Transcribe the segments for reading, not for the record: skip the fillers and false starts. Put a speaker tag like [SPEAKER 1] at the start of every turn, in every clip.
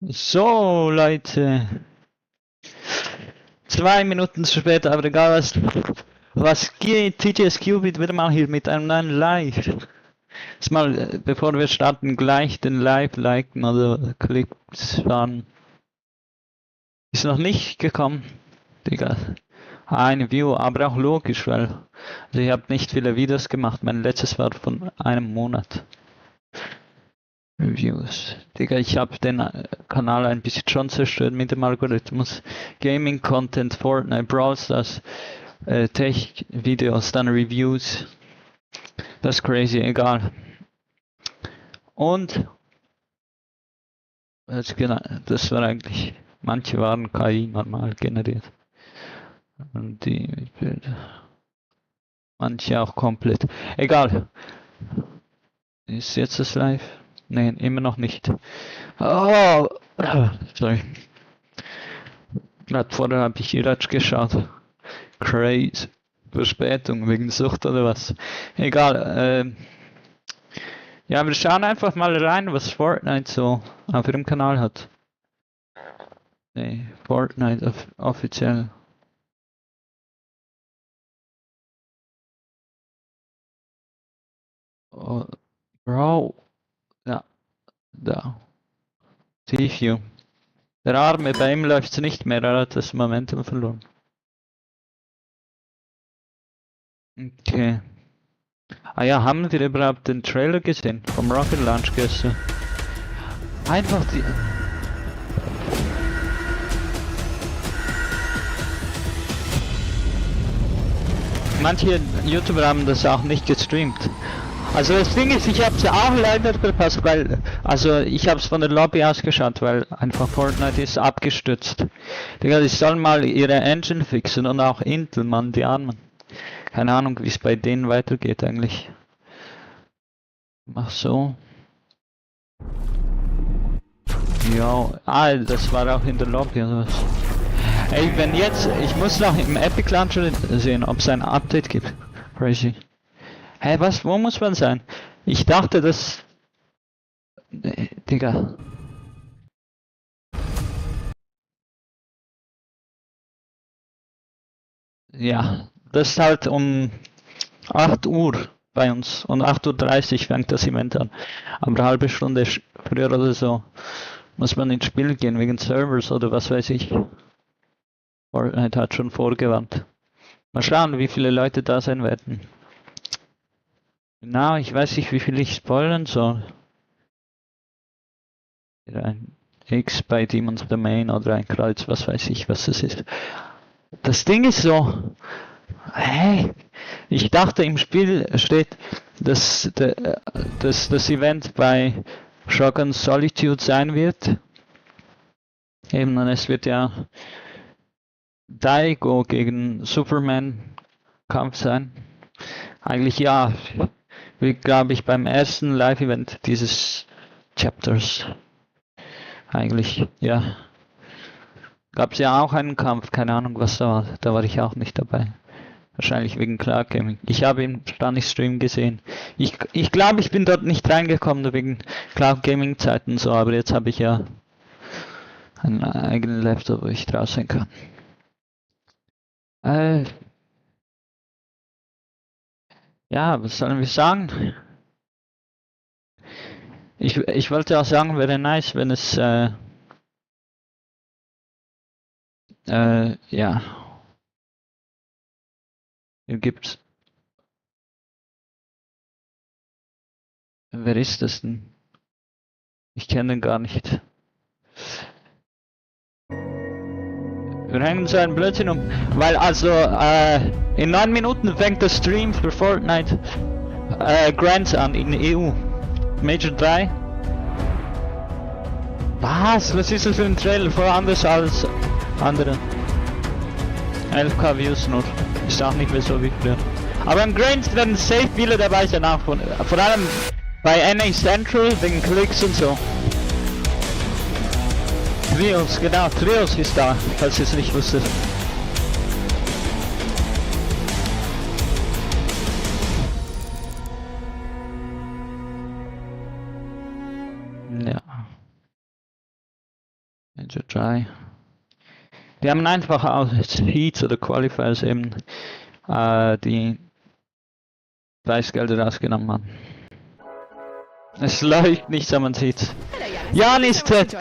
[SPEAKER 1] So, Leute. 2 Minuten zu spät, aber egal was geht. Ch6s3 wieder mal hier mit einem neuen Live. Jetzt mal, bevor wir starten, gleich den Live liken oder Clix fahren. Ist noch nicht gekommen, Digga. Eine View, aber auch logisch, weil also ich habe nicht viele Videos gemacht. Mein letztes war von einem Monat. Reviews. Digga, ich habe den Kanal ein bisschen schon zerstört mit dem Algorithmus. Gaming Content, Fortnite, Brawl Stars, Tech-Videos, dann Reviews. Das ist crazy, egal. Und das war eigentlich, manche waren KI normal generiert. Und die Bilder. Manche auch komplett. Egal. Ist jetzt das Live? Nein, immer noch nicht. Oh, sorry. Gerade vorher habe ich Iratsch geschaut. Crazy. Verspätung wegen Sucht oder was. Egal. Ja, wir schauen einfach mal rein, was Fortnite so auf ihrem Kanal hat. Nee, Fortnite offiziell. Oh, Bro. Ja, da. T-View. Der Arme, bei ihm läuft's nicht mehr, er hat das Momentum verloren. Okay. Ah ja, haben wir überhaupt den Trailer gesehen? Vom Rocket Launch gestern? Einfach die... Manche YouTuber haben das auch nicht gestreamt. Also das Ding ist, ich habe es auch leider verpasst, weil... Also ich habe es von der Lobby aus geschaut, weil einfach Fortnite ist abgestürzt. Digga, die sollen mal ihre Engine fixen und auch Intel, Mann, die Armen. Keine Ahnung, wie es bei denen weitergeht eigentlich. Mach so. Ja, das war auch in der Lobby oder was? Ey, wenn jetzt, ich muss noch im Epic Launcher sehen, ob es ein Update gibt. Crazy. Hä, was, wo muss man sein? Ich dachte, das... Digga. Ja, das ist halt um 8 Uhr bei uns und 8:30 Uhr fängt das Event an. Aber eine halbe Stunde früher oder so muss man ins Spiel gehen wegen Servers oder was weiß ich. Fortnite hat schon vorgewarnt. Mal schauen, wie viele Leute da sein werden. Genau, ich weiß nicht, wie viel ich spoilern soll. Ein X bei Demon's Domain oder ein Kreuz, was weiß ich, was das ist. Das Ding ist so, hey, ich dachte im Spiel steht, dass das Event bei Shogun Solitude sein wird. Eben, und es wird ja Daigo gegen Superman Kampf sein. Eigentlich ja, wie glaube ich beim ersten Live-Event dieses Chapters. Eigentlich, ja. Gab es ja auch einen Kampf, keine Ahnung was da war. Da war ich auch nicht dabei. Wahrscheinlich wegen Cloud Gaming. Ich habe ihn Spannung Stream gesehen. Ich glaube, ich bin dort nicht reingekommen wegen Cloud Gaming Zeiten so, aber jetzt habe ich ja einen eigenen Laptop, wo ich draus sein kann. Ja, was sollen wir sagen? Ich wollte auch sagen, wäre nice, wenn es ja, hier gibt's. Wer ist das denn? Ich kenne den gar nicht. Wir hängen so einen Blödsinn um, weil also in 9 Minuten fängt der Stream für Fortnite Grants an in EU. Major 3. Was? Was ist das für ein Trailer? Voll anders als andere. 11k Views nur. Ist auch nicht mehr so wie früher. Aber im Grants werden safe viele dabei sein, auch vor allem bei NA Central wegen Clix und so. Trios, genau, Trios ist da, falls ihr es nicht wusstet. Ja. Major 3. Die haben einfach aus Heats oder Qualifiers eben die Preisgelder rausgenommen haben. Es läuft nicht, so man sieht's. Janis Ted.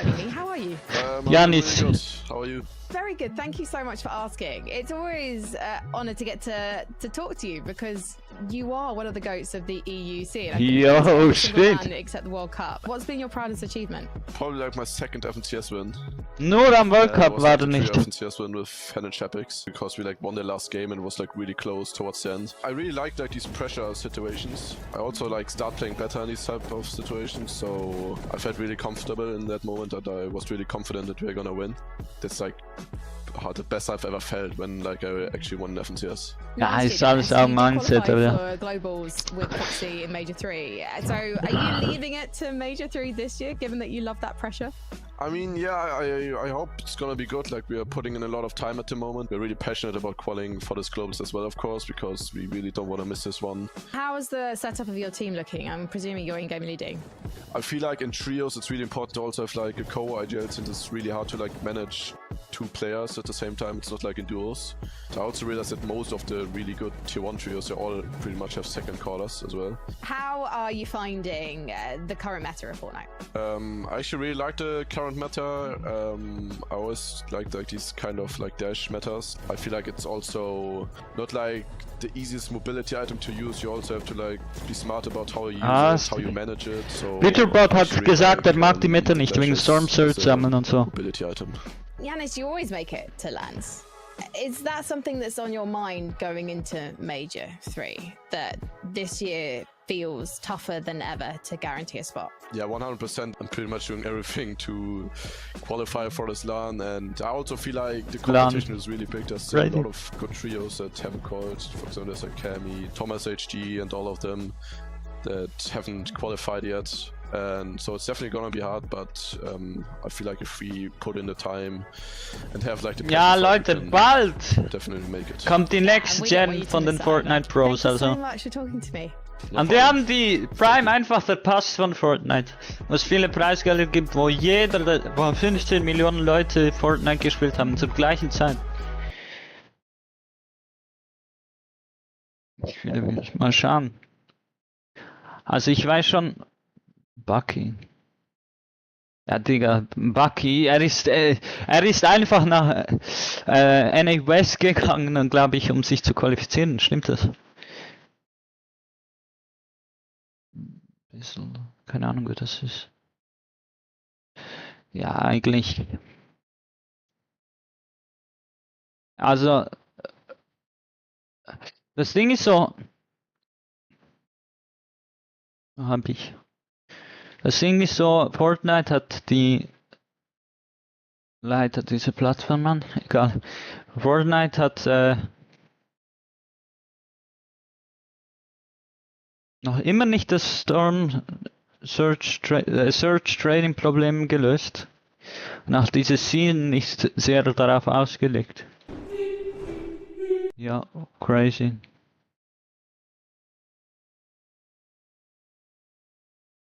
[SPEAKER 1] Janis.
[SPEAKER 2] How are you?
[SPEAKER 3] Very good. Thank you so much for asking. It's always honoured to get to talk to you because you are one of the goats of the EU scene.
[SPEAKER 1] Yo, shit.
[SPEAKER 3] Except the World Cup. What's been your proudest achievement?
[SPEAKER 2] Probably like my second FNCS win.
[SPEAKER 1] Nur am World Cup war er nicht.
[SPEAKER 2] FNCS win with Ch6s3 because we like won the last game and was like really close towards the end. I really like these pressure situations. I also like start playing better in these type of situations, so I felt really comfortable in that moment that I was really confident that we're gonna win. That's like the best I've ever felt when like I actually won an FNCS.
[SPEAKER 1] Ja, ist alles auch Mindset, oder?
[SPEAKER 3] Globals with Proxy in Major 3. So are you leaving it to Major 3 this year, given that you love that pressure?
[SPEAKER 2] I mean, yeah, I hope it's gonna be good. Like, we are putting in a lot of time at the moment. We're really passionate about qualifying for this globals as well, of course, because we really don't want to miss this one.
[SPEAKER 3] How is the setup of your team looking? I'm presuming you're in-game leading.
[SPEAKER 2] I feel like in trios it's really important to also have like a co-IGL, since it's really hard to like manage two players at the same time. It's not like in duos. I also realized that most of the really good tier 1 trios, they all pretty much have second callers as well.
[SPEAKER 3] How are you finding the current meta of Fortnite?
[SPEAKER 2] I actually really like the current meta. I always like these kind of like dash metas. I feel like it's also not like the easiest mobility item to use. You also have to like be smart about how you use it, how you manage it. So
[SPEAKER 1] Witterbot hat gesagt, mag die Meta nicht wegen Storm Surge sammeln und so.
[SPEAKER 2] Mobility item.
[SPEAKER 3] Yanis, you always make it to lands. Is that something that's on your mind going into Major 3? That this year feels tougher than ever to guarantee a spot?
[SPEAKER 2] Yeah, 100%. I'm pretty much doing everything to qualify for this LAN, and I also feel like the competition is really big. There's a lot of good trios that haven't called. For example, there's like Cami, Thomas HG, and all of them that haven't qualified yet. And so it's definitely gonna be hard, but I feel like if we put in the time and have like the
[SPEAKER 1] ja, Leute, bald
[SPEAKER 2] definitely make it.
[SPEAKER 1] Kommt die Next Gen von den Fortnite Pros, also.
[SPEAKER 3] Thank you so much for talking to me.
[SPEAKER 1] Und die haben die Prime einfach verpasst von Fortnite, wo es viele Preisgelder gibt, wo 15 Millionen Leute Fortnite gespielt haben zur gleichen Zeit. Ich will mal schauen. Also ich weiß schon, Bucky. Ja, Digga, Bucky, er ist einfach nach NA West gegangen, glaube ich, um sich zu qualifizieren. Stimmt das? Keine Ahnung, wie das ist. Ja, eigentlich. Also, das Ding ist so. Hab ich. Das Ding ist so, Fortnite hat die Leiter diese Plattform, Mann. Egal. Fortnite hat noch immer nicht das Storm Search Trading Problem gelöst. Und auch diese Scene nicht sehr darauf ausgelegt. Ja, crazy.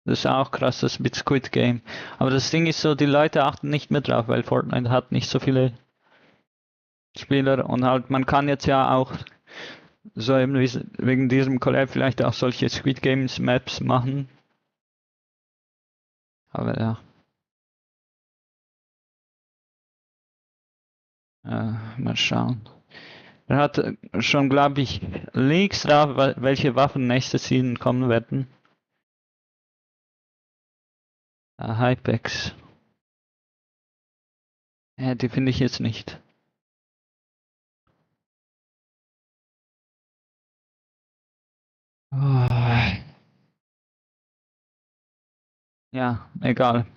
[SPEAKER 1] Das ist auch krass, das mit Squid Game. Aber das Ding ist so, die Leute achten nicht mehr drauf, weil Fortnite hat nicht so viele Spieler und halt, man kann jetzt ja auch so eben wegen diesem Collab vielleicht auch solche Squid Games Maps machen. Aber ja. Mal schauen. Er hat schon, glaube ich, Leaks drauf, welche Waffen nächste Season kommen werden. Hypex. Ja, die finde ich jetzt nicht. Oh. Ja, egal.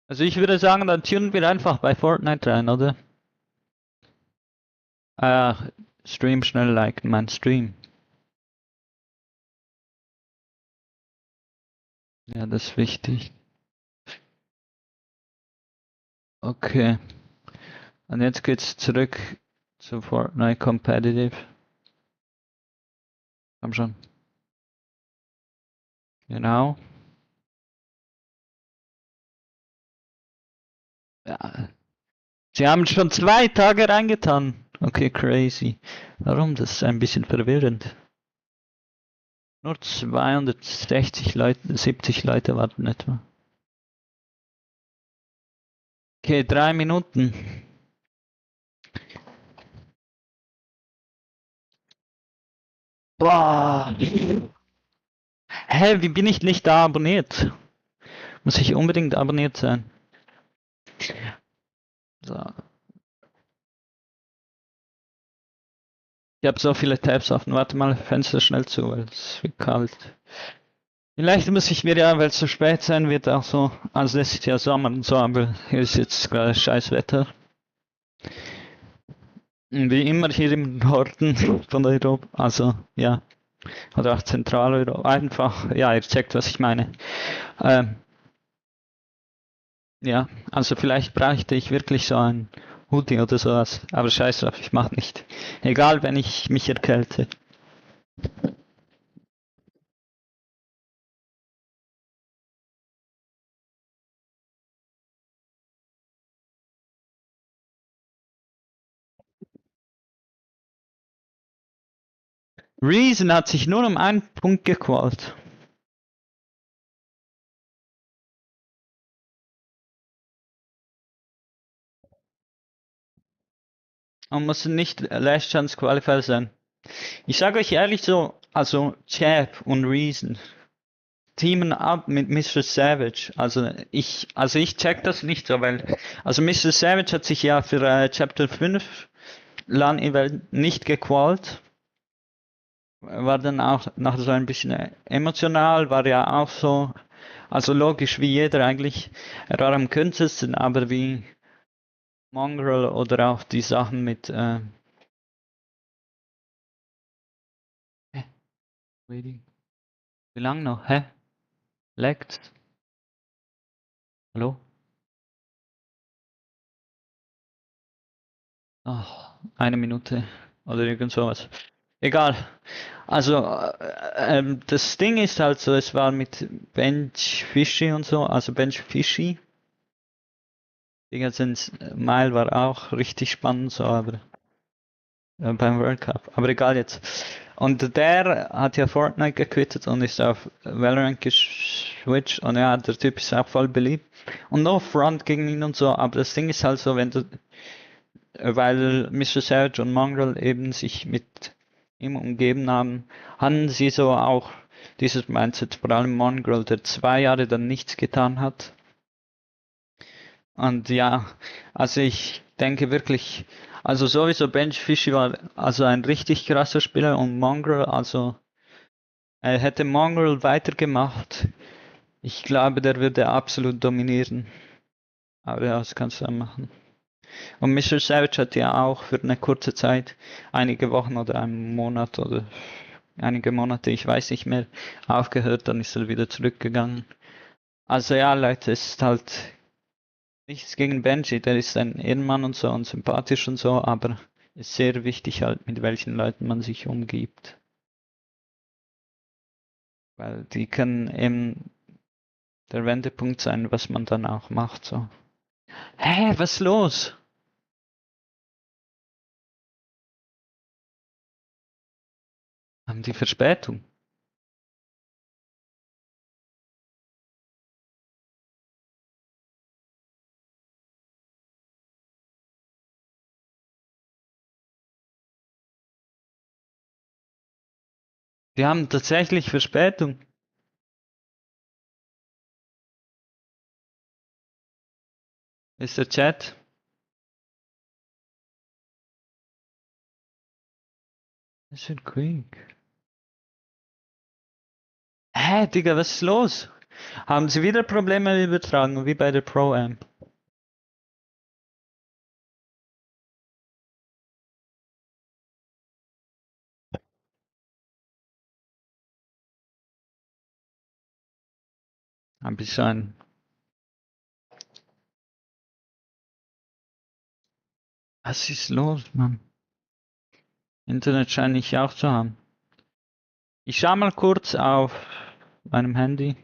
[SPEAKER 1] Also ich würde sagen, dann tunen wir einfach bei Fortnite rein, oder? Stream schnell liken, mein Stream. Ja, das ist wichtig. Okay. Und jetzt geht's zurück zu Fortnite Competitive. Komm schon. Genau. Sie haben schon 2 Tage reingetan. Okay, crazy. Warum? Das ist ein bisschen verwirrend. Nur 260 Leute, 70 Leute warten etwa. Okay, 3 Minuten. Boah. Hä, wie bin ich nicht da abonniert? Muss ich unbedingt abonniert sein? So. Ich habe so viele Tabs offen. Warte mal, Fenster schnell zu, weil es wird kalt. Vielleicht muss ich mir ja, weil es so spät sein wird, auch so. Also es ist ja Sommer und so, aber hier ist jetzt gerade scheiß Wetter. Wie immer hier im Norden von Europa. Also, ja. Oder auch Zentraleuropa. Einfach, ja, ihr checkt, was ich meine. Ja, also vielleicht bräuchte ich wirklich so ein Hoodie oder sowas. Aber scheiß drauf, ich mach nicht. Egal, wenn ich mich erkälte. Reason hat sich nur um einen Punkt gequalt. Und muss nicht Last Chance Qualifier sein. Ich sage euch ehrlich so, also Chap und Reason teamen ab mit Mr. Savage. Also ich check das nicht so, weil, also Mr. Savage hat sich ja für Chapter 5 LAN-Event nicht gequalt. War dann auch nachher so ein bisschen emotional, war ja auch so, also logisch wie jeder eigentlich. Er war am kürzesten, aber wie Mongrel oder auch die Sachen mit, Waiting. Wie lang noch? Hä? Laggt? Hallo? Ach, 1 Minute oder irgend sowas. Egal. Also, das Ding ist halt so, es war mit Bench Fishy und so, also Bench Fishy. Die ganzen Mile war auch richtig spannend, so, aber beim World Cup. Aber egal jetzt. Und der hat ja Fortnite gequittet und ist auf Valorant geswitcht und ja, der Typ ist auch voll beliebt. Und no front gegen ihn und so, aber das Ding ist halt so, wenn du, weil Mr. Savage und Mongrel eben sich mit ihm umgeben haben, hatten sie so auch dieses Mindset, vor allem Mongrel, der 2 Jahre dann nichts getan hat. Und ja, also ich denke wirklich, also sowieso Bench Fishy war also ein richtig krasser Spieler und Mongrel, also hätte Mongrel weitergemacht, ich glaube, der würde absolut dominieren. Aber ja, das kannst du dann machen. Und Mr. Savage hat ja auch für eine kurze Zeit, einige Wochen oder einen Monat oder einige Monate, ich weiß nicht mehr, aufgehört, dann ist er wieder zurückgegangen. Also ja, Leute, es ist halt nichts gegen Benji, der ist ein Ehrenmann und so und sympathisch und so, aber ist sehr wichtig halt, mit welchen Leuten man sich umgibt. Weil die können eben der Wendepunkt sein, was man dann auch macht, so. Hä, was ist los? Haben die Verspätung? Die haben tatsächlich Verspätung. Ist der Chat? Das ist Krieg. Hä, Digga, was ist los? Haben sie wieder Probleme übertragen, wie bei der Pro-Am? Ein bisschen. Was ist los, Mann? Internet scheint ich auch zu haben. Ich schau mal kurz auf meinem Handy.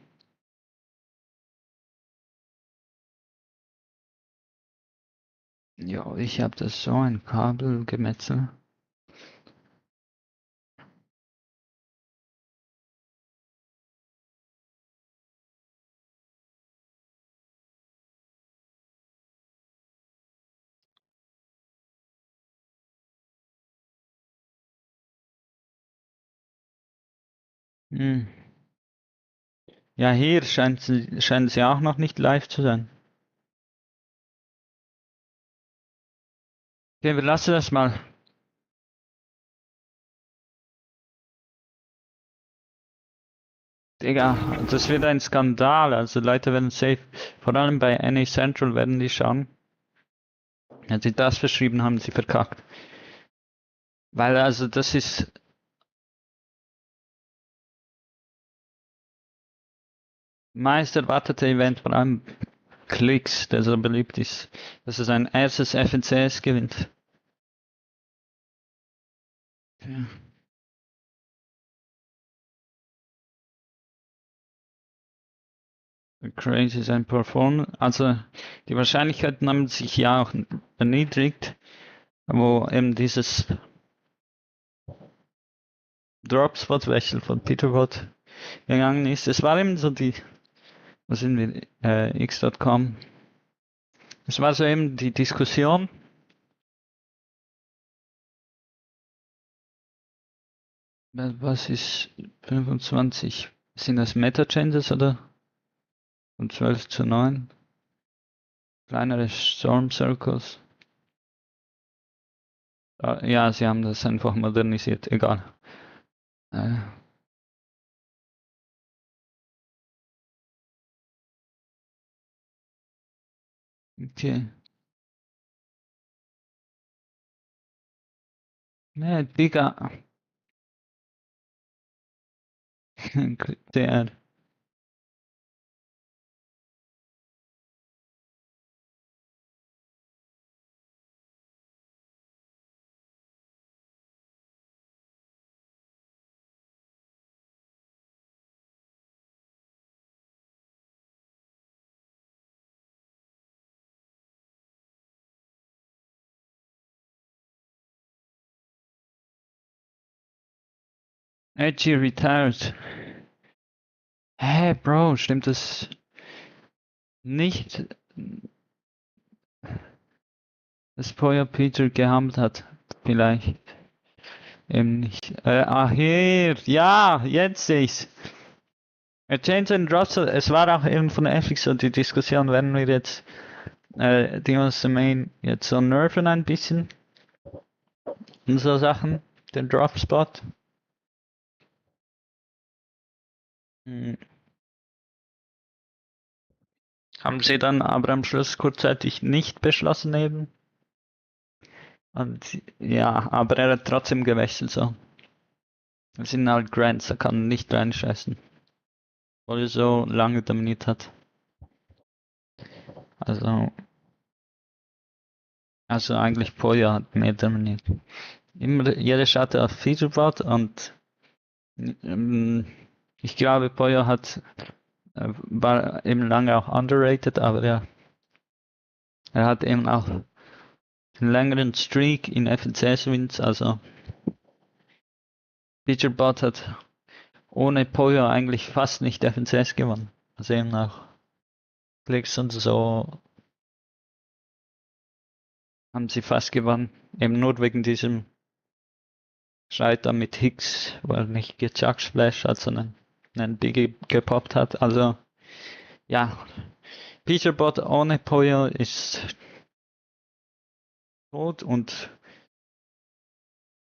[SPEAKER 1] Ja, ich habe das so ein Kabelgemetzel. Hm. Ja, hier scheinen sie auch noch nicht live zu sein. Okay, wir lassen das mal. Digga, das wird ein Skandal. Also Leute werden safe, vor allem bei NA Central werden die schauen. Wenn sie das verschrieben haben, sie verkackt. Weil also das ist meist erwartete Event, vor allem Clix, der so beliebt ist, dass es ein erstes FNCS gewinnt. Ja. Crazy sein Performance. Also die Wahrscheinlichkeiten haben sich ja auch erniedrigt, wo eben dieses Dropspot-Wechsel von Peterbot gegangen ist. Es war eben so die, was sind wir, X.com. Es war so eben die Diskussion. Was ist 25? Sind das Meta-Changes oder? Von 12 zu 9. Kleinere Storm Circles. Ja, sie haben das einfach modernisiert, egal. Okay. Ne, Digga. Der. Edgy retired. Hä, Bro, stimmt das nicht, dass Pollo Peter gehabt hat? Vielleicht. Eben nicht. Hier, ja, jetzt sehe ich's. Change and Drops, es war auch eben von FX so die Diskussion, werden wir jetzt die aus der Main jetzt so nerven ein bisschen und so Sachen, den Drop Spot. Haben sie dann aber am Schluss kurzzeitig nicht beschlossen eben. Und ja, aber er hat trotzdem gewechselt so. Das sind halt Grants, da kann nicht reinscheißen. Weil er so lange dominiert hat. Also eigentlich Pollo hat mehr dominiert. Immer jeder schaute auf Featurebot und ich glaube Pollo war eben lange auch underrated, aber ja. Er hat eben auch einen längeren Streak in FNCS-Wins, also Featurebot hat ohne Pollo eigentlich fast nicht FNCS gewonnen. Also eben auch Clix und so haben sie fast gewonnen. Eben nur wegen diesem Scheiter mit Hicks, wo er nicht gechucksplash hat, sondern einen Biggie gepoppt hat. Also ja, Peterbot ohne Pollo ist tot und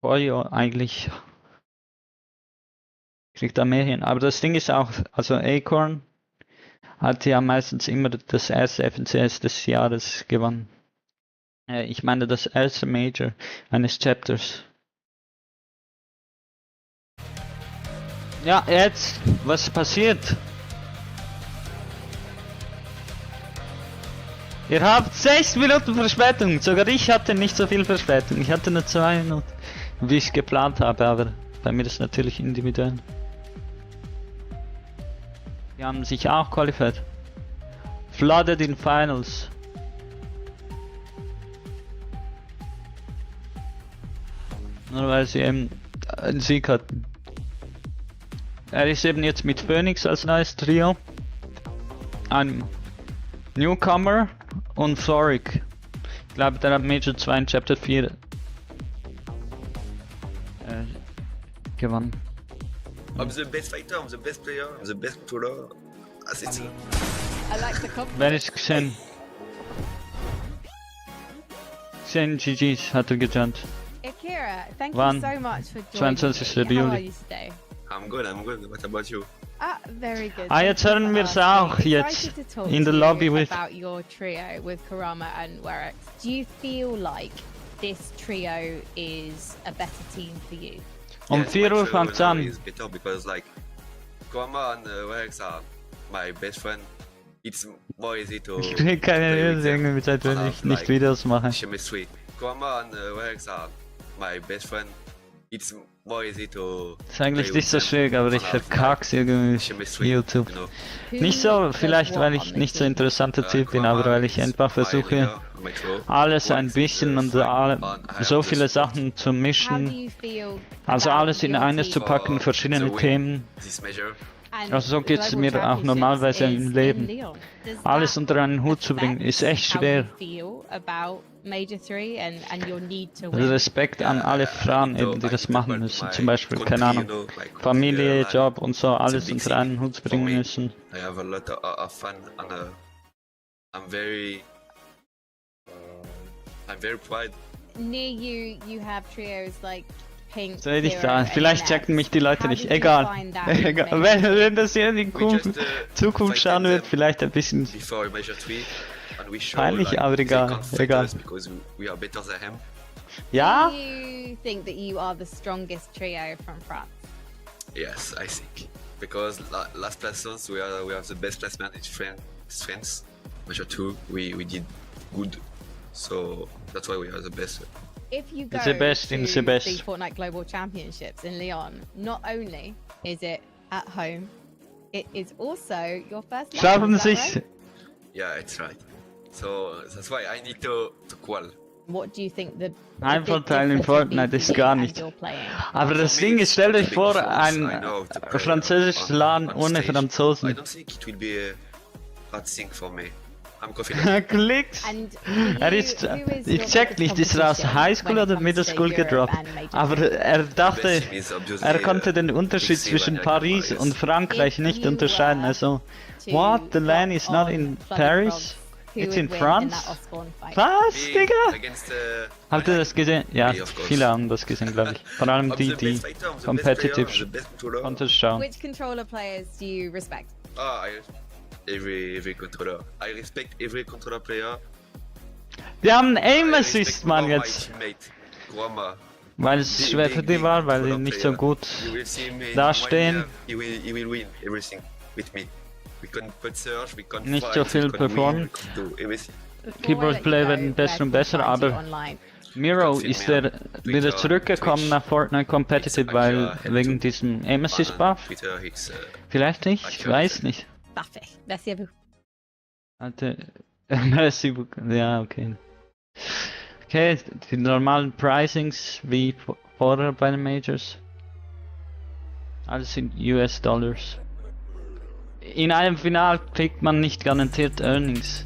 [SPEAKER 1] Pollo eigentlich kriegt da mehr hin. Aber das Ding ist auch, also Acorn hat ja meistens immer das erste FNCS des Jahres gewonnen. Ich meine das erste Major eines Chapters. Ja, jetzt, was passiert? Ihr habt 6 Minuten Verspätung. Sogar ich hatte nicht so viel Verspätung. Ich hatte nur 2 Minuten, wie ich geplant habe, aber bei mir ist natürlich individuell. Die haben sich auch qualifiziert. Flooded in Finals. Nur weil sie eben einen Sieg hatten. Er ist eben jetzt mit Phoenix als neues Trio. Ein Newcomer und Floric. Ich glaube, der hat Major 2 in Chapter 4 gewonnen.
[SPEAKER 4] I'm the best fighter, I'm the best player, I'm the best controller. As it's
[SPEAKER 3] I like the compliment.
[SPEAKER 1] Wer ist Xen? Xen GG's hat er gejankt.
[SPEAKER 3] Akira, thank
[SPEAKER 1] Wann?
[SPEAKER 3] you so much for joining
[SPEAKER 1] 22.
[SPEAKER 3] me. How
[SPEAKER 1] Juli.
[SPEAKER 3] are you today?
[SPEAKER 4] I'm good, I'm good. What about you?
[SPEAKER 3] Ah, very good.
[SPEAKER 1] Ah,
[SPEAKER 3] Thank
[SPEAKER 1] jetzt
[SPEAKER 3] you
[SPEAKER 1] hören
[SPEAKER 3] for
[SPEAKER 1] wir's
[SPEAKER 3] asking.
[SPEAKER 1] auch jetzt.
[SPEAKER 3] Excited to talk
[SPEAKER 1] In the
[SPEAKER 3] to
[SPEAKER 1] lobby
[SPEAKER 3] you
[SPEAKER 1] with-
[SPEAKER 3] about your trio with Kurama and Werex. Do you feel like this trio is a better team for you?
[SPEAKER 1] Um 4 Uhr
[SPEAKER 4] my trio
[SPEAKER 1] fängt's
[SPEAKER 4] now
[SPEAKER 1] an.
[SPEAKER 4] is better because like Kurama and Werex are my best friend. It's more easy to
[SPEAKER 1] Ich krieg keine
[SPEAKER 4] play with
[SPEAKER 1] News
[SPEAKER 4] them.
[SPEAKER 1] irgendwie, seit wenn
[SPEAKER 4] And
[SPEAKER 1] ich
[SPEAKER 4] have,
[SPEAKER 1] nicht
[SPEAKER 4] like,
[SPEAKER 1] Videos mache.
[SPEAKER 4] Ch6s3. Kurama and Werex are my best friend. It's more easy to
[SPEAKER 1] Ist eigentlich
[SPEAKER 4] play
[SPEAKER 1] nicht so
[SPEAKER 4] with them.
[SPEAKER 1] schwierig, aber ich
[SPEAKER 4] And have,
[SPEAKER 1] verkack's irgendwie
[SPEAKER 4] Ch6s3,
[SPEAKER 1] mit YouTube.
[SPEAKER 4] you know.
[SPEAKER 3] Who
[SPEAKER 1] Nicht so,
[SPEAKER 3] does
[SPEAKER 1] vielleicht
[SPEAKER 3] what
[SPEAKER 1] weil
[SPEAKER 3] on
[SPEAKER 1] ich
[SPEAKER 3] the
[SPEAKER 1] nicht so
[SPEAKER 3] team?
[SPEAKER 1] interessanter Typ bin,
[SPEAKER 4] Kurama
[SPEAKER 1] aber weil ich
[SPEAKER 4] is
[SPEAKER 1] einfach
[SPEAKER 4] my
[SPEAKER 1] versuche,
[SPEAKER 4] leader, my trio.
[SPEAKER 1] alles ein
[SPEAKER 4] Werex is
[SPEAKER 1] bisschen
[SPEAKER 4] the
[SPEAKER 1] und
[SPEAKER 4] friend, and I
[SPEAKER 1] so
[SPEAKER 4] have the
[SPEAKER 1] viele
[SPEAKER 4] support.
[SPEAKER 1] Sachen zu
[SPEAKER 3] How do
[SPEAKER 1] mischen.
[SPEAKER 3] you feel
[SPEAKER 1] Also
[SPEAKER 3] about
[SPEAKER 1] alles in
[SPEAKER 3] your
[SPEAKER 1] eines zu
[SPEAKER 3] team
[SPEAKER 1] packen,
[SPEAKER 4] For
[SPEAKER 1] verschiedene
[SPEAKER 4] the win
[SPEAKER 1] Themen.
[SPEAKER 4] This major.
[SPEAKER 3] and
[SPEAKER 1] Also so geht's
[SPEAKER 3] Global
[SPEAKER 1] mir auch
[SPEAKER 3] Championships
[SPEAKER 1] normalerweise
[SPEAKER 3] is
[SPEAKER 1] im
[SPEAKER 3] in
[SPEAKER 1] Leben.
[SPEAKER 3] Lyon? Does
[SPEAKER 1] Alles
[SPEAKER 3] that
[SPEAKER 1] unter einen Hut zu bringen, ist echt
[SPEAKER 3] how
[SPEAKER 1] schwer.
[SPEAKER 3] you feel about Major 3 and your need to
[SPEAKER 1] Also
[SPEAKER 3] win?
[SPEAKER 1] Respekt an alle Frauen eben, die das machen müssen. Zum Beispiel, keine Ahnung, Familie, Job und so, alles unter einen Hut bringen müssen.
[SPEAKER 4] I have a lot of fun and I'm very proud.
[SPEAKER 3] Near you, you have trios like Pink,
[SPEAKER 1] Soll ich
[SPEAKER 3] Zero,
[SPEAKER 1] da?
[SPEAKER 3] and
[SPEAKER 1] Vielleicht checken mich die Leute
[SPEAKER 3] How
[SPEAKER 1] nicht.
[SPEAKER 3] did you
[SPEAKER 1] Egal.
[SPEAKER 3] find that
[SPEAKER 1] Egal.
[SPEAKER 3] information?
[SPEAKER 1] Wenn das hier in die
[SPEAKER 4] We just
[SPEAKER 1] Zukunft schauen
[SPEAKER 4] fighted
[SPEAKER 1] wird,
[SPEAKER 4] them
[SPEAKER 1] vielleicht ein bisschen
[SPEAKER 4] before Major 3 and we show
[SPEAKER 1] peinlich,
[SPEAKER 4] like
[SPEAKER 1] aber
[SPEAKER 4] they
[SPEAKER 1] egal.
[SPEAKER 4] can't fight
[SPEAKER 1] Egal.
[SPEAKER 4] us because we are better than him.
[SPEAKER 1] Ja?
[SPEAKER 3] Do you think that you are the strongest trio from France?
[SPEAKER 4] Yes, I think because last lessons we have the best placement in France. Major 2 we did good, so that's why we are the best.
[SPEAKER 3] If you go
[SPEAKER 1] The best
[SPEAKER 3] to
[SPEAKER 1] in the best.
[SPEAKER 3] the Fortnite Global Championships in Lyon, not only is it at home, it is also your first LAN,
[SPEAKER 1] Schaffen
[SPEAKER 3] is that
[SPEAKER 1] sich.
[SPEAKER 3] right?
[SPEAKER 4] Yeah, it's right. So that's why I need to qual.
[SPEAKER 3] What do you think the
[SPEAKER 1] Ein
[SPEAKER 3] big
[SPEAKER 1] Vorteil in
[SPEAKER 3] difference would be
[SPEAKER 1] Fortnite
[SPEAKER 3] for
[SPEAKER 1] ist
[SPEAKER 3] you
[SPEAKER 1] gar
[SPEAKER 3] as
[SPEAKER 1] nicht.
[SPEAKER 3] you're playing?
[SPEAKER 1] Aber das Ding ist, stellt euch vor, ein französisches LAN ohne
[SPEAKER 4] I
[SPEAKER 1] Franzosen.
[SPEAKER 4] don't think it will be a hard thing for me. I'm confident.
[SPEAKER 1] Clix.
[SPEAKER 3] And
[SPEAKER 1] Er ist, ich check nicht, ist er aus Highschool oder Middle School gedroppt? Aber er dachte, er konnte den Unterschied zwischen Paris und Frankreich nicht unterscheiden. Also, what? The LAN is not in Paris? It's in France? Was, Digga?
[SPEAKER 4] Against,
[SPEAKER 1] Habt ihr das gesehen? Ja,
[SPEAKER 4] Me, of course.
[SPEAKER 1] viele haben das gesehen, glaube ich. Vor allem
[SPEAKER 4] I'm
[SPEAKER 1] die,
[SPEAKER 4] the
[SPEAKER 1] die
[SPEAKER 4] best fighter, I'm the
[SPEAKER 1] competitive
[SPEAKER 4] best player, I'm the best controller.
[SPEAKER 1] konnten schauen.
[SPEAKER 3] Which controller players do you respect?
[SPEAKER 4] Every controller. I respect every controller player.
[SPEAKER 1] Wir haben Aim
[SPEAKER 4] I
[SPEAKER 1] Assist,
[SPEAKER 4] respect
[SPEAKER 1] Mann,
[SPEAKER 4] my
[SPEAKER 1] jetzt.
[SPEAKER 4] teammate, Kurama.
[SPEAKER 1] Weil es schwer für die war, weil die nicht so gut
[SPEAKER 4] You will see him in
[SPEAKER 1] dastehen.
[SPEAKER 4] 1 year, he will win everything with me. We can put search, we can
[SPEAKER 1] Nicht
[SPEAKER 4] fight,
[SPEAKER 1] so viel
[SPEAKER 4] we can
[SPEAKER 1] performen.
[SPEAKER 4] win, we can do everything.
[SPEAKER 1] Keyboard Play werden besser und besser, aber Miro ist er wieder zurückgekommen nach Fortnite Competitive, weil wegen diesem Aim Assist Buff?
[SPEAKER 4] Twitter, it's,
[SPEAKER 1] Vielleicht nicht, ich weiß nicht.
[SPEAKER 3] Parfait. Merci à vous.
[SPEAKER 1] Alter, merci beaucoup. Ja, okay. Okay, die normalen Pricings wie vorher bei den Majors. Alles sind US-Dollars. In einem Final kriegt man nicht garantiert Earnings.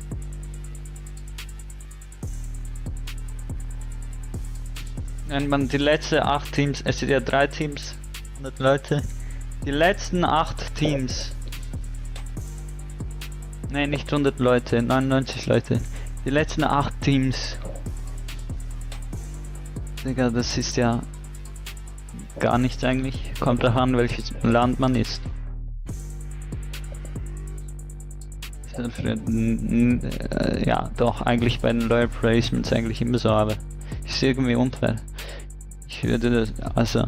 [SPEAKER 1] Wenn man die letzten 8 Teams, es sind ja 3 Teams, 100 Leute, die letzten 8 Teams, ne, nicht 100 Leute, 99 Leute, die letzten 8 Teams, Digga, das ist ja gar nichts eigentlich, kommt darauf an, welches Land man ist. Ja, doch, eigentlich bei den Loyal Placements eigentlich immer so, aber ist irgendwie unfair. Ich würde das, also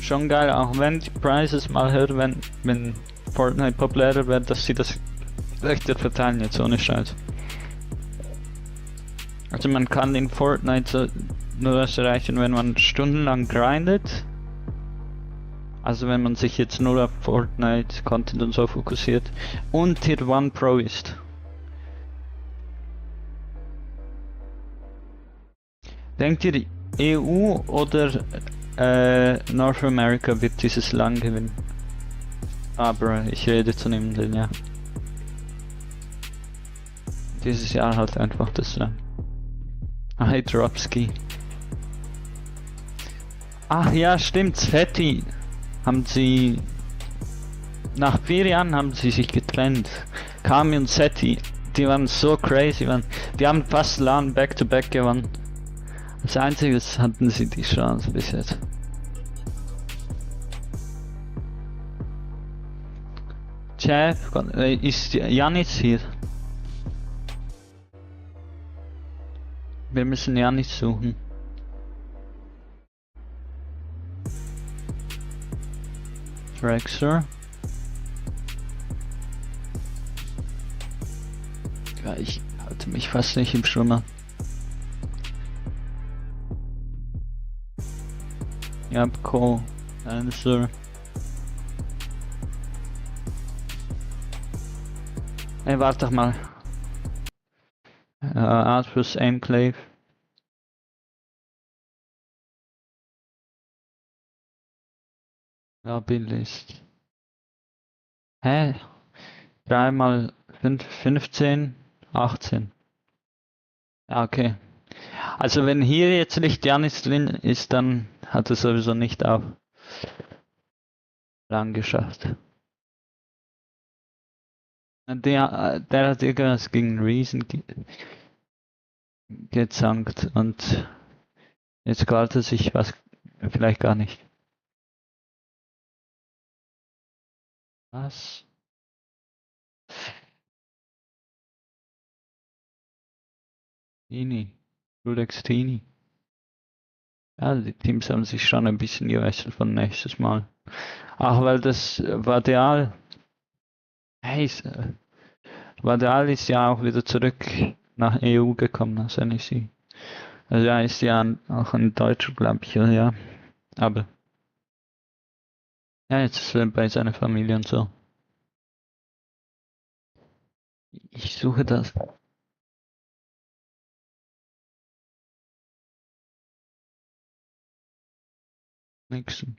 [SPEAKER 1] schon geil, auch wenn die Prices mal höher werden, wenn Fortnite populärer wird, dass sie das leichter verteilen jetzt, ohne Scheiß. Also man kann in Fortnite so nur das erreichen, wenn man stundenlang grindet. Also wenn man sich jetzt nur auf Fortnite Content und so fokussiert und Tier 1 Pro ist. Denkt ihr, EU oder North America wird dieses Lang gewinnen. Aber ich rede zu niemandem, ja. Dieses Jahr halt einfach das Lang. Hey Dropski. Ach ja, stimmt, Fetti. Haben sie... Nach 4 Jahren haben sie sich getrennt. Kami und Setti, die waren so crazy, man. Die haben fast LAN Back-to-Back gewonnen. Als einziges hatten sie die Chance bis jetzt. Chef, ist Janis hier? Wir müssen Janis suchen. Drexler. Ja, ich halte mich fast nicht im Schwimmer. Jabko, Answer. Hey, warte doch mal. Outpost Enclave. Ja, Bildlist. Hä? 3 mal 5, 15, 18. Ja, okay. Also wenn hier jetzt nicht Janis drin ist, dann hat er sowieso nicht auf lang geschafft. Der hat irgendwas gegen Reason gezankt und jetzt galt er sich was vielleicht gar nicht. Was? Tini. Rudex Tini. Ja, die Teams haben sich schon ein bisschen gewechselt von nächstes Mal. Ach, weil das Vadial. Hey, Vadial ist ja auch wieder zurück nach EU gekommen als NEC. Also er ist ja auch ein Deutscher, glaube ich, ja. Aber ja, jetzt ist er bei seiner Familie und so. Ich suche das. Nixon.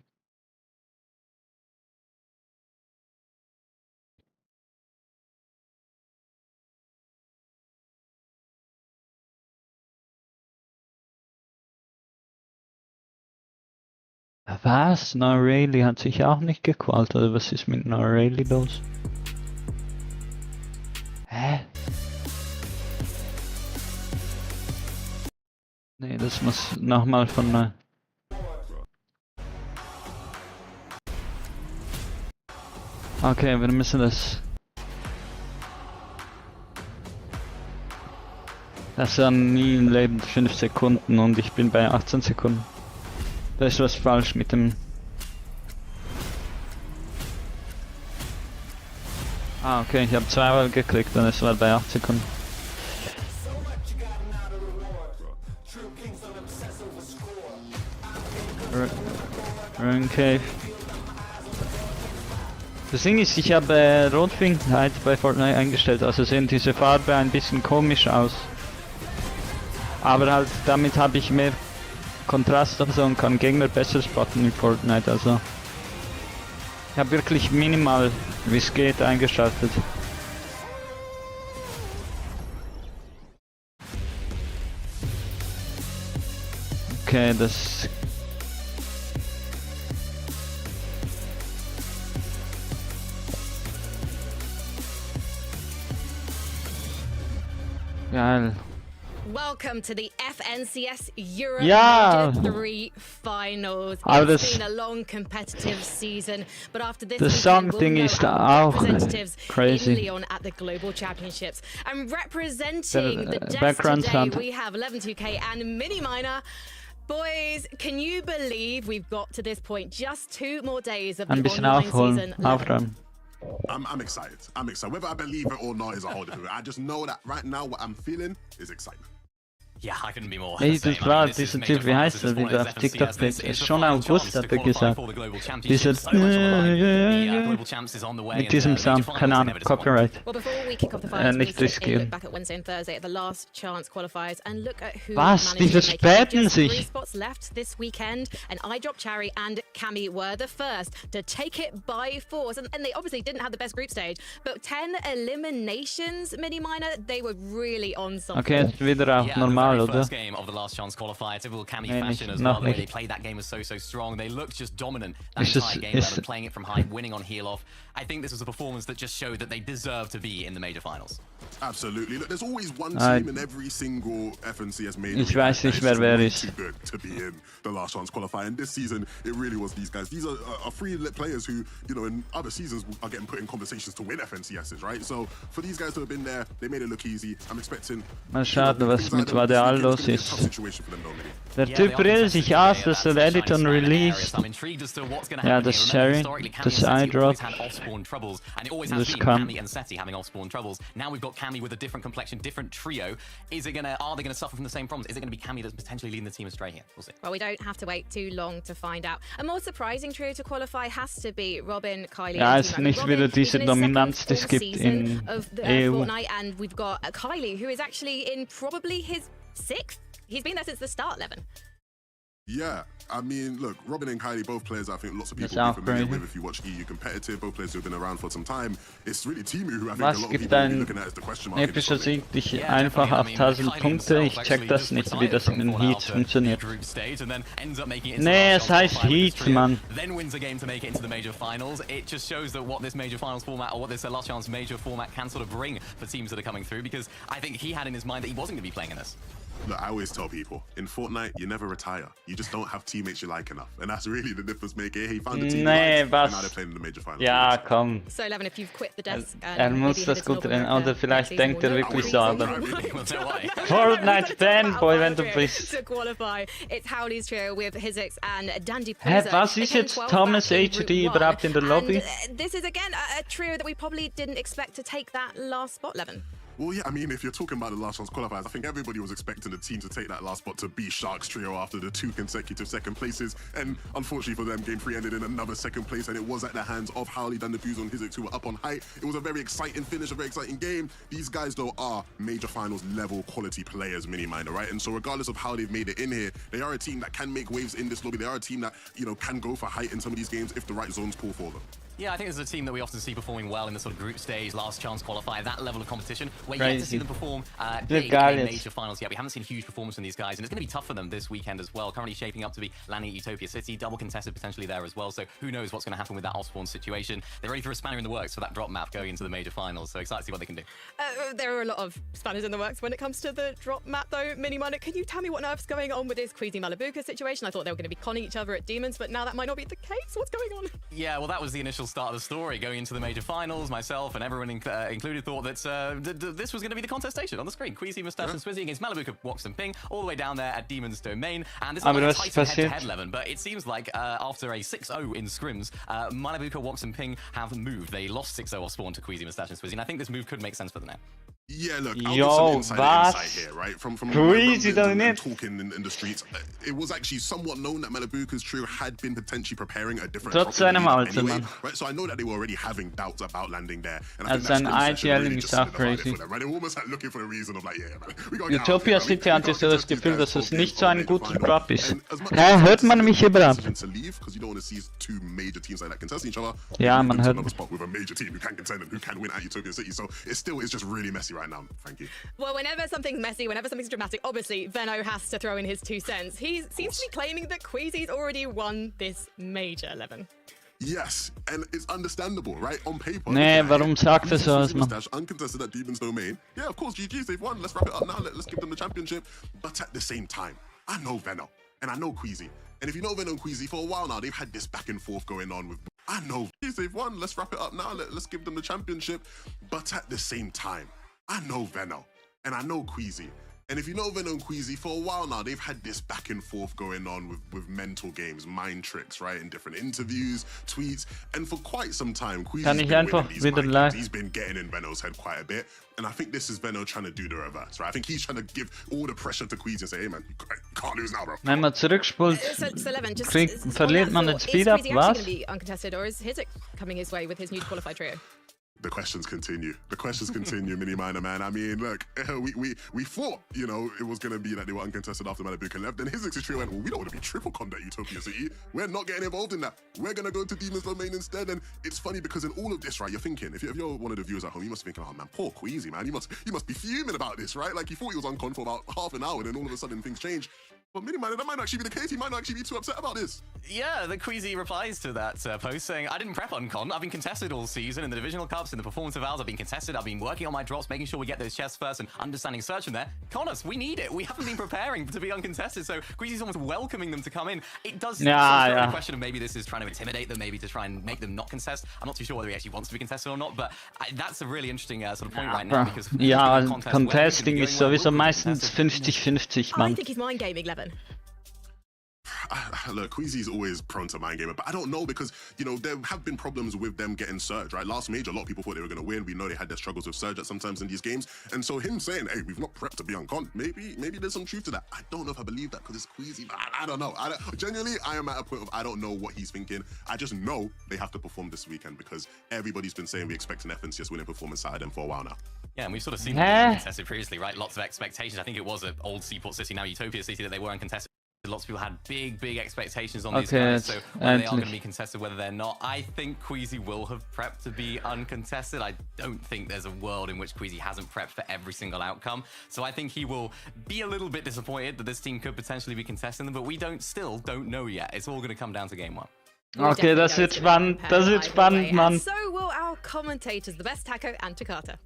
[SPEAKER 1] Was? Norelli hat sich auch nicht gequalt, oder was ist mit Norelli los? Hä? Nee, das muss nochmal von... Okay, wir müssen das... Das waren nie im Leben 5 Sekunden und ich bin bei 18 Sekunden. Da ist was falsch mit dem... Ah, okay, ich habe zweimal geklickt und es war bei 8 Sekunden. Rune Cave. Das Ding ist, ich habe Rotfinkenheit bei Fortnite eingestellt, also sehen diese Farbe ein bisschen komisch aus. Aber halt, damit habe ich mehr Kontrast und so und kann Gegner besser spotten in Fortnite, also. Ich habe wirklich minimal, wie es geht, eingeschaltet. Okay, das... Geil.
[SPEAKER 3] Welcome to the FNCS Europe
[SPEAKER 1] Ja.
[SPEAKER 3] Major 3 Finals.
[SPEAKER 1] Aber
[SPEAKER 3] It's
[SPEAKER 1] das-
[SPEAKER 3] been a long competitive season, but after this
[SPEAKER 1] Das
[SPEAKER 3] weekend,
[SPEAKER 1] Song-Ding
[SPEAKER 3] we'll
[SPEAKER 1] ist
[SPEAKER 3] know our
[SPEAKER 1] auch
[SPEAKER 3] representatives
[SPEAKER 1] crazy.
[SPEAKER 3] in Lyon at the Global Championships. And representing the Jets
[SPEAKER 1] background
[SPEAKER 3] today,
[SPEAKER 1] sound.
[SPEAKER 3] we have 112K and Mini Miner. Boys, can you believe we've got to this point? Just 2 more days of
[SPEAKER 1] Ein
[SPEAKER 3] the
[SPEAKER 1] bisschen
[SPEAKER 3] online
[SPEAKER 1] aufholen,
[SPEAKER 3] season.
[SPEAKER 1] aufräumen.
[SPEAKER 5] I'm excited. I'm excited. Whether I believe it or not is a whole different. I just know that right now what I'm feeling is excitement.
[SPEAKER 6] Yeah, I couldn't be more.
[SPEAKER 1] Hey,
[SPEAKER 6] the same.
[SPEAKER 1] das war
[SPEAKER 6] this is
[SPEAKER 1] dieser
[SPEAKER 6] major
[SPEAKER 1] Typ, wie
[SPEAKER 6] finals.
[SPEAKER 1] heißt
[SPEAKER 6] This
[SPEAKER 1] er,
[SPEAKER 6] is
[SPEAKER 1] wie
[SPEAKER 6] one
[SPEAKER 1] der
[SPEAKER 6] of
[SPEAKER 1] auf
[SPEAKER 6] the
[SPEAKER 1] TikTok
[SPEAKER 6] FNCS. This
[SPEAKER 1] ist?
[SPEAKER 6] is the
[SPEAKER 1] Schon
[SPEAKER 6] final
[SPEAKER 1] August
[SPEAKER 6] chance
[SPEAKER 1] hat
[SPEAKER 6] to
[SPEAKER 1] er
[SPEAKER 6] qualify
[SPEAKER 1] gesagt.
[SPEAKER 6] for the Global
[SPEAKER 1] Dieser
[SPEAKER 6] Championships. So much on the line. The Global Champs is on the way.
[SPEAKER 1] mit diesem
[SPEAKER 6] and,
[SPEAKER 1] Sound,
[SPEAKER 6] major
[SPEAKER 1] keine
[SPEAKER 6] finals
[SPEAKER 1] Ahnung,
[SPEAKER 6] never disappoint.
[SPEAKER 1] Copyright.
[SPEAKER 3] Well, before we kick off the finals, we
[SPEAKER 1] nicht
[SPEAKER 3] sit in,
[SPEAKER 1] riskieren.
[SPEAKER 3] look back at Wednesday and Thursday at the last chance qualifiers and look at who
[SPEAKER 1] Was? Die
[SPEAKER 3] managed to make it.
[SPEAKER 1] verspäten
[SPEAKER 3] Just 3
[SPEAKER 1] sich.
[SPEAKER 3] spots left this weekend, and iDrop, Cherry and Cammy were the first to take it by force. And they obviously didn't have the best group stage, but 10 eliminations, Mini-Miner, they were really on something.
[SPEAKER 1] Okay, jetzt wieder auf normal, oder?
[SPEAKER 6] First game of the last chance qualifier, typical Cammy
[SPEAKER 1] Nee,
[SPEAKER 6] fashion
[SPEAKER 1] nicht,
[SPEAKER 6] as well.
[SPEAKER 1] noch
[SPEAKER 6] The way they
[SPEAKER 1] nicht.
[SPEAKER 6] played that game was so strong. They looked just dominant that
[SPEAKER 1] Ist es-
[SPEAKER 6] entire game,
[SPEAKER 1] ist-
[SPEAKER 6] playing it from high, winning on heal off. I think this was a performance that just showed that they deserve to be in the major finals.
[SPEAKER 5] Absolutely. Look, there's always one team in every single FNCS major.
[SPEAKER 1] Ich weiß nicht, wer ist.
[SPEAKER 5] Too good to be in the last chance qualifier. And this season, it really was these guys. These are 3 players who, you know, in other seasons are getting put in conversations to win FNCSs, right? So for these guys to have been there, they made it look easy. I'm expecting.
[SPEAKER 1] Mal schauen, was mit
[SPEAKER 5] Vadeal
[SPEAKER 1] Vadeal los ist. Der Typ redet sich aus, dass er Edit und Release. Ja, das Cherry, das iDrop, das kann.
[SPEAKER 6] Cammy and Seti having off-spawn troubles. Now we've got Cammy with a different complexion, different trio. Are they gonna suffer from the same problems? Is it gonna be Cammy that's potentially leading the team astray here? We'll see.
[SPEAKER 3] Well, we don't have to wait too long to find out. A more surprising trio to qualify has to be Robin, Kylie.
[SPEAKER 1] Ja,
[SPEAKER 3] and
[SPEAKER 1] es ist
[SPEAKER 3] Team
[SPEAKER 1] nicht
[SPEAKER 3] Robin
[SPEAKER 1] wieder
[SPEAKER 3] is
[SPEAKER 1] diese
[SPEAKER 3] in his
[SPEAKER 1] Dominanz,
[SPEAKER 3] second
[SPEAKER 1] die es
[SPEAKER 3] full
[SPEAKER 1] gibt
[SPEAKER 3] season
[SPEAKER 1] in
[SPEAKER 3] of the
[SPEAKER 1] EU.
[SPEAKER 3] Fortnite, and we've got Kylie, who is actually in probably his 6th. He's been there since the start, Levin.
[SPEAKER 5] Yeah, I mean, look, Robin and Kylie, both players I think lots of people
[SPEAKER 1] That's
[SPEAKER 5] will be familiar
[SPEAKER 1] crazy.
[SPEAKER 5] with if you watch EU competitive, both players who have been around for some time. It's really Timu who I think
[SPEAKER 1] Was
[SPEAKER 5] a lot of
[SPEAKER 1] gibt
[SPEAKER 5] people will be
[SPEAKER 1] ein
[SPEAKER 5] looking at as the question mark. in this
[SPEAKER 1] epischer
[SPEAKER 5] tournament.
[SPEAKER 1] Sieg dich einfach auf 1000 Punkte? Ich check das nicht, wie das in den Heats funktioniert. Nee, es heißt Heats, Mann.
[SPEAKER 6] Then wins a game to make it into the major finals. It just shows that what this major finals format, or what this last chance major format can sort of bring for teams that are coming through, because I think he had in his mind that he wasn't going to be playing in this.
[SPEAKER 5] Look, I always tell people, in Fortnite, you never retire. You just don't have teammates you like enough. And that's really the difference maker. He found a team
[SPEAKER 1] Nee,
[SPEAKER 5] and
[SPEAKER 1] was?
[SPEAKER 5] now they're playing in the major finals.
[SPEAKER 1] Ja, komm.
[SPEAKER 3] So, Levin, if you've quit the desk,
[SPEAKER 1] Er muss das gut trennen, oder vielleicht denkt er wirklich so, aber
[SPEAKER 6] Well, so why?
[SPEAKER 1] Fortnite Fanboy, wenn du bist.
[SPEAKER 3] To qualify, it's Howley's trio with Ch6s and Dandy
[SPEAKER 1] Hä,
[SPEAKER 3] Pulser.
[SPEAKER 1] was ist
[SPEAKER 3] They came
[SPEAKER 1] jetzt
[SPEAKER 3] 12
[SPEAKER 1] Thomas
[SPEAKER 3] back in
[SPEAKER 1] HD
[SPEAKER 3] Route 1.
[SPEAKER 1] überhaupt in der Lobby?
[SPEAKER 3] And, this is again a trio that we probably didn't expect to take that last spot, Levin.
[SPEAKER 5] Well, yeah, I mean, if you're talking about the last chance qualifiers, I think everybody was expecting the team to take that last spot to be Ch6s trio after the 2 consecutive second places. And unfortunately for them, game 3 ended in another second place, and it was at the hands of Howley, Dandapuse, and Ch6s, who were up on height. It was a very exciting finish, a very exciting game. These guys, though, are major finals level quality players, Mini-Miner, right? And so regardless of how they've made it in here, they are a team that can make waves in this lobby. They are a team that, you know, can go for height in some of these games if the right zones pull for them.
[SPEAKER 6] Yeah, I think this is a team that we often see performing well in the sort of group stage, last chance qualifier, that level of competition. We're yet to see them perform big in major finals yet. We haven't seen huge performance from these guys, and it's going to be tough for them this weekend as well. Currently shaping up to be landing at Utopia City, double contested potentially there as well. So who knows what's going to happen with that off-spawn situation. They're ready for a spanner in the works for that drop map going into the major finals. So excited to see what they can do.
[SPEAKER 3] There are a lot of spanners in the works when it comes to the drop map, though. Mini-Miner, can you tell me what on earth's going on with this Queasy Malabuka situation? I thought they were going to be conning each other at Demons, but now that might not be the case. What's going on?
[SPEAKER 6] Yeah, well, that was the initial start of the story. Going into the major finals, myself and everyone included thought that this was going to be the contestation on the screen. Queasy, Mustache and Swizzy against Malabuka, Wox and Ping, all the way down there at Demon's Domain. And this is like a tight head-to-head 11, but it seems like after a 6-0 in scrims, Malabuka, Wox and Ping have moved. They lost 6-0 off spawn to Queasy, Mustache and Swizzy, and I think this move could make sense for them now.
[SPEAKER 5] Yeah, look, I'll get some insight here, right? From
[SPEAKER 1] Crazy,
[SPEAKER 5] and talking in the streets, it was actually somewhat known that Malabuka's trio had been potentially preparing a different anyway, right? So I know that they were already having doubts about landing there. And I think that's really just crazy. Right? They were almost like looking for a reason of like, yeah, man, we gotta get
[SPEAKER 1] Utopia City hatte so das Gefühl, dass es nicht so ein guter Drop ist. Hä, hört man mich überhaupt?
[SPEAKER 5] Because you don't want to see 2 major teams like that contesting each other.
[SPEAKER 1] Ja, man hört.
[SPEAKER 5] Another spot with a major team who can contend and who can win at Utopia City. So it still is just really messy right now, Frankie.
[SPEAKER 3] Well, whenever something's messy, whenever something's dramatic, obviously Venno has to throw in his 2 cents. He seems to be claiming that Queasy's already won this major, Levin.
[SPEAKER 5] Yes, and it's understandable, right? On paper.
[SPEAKER 1] Nee, warum sagt er so?
[SPEAKER 5] Uncontested at Demon's Domain. Yeah, of course, GG's, they've won. Let's wrap it up now. Let's give them the championship. But at the same time, I know Venno, and I know Queasy. And if you know Venno and Queasy, for a while now, they've had this back and forth going on with... I know they've won. Let's wrap it up now. Let's give them the championship. But at the same time, I know Venno, and I know Queasy. And if you know Venno and Queasy, for a while now, they've had this back and forth going on with mental games, mind tricks, right? In different interviews, tweets. And for quite some time, Queasy's been winning these mind games. He's been getting in Venno's head quite a bit. And I think this is Venno trying to do the reverse, right? I think he's trying to give all the pressure to Queasy and say, hey man, you can't lose now, bro.
[SPEAKER 1] Wenn man zurückspult, verliert man den Speed up, was?
[SPEAKER 3] Is Queasy actually going to be uncontested, or is Ch6s coming his way with his new qualified trio?
[SPEAKER 5] The questions continue. The questions continue, Mini Miner, man. I mean, look, we thought, you know, it was going to be that they were uncontested after Malibuca left. Then his Ch6s3 went, well, we don't want to be triple commed at Utopia City. We're not getting involved in that. We're going to go to Demon's Domain instead. And it's funny because in all of this, right, you're thinking, if you're one of the viewers at home, you must be thinking, oh, man, poor Queasy, man. You must be fuming about this, right? Like, he thought he was on con for about half an hour, and then all of a sudden things change. But Mini Miner, that might not actually be the case. He might not actually be too upset about this.
[SPEAKER 6] Yeah, the Queasy replies to that post saying, I didn't prep on con. I've been contested all season in the divisional cups, in the performance evals. I've been contested. I've been working on my drops, making sure we get those chests first and understanding search in there. Connors, we need it. We haven't been preparing to be uncontested. So Queasy's almost welcoming them to come in. It does the question of maybe this is trying to intimidate them, maybe to try and make them not contest. I'm not too sure whether he actually wants to be contested or not, but that's a really interesting sort of point right now. Because
[SPEAKER 1] contesting ist sowieso meistens 50-50, man.
[SPEAKER 3] I think he's mind gaming, Levin.
[SPEAKER 5] Look, Queasy's always prone to mind gamer, but I don't know because, you know, there have been problems with them getting Surge, right? Last major, a lot of people thought they were going to win. We know they had their struggles with Surge at sometimes in these games. And so him saying, hey, we've not prepped to be on con, maybe there's some truth to that. I don't know if I believe that because it's Queasy. I don't know. Genuinely, I am at a point of I don't know what he's thinking. I just know they have to perform this weekend because everybody's been saying we expect an FNCS winning performance side of them for a while now.
[SPEAKER 6] Yeah, and we've sort of seen them contested previously, right? Lots of expectations. I think it was an old Seaport City, now Utopia City, that they were uncontested. Lots of people had big expectations on these guys, so whether they are going to be contested, whether they're not, I think Queasy will have prepped to be uncontested. I don't think there's a world in which Queasy hasn't prepped for every single outcome, so I think he will be a little bit disappointed that this team could potentially be contesting them, but we still don't know yet. It's all going to come down to game one.
[SPEAKER 1] Okay, das wird spannend, man.
[SPEAKER 3] So will our commentators, the best Taco and Takata.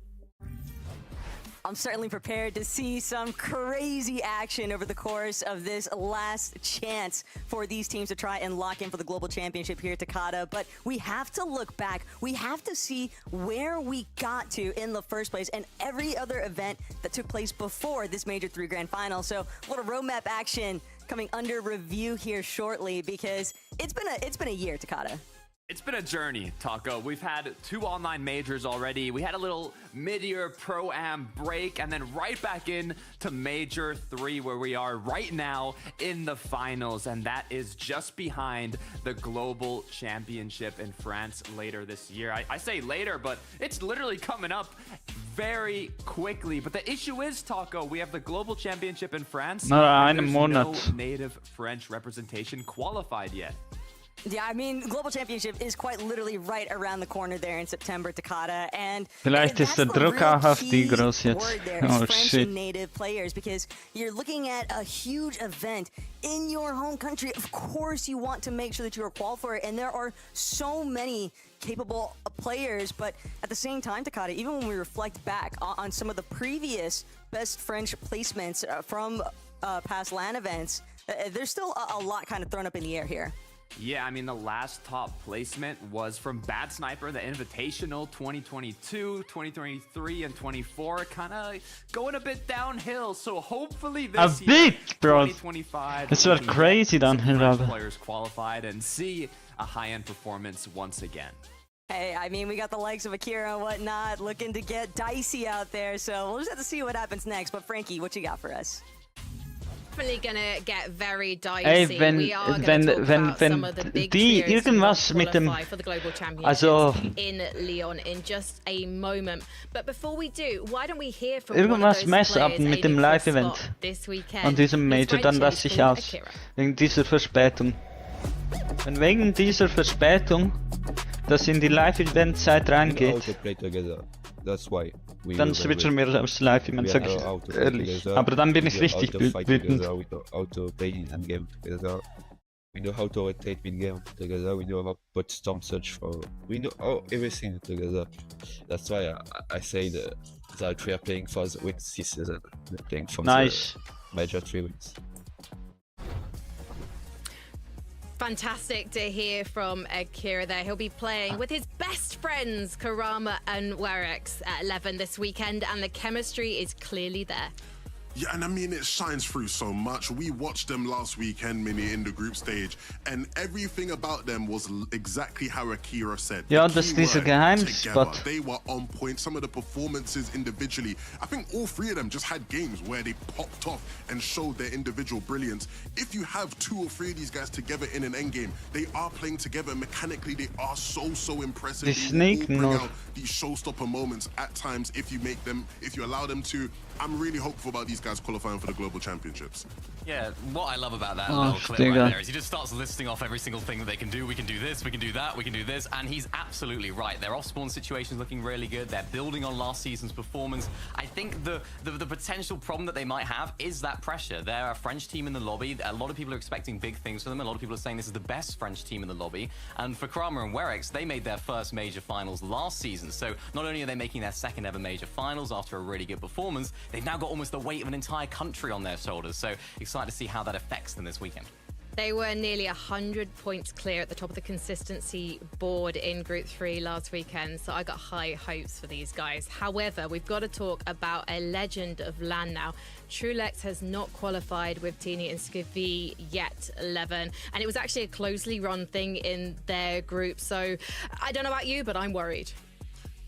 [SPEAKER 7] I'm certainly prepared to see some crazy action over the course of this last chance for these teams to try and lock in for the global championship here at Takata. But we have to look back. We have to see where we got to in the first place and every other event that took place before this Major 3 Grand Final. So a little roadmap action coming under review here shortly because it's been a year, Takata.
[SPEAKER 8] It's been a journey, Taco. We've had 2 online majors already. We had a little mid-year Pro-Am break and then right back in to Major 3 where we are right now in the finals, and that is just behind the Global Championship in France later this year. I say later, but it's literally coming up very quickly. But the issue is, Taco, we have the Global Championship in France. No native French representation qualified yet.
[SPEAKER 7] Yeah, I mean, Global Championship is quite literally right around the corner there in September, Takata, and
[SPEAKER 1] vielleicht ist der Druck auch auf die groß jetzt.
[SPEAKER 7] Oh shit. Native players, because you're looking at a huge event in your home country. Of course, you want to make sure that you are qualified for it, and there are so many capable players. But at the same time, Takata, even when we reflect back on some of the previous best French placements from past LAN events, there's still a lot kind of thrown up in the air here.
[SPEAKER 8] Yeah, I mean, the last top placement was from Bad Sniper, the Invitational 2022, 2023, and 24. Kind of going a bit downhill, so hopefully this year, 2025,
[SPEAKER 1] it's not crazy downhill.
[SPEAKER 8] Players qualified and see a high-end performance once again.
[SPEAKER 7] Hey, I mean, we got the likes of Akira and whatnot looking to get dicey out there, so we'll just have to see what happens next. But Frankie, what you got for us?
[SPEAKER 3] Definitely gonna get very dicey. We are gonna talk about some of the big
[SPEAKER 1] die irgendwas mit dem,
[SPEAKER 3] for the global championship
[SPEAKER 1] also
[SPEAKER 3] in Lyon in just a moment. But before we do, why don't we hear from
[SPEAKER 1] irgendwas mess up mit dem Live-Event an diesem Major, dann lasse ich aus. Wegen dieser Verspätung. Wenn wegen dieser Verspätung das in die Live-Event-Zeit reingeht, dann switchen wir aufs Live-Event, sag ich ehrlich. Aber dann bin ich richtig wütend.
[SPEAKER 9] We know how to rotate mid-game together, we know how to put storm search for, we know everything together. That's why I say that we are playing for the wins this season, playing from the Major 3 wins.
[SPEAKER 3] Fantastic to hear from Akira there. He'll be playing with his best friends, Karama and Werex, at 11 this weekend, and the chemistry is clearly there.
[SPEAKER 5] Yeah, and I mean, it shines through so much. We watched them last weekend, Mini, in the group stage, and everything about them was exactly how Akira said.
[SPEAKER 1] Ja,
[SPEAKER 5] The
[SPEAKER 1] das ist
[SPEAKER 5] key
[SPEAKER 1] dieser
[SPEAKER 5] word,
[SPEAKER 1] Geheimspot.
[SPEAKER 5] together. They were on point. Some of the performances individually, I think all three of them just had games where they popped off and showed their individual brilliance. If you have 2 or 3 of these guys together in an endgame, they are playing together. Mechanically, they are so impressive.
[SPEAKER 1] Die
[SPEAKER 5] They will
[SPEAKER 1] sneaken
[SPEAKER 5] bring
[SPEAKER 1] noch.
[SPEAKER 5] out these showstopper moments at times if you allow them to. I'm really hopeful about these guys qualifying for the global championships.
[SPEAKER 6] Yeah, what I love about that
[SPEAKER 1] Oh,
[SPEAKER 6] little clip
[SPEAKER 1] Digga.
[SPEAKER 6] right there is he just starts listing off every single thing that they can do. We can do this, we can do that, we can do this, and he's absolutely right. Their off-spawn situation's looking really good. They're building on last season's performance. I think the potential problem that they might have is that pressure. They're a French team in the lobby. A lot of people are expecting big things from them. A lot of people are saying this is the best French team in the lobby. And for Kramer and Werex, they made their first major finals last season. So not only are they making their second ever major finals after a really good performance, they've now got almost the weight of an entire country on their shoulders. So excited to see how that affects them this weekend.
[SPEAKER 3] They were nearly 100 points clear at the top of the consistency board in Group 3 last weekend, so I got high hopes for these guys. However, we've got to talk about a legend of LAN now. Ch6s3 has not qualified with Tini and Skivi yet, 11, and it was actually a closely run thing in their group, so I don't know about you, but I'm worried.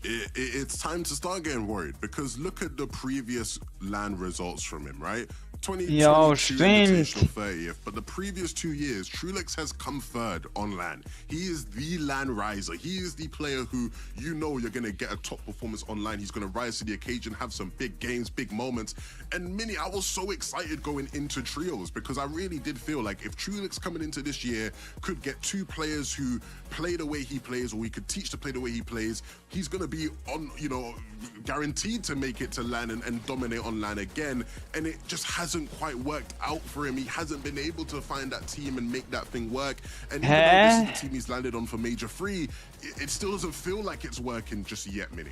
[SPEAKER 5] It's time to start getting worried, because look at the previous LAN results from him, right? 2022 invitational 30th, but the previous 2 years, Ch6s3 has come third on LAN. He is the LAN riser. He is the player who you know you're going to get a top performance online. He's going to rise to the occasion, have some big games, big moments. And Mini, I was so excited going into trios, because I really did feel like if Ch6s3 coming into this year could get 2 players who play the way he plays, or we could teach to play the way he plays, he's going to be on, you know, guaranteed to make it to LAN and dominate on LAN again. And it just hasn't quite worked out for him. He hasn't been able to find that team and make that thing work. And even though this is the team he's landed on for Major 3, it still doesn't feel like it's working just yet, Mini.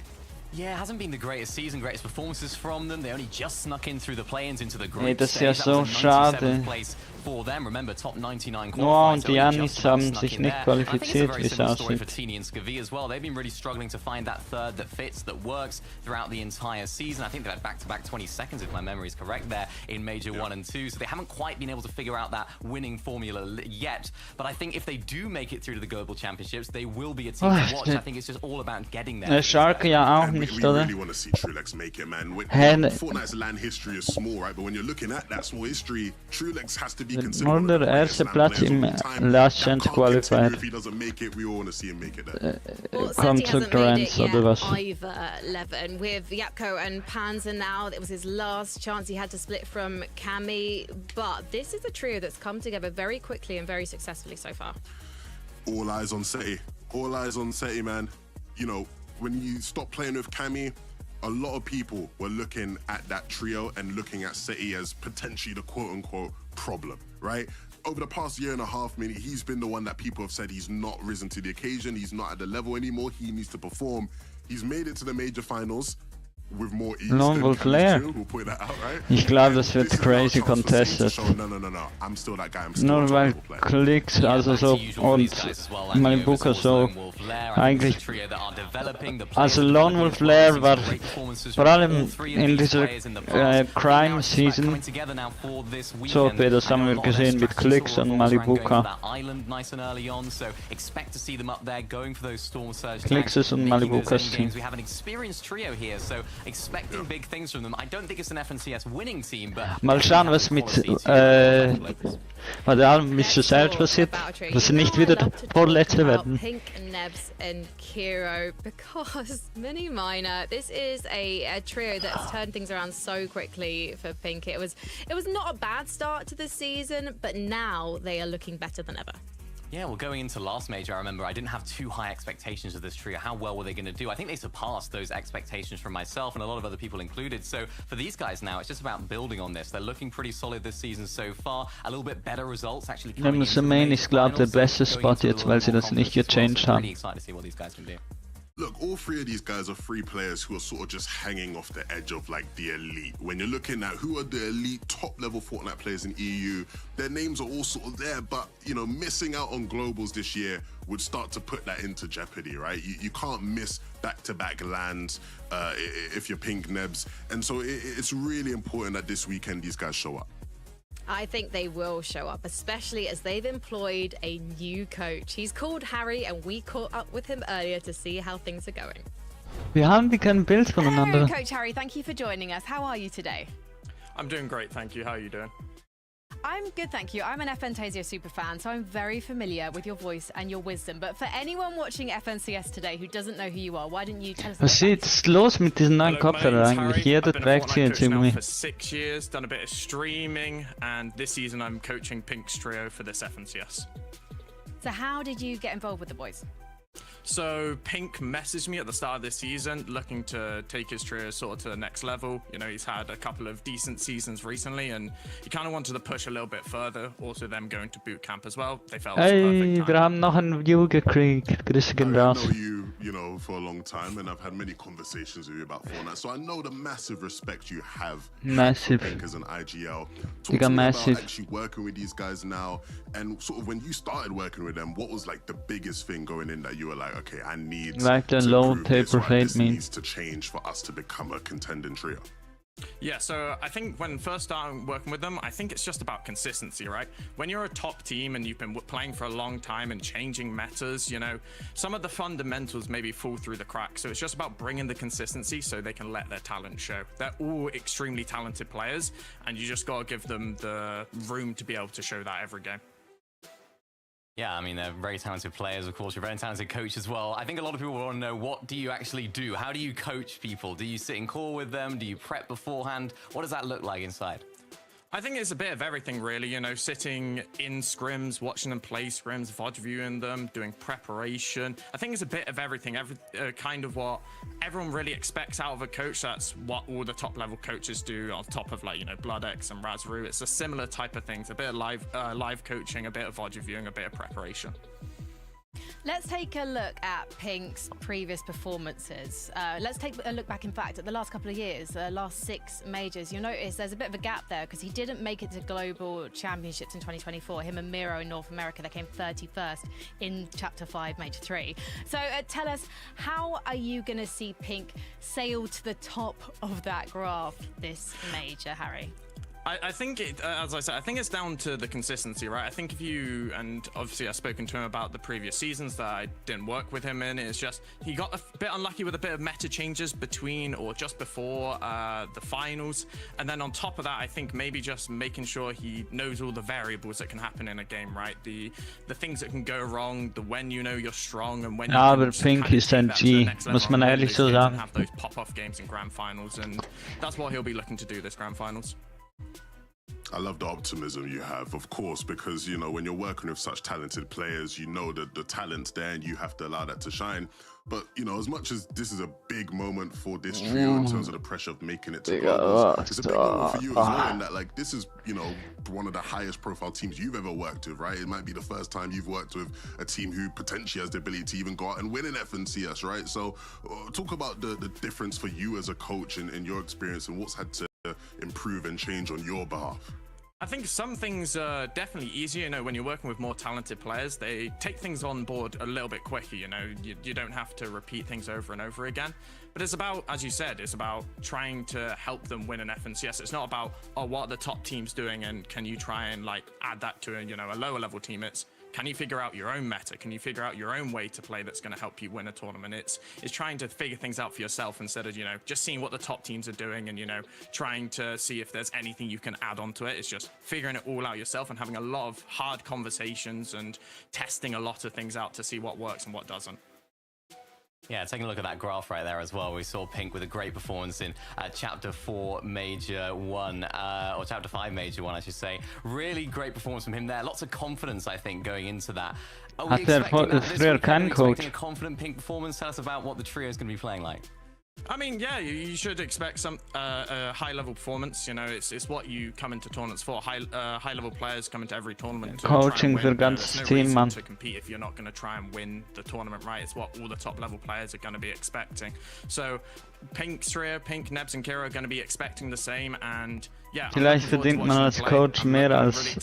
[SPEAKER 6] Yeah, it hasn't been the greatest season, greatest performances from them. They only just snuck in through the play-ins into the group
[SPEAKER 1] Das ist
[SPEAKER 6] stage.
[SPEAKER 1] ja
[SPEAKER 6] That
[SPEAKER 1] so
[SPEAKER 6] was a 97th
[SPEAKER 1] schade.
[SPEAKER 6] place for them. Remember, top 99
[SPEAKER 1] Noah und
[SPEAKER 6] qualifiers,
[SPEAKER 1] die
[SPEAKER 6] only
[SPEAKER 1] Anis
[SPEAKER 6] just about
[SPEAKER 1] haben
[SPEAKER 6] snuck
[SPEAKER 1] sich
[SPEAKER 6] in
[SPEAKER 1] nicht
[SPEAKER 6] there. I
[SPEAKER 1] qualifiziert,
[SPEAKER 6] think it's a very
[SPEAKER 1] wie es
[SPEAKER 6] similar story for
[SPEAKER 1] aussieht.
[SPEAKER 6] Tini and Skivi as well. They've been really struggling to find that third that fits, that works throughout the entire season. I think they've had back-to-back 22nds, if my memory is correct, there in Major 1 and 2. So they haven't quite been able to figure out that winning formula yet. But I think if they do make it through to the Global Championships, they will be a team to watch. I think it's just all about getting there.
[SPEAKER 1] Schalke ja auch
[SPEAKER 5] And
[SPEAKER 1] nicht,
[SPEAKER 5] we
[SPEAKER 1] oder?
[SPEAKER 5] really want to see Ch6s3 make it, man. Fortnite's LAN history is small, right? But when you're looking at that small history, Ch6s3 has to be considered one of the
[SPEAKER 1] Nur der
[SPEAKER 5] greatest
[SPEAKER 1] erste
[SPEAKER 5] LAN
[SPEAKER 1] Platz
[SPEAKER 5] players
[SPEAKER 1] im
[SPEAKER 5] of all time.
[SPEAKER 1] Last
[SPEAKER 5] That
[SPEAKER 1] Chance
[SPEAKER 5] can't continue
[SPEAKER 1] Qualified.
[SPEAKER 5] if he doesn't make it. We all want to see him make it there.
[SPEAKER 3] Well,
[SPEAKER 1] Kommt
[SPEAKER 3] Seti
[SPEAKER 1] zu
[SPEAKER 3] hasn't made it
[SPEAKER 1] Grants
[SPEAKER 3] yet
[SPEAKER 1] oder was?
[SPEAKER 3] either, Levin. With Yapko and Panzer now, it was his last chance. He had to split from Cammy, but this is a trio that's come together very quickly and very successfully so far.
[SPEAKER 5] All eyes on Seti. All eyes on Seti, man. You know, when you stop playing with Cammy, a lot of people were looking at that trio and looking at Seti as potentially the quote-unquote problem, right? Over the past year and a half, Mini, he's been the one that people have said he's not risen to the occasion. He's not at the level anymore. He needs to perform. He's made it to the major finals with more ease
[SPEAKER 1] Lone
[SPEAKER 5] than
[SPEAKER 1] Wolf
[SPEAKER 5] Cammy's
[SPEAKER 1] Lair.
[SPEAKER 5] trio. We'll point that out, right?
[SPEAKER 1] Ich glaube,
[SPEAKER 5] And
[SPEAKER 1] das wird
[SPEAKER 5] this is now a
[SPEAKER 1] crazy
[SPEAKER 5] chance for Seti to
[SPEAKER 1] contested.
[SPEAKER 5] show, no, I'm still that guy. I'm still
[SPEAKER 1] Nur
[SPEAKER 5] a
[SPEAKER 1] weil
[SPEAKER 5] top-level player.
[SPEAKER 1] Clix, also so, und Malibuka so eigentlich, also Lone Wolf Lair war vor allem in dieser Crime Season so OP, das haben wir gesehen mit Clix und Malibuka. Clixes und Malibukas Team.
[SPEAKER 6] We have an experienced trio here, so expecting big things from them. I don't think it's an FNCS winning team, but
[SPEAKER 1] Mal schauen, was mit bei der Alm mit Ch6s3 passiert, dass sie nicht wieder Vorletzte werden.
[SPEAKER 3] Pink, Nebs and Kiro, because Mini Minor, this is a trio that's turned things around so quickly for Pink. It was not a bad start to the season, but now they are looking better than ever.
[SPEAKER 6] yeah, well, going into last major, I remember I didn't have too high expectations of this trio. How well were they going to do? I think they surpassed those expectations from myself and a lot of other people included. So for these guys now, it's just about building on this. They're looking pretty solid this season so far. A little bit better results actually coming into the
[SPEAKER 1] Main ist, glaube ich, der
[SPEAKER 6] finals,
[SPEAKER 1] beste
[SPEAKER 6] so
[SPEAKER 1] Spot
[SPEAKER 6] going into
[SPEAKER 1] jetzt,
[SPEAKER 6] a
[SPEAKER 1] weil
[SPEAKER 6] little
[SPEAKER 1] sie
[SPEAKER 6] more
[SPEAKER 1] das nicht
[SPEAKER 6] confidence as well.
[SPEAKER 1] gechanged
[SPEAKER 6] So
[SPEAKER 1] haben.
[SPEAKER 6] really excited to see what these guys can do.
[SPEAKER 5] Look, all three of these guys are three players who are sort of just hanging off the edge of like the elite. When you're looking at who are the elite top level Fortnite players in EU, their names are all sort of there, but you know, missing out on globals this year would start to put that into jeopardy, right? You can't miss back-to-back lands if you're Pink Nebs. And so it's really important that this weekend these guys show up.
[SPEAKER 3] I think they will show up, especially as they've employed a new coach. He's called Harry, and we caught up with him earlier to see how things are going.
[SPEAKER 1] Wir haben die kennen Bild voneinander.
[SPEAKER 10] Hello, Coach Harry. Thank you for joining us. How are you today?
[SPEAKER 11] I'm doing great, thank you. How are you doing?
[SPEAKER 10] I'm good, thank you. I'm an FNTASIO superfan, so I'm very familiar with your voice and your wisdom. But for anyone watching FNCS today who doesn't know who you are, why don't you tell us?
[SPEAKER 1] Was ist los mit diesen neuen Kopfhörer eigentlich? Jeder trägt sie jetzt irgendwie.
[SPEAKER 11] For 6 years, done a bit of streaming, and this season I'm coaching Pink's trio for this FNCS.
[SPEAKER 10] So how did you get involved with the boys?
[SPEAKER 11] So Pink messaged me at the start of this season looking to take his trio sort of to the next level. You know, he's had a couple of decent seasons recently, and he kind of wanted to push a little bit further. Also them going to boot camp as well. They felt
[SPEAKER 1] Hey, wir haben noch ein View gekriegt. Grüße gehen raus.
[SPEAKER 5] I know you know, for a long time, and I've had many conversations with you about Fortnite, so I know the massive respect you have for Pink as an IGL. Talk to me about actually working with these guys now, and sort of when you started working with them, what was like the biggest thing going in that you were like, okay, I need to improve this, or this needs to change for us to become a contending trio?
[SPEAKER 11] Yeah, so I think when first starting working with them, I think it's just about consistency, right? When you're a top team and you've been playing for a long time and changing metas, you know, some of the fundamentals maybe fall through the cracks. So it's just about bringing the consistency so they can let their talent show. They're all extremely talented players, and you just got to give them the room to be able to show that every game.
[SPEAKER 6] Yeah, I mean, they're very talented players, of course. You're a very talented coach as well. I think a lot of people want to know, what do you actually do? How do you coach people? Do you sit in call with them? Do you prep beforehand? What does that look like inside?
[SPEAKER 11] I think it's a bit of everything, really. You know, sitting in scrims, watching them play scrims, VOD viewing them, doing preparation. I think it's a bit of everything, kind of what everyone really expects out of a coach. That's what all the top level coaches do on top of, like, you know, BloodX and Razru. It's a similar type of thing. It's a bit of live coaching, a bit of VOD viewing, a bit of preparation.
[SPEAKER 10] Let's take a look at Pink's previous performances. Let's take a look back, in fact, at the last couple of years, last 6 majors. You'll notice there's a bit of a gap there because he didn't make it to global championships in 2024. Him and Miro in North America, they came 31st in Chapter 5, Major 3. So tell us, how are you going to see Pink sail to the top of that graph this major, Harry?
[SPEAKER 11] I think as I said, I think it's down to the consistency, right? I think if you, and obviously I've spoken to him about the previous seasons that I didn't work with him in, it's just he got a bit unlucky with a bit of meta changes between or just before the finals. And then on top of that, I think maybe just making sure he knows all the variables that can happen in a game, right? The things that can go wrong, the when you know you're strong and when you
[SPEAKER 1] aber Pink ist ein G, muss man ehrlich so sagen.
[SPEAKER 11] Have those pop-off games in grand finals, and that's what he'll be looking to do this grand finals.
[SPEAKER 5] I love the optimism you have, of course, because, you know, when you're working with such talented players, you know that the talent's there and you have to allow that to shine. But, you know, as much as this is a big moment for this trio in terms of the pressure of making it to globals, it's a big moment for you as well, in that, like, this is, you know, one of the highest profile teams you've ever worked with, right? It might be the first time you've worked with a team who potentially has the ability to even go out and win an FNCS, right? So talk about the difference for you as a coach and your experience and what's had to improve and change on your behalf.
[SPEAKER 11] I think some things are definitely easier, you know, when you're working with more talented players. They take things on board a little bit quicker, you know, you don't have to repeat things over and over again. But it's about, as you said, it's about trying to help them win an FNCS. It's not about, oh, what are the top teams doing and can you try and, like, add that to a, you know, a lower level team. It's, can you figure out your own meta? Can you figure out your own way to play that's going to help you win a tournament? It's trying to figure things out for yourself instead of, you know, just seeing what the top teams are doing and, you know, trying to see if there's anything you can add onto it. It's just figuring it all out yourself and having a lot of hard conversations and testing a lot of things out to see what works and what doesn't.
[SPEAKER 6] Yeah, taking a look at that graph right there as well. We saw Pink with a great performance in Chapter 4 Major 1, or Chapter 5 Major 1, I should say. Really great performance from him there. Lots of confidence, I think, going into that. Are we expecting that this weekend? Are we expecting a confident Pink performance? Tell us about what the trio is going to be playing like.
[SPEAKER 11] I mean, yeah, you should expect some a high-level performance. You know, it's what you come into tournaments for. High-level players come into every tournament to
[SPEAKER 1] Coaching
[SPEAKER 11] try and
[SPEAKER 1] für
[SPEAKER 11] win.
[SPEAKER 1] ganzes
[SPEAKER 11] There's no
[SPEAKER 1] Team,
[SPEAKER 11] reason
[SPEAKER 1] Mann.
[SPEAKER 11] to compete if you're not going to try and win the tournament, right? It's what all the top-level players are going to be expecting. So, Pink, Nebs, and Kira are going to be expecting the same. And yeah,
[SPEAKER 1] Vielleicht verdient man als Coach mehr als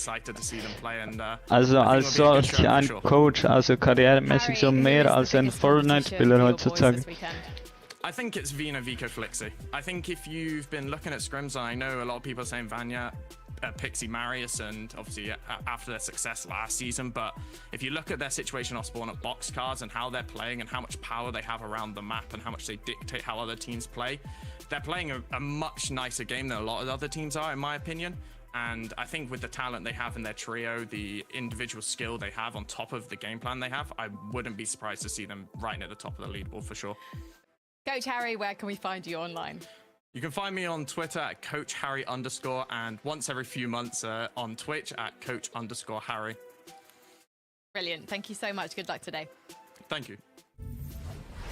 [SPEAKER 1] als solch ein Coach, also karrieremäßig so mehr als ein Fortnite-Spieler heutzutage.
[SPEAKER 11] I think it's Vina, Vico, Flixie. I think if you've been looking at scrims, and I know a lot of people are saying Vanya, Pixie, Marius, and obviously after their success last season, but if you look at their situation off spawn at box cards and how they're playing and how much power they have around the map and how much they dictate how other teams play, they're playing a much nicer game than a lot of other teams are, in my opinion. And I think with the talent they have in their trio, the individual skill they have on top of the game plan they have, I wouldn't be surprised to see them right at the top of the leaderboard for sure.
[SPEAKER 10] Coach Harry, where can we find you online?
[SPEAKER 11] You can find me on Twitter at CoachHarry_, and once every few months on Twitch at Coach_Harry.
[SPEAKER 10] Brilliant. Thank you so much. Good luck today.
[SPEAKER 11] Thank you.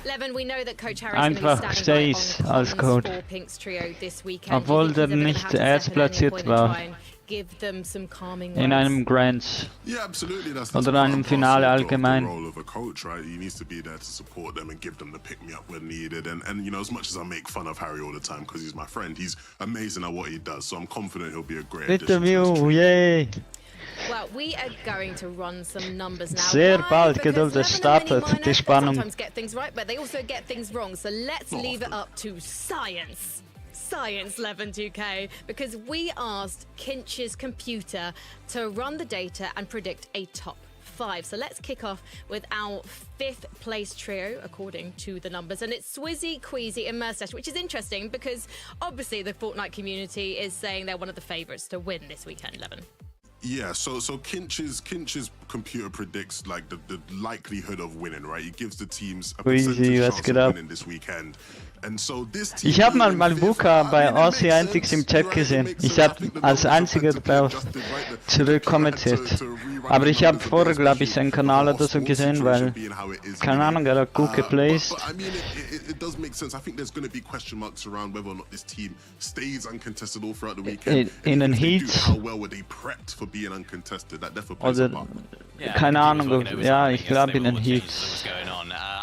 [SPEAKER 3] Levin, we know that Coach Harry is
[SPEAKER 1] Einfach Ch6s als Coach. Obwohl der nicht erstplatziert war.
[SPEAKER 3] Give them some calming
[SPEAKER 1] in einem Grands oder einem Finale allgemein.
[SPEAKER 5] The role of a coach, right? He needs to be there to support them and give them the pick me up when needed. And you know, as much as I make fun of Harry all the time because he's my friend, he's amazing at what he does. So I'm confident he'll be a great addition to this team.
[SPEAKER 1] Yay!
[SPEAKER 3] Well, we are going to run some numbers now.
[SPEAKER 1] Sehr bald geduldet startet die Spannung.
[SPEAKER 3] Sometimes get things right, but they also get things wrong. So let's leave it up to science. Science, Levin 2K, because we asked Ch6s computer to run the data and predict a top 5. So let's kick off with our 5th place trio, according to the numbers. And it's Swizzy, Queasy, and Merstash, which is interesting because obviously the Fortnite community is saying they're one of the favourites to win this weekend, Levin.
[SPEAKER 5] Yeah, so Ch6s computer predicts like the likelihood of winning, right? He gives the teams a percentage chance of winning this weekend. And so this team,
[SPEAKER 1] ich habe mal Malbuka bei Aussie Antics im Chat gesehen. Ich habe als einziger dabei zurückkommentiert. Aber ich habe vorher, glaube ich, seinen Kanal oder so gesehen, weil, keine Ahnung, er hat gut geplaced.
[SPEAKER 5] I mean, it does make sense. I think there's going to be question marks around whether or not this team stays uncontested all throughout the weekend.
[SPEAKER 1] In den Heats.
[SPEAKER 5] How well were they prepped for being uncontested? That definitely plays a part.
[SPEAKER 1] Keine Ahnung, ja, ich glaube in den Heats.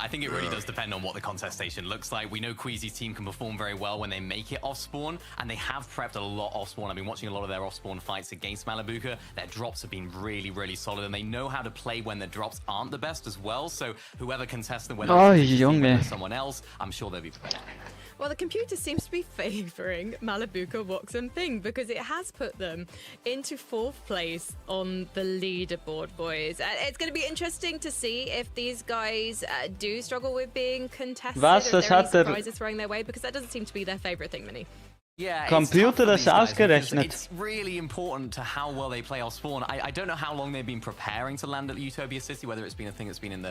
[SPEAKER 6] I think it really does depend on what the contest station looks like. We know Queasy's team can perform very well when they make it off spawn, and they have prepped a lot off spawn. I've been watching a lot of their off spawn fights against Malabuka. Their drops have been really, really solid, and they know how to play when the drops aren't the best as well. So whoever contests them, whether it's someone else, I'm sure they'll be prepared.
[SPEAKER 3] Well, the computer seems to be favouring Malabuka, Wox, and Ping because it has put them into 4th place on the leaderboard, boys. It's going to be interesting to see if these guys do struggle with being contested.
[SPEAKER 1] Was,
[SPEAKER 3] if there are any surprises throwing their way, because that doesn't seem to be their favourite thing, Minnie.
[SPEAKER 6] Yeah,
[SPEAKER 1] Computer das ausgerechnet.
[SPEAKER 6] It's really important to how well they play off spawn. I don't know how long they've been preparing to land at Utopia City, whether it's been a thing that's been in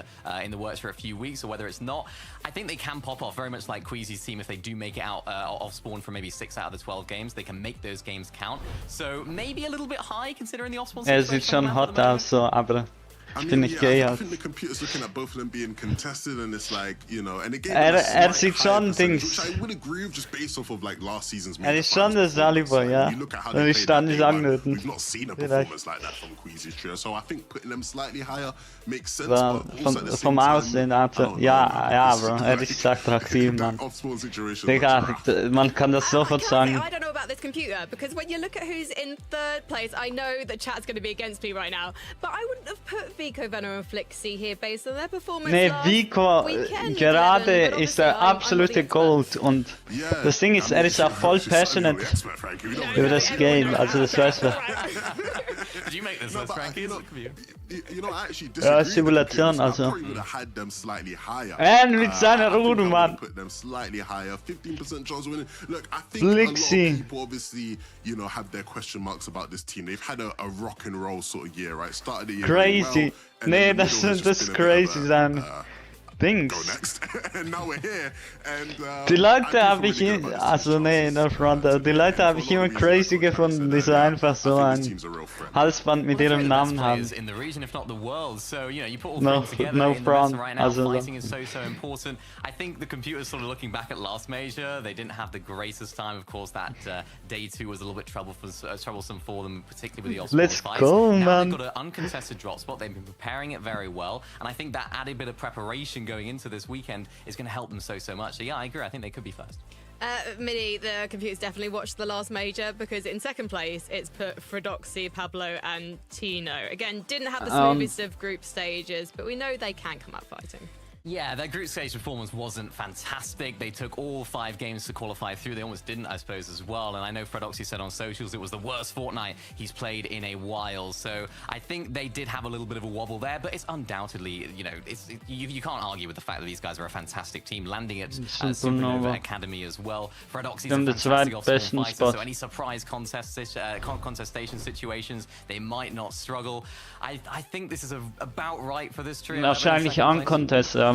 [SPEAKER 6] the works for a few weeks or whether it's not. I think they can pop off very much like Queasy's team if they do make it out off spawn for maybe 6 out of the 12 games. They can make those games count. So maybe a little bit high considering the off spawn situation.
[SPEAKER 1] Sieht schon hot aus, so, aber
[SPEAKER 5] I
[SPEAKER 1] mean,
[SPEAKER 5] yeah, I think the computer's looking at both of them being contested, and it's like, you know, and again,
[SPEAKER 1] sieht schon Dings.
[SPEAKER 5] which I would agree with just based off of like last season's.
[SPEAKER 1] Ist schon der Saliba, ja. Und ich stand nicht angehörten.
[SPEAKER 5] We've not seen a performance like that from Queasy's trio, so I think putting them slightly higher makes sense. But also at the same
[SPEAKER 1] vom Aussehen, ja, Bro, ist attraktiv, man. Digga, man kann das sofort sagen.
[SPEAKER 3] I don't know about this computer, because when you look at who's in 3rd place, I know the chat's going to be against me right now, but I wouldn't have put Vico, Venom and Flixie here based on their performance.
[SPEAKER 1] Nee, Vico gerade ist der absolute Gold und das Ding ist, er ist auch voll passionate über das Game, also das weißt du.
[SPEAKER 6] Did you make this list, Frankie?
[SPEAKER 5] You know, I actually
[SPEAKER 1] ja, Simulation, also. Mit seiner Ruhe, Mann.
[SPEAKER 5] Put them slightly higher, 15% chance of winning. Look, I think a lot of people obviously, you know, have their question marks about this team. They've had a rock and roll sort of year, right? Started the year
[SPEAKER 1] crazy.
[SPEAKER 5] well,
[SPEAKER 1] Nee, das ist crazy sein. Dings.
[SPEAKER 5] go next. And now we're here. And
[SPEAKER 1] Die Leute
[SPEAKER 5] I
[SPEAKER 1] habe
[SPEAKER 5] feel
[SPEAKER 1] ich,
[SPEAKER 5] really good about this
[SPEAKER 1] also
[SPEAKER 5] season.
[SPEAKER 1] nee, in der Front, die Leute habe ich immer crazy gefunden, die so einfach so ein Halsband mit ihrem Namen haben.
[SPEAKER 6] In the region, if not the world. So, you know, you put all
[SPEAKER 1] No-
[SPEAKER 6] three together
[SPEAKER 1] no
[SPEAKER 6] in the
[SPEAKER 1] front,
[SPEAKER 6] meta right now,
[SPEAKER 1] also
[SPEAKER 6] fighting is so important. I think the computer's sort of looking back at last major. They didn't have the greatest time. Of course, that day 2 was a little bit troublesome for them, particularly with the
[SPEAKER 1] Let's
[SPEAKER 6] fights.
[SPEAKER 1] go,
[SPEAKER 6] Now
[SPEAKER 1] man.
[SPEAKER 6] they've got an uncontested drop spot. They've been preparing it very well. And I think that added bit of preparation going into this weekend is going to help them so much. So yeah, I agree. I think they could be first.
[SPEAKER 3] Mini, the computer's definitely watched the last major because in second place it's put Fredoxy, Pablo, and Tino. Again, didn't have the smoothest of group stages, but we know they can come out fighting.
[SPEAKER 6] Yeah, their group stage performance wasn't fantastic. They took all 5 games to qualify through. They almost didn't, I suppose, as well. And I know Fredoxy said on socials it was the worst Fortnite he's played in a while. So I think they did have a little bit of a wobble there, but it's undoubtedly, you know, you can't argue with the fact that these guys are a fantastic team, landing at Supernova Academy as well. Fredoxy's a fantastic offscore fighter, so any surprise contestation situations, they might not struggle. I think this is about right for this trio.
[SPEAKER 1] Wahrscheinlich Uncontest, aber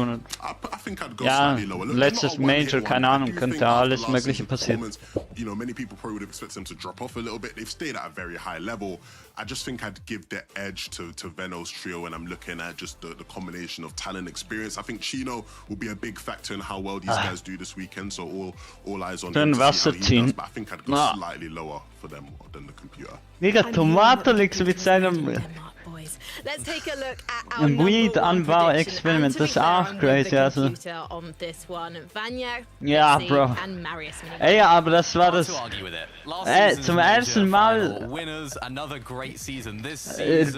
[SPEAKER 1] ja, letztes Major, keine Ahnung, könnte alles Mögliche passieren.
[SPEAKER 5] You know, many people probably would have expected them to drop off a little bit. They've stayed at a very high level. I just think I'd give the edge to Veno's trio when I'm looking at just the combination of talent, experience. I think Chino will be a big factor in how well these guys do this weekend. So all eyes on him to see how he does. But I think I'd go slightly lower for them than the computer.
[SPEAKER 1] Digga, Tomatolix mit seinem
[SPEAKER 3] Let's take a look at our
[SPEAKER 1] Weed-Anbau-Experiment, das ist auch crazy, also. Ja, Bro. Ey, aber das war das. Zum ersten Mal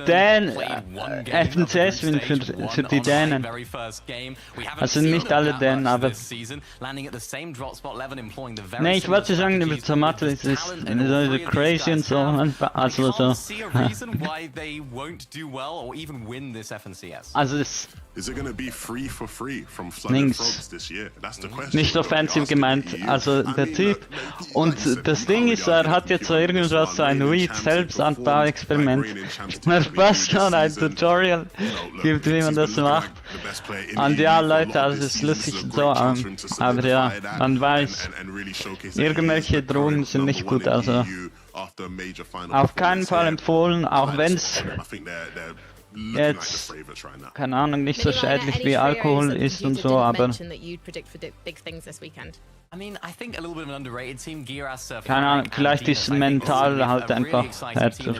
[SPEAKER 1] Dan FNCS-Win für die Dänen. Also nicht alle Dänen, aber. Ne, ich wollte sagen, über Tomatolix ist so crazy und so. Also so.
[SPEAKER 6] Do well or even win this FNCS.
[SPEAKER 1] Also das
[SPEAKER 5] Is it gonna be free for free from Flooded Frogs this year? That's the question.
[SPEAKER 1] Nicht offensiv gemeint, also der Typ. Und das Ding ist, er hat jetzt so irgendwas, so ein Weed-Selbstanbau-Experiment. Er fast schon ein Tutorial gibt, wie man das macht. Und ja, Leute, also es ist lustig so, aber ja, man weiß, irgendwelche Drogen sind nicht gut, also auf keinen Fall empfohlen, auch wenn es jetzt, keine Ahnung, nicht so schädlich wie Alkohol ist und so, aber keine Ahnung, vielleicht ist mental halt einfach härter.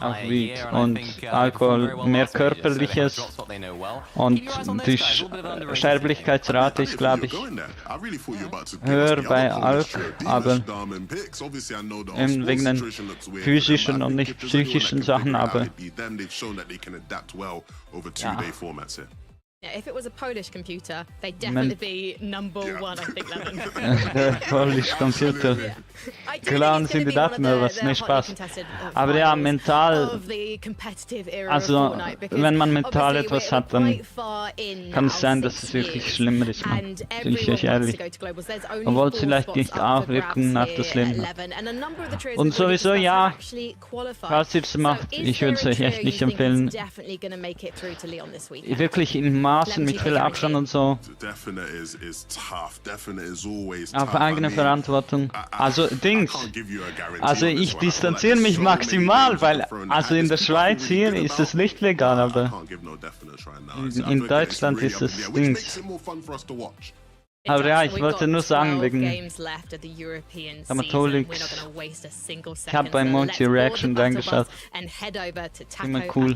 [SPEAKER 1] Auch Weed und Alkohol, mehr körperliches und die Sterblichkeitsrate ist, glaube ich, höher bei Alk, aber eben wegen den physischen und nicht psychischen Sachen, aber ja.
[SPEAKER 3] Yeah, if it was a Polish computer, they'd definitely be number one, I think, Levin.
[SPEAKER 1] Der Polish Computer. Klauen sie die Daten oder was? Ne, Spaß. Aber ja, mental. Also, wenn man mental etwas hat, dann kann es sein, dass es wirklich schlimmer ist, man. Bin ich euch ehrlich. Obwohl es vielleicht nicht Auswirkungen auf das Leben hat. Und sowieso, ja, falls ihr es macht, ich würde es euch echt nicht empfehlen. Wirklich in Maßen mit viel Abstand und so. Auf eigene Verantwortung. Also Dings. Also ich distanziere mich maximal, weil also in der Schweiz hier ist es nicht legal, aber in Deutschland ist es Dings. Aber ja, ich wollte nur sagen, wegen Tomatolix. Ich habe bei Mochi Reaction reingeschaut. Immer cool.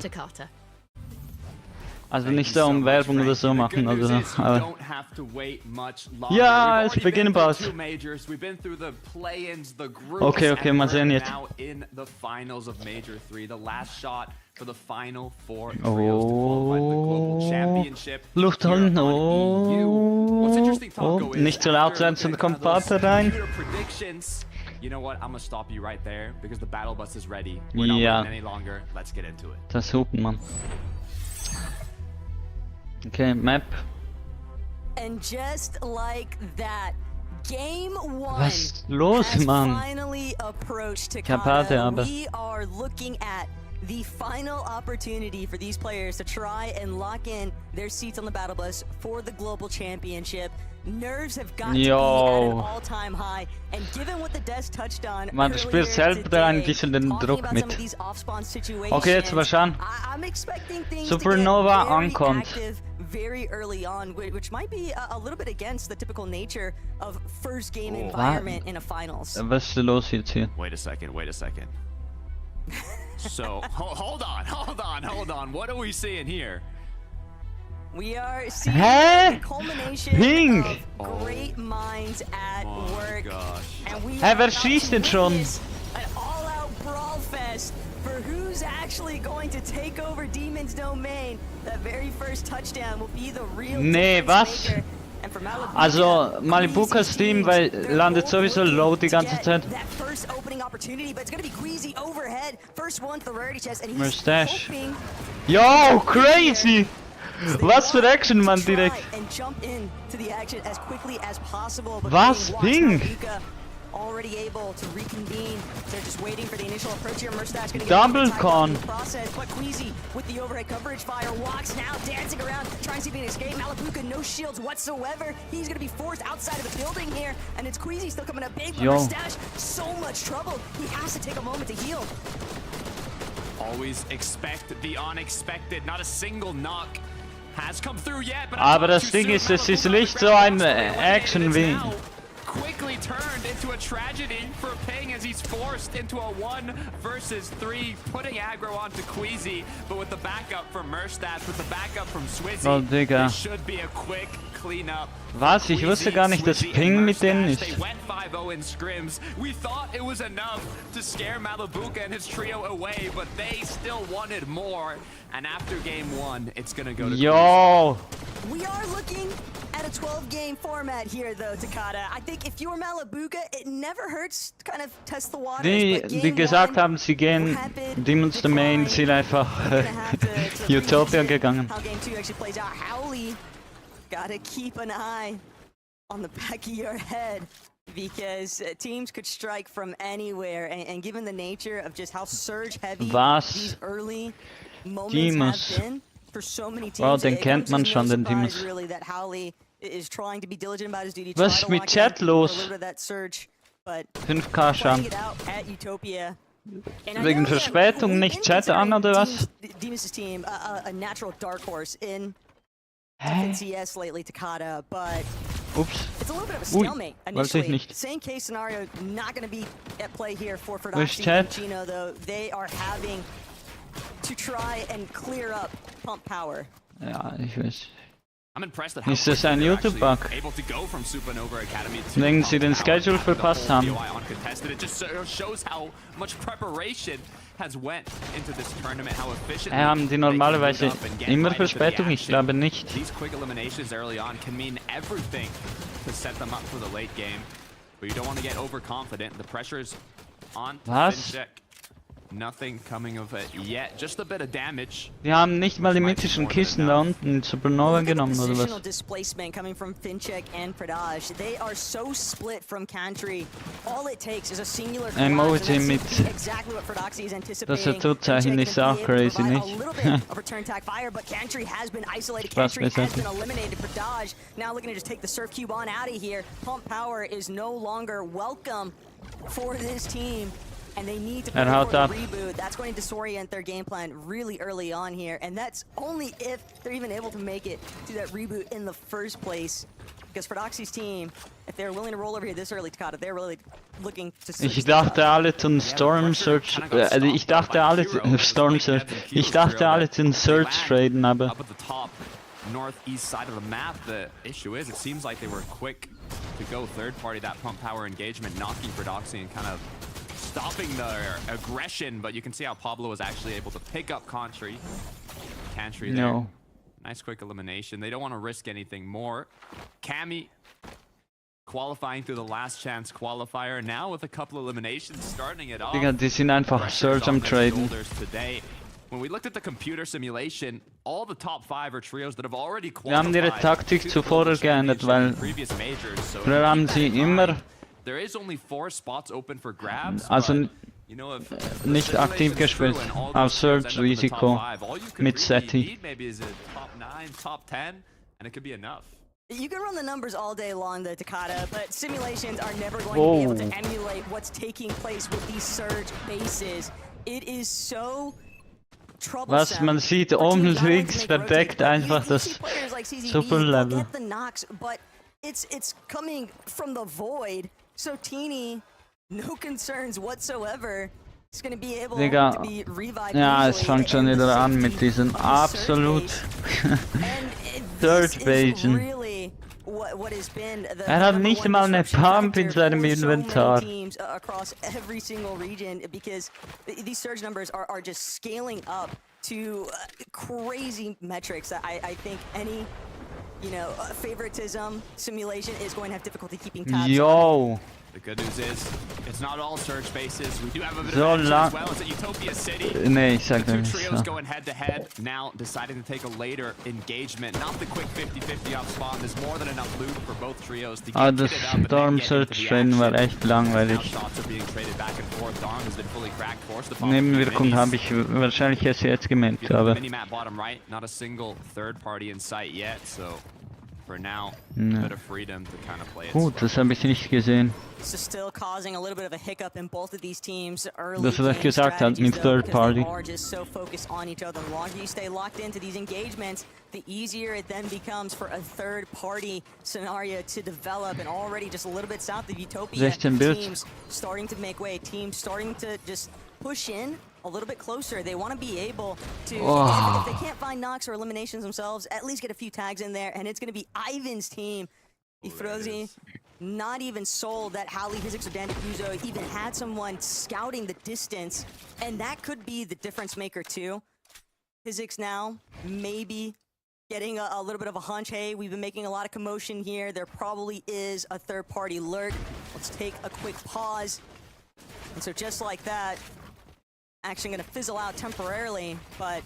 [SPEAKER 1] Also nicht so um Werbung oder so machen oder so. Aber ja, es beginnt bald. Okay, mal sehen jetzt. Oh, Luft holen. Oh, nicht zu laut sein, sonst kommt Vater rein.
[SPEAKER 8] You know what? I'm gonna stop you right there because the battle bus is ready. We're not waiting any longer. Let's get into it.
[SPEAKER 1] Das Hupen, Mann. Okay, Map.
[SPEAKER 7] And just like that, Game 1
[SPEAKER 1] Was ist los, Mann?
[SPEAKER 7] finally approached
[SPEAKER 1] Ich hab Harte, aber
[SPEAKER 7] we are looking at the final opportunity for these players to try and lock in their seats on the battle bus for the global championship. Nerves have got to be at an all-time high, and given what the Des touched on
[SPEAKER 1] Man spürt selber ein bisschen den Druck mit. Okay, jetzt mal schauen. Supernova ankommt.
[SPEAKER 7] Very early on, which might be a little bit against the typical nature of first game environment in a finals.
[SPEAKER 1] Was ist los jetzt hier?
[SPEAKER 8] Wait a second. So, hold on. What are we seeing here?
[SPEAKER 7] We are seeing the culmination of great minds at work. And we
[SPEAKER 1] wer schießt denn schon?
[SPEAKER 7] An all-out brawl fest for who's actually going to take over Demon's domain. That very first touchdown will be the real
[SPEAKER 1] was? Also Malibukas Team, weil landet sowieso low die ganze Zeit. Mustache. Yo, crazy! Was für Action, Mann, direkt. Was? Ping!
[SPEAKER 7] Already able to reconvene. They're just waiting for the initial approach here. Mustache gonna
[SPEAKER 1] double con
[SPEAKER 7] process, but Queasy with the overhead coverage fire walks now, dancing around, trying to see if he can escape. Malibuka, no shields whatsoever. He's gonna be forced outside of the building here, and it's Queasy still coming up big. Mustache, so much trouble. He has to take a moment to heal.
[SPEAKER 8] Always expect the unexpected. Not a single knock has come through yet. But
[SPEAKER 1] aber das Ding ist, es ist nicht so ein Action wie.
[SPEAKER 8] Quickly turned into a tragedy for Ping as he's forced into a 1 versus 3, putting aggro onto Queasy, but with the backup from Mustache, with the backup from Swizzy, there should be a quick cleanup.
[SPEAKER 1] Was? Ich wusste gar nicht, dass Ping mit denen ist.
[SPEAKER 8] They went 5-0 in scrims. We thought it was enough to scare Malibuka and his trio away, but they still wanted more. And after game 1, it's gonna go to
[SPEAKER 1] Yo!
[SPEAKER 7] We are looking at a 12-game format here, though, Takada. I think if you're Malibuka, it never hurts to kind of test the waters.
[SPEAKER 1] Die gesagt haben, sie gehen Demon's Domain, sind einfach Utopia gegangen.
[SPEAKER 7] How game 2 actually plays out. Howley, gotta keep an eye on the back of your head, because teams could strike from anywhere, and given the nature of just how surge heavy these early moments have been for so many teams,
[SPEAKER 1] wow, den kennt man schon, den Demon's.
[SPEAKER 7] Really, that Howley is trying to be diligent about his duty.
[SPEAKER 1] Was ist mit Chat los? 5K Schaden. Wegen Verspätung nicht Chat an oder was?
[SPEAKER 7] Demon's team, a natural dark horse in FNCS lately, Takada, but
[SPEAKER 1] Ups.
[SPEAKER 7] it's a little bit of a stalemate
[SPEAKER 1] Wollte ich nicht.
[SPEAKER 7] Same case scenario, not going to be at play here for Ferdoxi and Chino, though. They are having to try and clear up pump power.
[SPEAKER 1] Ja, ich weiß.
[SPEAKER 8] I'm impressed at how
[SPEAKER 1] Ist das ein YouTube-Bug? Wegen sie den Schedule verpasst haben.
[SPEAKER 8] It just shows how much preparation has went into this tournament, how efficient
[SPEAKER 1] Haben die normalerweise immer Verspätung? Ich glaube nicht.
[SPEAKER 8] These quick eliminations early on can mean everything to set them up for the late game. But you don't want to get overconfident. The pressure's on.
[SPEAKER 1] Was?
[SPEAKER 8] Nothing coming of it yet. Just a bit of damage.
[SPEAKER 1] Die haben nicht mal die mythischen Kisten da unten in Supernova genommen oder was?
[SPEAKER 7] Displacement coming from Finchek and Pradaj. They are so split from Cantry. All it takes is a singular
[SPEAKER 1] Emoji mit
[SPEAKER 7] exactly what Ferdoxi is anticipating.
[SPEAKER 1] Das Tutzeichen ist auch crazy, nicht?
[SPEAKER 7] Of return tag fire, but Cantry has been isolated. Cantry has been eliminated. Pradaj now looking to just take the surf cube on out of here. Pump power is no longer welcome for this team. And they need to play for the reboot. That's going to disorient their game plan really early on here. And that's only if they're even able to make it to that reboot in the first place. Because Ferdoxi's team, if they're willing to roll over here this early, Takada, they're really looking to search.
[SPEAKER 1] Ich dachte alle zum Storm Search, ich dachte alle Storm Search, ich dachte alle zum Search traden, aber
[SPEAKER 8] up at the top northeast side of the map, the issue is it seems like they were quick to go third party that pump power engagement, knocking Ferdoxi and kind of stopping their aggression, but you can see how Pablo was actually able to pick up Cantry there.
[SPEAKER 1] No.
[SPEAKER 8] Nice quick elimination. They don't want to risk anything more. Cammy qualifying through the last chance qualifier now with a couple eliminations, starting it off.
[SPEAKER 1] Digga, die sind einfach Search am Traden.
[SPEAKER 8] Today. When we looked at the computer simulation, all the top 5 are trios that have already qualified.
[SPEAKER 1] Wir haben ihre Taktik zuvor geändert, weil früher haben sie immer
[SPEAKER 8] There is only 4 spots open for grabs.
[SPEAKER 1] Also nicht aktiv gespielt. Auf Surge Risiko mit Seti.
[SPEAKER 7] You can run the numbers all day long, the Takata, but simulations are never going to be able to emulate what's taking place with these Surge bases. It is so
[SPEAKER 1] Was man sieht, oben links verdeckt einfach das Super-Level.
[SPEAKER 7] It's coming from the void, so Teeny, no concerns whatsoever. It's gonna be able to be revived.
[SPEAKER 1] Ja, es fängt schon wieder an mit diesem absolut Third-Bagen. Hat nicht mal eine Pump in seinem Inventar.
[SPEAKER 7] Across every single region, because these surge numbers are just scaling up to crazy metrics that I think any, you know, favoritism simulation is going to have difficulty keeping tabs on.
[SPEAKER 8] The good news is, it's not all surge bases. We do have a bit of action as well. It's at Utopia City.
[SPEAKER 1] Nee, ich sag
[SPEAKER 8] the two trios going head to head. Now deciding to take a later engagement. Not the quick 50-50 off spawn. There's more than enough loot for both trios to get
[SPEAKER 1] das Storm Surge Rennen war echt langweilig. Nebenwirkung habe ich wahrscheinlich erst jetzt gemerkt, aber
[SPEAKER 8] Minimap bottom right. Not a single third party in sight yet, so for now, a bit of freedom to kind of play it.
[SPEAKER 1] Gut, das habe ich nicht gesehen.
[SPEAKER 7] So still causing a little bit of a hiccup in both of these teams early.
[SPEAKER 1] Das was ich gesagt habe mit Third Party.
[SPEAKER 7] They are just so focused on each other. The longer you stay locked into these engagements, the easier it then becomes for a third party scenario to develop. And already just a little bit south of Utopia, teams starting to make way. Teams starting to just push in a little bit closer. They want to be able to, if they can't find knocks or eliminations themselves, at least get a few tags in there. And it's going to be Ivan's team. Ifrozi not even sold that Howley, Ch6s3 or Dandakuzo even had someone scouting the distance. And that could be the difference maker too. Ch6s now maybe getting a little bit of a hunch. Hey, we've been making a lot of commotion here. There probably is a third party lurk. Let's take a quick pause. And so just like that, action gonna fizzle out temporarily, but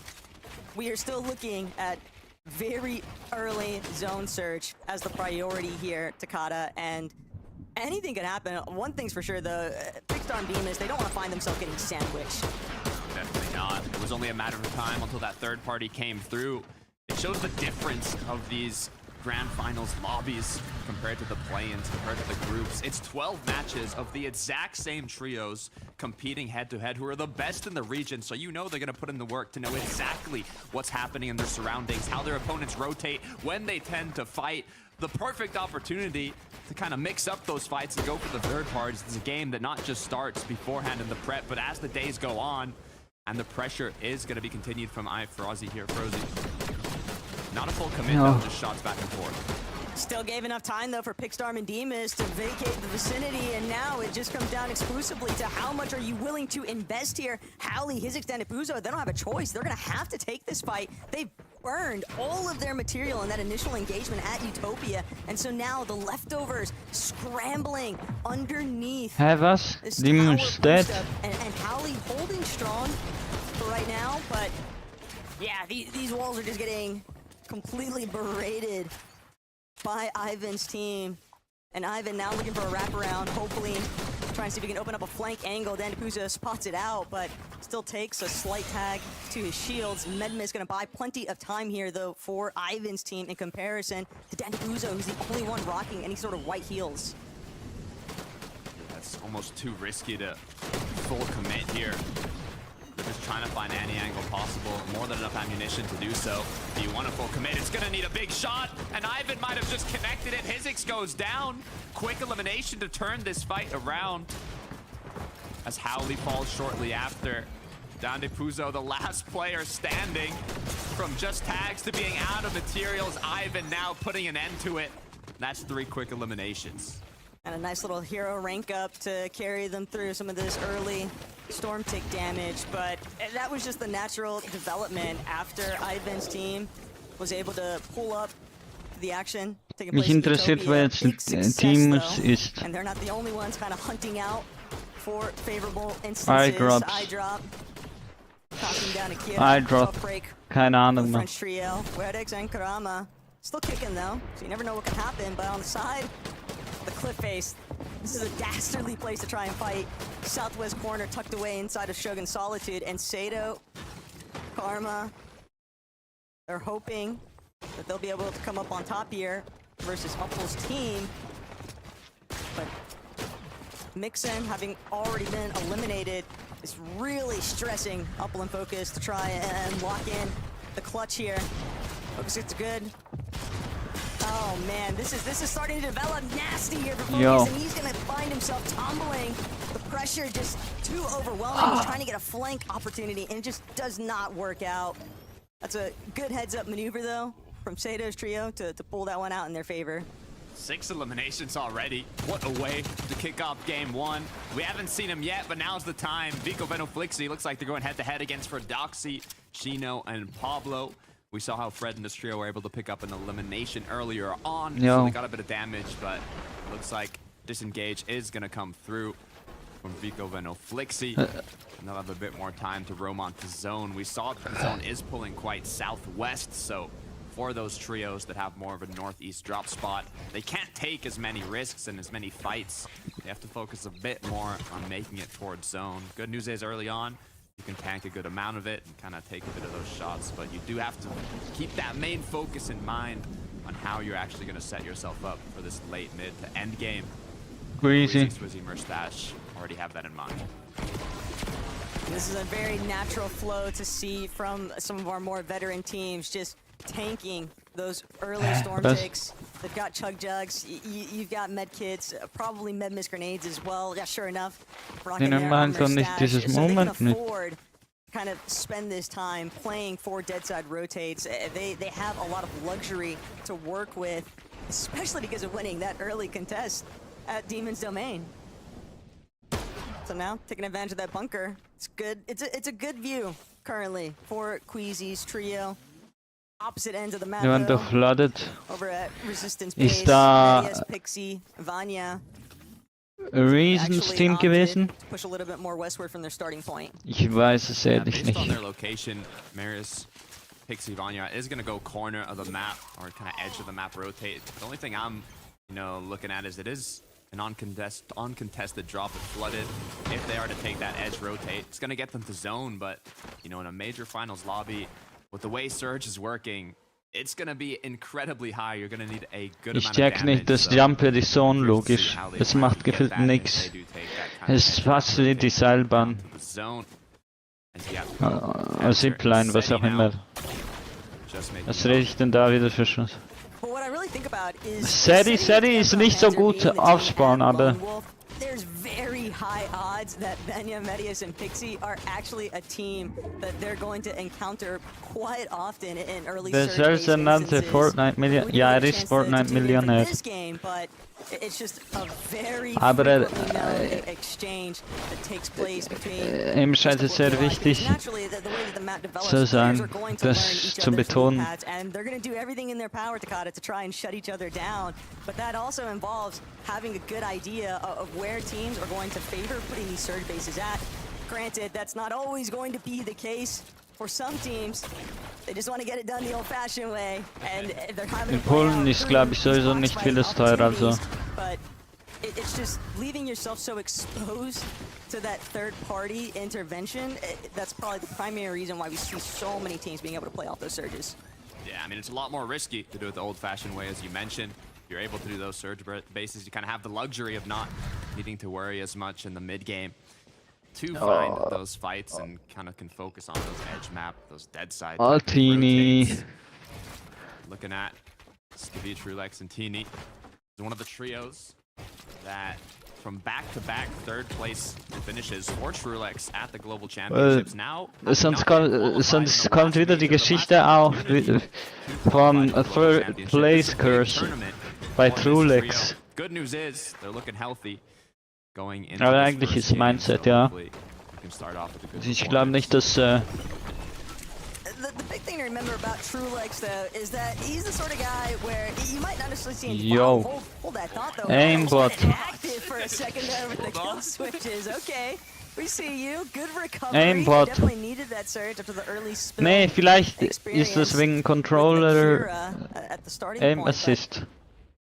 [SPEAKER 7] we are still looking at very early zone search as the priority here, Takata, and anything could happen. One thing's for sure, the Pixstar and Beam is they don't want to find themselves getting sandwiched.
[SPEAKER 8] Definitely not. It was only a matter of time until that third party came through. It shows the difference of these Grand Finals lobbies compared to the play-ins, compared to the groups. It's 12 matches of the exact same trios competing head-to-head who are the best in the region, so you know they're going to put in the work to know exactly what's happening in their surroundings, how their opponents rotate, when they tend to fight. The perfect opportunity to kind of mix up those fights and go for the third parties. It's a game that not just starts beforehand in the prep, but as the days go on, and the pressure is going to be continued from Frozy here. Frozy. Not a full commit though, just shots back and forth.
[SPEAKER 7] Still gave enough time though for Pixstar and Demas to vacate the vicinity, and now it just comes down exclusively to how much are you willing to invest here. Howley, Ch6s3, Dandakuzo, they don't have a choice. They're gonna have to take this fight. They've burned all of their material in that initial engagement at Utopia, and so now the leftovers scrambling underneath.
[SPEAKER 1] Hey, was? Demon's dead.
[SPEAKER 7] And Howley holding strong for right now, but yeah, these walls are just getting completely berated by Ivan's team. And Ivan now looking for a wraparound, hopefully trying to see if he can open up a flank angle. Dandakuzo spots it out, but still takes a slight tag to his shields. Medma is going to buy plenty of time here, though, for Ivan's team in comparison to Dandakuzo, who's the only one rocking any sort of white heals.
[SPEAKER 8] That's almost too risky to full commit here. They're just trying to find any angle possible. More than enough ammunition to do so. If you want a full commit, it's gonna need a big shot, and Ivan might have just connected it. Ch6s goes down. Quick elimination to turn this fight around. As Howley falls shortly after. Dandakuzo, the last player standing. From just tags to being out of materials, Ivan now putting an end to it. That's 3 quick eliminations.
[SPEAKER 7] And a nice little hero rank up to carry them through some of this early storm tick damage, but that was just the natural development after Ivan's team was able to pull up the action taking place.
[SPEAKER 1] Mich interessiert, wer jetzt Teams ist.
[SPEAKER 7] And they're not the only ones kind of hunting out for favorable instances. Eyedrop. Talking down Akira.
[SPEAKER 1] Eyedrop. Keine Ahnung mehr.
[SPEAKER 7] French trio. Ch6s and Karama. Still kicking though, so you never know what can happen, but on the side, the cliff face, This is a dastardly place to try and fight. Southwest corner tucked away inside of Shogun's Solitude, and Sato, Karma, they're hoping that they'll be able to come up on top here versus Upple's team. But Mixon, having already been eliminated, is really stressing Upple and Focus to try and lock in the clutch here. Focus gets good. Oh man, this is starting to develop nasty here for Focus, and he's gonna find himself tumbling. The pressure just too overwhelming. He's trying to get a flank opportunity, and it just does not work out. That's a good heads-up maneuver though from Sato's trio to pull that one out in their favor.
[SPEAKER 8] 6 eliminations already. What a way to kick off game 1. We haven't seen him yet, but now's the time. Vico, Veno, Flixi looks like they're going head-to-head against Doxy, Shino, and Pablo. We saw how Fred and this trio were able to pick up an elimination earlier on, so they got a bit of damage, but it looks like disengage is going to come through from Vico, Veno, Flixi. And they'll have a bit more time to roam onto zone. We saw that the zone is pulling quite southwest, so for those trios that have more of a northeast drop spot, they can't take as many risks and as many fights. They have to focus a bit more on making it towards zone. Good news is early on, you can tank a good amount of it and kind of take a bit of those shots, but you do have to keep that main focus in mind on how you're actually going to set yourself up for this late mid to end game.
[SPEAKER 1] Crazy.
[SPEAKER 8] Swizzy, Merstash already have that in mind.
[SPEAKER 7] This is a very natural flow to see from some of our more veteran teams, just tanking those early storm takes. They've got chug jugs, you've got med kits, probably med miss grenades as well. Yeah, sure enough. Rocking their armor stash. So they can afford to kind of spend this time playing 4 deadside rotates. They have a lot of luxury to work with, especially because of winning that early contest at Demon's Domain. So now, taking advantage of that bunker, it's good. It's a good view currently for Queasy's trio. Opposite ends of the map though,
[SPEAKER 1] flooded.
[SPEAKER 7] over at Resistance Base, Medias, Pixie, Vanya.
[SPEAKER 1] Reasons Team gewesen?
[SPEAKER 7] Push a little bit more westward from their starting point.
[SPEAKER 1] Ich weiß es ehrlich
[SPEAKER 8] Based on
[SPEAKER 1] nicht.
[SPEAKER 8] their location, Marius, Pixie, Vanya is going to go corner of the map or kind of edge of the map rotate. The only thing I'm, looking at is it is an uncontested drop at flooded. If they are to take that edge rotate, it's going to get them to zone, but in a major finals lobby, with the way Surge is working, it's going to be incredibly high. You're going to need a good
[SPEAKER 1] Ich
[SPEAKER 8] amount
[SPEAKER 1] check
[SPEAKER 8] of damage.
[SPEAKER 1] nicht, das Jumper die Zone logisch. Es macht gefühlt nix. Es ist fast wie die Seilbahn. Zipline, was auch immer. Was rede ich denn da wieder für Schuss? Seri ist nicht so gut aufsparen, aber
[SPEAKER 7] there's very high odds that Venya, Medias, and Pixie are actually a team that they're going to encounter quite often in early
[SPEAKER 1] Surge instances. Fortnite Millionär. Ja, ist Fortnite Millionär.
[SPEAKER 7] It's just a very
[SPEAKER 1] Aber
[SPEAKER 7] exchange that takes place between
[SPEAKER 1] ihm scheint es sehr wichtig zu sein, das zu betonen.
[SPEAKER 7] and they're going to do everything in their power, Takata, to try and shut each other down. But that also involves having a good idea of where teams are going to favor putting these surge bases at. Granted, that's not always going to be the case. For some teams, they just want to get it done the old-fashioned way, and they're having
[SPEAKER 1] In Polen ist, glaube ich, sowieso nicht vieles teuer, also.
[SPEAKER 7] But it's just leaving yourself so exposed to that third-party intervention. That's probably the primary reason why we see so many teams being able to play off those surges.
[SPEAKER 8] Yeah, I mean, it's a lot more risky to do it the old-fashioned way, as you mentioned. If you're able to do those surge bases, you kind of have the luxury of not needing to worry as much in the mid-game to find those fights and kind of can focus on those edge map, those dead side.
[SPEAKER 1] Teeny.
[SPEAKER 8] Looking at Stevie, Trulex, and Teeny. One of the trios that from back-to-back third place finishes for Trulex at the Global Championships now.
[SPEAKER 1] Sonst kommt wieder die Geschichte auf vom Third Place Curse bei Trulex.
[SPEAKER 8] Good news is they're looking healthy.
[SPEAKER 1] Aber eigentlich ist Mindset, ja. Ich glaube nicht, dass
[SPEAKER 7] The big thing to remember about Trulex, though, is that he's the sort of guy where you might not necessarily see him hold that thought, though.
[SPEAKER 1] Aimbot.
[SPEAKER 7] Active for a second there with the kill switches. Okay, we see you. Good recovery.
[SPEAKER 1] Aimbot.
[SPEAKER 7] Definitely needed that surge after the early spill.
[SPEAKER 1] Nee, vielleicht ist das wegen Controller
[SPEAKER 7] at the starting
[SPEAKER 1] Aim
[SPEAKER 7] point,
[SPEAKER 1] Assist.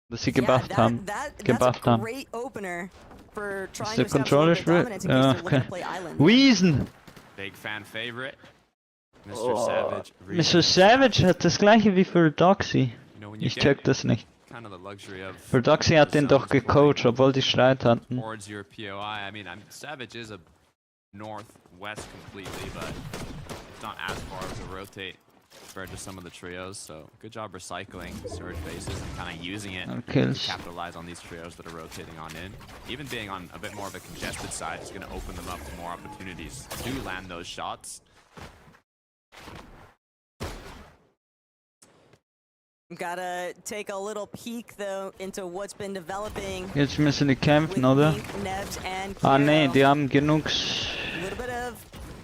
[SPEAKER 1] dass sie gebufft haben. Gebufft haben. Ist der Controller schwer? Ja, okay. Reason!
[SPEAKER 8] Big fan favorite. Mr.
[SPEAKER 1] Oh,
[SPEAKER 8] Savage.
[SPEAKER 1] Mr. Savage hat das gleiche wie für Doxy. Ich check das nicht.
[SPEAKER 8] Kind of the luxury of
[SPEAKER 1] Für Doxy hat den doch gecoacht, obwohl die Streit hatten.
[SPEAKER 8] towards your POI. I mean, Savage is a northwest completely, but it's not as far as a rotate compared to some of the trios. So good job recycling surge bases and kind of using it to capitalize on these trios that are rotating on in. Even being on a bit more of a congested side is going to open them up to more opportunities to land those shots.
[SPEAKER 7] Gotta take a little peek though into what's been developing.
[SPEAKER 1] Jetzt müssen die kämpfen, oder? Ah ne, die haben genug.
[SPEAKER 7] A little bit of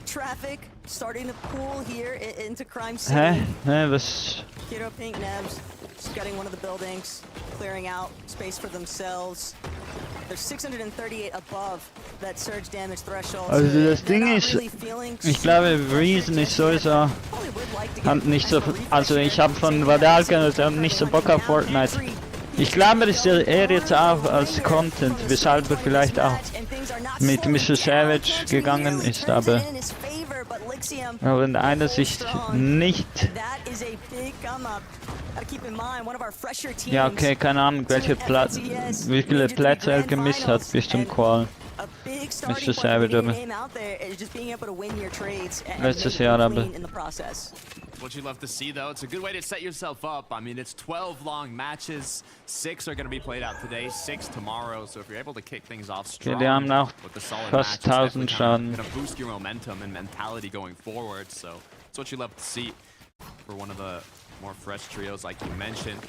[SPEAKER 7] traffic starting to pool here into Crime City.
[SPEAKER 1] Hä? Was?
[SPEAKER 7] Kiro, Pink, Nebs, just getting one of the buildings, clearing out space for themselves. They're 638 above that surge damage threshold.
[SPEAKER 1] Also das Ding ist, ich glaube Reason ist sowieso, hat nicht so, also ich habe von Vadal gehört, er hat nicht so Bock auf Fortnite. Ich glaube, das ist eher jetzt auch als Content, weshalb er vielleicht auch mit Mr. Savage gegangen ist, aber in einer Sicht nicht. Ja, okay, keine Ahnung, wie viele Plätze er gemisst hat bis zum Qual. Mr. Savage, aber letztes Jahr aber.
[SPEAKER 8] What you love to see, though. It's a good way to set yourself up. I mean, it's 12 long matches. 6 are going to be played out today, 6 tomorrow. So if you're able to kick things off strong
[SPEAKER 1] Die haben auch
[SPEAKER 8] with the solid
[SPEAKER 1] fast
[SPEAKER 8] match,
[SPEAKER 1] 1000 Schaden.
[SPEAKER 8] going to boost your momentum and mentality going forward. So it's what you love to see for one of the more fresh trios, like you mentioned.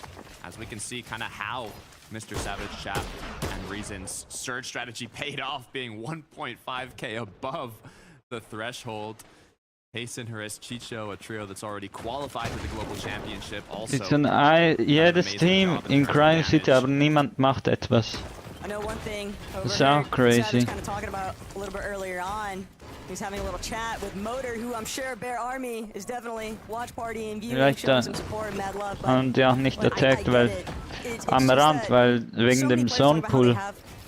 [SPEAKER 8] As we can see kind of how Mr. Savage, Chap, and Reason's surge strategy paid off, being 1.5k above the threshold. Hasten, Harass, Chicho, a trio that's already qualified for the global championship. Also,
[SPEAKER 1] jedes Team in Crime City, aber niemand macht etwas. Das ist auch crazy.
[SPEAKER 7] Kind of talking about a little bit earlier on. He's having a little chat with Motor, who I'm sure Bear Army is definitely watch party and viewing, showing some support and mad love.
[SPEAKER 1] Und die auch nicht attacked, weil am Rand, weil wegen dem Zone Pool.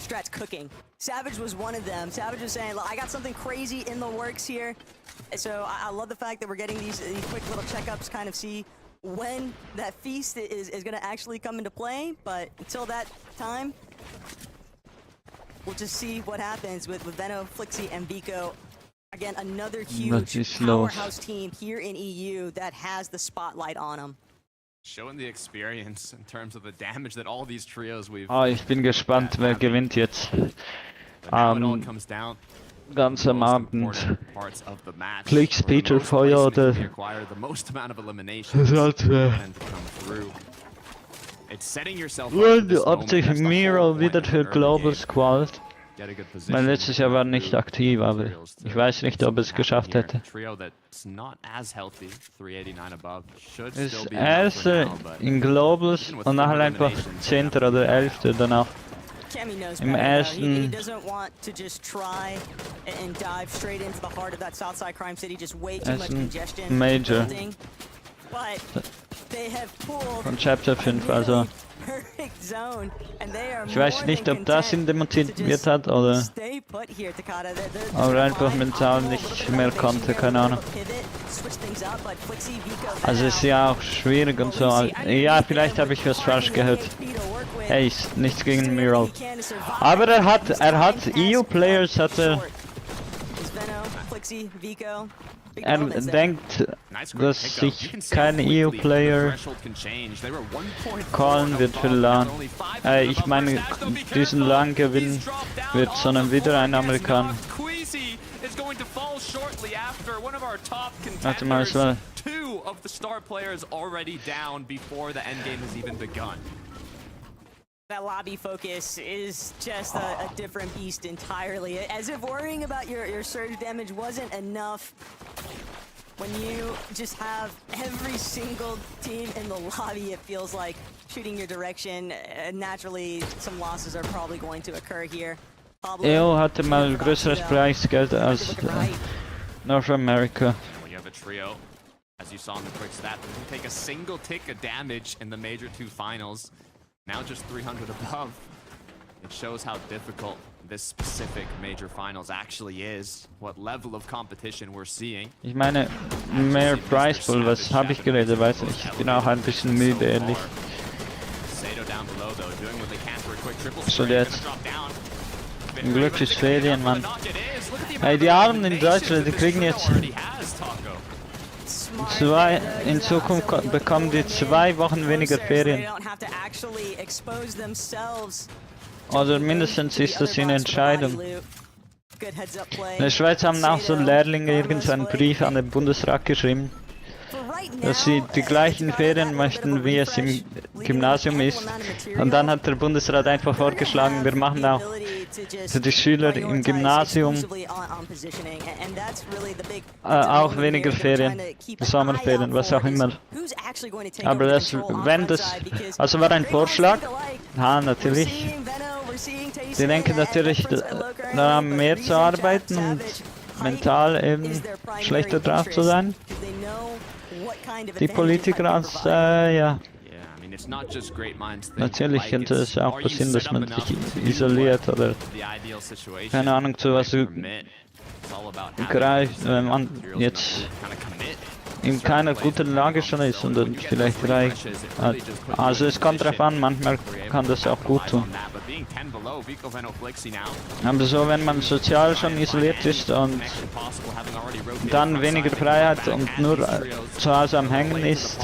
[SPEAKER 7] Strats cooking. Savage was one of them. Savage was saying, I got something crazy in the works here. So I love the fact that we're getting these quick little checkups, kind of see when that feast is going to actually come into play. But until that time, we'll just see what happens with Veno, Flixi, and Vico. Again, another huge powerhouse team here in EU that has the spotlight on them.
[SPEAKER 8] Showing the experience in terms of the damage that all these trios we've.
[SPEAKER 1] Ich bin gespannt, wer gewinnt jetzt. Ganz am Abend. Clix, Peter, Feuer oder. Ob sich Miro wieder für Global Squad. Mein letztes Jahr war nicht aktiv, aber ich weiß nicht, ob es geschafft hätte. Ist Erste in Globals und nachher einfach 10. oder 11. danach. Im ersten Major von Chapter 5, also ich weiß nicht, ob das ihn demotiviert hat oder aber einfach mental nicht mehr konnte, keine Ahnung. Also es ist ja auch schwierig und so. Ja, vielleicht habe ich was falsch gehört. Ey, nichts gegen Miro. Aber er hat EU-Players, er denkt, dass sich kein EU-Player callen wird für LAN. Ich meine, diesen LAN-Gewinn wird, sondern wieder ein Amerikaner. Warte mal, es war...
[SPEAKER 7] That lobby focus is just a different beast entirely. As if worrying about your surge damage wasn't enough. When you just have every single team in the lobby, it feels like shooting your direction. Naturally, some losses are probably going to occur here.
[SPEAKER 1] EO hatte mal größeres Preisgeld als North America.
[SPEAKER 8] When you have a trio, as you saw in the quick stat, that can take a single tick of damage in the Major 2 finals. Now just 300 above. It shows how difficult this specific major finals actually is. What level of competition we're seeing.
[SPEAKER 1] Ich meine, mehr Prize Pool, was habe ich geredet, weiß ich. Ich bin auch ein bisschen müde, ehrlich. So jetzt. Ein Glück ist Ferien, Mann. Hey, die Armen in Deutschland, die kriegen jetzt in Zukunft bekommen die 2 Wochen weniger Ferien. Oder mindestens ist das eine Entscheidung. In der Schweiz haben auch so Lehrlinge irgendeinen Brief an den Bundesrat geschrieben, dass sie die gleichen Ferien möchten, wie es im Gymnasium ist. Und dann hat der Bundesrat einfach vorgeschlagen, wir machen auch für die Schüler im Gymnasium auch weniger Ferien, Sommerferien, was auch immer. Aber das, wenn das, also war ein Vorschlag, ja natürlich, die denken natürlich daran mehr zu arbeiten und mental eben schlechter drauf zu sein. Die Politiker als, ja. Natürlich könnte es auch passieren, dass man sich isoliert oder keine Ahnung zu was greift, wenn man jetzt in keiner guten Lage schon ist und dann vielleicht reicht. Also es kommt drauf an, manchmal kann das auch gut tun. Aber so, wenn man sozial schon isoliert ist und dann weniger Freiheit und nur zu Hause am Hängen ist,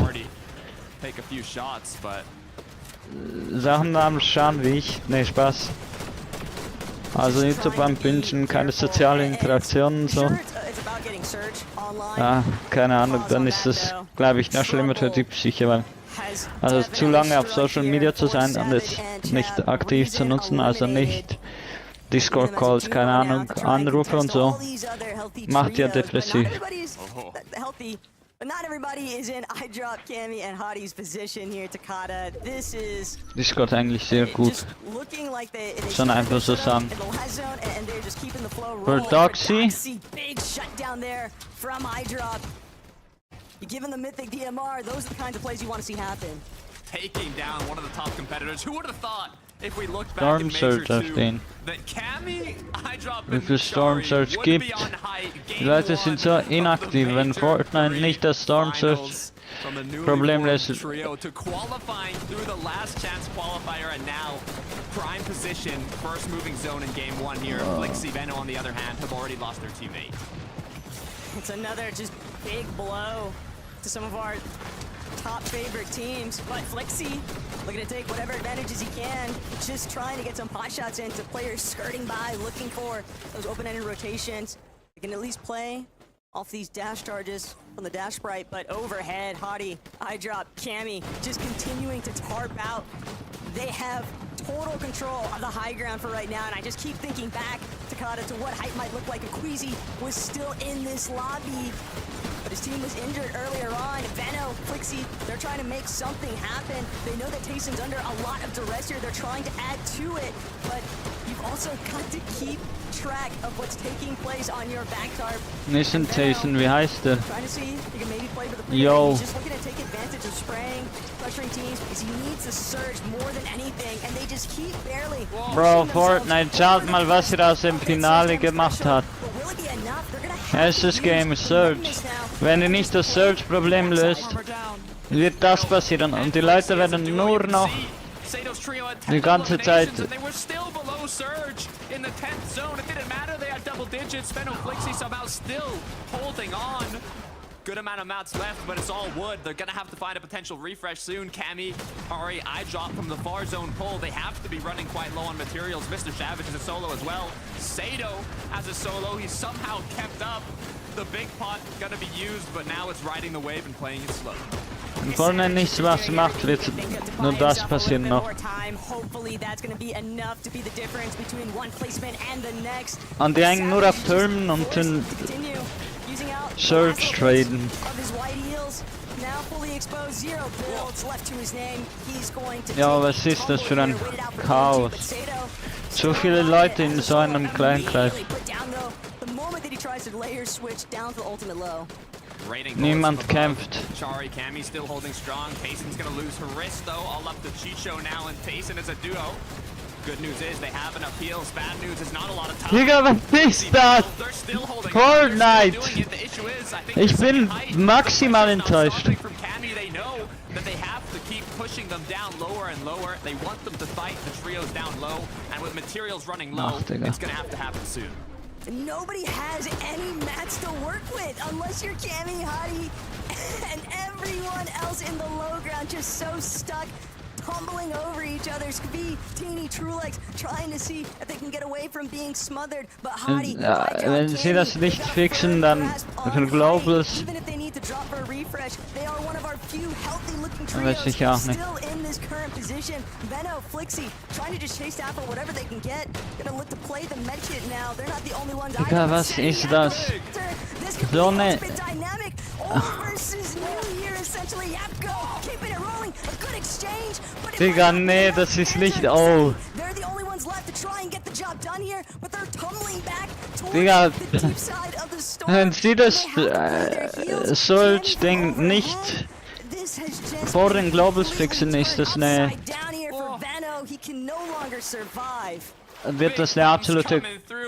[SPEAKER 1] Sachen am Schauen wie ich, ne Spaß. Also YouTube am Bingen, keine soziale Interaktion und so. Ja, keine Ahnung, dann ist das, glaube ich, noch schlimmer für die Psyche, weil also zu lange auf Social Media zu sein und es nicht aktiv zu nutzen, also nicht Discord-Calls, keine Ahnung, Anrufe und so, macht ja depressiv.
[SPEAKER 7] But not everybody is in iDrop, Cammy, and Hottie's position here, Takada. This is
[SPEAKER 1] Discord eigentlich sehr gut. Schon einfach so sagen. For Doxy.
[SPEAKER 7] Big shutdown there from iDrop. You give him the mythic DMR, those are the kinds of plays you want to see happen.
[SPEAKER 6] Taking down one of the top competitors. Who would have thought, if we look back in Major 2, that Cammy, iDrop,
[SPEAKER 1] wie viel Storm Surge gibt. Die Leute sind so inaktiv, wenn Fortnite nicht das Storm Surge Problem löst.
[SPEAKER 8] Trio to qualifying through the last chance qualifier and now prime position, first moving zone in game 1 here. Clix, Veno on the other hand have already lost their teammate.
[SPEAKER 7] It's another just big blow to some of our top favorite teams, but Flixie looking to take whatever advantages he can, just trying to get some pot shots into players skirting by, looking for those open-ended rotations. They can at least play off these dash charges from the dash sprite, but overhead, Hottie, iDrop, Cammy, just continuing to tarp out. They have total control of the high ground for right now, and I just keep thinking back, Takada, to what hype might look like if Queasy was still in this lobby. But his team was injured earlier on. Veno, Flixie, they're trying to make something happen. They know that Tayson's under a lot of duress here. They're trying to add to it, but you've also got to keep track of what's taking place on your back tarp.
[SPEAKER 1] Nicht Tayson, wie heißt der?
[SPEAKER 7] Trying to see if you can maybe play with the
[SPEAKER 1] Yo.
[SPEAKER 7] He's just looking to take advantage of spraying, pressuring teams because he needs the surge more than anything, and they just keep barely.
[SPEAKER 1] Bro, Fortnite, schaut mal, was er aus dem Finale gemacht hat. Erstes Game Surge. Wenn ihr nicht das Surge-Problem löst, wird das passieren und die Leute werden nur noch die ganze Zeit
[SPEAKER 8] Good amount of mats left, but it's all wood. They're gonna have to find a potential refresh soon. Cammy, Ari, iDrop from the far zone pull. They have to be running quite low on materials. Mr. Savage is a solo as well. Sato as a solo. He's somehow kept up. The big pot gonna be used, but now it's riding the wave and playing it slow.
[SPEAKER 1] Wenn Fortnite nichts was macht, wird nur das passieren noch. Und die hängen nur auf Türmen und den Surge traden. Ja, was ist das für ein Chaos? So viele Leute in so einem kleinen Kreis.
[SPEAKER 7] player switch down to ultimate low.
[SPEAKER 1] Niemand kämpft.
[SPEAKER 8] Chari, Cammy still holding strong. Payson's gonna lose her wrist though. All up to Chicho now and Payson as a duo. Good news is they have an appeal. Bad news is not a lot of time.
[SPEAKER 1] Digga, was ist das? Fortnite! Ich bin maximal enttäuscht.
[SPEAKER 8] From Cammy, they know that they have to keep pushing them down lower and lower. They want them to fight the trios down low, and with materials running low, it's gonna have to happen soon.
[SPEAKER 7] Nobody has any mats to work with unless you're Cammy, Hottie, and everyone else in the low ground just so stuck, tumbling over each other. Squee, Teeny, Trulex trying to see if they can get away from being smothered. But Hottie,
[SPEAKER 1] wenn sie das nicht fixen, dann für Globals.
[SPEAKER 7] even if they need to drop for a refresh, they are one of our few healthy-looking
[SPEAKER 1] Weiß ich auch
[SPEAKER 7] trios
[SPEAKER 1] nicht.
[SPEAKER 7] still in this current position. Venno, Flixie, trying to just chase down for whatever they can get. Gonna look to play the medkit now. They're not the only ones.
[SPEAKER 1] Digga, was ist das? So ne...
[SPEAKER 7] Dynamic. All versus new here, essentially. Yapko keeping it rolling. A good exchange. But
[SPEAKER 1] Digga, nee, das ist nicht... Oh.
[SPEAKER 7] they're the only ones left to try and get the job done here, but they're tumbling back towards
[SPEAKER 1] Digga,
[SPEAKER 7] the deep side of the storm.
[SPEAKER 1] wenn sie das Surge-Ding nicht vor den Globals fixen, ist das eine...
[SPEAKER 7] Down here for Venno. He can no longer survive.
[SPEAKER 1] Wird das eine absolute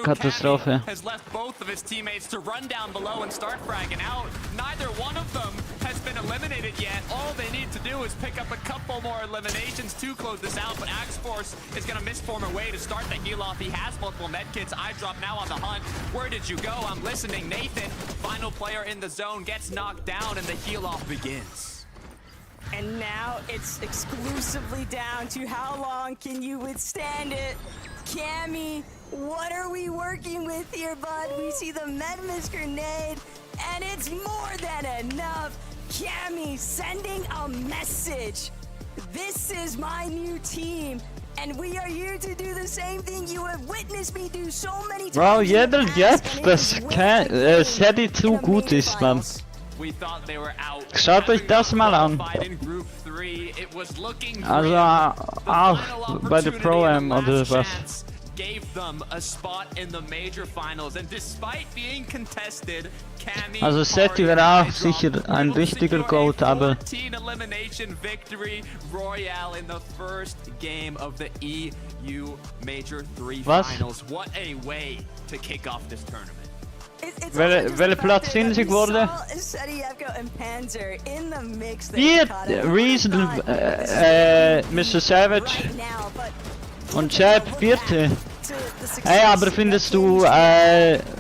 [SPEAKER 1] Katastrophe.
[SPEAKER 8] Has left both of his teammates to run down below and start fragging out. Neither one of them has been eliminated yet. All they need to do is pick up a couple more eliminations to close this out, but Axe Force is going to misform her way to start the heal off. He has multiple medkits. iDrop now on the hunt. Where did you go? I'm listening. Nathan, final player in the zone, gets knocked down and the heal off begins.
[SPEAKER 7] And now it's exclusively down to how long can you withstand it. Cammy, what are we working with here, bud? We see the Medmis grenade, and it's more than enough. Cammy sending a message. This is my new team, and we are here to do the same thing you have witnessed me do so many times.
[SPEAKER 1] Wow, jeder jetzt, dass Sadie zu gut ist, Mann. Schaut euch das mal an. Also auch bei der Pro-Am oder was. Also Sadie wäre auch sicher ein richtiger Goat, aber... Was? Welcher Platz sind sie geworden? Reason, Mr. Savage und Chad vierte. Hey, aber findest du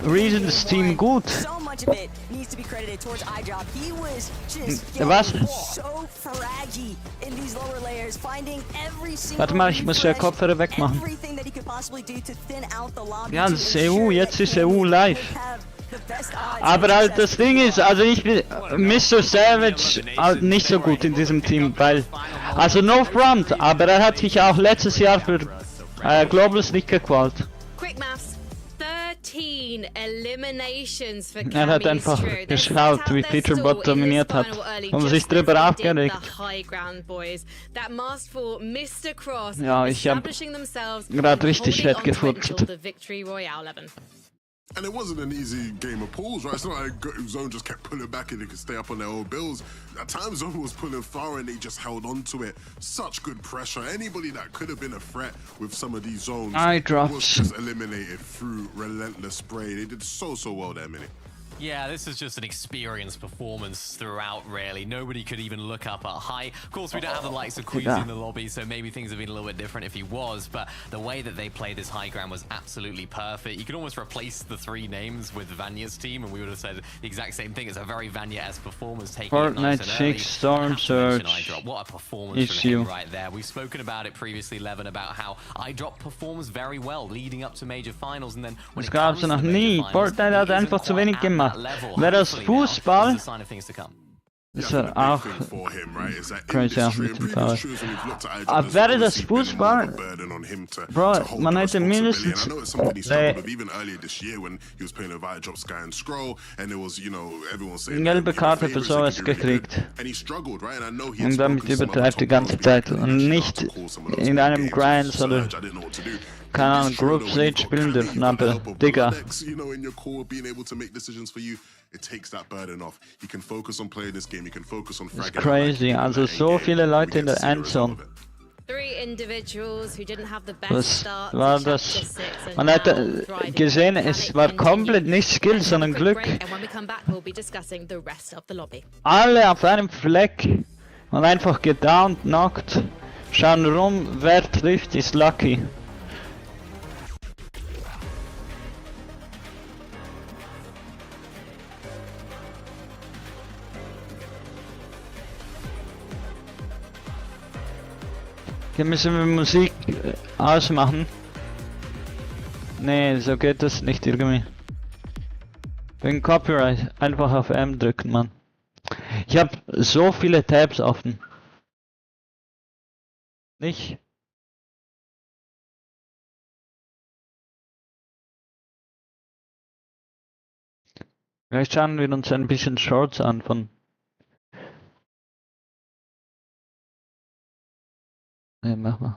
[SPEAKER 1] Reasons Team gut? Was? Warte mal, ich muss den Kopfhörer wegmachen. Ja, das ist EU, jetzt ist EU live. Aber halt das Ding ist, also ich bin Mr. Savage halt nicht so gut in diesem Team, weil, also no front, aber er hat sich auch letztes Jahr für Globals nicht gequalt.
[SPEAKER 3] Quick maths. 13 eliminations for
[SPEAKER 1] Er hat einfach geschaut, wie Peterbot dominiert hat und sich drüber aufgeregt. Ja, ich hab gerade richtig fett gefurzt.
[SPEAKER 5] And it wasn't an easy game of pools, right? It's not like Zone just kept pulling back and they could stay up on their old bills. At times, Zone was pulling far and they just held on to it. Such good pressure. Anybody that could have been a threat with some of these zones was just eliminated through relentless spray. They did so well there, Minnie.
[SPEAKER 6] Yeah, this is just an experienced performance throughout, really. Nobody could even look up at high. Of course, we don't have the likes of Queasy in the lobby, so maybe things have been a little bit different if he was, but the way that they played this high ground was absolutely perfect. You could almost replace the three names with Vanya's team, and we would have said the exact same thing. It's a very Vanya-esque performance, taking it nice and early.
[SPEAKER 1] Ch6s, Storm Surge.
[SPEAKER 6] What a performance from him right there. We've spoken about it previously, Levin, about how iDrop performs very well leading up to major finals, and then when
[SPEAKER 1] das gab's ja noch nie. Fortnite hat einfach zu wenig gemacht. Wäre das Fußball? Das wäre auch crazy auf mit dem Fall. Aber wäre das Fußball? Bro, man hätte mindestens gelbe Karte für sowas gekriegt. Und damit übertreibt die ganze Zeit und nicht in einem Grind oder keine Ahnung, Group Stage spielen dürfen, aber Digga.
[SPEAKER 5] You know, in your core, being able to make decisions for you, it takes that burden off. You can focus on playing this game, you can focus on
[SPEAKER 1] Das ist crazy, also so viele Leute in der Endzone. Was war das? Man hat gesehen, es war komplett nicht Skill, sondern Glück. Alle auf einem Fleck und einfach gedownt, knockt. Schauen rum, wer trifft, ist lucky. Hier müssen wir Musik ausmachen. Nee, so geht das nicht irgendwie. Wegen Copyright. Einfach auf M drücken, Mann. Ich hab so viele Tabs offen. Nicht? Vielleicht schauen wir uns ein bisschen Shorts an von... Yeah,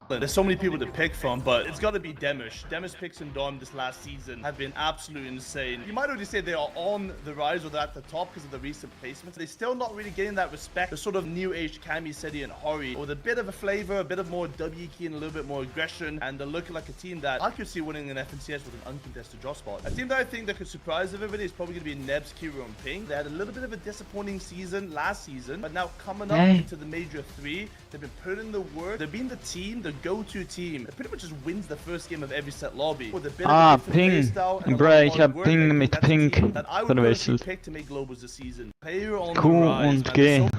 [SPEAKER 12] there's so many people to pick from, but it's got to be Demish. Demish picks and Dom this last season have been absolutely insane. You might already say they are on the rise or they're at the top because of the recent placements. They're still not really getting that respect. The sort of new age Kami, Seti and Hori with a bit of a flavor, a bit of more W key and a little bit more aggression, and they're looking like a team that I could see winning an FNCS with an uncontested draw spot. A team that I think that could surprise everybody is probably going to be Nebs, Kiro and Ping. They had a little bit of a disappointing season last season, but now coming up into the Major 3, they've been putting in the work. They've been the team, the go-to team. It pretty much just wins the first game of every set lobby. With a bit of a
[SPEAKER 1] Ping. Bro, ich hab Ping mit Pink verwechselt. Q und G.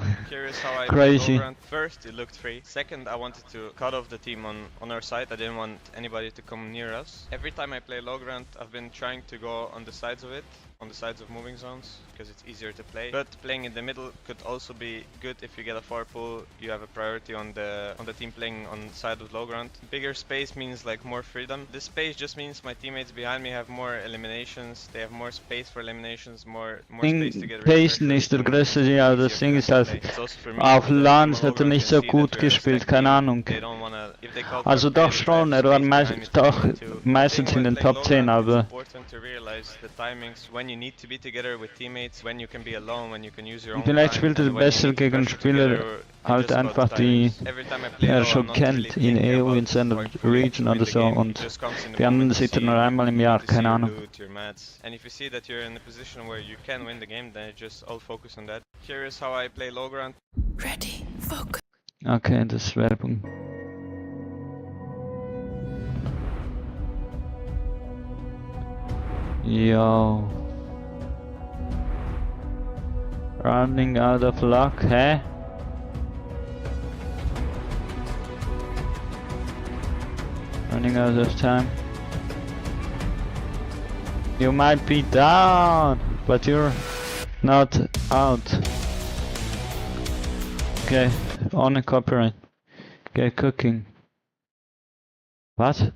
[SPEAKER 1] Crazy.
[SPEAKER 13] First, it looked free. Second, I wanted to cut off the team on our side. I didn't want anybody to come near us. Every time I play Logrand, I've been trying to go on the sides of it, on the sides of moving zones, because it's easier to play. But playing in the middle could also be good if you get a far pull. You have a priority on the team playing on the side of Logrand. Bigger space means like more freedom. This space just means my teammates behind me have more eliminations. They have more space for eliminations, more space to get
[SPEAKER 1] Payson ist der größte, ja, das Ding ist halt, auf Lance hat er nicht so gut gespielt, keine Ahnung. Also doch schon, er war meistens in den Top 10, aber... Vielleicht spielt er besser gegen Spieler, halt einfach die er schon kennt in EU, in seiner Region oder so, und die anderen sieht er nur einmal im Jahr, keine Ahnung. Okay, das ist Werbung. Yo. Running out of luck, hä? Running out of time. You might be down, but you're not out. Okay, on a copyright. Okay, cooking. What?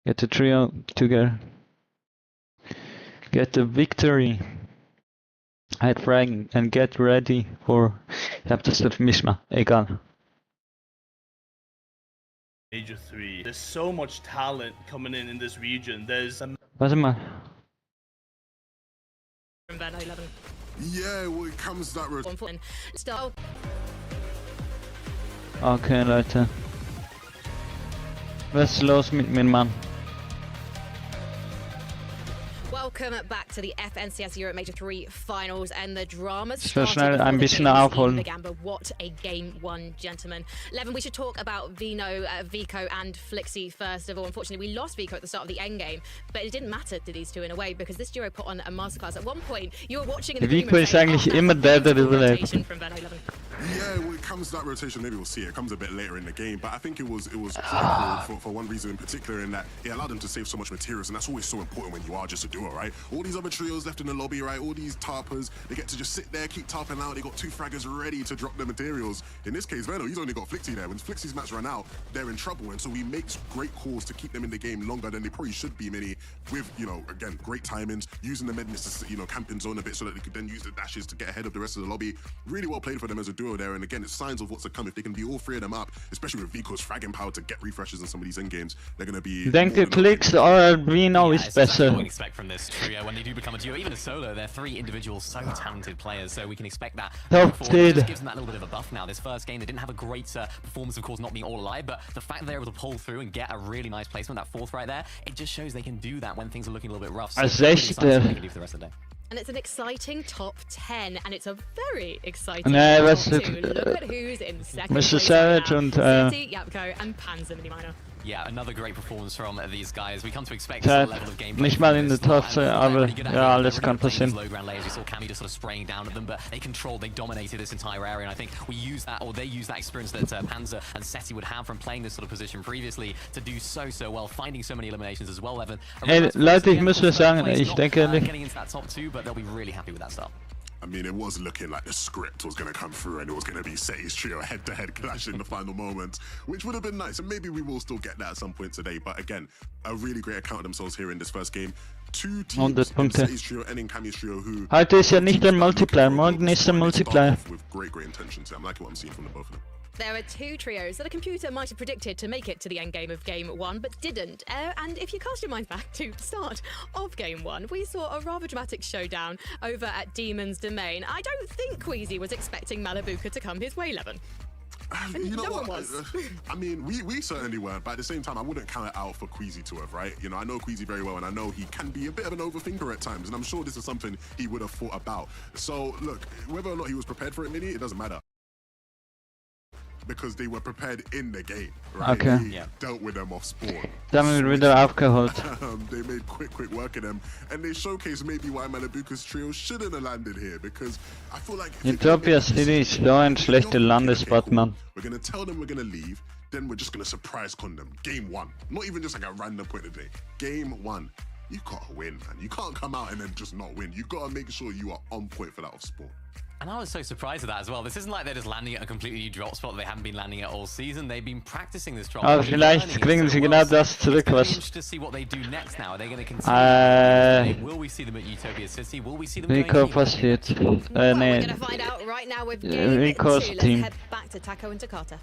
[SPEAKER 1] Get the trio together. Get the victory. Hide frag and get ready for... Ich hab das vermischt mal, egal.
[SPEAKER 12] Major 3. There's so much talent coming in this region. There's
[SPEAKER 1] Warte mal.
[SPEAKER 5] Yeah, well, it comes that road.
[SPEAKER 1] Okay, Leute. Was ist los mit mir, Mann?
[SPEAKER 3] Welcome back to the FNCS Europe Major 3 Finals and the dramas.
[SPEAKER 1] Ich will schnell ein bisschen aufholen.
[SPEAKER 3] What a game one, gentlemen. Levin, we should talk about Vino, Vico and Flixi first of all. Unfortunately, we lost Vico at the start of the end game, but it didn't matter to these two in a way because this duo put on a masterclass. At one point, you were watching in the
[SPEAKER 1] Vico ist eigentlich immer der überlebt.
[SPEAKER 5] Yeah, well, it comes that rotation. Maybe we'll see it. It comes a bit later in the game, but I think it was critical for one reason in particular, in that it allowed them to save so much materials, and that's always so important when you are just a duo, right? All these other trios left in the lobby, right? All these tarpers, they get to just sit there, keep tarping out. They got two fraggers ready to drop their materials. In this case, Veno, he's only got Flixi there. When Flixi's mats run out, they're in trouble, and so he makes great calls to keep them in the game longer than they probably should be. Many with, you know, again, great timings, using the madness to, you know, camp in zone a bit so that they could then use the dashes to get ahead of the rest of the lobby. Really well played for them as a duo. duo there, and again, it's signs of what's to come. If they can be all three of them up, especially with Vico's fragging power to get refreshes in some of these end games, they're going to be...
[SPEAKER 1] Denke, Clix or Reno is
[SPEAKER 6] Exactly
[SPEAKER 1] besser.
[SPEAKER 6] what we expect from this trio when they do become a duo. Even a solo, they're three individual, so talented players, so we can expect that.
[SPEAKER 1] Top
[SPEAKER 6] It
[SPEAKER 1] tier.
[SPEAKER 6] just gives them that little bit of a buff now. This first game, they didn't have a great performance, of course, not being all alive, but the fact that they're able to pull through and get a really nice placement, that fourth right there, it just shows they can do that when things are looking a little bit rough. So
[SPEAKER 1] Als
[SPEAKER 6] really excited to see what they
[SPEAKER 1] Sechster.
[SPEAKER 6] can do for the rest of the day.
[SPEAKER 3] And it's an exciting top 10, and it's a very exciting
[SPEAKER 1] Nee,
[SPEAKER 3] top
[SPEAKER 1] was
[SPEAKER 3] 2.
[SPEAKER 1] het?
[SPEAKER 3] Look at who's in second
[SPEAKER 1] Mr.
[SPEAKER 3] place
[SPEAKER 1] Savage
[SPEAKER 3] right
[SPEAKER 1] and,
[SPEAKER 3] now. City, Yapko, and Panzer Miniminer.
[SPEAKER 6] Yeah, another great performance from these guys. We come to expect
[SPEAKER 1] Tja,
[SPEAKER 6] this level of gameplay.
[SPEAKER 1] nicht mal in der Top 10, aber ja, alles kann passieren.
[SPEAKER 6] Low ground layers. We saw Cammy just sort of spraying down at them, but they controlled, they dominated this entire area, and I think we use that, or they use that experience that Panzer and Seti would have from playing this sort of position previously to do so well, finding so many eliminations as well, Evan.
[SPEAKER 1] Hey, Leute, ich muss was sagen, ich denke ehrlich,
[SPEAKER 6] Getting into that top 2, but they'll be really happy with that start.
[SPEAKER 5] I mean, it was looking like the script was going to come through and it was going to be Ch6s trio head-to-head clash in the final moments, which would have been nice. And maybe we will still get that at some point today. But again, a really great account of themselves here in this first game. Two teams,
[SPEAKER 1] 100 Punkte.
[SPEAKER 5] Ch6s trio and in Cammy's trio, who...
[SPEAKER 1] Heute ist ja nicht der Multiplayer, morgen ist der Multiplayer.
[SPEAKER 5] With great intentions. I'm liking what I'm seeing from the both of them.
[SPEAKER 3] There are two trios that a computer might have predicted to make it to the end game of Game 1, but didn't. And if you cast your mind back to the start of Game 1, we saw a rather dramatic showdown over at Demon's Domain. I don't think Queasy was expecting Malabuka to come his way, Levin.
[SPEAKER 5] You know
[SPEAKER 3] no
[SPEAKER 5] what?
[SPEAKER 3] one was.
[SPEAKER 5] I mean, we certainly weren't, but at the same time, I wouldn't count it out for Queasy to have, right? You know, I know Queasy very well, and I know he can be a bit of an overthinker at times, and I'm sure this is something he would have thought about. So, look, whether or not he was prepared for it, Mini, it doesn't matter. Because they were prepared in the game, right?
[SPEAKER 1] Okay.
[SPEAKER 5] They dealt with them off spawn.
[SPEAKER 1] Da haben wir wieder aufgeholt.
[SPEAKER 5] They made quick work of them, and they showcased maybe why Malabuka's trio shouldn't have landed here, because I feel like...
[SPEAKER 1] Utopia City ist so ein schlechter Landespot, Mann.
[SPEAKER 5] We're gonna tell them we're gonna leave, then we're just gonna surprise con them. Game 1. Not even just like a random point of the day. Game 1. You gotta win, man. You can't come out and then just not win. You gotta make sure you are on point for that off spawn.
[SPEAKER 6] And I was so surprised at that as well. This isn't like they're just landing at a completely new drop spot they haven't been landing at all season. They've been practicing this drop.
[SPEAKER 1] Aber vielleicht kriegen sie genau das zurück, was...
[SPEAKER 6] To see what they do next now. Are they going to continue? Will we see them at Utopia City? Will we see them
[SPEAKER 1] Rico
[SPEAKER 6] going
[SPEAKER 1] passiert.
[SPEAKER 3] We're
[SPEAKER 1] Nee.
[SPEAKER 3] going to find out right now with Game 2.
[SPEAKER 1] Rico's
[SPEAKER 3] Let's
[SPEAKER 1] team.
[SPEAKER 3] head back to Taco and Takata.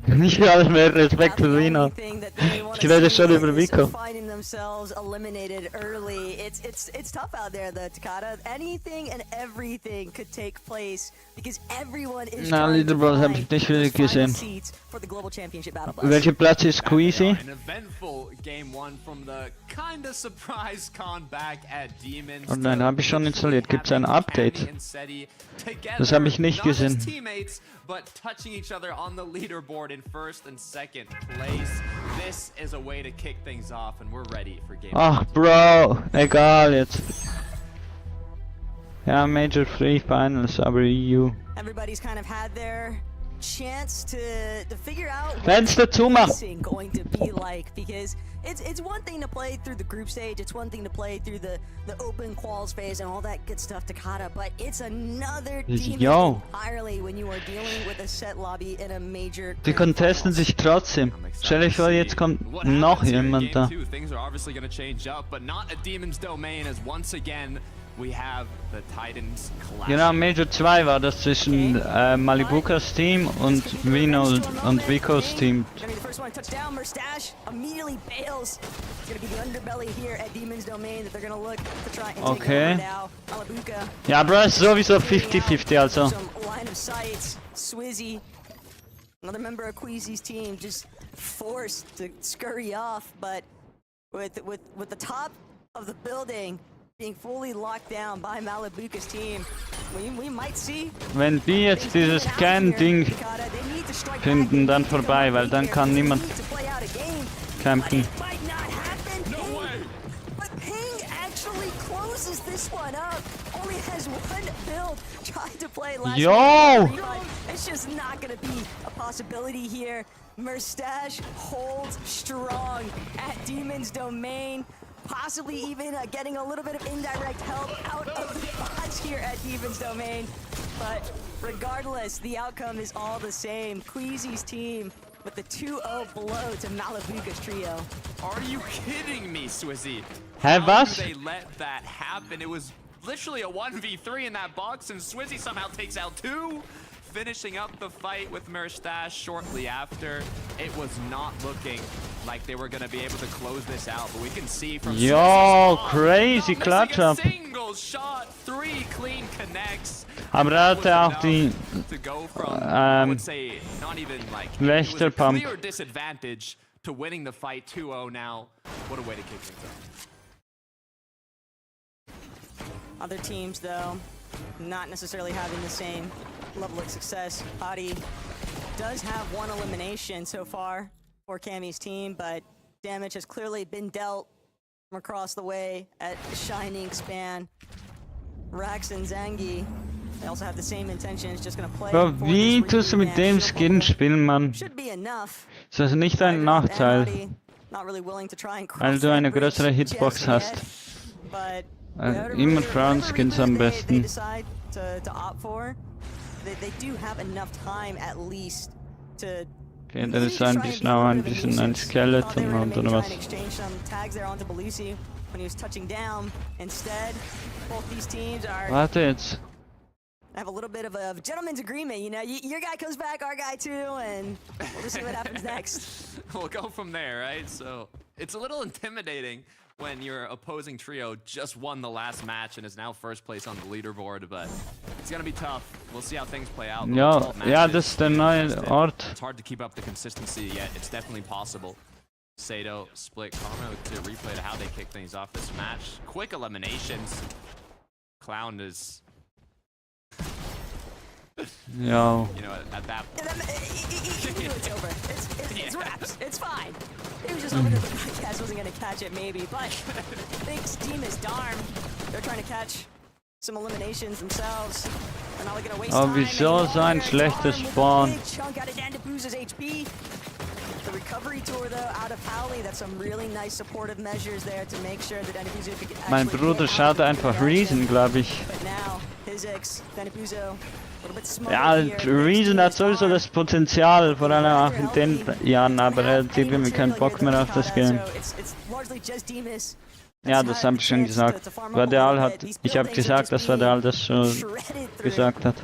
[SPEAKER 1] Nicht alles mehr Respekt für Reno. Ich rede schon über Rico.
[SPEAKER 7] Finding themselves eliminated early. It's tough out there, the Takata. Anything and everything could take place because everyone is
[SPEAKER 1] Na, Leaderboard habe ich nicht wirklich gesehen.
[SPEAKER 7] for the global championship battle.
[SPEAKER 1] Welcher Platz ist Queasy?
[SPEAKER 8] An eventful game 1 from the kinda surprise comeback at Demons.
[SPEAKER 1] Und nein, habe ich schon installiert. Gibt es ein Update? Das habe ich nicht gesehen.
[SPEAKER 8] Teammates, but touching each other on the leaderboard in first and second place. This is a way to kick things off, and we're ready for game.
[SPEAKER 1] Ach, Bro, egal jetzt. Ja, Major 3 Finals, aber EU.
[SPEAKER 7] Everybody's kind of had their chance to figure out
[SPEAKER 1] Fenster zumachen.
[SPEAKER 7] racing going to be like, because it's one thing to play through the group stage, it's one thing to play through the open quals phase and all that good stuff, Takata, but it's another
[SPEAKER 1] Yo.
[SPEAKER 7] entirely when you are dealing with a set lobby in a major.
[SPEAKER 1] Die contesten sich trotzdem. Stell dich vor, jetzt kommt noch jemand da.
[SPEAKER 8] Things are obviously going to change up, but not at Demon's Domain, as once again we have the Titans clash.
[SPEAKER 1] Genau, Major 2 war das zwischen Malibukas Team und Reno und Rico's Team.
[SPEAKER 7] Gonna be the first one to touch down. Mustache immediately bails. It's gonna be the underbelly here at Demon's Domain that they're gonna look to try and take over now. Malabuka.
[SPEAKER 1] Ja, Bro, ist sowieso 50-50, also.
[SPEAKER 7] Some line of sight. Swizzy, another member of Queasy's team, just forced to scurry off, but with the top of the building being fully locked down by Malabuka's team, we might see.
[SPEAKER 1] Wenn die jetzt dieses Scan-Ding finden, dann vorbei, weil dann kann niemand campen.
[SPEAKER 7] But Ping actually closes this one up. Only has one build. Tried to play last
[SPEAKER 1] Yo!
[SPEAKER 7] game, but it's just not gonna be a possibility here. Mustache holds strong at Demon's Domain. Possibly even getting a little bit of indirect help out of the bots here at Demon's Domain. But regardless, the outcome is all the same. Queasy's team with the 2-0 blow to Malabuka's trio.
[SPEAKER 8] Are you kidding me, Swizzy?
[SPEAKER 1] Hä, was?
[SPEAKER 8] How did they let that happen? It was literally a 1v3 in that box, and Swizzy somehow takes out 2. finishing up the fight with Merstash shortly after. It was not looking like they were going to be able to close this out, but we can see from
[SPEAKER 1] Yo, crazy clutch up.
[SPEAKER 8] Single shot, 3 clean connects.
[SPEAKER 1] Aber er hatte auch die
[SPEAKER 8] To go from, I would say, not even like it was a
[SPEAKER 1] Wächterpump.
[SPEAKER 8] clear disadvantage to winning the fight 2-0 now. What a way to kick things off.
[SPEAKER 7] Other teams, though, not necessarily having the same level of success. Hadi does have 1 elimination so far for Cammy's team, but damage has clearly been dealt from across the way at Shining, Span, Rax and Zangi. They also have the same intentions, just gonna play.
[SPEAKER 1] Aber wie tust du mit dem Skin spielen, Mann?
[SPEAKER 7] Should be enough.
[SPEAKER 1] Ist das nicht ein Nachteil,
[SPEAKER 7] Not really willing to try and
[SPEAKER 1] weil du eine größere Hitbox hast? Immer Frauenskins am besten.
[SPEAKER 7] They do have enough time at least to.
[SPEAKER 1] Okay, dann ist ein bisschen auch ein bisschen ein Skeleton oder was? Warte jetzt.
[SPEAKER 7] Have a little bit of a gentleman's agreement, you know. Your guy comes back, our guy too, and we'll just see what happens next.
[SPEAKER 8] We'll go from there, right? So it's a little intimidating when your opposing trio just won the last match and is now first place on the leaderboard, but it's gonna be tough. We'll see how things play out.
[SPEAKER 1] Ja, ja, das ist der neue Ort.
[SPEAKER 8] It's hard to keep up the consistency yet. It's definitely possible. Sato split Karma to replay to how they kick things off this match. Quick eliminations. Clown is.
[SPEAKER 1] Yo.
[SPEAKER 8] You know, at that point.
[SPEAKER 7] It's over. It's wraps. It's fine. He was just hoping that the podcast wasn't going to catch it, maybe. But Big's team is darn. They're trying to catch some eliminations themselves. They're not going to waste time.
[SPEAKER 1] Wieso so ein schlechter Spawn?
[SPEAKER 7] Big chunk out of Dandabuza's HP. The recovery tour, though, out of Howley. That's some really nice supportive measures there to make sure that Dandabuza could actually.
[SPEAKER 1] Mein Bruder schaut einfach Reason, glaube ich.
[SPEAKER 7] But now, his ex, Dandabuza.
[SPEAKER 1] Ja, Reason hat sowieso das Potenzial, vor allem auch in den Jahren, aber er hat irgendwie keinen Bock mehr auf das Game. Ja, das habe ich schon gesagt. Vadeal hat, ich habe gesagt, dass Vadeal das schon gesagt hat.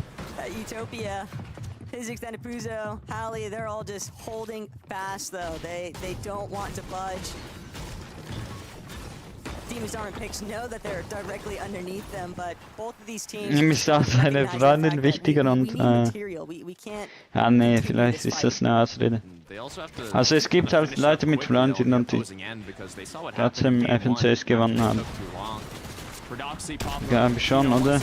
[SPEAKER 7] Utopia, Physics, Dandabuzo, Halley, they're all just holding fast though. They don't want to budge. Demons Arm and Pix know that they're directly underneath them, but both of these teams.
[SPEAKER 1] Nämlich da seine Freundin wichtiger und ja, nee, vielleicht ist das eine Ausrede. Also es gibt halt Leute mit Freundin und die trotzdem FNCs gewonnen haben. Ja, schon, oder?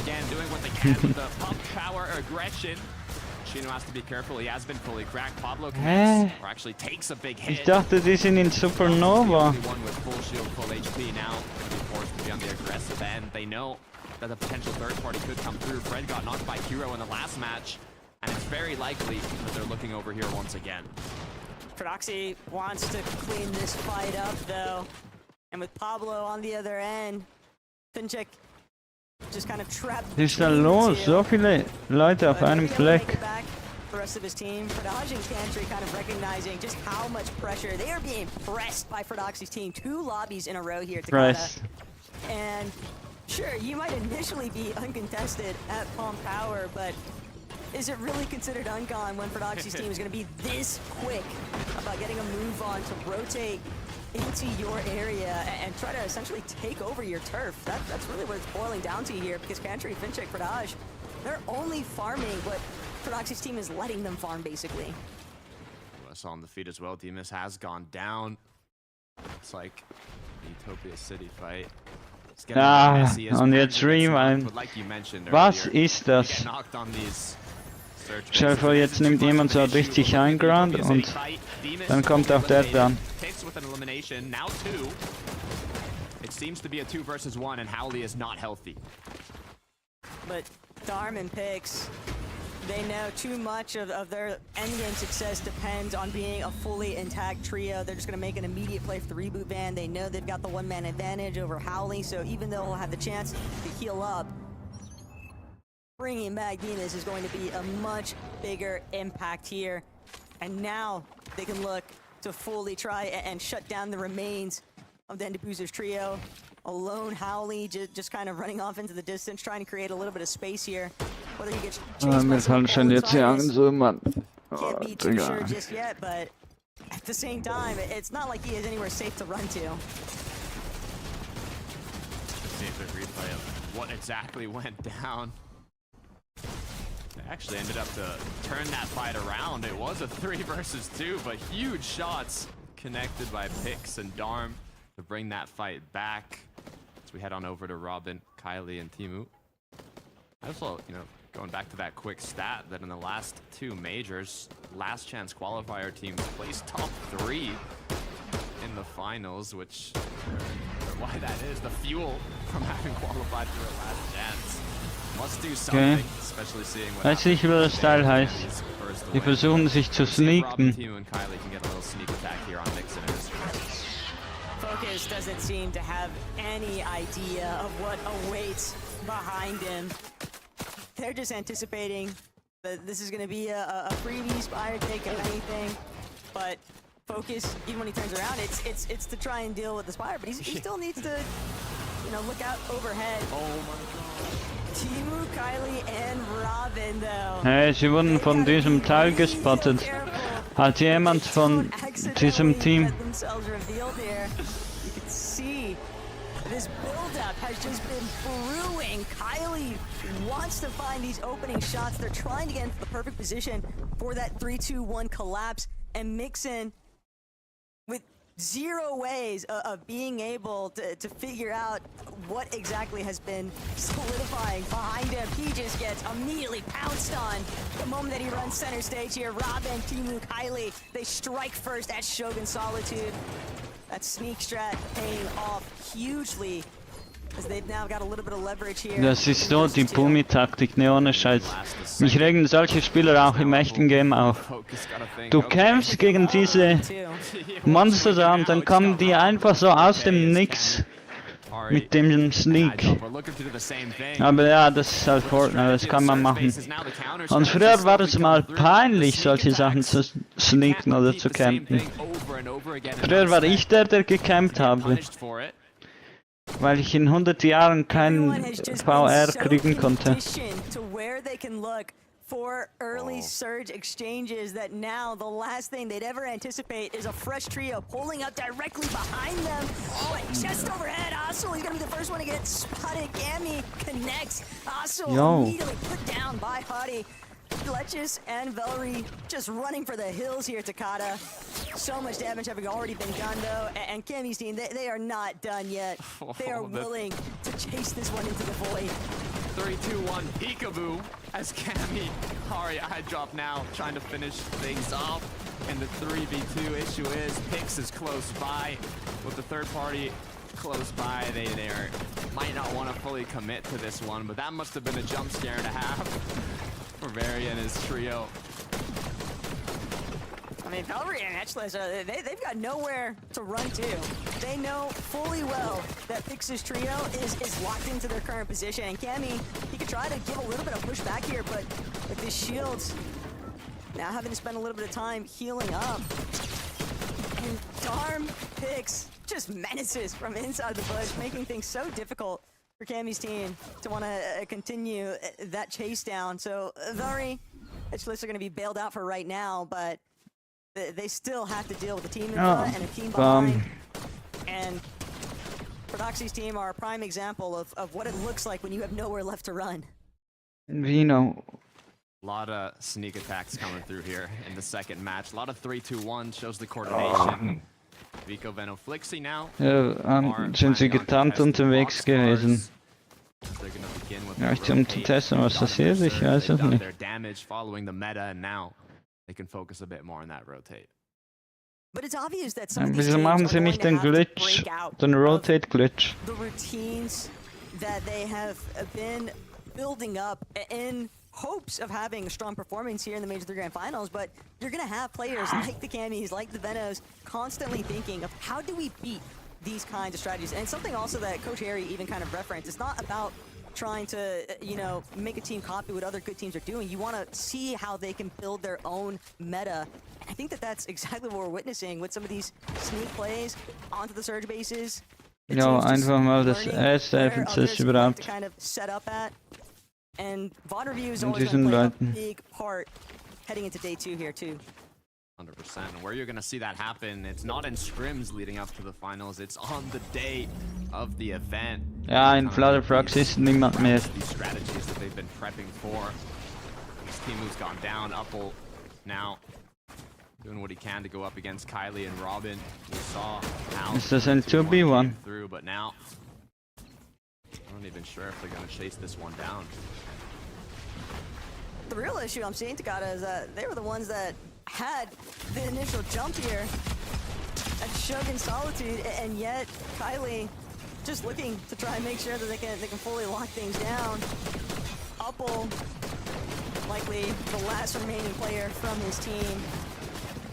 [SPEAKER 1] Hä? Ich dachte, die sind in Supernova.
[SPEAKER 8] That the potential third party could come through. Fred got knocked by Hero in the last match, and it's very likely that they're looking over here once again.
[SPEAKER 7] Prodoxy wants to clean this fight up, though. And with Pablo on the other end, Finchek just kind of trapped.
[SPEAKER 1] Was ist da los? So viele Leute auf einem Fleck.
[SPEAKER 7] The rest of his team, Fredaj and Cantry kind of recognizing just how much pressure they are being pressed by Prodoxy's team. 2 lobbies in a row here, Takada. And sure, you might initially be uncontested at Palm Power, but is it really considered uncon when Prodoxy's team is going to be this quick about getting a move on to rotate into your area and try to essentially take over your turf? That's really what it's boiling down to here, because Cantry, Finchek, Fredaj, they're only farming what Prodoxy's team is letting them farm, basically.
[SPEAKER 8] US on the feet as well. Demus has gone down. It's like Utopia City fight.
[SPEAKER 1] Ah, und jetzt Rewind. Was ist das? Stell dir vor, jetzt nimmt jemand so richtig High Ground und dann kommt auch der dran.
[SPEAKER 8] It seems to be a 2 versus 1 and Howley is not healthy.
[SPEAKER 7] But Darm and Pix, they know too much of their endgame success depends on being a fully intact trio. They're just going to make an immediate play for the reboot van. They know they've got the one-man advantage over Howley, so even though he'll have the chance to heal up, bringing back Demus is going to be a much bigger impact here. And now they can look to fully try and shut down the remains of the Dandabuza's trio. A lone Howley just kind of running off into the distance, trying to create a little bit of space here. Whether he gets chased by some Pollo can't be too sure just yet, but at the same time, it's not like he has anywhere safe to run to.
[SPEAKER 8] Let's see if the replay of what exactly went down. They actually ended up to turn that fight around. It was a 3 versus 2, but huge shots connected by Pix and Darm to bring that fight back. As we head on over to Robin, Kylie, and Timu. Also, you know, going back to that quick stat that in the last 2 majors, last chance qualifier teams placed top 3 in the finals, which why that is the fuel from having qualified for a last chance. Must do something, especially seeing what
[SPEAKER 1] weiß nicht, wie das Style heißt. Die versuchen sich zu sneaken.
[SPEAKER 7] Focus doesn't seem to have any idea of what awaits behind him. They're just anticipating that this is going to be a freebie Spire take of anything, but Focus, even when he turns around, it's to try and deal with the Spire, but he still needs to, you know, look out overhead.
[SPEAKER 8] Oh my god.
[SPEAKER 7] Timu, Kylie, and Robin, though.
[SPEAKER 1] Hey, sie wurden von diesem Teil gespottet. Hat jemand von diesem Team.
[SPEAKER 7] You can see this build-up has just been brewing. Kylie wants to find these opening shots. They're trying to get into the perfect position for that 3-2-1 collapse, and Mixin with 0 ways of being able to figure out what exactly has been solidifying behind him. He just gets immediately pounced on the moment that he runs center stage here. Robin, Timu, Kylie, they strike first at Shogun Solitude. That sneak strat paying off hugely, as they've now got a little bit of leverage here.
[SPEAKER 1] Das ist so die Boomy-Taktik, ne, ohne Scheiß. Mich regen solche Spieler auch im echten Game auf. Du kämpfst gegen diese Monster da und dann kommen die einfach so aus dem Nix mit dem Sneak. Aber ja, das ist halt Fortnite, das kann man machen. Und früher war es mal peinlich, solche Sachen zu sneaken oder zu campen. Früher war ich der gecampt habe. Weil ich in 100 Jahren keinen VR kriegen konnte.
[SPEAKER 7] For early surge exchanges that now the last thing they'd ever anticipate is a fresh trio pulling up directly behind them. But just overhead, Asul, he's gonna be the first one to get spotted. Gammy connects. Asul immediately put down by Huddy. Ch6s and Valerie just running for the hills here, Takada. So much damage having already been done, though, and Cammy's team, they are not done yet. They are willing to chase this one into the void.
[SPEAKER 8] 3-2-1 peekaboo as Cammy Hari eye drop now, trying to finish things off. And the 3v2 issue is Pix is close by. With the third party close by, they might not want to fully commit to this one, but that must have been a jump scare and a half for Barry and his trio.
[SPEAKER 7] I mean, Valerie and Ch6s, they've got nowhere to run to. They know fully well that Pix's trio is locked into their current position. And Cammy, he could try to give a little bit of push back here, but with his shields, now having to spend a little bit of time healing up. And Darm Pix just menaces from inside the bush, making things so difficult for Cammy's team to want to continue that chase down. So Valerie, Ch6s are going to be bailed out for right now, but they still have to deal with a team in front and a team behind. And Prodoxy's team are a prime example of what it looks like when you have nowhere left to run.
[SPEAKER 1] Vino.
[SPEAKER 8] A lot of sneak attacks coming through here in the second match. A lot of 3-2-1 shows the coordination. Vico Veno Flixi now.
[SPEAKER 1] Ja, sind sie getarnt unterwegs gewesen. Vielleicht um zu testen, was passiert, ich weiß es nicht.
[SPEAKER 8] Their damage following the meta, and now they can focus a bit more on that rotate.
[SPEAKER 7] But it's obvious that some of these
[SPEAKER 1] Wieso
[SPEAKER 7] teams
[SPEAKER 1] machen
[SPEAKER 7] are
[SPEAKER 1] sie
[SPEAKER 7] going
[SPEAKER 1] nicht
[SPEAKER 7] to
[SPEAKER 1] den
[SPEAKER 7] have to
[SPEAKER 1] Glitch,
[SPEAKER 7] break out
[SPEAKER 1] den Rotate Glitch?
[SPEAKER 7] the routines that they have been building up in hopes of having a strong performance here in the Major 3 Grand Finals, but you're going to have players like the Cammys, like the Venos, constantly thinking of how do we beat these kinds of strategies. And something also that Coach Harry even kind of referenced, it's not about trying to, you know, make a team copy what other good teams are doing. You want to see how they can build their own meta. And I think that that's exactly what we're witnessing with some of these sneak plays onto the surge bases.
[SPEAKER 1] Ja, einfach mal das erste FNCS überhaupt.
[SPEAKER 7] Kind of set up at. And VOD review is
[SPEAKER 1] Und
[SPEAKER 7] always
[SPEAKER 1] diesen
[SPEAKER 7] going to play a
[SPEAKER 1] Leuten.
[SPEAKER 7] big part heading into day 2 here too.
[SPEAKER 8] 100%. And where you're going to see that happen, it's not in scrims leading up to the finals, it's on the day of the event.
[SPEAKER 1] Ja, in Flutterfrogs ist niemand mehr.
[SPEAKER 8] These strategies that they've been prepping for. This team who's gone down, Uppel now doing what he can to go up against Kylie and Robin. We saw how
[SPEAKER 1] Ist das ein 2v1?
[SPEAKER 8] through, but now I'm not even sure if they're going to chase this one down.
[SPEAKER 7] The real issue I'm seeing, Takata, is that they were the ones that had the initial jump here at Shug in Solitude, and yet Kylie just looking to try and make sure that they can fully lock things down. Uppel, likely the last remaining player from his team,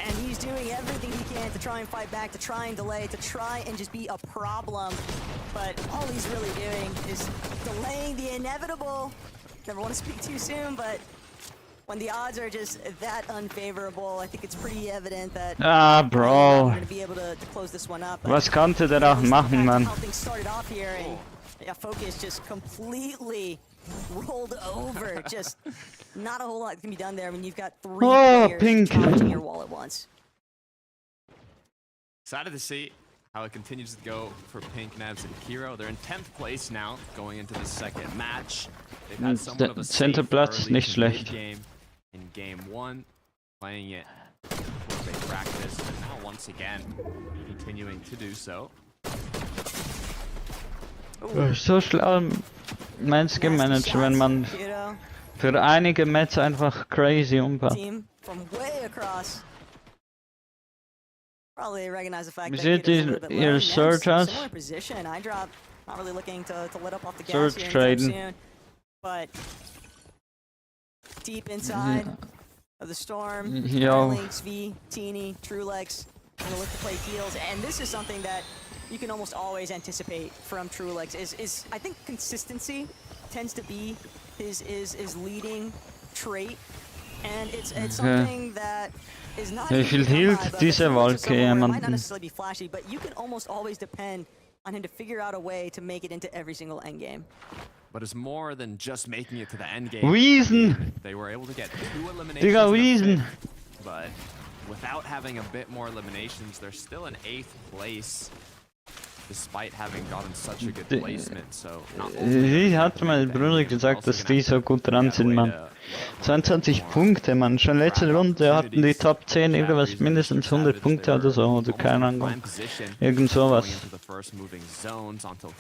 [SPEAKER 7] and he's doing everything he can to try and fight back, to try and delay, to try and just be a problem. But all he's really doing is delaying the inevitable. Never want to speak too soon, but when the odds are just that unfavorable, I think it's pretty evident that
[SPEAKER 1] Bro.
[SPEAKER 7] we're going to be able to close this one up.
[SPEAKER 1] Was konnte der auch machen, Mann?
[SPEAKER 7] How things started off here, and yeah, Focus just completely rolled over. Just not a whole lot can be done there when you've got 3 players
[SPEAKER 1] Pink.
[SPEAKER 7] charging your wall at once.
[SPEAKER 8] Excited to see how it continues to go for Pink, Nebs, and Kiro. They're in 10th place now, going into the second match. They've had somewhat of a safe
[SPEAKER 1] Centerplatz
[SPEAKER 8] early
[SPEAKER 1] nicht
[SPEAKER 8] to
[SPEAKER 1] schlecht.
[SPEAKER 8] mid-game in game 1, playing it as they practice, and now once again continuing to do so.
[SPEAKER 1] So schlau Match gemanagt, wenn man für einige Matches einfach crazy umpasst.
[SPEAKER 7] Team from way across. Probably recognize the fact
[SPEAKER 1] Wie
[SPEAKER 7] that
[SPEAKER 1] seht
[SPEAKER 7] Kiddo's a little bit low.
[SPEAKER 1] ihr
[SPEAKER 7] Next,
[SPEAKER 1] Surge aus?
[SPEAKER 7] similar position. I drop not really looking to let up off the gas
[SPEAKER 1] Surge
[SPEAKER 7] here
[SPEAKER 1] trading.
[SPEAKER 7] anytime soon, but deep inside of the storm,
[SPEAKER 1] Yo.
[SPEAKER 7] Links, V, Teeny, Trulex, gonna look to play heals, and this is something that you can almost always anticipate from Trulex. Is I think consistency tends to be his leading trait, and it's something that is not.
[SPEAKER 1] Wie viel hielt diese Wolke
[SPEAKER 7] It might not
[SPEAKER 1] jemanden?
[SPEAKER 7] necessarily be flashy, but you can almost always depend on him to figure out a way to make it into every single endgame.
[SPEAKER 8] But it's more than just making it to the end game.
[SPEAKER 1] Wiesen!
[SPEAKER 8] They were able to get 2 eliminations.
[SPEAKER 1] Digga,
[SPEAKER 8] in the
[SPEAKER 1] Wiesen!
[SPEAKER 8] fifth, but without having a bit more eliminations, they're still in 8th place, despite having gotten such a good placement. So
[SPEAKER 1] Wie hat mein Bruder gesagt, dass die so gut dran sind, Mann? 22 Punkte, Mann. Schon letzte Runde hatten die Top 10 irgendwas mindestens 100 Punkte oder so, oder keine Ahnung. Irgend sowas.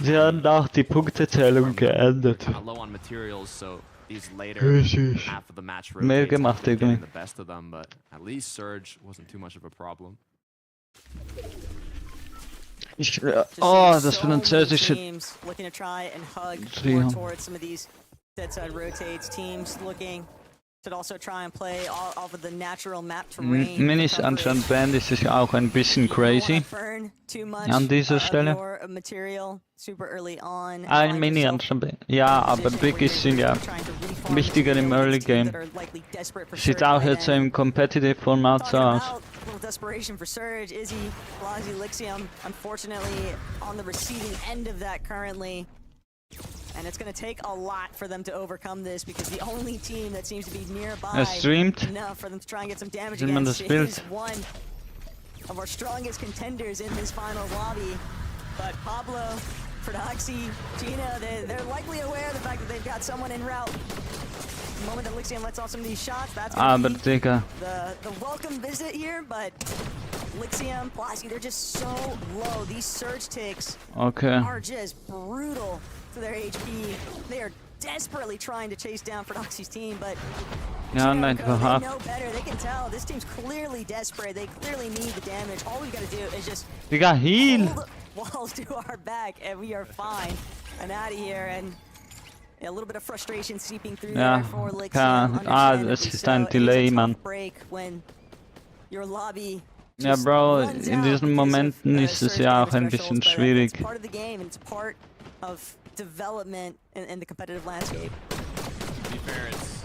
[SPEAKER 1] Sie haben auch die Punktezählung geändert. Richtig. Mehr gemacht irgendwie. Das französische
[SPEAKER 7] Looking to try and hug
[SPEAKER 1] Trio.
[SPEAKER 7] more towards some of these dead side rotates. Teams looking to also try and play off of the natural map terrain.
[SPEAKER 1] Minis anscheinend Band ist es auch ein bisschen crazy. An dieser Stelle. Ein Mini anscheinend. Ja, aber Biggies sind ja wichtiger im Early Game. Sieht auch jetzt im Competitive Format so aus.
[SPEAKER 7] Little desperation for Surge. Izzy, Blazi, Lixium, unfortunately on the receiving end of that currently. And it's going to take a lot for them to overcome this, because the only team that seems to be nearby enough for them to try and get some damage against is one of our strongest contenders in this final lobby. But Pablo, Prodoxy, Gina, they're likely aware of the fact that they've got someone en route. The moment that Lixium lets off some of these shots, that's going to be the welcome visit here, but Lixium, Plasky, they're just so low. These surge ticks are just brutal to their HP. They are desperately trying to chase down Prodoxy's team, but they know better. They can tell this team's clearly desperate. They clearly need the damage. All we've got to do is just hold walls to our back, and we are fine and out of here. And a little bit of frustration seeping through there for Lixium.
[SPEAKER 1] Es ist ein Delay, Mann. Ja, Bro, in diesen Momenten ist es ja auch ein bisschen schwierig.
[SPEAKER 7] Development in the competitive landscape.
[SPEAKER 8] To be fair, it's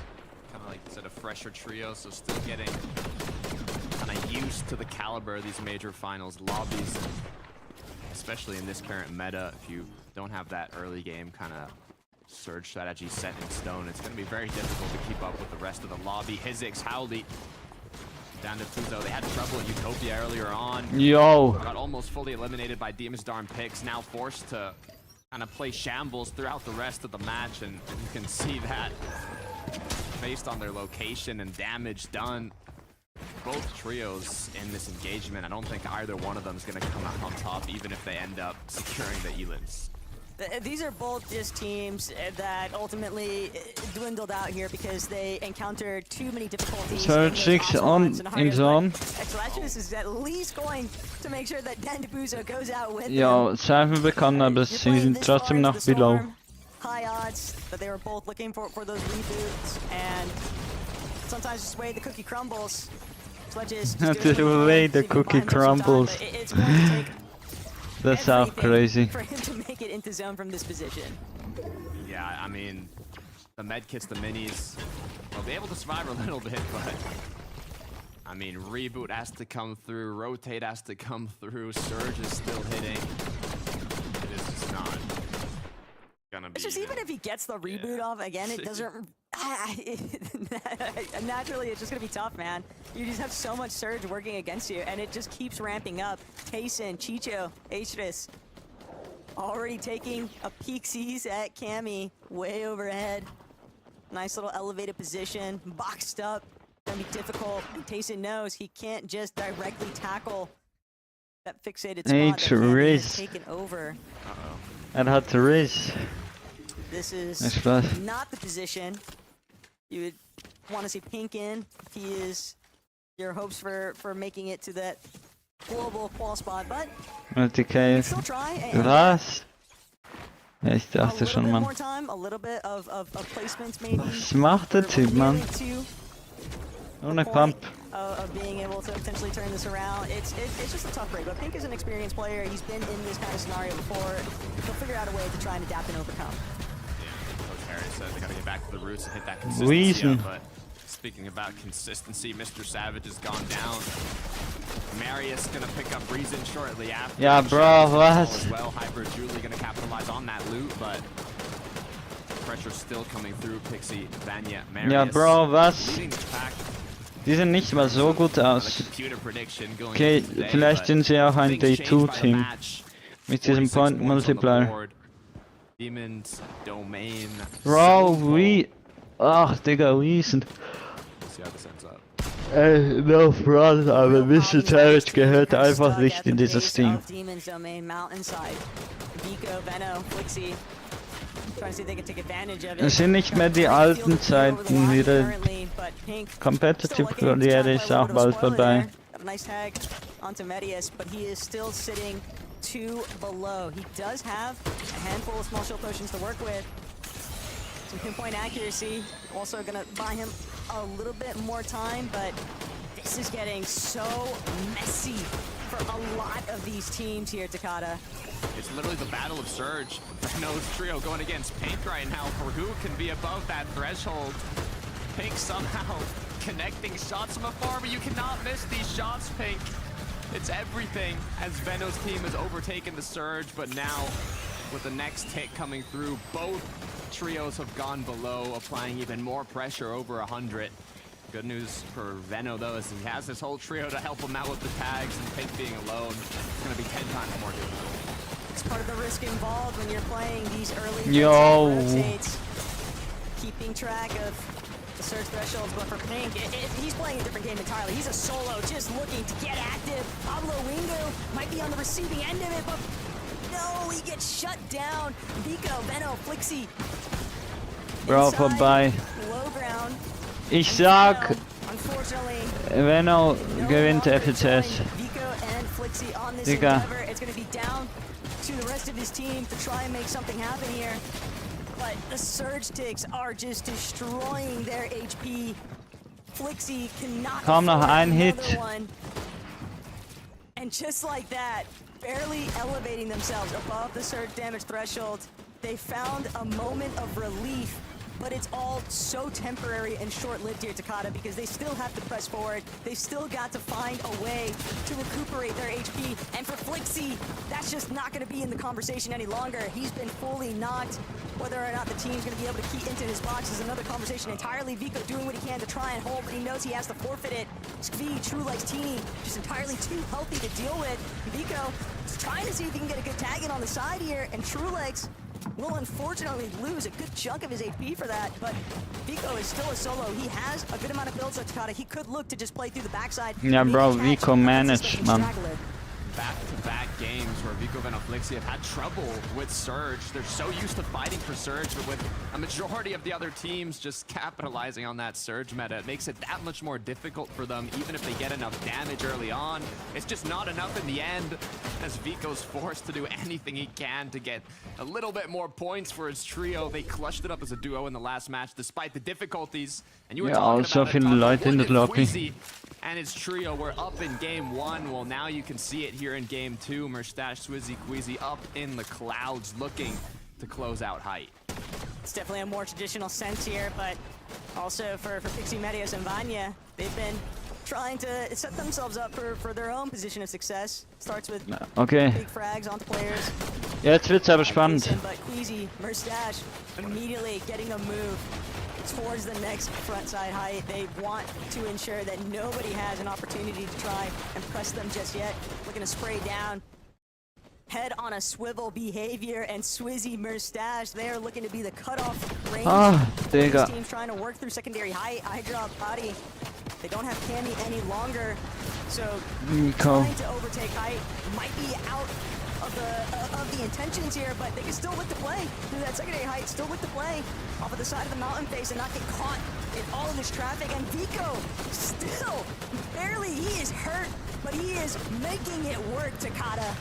[SPEAKER 8] kind of like you said, a fresher trio, so still getting kind of used to the caliber of these major finals lobbies. especially in this current meta, if you don't have that early game kind of surge strategy set in stone, it's going to be very difficult to keep up with the rest of the lobby. Ch6s, Howdy, down to Fuzo. They had trouble at Utopia earlier on.
[SPEAKER 1] Yo.
[SPEAKER 8] Got almost fully eliminated by Demon's and Pix, now forced to kind of play shambles throughout the rest of the match, and you can see that based on their location and damage done. Both trios in this engagement, I don't think either one of them is going to come out on top, even if they end up securing the elims.
[SPEAKER 7] These are both just teams that ultimately dwindled out here because they encountered too many difficulties.
[SPEAKER 1] Ch6s on in zone.
[SPEAKER 7] Ch6s is at least going to make sure that Buzo goes out with
[SPEAKER 1] Ja, Seifen bekommen, aber sie sind trotzdem noch below.
[SPEAKER 7] High odds that they were both looking for those reboots, and sometimes just the way the cookie crumbles.
[SPEAKER 1] The way the cookie crumbles.
[SPEAKER 7] It's going to take
[SPEAKER 1] That's so crazy.
[SPEAKER 7] for him to make it into zone from this position.
[SPEAKER 8] Yeah, I mean, the medkits, the minis, they'll be able to survive a little bit, but I mean, reboot has to come through, rotate has to come through, surge is still hitting. It is just not gonna be.
[SPEAKER 7] It's just even if he gets the reboot off again, it doesn't. Naturally, it's just gonna be tough, man. You just have so much surge working against you, and it just keeps ramping up. Tayson, Chicho, Ch6s already taking a peek sees at Cammy way overhead. Nice little elevated position, boxed up. Gonna be difficult. And Tayson knows he can't just directly tackle that fixated spot that Cammy has taken over.
[SPEAKER 1] Had to raise.
[SPEAKER 7] This is not the position you would want to see Pink in. If he is your hopes for making it to that global qual spot, but
[SPEAKER 1] Multicave.
[SPEAKER 7] still try.
[SPEAKER 1] Was? Ja, ich dachte schon, Mann.
[SPEAKER 7] More time, a little bit of placements maybe.
[SPEAKER 1] Was macht der Typ, Mann? Ohne Pump.
[SPEAKER 7] Of being able to potentially turn this around. It's just a tough break, but Pink is an experienced player. He's been in this kind of scenario before. He'll figure out a way to try and adapt and overcome.
[SPEAKER 8] Coach Harry says they gotta get back to the roots and hit that consistency up, but speaking about consistency, Mr. Savage has gone down. Marius gonna pick up Reason shortly after.
[SPEAKER 1] Yeah, bro, what?
[SPEAKER 8] Well, Hyper Julie gonna capitalize on that loot, but pressure still coming through. Pixie, Vanya, Marius.
[SPEAKER 1] Ja, bro, was? Die sehen nicht mal so gut aus. Okay, vielleicht sind sie auch ein Day-2-Team. Mit diesem Point Multiplier. Bro, wie... Ach, Digga, Reason. No front, aber Mr. Savage gehört einfach nicht in dieses Team. Es sind nicht mehr die alten Zeiten, wieder Competitive-Karriere ist auch bald vorbei.
[SPEAKER 7] Nice tag onto Medius, but he is still sitting 2 below. He does have a handful of small shield potions to work with. Some pinpoint accuracy, also gonna buy him a little bit more time, but this is getting so messy for a lot of these teams here, Takada.
[SPEAKER 8] It's literally the battle of Surge. Nose trio going against Pink right now for who can be above that threshold. Pink somehow connecting shots from afar, but you cannot miss these shots, Pink. It's everything as Veno's team has overtaken the Surge, but now with the next hit coming through, both trios have gone below, applying even more pressure over 100. Good news for Veno though is he has this whole trio to help him out with the tags, and Pink being alone, it's going to be 10 times more difficult.
[SPEAKER 7] It's part of the risk involved when you're playing these early rotates, keeping track of the surge thresholds, but for Pink, he's playing a different game entirely. He's a solo, just looking to get active. Pablo Wingo might be on the receiving end of it, but no, he gets shut down. Vico, Veno, Flixie.
[SPEAKER 1] Bro, vorbei.
[SPEAKER 7] Low ground.
[SPEAKER 1] Ich sag, Veno gewinnt FCS. Digga.
[SPEAKER 7] It's gonna be down to the rest of his team to try and make something happen here. But the Surge Ticks are just destroying their HP. Flixie cannot
[SPEAKER 1] Kaum noch ein Hit.
[SPEAKER 7] One. And just like that, barely elevating themselves above the surge damage threshold, they found a moment of relief but it's all so temporary and short-lived here, Takada, because they still have to press forward. They've still got to find a way to recuperate their HP. And for Flixie, that's just not going to be in the conversation any longer. He's been fully knocked. Whether or not the team's going to be able to key into his box is another conversation entirely. Vico doing what he can to try and hold, but he knows he has to forfeit it. Svi, True Likes Teeny, just entirely too healthy to deal with. Vico is trying to see if he can get a good tag in on the side here, and True Likes will unfortunately lose a good chunk of his HP for that, but Vico is still a solo. He has a good amount of builds, so Takada, he could look to just play through the backside.
[SPEAKER 1] Yeah, bro, Vico managed, man.
[SPEAKER 8] Back-to-back games where Liveevent and Flixie have had trouble with Surge. They're so used to fighting for Surge, but with a majority of the other teams just capitalizing on that Surge meta, it makes it that much more difficult for them, even if they get enough damage early on. It's just not enough in the end, as Vico's forced to do anything he can to get a little bit more points for his trio. They clutched it up as a duo in the last match, despite the difficulties. And you were talking
[SPEAKER 1] also
[SPEAKER 8] about
[SPEAKER 1] viele Leute in der Lobby.
[SPEAKER 8] And his trio were up in game 1. Well, now you can see it here in game 2. Merstash, Swizzy, Queasy up in the clouds, looking to close out height.
[SPEAKER 7] It's definitely a more traditional sense here, but also for Pixie, Medios, and Vanya, they've been trying to set themselves up for their own position of success. Starts with big frags onto players.
[SPEAKER 1] Jetzt wird's aber spannend.
[SPEAKER 7] But Queasy, Merstash immediately getting a move towards the next front side height. They want to ensure that nobody has an opportunity to try and press them just yet. Looking to spray down. Head on a swivel behavior, and Swizzy, Merstash, they are looking to be the cutoff range. This team's trying to work through secondary height. I drop body. They don't have Cammy any longer, so trying to overtake height might be out of the intentions here, but they can still look to play through that secondary height, still look to play off of the side of the mountain face and not get caught in all of this traffic. And Vico still barely, he is hurt, but he is making it work, Takada.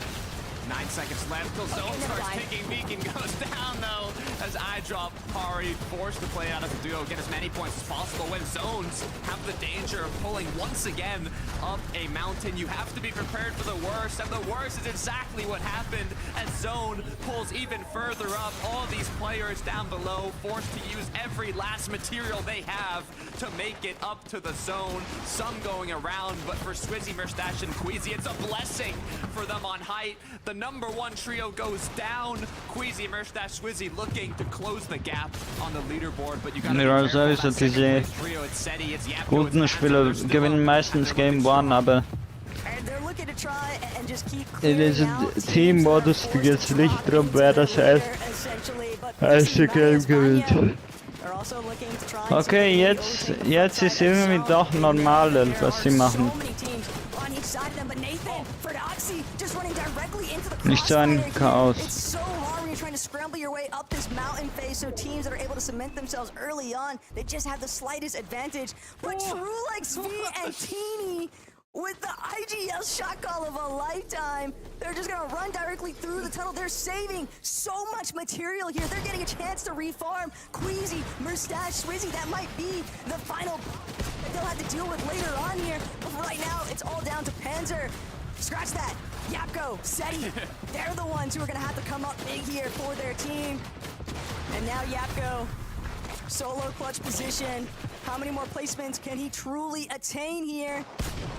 [SPEAKER 8] 9 seconds left till Zone starts kicking. Beacon goes down though as I drop Pari, forced to play out as a duo, get as many points as possible. When Zones have the danger of pulling once again up a mountain, you have to be prepared for the worst, and the worst is exactly what happened as Zone pulls even further up. All these players down below forced to use every last material they have to make it up to the zone. Some going around, but for Swizzy, Merstash, and Queasy, it's a blessing for them on height. The number 1 trio goes down. Queasy, Merstash, Swizzy looking to close the gap on the leaderboard, but you gotta
[SPEAKER 1] diese guten Spieler gewinnen meistens Game 1, aber in diesem Team-Modus geht es nicht darum, wer das erste Game gewinnt. Okay, jetzt ist irgendwie doch normal, was sie machen. Nicht so ein Chaos.
[SPEAKER 7] It's so hard when you're trying to scramble your way up this mountain face, so teams that are able to cement themselves early on, they just have the slightest advantage. But True Likes V and Teeny, with the IGL shot call of a lifetime, they're just gonna run directly through the tunnel. They're saving so much material here. They're getting a chance to reform. Queasy, Merstash, Swizzy, that might be the final that they'll have to deal with later on here. But right now, it's all down to Panzer. Scratch that. Yapko, Seti, they're the ones who are gonna have to come up big here for their team. And now Yapko, solo clutch position. How many more placements can he truly attain here?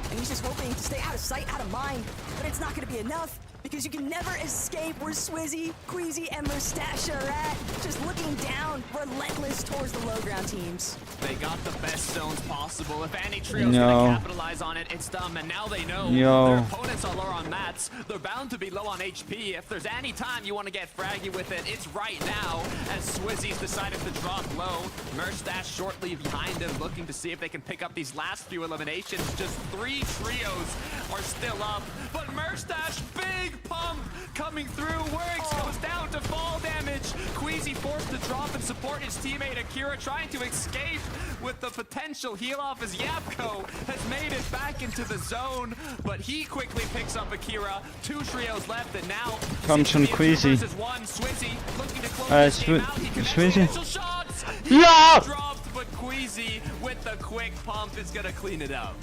[SPEAKER 7] And he's just hoping to stay out of sight, out of mind, but it's not gonna be enough, because you can never escape where Swizzy, Queasy, and Merstash are at. Just looking down, relentless towards the low ground teams.
[SPEAKER 8] They got the best zones possible. If any trio's gonna capitalize on it, it's them. And now they know their opponents are low on mats. They're bound to be low on HP. If there's any time you want to get fraggy with it, it's right now, as Swizzy's decided to drop low. Merstash shortly behind him, looking to see if they can pick up these last few eliminations. Just 3 trios are still up, but Merstash, big pump coming through, works, goes down to fall damage. Queasy forced to drop and support his teammate Akira, trying to escape with the potential heal off as Yapko has made it back into the zone, but he quickly picks up Akira. 2 trios left, and now
[SPEAKER 1] Kommt schon Queasy.
[SPEAKER 8] Swizzy looking to close the game out. He can
[SPEAKER 1] Swizzy.
[SPEAKER 8] shots.
[SPEAKER 1] Ja!
[SPEAKER 8] Dropped, but Queasy with the quick pump is gonna clean it up.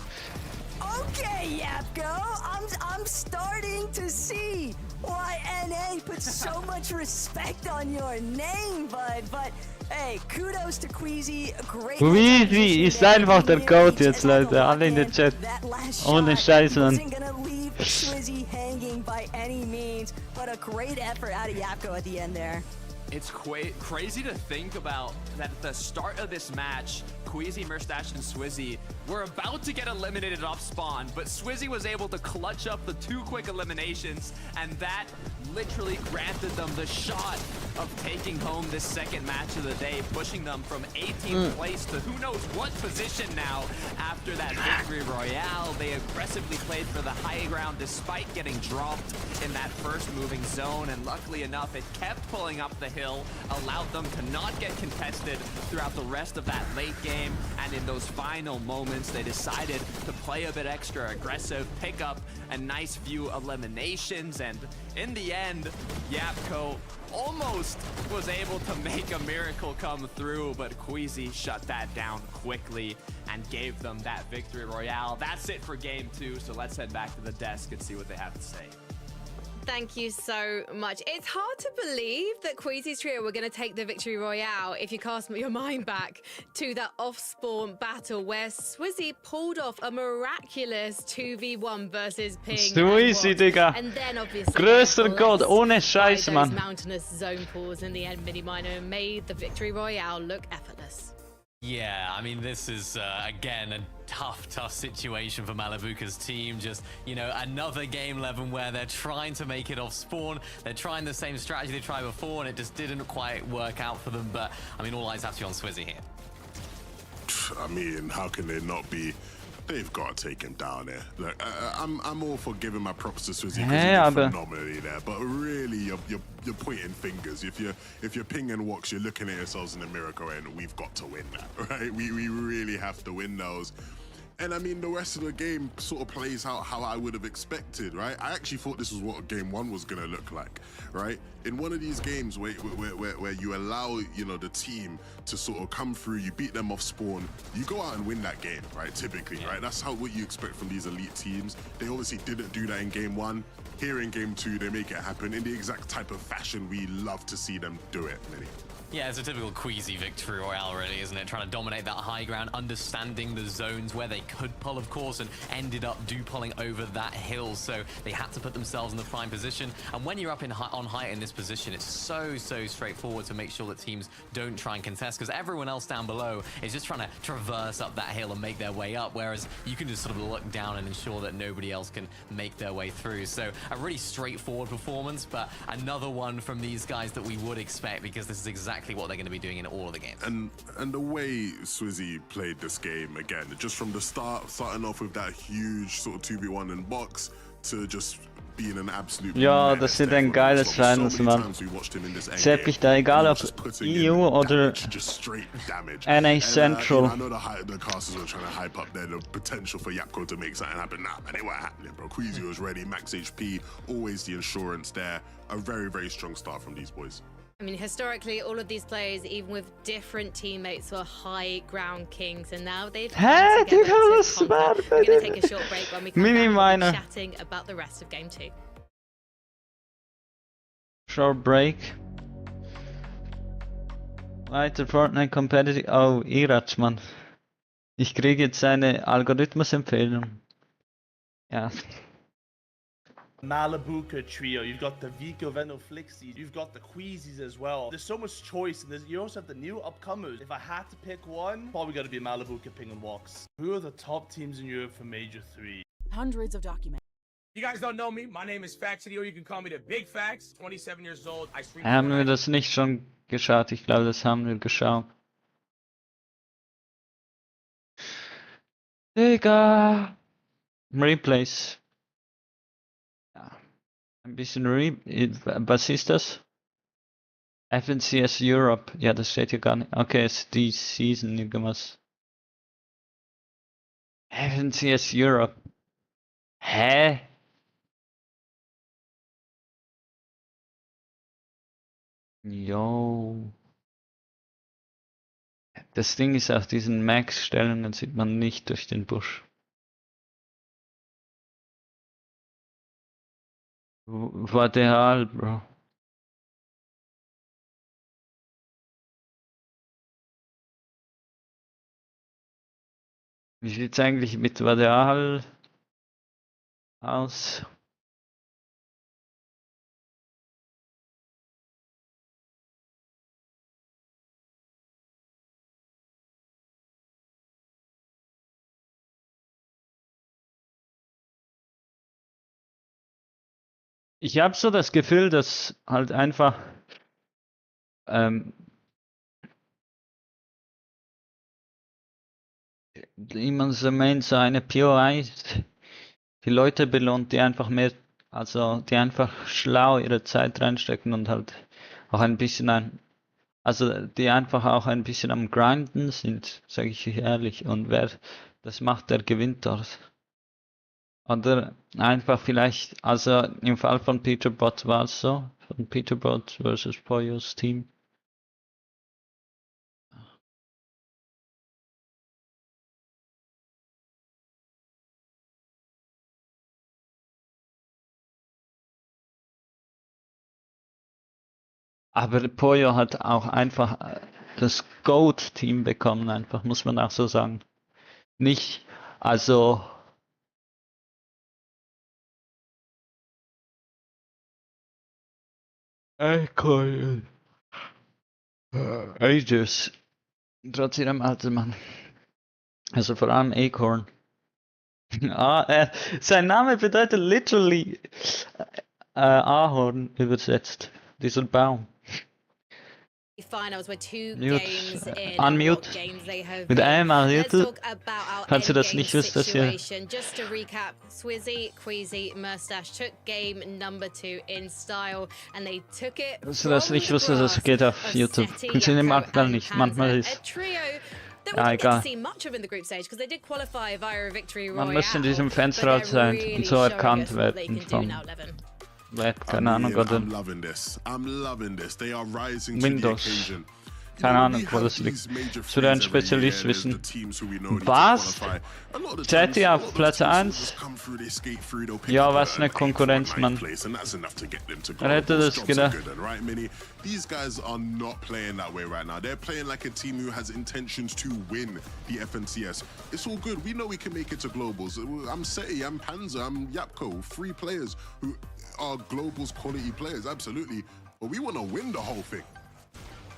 [SPEAKER 7] Okay, Yapko, I'm starting to see why NA puts so much respect on your name, bud. But Hey, kudos to Queasy. Great.
[SPEAKER 1] Queasy ist einfach der Goat jetzt, Leute. Alle in den Chat. Ohne Scheiß, Mann.
[SPEAKER 7] Swizzy hanging by any means, but a great effort out of Yapko at the end there.
[SPEAKER 8] It's crazy to think about that at the start of this match, Queasy, Murstache, and Swizzy were about to get eliminated off spawn, but Swizzy was able to clutch up the 2 quick eliminations, and that literally granted them the shot of taking home this second match of the day, pushing them from 18th place to who knows what position now after that victory royale. They aggressively played for the high ground despite getting dropped in that first moving zone, and luckily enough, it kept pulling up the hill, allowed them to not get contested throughout the rest of that late game, and in those final moments, they decided to play a bit extra aggressive, pick up a nice few eliminations, and in the end, Yapko almost was able to make a miracle come through, but Queasy shut that down quickly and gave them that victory royale. That's it for game 2, so let's head back to the desk and see what they have to say.
[SPEAKER 3] Thank you so much. It's hard to believe that Queasy's trio were going to take the victory royale if you cast your mind back to that off-spawn battle where Swizzy pulled off a miraculous 2v1 versus Ping.
[SPEAKER 1] Swizzy, Digga.
[SPEAKER 3] And then obviously
[SPEAKER 1] Größter Gott, ohne Scheiß, Mann.
[SPEAKER 3] Mountainous zone pools in the end, Miniminer made the victory royale look effortless.
[SPEAKER 6] Yeah, I mean, this is, again, a tough situation for Malabuka's team. Just, you know, another game 11 where they're trying to make it off spawn. They're trying the same strategy they tried before, and it just didn't quite work out for them. But, I mean, all eyes have to be on Swizzy here.
[SPEAKER 5] I mean, how can they not be? They've got to take him down there. Look, I'm all for giving my props to Swizzy because he did phenomenally there. But really, you're pointing fingers. If you're Ping and Wox, you're looking at yourselves in the mirror going, we've got to win that, right? We really have to win those. And I mean, the rest of the game sort of plays out how I would have expected, right? I actually thought this was what game 1 was going to look like, right? In one of these games where you allow, you know, the team to sort of come through, you beat them off spawn, you go out and win that game, right? Typically, right? That's what you expect from these elite teams. They obviously didn't do that in game 1. Here in game 2, they make it happen in the exact type of fashion we love to see them do it, Minnie.
[SPEAKER 6] Yeah, it's a typical Queasy victory royale, really, isn't it? Trying to dominate that high ground, understanding the zones where they could pull, of course, and ended up pulling over that hill. So they had to put themselves in the prime position. And when you're up on height in this position, it's so straightforward to make sure that teams don't try and contest, because everyone else down below is just trying to traverse up that hill and make their way up, whereas you can just sort of look down and ensure that nobody else can make their way through. So a really straightforward performance, but another one from these guys that we would expect, because this is exactly what they're going to be doing in all of the games.
[SPEAKER 5] And the way Swizzy played this game, again, just from the start, starting off with that huge sort of 2v1 in box, to just being an absolute...
[SPEAKER 1] Ja, das wird ein geiles Finals, Mann. Ist wirklich da, egal ob EU oder NA Central.
[SPEAKER 5] I know the casters were trying to hype up there the potential for Yapko to make something happen. Nah, man, it wasn't happening, bro. Queasy was ready, max HP, always the insurance there. A very strong start from these boys.
[SPEAKER 3] I mean, historically, all of these players, even with different teammates, were high ground kings, and now they've come together to conquer. We're going to take a short break when we come back chatting about the rest of Game 2.
[SPEAKER 1] Short break. Weiter Fortnite Competitive. Oh, Iratsch, Mann. Ich kriege jetzt eine Algorithmusempfehlung. Ja.
[SPEAKER 12] Malabuka trio, you've got the Vico, Veno, Flixie, you've got the Queasies as well. There's so much choice, and you also have the new upcomers. If I had to pick one, probably got to be Malabuka, Ping, and Wox. Who are the top teams in Europe for Major 3?
[SPEAKER 14] Hundreds of documents. You guys don't know me. My name is Faxity, or you can call me the Big Fax. 27 years old. I stream.
[SPEAKER 1] Haben wir das nicht schon geschaut? Ich glaube, das haben wir geschaut. Digga! Replays. Ein bisschen was ist das? FNCS Europe. Ja, das steht hier gar nicht. Okay, es ist die Season irgendwas. FNCS Europe. Hä? Yo. Das Ding ist, auf diesen Max-Stellungen sieht man nicht durch den Busch. What the hell, bro? Wie sieht's eigentlich mit Vadeal aus? Ich habe so das Gefühl, dass halt einfach immer so Main so eine POI die Leute belohnt, die einfach mehr, also die einfach schlau ihre Zeit reinstecken und halt auch ein bisschen also die einfach auch ein bisschen am Grinden sind, sage ich ehrlich. Und wer das macht, der gewinnt dort. Oder einfach vielleicht, also im Fall von Peterbot war es so, von Peterbot versus Pollos Team. Aber Pollo hat auch einfach das Goat-Team bekommen, einfach, muss man auch so sagen. Nicht, also Acorn. Ages. Trotz ihrem Alter, Mann. Also vor allem Acorn. Sein Name bedeutet literally Ahorn übersetzt. Dieser Baum.
[SPEAKER 3] Finals were 2
[SPEAKER 1] Mute.
[SPEAKER 3] games in
[SPEAKER 1] Unmute.
[SPEAKER 3] what games they have
[SPEAKER 1] Mit
[SPEAKER 3] been.
[SPEAKER 1] einmal
[SPEAKER 3] Let's
[SPEAKER 1] Hilfe.
[SPEAKER 3] talk about our
[SPEAKER 1] Falls ihr das
[SPEAKER 3] endgame
[SPEAKER 1] nicht wisst, dass ihr
[SPEAKER 3] situation. Just to recap, Swizzy, Queasy, Mustache took game number 2 in style and they took it
[SPEAKER 1] Falls ihr das nicht wisst, das geht auf YouTube. Könnt ihr manchmal nicht, manchmal ist. Ja, egal.
[SPEAKER 3] See much of in the group stage because they did qualify via a victory
[SPEAKER 1] Man
[SPEAKER 3] royale,
[SPEAKER 1] muss in diesem
[SPEAKER 3] but
[SPEAKER 1] Fenster
[SPEAKER 3] they're
[SPEAKER 1] sein
[SPEAKER 3] really
[SPEAKER 1] und so
[SPEAKER 3] showing
[SPEAKER 1] erkannt
[SPEAKER 3] us what they
[SPEAKER 1] werden
[SPEAKER 3] can do
[SPEAKER 1] vom
[SPEAKER 3] now, Levin.
[SPEAKER 1] keine Ahnung, oder
[SPEAKER 5] I'm loving this. I'm loving this. They are rising to the
[SPEAKER 1] Windows.
[SPEAKER 5] occasion.
[SPEAKER 1] Keine Ahnung, wo das liegt. Zu ein Spezialist wissen. Was? Seid ihr auf Platz 1? Ja, was eine Konkurrenz, Mann. Wer hätte das gedacht?
[SPEAKER 5] These guys are not playing that way right now. They're playing like a team who has intentions to win the FNCS. It's all good. We know we can make it to globals. I'm Seti, I'm Panzer, I'm Yapko. 3 players who are globals quality players, absolutely. But we want to win the whole thing.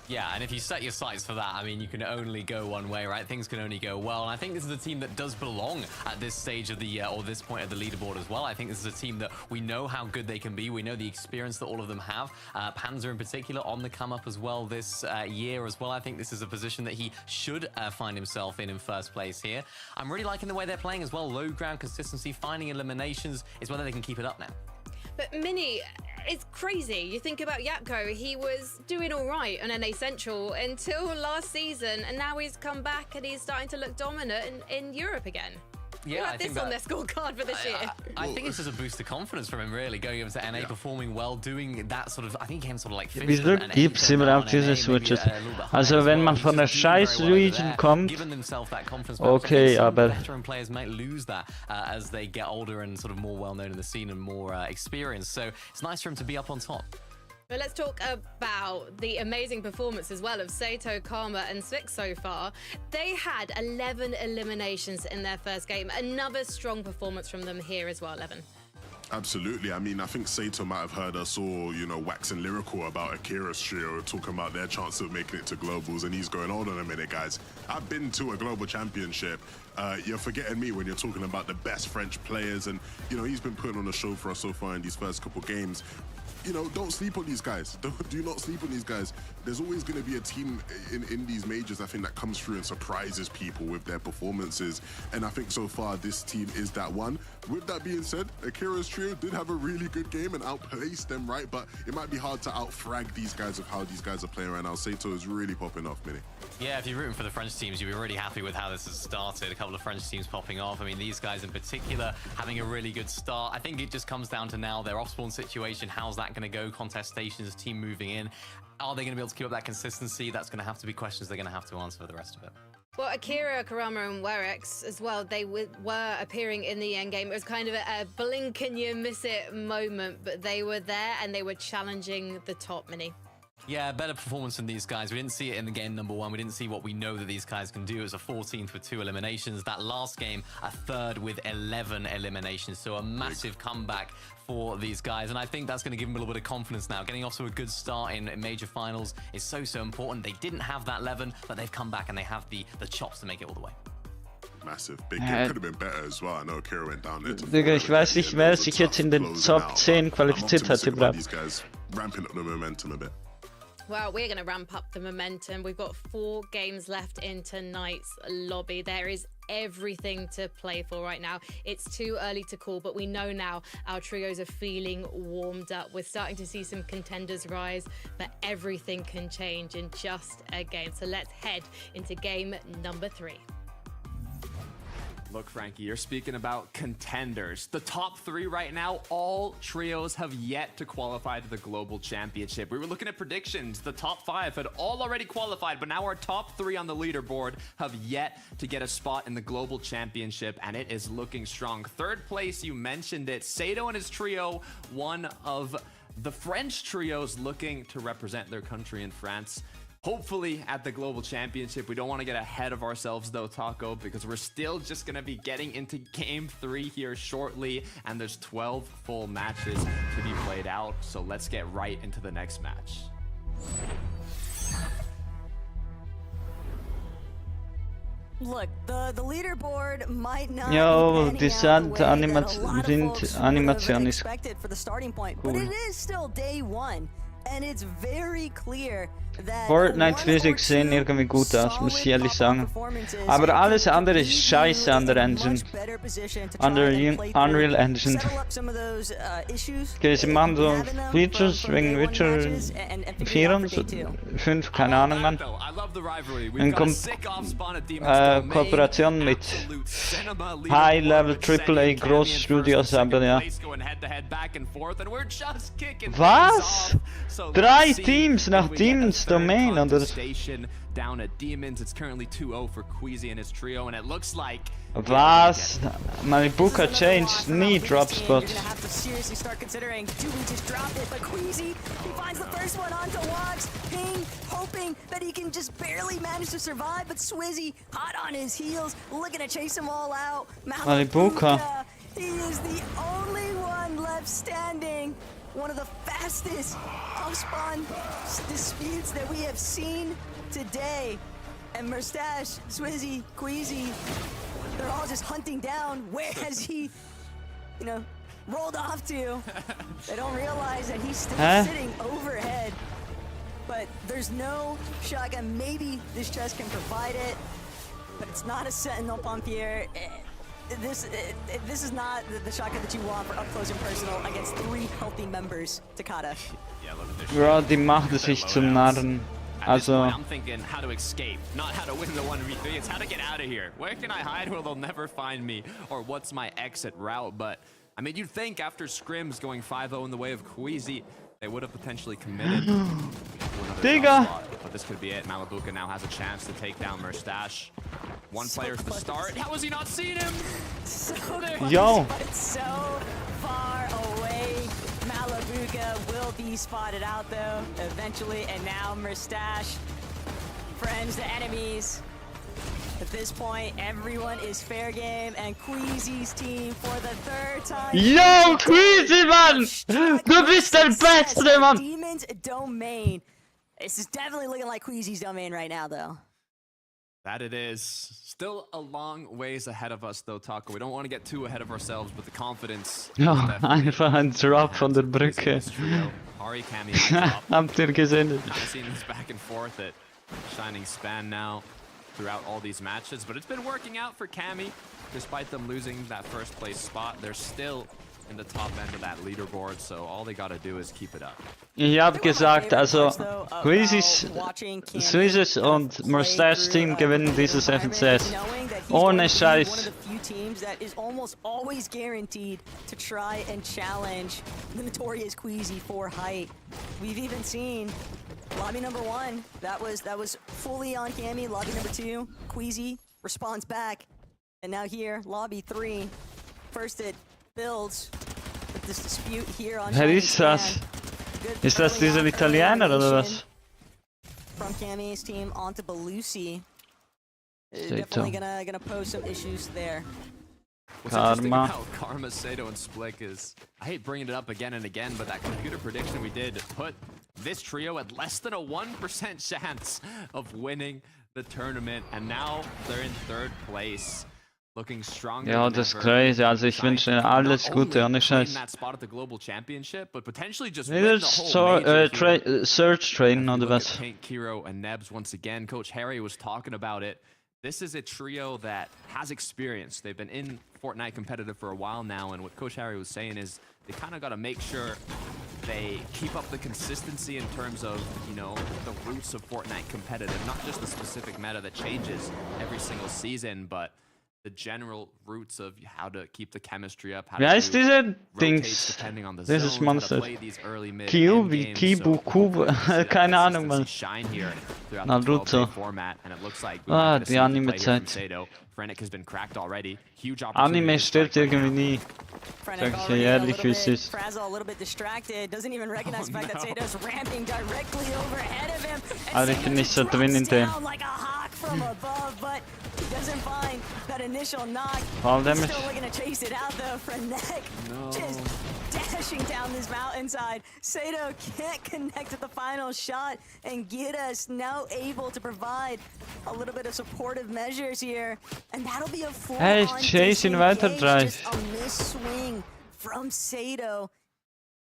[SPEAKER 6] Yeah, and if you set your sights for that, I mean, you can only go one way, right? Things can only go well. And I think this is a team that does belong at this stage of the, or this point of the leaderboard as well. I think this is a team that we know how good they can be. We know the experience that all of them have. Panzer in particular on the come up as well this year as well. I think this is a position that he should find himself in first place here. I'm really liking the way they're playing as well. Low ground consistency, finding eliminations is whether they can keep it up now.
[SPEAKER 3] But Mini, it's crazy. You think about Yapko, he was doing all right on NA Central until last season, and now he's come back and he's starting to look dominant in Europe again.
[SPEAKER 6] Yeah,
[SPEAKER 3] I think this on their scorecard for this year.
[SPEAKER 6] I think it's just a boost of confidence from him, really, going over to NA, performing well, doing that sort of, I think he came sort of like fifth.
[SPEAKER 1] Wieso gibt's überhaupt diese Switches? Also wenn man von der Scheiß-Region kommt, okay, aber
[SPEAKER 6] veteran players might lose that as they get older and sort of more well known in the scene and more experienced. So it's nice for him to be up on top.
[SPEAKER 3] But let's talk about the amazing performance as well of Saito, Karma and Ch6s so far. They had 11 eliminations in their first game. Another strong performance from them here as well, Levin.
[SPEAKER 5] Absolutely. I mean, I think Saito might have heard us all, you know, waxing lyrical about Ch6s trio, talking about their chance of making it to globals, and he's going, hold on a minute, guys. I've been to a global championship. You're forgetting me when you're talking about the best French players, and, you know, he's been putting on a show for us so far in these first couple games. You know, don't sleep on these guys. Do not sleep on these guys. There's always going to be a team in these majors, I think, that comes through and surprises people with their performances. And I think so far this team is that one. With that being said, Ch6s trio did have a really good game and outplaced them, right? But it might be hard to outfrag these guys of how these guys are playing right now. Saito is really popping off, Mini.
[SPEAKER 6] Yeah, if you're rooting for the French teams, you'll be really happy with how this has started. A couple of French teams popping off. I mean, these guys in particular having a really good start. I think it just comes down to now their off-spawn situation. How's that going to go? Contestations, team moving in. Are they going to be able to keep up that consistency? That's going to have to be questions they're going to have to answer for the rest of it.
[SPEAKER 3] Well, Akira, Karama and Werex as well, they were appearing in the endgame. It was kind of a blink and you miss it moment, but they were there and they were challenging the top, Mini.
[SPEAKER 6] Yeah, better performance from these guys. We didn't see it in the game number 1. We didn't see what we know that these guys can do. It was a 14th with 2 eliminations. That last game, a 3rd with 11 eliminations. So a massive comeback for these guys. And I think that's going to give them a little bit of confidence now. Getting off to a good start in major finals is so important. They didn't have that 11, but they've come back and they have the chops to make it all the way.
[SPEAKER 5] Massive. Big game could have been better as well. I know Kira went down there.
[SPEAKER 1] Digga, ich weiß nicht, wer sich jetzt in den Top 10 qualifiziert hat überhaupt.
[SPEAKER 5] These guys ramping up the momentum a bit.
[SPEAKER 3] Well, we're going to ramp up the momentum. We've got 4 games left in tonight's lobby. There is everything to play for right now. It's too early to call, but we know now our trios are feeling warmed up. We're starting to see some contenders rise, but everything can change in just a game. So let's head into game number 3.
[SPEAKER 8] Look, Frankie, you're speaking about contenders. The top 3 right now, all trios have yet to qualify to the Global Championship. We were looking at predictions. The top 5 had all already qualified, but now our top 3 on the leaderboard have yet to get a spot in the Global Championship, and it is looking strong. 3rd place, you mentioned it. Saito and his trio, one of the French trios looking to represent their country in France. Hopefully at the Global Championship. We don't want to get ahead of ourselves though, Taco, because we're still just going to be getting into game 3 here shortly, and there's 12 full matches to be played out. So let's get right into the next match.
[SPEAKER 7] Look, the leaderboard might not
[SPEAKER 1] Jo,
[SPEAKER 7] be
[SPEAKER 1] Animation ist
[SPEAKER 7] expected for the starting point,
[SPEAKER 1] cool.
[SPEAKER 7] but it is still day 1, and it's very clear that
[SPEAKER 1] Fortnite Physics sehen irgendwie gut aus, muss ich ehrlich sagen. Aber alles andere ist scheiße an der Engine. An der Unreal Engine. Okay, sie machen so Features wegen Witcher 4 und 5, keine Ahnung, Mann. Dann kommt Kooperation mit High-Level AAA Großstudios, aber ja. Was? 3 Teams nach Demons Domain oder?
[SPEAKER 8] Down at Demons, it's currently 2-0 for Queasy and his trio, and it looks like
[SPEAKER 1] Was? Malibuka changed knee drop spot.
[SPEAKER 7] Have to seriously start considering, do we just drop it? But Queasy, he finds the first one onto Wox. Ping, hoping that he can just barely manage to survive, but Swizzy, hot on his heels, looking to chase them all out.
[SPEAKER 1] Malibuka.
[SPEAKER 7] He is the only one left standing. One of the fastest off-spawn disputes that we have seen today. And Mustache, Swizzy, Queasy, they're all just hunting down where has he, rolled off to. They don't realize that he's still sitting overhead. But there's no shotgun. Maybe this chest can provide it, but it's not a Sentinel Pompier. This is not the shotgun that you want for up close and personal against 3 healthy members, Takada.
[SPEAKER 1] Bro, die machen sich zum Narren. Also,
[SPEAKER 8] I'm thinking how to escape, not how to win the 1v3. It's how to get out of here. Where can I hide where they'll never find me? Or what's my exit route? But, I mean, you'd think after scrims going 5-0 in the way of Queasy, they would have potentially committed to another
[SPEAKER 1] Digga!
[SPEAKER 8] spot. But this could be it. Malibuka now has a chance to take down Mustache. One player to the start. How has he not seen him?
[SPEAKER 1] Yo!
[SPEAKER 7] But it's so far away. Malibuka will be spotted out though, eventually, and now Mustache, friends to enemies. At this point, everyone is fair game, and Queasy's team for the 3rd time.
[SPEAKER 1] Yo, Queasy, Mann! Du bist der Beste, Mann!
[SPEAKER 7] Demons Domain. This is definitely looking like Queasy's domain right now, though.
[SPEAKER 8] That it is. Still a long ways ahead of us, though, Taco. We don't want to get too ahead of ourselves, but the confidence...
[SPEAKER 1] Ja, einfach ein Drop von der Brücke.
[SPEAKER 8] Ari, Cammy,
[SPEAKER 1] Habt ihr gesehen?
[SPEAKER 8] I've seen this back and forth at Shining Span now throughout all these matches, but it's been working out for Cammy. Despite them losing that 1st place spot, they're still in the top end of that leaderboard, so all they gotta do is keep it up.
[SPEAKER 1] Ich hab gesagt, also Queasys, Swizzes und Mustache Team gewinnen dieses FNCS. Ohne Scheiß.
[SPEAKER 7] One of the few teams that is almost always guaranteed to try and challenge the notorious Queasy for height. We've even seen lobby number 1. That was fully on Cammy. Lobby number 2, Queasy responds back, and now here lobby 3. First it builds with this dispute here on
[SPEAKER 1] Wer ist das? Ist das dieser Italiener oder was?
[SPEAKER 7] from Cammy's team onto Belusi. Definitely gonna pose some issues there.
[SPEAKER 8] What's interesting about Karma, Sato, and Splik is, I hate bringing it up again and again, but that computer prediction we did put this trio at less than a 1% chance of winning the tournament, and now they're in 3rd place. Looking stronger.
[SPEAKER 1] Ja, das ist crazy. Also ich wünsche ihnen alles Gute, ohne Scheiß. Wieder Search trainen oder was?
[SPEAKER 8] Kiro and Nebs once again. Coach Harry was talking about it. This is a trio that has experience. They've been in Fortnite competitive for a while now, and what Coach Harry was saying is they kind of got to make sure they keep up the consistency in terms of, you know, the roots of Fortnite competitive, not just the specific meta that changes every single season, but the general roots of how to keep the chemistry up, how to
[SPEAKER 1] heißt diese
[SPEAKER 8] Dings? Depending on the
[SPEAKER 1] dieses
[SPEAKER 8] zones,
[SPEAKER 1] Monster?
[SPEAKER 8] how to play these early mid
[SPEAKER 1] Kiu
[SPEAKER 8] end
[SPEAKER 1] wie
[SPEAKER 8] games.
[SPEAKER 1] Kibu, Kubu, keine Ahnung, man.
[SPEAKER 8] Shine here throughout
[SPEAKER 1] Naruto.
[SPEAKER 8] the 12-day format, and it looks like we might get a
[SPEAKER 1] die
[SPEAKER 8] sneaky play here from
[SPEAKER 1] Anime-Zeit.
[SPEAKER 8] Sato. Frennick has been cracked already. Huge opportunity.
[SPEAKER 1] Anime stirbt irgendwie nie. Sag ich dir ehrlich, wie es ist.
[SPEAKER 7] Frazzle a little bit distracted, doesn't even recognize the fact that Sato's ramping directly overhead of him.
[SPEAKER 1] Aber ich bin nicht so drin in dem.
[SPEAKER 7] Like a hawk from above, but he doesn't find that initial knock.
[SPEAKER 1] Fall damage.
[SPEAKER 7] Still looking to chase it out though. Frennick just dashing down this mountainside. Sato can't connect to the final shot, and Giras now able to provide a little bit of supportive measures here, and that'll be a full
[SPEAKER 1] Hey, chasing weiter
[SPEAKER 7] just a miss swing from Sato.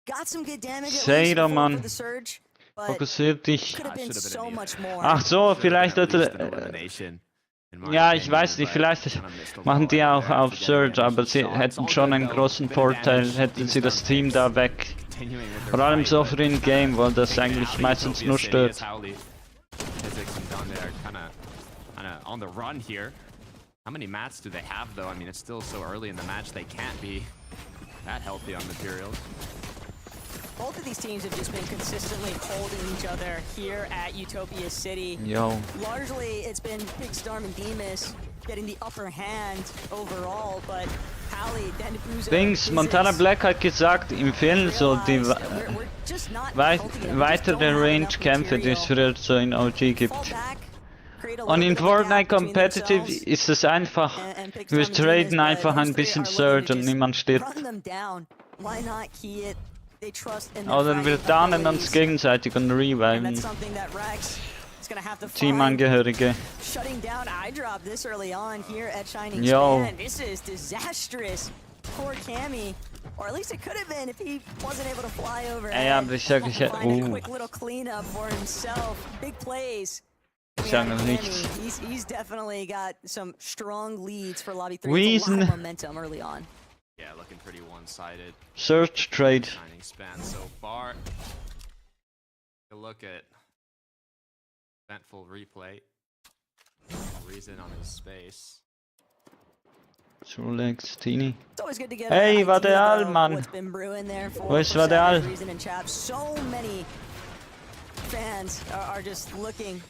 [SPEAKER 7] Got some good damage
[SPEAKER 1] Sato, Mann.
[SPEAKER 7] for the surge, but
[SPEAKER 1] Fokussier dich.
[SPEAKER 7] could have been so much more.
[SPEAKER 1] Ach so, vielleicht ja, ich weiß nicht, vielleicht machen die auch auf Surge, aber sie hätten schon einen großen Vorteil, hätten sie das Team da weg. Vor allem so früh im Game, weil das eigentlich meistens nur stört.
[SPEAKER 8] On the run here. How many mats do they have though? I mean, it's still so early in the match, they can't be that healthy on materials.
[SPEAKER 7] Both of these teams have just been consistently holding each other here at Utopia City.
[SPEAKER 1] Yo.
[SPEAKER 7] Largely, it's been Big Storm and Demus getting the upper hand overall, but Pally,
[SPEAKER 1] Dings, Montana Black hat gesagt, ihm fehlen so die weitere Range-Kämpfe, die es früher so in OG gibt. Und in Fortnite Competitive ist es einfach, wir traden einfach ein bisschen Surge und niemand stirbt. Oder wir downen uns gegenseitig und reviven. Teamangehörige. Yo.
[SPEAKER 7] This is disastrous for Cammy. Or at least it could have been if he wasn't able to fly over.
[SPEAKER 1] Ey, aber ich sag,
[SPEAKER 7] a quick little cleanup for himself. Big plays.
[SPEAKER 1] Ich sag noch nichts.
[SPEAKER 7] He's definitely got some strong leads for Lobby 3. A lot of momentum early on.
[SPEAKER 8] Yeah, looking pretty one-sided.
[SPEAKER 1] Search trade.
[SPEAKER 8] Shining span so far. Take a look at eventful replay. Reason on his space.
[SPEAKER 1] Zulex, Tini.
[SPEAKER 7] Hey,
[SPEAKER 1] Vadeal, Mann. Wo ist Vadeal?
[SPEAKER 7] So many fans are just looking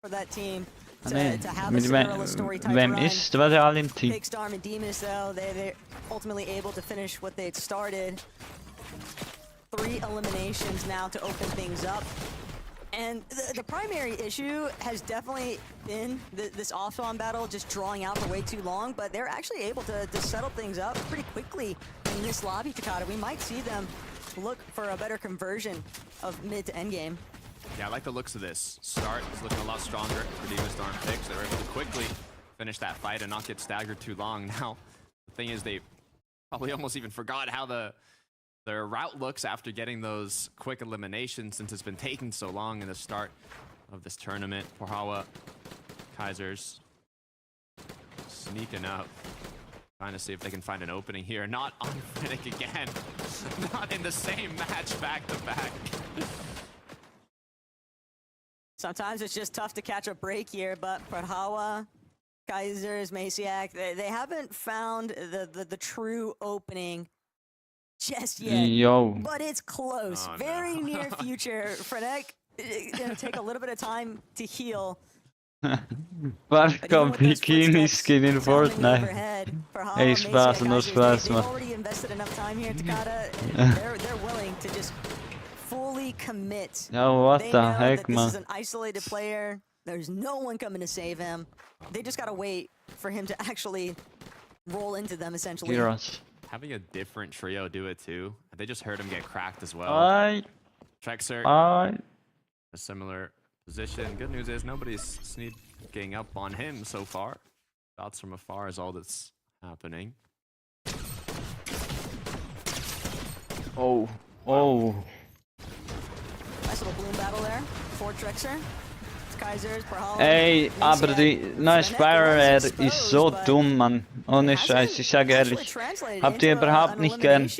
[SPEAKER 7] for that team to have a Cinderella story type
[SPEAKER 1] wem
[SPEAKER 7] run.
[SPEAKER 1] ist Vadeal im Team?
[SPEAKER 7] Big Storm and Demus, though, they're ultimately able to finish what they'd started. 3 eliminations now to open things up. And the primary issue has definitely been this off-on battle just drawing out for way too long, but they're actually able to settle things up pretty quickly in this lobby, Takata. We might see them look for a better conversion of mid to end game.
[SPEAKER 8] Yeah, I like the looks of this. Start is looking a lot stronger for Demon Storm picks. They're able to quickly finish that fight and not get staggered too long. Now, the thing is they probably almost even forgot how their route looks after getting those quick eliminations since it's been taking so long in the start of this tournament. Porhawa, Ch6s3 sneaking up, trying to see if they can find an opening here. Not on Fennec again. Not in the same match back to back.
[SPEAKER 7] Sometimes it's just tough to catch a break here, but Porhawa, Ch6s3, Maciak, they haven't found the true opening just yet.
[SPEAKER 1] Yo.
[SPEAKER 7] But it's close.
[SPEAKER 8] Oh,
[SPEAKER 7] very near future. Fennec gonna take a little bit of time to heal.
[SPEAKER 1] Barco Bikini Skin in Fortnite. Ey, Spaß, nur Spaß, man.
[SPEAKER 7] Already invested enough time here, Takata. They're willing to just fully commit.
[SPEAKER 1] Oh, what
[SPEAKER 7] They
[SPEAKER 1] the
[SPEAKER 7] know
[SPEAKER 1] heck,
[SPEAKER 7] that this is
[SPEAKER 1] man.
[SPEAKER 7] an isolated player. There's no one coming to save him. They just gotta wait for him to actually roll into them, essentially.
[SPEAKER 1] Heroes.
[SPEAKER 8] Having a different trio do it too. They just heard him get cracked as well. Ch6s3 a similar position. Good news is nobody's sneaking up on him so far. Shots from afar is all that's happening.
[SPEAKER 1] Oh.
[SPEAKER 7] Nice little bloom battle there for Ch6s3. Ch6s3, Pollo.
[SPEAKER 1] Ey, aber die neue Spire ist so dumm, Mann. Ohne Scheiß, ich sage ehrlich. Habt ihr überhaupt nicht gern.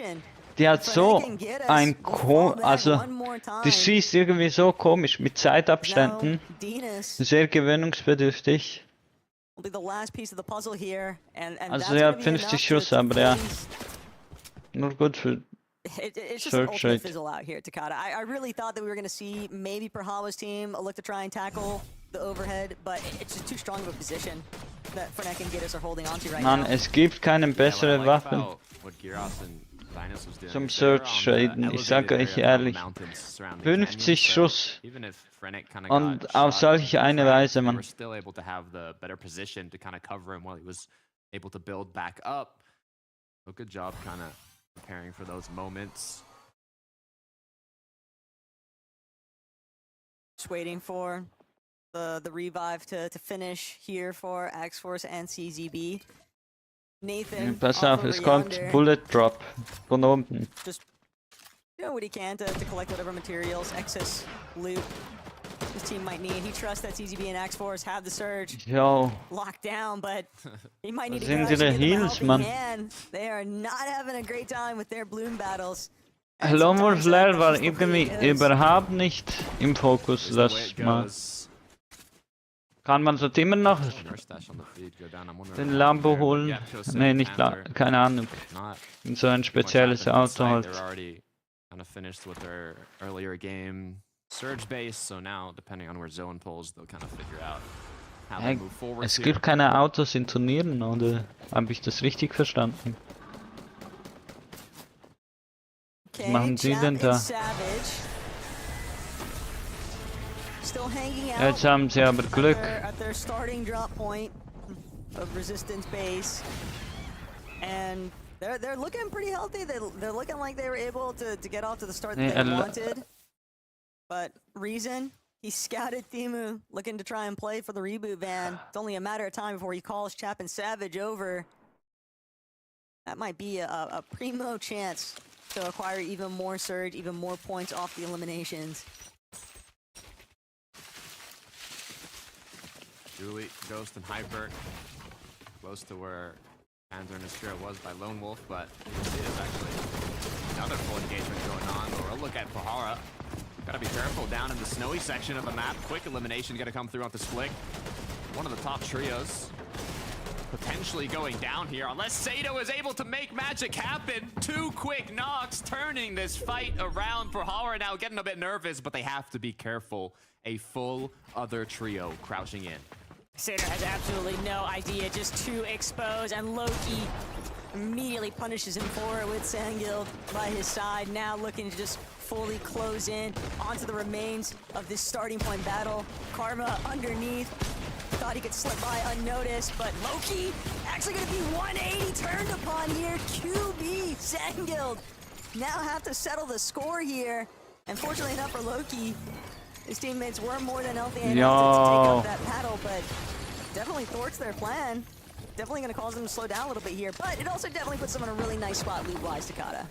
[SPEAKER 1] Die hat so ein also die schießt irgendwie so komisch mit Zeitabständen. Sehr gewöhnungsbedürftig. Also ja, 50 Schuss, aber ja. Nur gut für
[SPEAKER 7] It's just an ultimate fizzle out here, Takada. I really thought that we were going to see maybe Pollo's team look to try and tackle the overhead, but it's just too strong of a position that Fernet and Gittes are holding onto right now.
[SPEAKER 1] Mann, es gibt keine bessere Waffen zum Search-Traden. Ich sage euch ehrlich. 50 Schuss. Und auf solche eine Weise, man.
[SPEAKER 8] Good job kind of preparing for those moments.
[SPEAKER 7] Just waiting for the revive to finish here for X-Force and CZB. Nathan,
[SPEAKER 1] Pass auf, es kommt Bullet Drop von oben.
[SPEAKER 7] Just doing what he can to collect whatever materials, excess loot his team might need. He trusts that CZB and X-Force have the surge locked down, but he might need to get the helping hand. They are not having a great time with their bloom battles.
[SPEAKER 1] Lone Wolf Lair war irgendwie überhaupt nicht im Fokus, das mal. Kann man so immer noch den Lambo holen? Ne, nicht keine Ahnung. In so ein spezielles Auto halt.
[SPEAKER 8] Surge base, so now depending on where zone pulls, they'll kind of figure out how they move forward.
[SPEAKER 1] Es gibt keine Autos in Turnieren, oder habe ich das richtig verstanden? Was machen Sie denn da? Jetzt haben sie aber Glück.
[SPEAKER 7] At their starting drop point of resistance base, and they're looking pretty healthy. They're looking like they were able to get off to the start that they wanted. But Reason, he scouted Thimu, looking to try and play for the reboot van. It's only a matter of time before he calls Chap and Savage over. That might be a primo chance to acquire even more surge, even more points off the eliminations.
[SPEAKER 8] Julie, Ghost, and Hyper close to where Panzer and Astria was by Lone Wolf, but there's actually another full engagement going on. Or a look at Pahara. Gotta be careful down in the snowy section of the map. Quick elimination gonna come through off the split. One of the top trios potentially going down here, unless Sato is able to make magic happen. 2 quick knocks, turning this fight around. Pahara now getting a bit nervous, but they have to be careful. A full other trio crouching in.
[SPEAKER 7] Sato has absolutely no idea, just too exposed, and Loki immediately punishes him for it with Sangil by his side, now looking to just fully close in onto the remains of this starting point battle. Karma underneath, thought he could slip by unnoticed, but Loki actually gonna be 180 turned upon here. QB Sangil now have to settle the score here. And fortunately enough for Loki, his teammates were more than healthy enough to take up that battle, but definitely thwarts their plan. Definitely going to cause them to slow down a little bit here, but it also definitely puts them in a really nice spot loot-wise, Takada.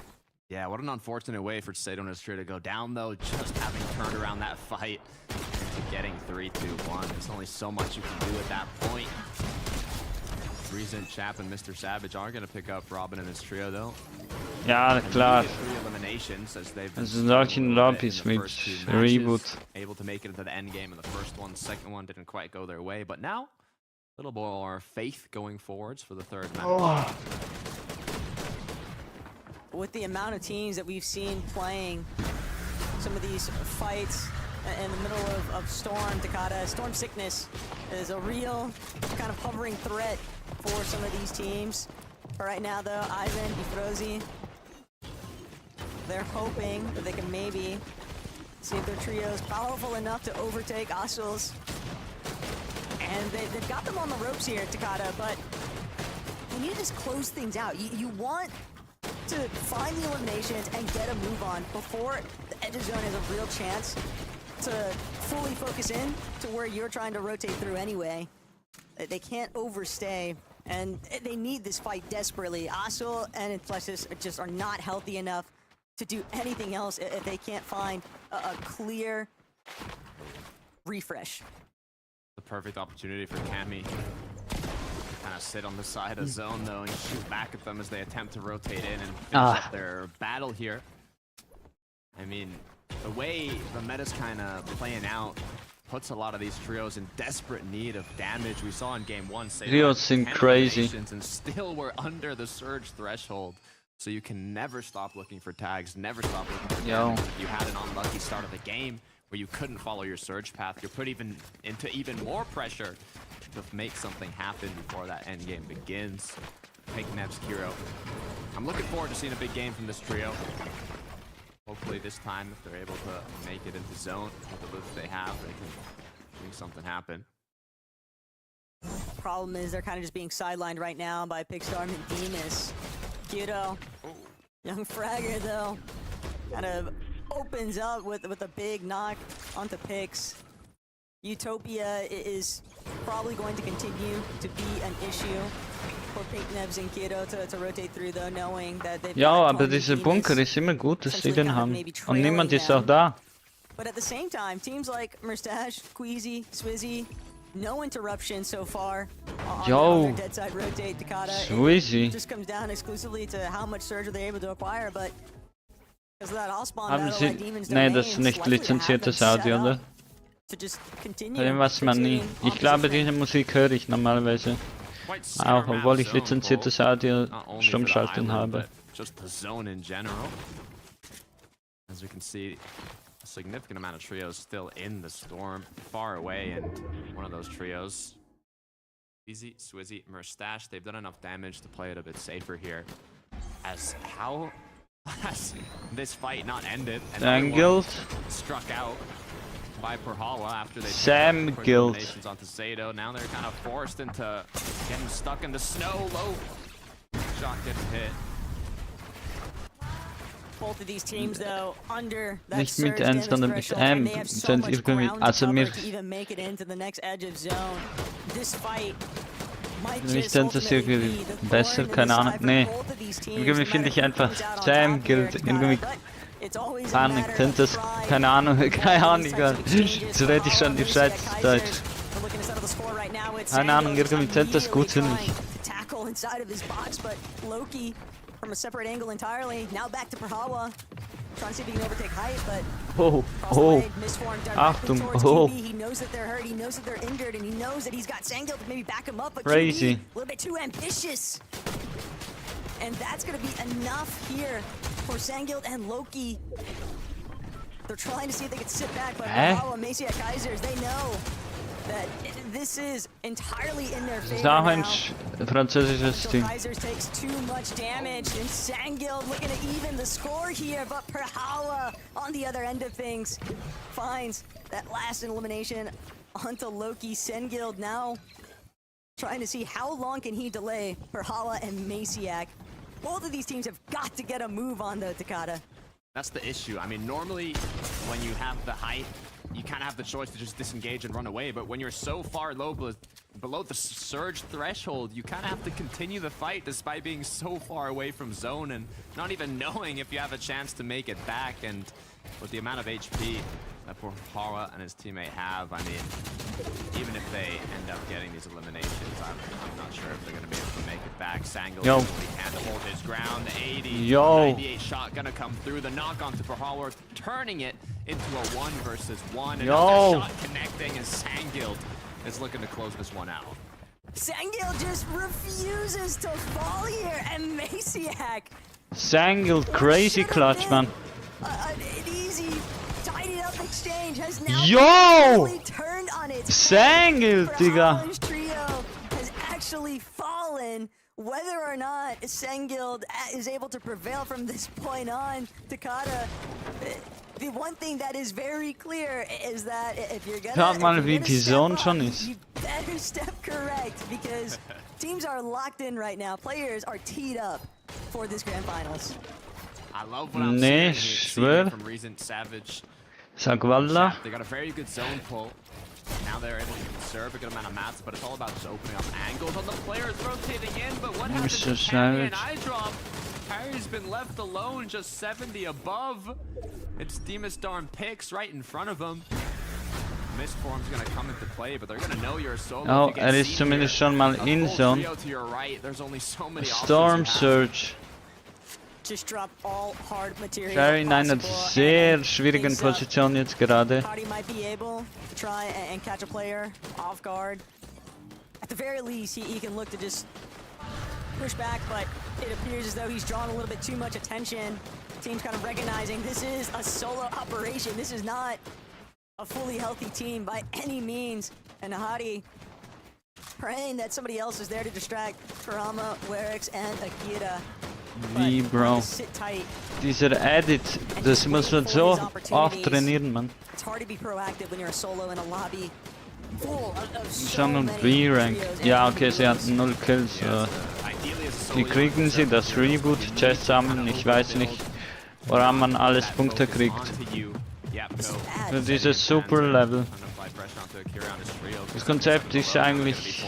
[SPEAKER 8] Yeah, what an unfortunate way for Sato and Astria to go down, though, just having turned around that fight and getting 3-2-1. There's only so much you can do at that point. Reason, Chap, and Mr. Savage are going to pick up Robin and his trio, though.
[SPEAKER 1] Ja, klar.
[SPEAKER 8] Es
[SPEAKER 1] sind solche Lobbys mit Reboot.
[SPEAKER 8] Able to make it into the end game in the first one. Second one didn't quite go their way, but now a little more faith going forwards for the third match.
[SPEAKER 7] With the amount of teams that we've seen playing some of these fights in the middle of Storm, Takada, Storm Sickness is a real kind of hovering threat for some of these teams. For right now, though, Ivan, Ifrozi, they're hoping that they can maybe See if their trio is powerful enough to overtake Ch6s. And they've got them on the ropes here, Takada, but you need to just close things out. You want to find the eliminations and get a move on before the edge of zone has a real chance to fully focus in to where you're trying to rotate through anyway. They can't overstay, and they need this fight desperately. Ch6s and Ch6s just are not healthy enough to do anything else if they can't find a clear refresh.
[SPEAKER 8] The perfect opportunity for Cammy. Kind of sit on the side of zone though and shoot back at them as they attempt to rotate in and finish up their battle here. I mean, the way the meta's kind of playing out puts a lot of these trios in desperate need of damage. We saw in game 1, say
[SPEAKER 1] Trios seem crazy.
[SPEAKER 8] And still we're under the surge threshold. So you can never stop looking for tags, never stop looking for damage. If you had an unlucky start of the game where you couldn't follow your surge path, you're put into even more pressure to make something happen before that end game begins. Take Nev's Kiro. I'm looking forward to seeing a big game from this trio. Hopefully this time, if they're able to make it into zone with the boots they have, they can make something happen.
[SPEAKER 7] Problem is they're kind of just being sidelined right now by Pigstorm and Demus. Kiro, young Fragger though, kind of opens up with a big knock onto Pix. Utopia is probably going to continue to be an issue for Pink Nevs and Kiro to rotate through though, knowing that they've
[SPEAKER 1] Ja, aber dieser Bunker ist immer gut, dass sie den haben. Und niemand ist auch da.
[SPEAKER 7] But at the same time, teams like Merstash, Queasy, Swizzy, no interruption so far on their dead side rotate. Takada,
[SPEAKER 1] Swizzy.
[SPEAKER 7] it just comes down exclusively to how much surge they're able to acquire, but because of that all-spawn
[SPEAKER 1] Haben
[SPEAKER 7] battle
[SPEAKER 1] sie...
[SPEAKER 7] like Demon's
[SPEAKER 1] Nee,
[SPEAKER 7] Domain,
[SPEAKER 1] das ist nicht lizenziertes Audio, oder?
[SPEAKER 7] to just continue
[SPEAKER 1] Bei dem weiß man nie. Ich glaube, diese Musik höre ich normalerweise. Auch obwohl ich lizenziertes Audio stummschalten habe.
[SPEAKER 8] Just the zone in general. As we can see, a significant amount of trios still in the storm, far away, and one of those trios, Easy, Swizzy, Merstash, they've done enough damage to play it a bit safer here. As how has this fight not ended?
[SPEAKER 1] Angled.
[SPEAKER 8] Struck out by Perhala after they
[SPEAKER 1] Sam Guild
[SPEAKER 8] onto Sato. Now they're kind of forced into getting stuck in the snow. Low shot gets hit.
[SPEAKER 7] Both of these teams though under that
[SPEAKER 1] Nicht mit
[SPEAKER 7] surge
[SPEAKER 1] N,
[SPEAKER 7] damage
[SPEAKER 1] sondern mit
[SPEAKER 7] threshold, and
[SPEAKER 1] M.
[SPEAKER 7] they have so
[SPEAKER 1] Sind
[SPEAKER 7] much
[SPEAKER 1] irgendwie,
[SPEAKER 7] ground to
[SPEAKER 1] also
[SPEAKER 7] cover
[SPEAKER 1] mir
[SPEAKER 7] to even make it into the next edge of zone. This fight might
[SPEAKER 1] mich
[SPEAKER 7] just
[SPEAKER 1] sind das
[SPEAKER 7] ultimately
[SPEAKER 1] irgendwie
[SPEAKER 7] be the
[SPEAKER 1] besser,
[SPEAKER 7] thorn in
[SPEAKER 1] keine
[SPEAKER 7] the
[SPEAKER 1] Ahnung.
[SPEAKER 7] side for
[SPEAKER 1] Nee,
[SPEAKER 7] both of these teams,
[SPEAKER 1] irgendwie
[SPEAKER 7] no
[SPEAKER 1] finde ich
[SPEAKER 7] matter who
[SPEAKER 1] einfach
[SPEAKER 7] comes out on
[SPEAKER 1] Sam
[SPEAKER 7] top here,
[SPEAKER 1] Guild irgendwie.
[SPEAKER 7] but it's always a
[SPEAKER 1] Panik,
[SPEAKER 7] matter
[SPEAKER 1] sind
[SPEAKER 7] of
[SPEAKER 1] das,
[SPEAKER 7] pride.
[SPEAKER 1] keine Ahnung, keine Ahnung, egal.
[SPEAKER 7] Changes
[SPEAKER 1] So rede ich schon die Schweiz Deutsch.
[SPEAKER 7] We're looking to settle the score right now with
[SPEAKER 1] Keine Ahnung,
[SPEAKER 7] Sango
[SPEAKER 1] irgendwie sind das gut für
[SPEAKER 7] immediately
[SPEAKER 1] mich.
[SPEAKER 7] trying to tackle inside of his box, but Loki from a separate angle entirely. Now back to Perhawa. Trying to see if he can overtake height, but
[SPEAKER 1] Oh, Achtung, oh.
[SPEAKER 7] He knows that they're hurt, he knows that they're injured, and he knows that he's got Sangil to maybe back him up, but
[SPEAKER 1] Crazy.
[SPEAKER 7] QB, a little bit too ambitious. And that's going to be enough here for Sangil and Loki. They're trying to see if they can sit back, but Perhawa, Macy at Ch6s, they know that this is entirely in their
[SPEAKER 1] Das
[SPEAKER 7] favor
[SPEAKER 1] ist auch ein
[SPEAKER 7] now.
[SPEAKER 1] französisches
[SPEAKER 7] So
[SPEAKER 1] Team.
[SPEAKER 7] Ch6s takes too much damage, and Sangil looking to even the score here, but Perhawa on the other end of things finds that last elimination onto Loki. Sangil now trying to see how long can he delay Perhawa and Maciak. Both of these teams have got to get a move on though, Takada.
[SPEAKER 8] That's the issue. I mean, normally when you have the height, you kind of have the choice to just disengage and run away, but when you're so far low below the surge threshold, you kind of have to continue the fight despite being so far away from zone and not even knowing if you have a chance to make it back. And with the amount of HP that Perhawa and his teammate have, I mean, even if they end up getting these eliminations, I'm not sure if they're going to be able to make it back. Sangil can't hold his ground. The 80, 98 shot going to come through. The knock onto Perhawa, turning it into a 1 versus 1. Another shot connecting, and Sangil is looking to close this one out.
[SPEAKER 7] Sangil just refuses to fall here, and Maciak.
[SPEAKER 1] Sangil, crazy clutch, man.
[SPEAKER 7] An easy, tidied up exchange has now
[SPEAKER 1] Yo!
[SPEAKER 7] turned on its
[SPEAKER 1] Sangil, Digga.
[SPEAKER 7] Trio has actually fallen whether or not Sengild is able to prevail from this point on, Takada, the one thing that is very clear is that if you're gonna,
[SPEAKER 1] Schaut mal, wie die Zone schon ist.
[SPEAKER 7] you better step correct because teams are locked in right now. Players are teed up for this grand finals.
[SPEAKER 8] I love what I'm
[SPEAKER 1] Nee,
[SPEAKER 8] seeing
[SPEAKER 1] schwör.
[SPEAKER 8] from recent Savage.
[SPEAKER 1] Sag Walla.
[SPEAKER 8] They got a very good zone pull. Now they're able to conserve a good amount of mats, but it's all about just opening up angles on the players rotating in. But what happened to Harry and iDrop? Harry's been left alone, just 70 above. It's Demastar Pix right in front of him. Mistform's gonna come into play, but they're gonna know you're a solo.
[SPEAKER 1] Oh, ist zumindest schon mal in Zone. Storm Surge.
[SPEAKER 7] Just drop all hard material.
[SPEAKER 1] Harry in einer sehr schwierigen Position jetzt gerade.
[SPEAKER 7] Hardy might be able to try and catch a player off guard. At the very least, he can look to just push back, but it appears as though he's drawn a little bit too much attention. Team's kind of recognizing this is a solo operation. This is not a fully healthy team by any means. And Hardy praying that somebody else is there to distract Kurama, Werix, and Akira.
[SPEAKER 1] Wie, Bro? Dieser Edit, das muss man so oft trainieren, man.
[SPEAKER 7] It's hard to be proactive when you're a solo in a lobby full of
[SPEAKER 1] Schon ein B-Rank. Ja, okay, sie hatten 0 Kills. Wie kriegen sie das Reboot Chess zusammen? Ich weiß nicht, woran man alles Punkte kriegt. Für dieses Super Level. Das Konzept ist eigentlich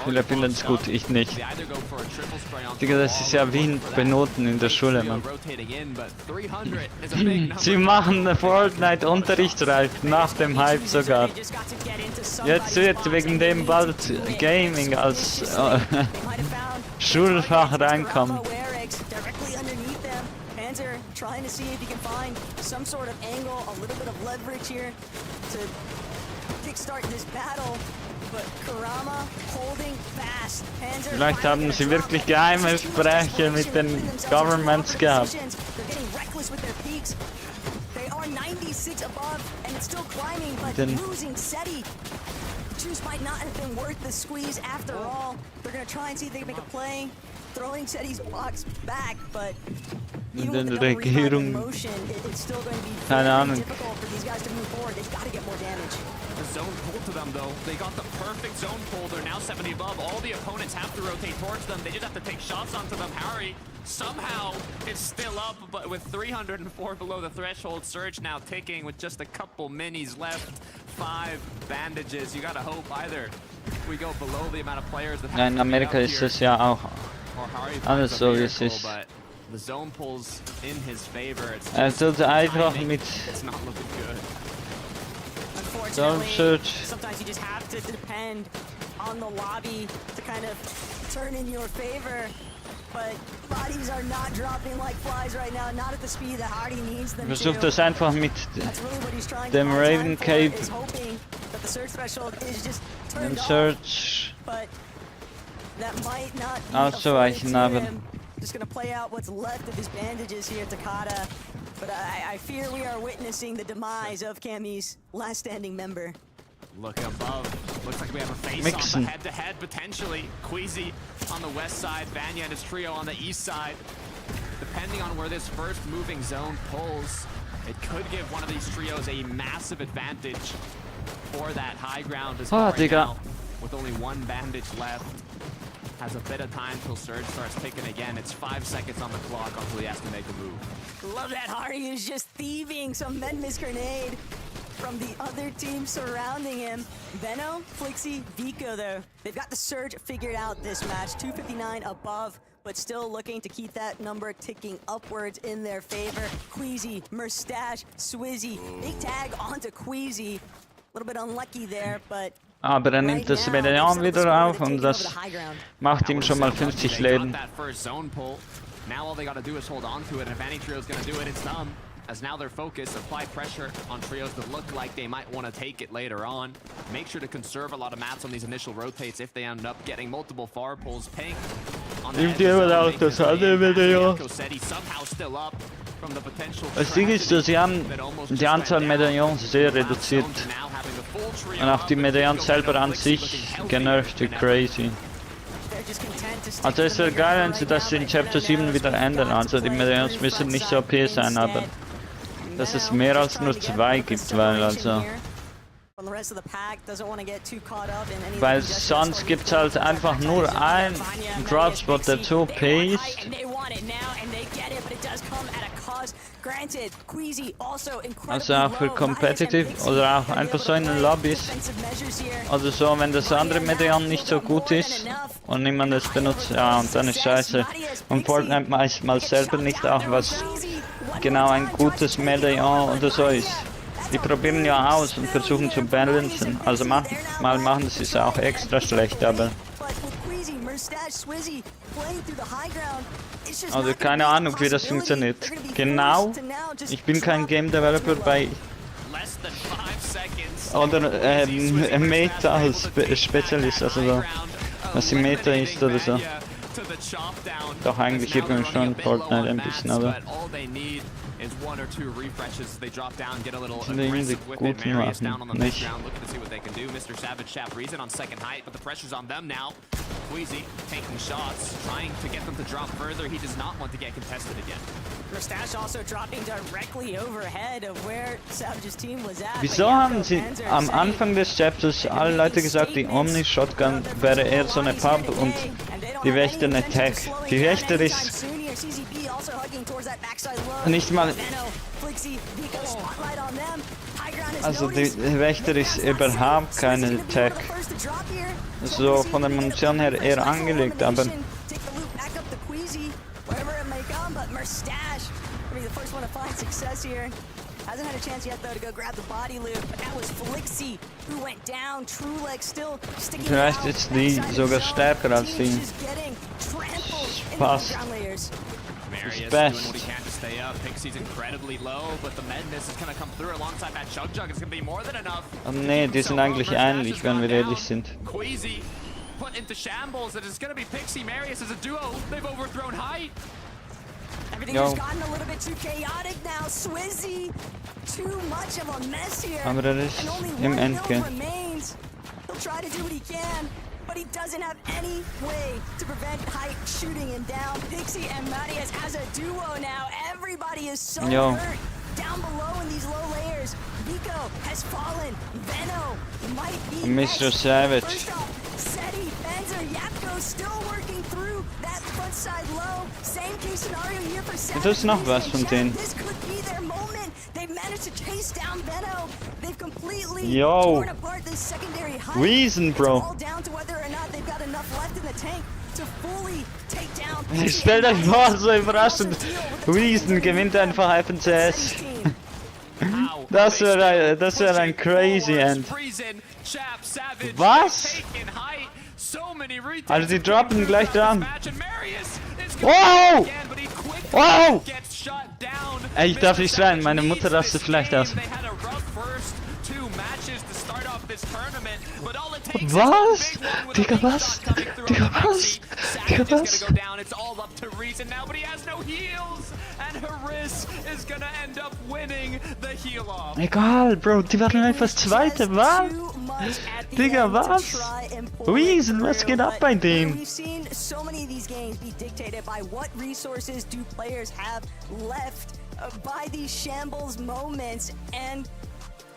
[SPEAKER 1] viele finden es gut, ich nicht. Digga, das ist ja wie ein Benoten in der Schule, Mann. Sie machen eine Fortnite-Unterrichtsreif, nach dem Hype sogar. Jetzt wird wegen dem bald Gaming als Schulfach reinkommen.
[SPEAKER 7] Trying to see if he can find some sort of angle, a little bit of leverage here to kickstart this battle. But Kurama holding fast.
[SPEAKER 1] Vielleicht haben sie wirklich geheime Gespräche mit den Governments gehabt.
[SPEAKER 7] They're getting reckless with their peaks. They are 96 above and it's still climbing, but losing SETI. Juice might not have been worth the squeeze after all. They're gonna try and see if they can make a play. Throwing SETI's blocks back, but
[SPEAKER 1] In der Regierung. Keine Ahnung.
[SPEAKER 8] The zone pull to them though. They got the perfect zone pull. They're now 70 above. All the opponents have to rotate towards them. They just have to take shots onto them. Harry somehow is still up, but with 304 below the threshold. Surge now ticking with just a couple minis left. 5 bandages. You gotta hope either we go below the amount of players that have
[SPEAKER 1] In Amerika ist es ja auch alles so, wie es ist.
[SPEAKER 8] The zone pulls in his favor.
[SPEAKER 1] Er tut einfach mit Storm Surge.
[SPEAKER 7] Sometimes you just have to depend on the lobby to kind of turn in your favor. But bodies are not dropping like flies right now, not at the speed that Hardy needs them to.
[SPEAKER 1] Versucht das einfach mit dem Raven Cape. Den Surge auszuweichen, aber
[SPEAKER 7] just gonna play out what's left of his bandages here, Takada. But I fear we are witnessing the demise of Cammy's last standing member.
[SPEAKER 8] Look above. Looks like we have a face-off, a head-to-head potentially. Queasy on the west side, Vanya and his trio on the east side. Depending on where this first moving zone pulls, it could give one of these trios a massive advantage for that high ground as right now. With only 1 bandage left. Has a bit of time till Surge starts ticking again. It's 5 seconds on the clock until he has to make a move.
[SPEAKER 7] Love that Hardy is just thieving some Menmis grenade from the other team surrounding him. Veno, Flixie, Vico though, they've got the Surge figured out this match. 259 above, but still looking to keep that number ticking upwards in their favor. Queasy, Mustache, Swizzy, big tag onto Queasy. A little bit unlucky there, but
[SPEAKER 1] aber nimmt das Medaillon wieder auf und das macht ihm schon mal 50 Leben.
[SPEAKER 8] Now all they gotta do is hold on to it, and if any trio's gonna do it, it's them. As now their focus, apply pressure on trios that look like they might want to take it later on. Make sure to conserve a lot of mats on these initial rotates if they end up getting multiple far pulls. Pink on the edge,
[SPEAKER 1] das andere Medaillon.
[SPEAKER 8] somehow still up from the potential.
[SPEAKER 1] Das Ding ist, dass sie haben die Anzahl Medaillons sehr reduziert.
[SPEAKER 8] Now having the full
[SPEAKER 1] Und auch die Medallion selber an sich genervt, crazy. Also es wäre geil, wenn sie das in Chapter 7 wieder ändern. Also die Medallions müssen nicht so OP sein, aber dass es mehr als nur 2 gibt, weil sonst gibt es halt einfach nur einen Dropspot, der zu OP ist. Also auch für Competitive oder auch einfach so in den Lobbys. Also so, wenn das andere Medaillon nicht so gut ist und niemand es benutzt, ja, und dann ist scheiße. Und Fortnite weiß mal selber nicht auch, was genau ein gutes Medaillon oder so ist. Die probieren ja aus und versuchen zu balancen. Also manchmal machen sie es auch extra schlecht, aber... Also keine Ahnung, wie das funktioniert. Genau, ich bin kein Game Developer bei... Oder Meta als Spezialist, also so, was die Meta ist oder so. Doch eigentlich irgendwie schon Fortnite ein bisschen, aber...
[SPEAKER 8] Is 1 or 2 refreshes, they drop down, get a little
[SPEAKER 1] aggressive with their Marius down on the
[SPEAKER 8] mid ground, looking to see what they can do. Mr. Savage, Chap Reason on second height, but the pressure's on them now. Queasy taking shots, trying to get them to drop further. He does not want to get contested again.
[SPEAKER 7] Mustache also dropping directly overhead of where Savage's team was at.
[SPEAKER 1] Wieso haben sie am Anfang des Chapters alle Leute gesagt, die Omni-Shotgun wäre eher so eine Pump und die Wächter eine Tag? Die Wächter ist nicht mal... Also die Wächter ist überhaupt keine Tag. So von der Munition her eher angelegt, aber...
[SPEAKER 7] Hasn't had a chance yet though to go grab the body loot, but that was Flixi who went down. Trueleg still sticking out.
[SPEAKER 1] Vielleicht ist die sogar stärker als die. Passt.
[SPEAKER 8] Marius doing what he can to stay up. Pixie's incredibly low, but the madness is gonna come through alongside that Chug Jug. It's gonna be more than enough.
[SPEAKER 1] Oh nee, die sind eigentlich ähnlich, wenn wir ehrlich sind.
[SPEAKER 8] Queasy put into shambles. It is gonna be Pixie Marius as a duo. They've overthrown height.
[SPEAKER 7] Everything has gotten a little bit too chaotic now. Swizzy, too much of a mess here.
[SPEAKER 1] Aber er ist im Endgame.
[SPEAKER 7] He'll try to do what he can, but he doesn't have any way to prevent Height shooting him down. Pixie and Marius as a duo now. Everybody is so hurt down below in these low layers. Vico has fallen. Venno might be
[SPEAKER 1] Mr. Savage.
[SPEAKER 7] Seti, Benzer, Yapko still working through that front side low. Same case scenario here for Savage.
[SPEAKER 1] Das ist noch was von denen.
[SPEAKER 7] This could be their moment. They've managed to chase down Venno. They've completely torn apart this secondary height.
[SPEAKER 1] Reason, bro.
[SPEAKER 7] It's all down to whether or not they've got enough left in the tank to fully take down.
[SPEAKER 1] Stellt euch vor, so überraschend. Reason gewinnt einfach FNCS. Das wäre ein crazy End. Was? Also die droppen gleich dran. Wow! Wow! Ey, ich darf nicht schreien, meine Mutter rastet vielleicht aus. Was? Digga, was? Digga, was? Digga, was? Egal, Bro, die waren einfach Zweite, was? Digga, was? Reason, was geht ab bei dem?
[SPEAKER 7] We've seen so many of these games be dictated by what resources do players have left by these shambles moments, and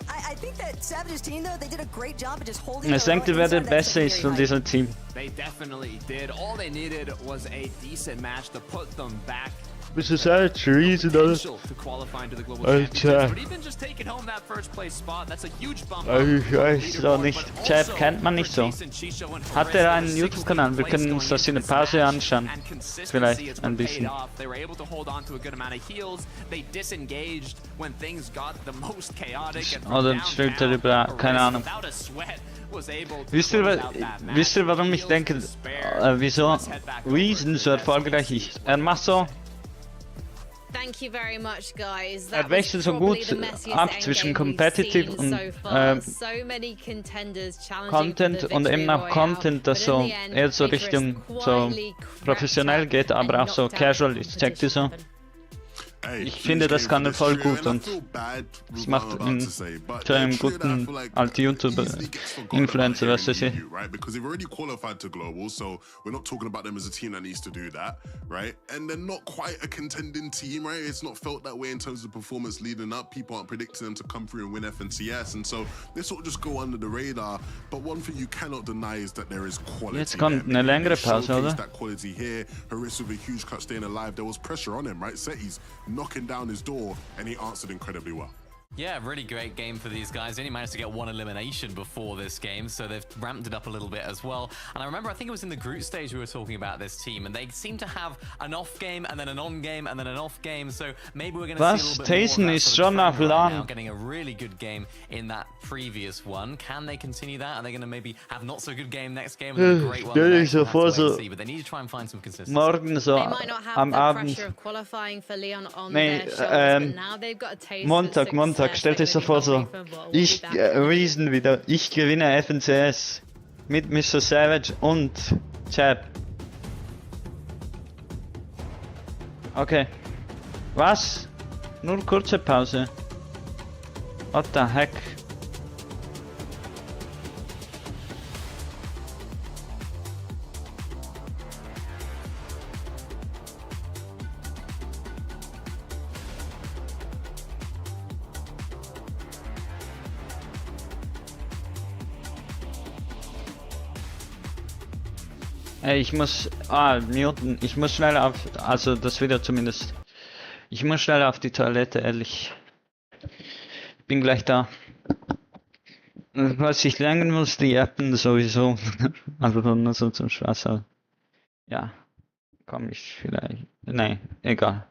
[SPEAKER 7] I think that Savage's team though, they did a great job of just holding.
[SPEAKER 1] Ich denke, wer der Beste ist von diesem Team.
[SPEAKER 8] They definitely did. All they needed was a decent match to put them back.
[SPEAKER 1] This is such reason,
[SPEAKER 8] to qualify into the global championship. But even just taking home that first place spot, that's a huge bump.
[SPEAKER 1] Ich weiß doch nicht. Chat kennt man nicht so. Hat er einen YouTube-Kanal? Wir können uns das in der Pause anschauen. Vielleicht ein bisschen.
[SPEAKER 8] They were able to hold on to a good amount of heals. They disengaged when things got the most chaotic.
[SPEAKER 1] Oder schreibt er über, keine Ahnung. Wisst ihr, warum ich denke, wieso Reason so erfolgreich ist? Er macht so. Er wechselt so gut ab zwischen Competitive und Content und eben auch Content, das so eher so Richtung so professionell geht, aber auch so casual ist. Checkt ihr so? Ich finde, das kann er voll gut und das macht ihn zu einem guten alten YouTuber, Influencer, was weiß ich.
[SPEAKER 5] Right, because they've already qualified to global, so we're not talking about them as a team that needs to do that, right? And they're not quite a contending team, right? It's not felt that way in terms of performance leading up. People aren't predicting them to come through and win FNCS, and so they sort of just go under the radar. But one thing you cannot deny is that there is quality.
[SPEAKER 1] Jetzt kommt eine längere Pause, oder?
[SPEAKER 5] That quality here. Harris with a huge cut staying alive. There was pressure on him, right? Seti's knocking down his door, and he answered incredibly well.
[SPEAKER 6] Yeah, really great game for these guys. They only managed to get one elimination before this game, so they've ramped it up a little bit as well. And I remember, I think it was in the group stage we were talking about this team, and they seem to have an off game, and then an on game, and then an off game. So maybe we're going to see a little bit more of that sort of trend right now, getting a really good game in that previous one. Can they continue that? Are they going to maybe have not so good game next game, and then a great one the next? We'll have to wait and see, but they need to try and find some consistency.
[SPEAKER 1] Morgen so
[SPEAKER 3] They might not have
[SPEAKER 1] am
[SPEAKER 3] the
[SPEAKER 1] Abend.
[SPEAKER 3] pressure of qualifying for Leon on their shoulders, but now they've got a taste
[SPEAKER 1] Montag, stell dich so vor, so, ich, Reason wieder, ich gewinne FNCS mit Mr. Savage und Chad. Okay. Was? Nur kurze Pause. What the heck? Ich muss, muten, ich muss schnell auf, also das Video zumindest. Ich muss schnell auf die Toilette, ehrlich. Bin gleich da. Was ich lernen muss, die Appen sowieso. Also nur so zum Spaß. Aber ja, komm ich vielleicht. Nee, egal.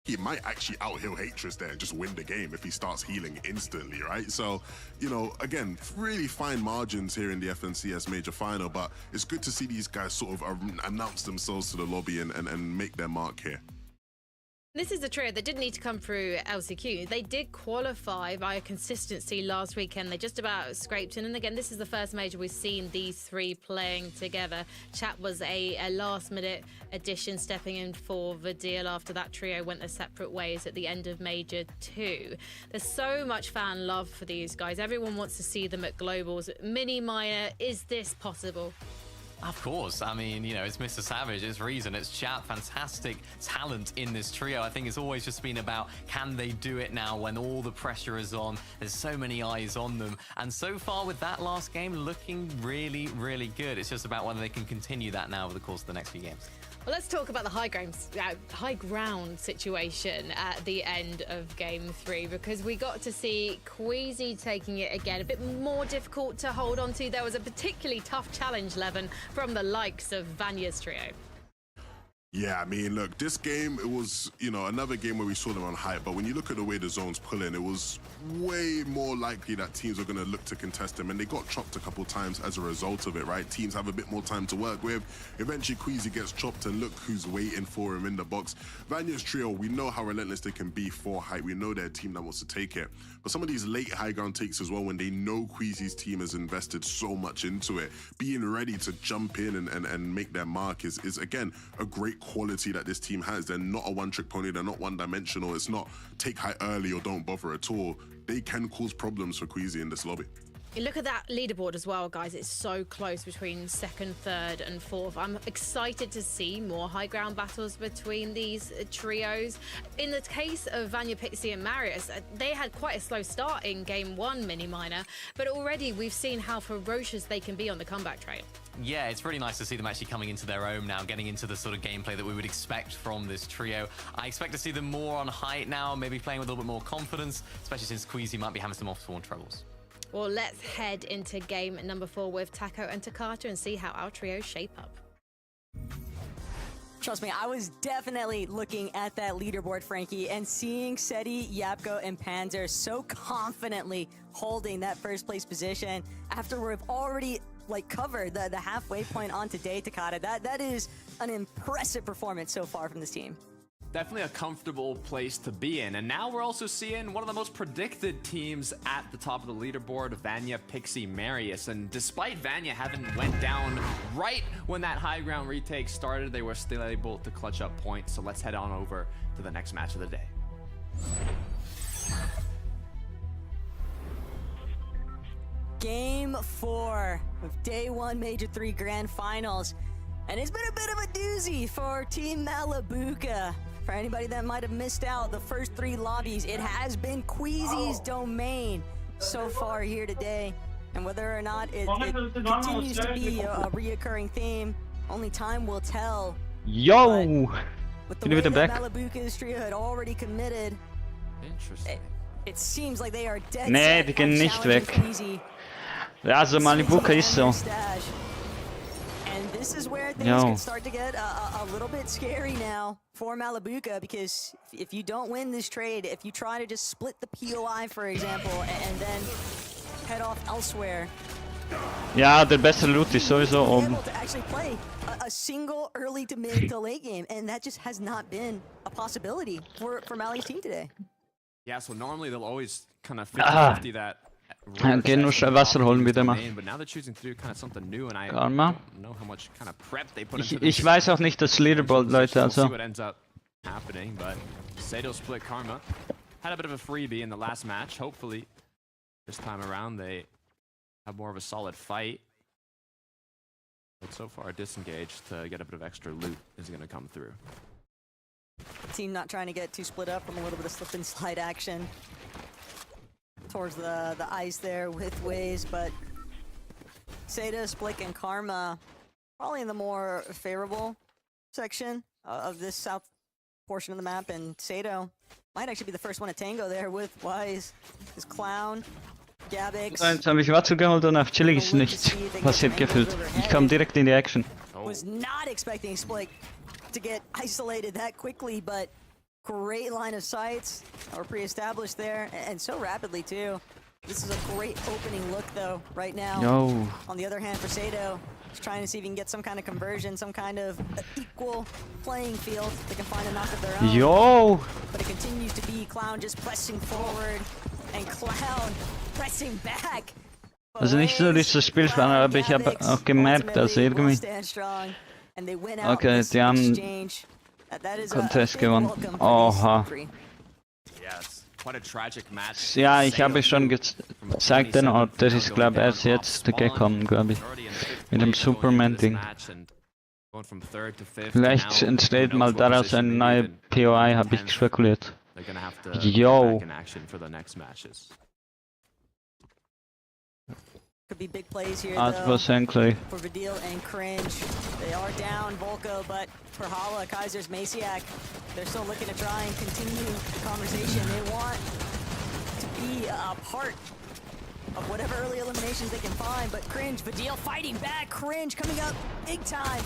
[SPEAKER 5] he might actually out-heal Ch6s there and just win the game if he starts healing instantly, right? So, you know, again, really fine margins here in the FNCS Major Final, but it's good to see these guys sort of announce themselves to the lobby and make their mark here.
[SPEAKER 10] This is a trio that didn't need to come through LCQ. They did qualify via consistency last weekend. They just about scraped in. And again, this is the first major we've seen these three playing together. Chat was a last-minute addition, stepping in for the deal after that trio went their separate ways at the end of Major 2. There's so much fan love for these guys. Everyone wants to see them at Globals. Mini Minor, is this possible?
[SPEAKER 6] Of course. I mean, you know, it's Mr. Savage, it's Reason, it's Chat, fantastic talent in this trio. I think it's always just been about, can they do it now when all the pressure is on? There's so many eyes on them. And so far with that last game, looking really, really good. It's just about whether they can continue that now over the course of the next few games.
[SPEAKER 10] Well, let's talk about the high ground situation at the end of Game 3, because we got to see Ch6s3 taking it again, a bit more difficult to hold on to. There was a particularly tough challenge, Levin, from the likes of Vanya's trio.
[SPEAKER 5] Yeah, I mean, look, this game, it was, you know, another game where we saw them on hype, but when you look at the way the zones pull in, it was way more likely that teams are going to look to contest them, and they got chopped a couple times as a result of it, right? Teams have a bit more time to work with. Eventually, Ch6s3 gets chopped, and look who's waiting for him in the box. Vanya's trio, we know how relentless they can be for hype. We know they're a team that wants to take it. But some of these late high ground takes as well, when they know Ch6s3's team has invested so much into it, being ready to jump in and make their mark is again, a great quality that this team has. They're not a one-trick pony, they're not one-dimensional. It's not take high early or don't bother at all. They can cause problems for Ch6s3 in this lobby.
[SPEAKER 10] You look at that leaderboard as well, guys. It's so close between second, third, and fourth. I'm excited to see more high ground battles between these trios. In the case of Vanya, Pixie, and Marius, they had quite a slow start in Game 1 Mini Minor, but already we've seen how ferocious they can be on the comeback trail.
[SPEAKER 6] Yeah, it's really nice to see them actually coming into their own now, getting into the sort of gameplay that we would expect from this trio. I expect to see them more on height now, maybe playing with a little bit more confidence, especially since Ch6s3 might be having some off-spawn troubles.
[SPEAKER 10] Well, let's head into game number 4 with Taco and Takata and see how our trios shape up.
[SPEAKER 7] Trust me, I was definitely looking at that leaderboard, Frankie, and seeing Seti, Yapko, and Panzer so confidently holding that first place position after we've already covered the halfway point on today, Takata. That is an impressive performance so far from this team.
[SPEAKER 8] Definitely a comfortable place to be in. And now we're also seeing one of the most predicted teams at the top of the leaderboard, Vanya, Pixie, Marius. And despite Vanya having went down right when that high ground retake started, they were still able to clutch up points. So let's head on over to the next match of the day.
[SPEAKER 7] Game 4 of Day 1 Major 3 Grand Finals. And it's been a bit of a doozy for Team Malabuka. For anybody that might have missed out, the first 3 lobbies, it has been Ch6s3's domain so far here today. And whether or not it continues to be a reoccurring theme, only time will tell.
[SPEAKER 1] Yo!
[SPEAKER 7] With the way that Malabuka's trio had already committed,
[SPEAKER 8] Interesting.
[SPEAKER 7] It seems like they are dead
[SPEAKER 1] Nee,
[SPEAKER 7] set
[SPEAKER 1] die gehen
[SPEAKER 7] on
[SPEAKER 1] nicht weg.
[SPEAKER 7] Ch6s3.
[SPEAKER 1] Ja, also Malibuka ist so.
[SPEAKER 7] And this is where things can start to get a little bit scary now for Malabuka, because if you don't win this trade, if you try to just split the POI, for example, and then head off elsewhere.
[SPEAKER 1] Ja, der bessere Loot ist sowieso oben.
[SPEAKER 7] To actually play a single early to mid to late game, and that just has not been a possibility for Mali's team today.
[SPEAKER 8] Yeah, so normally they'll always kind of 50-50 that.
[SPEAKER 1] Geh nur schnell Wasser holen wieder mal.
[SPEAKER 8] But now they're choosing to do kind of something new, and I
[SPEAKER 1] Karma.
[SPEAKER 8] don't know how much kind of prep they put into this.
[SPEAKER 1] Ich weiß auch nicht das Leaderboard, Leute,
[SPEAKER 8] We'll see
[SPEAKER 1] also.
[SPEAKER 8] what ends up happening, but Sato split Karma. Had a bit of a freebie in the last match. Hopefully, this time around they have more of a solid fight. But so far, disengaged to get a bit of extra loot is going to come through.
[SPEAKER 7] Team not trying to get too split up from a little bit of slip and slide action towards the ice there with Waze, but Sato, Splik, and Karma probably in the more favorable section of this south portion of the map, and Sato might actually be the first one to tango there with Wise, his Clown, Gabix.
[SPEAKER 1] Jetzt habe ich Watsu geholt und auf Chillig ist nichts passiert gefühlt. Ich kam direkt in die Action.
[SPEAKER 7] Was not expecting Splik to get isolated that quickly, but Great line of sights are pre-established there, and so rapidly too. This is a great opening look though, right now.
[SPEAKER 1] Yo.
[SPEAKER 7] On the other hand, for Sado, he's trying to see if he can get some kind of conversion, some kind of equal playing field. They can find a knock of their own.
[SPEAKER 1] Yo.
[SPEAKER 7] But it continues to be Clown just pressing forward and Clown pressing back.
[SPEAKER 1] Also nicht so durch das Spielspanner, aber ich habe auch gemerkt, dass irgendwie... Okay, die haben Contest gewonnen. Oha. Ja, ich habe schon gezeigt den Ort, der ist glaube ich erst jetzt gekommen, glaube ich. Mit dem Superman-Ding. Vielleicht entsteht mal daraus eine neue POI, habe ich spekuliert. Yo.
[SPEAKER 7] Could be big plays here,
[SPEAKER 1] though,
[SPEAKER 7] for Vidil and Cringe. They are down, Volko, but for Hala, Ch6s, Maciak, they're still looking to try and continue the conversation. They want to be a part of whatever early eliminations they can find, but Cringe, Vidil fighting back, Cringe coming up big time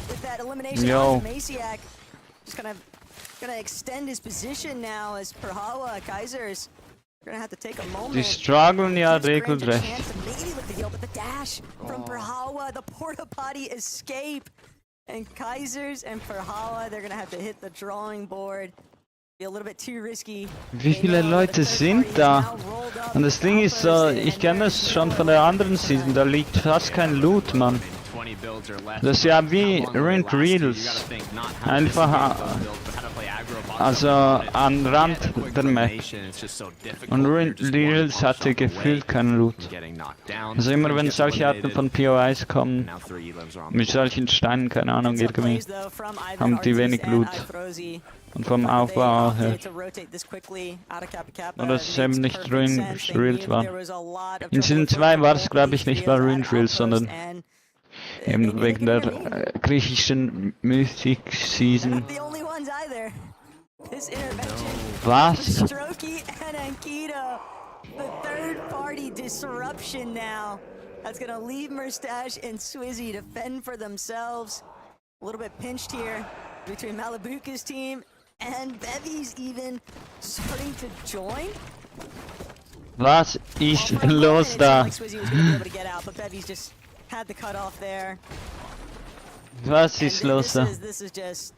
[SPEAKER 7] with that elimination on Maciak. Just kind of gonna extend his position now as per Hala, Ch6s. Gonna have to take a moment.
[SPEAKER 1] Die strugglen ja regelrecht.
[SPEAKER 7] Maybe with the deal, but the dash from Perhawa, the porta potty escape, and Ch6s and Perhawa, they're gonna have to hit the drawing board. Be a little bit too risky.
[SPEAKER 1] Wie viele Leute sind da? Und das Ding ist so, ich kenne das schon von der anderen Season, da liegt fast kein Loot, Mann. Das ist ja wie Ruined Reels. Einfach also am Rand der Map. Und Ruined Reels hatte gefühlt keinen Loot. Also immer wenn solche Arten von POIs kommen, mit solchen Steinen, keine Ahnung, irgendwie, haben die wenig Loot. Und vom Aufbau her. Oder dass es eben nicht Ruined Reels war. In Season 2 war es glaube ich nicht mal Ruined Reels, sondern eben wegen der griechischen Mythic Season. Was?
[SPEAKER 7] Strokey and Ankito, the third party disruption now. That's gonna leave Merstash and Swizzy to fend for themselves. A little bit pinched here between Malibuka's team and Bevy's even starting to join.
[SPEAKER 1] Was ist los da?
[SPEAKER 7] Had the cut off there.
[SPEAKER 1] Was ist los da?
[SPEAKER 7] This is just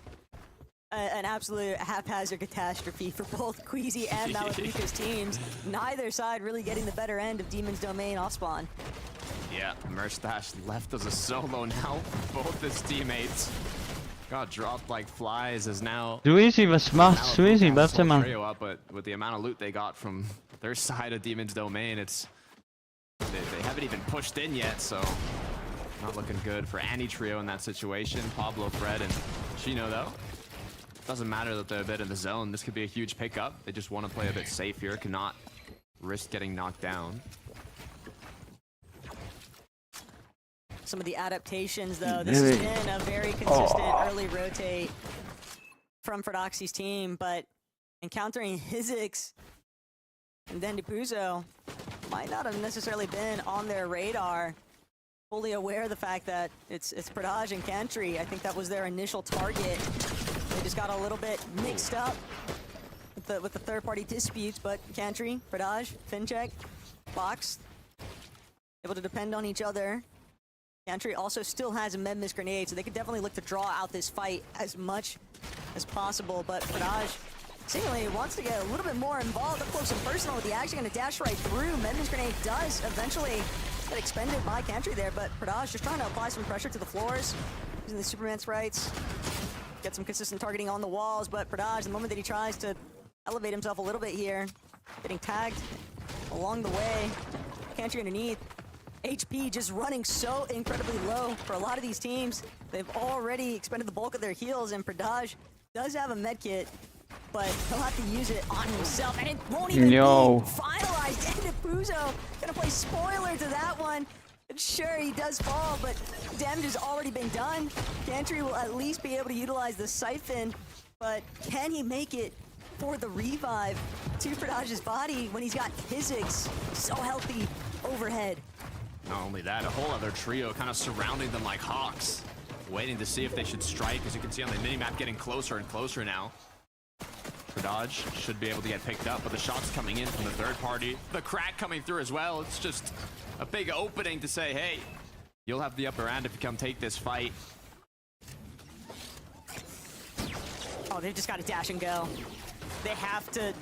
[SPEAKER 7] an absolute haphazard catastrophe for both Queasy and Malibuka's teams. Neither side really getting the better end of Demon's Domain off spawn.
[SPEAKER 6] Yeah, Merstash left as a solo now. Both his teammates got dropped like flies as now.
[SPEAKER 1] Swizzy, was macht Swizzy? Warte mal.
[SPEAKER 6] But with the amount of loot they got from their side of Demon's Domain, it's they haven't even pushed in yet, so not looking good for any trio in that situation. Pablo, Fred, and Chino though. Doesn't matter that they're a bit in the zone. This could be a huge pickup. They just want to play a bit safe here, cannot risk getting knocked down.
[SPEAKER 7] Some of the adaptations though, this has been a very consistent early rotate from Ferdoxy's team, but encountering Ch6s and then Depuzo might not have necessarily been on their radar. Fully aware of the fact that it's Pradaj and Cantry. I think that was their initial target. They just got a little bit mixed up with the third-party disputes, but Cantry, Pradaj, Fincheck, Box, able to depend on each other. Cantry also still has a Medmis grenade, so they could definitely look to draw out this fight as much as possible, but Pradaj seemingly wants to get a little bit more involved up close and personal with the action, gonna dash right through. Medmis grenade does eventually get expended by Cantry there, but Pradaj just trying to apply some pressure to the floors, using the Superman sprites. Get some consistent targeting on the walls, but Pradaj, the moment that he tries to elevate himself a little bit here, getting tagged along the way. Cantry underneath. HP just running so incredibly low for a lot of these teams. They've already expended the bulk of their heals, and Pradaj does have a medkit, but he'll have to use it on himself, and it won't even be finalized. And Depuzo gonna play spoiler to that one. And sure, he does fall, but damage has already been done. Cantry will at least be able to utilize the Siphon, but can he make it for the revive to Pradaj's body when he's got Ch6s so healthy overhead?
[SPEAKER 6] Not only that, a whole other trio kind of surrounding them like hawks, waiting to see if they should strike. As you can see on the minimap, getting closer and closer now.
[SPEAKER 8] Dodge should be able to get picked up, but the shots coming in from the third party, the crack coming through as well. It's just a big opening to say, hey, you'll have the upper hand if you come take this fight.
[SPEAKER 7] Oh, they've just got to dash and go. They have to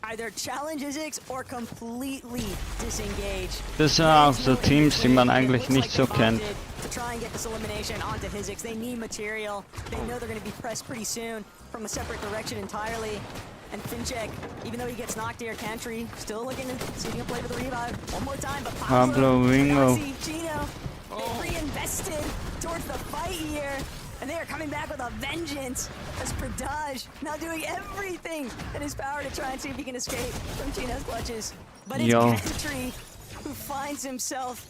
[SPEAKER 7] either challenge Ch6s or completely disengage.
[SPEAKER 1] Das sind auch so Teams, die man eigentlich nicht so kennt.
[SPEAKER 7] To try and get this elimination onto Ch6s, they need material. They know they're going to be pressed pretty soon from a separate direction entirely. And Finchek, even though he gets knocked here, Cantry still looking to see if he can play for the revive one more time. But
[SPEAKER 1] Pablo Ringo.
[SPEAKER 7] Gino, they reinvested towards the fight here. And they are coming back with a vengeance as Pradaj now doing everything in his power to try and see if he can escape from Chino's clutches. But it's Cantry who finds himself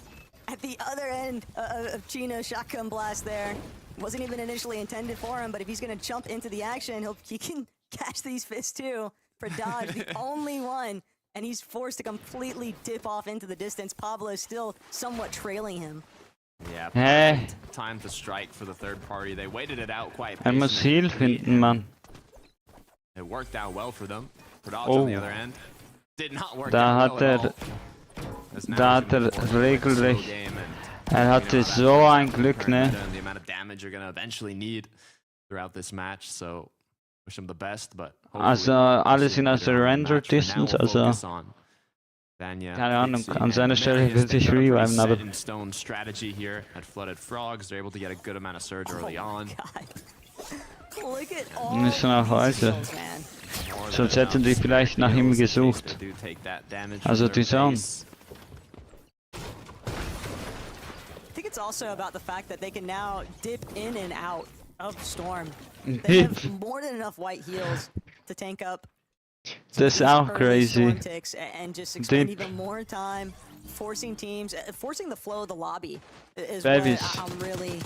[SPEAKER 7] at the other end of Chino's shotgun blast there. Wasn't even initially intended for him, but if he's going to jump into the action, he can catch these fists too. Pradaj, the only one, and he's forced to completely dip off into the distance. Pablo is still somewhat trailing him.
[SPEAKER 8] Yeah, perfect time to strike for the third party. They waited it out quite patiently.
[SPEAKER 1] Muss Heal finden, Mann.
[SPEAKER 8] It worked out well for them. Pradaj on the other end did not work
[SPEAKER 1] Da
[SPEAKER 8] out
[SPEAKER 1] hat
[SPEAKER 8] well
[SPEAKER 1] hat regelrecht. Hatte so ein Glück, ne?
[SPEAKER 8] The amount of damage you're gonna eventually need throughout this match, so wish him the best, but
[SPEAKER 1] also alles in der Surrender Distance, also keine Ahnung, an seiner Stelle würde ich reviven, aber
[SPEAKER 8] strategy here at Flooded Frogs. They're able to get a good amount of surge early on.
[SPEAKER 1] Müssen auch heute. Sonst hätten die vielleicht nach ihm gesucht. Also die Zone.
[SPEAKER 7] I think it's also about the fact that they can now dip in and out of Storm. They have more than enough white heals to tank up.
[SPEAKER 1] That's auch crazy.
[SPEAKER 7] And just expend even more time, forcing teams, forcing the flow of the lobby is
[SPEAKER 1] Babies.
[SPEAKER 7] what I'm really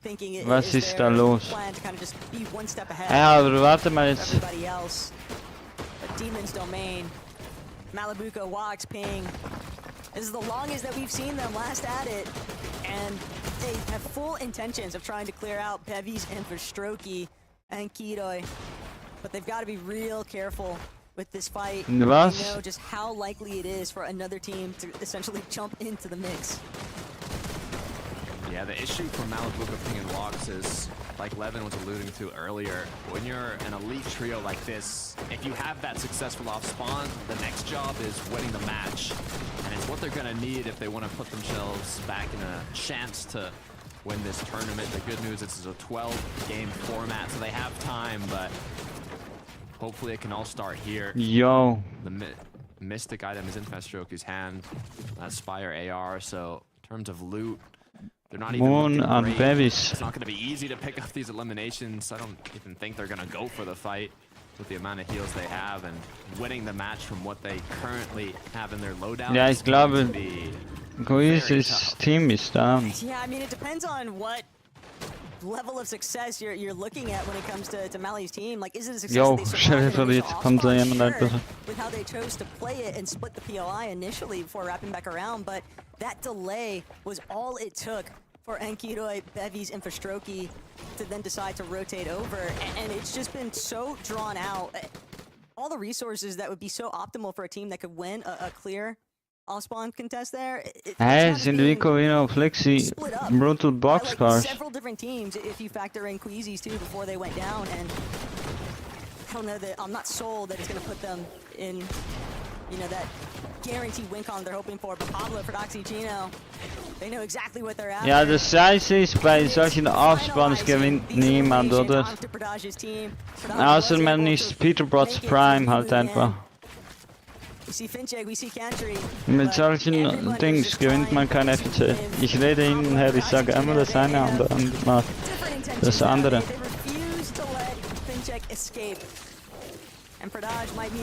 [SPEAKER 7] thinking.
[SPEAKER 1] Was ist da los?
[SPEAKER 7] Plan to kind of just be one step ahead.
[SPEAKER 1] Ja, aber warte mal jetzt.
[SPEAKER 7] Everybody else. But Demon's domain, Malibuka, Wax, Ping. This is the longest that we've seen them last at it, and they have full intentions of trying to clear out Bevies and Verstrokey and Kiroi. But they've got to be real careful with this fight. They know just how likely it is for another team to essentially jump into the mix.
[SPEAKER 8] Yeah, the issue for Malibuka, Ping, and Wax is, like Levin was alluding to earlier, when you're an elite trio like this, if you have that successful off spawn, the next job is winning the match. And it's what they're going to need if they want to put themselves back in a chance to win this tournament. The good news is it's a 12-game format, so they have time, but hopefully it can all start here.
[SPEAKER 1] Yo.
[SPEAKER 8] The Mystic item is in Festrokey's hand. That's Spire AR, so in terms of loot, they're not even looking great. It's not going to be easy to pick up these eliminations. I don't even think they're going to go for the fight with the amount of heals they have, and winning the match from what they currently have in their loadout.
[SPEAKER 1] Ja, ich glaube, Guiz's team ist down.
[SPEAKER 7] Yeah, I mean, it depends on what level of success you're looking at when it comes to Mali's team. Like, is it a success
[SPEAKER 1] Yo,
[SPEAKER 7] that they
[SPEAKER 1] stell dir vor, jetzt kommt da jemand einfach.
[SPEAKER 7] with how they chose to play it and split the POI initially before wrapping back around, but that delay was all it took for Enkiroi, Bevies, and Verstrokey to then decide to rotate over, and it's just been so drawn out. All the resources that would be so optimal for a team that could win a clear off-spawn contest there.
[SPEAKER 1] Hey, sind Vico, Flexi, brutal box cars.
[SPEAKER 7] Several different teams, if you factor in Ch6s too, before they went down, and I don't know that I'm not sold that it's going to put them in, you know, that guaranteed win con they're hoping for. But Pablo, Prodoxy, Gino, they know exactly what they're after.
[SPEAKER 1] Ja, das Scheiße ist, bei solchen Offspawns gewinnt niemand, oder? Außer man ist Peterbots Prime halt einfach. Mit solchen Dings gewinnt man kein FC. Ich rede hin und her, ich sage immer das eine und der andere macht das andere.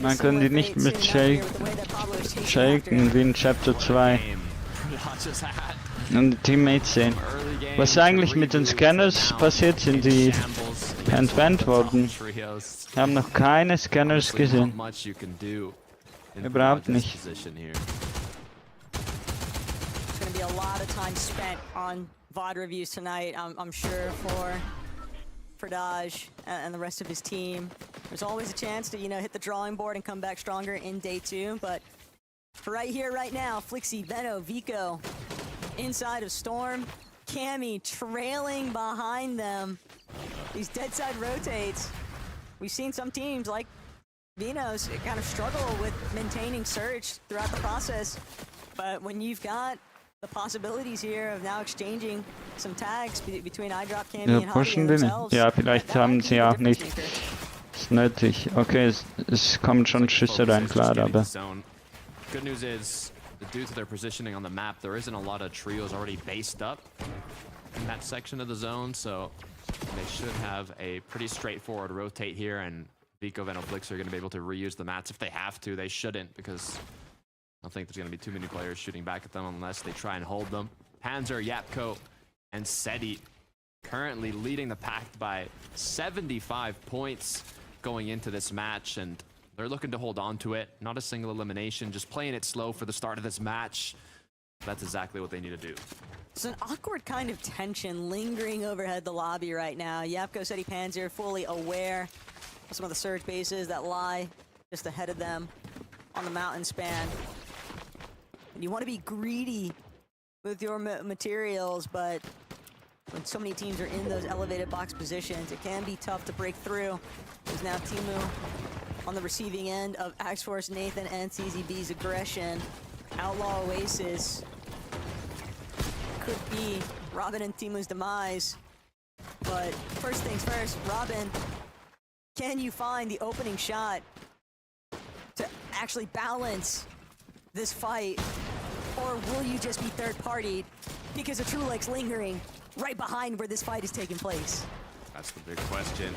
[SPEAKER 1] Man kann die nicht mit shaken wie in Chapter 2 und die Teammates sehen. Was eigentlich mit den Scanners passiert, sind die entbannt worden. Wir haben noch keine Scanners gesehen. Überhaupt nicht.
[SPEAKER 7] There's going to be a lot of time spent on VOD reviews tonight, I'm sure, for for Daj and the rest of his team. There's always a chance to, hit the drawing board and come back stronger in day 2, but right here, right now, Flixie, Veno, Vico, inside of Storm, Cammy trailing behind them. These dead side rotates. We've seen some teams like Veno's kind of struggle with maintaining Surge throughout the process, but when you've got the possibilities here of now exchanging some tags between iDrop, Cammy, and Hobby
[SPEAKER 1] pushen den.
[SPEAKER 7] themselves,
[SPEAKER 1] Ja, vielleicht haben sie auch nicht nötig. Okay, es kommen schon Schüsse rein, klar, aber...
[SPEAKER 15] Good news is, due to their positioning on the map, there isn't a lot of trios already based up in that section of the zone, so they should have a pretty straightforward rotate here, and Vico, Veno, Flix are going to be able to reuse the mats if they have to. They shouldn't, because I don't think there's going to be too many players shooting back at them unless they try and hold them. Panzer, Yapko, and Seti currently leading the pack by 75 points going into this match, and they're looking to hold on to it. Not a single elimination, just playing it slow for the start of this match. That's exactly what they need to do.
[SPEAKER 7] It's an awkward kind of tension lingering overhead the lobby right now. Yapko, Seti, Panzer fully aware of some of the Surge bases that lie just ahead of them on the mountain span. And you want to be greedy with your materials, but when so many teams are in those elevated box positions, it can be tough to break through. There's now Timu on the receiving end of Axe-Force, Nathan, and CZB's aggression. Outlaw Oasis could be Robin and Timu's demise. But first things first, Robin, can you find the opening shot to actually balance this fight? Or will you just be third-partied because of Trulex lingering right behind where this fight is taking place?
[SPEAKER 15] That's the big question.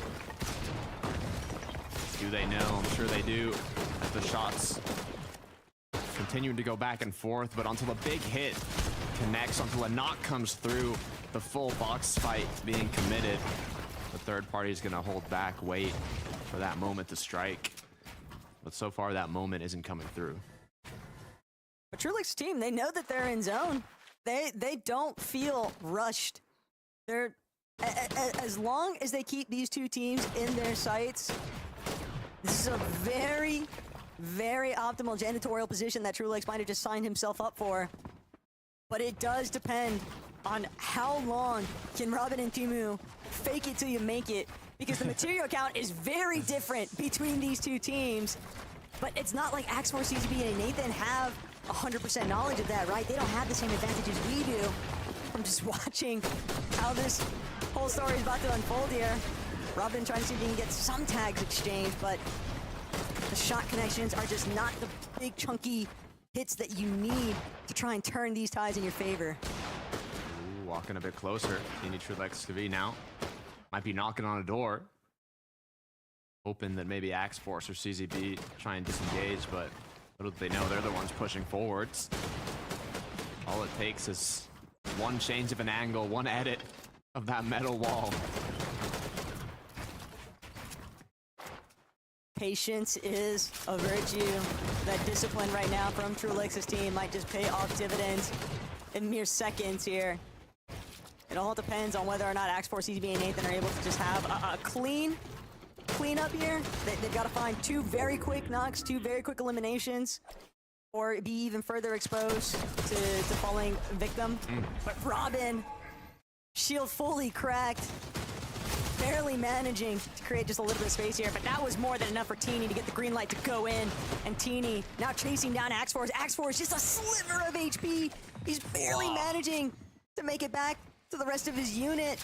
[SPEAKER 15] Do they know? I'm sure they do. As the shots continuing to go back and forth, but until a big hit connects, until a knock comes through, the full box fight being committed, the third party is going to hold back, wait for that moment to strike. But so far, that moment isn't coming through.
[SPEAKER 7] But Trulex's team, they know that they're in zone. They don't feel rushed. They're as long as they keep these two teams in their sights. This is a very, very optimal janitorial position that Trulex might have just signed himself up for. But it does depend on how long can Robin and Timu fake it till you make it, because the material count is very different between these two teams. But it's not like Axe-Force, CZB, and Nathan have 100% knowledge of that, right? They don't have the same advantages we do from just watching how this whole story is about to unfold here. Robin trying to see if he can get some tags exchanged, but the shot connections are just not the big chunky hits that you need to try and turn these ties in your favor.
[SPEAKER 15] Ooh, walking a bit closer. You need Trulex to be now. Might be knocking on a door. Hoping that maybe Axe-Force or CZB try and disengage, but little do they know they're the ones pushing forwards. All it takes is one change of an angle, one edit of that metal wall.
[SPEAKER 7] Patience is a virtue. That discipline right now from Trulex's team might just pay off dividends in mere seconds here. It all depends on whether or not Axe-Force, CZB, and Nathan are able to just have a clean up here. They've got to find two very quick knocks, two very quick eliminations, or be even further exposed to falling victim. But Robin, shield fully cracked, barely managing to create just a little bit of space here, but that was more than enough for Teeny to get the green light to go in. And Teeny now chasing down Axe-Force. Axe-Force just a sliver of HP. He's barely managing to make it back to the rest of his unit.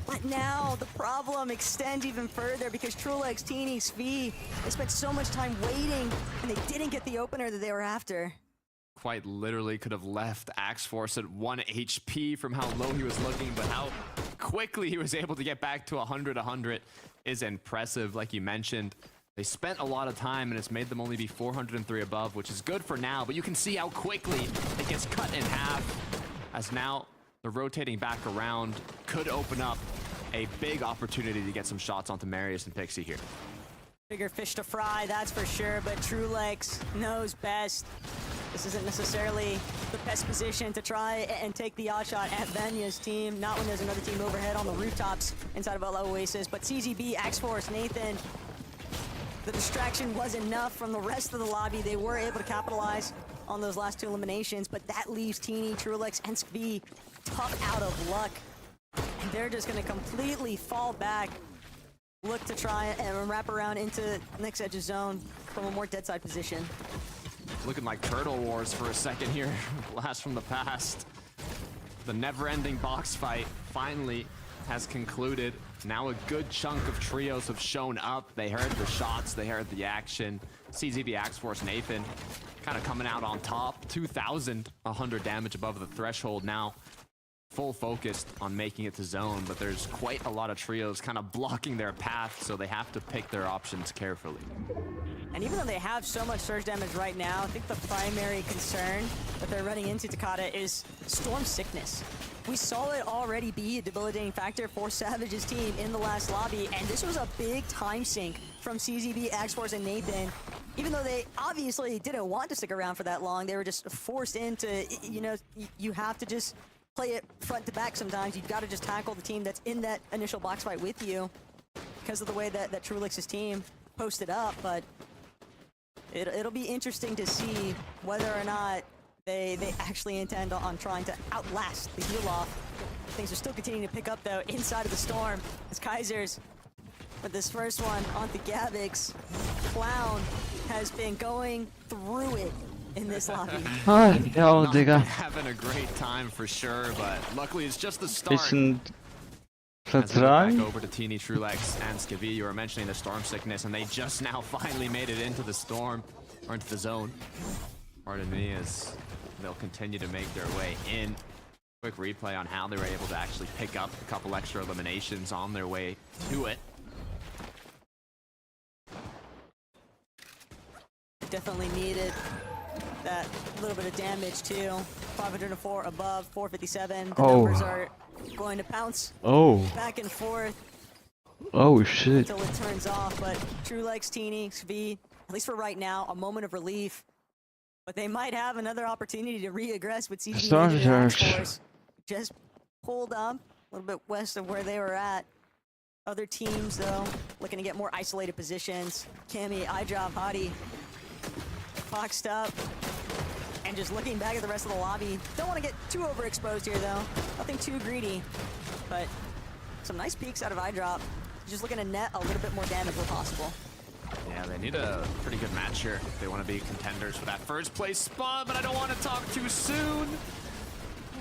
[SPEAKER 7] But now the problem extends even further because Trulex, Teeny, Svi, they spent so much time waiting and they didn't get the opener that they were after.
[SPEAKER 15] Quite literally could have left Axe-Force at 1 HP from how low he was looking, but how quickly he was able to get back to 100 is impressive. Like you mentioned, they spent a lot of time and it's made them only be 403 above, which is good for now, but you can see how quickly it gets cut in half, as now the rotating back around could open up a big opportunity to get some shots onto Marius and Pixie here.
[SPEAKER 7] Bigger fish to fry, that's for sure, but Trulex knows best. This isn't necessarily the best position to try and take the odd shot at Vanya's team. Not when there's another team overhead on the rooftops inside of Oasis. But CZB, X-Force, Nathan, the distraction was enough from the rest of the lobby. They were able to capitalize on those last 2 eliminations, but that leaves Teeny, Trulix, and Skv tough out of luck. And they're just going to completely fall back, look to try and wrap around into next edge of zone from a more dead side position.
[SPEAKER 15] Looking like Turtle Wars for a second here. Blast from the past. The never-ending box fight finally has concluded. Now a good chunk of trios have shown up. They heard the shots, they heard the action. CZB, X-Force, Nathan kind of coming out on top. 2,100 damage above the threshold now. Full focused on making it to zone, but there's quite a lot of trios kind of blocking their path, so they have to pick their options carefully.
[SPEAKER 7] And even though they have so much surge damage right now, I think the primary concern that they're running into, Takada, is storm sickness. We saw it already be a debilitating factor for Savage's team in the last lobby, and this was a big time sink from CZB, X-Force, and Nathan. Even though they obviously didn't want to stick around for that long, they were just forced into, you know, you have to just play it front to back sometimes. You've got to just tackle the team that's in that initial box fight with you because of the way that Trulix's team posted up, but it'll be interesting to see whether or not they actually intend on trying to outlast the heal off. Things are still continuing to pick up though inside of the storm as Ch6s with this first one onto Gavix. Clown has been going through it in this lobby.
[SPEAKER 1] Ja, Digga.
[SPEAKER 15] Having a great time for sure, but luckily it's just the start.
[SPEAKER 1] Bisschen
[SPEAKER 15] As we look back
[SPEAKER 1] Vertrauen.
[SPEAKER 15] over to Teeny, Trulix, and Skv, you were mentioning the storm sickness, and they just now finally made it into the storm, or into the zone. Pardon me, as they'll continue to make their way in. Quick replay on how they were able to actually pick up a couple extra eliminations on their way to it.
[SPEAKER 7] Definitely needed that little bit of damage too. 504 above, 457. The numbers are going to pounce back and forth.
[SPEAKER 1] Oh shit.
[SPEAKER 7] Until it turns off, but Trulix, Teeny, Skv, at least for right now, a moment of relief. But they might have another opportunity to re-aggress with CZ. Just pulled up a little bit west of where they were at. Other teams, though, looking to get more isolated positions. Cammy, iDrop, Hottie, boxed up. And just looking back at the rest of the lobby. Don't want to get too overexposed here, though. Nothing too greedy. But some nice peeks out of iDrop. Just looking to net a little bit more damage where possible.
[SPEAKER 15] Yeah, they need a pretty good match here if they want to be contenders for that first place spot, but I don't want to talk too soon.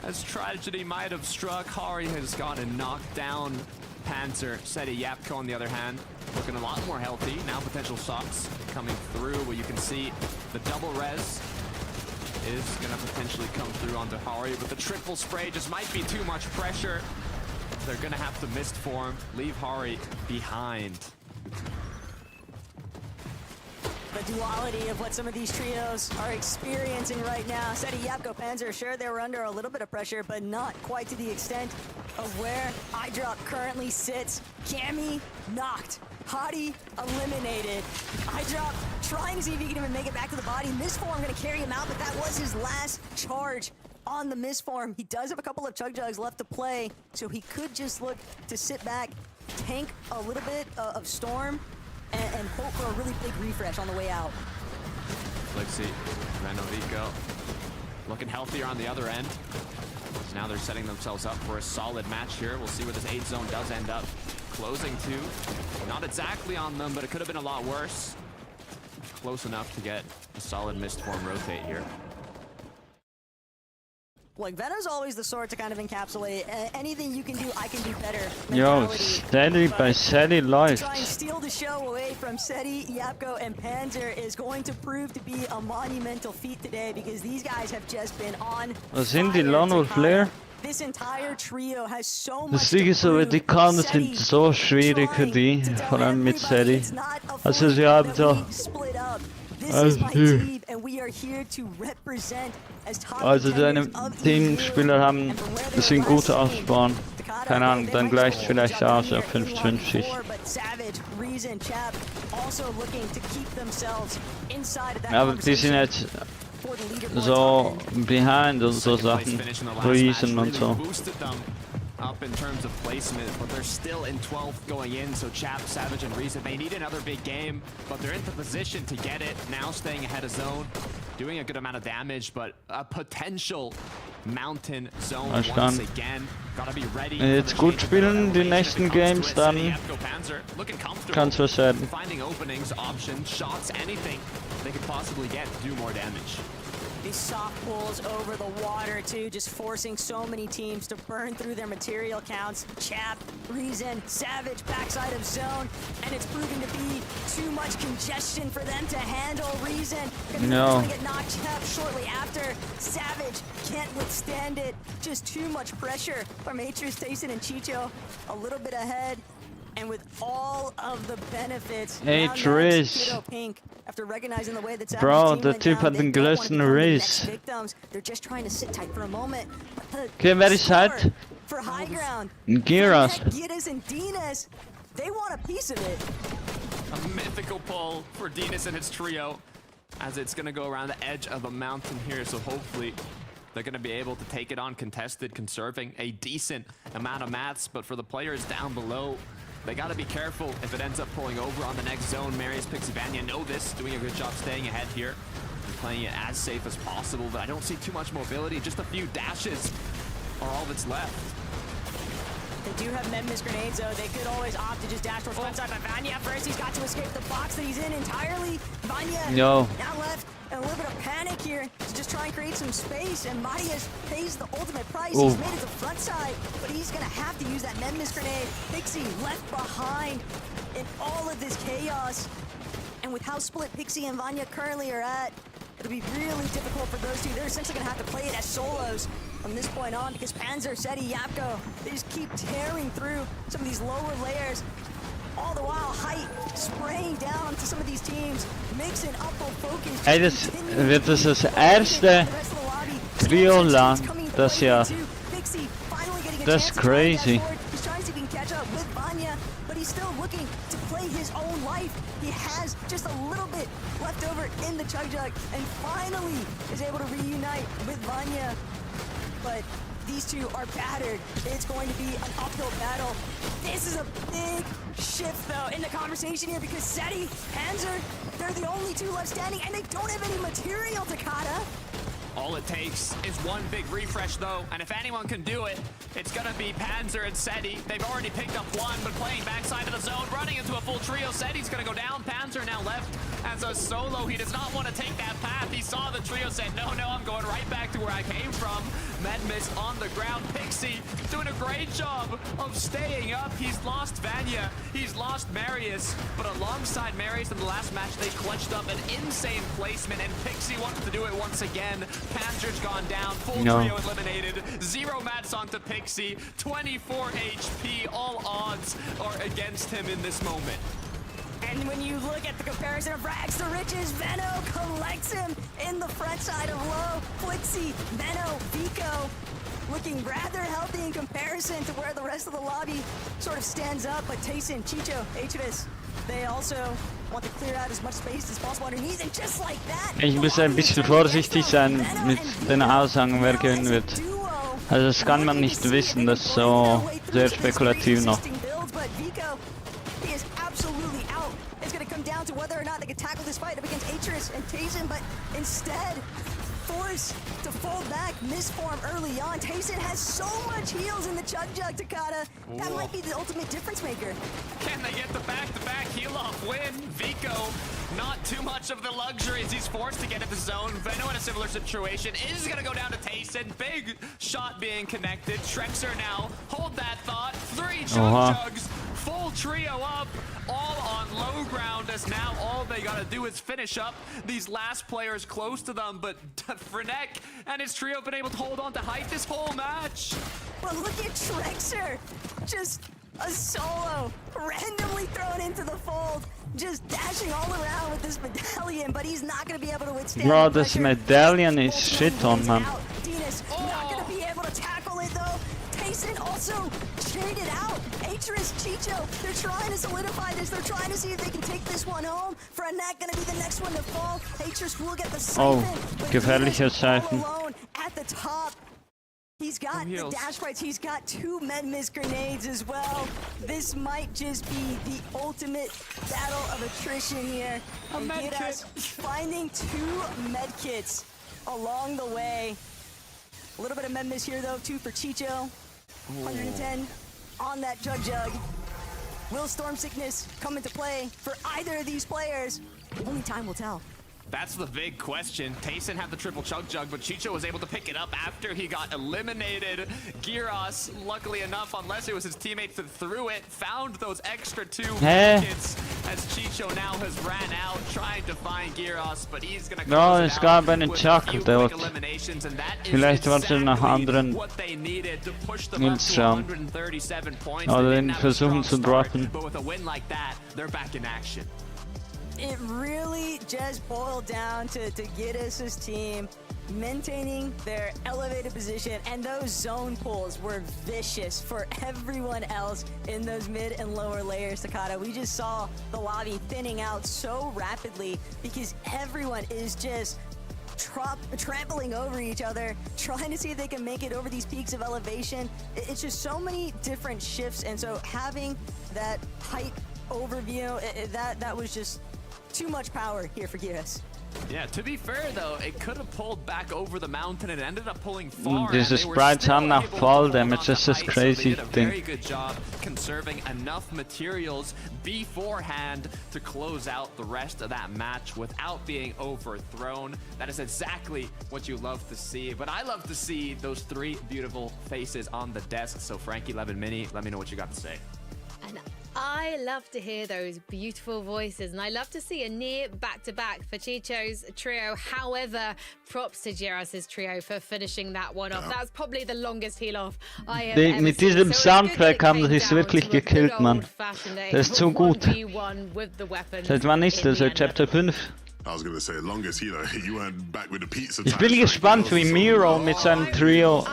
[SPEAKER 15] As tragedy might have struck, Hari has gone and knocked down Panzer. Seti Yapko, on the other hand, looking a lot more healthy. Now potential shots coming through, where you can see the double res is going to potentially come through onto Hari, but the triple spray just might be too much pressure. They're going to have to mist form, leave Hari behind.
[SPEAKER 7] The duality of what some of these trios are experiencing right now. Seti, Yapko, Panzer, sure they were under a little bit of pressure, but not quite to the extent of where iDrop currently sits. Cammy knocked. Hottie eliminated. iDrop trying to see if he can even make it back to the body. Mistform gonna carry him out, but that was his last charge on the Mistform. He does have a couple of Chug Jugs left to play, so he could just look to sit back, tank a little bit of Storm, and hope for a really big refresh on the way out.
[SPEAKER 15] Clixy, Renovico, looking healthier on the other end. So now they're setting themselves up for a solid match here. We'll see where this 8 zone does end up. Closing to, not exactly on them, but it could have been a lot worse. Close enough to get a solid Mistform rotate here.
[SPEAKER 7] Like, Venom's always the sort to kind of encapsulate anything you can do, I can do better.
[SPEAKER 1] Yo, Steady by Seti läuft.
[SPEAKER 7] Try and steal the show away from Seti, Yapko, and Panzer is going to prove to be a monumental feat today because these guys have just been on.
[SPEAKER 1] Was sind die Lone Flair?
[SPEAKER 7] This entire trio has so much
[SPEAKER 1] Das Ding ist aber, die Karten sind so schwierig für die, vor allem mit Seti. Also sie haben doch... Also deine Teamspieler haben, das sind gute Ausbauen. Keine Ahnung, dann gleicht vielleicht aus auf 50-50. Ja, aber die sind jetzt so behind und so Sachen, Riesen und so.
[SPEAKER 15] Up in terms of placement, but they're still in 12th going in, so Chap, Savage, and Reason, they need another big game, but they're in the position to get it, now staying ahead of zone, doing a good amount of damage, but a potential mountain zone once again. Gotta be ready.
[SPEAKER 1] Jetzt gut spielen, die nächsten Games, dann kann's was werden.
[SPEAKER 15] Finding openings, options, shots, anything they could possibly get to do more damage.
[SPEAKER 7] These soft pulls over the water too, just forcing so many teams to burn through their material counts. Chap, Reason, Savage, backside of zone, and it's proving to be too much congestion for them to handle. Reason gonna get knocked out shortly after. Savage can't withstand it. Just too much pressure from Ch6s, Tyson, and Chicho. A little bit ahead. And with all of the benefits,
[SPEAKER 1] Ch6s.
[SPEAKER 7] Pink, after recognizing the way that
[SPEAKER 1] Bro, der Typ hat den größten Race.
[SPEAKER 7] They're just trying to sit tight for a moment.
[SPEAKER 1] Okay, wer ist seit?
[SPEAKER 7] For high ground.
[SPEAKER 1] Giras.
[SPEAKER 7] Giras and Dinas, they want a piece of it.
[SPEAKER 15] A mythical pull for Dinas and his trio, as it's gonna go around the edge of the mountain here, so hopefully they're going to be able to take it on contested, conserving a decent amount of mats, but for the players down below, they got to be careful if it ends up pulling over on the next zone. Marius, Pixie, Vanya know this, doing a good job staying ahead here, and playing it as safe as possible, but I don't see too much mobility. Just a few dashes are all that's left.
[SPEAKER 7] They do have Memphis grenades, though. They could always opt to just dash towards front side, but Vanya first, he's got to escape the box that he's in entirely. Vanya now left in a little bit of panic here to just try and create some space, and Marius pays the ultimate price. He's made it to front side, but he's gonna have to use that Memphis grenade. Pixie left behind in all of this chaos, and with how split Pixie and Vanya currently are at, it'll be really difficult for those two. They're essentially gonna have to play it as solos from this point on, because Panzer, Seti, Yapko, they just keep tearing through some of these lower layers. All the while, Height spraying down to some of these teams, makes an upward focus.
[SPEAKER 1] Ey, das wird das erste Trio-LAN, das ja, das ist crazy.
[SPEAKER 7] He's trying to see if he can catch up with Vanya, but he's still looking to play his own life. He has just a little bit left over in the Chug Jug, and finally is able to reunite with Vanya. But these two are battered. It's going to be an uphill battle. This is a big shift, though, in the conversation here, because Seti, Panzer, they're the only two left standing, and they don't have any material, Takata.
[SPEAKER 15] All it takes is one big refresh, though, and if anyone can do it, it's gonna be Panzer and Seti. They've already picked up one, but playing backside of the zone, running into a full trio. Seti's gonna go down. Panzer now left as a solo. He does not want to take that path. He saw the trio, said, no, I'm going right back to where I came from. Medmis on the ground. Pixie doing a great job of staying up. He's lost Vanya. He's lost Marius, but alongside Marius in the last match, they clutched up an insane placement, and Pixie wanted to do it once again. Panzer's gone down, full trio eliminated, 0 mats onto Pixie, 24 HP, all odds are against him in this moment.
[SPEAKER 7] And when you look at the comparison of rags to riches, Venno collects him in the front side of low. Flixie, Venno, Vico, looking rather healthy in comparison to where the rest of the lobby sort of stands up, but Tyson, Chicho, Ch6s, they also want to clear out as much space as possible underneath, and just like that,
[SPEAKER 1] Ich muss ein bisschen vorsichtig sein mit den Aussagen, wer gewinnen wird. Also das kann man nicht wissen, das ist so sehr spekulativ noch.
[SPEAKER 7] Come down to whether or not they can tackle this fight up against Ch6s and Tyson, but instead forced to fall back, misform early on. Tyson has so much heals in the Chug Jug, Takata. That might be the ultimate difference maker.
[SPEAKER 15] Can they get the back-to-back heal-off win? Vico, not too much of the luxuries. He's forced to get at the zone. Venno in a similar situation is going to go down to Tyson. Big shot being connected. Ch6s now. Hold that thought. 3 Chug Jugs. Full trio up. All on low ground, as now all they gotta do is finish up these last players close to them, but Frenek and his trio have been able to hold on to Height this whole match.
[SPEAKER 7] But look at Ch6s, just a solo, randomly thrown into the fold, just dashing all around with this medallion, but he's not gonna be able to withstand.
[SPEAKER 1] Bro, this medallion is shit on, man.
[SPEAKER 7] Dinas not gonna be able to tackle it, though. Tyson also traded out. Ch6s, Chicho, they're trying to solidify this. They're trying to see if they can take this one home. Fnatic gonna be the next one to fall. Ch6s will get the siphon.
[SPEAKER 1] Gefährlicher Siphon.
[SPEAKER 7] Alone at the top. He's got the dash fights. He's got 2 med miss grenades as well. This might just be the ultimate battle of attrition here. And Ch6s finding 2 med kits along the way. A little bit of med miss here though, 2 for Chicho. 110 on that Jug. Will Storm Sickness come into play for either of these players? Only time will tell.
[SPEAKER 15] That's the big question. Tayson had the triple Jug, but Chicho was able to pick it up after he got eliminated. Gyros, luckily enough, unless it was his teammates that threw it, found those extra 2 kits as Chicho now has ran out trying to find Gyros, but he's gonna
[SPEAKER 1] Ja,
[SPEAKER 15] close
[SPEAKER 1] es
[SPEAKER 15] it
[SPEAKER 1] gab
[SPEAKER 15] out
[SPEAKER 1] einen
[SPEAKER 15] with
[SPEAKER 1] Chuck
[SPEAKER 15] a few
[SPEAKER 1] dort.
[SPEAKER 15] quick eliminations, and that is
[SPEAKER 1] Vielleicht war es nach anderen
[SPEAKER 15] what they needed to push them up to
[SPEAKER 1] Hilfsraum.
[SPEAKER 15] 137 points.
[SPEAKER 1] Oder
[SPEAKER 15] They
[SPEAKER 1] den
[SPEAKER 15] didn't have a
[SPEAKER 1] versuchen zu
[SPEAKER 15] strong start,
[SPEAKER 1] droppen.
[SPEAKER 15] but with a win like that, they're back in action.
[SPEAKER 7] It really just boiled down to Ch6s' team maintaining their elevated position, and those zone pulls were vicious for everyone else in those mid and lower layers, Takata. We just saw the lobby thinning out so rapidly because everyone is just trampling over each other, trying to see if they can make it over these peaks of elevation. It's just so many different shifts, and so having that height overview, that was just too much power here for Ch6s.
[SPEAKER 15] Yeah, to be fair though, it could have pulled back over the mountain and ended up pulling far.
[SPEAKER 1] Diese Sprites haben nach Fall Damage, das ist das crazy
[SPEAKER 15] Very
[SPEAKER 1] Ding.
[SPEAKER 15] good job conserving enough materials beforehand to close out the rest of that match without being overthrown. That is exactly what you love to see. But I love to see those 3 beautiful faces on the desk. So Frankie, Levin, Mini, let me know what you got to say.
[SPEAKER 3] And I love to hear those beautiful voices, and I love to see a near back-to-back for Chicho's trio. However, props to Ch6s' trio for finishing that one off. That's probably the longest heal-off I have ever
[SPEAKER 1] Mit
[SPEAKER 3] seen.
[SPEAKER 1] diesem
[SPEAKER 3] So it's good that it
[SPEAKER 1] Soundtrack haben
[SPEAKER 3] came
[SPEAKER 1] sie es
[SPEAKER 3] down
[SPEAKER 1] wirklich
[SPEAKER 3] to a good
[SPEAKER 1] gekillt, Mann.
[SPEAKER 3] old-fashioned
[SPEAKER 1] Der ist zu gut.
[SPEAKER 3] 1v1 with the weapons
[SPEAKER 1] Seit wann ist
[SPEAKER 3] in
[SPEAKER 1] das?
[SPEAKER 3] the
[SPEAKER 1] Seit
[SPEAKER 3] end.
[SPEAKER 1] Chapter 5?
[SPEAKER 5] I was gonna say, longest healer, you weren't back with the pizza
[SPEAKER 1] Ich
[SPEAKER 5] time.
[SPEAKER 1] bin gespannt, wie Miro mit seinem Trio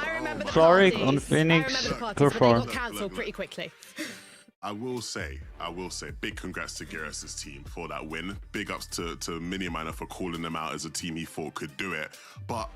[SPEAKER 1] Florik und Phoenix performt.
[SPEAKER 3] Cancelled pretty quickly.
[SPEAKER 5] I will say, big congrats to Ch6s' team for that win. Big ups to Miniminer for calling them out as a team he thought could do it. But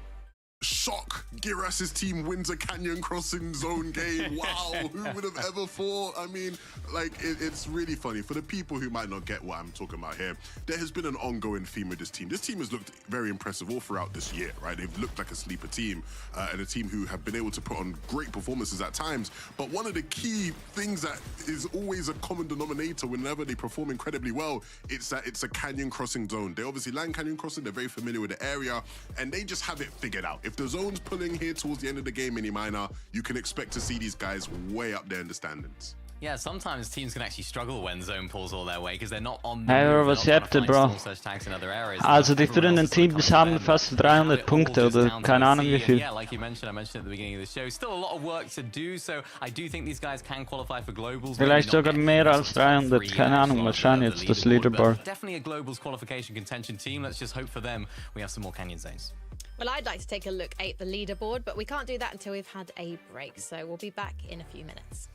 [SPEAKER 5] shock, Ch6s' team wins a Canyon Crossing zone game. Wow, who would have ever thought? I mean, like, it's really funny. For the people who might not get what I'm talking about here, there has been an ongoing theme with this team. This team has looked very impressive all throughout this year, right? They've looked like a sleeper team and a team who have been able to put on great performances at times. But one of the key things that is always a common denominator whenever they perform incredibly well, it's that it's a Canyon Crossing zone. They obviously land Canyon Crossing, they're very familiar with the area, and they just have it figured out. If the zone's pulling here towards the end of the game, Miniminer, you can expect to see these guys way up there in the standings.
[SPEAKER 6] Yeah, sometimes teams can actually struggle when zone pulls all their way because they're not on the
[SPEAKER 1] Hey,
[SPEAKER 6] move,
[SPEAKER 1] was
[SPEAKER 6] they're
[SPEAKER 1] habt
[SPEAKER 6] not
[SPEAKER 1] ihr,
[SPEAKER 6] trying
[SPEAKER 1] Bro?
[SPEAKER 6] to find tags in other areas.
[SPEAKER 1] Also die
[SPEAKER 6] Everyone
[SPEAKER 1] führenden
[SPEAKER 6] else is like
[SPEAKER 1] Teams
[SPEAKER 6] coming
[SPEAKER 1] haben
[SPEAKER 6] to
[SPEAKER 1] fast
[SPEAKER 6] them.
[SPEAKER 1] 300 Punkte oder
[SPEAKER 6] Down to
[SPEAKER 1] keine
[SPEAKER 6] the
[SPEAKER 1] Ahnung wie
[SPEAKER 6] sea,
[SPEAKER 1] viel.
[SPEAKER 6] yeah, like you mentioned, I mentioned at the beginning of the show, still a lot of work to do, so I do think these guys can qualify for globals.
[SPEAKER 1] Vielleicht sogar mehr als 300, keine Ahnung, wahrscheinlich jetzt das Leaderboard.
[SPEAKER 6] Definitely a globals qualification contention team. Let's just hope for them we have some more Canyon zones.
[SPEAKER 3] Well, I'd like to take a look at the leaderboard, but we can't do that until we've had a break. So we'll be back in a few minutes.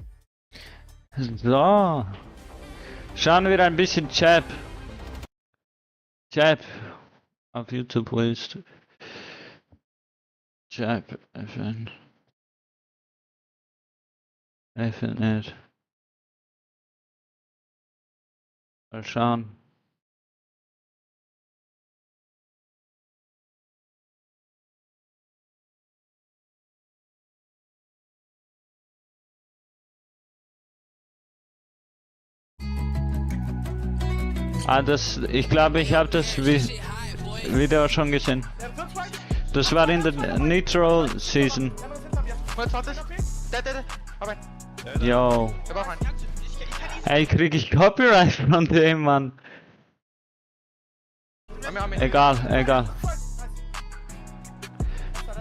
[SPEAKER 1] So. Schauen wir ein bisschen Chap auf YouTube ist. Chap FN. FNR. Mal schauen. Ich glaube, ich habe das Video schon gesehen. Das war in der Nitro Season. Yo. Ey, krieg ich Copyright von dem, Mann. Egal.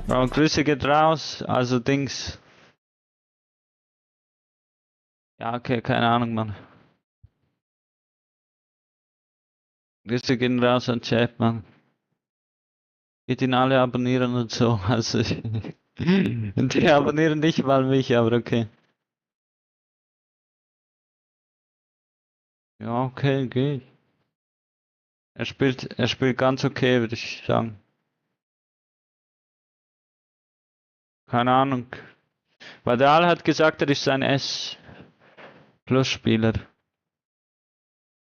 [SPEAKER 1] Bro, Grüße geht raus, also Dings. Ja, okay, keine Ahnung, Mann. Grüße gehen raus an Chat, Mann. Geht ihn alle abonnieren und so, also die abonnieren nicht mal mich, aber okay. Ja, okay, geht. Er spielt ganz okay, würde ich sagen. Keine Ahnung. Weil der Al hat gesagt, er ist ein S-Plus-Spieler.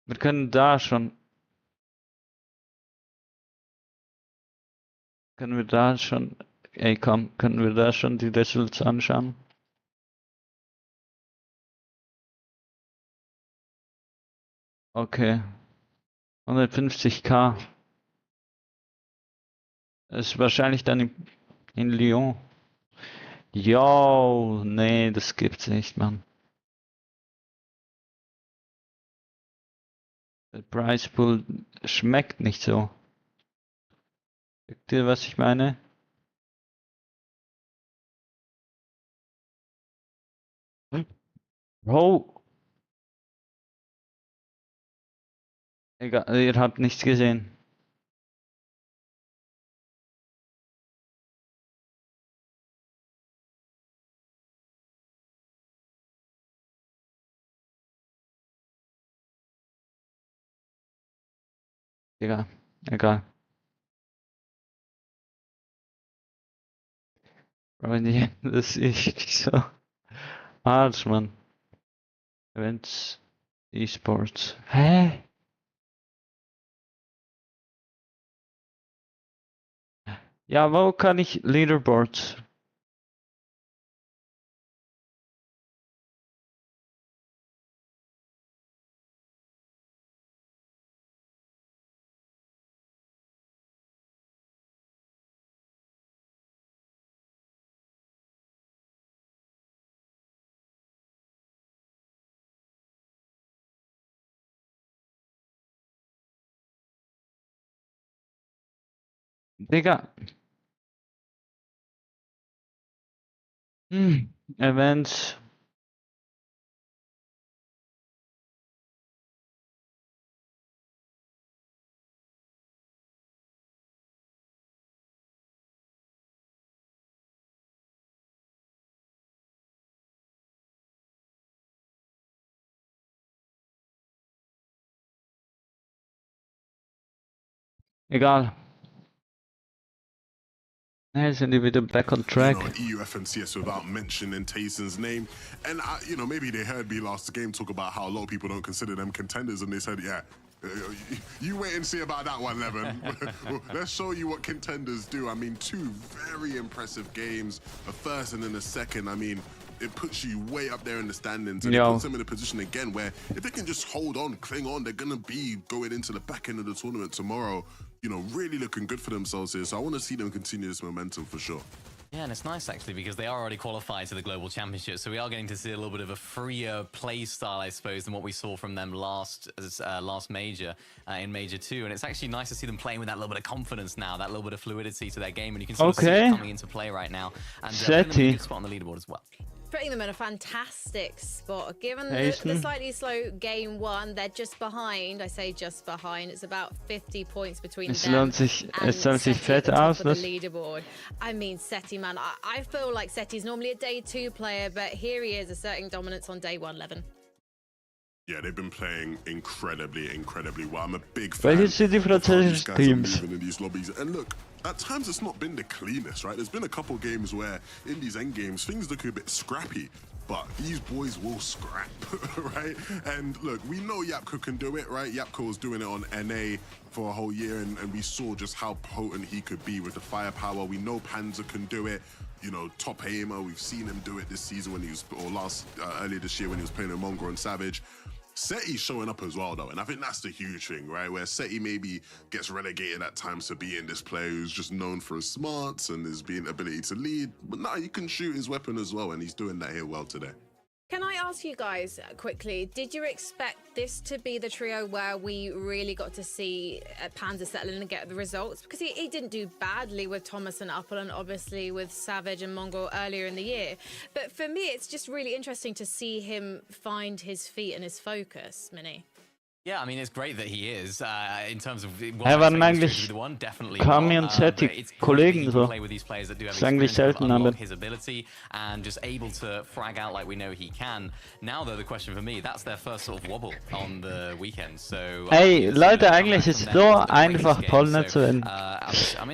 [SPEAKER 1] Wir können da schon. Können wir da schon. Ey, komm, können wir da schon die Results anschauen? Okay. 150k. Das ist wahrscheinlich dann in Lyon. Jo, nee, das gibt's nicht, Mann. Der Price Pool schmeckt nicht so. Wisst ihr, was ich meine? Oh! Egal, ihr habt nichts gesehen. Egal, egal. Freunde, das ist so Arsch, Mann. Events, E-Sports. Hä? Ja, wo kann ich Leaderboards? Digga. Events. Egal. Hey, sind die wieder back on track?
[SPEAKER 5] EU FNCS without mentioning Tayson's name. And, maybe they heard me last game talk about how a lot of people don't consider them contenders, and they said, yeah, you wait and see about that one, Levin. Let's show you what contenders do. I mean, 2 very impressive games, a first and then a second. I mean, it puts you way up there in the standings, and it puts them in a position again where if they can just hold on, cling on, they're going to be going into the back end of the tournament tomorrow, really looking good for themselves here. So I want to see them continue this momentum for sure.
[SPEAKER 6] Yeah, and it's nice actually because they are already qualified to the Global Championship, so we are getting to see a little bit of a freer play style, I suppose, than what we saw from them last major, in Major 2. And it's actually nice to see them playing with that little bit of confidence now, that little bit of fluidity to their game, and you can sort of see it coming into play right now. And putting them in a good spot on the leaderboard as well.
[SPEAKER 3] Putting them in a fantastic spot. Given the slightly slow game 1, they're just behind. I say just behind. It's about 50 points between them and Seti at the top of the leaderboard. I mean, Seti, man, I feel like Seti's normally a day 2 player, but here he is asserting dominance on day 1, Levin.
[SPEAKER 5] Yeah, they've been playing incredibly, incredibly well. I'm a big fan
[SPEAKER 1] of how these guys are
[SPEAKER 5] moving in these lobbies. And look, at times it's not been the cleanest, right? There's been a couple games where in these end games things look a bit scrappy, but these boys will scrap, right? And look, we know Yapko can do it, right? Yapko was doing it on NA for a whole year, and we saw just how potent he could be with the firepower. We know Panzer can do it. Top aimer, we've seen him do it this season when he was, or earlier this year when he was playing with Mongo and Savage. Seti's showing up as well, though, and I think that's the huge thing, right? Where Seti maybe gets relegated at times to being this player who's just known for his smarts and his ability to lead. But no, he can shoot his weapon as well, and he's doing that here well today.
[SPEAKER 3] Can I ask you guys quickly, did you expect this to be the trio where we really got to see Panzer settle in and get the results? Because he didn't do badly with Thomas and Uppel, and obviously with Savage and Mongo earlier in the year. But for me, it's just really interesting to see him find his feet and his focus, Mini.
[SPEAKER 6] Yeah, I mean, it's great that he is, in terms of...
[SPEAKER 1] Waren eigentlich Kami und Seit die Kollegen so. Ist eigentlich selten, aber...
[SPEAKER 6] his ability and just able to frag out like we know he can. Now, though, the question for me, that's their first sort of wobble on the weekend, so...
[SPEAKER 1] Ey, Leute, eigentlich ist es so einfach, Polner zu werden.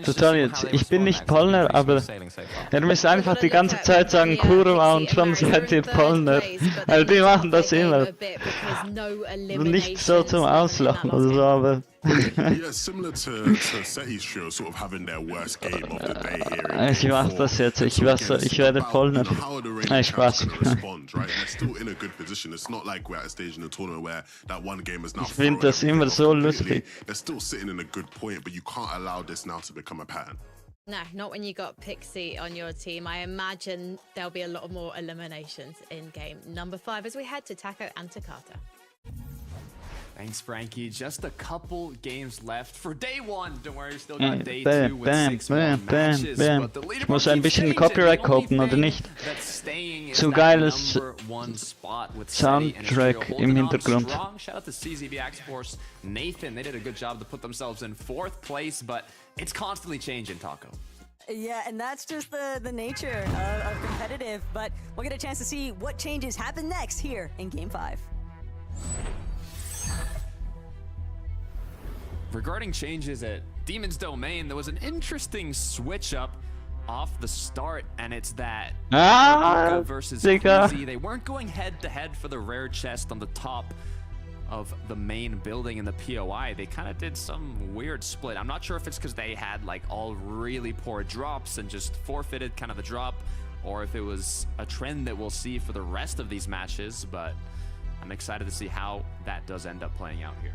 [SPEAKER 1] Total jetzt. Ich bin nicht Polner, aber ihr müsst einfach die ganze Zeit sagen Kurwa und schon seid ihr Polner. Also die machen das immer. Nicht so zum Auslachen oder so, aber...
[SPEAKER 5] Yeah, similar to Seti's trio, sort of having their worst game of the day here.
[SPEAKER 1] Ich mach das jetzt, ich werde Polner. Spaß. Ich finde das immer so lustig.
[SPEAKER 5] They're still sitting in a good point, but you can't allow this now to become a pattern.
[SPEAKER 3] No, not when you got Pixie on your team. I imagine there'll be a lot more eliminations in game number 5 as we head to Taco and Takata.
[SPEAKER 15] Thanks, Frankie. Just a couple games left for day 1. Don't worry, we still got day 2 with 6 more matches. But the
[SPEAKER 1] Ich muss ein bisschen Copyright kopen, oder nicht? Zu geiles Soundtrack im Hintergrund.
[SPEAKER 15] Shout out to CZB X-Force, Nathan. They did a good job to put themselves in 4th place, but it's constantly changing, Taco.
[SPEAKER 7] Yeah, and that's just the nature of competitive. But we'll get a chance to see what changes happen next here in Game 5.
[SPEAKER 15] Regarding changes at Demon's Domain, there was an interesting switch up off the start, and it's that versus Queasy. They weren't going head to head for the rare chest on the top of the main building in the POI. They kind of did some weird split. I'm not sure if it's because they had like all really poor drops and just forfeited kind of the drop, or if it was a trend that we'll see for the rest of these matches, but I'm excited to see how that does end up playing out here.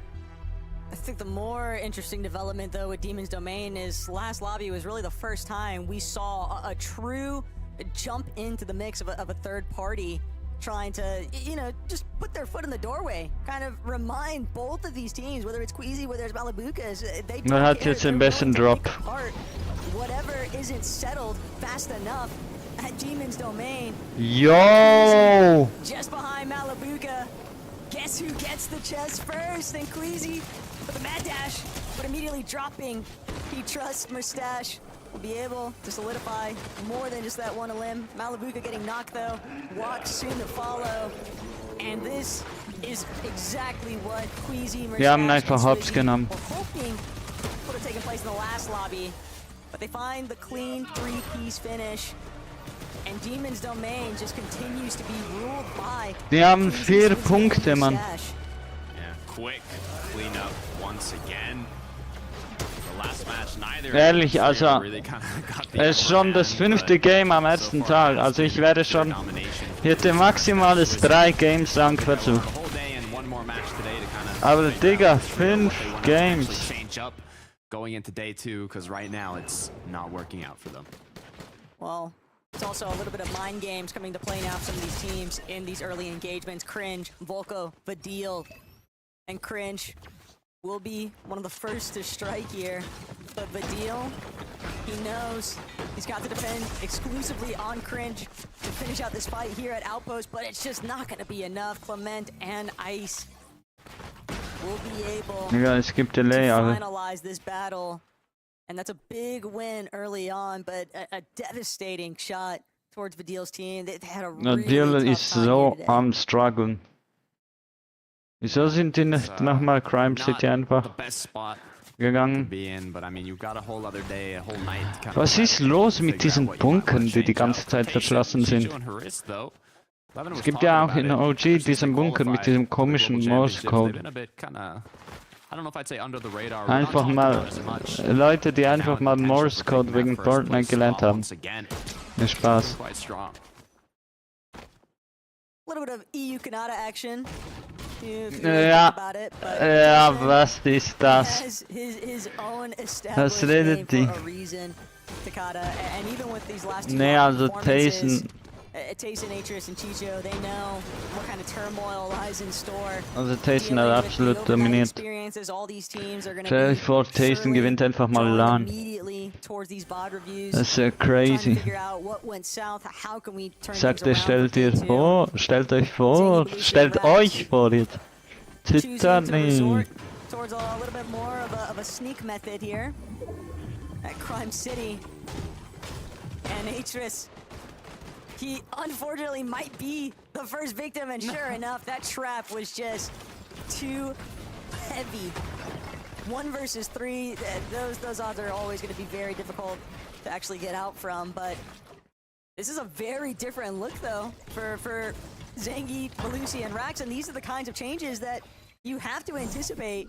[SPEAKER 7] I think the more interesting development, though, with Demon's Domain is last lobby was really the first time we saw a true jump into the mix of a third party trying to, you know, just put their foot in the doorway, kind of remind both of these teams, whether it's Queasy, whether it's Malabukas, they
[SPEAKER 1] hat jetzt den besten Drop.
[SPEAKER 7] Whatever isn't settled fast enough at Demon's Domain.
[SPEAKER 1] Yo!
[SPEAKER 7] Just behind Malabuka. Guess who gets the chest first? And Queasy with a mad dash, but immediately dropping. He trusts Mustache will be able to solidify more than just that one limb. Malabuka getting knocked though. Walk soon to follow. And this is exactly what Queasy
[SPEAKER 1] Wir haben einfach Hops genommen.
[SPEAKER 7] were hoping would have taken place in the last lobby. But they find the clean 3-piece finish. And Demon's Domain just continues to be ruled by.
[SPEAKER 1] Die haben 4 Punkte, Mann.
[SPEAKER 15] Yeah, quick cleanup once again. The last match, neither
[SPEAKER 1] Ehrlich, also, es ist schon das 5. Game am ersten Tag. Also ich werde schon, ich hätte maximales 3 Games lang versucht. Aber Digga, 5 Games.
[SPEAKER 15] Going into day 2, because right now it's not working out for them.
[SPEAKER 7] Well, it's also a little bit of mind games coming to play now for some of these teams in these early engagements. Cringe, Volko, Vadil, and Cringe will be one of the first to strike here. But Vadil, he knows he's got to defend exclusively on Cringe to finish out this fight here at Outpost, but it's just not going to be enough. Clement and Ice will be able to finalize this battle. And that's a big win early on, but a devastating shot towards Vadil's team. They had a really
[SPEAKER 1] Vadil
[SPEAKER 7] tough
[SPEAKER 1] ist
[SPEAKER 7] time
[SPEAKER 1] so
[SPEAKER 7] here today.
[SPEAKER 1] am struggeln. Wieso sind die nicht nochmal Crime City einfach gegangen? Was ist los mit diesen Bunkern, die die ganze Zeit verschlossen sind? Es gibt ja auch in OG diesen Bunker mit diesem komischen Morse-Code. Einfach mal Leute, die einfach mal Morse-Code wegen Fortnite gelernt haben. Ja, Spaß.
[SPEAKER 7] A little bit of EU Canada action.
[SPEAKER 1] Ja, ja, was ist das? Was redet die? Nee, also Tyson.
[SPEAKER 7] Tyson, Atris, and Chicho, they know what kind of turmoil lies in store.
[SPEAKER 1] Also Tyson hat absolut dominiert. Stell euch vor, Tyson gewinnt einfach mal LAN. Das ist ja crazy. Sagt er, stellt euch vor jetzt.
[SPEAKER 7] choosing to
[SPEAKER 1] Titani.
[SPEAKER 7] resort towards a little bit more of a sneak method here at Crime City. And Ch6s, he unfortunately might be the first victim, and sure enough, that trap was just too heavy. 1 versus 3, those odds are always going to be very difficult to actually get out from, but this is a very different look, though, for Zangy, Malusi, and Rax, and these are the kinds of changes that you have to anticipate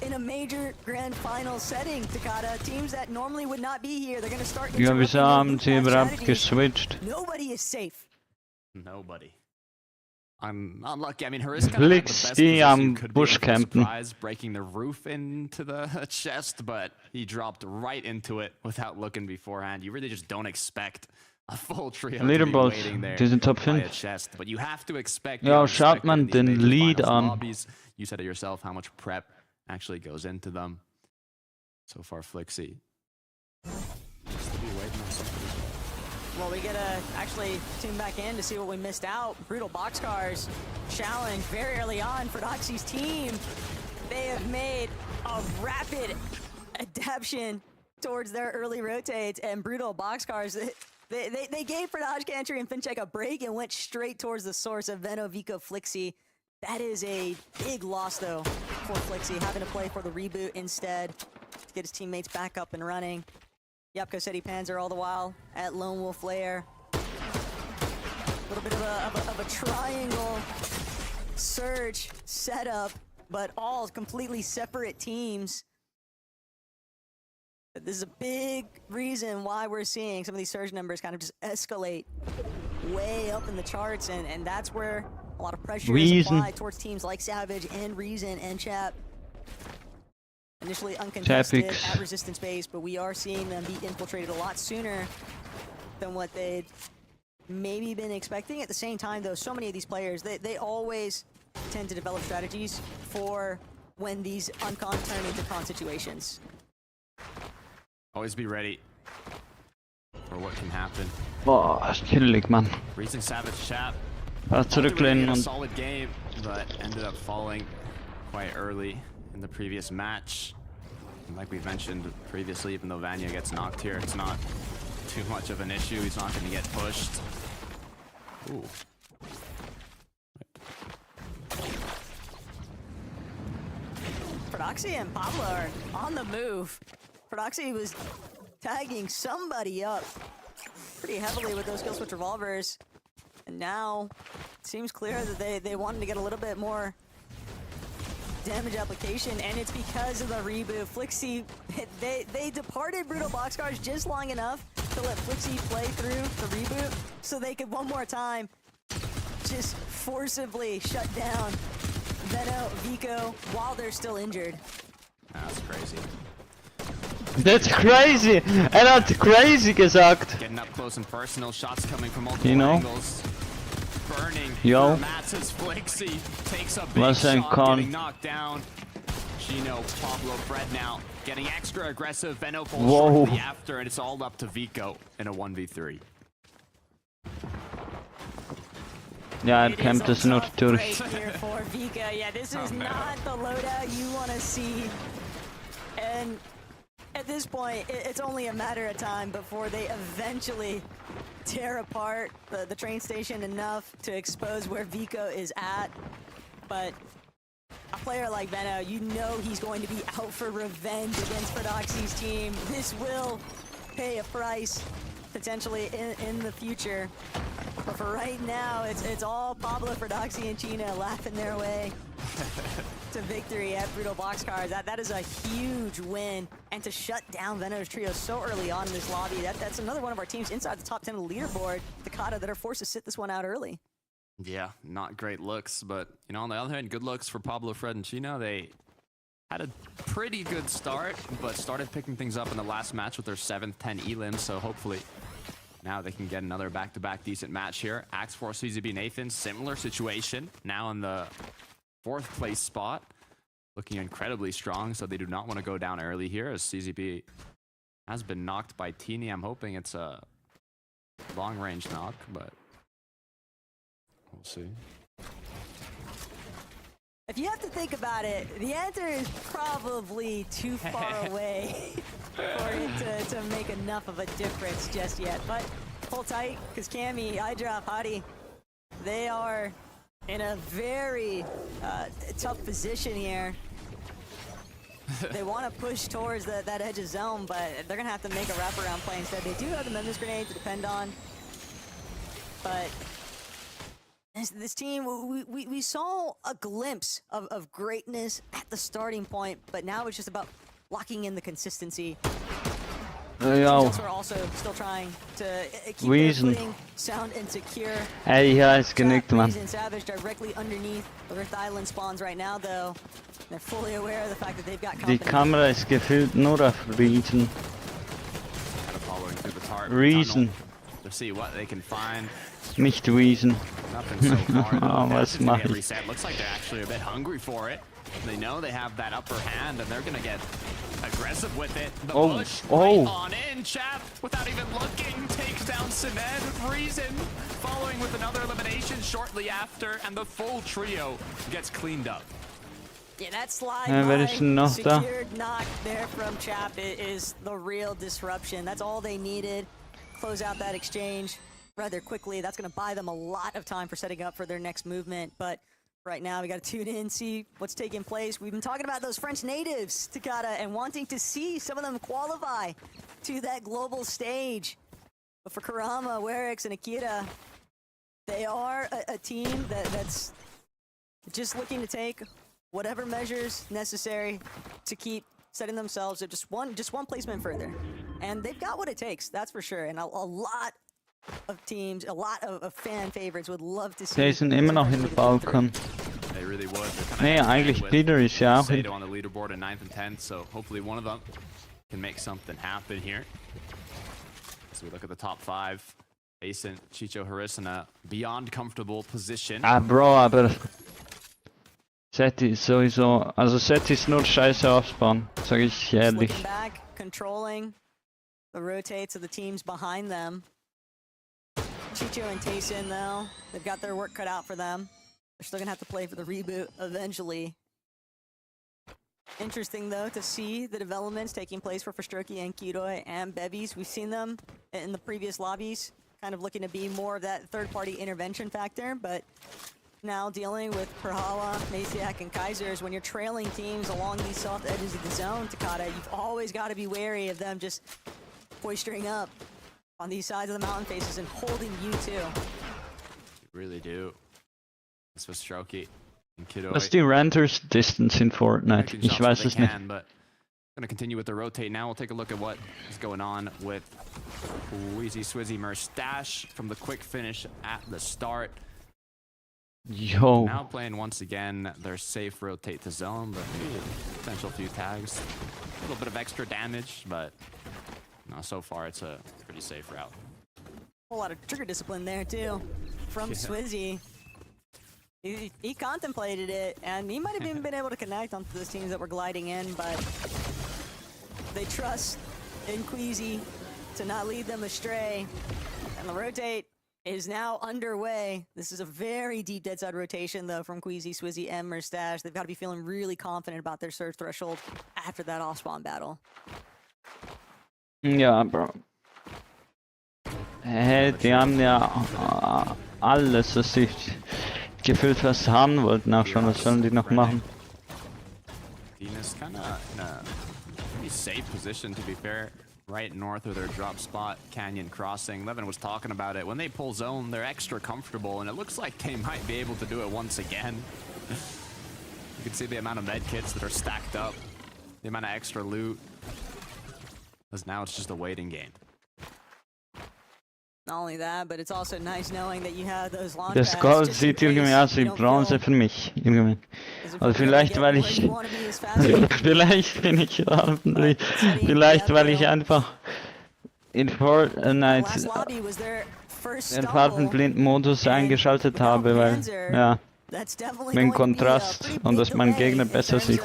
[SPEAKER 7] in a major grand final setting, Takada. Teams that normally would not be here, they're going to start
[SPEAKER 1] Ja, wir haben sie
[SPEAKER 7] interrupting their
[SPEAKER 1] überhaupt
[SPEAKER 7] strategies.
[SPEAKER 1] geswitcht.
[SPEAKER 7] Nobody is safe.
[SPEAKER 15] Nobody. I'm unlucky. I mean, Harissa had the
[SPEAKER 1] Clix,
[SPEAKER 15] best
[SPEAKER 1] die
[SPEAKER 15] position
[SPEAKER 1] am
[SPEAKER 15] could be
[SPEAKER 1] Busch
[SPEAKER 15] for
[SPEAKER 1] campen.
[SPEAKER 15] surprise, breaking the roof into the chest, but he dropped right into it without looking beforehand. You really just don't expect a full trio to be
[SPEAKER 1] Leaderboards,
[SPEAKER 15] waiting there
[SPEAKER 1] die sind Top
[SPEAKER 15] by
[SPEAKER 1] 5.
[SPEAKER 15] a chest, but you have to expect
[SPEAKER 1] Ja,
[SPEAKER 15] the
[SPEAKER 1] schaut
[SPEAKER 15] unexpected
[SPEAKER 1] man
[SPEAKER 15] in these
[SPEAKER 1] den
[SPEAKER 15] major
[SPEAKER 1] Lead
[SPEAKER 15] finals
[SPEAKER 1] an.
[SPEAKER 15] lobbies. You said it yourself, how much prep actually goes into them. So far, Flixie.
[SPEAKER 7] Well, we get to actually tune back in to see what we missed out. Brutal Boxcars challenge very early on for Doxy's team. They have made a rapid adaptation towards their early rotates, and Brutal Boxcars, they gave Pradaj Cantry and Fincheck a break and went straight towards the source of Veno, Vico, Flixie. That is a big loss, though, for Flixie, having to play for the reboot instead to get his teammates back up and running. Yapko City Panzer all the while at Lone Wolf Lair. A little bit of a triangle surge setup, but all completely separate teams. But this is a big reason why we're seeing some of these surge numbers kind of just escalate way up in the charts, and that's where a lot of pressure is applied towards teams like Savage and Reason and Chap. Initially uncontested at resistance base, but we are seeing them be infiltrated a lot sooner than what they'd maybe been expecting. At the same time, though, so many of these players, they always tend to develop strategies for when these uncon turn into con situations.
[SPEAKER 15] Always be ready for what can happen.
[SPEAKER 1] Boah, chillig, Mann.
[SPEAKER 15] Reason Savage Chap.
[SPEAKER 1] War zurücklehnen
[SPEAKER 15] A
[SPEAKER 1] und
[SPEAKER 15] solid game, but ended up falling quite early in the previous match. And like we mentioned previously, even though Vanya gets knocked here, it's not too much of an issue. He's not going to get pushed. Ooh.
[SPEAKER 7] Prodoxy and Pablo are on the move. Prodoxy was tagging somebody up pretty heavily with those kill switch revolvers. And now it seems clear that they wanted to get a little bit more damage application, and it's because of the reboot. Flixie, they departed Brutal Boxcars just long enough to let Flixie play through the reboot so they could one more time just forcibly shut down Veno, Vico while they're still injured.
[SPEAKER 15] That's crazy.
[SPEAKER 1] That's crazy! Hat crazy gesagt!
[SPEAKER 15] Getting up close and personal, shots coming from multiple
[SPEAKER 1] You know?
[SPEAKER 15] angles. Burning.
[SPEAKER 1] Yo.
[SPEAKER 15] Mats as Flixie takes a big
[SPEAKER 1] Was ein
[SPEAKER 15] shot,
[SPEAKER 1] Con.
[SPEAKER 15] getting knocked down. Chino, Pablo, Fred now getting extra aggressive. Veno falls
[SPEAKER 1] Whoa.
[SPEAKER 15] shortly after, and it's all up to Vico in a 1v3.
[SPEAKER 1] Ja, kämpft es nur durch.
[SPEAKER 7] Here for Vika. Yeah, this is not the loadout you want to see. And at this point, it's only a matter of time before they eventually tear apart the train station enough to expose where Vico is at. But a player like Veno, you know he's going to be out for revenge against Prodoxy's team. This will pay a price potentially in the future. But for right now, it's all Pablo, Prodoxy, and Chino laughing their way to victory at Brutal Boxcars. That is a huge win. And to shut down Veno's trio so early on in this lobby, that's another one of our teams inside the top 10 of the leaderboard, Takada, that are forced to sit this one out early.
[SPEAKER 15] Yeah, not great looks, but you know, on the other hand, good looks for Pablo, Fred, and Chino. They had a pretty good start, but started picking things up in the last match with their 7th 10 elims, so hopefully now they can get another back-to-back decent match here. Axe Force, CZB, Nathan, similar situation. Now in the 4th place spot. Looking incredibly strong, so they do not want to go down early here as CZB has been knocked by Teeny. I'm hoping it's a long-range knock, but we'll see.
[SPEAKER 7] If you have to think about it, the answer is probably too far away for it to make enough of a difference just yet. But hold tight, because Cammy, iDrop, Hadi, they are in a very tough position here. They want to push towards that edge of zone, but they're going to have to make a wraparound play instead. They do have the Memphis grenade to depend on, but this team, we saw a glimpse of greatness at the starting point, but now it's just about locking in the consistency.
[SPEAKER 1] Ja.
[SPEAKER 7] We're also still trying to keep their footing sound and secure.
[SPEAKER 1] Ey, ja, ist genügt, Mann.
[SPEAKER 7] Savage directly underneath the Rift Island spawns right now, though. They're fully aware of the fact that they've got
[SPEAKER 1] Die Kamera ist gefühlt nur auf Riesen. Riesen.
[SPEAKER 15] To see what they can find.
[SPEAKER 1] Nicht Riesen.
[SPEAKER 15] Nothing so far.
[SPEAKER 1] Oh, was mach ich?
[SPEAKER 15] Reset. Looks like they're actually a bit hungry for it. They know they have that upper hand, and they're gonna get aggressive with it. The push right on in, chap, without even looking, takes down Sined. Reason following with another elimination shortly after, and the full trio gets cleaned up.
[SPEAKER 7] Yeah, that slide secured knock there from Chap is the real disruption. That's all they needed. Close out that exchange rather quickly. That's going to buy them a lot of time for setting up for their next movement. But right now, we got to tune in, see what's taking place. We've been talking about those French natives, Takada, and wanting to see some of them qualify to that global stage. But for Kurama, Werix, and Akira, they are a team that's just looking to take whatever measures necessary to keep setting themselves at just one placement further. And they've got what it takes, that's for sure. And a lot of teams, a lot of fan favorites would love to see.
[SPEAKER 1] Die sind immer noch in Balkan.
[SPEAKER 15] They really would.
[SPEAKER 1] Nee, eigentlich Peter ist ja auch
[SPEAKER 15] Sato on the leaderboard in 9th and 10th, so hopefully one of them can make something happen here. So we look at the top 5. Basin, Ch6s3 in a beyond comfortable position.
[SPEAKER 1] Ah, Bro, aber Seit ist sowieso, also Seit ist nur scheiße aufbauen, sag ich ehrlich.
[SPEAKER 7] Looking back, controlling the rotates of the teams behind them. Chicho and Tayson, though, they've got their work cut out for them. They're still gonna have to play for the reboot eventually. Interesting, though, to see the developments taking place for Forstroki and Kiroi and Bevies. We've seen them in the previous lobbies, kind of looking to be more of that third-party intervention factor, but now dealing with Perhala, Masiak, and Kaisers, when you're trailing teams along these soft edges of the zone, Takada, you've always got to be wary of them just boistering up on these sides of the mountain faces and holding you too.
[SPEAKER 15] You really do. This was Forstroki and Kiroi.
[SPEAKER 1] Was die Renters Distance in Fortnite? Ich weiß es nicht.
[SPEAKER 15] But gonna continue with the rotate now. We'll take a look at what is going on with Ch6s3 Mustache from the quick finish at the start.
[SPEAKER 1] Yo.
[SPEAKER 15] Now playing once again their safe rotate to zone, but potential few tags. A little bit of extra damage, but no, so far it's a pretty safe route.
[SPEAKER 7] A whole lot of trigger discipline there too from Swizzy. He contemplated it, and he might have even been able to connect onto those teams that were gliding in, but they trust in Queasy to not lead them astray. And the rotate is now underway. This is a very deep dead side rotation, though, from Queasy, Swizzy, and Mustache. They've got to be feeling really confident about their surge threshold after that off-spawn battle.
[SPEAKER 1] Ja, Bro. Hey, die haben ja alles, was sie gefühlt was haben wollten auch schon. Was sollen die noch machen?
[SPEAKER 15] Venus kind of in a pretty safe position, to be fair. Right north of their drop spot, Canyon Crossing. Levin was talking about it. When they pull zone, they're extra comfortable, and it looks like they might be able to do it once again. You can see the amount of med kits that are stacked up, the amount of extra loot. Because now it's just a waiting game.
[SPEAKER 7] Not only that, but it's also nice knowing that you have those launch
[SPEAKER 1] Das Gold sieht irgendwie aus wie Bronze für mich. Irgendwie. Also vielleicht, weil ich... vielleicht bin ich ordentlich. Vielleicht, weil ich einfach in Fortnite den Farbenblind-Modus eingeschaltet habe, weil, ja, mit Kontrast und dass mein Gegner besser sieht.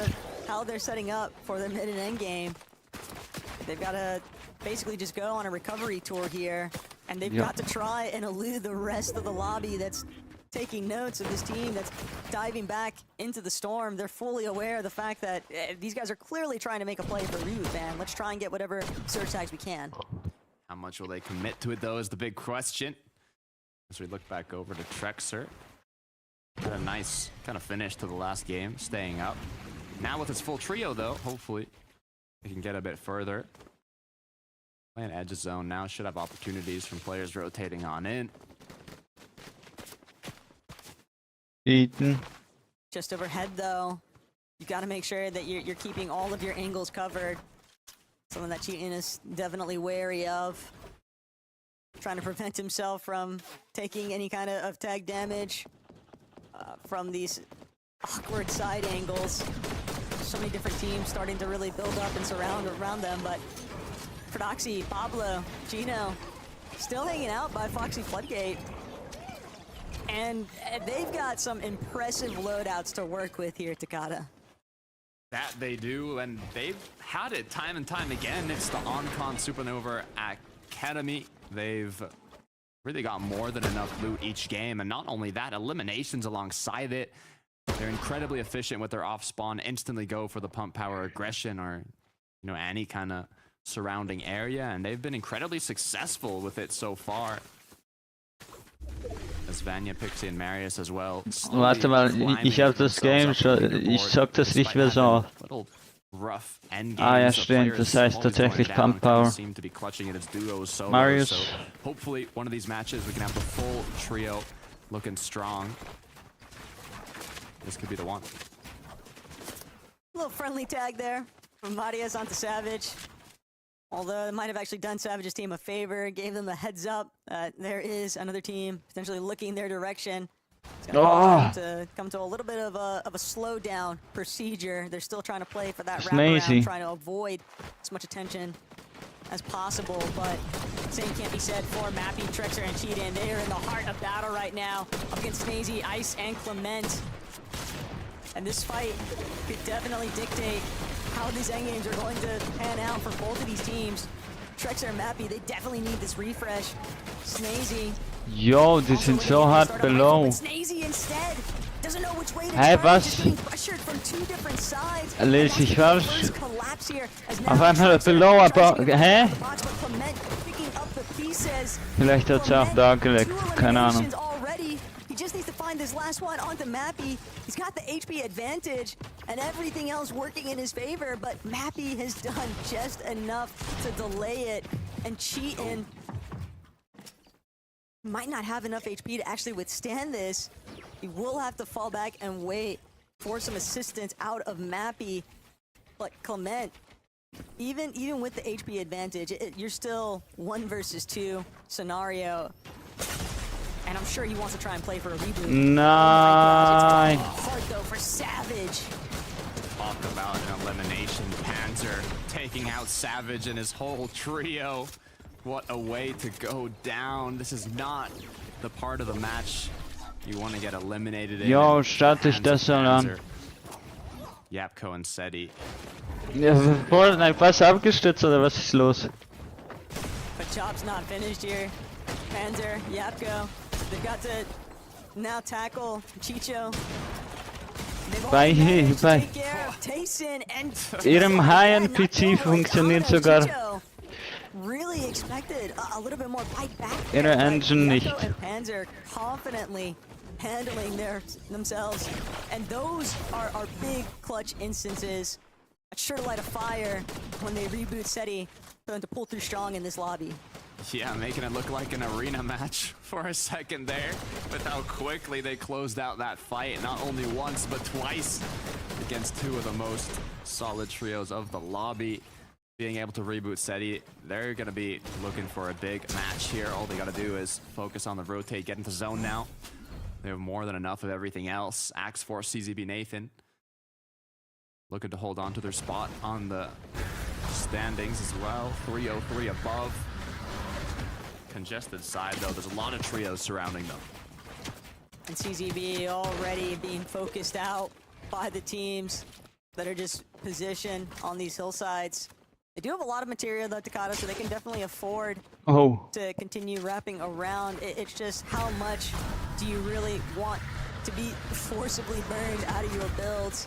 [SPEAKER 7] How they're setting up for their mid and end game. They've got to basically just go on a recovery tour here, and they've got to try and elude the rest of the lobby that's taking notes of this team that's diving back into the storm. They're fully aware of the fact that these guys are clearly trying to make a play for Liveevent. Let's try and get whatever search tags we can.
[SPEAKER 15] How much will they commit to it, though, is the big question. As we look back over to Ch6s3. Had a nice kind of finish to the last game, staying up. Now with his full trio, though, hopefully he can get a bit further. Playing edge zone now, should have opportunities from players rotating on in.
[SPEAKER 1] Eaton.
[SPEAKER 7] Just overhead, though, you got to make sure that you're keeping all of your angles covered. Something that Ch6s is definitely wary of. Trying to prevent himself from taking any kind of tag damage from these awkward side angles. So many different teams starting to really build up and surround around them, but Prodoxy, Pablo, Gino, still hanging out by Foxy Floodgate. And they've got some impressive loadouts to work with here at Takata.
[SPEAKER 15] That they do, and they've had it time and time again. It's the Oncon Supernova Academy. They've really got more than enough loot each game, and not only that, eliminations alongside it. They're incredibly efficient with their off-spawn, instantly go for the pump power aggression or, you know, any kind of surrounding area, and they've been incredibly successful with it so far. As Vanya, Pixie, and Marius as well.
[SPEAKER 1] Warte mal, ich habe das Game schon, ich zock das nicht mehr so. Ah ja, stimmt, das heißt tatsächlich Pump Power. Marius.
[SPEAKER 15] So hopefully one of these matches we can have the full trio looking strong. This could be the one.
[SPEAKER 7] A little friendly tag there from Marius onto Savage. Although it might have actually done Savage's team a favor, gave them a heads up. There is another team potentially looking their direction. It's gonna come to a little bit of a slowdown procedure. They're still trying to play for that wraparound, trying to avoid as much attention as possible. But same can't be said for Mappy, Ch6s3, and Cheetah. They are in the heart of battle right now up against Snazy, Ice, and Clement. And this fight could definitely dictate how these endgames are going to pan out for both of these teams. Ch6s3 and Mappy, they definitely need this refresh. Snazy.
[SPEAKER 1] Yo, die sind so hart below.
[SPEAKER 7] Snazy instead doesn't know which way to
[SPEAKER 1] Hey,
[SPEAKER 7] turn.
[SPEAKER 1] was?
[SPEAKER 7] Just being pressured from two different sides.
[SPEAKER 1] Lese ich falsch? Auf einmal below, aber hä? Vielleicht hat's auch da geleckt, keine Ahnung.
[SPEAKER 7] He just needs to find this last one onto Mappy. He's got the HP advantage and everything else working in his favor, but Mappy has done just enough to delay it, and Ch6s might not have enough HP to actually withstand this. He will have to fall back and wait for some assistance out of Mappy. But Clement, even with the HP advantage, you're still 1 versus 2 scenario. And I'm sure he wants to try and play for a reboot.
[SPEAKER 1] Nein.
[SPEAKER 7] Hard though for Savage.
[SPEAKER 15] Talk about an elimination. Panzer taking out Savage and his whole trio. What a way to go down. This is not the part of the match you want to get eliminated in.
[SPEAKER 1] Jo, starte ich das schon an.
[SPEAKER 15] Yapko und Seti.
[SPEAKER 1] Ja, Fortnite, was abgestürzt oder was ist los?
[SPEAKER 7] But Chop's not finished here. Panzer, Yapko, they've got to now tackle Chicho.
[SPEAKER 1] Bei ihrem High-End-PC funktioniert sogar
[SPEAKER 7] really expected a little bit more bite back.
[SPEAKER 1] Ihre Engine nicht.
[SPEAKER 7] And Panzer confidently handling themselves, and those are big clutch instances. Sure to light a fire when they reboot Seti for them to pull through strong in this lobby.
[SPEAKER 15] Yeah, making it look like an arena match for a second there, with how quickly they closed out that fight, not only once but twice against two of the most solid trios of the lobby. Being able to reboot Seti, they're going to be looking for a big match here. All they got to do is focus on the rotate, get into zone now. They have more than enough of everything else. Axe Force, CZB Nathan looking to hold on to their spot on the standings as well. 303 above. Congested side though, there's a lot of trios surrounding them.
[SPEAKER 7] And CZB already being focused out by the teams that are just positioned on these hillsides. They do have a lot of material though, Takata, so they can definitely afford to continue wrapping around. It's just how much do you really want to be forcibly burned out of your builds?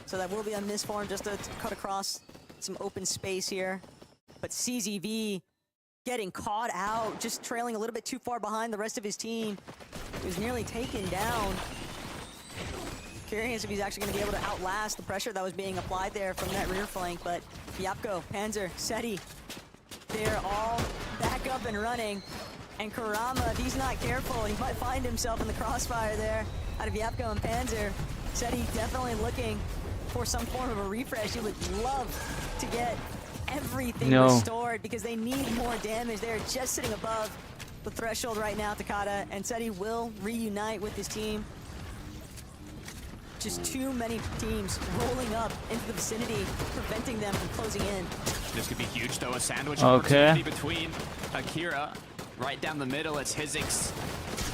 [SPEAKER 7] So that will be a misform just to cut across some open space here. But CZV getting caught out, just trailing a little bit too far behind the rest of his team. He was nearly taken down. Curious if he's actually going to be able to outlast the pressure that was being applied there from that rear flank. But Yapko, Panzer, Seti, they're all back up and running. And Karama, if he's not careful, he might find himself in the crossfire there out of Yapko and Panzer. Seti definitely looking for some form of a refresh. He would love to get everything restored because they need more damage. They're just sitting above the threshold right now, Takada, and Seti will reunite with his team. Just too many teams rolling up into the vicinity, preventing them from closing in.
[SPEAKER 8] This could be huge, though. A sandwich opportunity between Akira. Right down the middle, it's Ch6s,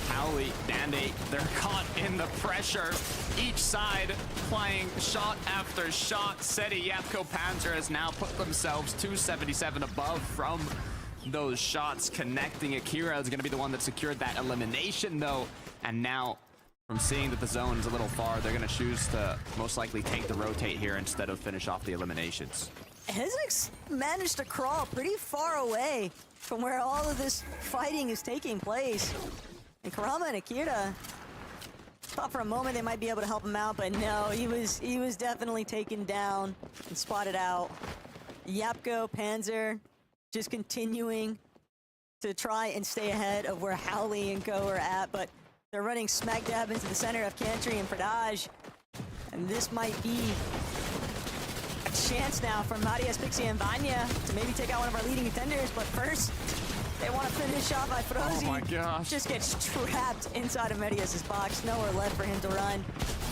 [SPEAKER 8] Howley, Dandy. They're caught in the pressure. Each side playing shot after shot. Seti, Yapko, Panzer has now put themselves 277 above from those shots connecting. Akira is going to be the one that secured that elimination, though. And now, from seeing that the zone is a little far, they're going to choose to most likely take the rotate here instead of finish off the eliminations.
[SPEAKER 7] Ch6s managed to crawl pretty far away from where all of this fighting is taking place. And Karama and Akira thought for a moment they might be able to help him out, but no, he was definitely taken down and spotted out. Yapko, Panzer just continuing to try and stay ahead of where Howley and Co are at, but they're running smack dab into the center of Cantry and Pradaj. And this might be a chance now for Marius, Pixie, and Vanya to maybe take out one of our leading contenders, but first, they want to finish off by Frozy.
[SPEAKER 8] Oh my gosh.
[SPEAKER 7] Just gets trapped inside of Medias' box. Nowhere left for him to run.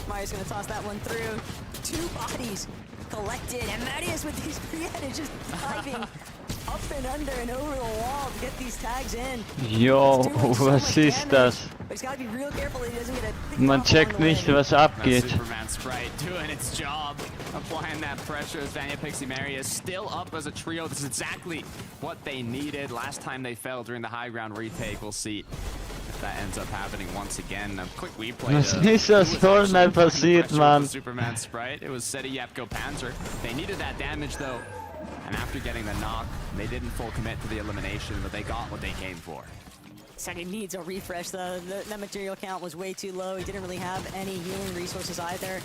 [SPEAKER 7] Marius gonna toss that one through. 2 bodies collected, and Medias with these pre-edits just diving up and under and over the wall to get these tags in.
[SPEAKER 1] Jo, was ist das?
[SPEAKER 7] But he's gotta be real careful that he doesn't get a
[SPEAKER 1] Man checkt nicht, was abgeht.
[SPEAKER 8] Superman Sprite doing its job, applying that pressure as Vanya, Pixie, Marius still up as a trio. This is exactly what they needed last time they fell during the high ground retake. We'll see if that ends up happening once again. A quick replay.
[SPEAKER 1] Was ist das Fortnite passiert, Mann?
[SPEAKER 8] Superman Sprite. It was Seti, Yapko, Panzer. They needed that damage though, and after getting the knock, they didn't full commit to the elimination, but they got what they came for.
[SPEAKER 7] Seti needs a refresh though. That material count was way too low. He didn't really have any healing resources either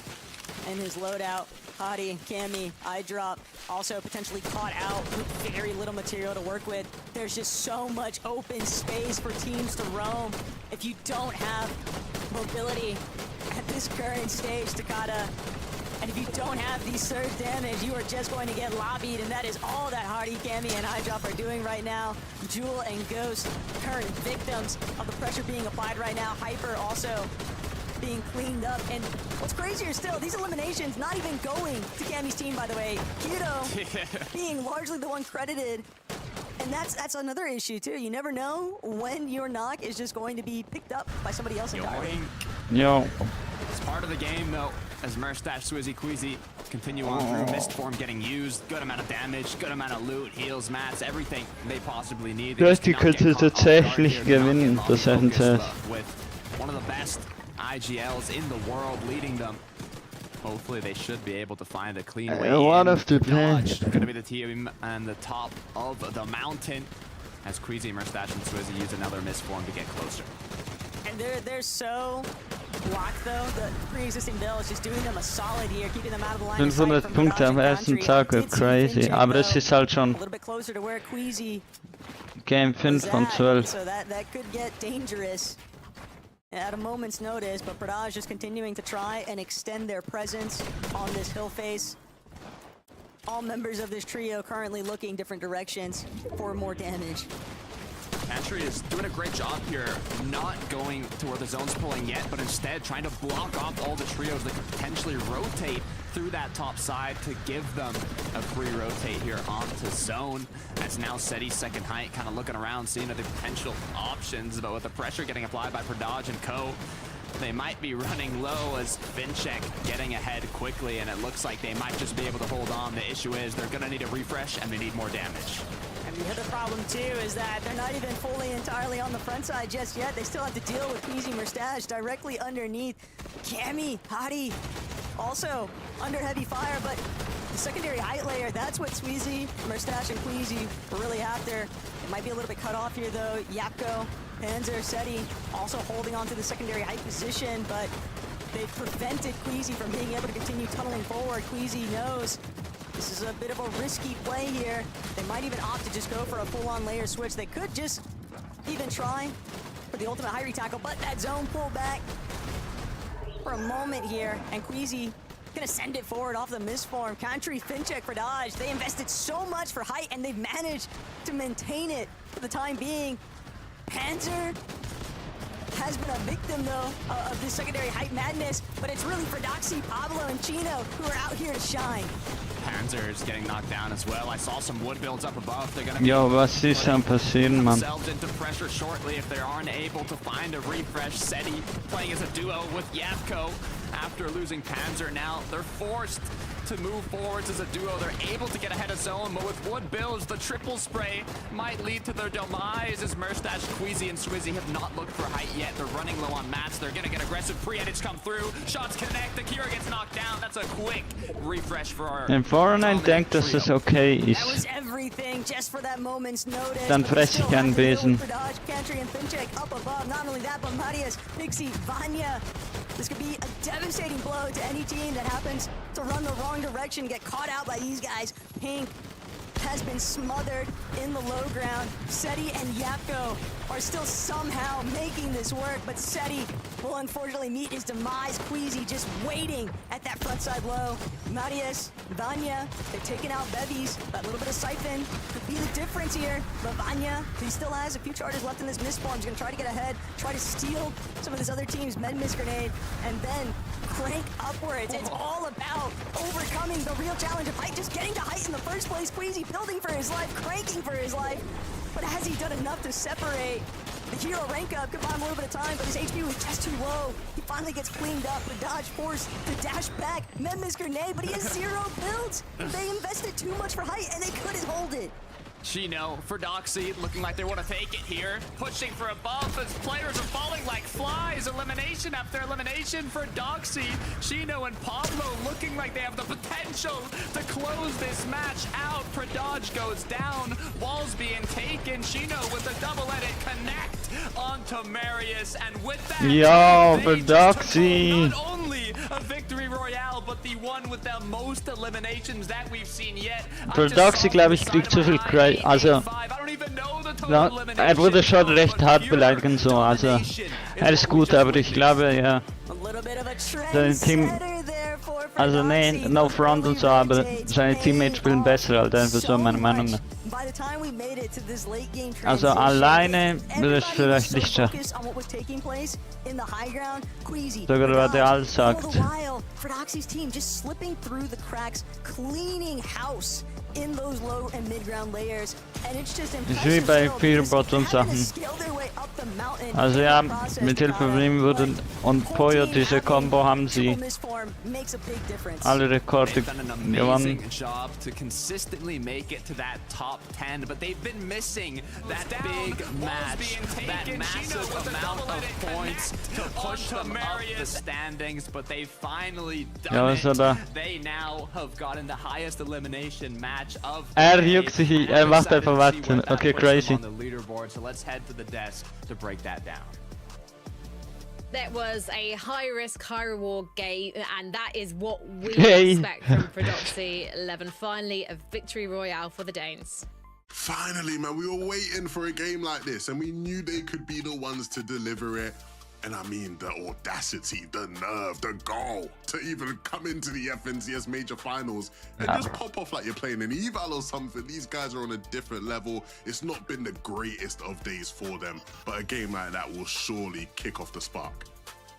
[SPEAKER 7] in his loadout. Hadi, Cammy, iDrop, also potentially caught out with very little material to work with. There's just so much open space for teams to roam. If you don't have mobility at this current stage, Takada, and if you don't have the surge damage, you are just going to get lobbied, and that is all that Hardy, Cammy, and iDrop are doing right now. Jewel and Ghost, current victims of the pressure being applied right now. Hyper also being cleaned up, and what's crazier still, these eliminations not even going to Cammy's team, by the way. Kyoto being largely the one credited, and that's another issue too. You never know when your knock is just going to be picked up by somebody else entirely.
[SPEAKER 1] Yo.
[SPEAKER 8] It's part of the game though, as Merstash, Swizzy, Queasy continue on through. Mist form getting used, good amount of damage, good amount of loot, heals, mats, everything they possibly need.
[SPEAKER 1] Du hast die könnte tatsächlich gewinnen, das FNCS.
[SPEAKER 8] With one of the best IGLs in the world leading them. Hopefully they should be able to find a clean way
[SPEAKER 1] One
[SPEAKER 8] in.
[SPEAKER 1] of the plans.
[SPEAKER 8] Gonna be the team and the top of the mountain as Queasy, Merstash, and Swizzy use another misform to get closer.
[SPEAKER 7] And they're so blocked though. The pre-existing build is just doing them a solid here, keeping them out of the line of sight
[SPEAKER 1] 500
[SPEAKER 7] from
[SPEAKER 1] Punkte am
[SPEAKER 7] Pradaj and
[SPEAKER 1] ersten
[SPEAKER 7] Country.
[SPEAKER 1] Tag,
[SPEAKER 7] Did see
[SPEAKER 1] crazy.
[SPEAKER 7] Fincher,
[SPEAKER 1] Aber es
[SPEAKER 7] though,
[SPEAKER 1] ist halt
[SPEAKER 7] a
[SPEAKER 1] schon
[SPEAKER 7] little bit closer to where Queasy
[SPEAKER 1] Game 5 von 12.
[SPEAKER 7] so that could get dangerous at a moment's notice, but Pradaj just continuing to try and extend their presence on this hill face. All members of this trio currently looking different directions for more damage.
[SPEAKER 8] Country is doing a great job here, not going to where the zone's pulling yet, but instead trying to block off all the trios that could potentially rotate through that top side to give them a free rotate here onto zone. As now Seti's second height kind of looking around, seeing other potential options, but with the pressure getting applied by Pradaj and Co,
[SPEAKER 15] They might be running low as Fincheck getting ahead quickly, and it looks like they might just be able to hold on. The issue is they're going to need a refresh, and they need more damage.
[SPEAKER 7] And the other problem, too, is that they're not even fully entirely on the front side just yet. They still have to deal with Queasy Mustache directly underneath. Cammy, Hottie, also under heavy fire, but the secondary height layer, that's what Sweezy, Mustache, and Queasy were really after. It might be a little bit cut off here, though. Yapko, Panzer, Seti also holding on to the secondary height position, but they prevented Queasy from being able to continue tunneling forward. Queasy knows this is a bit of a risky play here. They might even opt to just go for a full-on layer switch. They could just even try for the ultimate high re-tackle, but that zone pull back for a moment here, and Queasy gonna send it forward off the misform. Country Fincheck for dodge. They invested so much for height, and they've managed to maintain it for the time being. Panzer has been a victim, though, of this secondary height madness, but it's really Fredoxy, Pablo, and Chino who are out here to shine.
[SPEAKER 15] Panzer is getting knocked down as well. I saw some wood builds up above. They're gonna
[SPEAKER 1] Ja, was ist am passieren, Mann?
[SPEAKER 15] themselves into pressure shortly if they aren't able to find a refresh. Seti playing as a duo with Yapko after losing Panzer. Now they're forced to move forwards as a duo. They're able to get ahead of zone, but with wood builds, the triple spray might lead to their demise as Mustache, Queasy, and Swizzy have not looked for height yet. They're running low on mats. They're gonna get aggressive. Pre-edits come through. Shots connect. The Kira gets knocked down. That's a quick refresh for our...
[SPEAKER 1] Im Vorhinein denkt, dass es okay
[SPEAKER 7] That
[SPEAKER 1] ist.
[SPEAKER 7] was everything just for that moment's notice.
[SPEAKER 1] Dann fress ich einen Besen.
[SPEAKER 7] Country and Fincheck up above. Not only that, but Marius, Pixie, Vanya. This could be a devastating blow to any team that happens to run the wrong direction, get caught out by these guys. Pink has been smothered in the low ground. Seti and Yapko are still somehow making this work, but Seti will unfortunately meet his demise. Queasy just waiting at that front side low. Marius, Vanya, they've taken out Bevies. That little bit of siphon could be the difference here. But Vanya, he still has a few charges left in this misform. He's gonna try to get ahead, try to steal some of this other team's med miss grenade, and then crank upwards. It's all about overcoming the real challenge of height, just getting to height in the first place. Queasy building for his life, cranking for his life. But has he done enough to separate the hero rank up? Could buy him a little bit of time, but his HP was just too low. He finally gets cleaned up. The dodge forced to dash back. Memphis grenade, but he has 0 builds. They invested too much for height, and they couldn't hold it.
[SPEAKER 15] Chino for Doxy looking like they want to take it here. Pushing for a buff as players are falling like flies. Elimination after elimination for Doxy. Chino and Pablo looking like they have the potential to close this match out. Pradodge goes down. Walls being taken. Chino with a double edit connect onto Marius. And with that,
[SPEAKER 1] Ja,
[SPEAKER 15] they
[SPEAKER 1] für
[SPEAKER 15] just took
[SPEAKER 1] Doxy.
[SPEAKER 15] not only a victory royale, but the one with the most eliminations that we've seen yet.
[SPEAKER 1] Für Doxy, glaube ich, kriegt zu viel Credit. Also, ja, er wurde schon recht hart beleidigt so. Also, er ist gut, aber ich glaube, ja, sein Team, also nee, no front und so, aber seine Teammates spielen besser, halt einfach so meiner Meinung nach. Also alleine will es vielleicht nicht schaffen. Sogar was er alles sagt. Ist wie bei Fearbot und Sachen. Also ja, mit Hilfe von ihm wurden und Pollo, diese Combo haben sie alle Rekorde gewonnen.
[SPEAKER 15] Job to consistently make it to that top 10, but they've been missing that big match, that massive amount of points to push them up the standings, but they finally done it. They now have gotten the highest elimination match of the
[SPEAKER 1] Juckt sich, macht einfach weiter. Okay, crazy.
[SPEAKER 15] on the leaderboard, so let's head to the desk to break that down.
[SPEAKER 3] That was a high-risk, high-reward game, and that is what we expect from Prodoxy 11. Finally, a victory royale for the Danes.
[SPEAKER 5] Finally, man, we were waiting for a game like this, and we knew they could be the ones to deliver it. And I mean, the audacity, the nerve, the goal to even come into the FNCS major finals and just pop off like you're playing an eval or something. These guys are on a different level. It's not been the greatest of days for them, but a game like that will surely kick off the spark.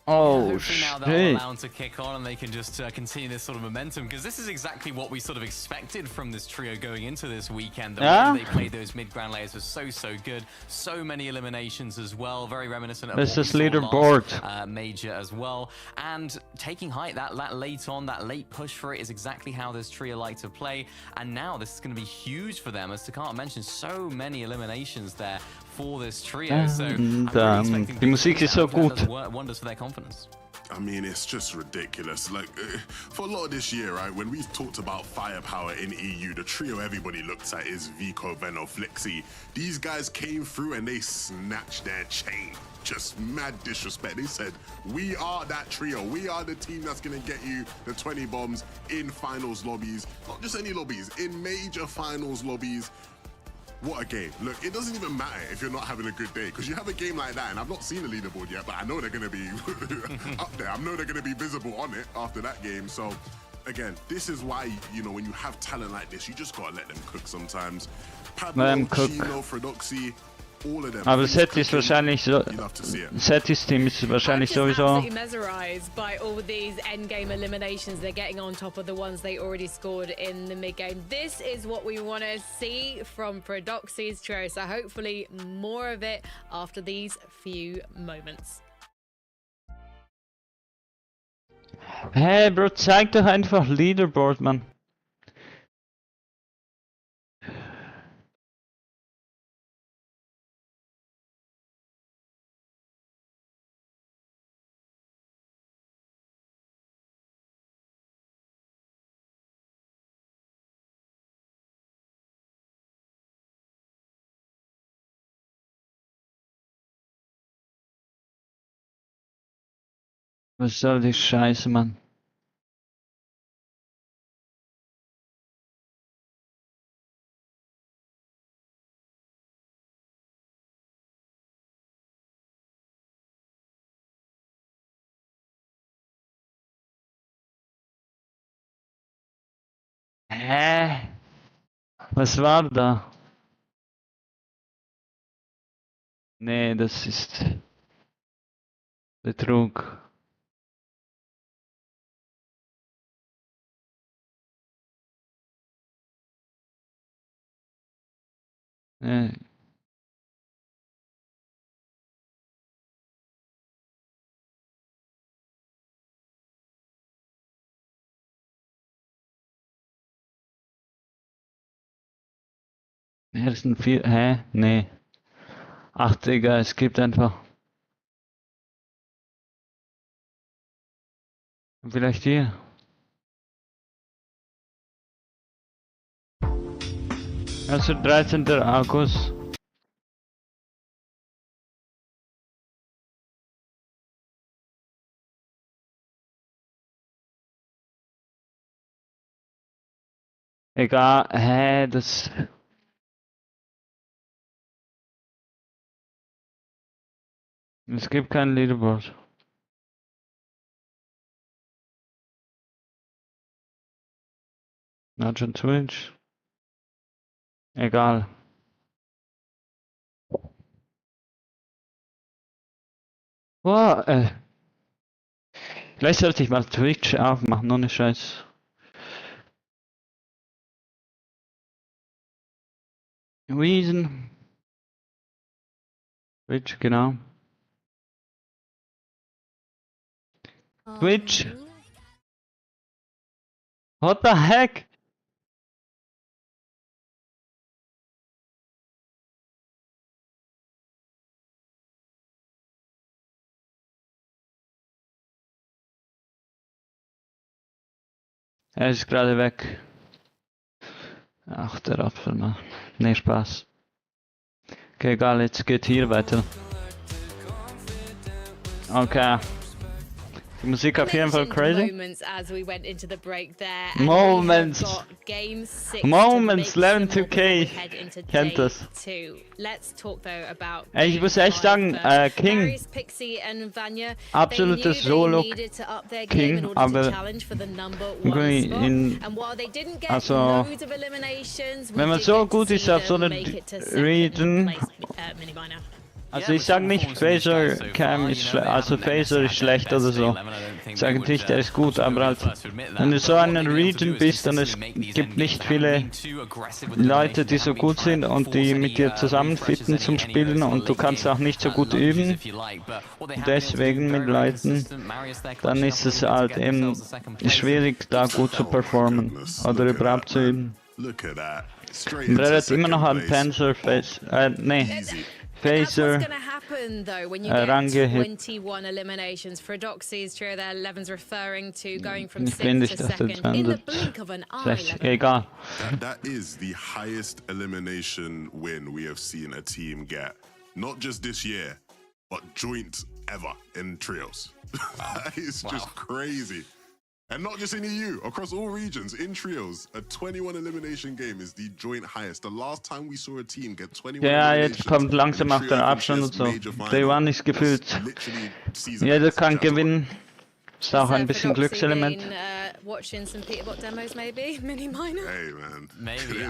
[SPEAKER 1] Oh,
[SPEAKER 6] hopefully now they'll
[SPEAKER 1] shit.
[SPEAKER 6] allow them to kick on and they can just continue this sort of momentum, because this is exactly what we sort of expected from this trio going into this weekend. The way they played those mid-ground layers was so good. So many eliminations as well, very reminiscent of
[SPEAKER 1] This
[SPEAKER 6] what
[SPEAKER 1] is
[SPEAKER 6] we saw
[SPEAKER 1] leaderboard.
[SPEAKER 6] last, major as well. And taking height, that late on, that late push for it is exactly how this trio like to play. And now this is going to be huge for them, as Takata mentioned, so many eliminations there for this trio. So I'm really expecting
[SPEAKER 1] die Musik ist so gut.
[SPEAKER 6] wonders for their confidence.
[SPEAKER 5] I mean, it's just ridiculous. Like, for a lot of this year, right, when we've talked about firepower in EU, the trio everybody looks at is Vico, Veno, Flixi. These guys came through and they snatched their chain. Just mad disrespect. They said, we are that trio. We are the team that's going to get you the 20 bombs in finals lobbies. Not just any lobbies, in major finals lobbies. What a game. Look, it doesn't even matter if you're not having a good day, because you have a game like that, and I've not seen the leaderboard yet, but I know they're going to be up there. I know they're going to be visible on it after that game. So, again, this is why, you know, when you have talent like this, you just got to let them cook sometimes. Pablo, Chino, Fredoxy, all of them.
[SPEAKER 1] Aber Set ist wahrscheinlich so. Set's Team ist wahrscheinlich sowieso.
[SPEAKER 3] Absolutely mesmerized by all these endgame eliminations. They're getting on top of the ones they already scored in the mid game. This is what we want to see from Fredoxy's trio. So hopefully more of it after these few moments.
[SPEAKER 1] Hey, Bro, zeig doch einfach Leaderboard, Mann. Was soll die Scheiße, Mann? Hä? Was war da? Nee, das ist Betrug. Nee. Ersten vier. Hä? Nee. Ach, Digga, es gibt einfach. Vielleicht hier. Also 13. August. Egal, hä, das. Es gibt kein Leaderboard. Not on Twitch. Egal. Boah, Gleich sollte ich mal Twitch aufmachen, ohne Scheiß. Reason. Twitch, genau. Twitch. What the heck? Er ist gerade weg. Ach, der Apfel, Mann. Nee, Spaß. Okay, egal, jetzt geht hier weiter. Okay. Die Musik auf jeden Fall crazy.
[SPEAKER 3] Moments as we went into the break there.
[SPEAKER 1] Moments.
[SPEAKER 3] Game 6
[SPEAKER 1] Moments, 11-2K. Kennt das.
[SPEAKER 3] Let's talk though about.
[SPEAKER 1] Ey, ich muss echt sagen, King. Absolutes Solo King, aber also wenn man so gut ist auf so einer Region, Also ich sage nicht, Phaser Cam ist also Phaser ist schlecht oder so. Ich sage nicht, er ist gut, aber halt, wenn du so in einer Region bist und es gibt nicht viele Leute, die so gut sind und die mit dir zusammenfitten zum Spielen und du kannst auch nicht so gut üben, deswegen mit Leuten, dann ist es halt eben schwierig, da gut zu performen oder überhaupt zu üben. Brad hat immer noch einen Panzer Phaser rangehebt.
[SPEAKER 3] 21 eliminations. Ch6s3 their 11's referring to going from
[SPEAKER 1] Ich
[SPEAKER 3] 6th
[SPEAKER 1] finde,
[SPEAKER 3] to
[SPEAKER 1] ich dachte,
[SPEAKER 3] 2nd in the blink of an eye.
[SPEAKER 1] Egal.
[SPEAKER 5] That is the highest elimination win we have seen a team get. Not just this year, but joint ever in trios. That is just crazy. And not just in EU, across all regions, in trios, a 21 elimination game is the joint highest. The last time we saw a team get 21
[SPEAKER 1] Ja,
[SPEAKER 5] eliminations
[SPEAKER 1] jetzt kommt langsam auch der Abstand und so. Day One ist gefühlt. Jeder kann gewinnen. Ist auch ein bisschen Glückselement.
[SPEAKER 3] Watching some Peterbot demos, maybe mini minor.
[SPEAKER 5] Hey man,
[SPEAKER 6] maybe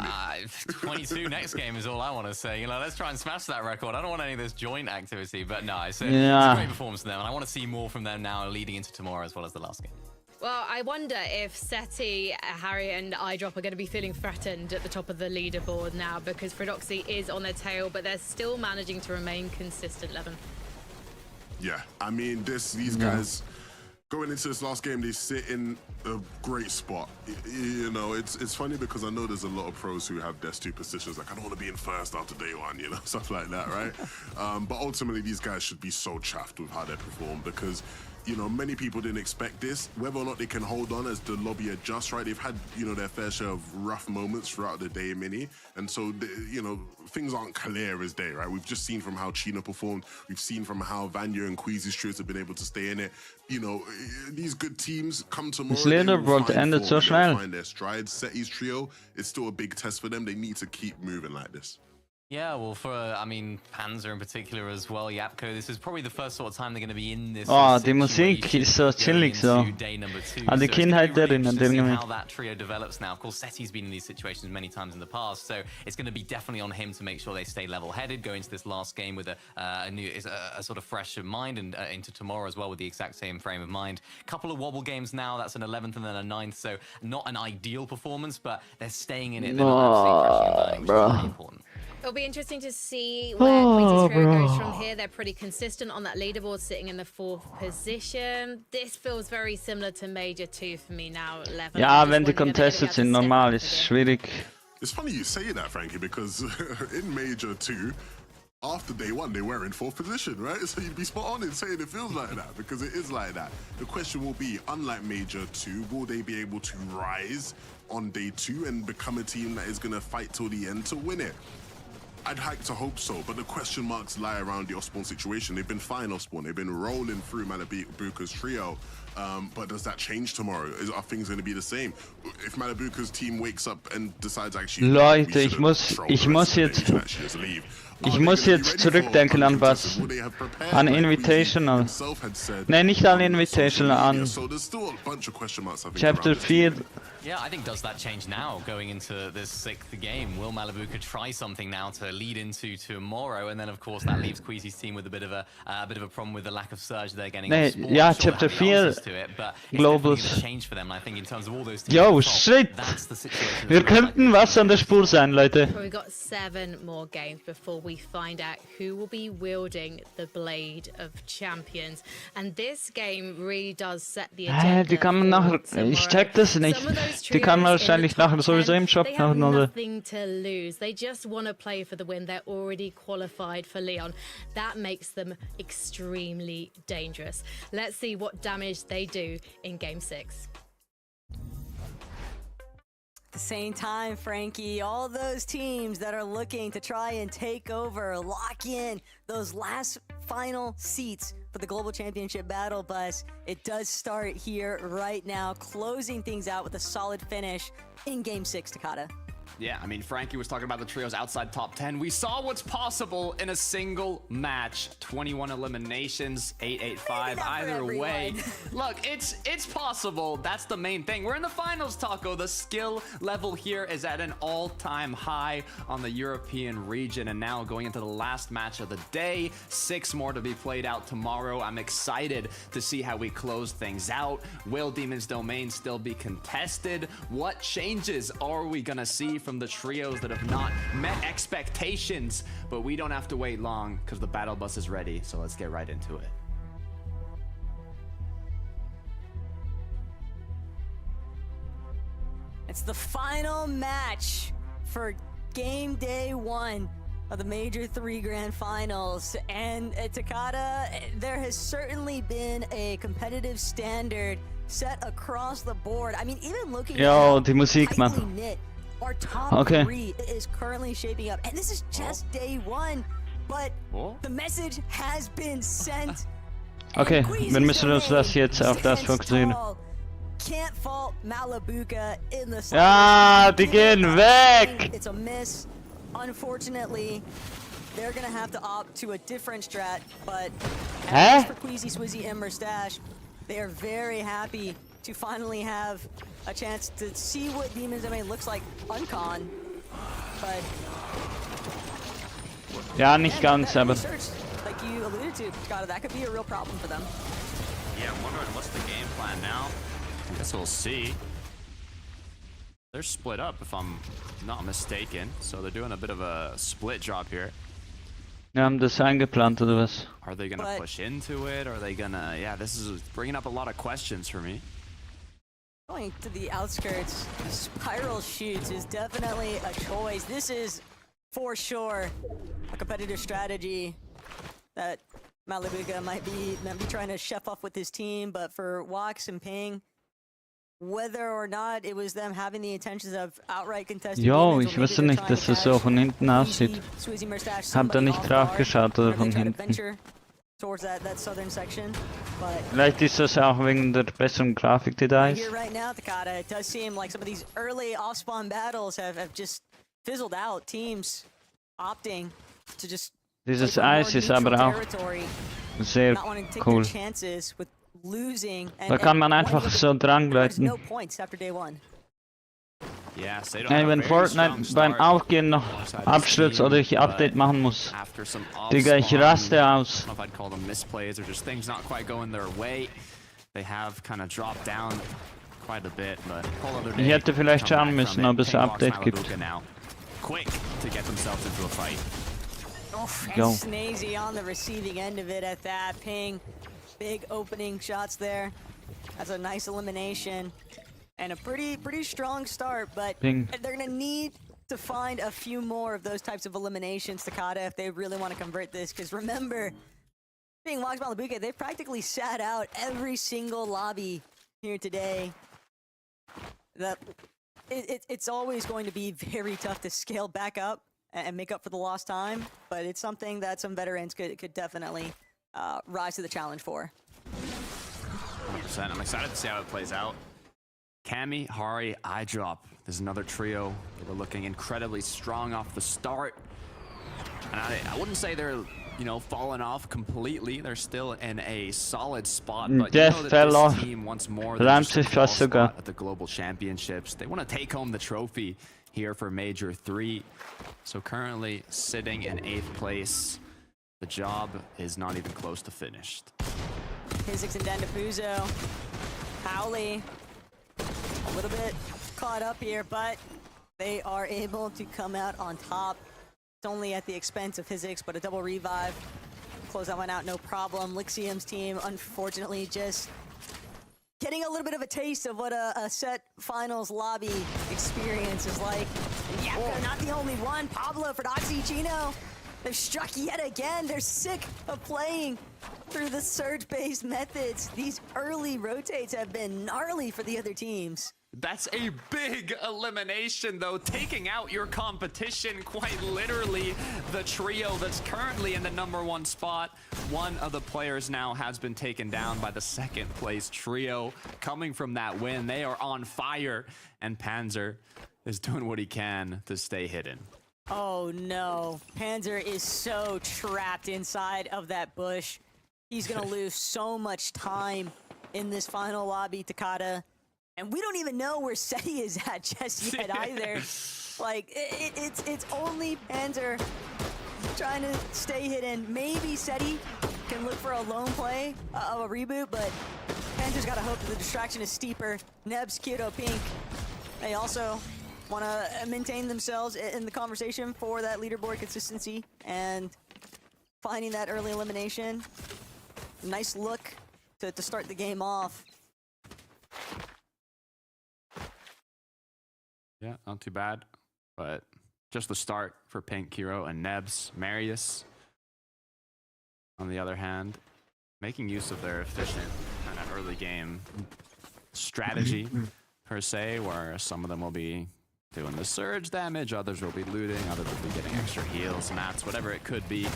[SPEAKER 6] 22 next game is all I want to say. You know, let's try and smash that record. I don't want any of this joint activity, but no, it's a great performance from them, and I want to see more from them now, leading into tomorrow as well as the last game.
[SPEAKER 3] Well, I wonder if Seti, Harry, and iDrop are going to be feeling threatened at the top of the leaderboard now, because Ch6s3 is on their tail, but they're still managing to remain consistent, Levin.
[SPEAKER 5] Yeah, I mean, these guys going into this last game, they sit in a great spot. You know, it's funny because I know there's a lot of pros who have their superstitions, like I don't want to be in first after day one, you know, stuff like that, right? But ultimately, these guys should be so chuffed with how they perform because, you know, many people didn't expect this. Whether or not they can hold on as the lobby adjusts, right? They've had, you know, their fair share of rough moments throughout the day, Mini. And so, you know, things aren't clear as day, right? We've just seen from how Chino performed. We've seen from how Vanya and Ch6s3 trios have been able to stay in it. You know, these good teams come tomorrow.
[SPEAKER 1] Das Leaderboard endet so schnell.
[SPEAKER 5] Find their stride. Ch6s trio is still a big test for them. They need to keep moving like this.
[SPEAKER 6] Yeah, well, for, I mean, Panzer in particular as well, Yapko, this is probably the first sort of time they're going to be in this.
[SPEAKER 1] Oh, die Musik ist so chillig so. An die Kindheit erinnert irgendwie.
[SPEAKER 6] How that trio develops now. Of course, Seti's been in these situations many times in the past, so it's going to be definitely on him to make sure they stay level-headed, go into this last game with a sort of fresh mind, and into tomorrow as well with the exact same frame of mind. Couple of wobble games now, that's an 11th and then a 9th, so not an ideal performance, but they're staying in it. They're not absolutely crashing and burning, which is really important.
[SPEAKER 3] It'll be interesting to see where Ch6s trio goes from here. They're pretty consistent on that leaderboard, sitting in the 4th position. This feels very similar to Major 2 for me now, 11.
[SPEAKER 1] Ja, wenn die contested sind, normal, ist schwierig.
[SPEAKER 5] It's funny you say that, Frankie, because in Major 2, after day one, they were in 4th position, right? So you'd be spot on in saying it feels like that, because it is like that. The question will be, unlike Major 2, will they be able to rise on day 2 and become a team that is going to fight till the end to win it? I'd like to hope so, but the question marks lie around the Osborne situation. They've been fine, Osborne. They've been rolling through Malabuka's trio. But does that change tomorrow? Are things going to be the same? If Malabuka's team wakes up and decides actually...
[SPEAKER 1] Leute, ich muss jetzt zurückdenken an was. An Invitational. Ne, nicht an Invitational, an Chapter 4.
[SPEAKER 6] Yeah, I think does that change now going into this 6th game? Will Malabuka try something now to lead into tomorrow? And then of course that leaves Ch6s team with a bit of a problem with the lack of surge they're getting.
[SPEAKER 1] Ja, Chapter 4 Globals.
[SPEAKER 6] Change for them. I think in terms of all those
[SPEAKER 1] Yo, shit! Wir könnten was an der Spur sein, Leute.
[SPEAKER 3] We've got 7 more games before we find out who will be wielding the Blade of Champions. And this game really does set the agenda.
[SPEAKER 1] Die kann man nachher. Ich check das nicht. Die kann man wahrscheinlich nachher sowieso im Shop machen, oder?
[SPEAKER 3] Nothing to lose. They just want to play for the win. They're already qualified for Leon. That makes them extremely dangerous. Let's see what damage they do in Game 6.
[SPEAKER 7] At the same time, Frankie, all those teams that are looking to try and take over, lock in those last final seats for the Global Championship Battle Bus. It does start here right now, closing things out with a solid finish in Game 6, Takata.
[SPEAKER 8] Yeah, I mean, Frankie was talking about the trios outside top 10. We saw what's possible in a single match. 21 eliminations, 8-8-5. Either way, look, it's possible. That's the main thing. We're in the finals, Taco. The skill level here is at an all-time high on the European region. And now going into the last match of the day, 6 more to be played out tomorrow. I'm excited to see how we close things out. Will Demon's Domain still be contested? What changes are we gonna see from the trios that have not met expectations? But we don't have to wait long because the battle bus is ready, so let's get right into it.
[SPEAKER 7] It's the final match for game day 1 of the Major 3 Grand Finals, and at Takada, there has certainly been a competitive standard set across the board. I mean, even looking
[SPEAKER 1] at die Musik, man.
[SPEAKER 7] Our top 3 is currently shaping up, and this is just day 1, but the message has been sent.
[SPEAKER 1] Okay, wir müssen uns das jetzt auf das fokussieren.
[SPEAKER 7] Can't fault Malabuka in the
[SPEAKER 1] Ja, die gehen weg!
[SPEAKER 7] It's a miss. Unfortunately, they're gonna have to opt to a different strat, but as for Queasy, Swizzy, and Mustache, they are very happy to finally have a chance to see what Demon's Domain looks like uncon, but
[SPEAKER 1] ja, nicht ganz, aber
[SPEAKER 7] like you alluded to, Scott, that could be a real problem for them.
[SPEAKER 6] Yeah, I'm wondering what's the game plan now. I guess we'll see. They're split up, if I'm not mistaken, so they're doing a bit of a split drop here.
[SPEAKER 1] Wir haben das eingeplant, oder was?
[SPEAKER 6] Are they gonna push into it? Are they gonna... Yeah, this is bringing up a lot of questions for me.
[SPEAKER 7] Going to the outskirts, spiral shoots is definitely a choice. This is, for sure, a competitive strategy that Malabuka might be trying to chef off with his team, but for Wax and Ping, whether or not it was them having the intentions of outright contesting.
[SPEAKER 1] Jo, ich wusste nicht, dass es so von hinten aussieht. Hab da nicht drauf geschaut oder von hinten.
[SPEAKER 7] Towards that southern section, but
[SPEAKER 1] vielleicht ist das auch wegen der besseren Grafikdetails.
[SPEAKER 7] Here right now, Takada, it does seem like some of these early off-spawn battles have just fizzled out. Teams opting to just
[SPEAKER 1] Dieses Eis ist aber auch sehr cool. Da kann man einfach so drangleiten. Hey, wenn Fortnite beim Aufgehen noch abstürzt oder ich Update machen muss, Digga, ich raste aus. Ich hätte vielleicht schauen müssen, ob es ein Update gibt.
[SPEAKER 7] And Snazy on the receiving end of it at that. Ping, big opening shots there. That's a nice elimination and a pretty strong start, but they're gonna need to find a few more of those types of eliminations, Takada, if they really want to convert this. Because remember, being Wax Malabuka, they've practically sat out every single lobby here today. It's always going to be very tough to scale back up and make up for the lost time, but it's something that some veterans could definitely rise to the challenge for.
[SPEAKER 6] 100%. I'm excited to see how it plays out. Cammy, Hari, iDrop. There's another trio that are looking incredibly strong off the start. And I wouldn't say they're, you know, falling off completely. They're still in a solid spot, but you know that this team wants more than just a small spot at the Global Championships. They want to take home the trophy here for Major 3. So currently sitting in 8th place. The job is not even close to finished.
[SPEAKER 7] Ch6s and Dandafuzo. Howley, a little bit caught up here, but they are able to come out on top. It's only at the expense of Ch6s, but a double revive. Close that one out, no problem. Lixium's team, unfortunately, just getting a little bit of a taste of what a set finals lobby experience is like. And yeah, they're not the only one. Pablo, Ferdoxy, Chino, they've struck yet again. They're sick of playing through the surge-based methods. These early rotates have been gnarly for the other teams.
[SPEAKER 8] That's a big elimination, though, taking out your competition, quite literally. The trio that's currently in the #1 spot. One of the players now has been taken down by the second place trio. Coming from that win, they are on fire, and Panzer is doing what he can to stay hidden.
[SPEAKER 7] Oh no, Panzer is so trapped inside of that bush. He's gonna lose so much time in this final lobby, Takada. And we don't even know where Seti is at just yet either. Like, it's only Panzer trying to stay hidden. Maybe Seti can look for a lone play of a reboot, but Panzer's got to hope that the distraction is steeper. Nebs, Kyoto, Pink, they also want to maintain themselves in the conversation for that leaderboard consistency and finding that early elimination. Nice look to start the game off.
[SPEAKER 8] Yeah, not too bad, but just the start for Pink, Kiro, and Nebs. Marius, on the other hand, making use of their efficient kind of early game strategy, per se, where some of them will be doing the surge damage, others will be looting, others will be getting extra heals, mats, whatever it could be to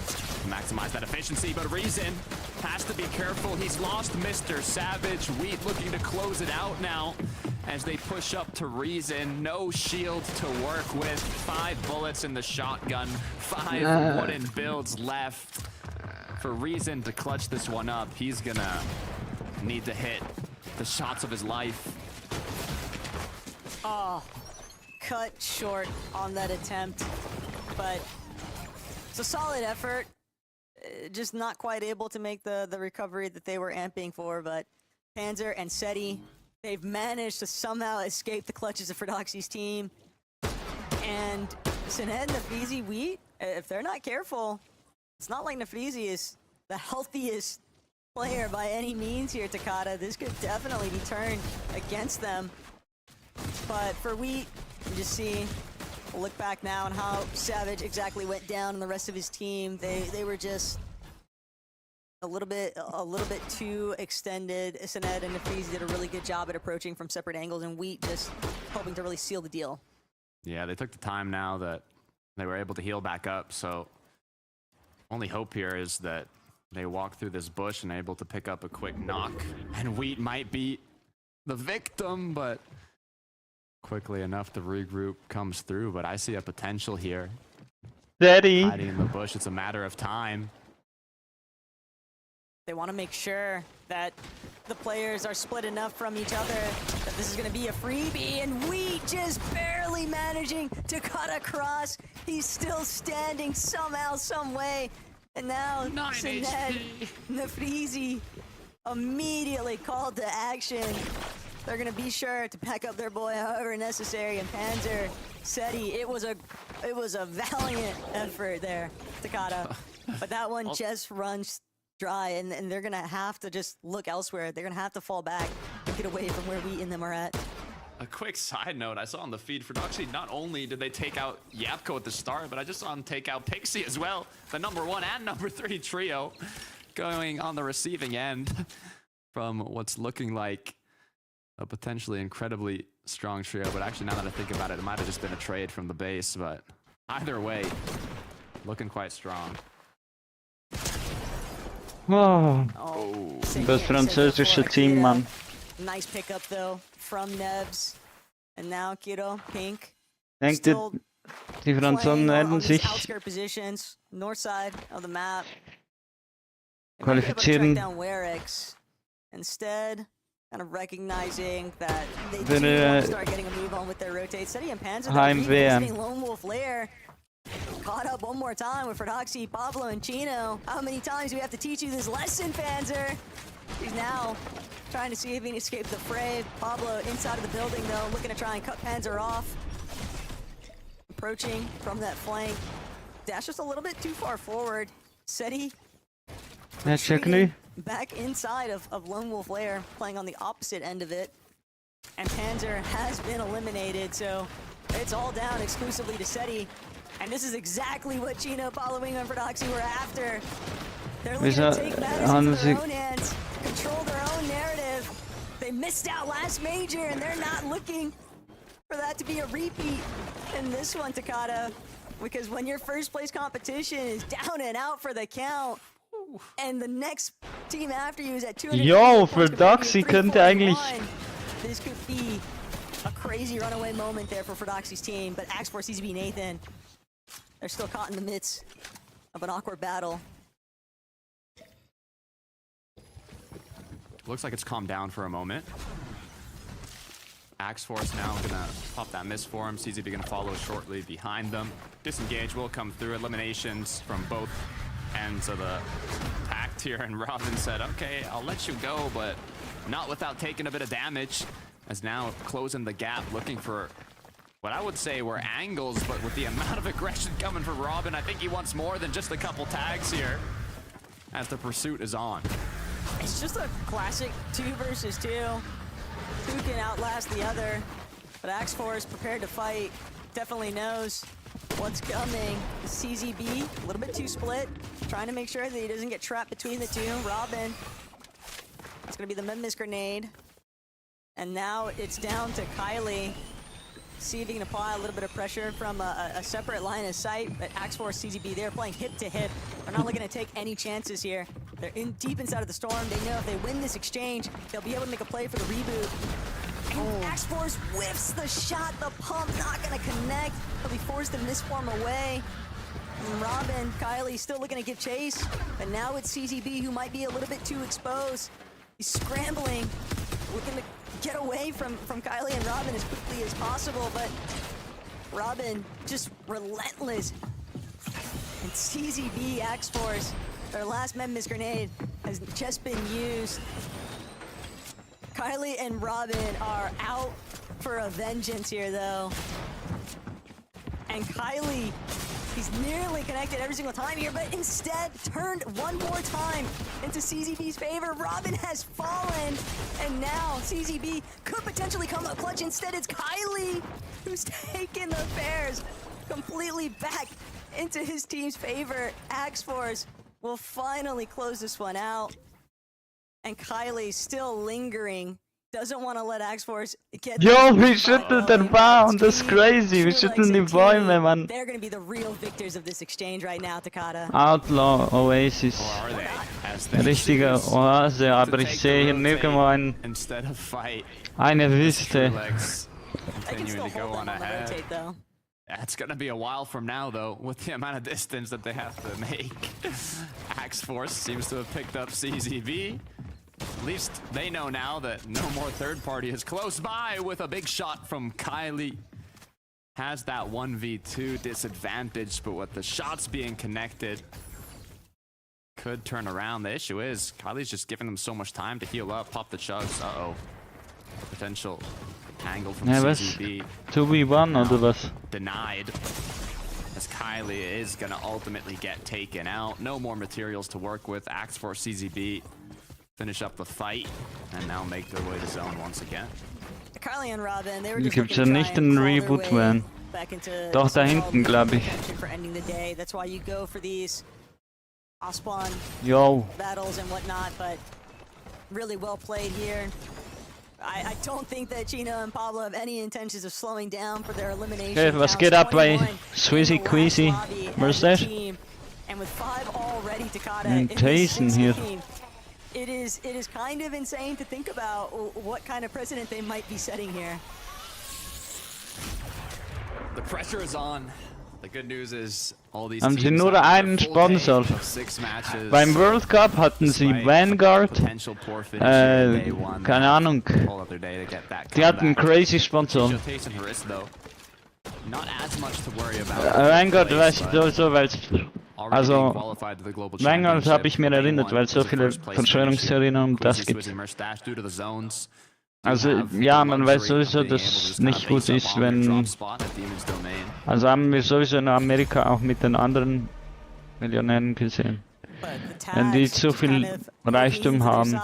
[SPEAKER 8] maximize that efficiency. But Reason has to be careful. He's lost Mr. Savage. Wheat looking to close it out now as they push up to Reason. No shield to work with. 5 bullets in the shotgun. 5 wooden builds left. For Reason to clutch this one up, he's gonna need to hit the shots of his life.
[SPEAKER 7] Oh, cut short on that attempt, but it's a solid effort. Just not quite able to make the recovery that they were amping for, but Panzer and Seti, they've managed to somehow escape the clutches of Ferdoxy's team. And Sined, Nafeezy, Wheat, if they're not careful, it's not like Nafeezy is the healthiest player by any means here, Takada. This could definitely be turned against them. But for Wheat, you just see, we'll look back now on how Savage exactly went down and the rest of his team. They were just a little bit too extended. Sined and Nafeezy did a really good job at approaching from separate angles, and Wheat just hoping to really seal the deal.
[SPEAKER 8] Yeah, they took the time now that they were able to heal back up, so only hope here is that they walk through this bush and able to pick up a quick knock, and Wheat might be the victim, but quickly enough the regroup comes through. But I see a potential here.
[SPEAKER 1] Daddy!
[SPEAKER 8] Hiding in the bush, it's a matter of time.
[SPEAKER 7] They want to make sure that the players are split enough from each other that this is going to be a freebie, and Wheat just barely managing to cut across. He's still standing somehow, some way. And now Sined, Nafeezy immediately called to action. They're going to be sure to pack up their boy however necessary. And Panzer, Seti, it was a valiant effort there, Takada. But that one just runs dry, and they're going to have to just look elsewhere. They're going to have to fall back and get away from where Wheat and them are at.
[SPEAKER 8] A quick side note, I saw on the feed for actually not only did they take out Yapko at the start, but I just saw them take out Pixie as well. The #1 and #3 trio going on the receiving end from what's looking like a potentially incredibly strong trio. But actually, now that I think about it, it might have just been a trade from the base. But either way, looking quite strong.
[SPEAKER 1] Das französische Team, Mann.
[SPEAKER 7] Nice pickup though from Nebs, and now Kiro, Pink.
[SPEAKER 1] Denkt ihr, die Franzosen werden sich
[SPEAKER 7] outskirt positions, north side of the map.
[SPEAKER 1] qualifizieren?
[SPEAKER 7] Down Werex. Instead, kind of recognizing that they do want to start getting a move on with their rotate. Seti and Panzer getting Lone Wolf Lair. Caught up one more time with Ferdoxy, Pablo, and Chino. How many times do we have to teach you this lesson, Panzer? He's now trying to see if he can escape the fray. Pablo inside of the building, though, looking to try and cut Panzer off. Approaching from that flank. Dash just a little bit too far forward. Seti back inside of Lone Wolf Lair, playing on the opposite end of it. And Panzer has been eliminated, so it's all down exclusively to Seti. And this is exactly what Chino, Following, and Ferdoxy were after. They're looking to take matters into their own hands, control their own narrative. They missed out last major, and they're not looking for that to be a repeat in this one, Takada. Because when your first place competition is down and out for the count, and the next team after you is at 200.
[SPEAKER 1] Yo, für Doxy könnte eigentlich...
[SPEAKER 7] This could be a crazy runaway moment there for Doxy's team, but Ch6s3, CZB, Nathan, they're still caught in the midst of an awkward battle.
[SPEAKER 15] Looks like it's calmed down for a moment. Ch6s3 now gonna pop that miss for him. CZB gonna follow shortly behind them. Disengage will come through. Eliminations from both ends of the pact here, and Robin said, okay, I'll let you go, but not without taking a bit of damage. As now closing the gap, looking for what I would say were angles, but with the amount of aggression coming from Robin, I think he wants more than just a couple tags here as the pursuit is on.
[SPEAKER 7] It's just a classic 2 versus 2. Who can outlast the other? But Ch6s3 is prepared to fight. Definitely knows what's coming. CZB, a little bit too split. Trying to make sure that he doesn't get trapped between the two. Robin, it's gonna be the Memphis grenade. And now it's down to Kylie. See if he can apply a little bit of pressure from a separate line of sight. But Ch6s3, CZB, they're playing hip to hip. They're not looking to take any chances here. They're deep inside of the storm. They know if they win this exchange, they'll be able to make a play for the reboot. And Ch6s3 whiffs the shot. The pump not gonna connect. He'll be forced to misform away. And Robin, Kylie still looking to give chase. But now it's CZB who might be a little bit too exposed. He's scrambling, looking to get away from Kylie and Robin as quickly as possible. But Robin just relentless. And CZB, Ch6s3, their last Memphis grenade has just been used. Kylie and Robin are out for a vengeance here, though. And Kylie, he's nearly connected every single time here, but instead turned one more time into CZB's favor. Robin has fallen, and now CZB could potentially come up clutch. Instead, it's Kylie who's taken the Bears completely back into his team's favor. Ch6s3 will finally close this one out. And Kylie still lingering. Doesn't want to let Ch6s3 get...
[SPEAKER 1] Yo, we schüttelt den Baum, das ist crazy. Wir schütteln die Bäume, Mann.
[SPEAKER 7] They're going to be the real victors of this exchange right now, Takada.
[SPEAKER 1] Outlaw Oasis. Richtige Oase, aber ich sehe hier nirgendwo eine Wüste.
[SPEAKER 15] Continuing to go on ahead. That's gonna be a while from now, though, with the amount of distance that they have to make. Ch6s3 seems to have picked up CZB. At least they know now that no more third party is close by, with a big shot from Kylie. Has that 1v2 disadvantage, but with the shots being connected, could turn around. The issue is, Kylie's just giving them so much time to heal up, pop the Ch6s. Uh-oh. Potential angle from CZB.
[SPEAKER 1] 2v1 oder was?
[SPEAKER 15] Denied. As Kylie is gonna ultimately get taken out. No more materials to work with. Ch6s3, CZB finish up the fight and now make their way to zone once again.
[SPEAKER 7] Kylie and Robin, they were just
[SPEAKER 1] Gibt's ja nicht einen Reboot, man. Doch, da hinten, glaube ich.
[SPEAKER 7] That's why you go for these off-spawn battles and whatnot, but really well played here. I don't think that Chino and Pablo have any intentions of slowing down for their elimination.
[SPEAKER 1] Okay, was geht ab bei Swizzy Queasy? Where's that?
[SPEAKER 7] And with 5 already, Takada,
[SPEAKER 1] And Tyson here.
[SPEAKER 7] It is kind of insane to think about what kind of precedent they might be setting here.
[SPEAKER 15] The pressure is on. The good news is all these
[SPEAKER 1] Haben sie
[SPEAKER 15] teams
[SPEAKER 1] nur einen Sponsor. Beim World Cup hatten sie Vanguard, keine Ahnung, die hatten crazy Sponsor. Vanguard weiß ich sowieso, weil also Vanguard habe ich mir erinnert, weil es so viele Verschwörungstheorien um das gibt. Also ja, man weiß sowieso, dass es nicht gut ist, wenn... Also haben wir sowieso in Amerika auch mit den anderen Millionären gesehen. Wenn die zu viel Reichtum haben.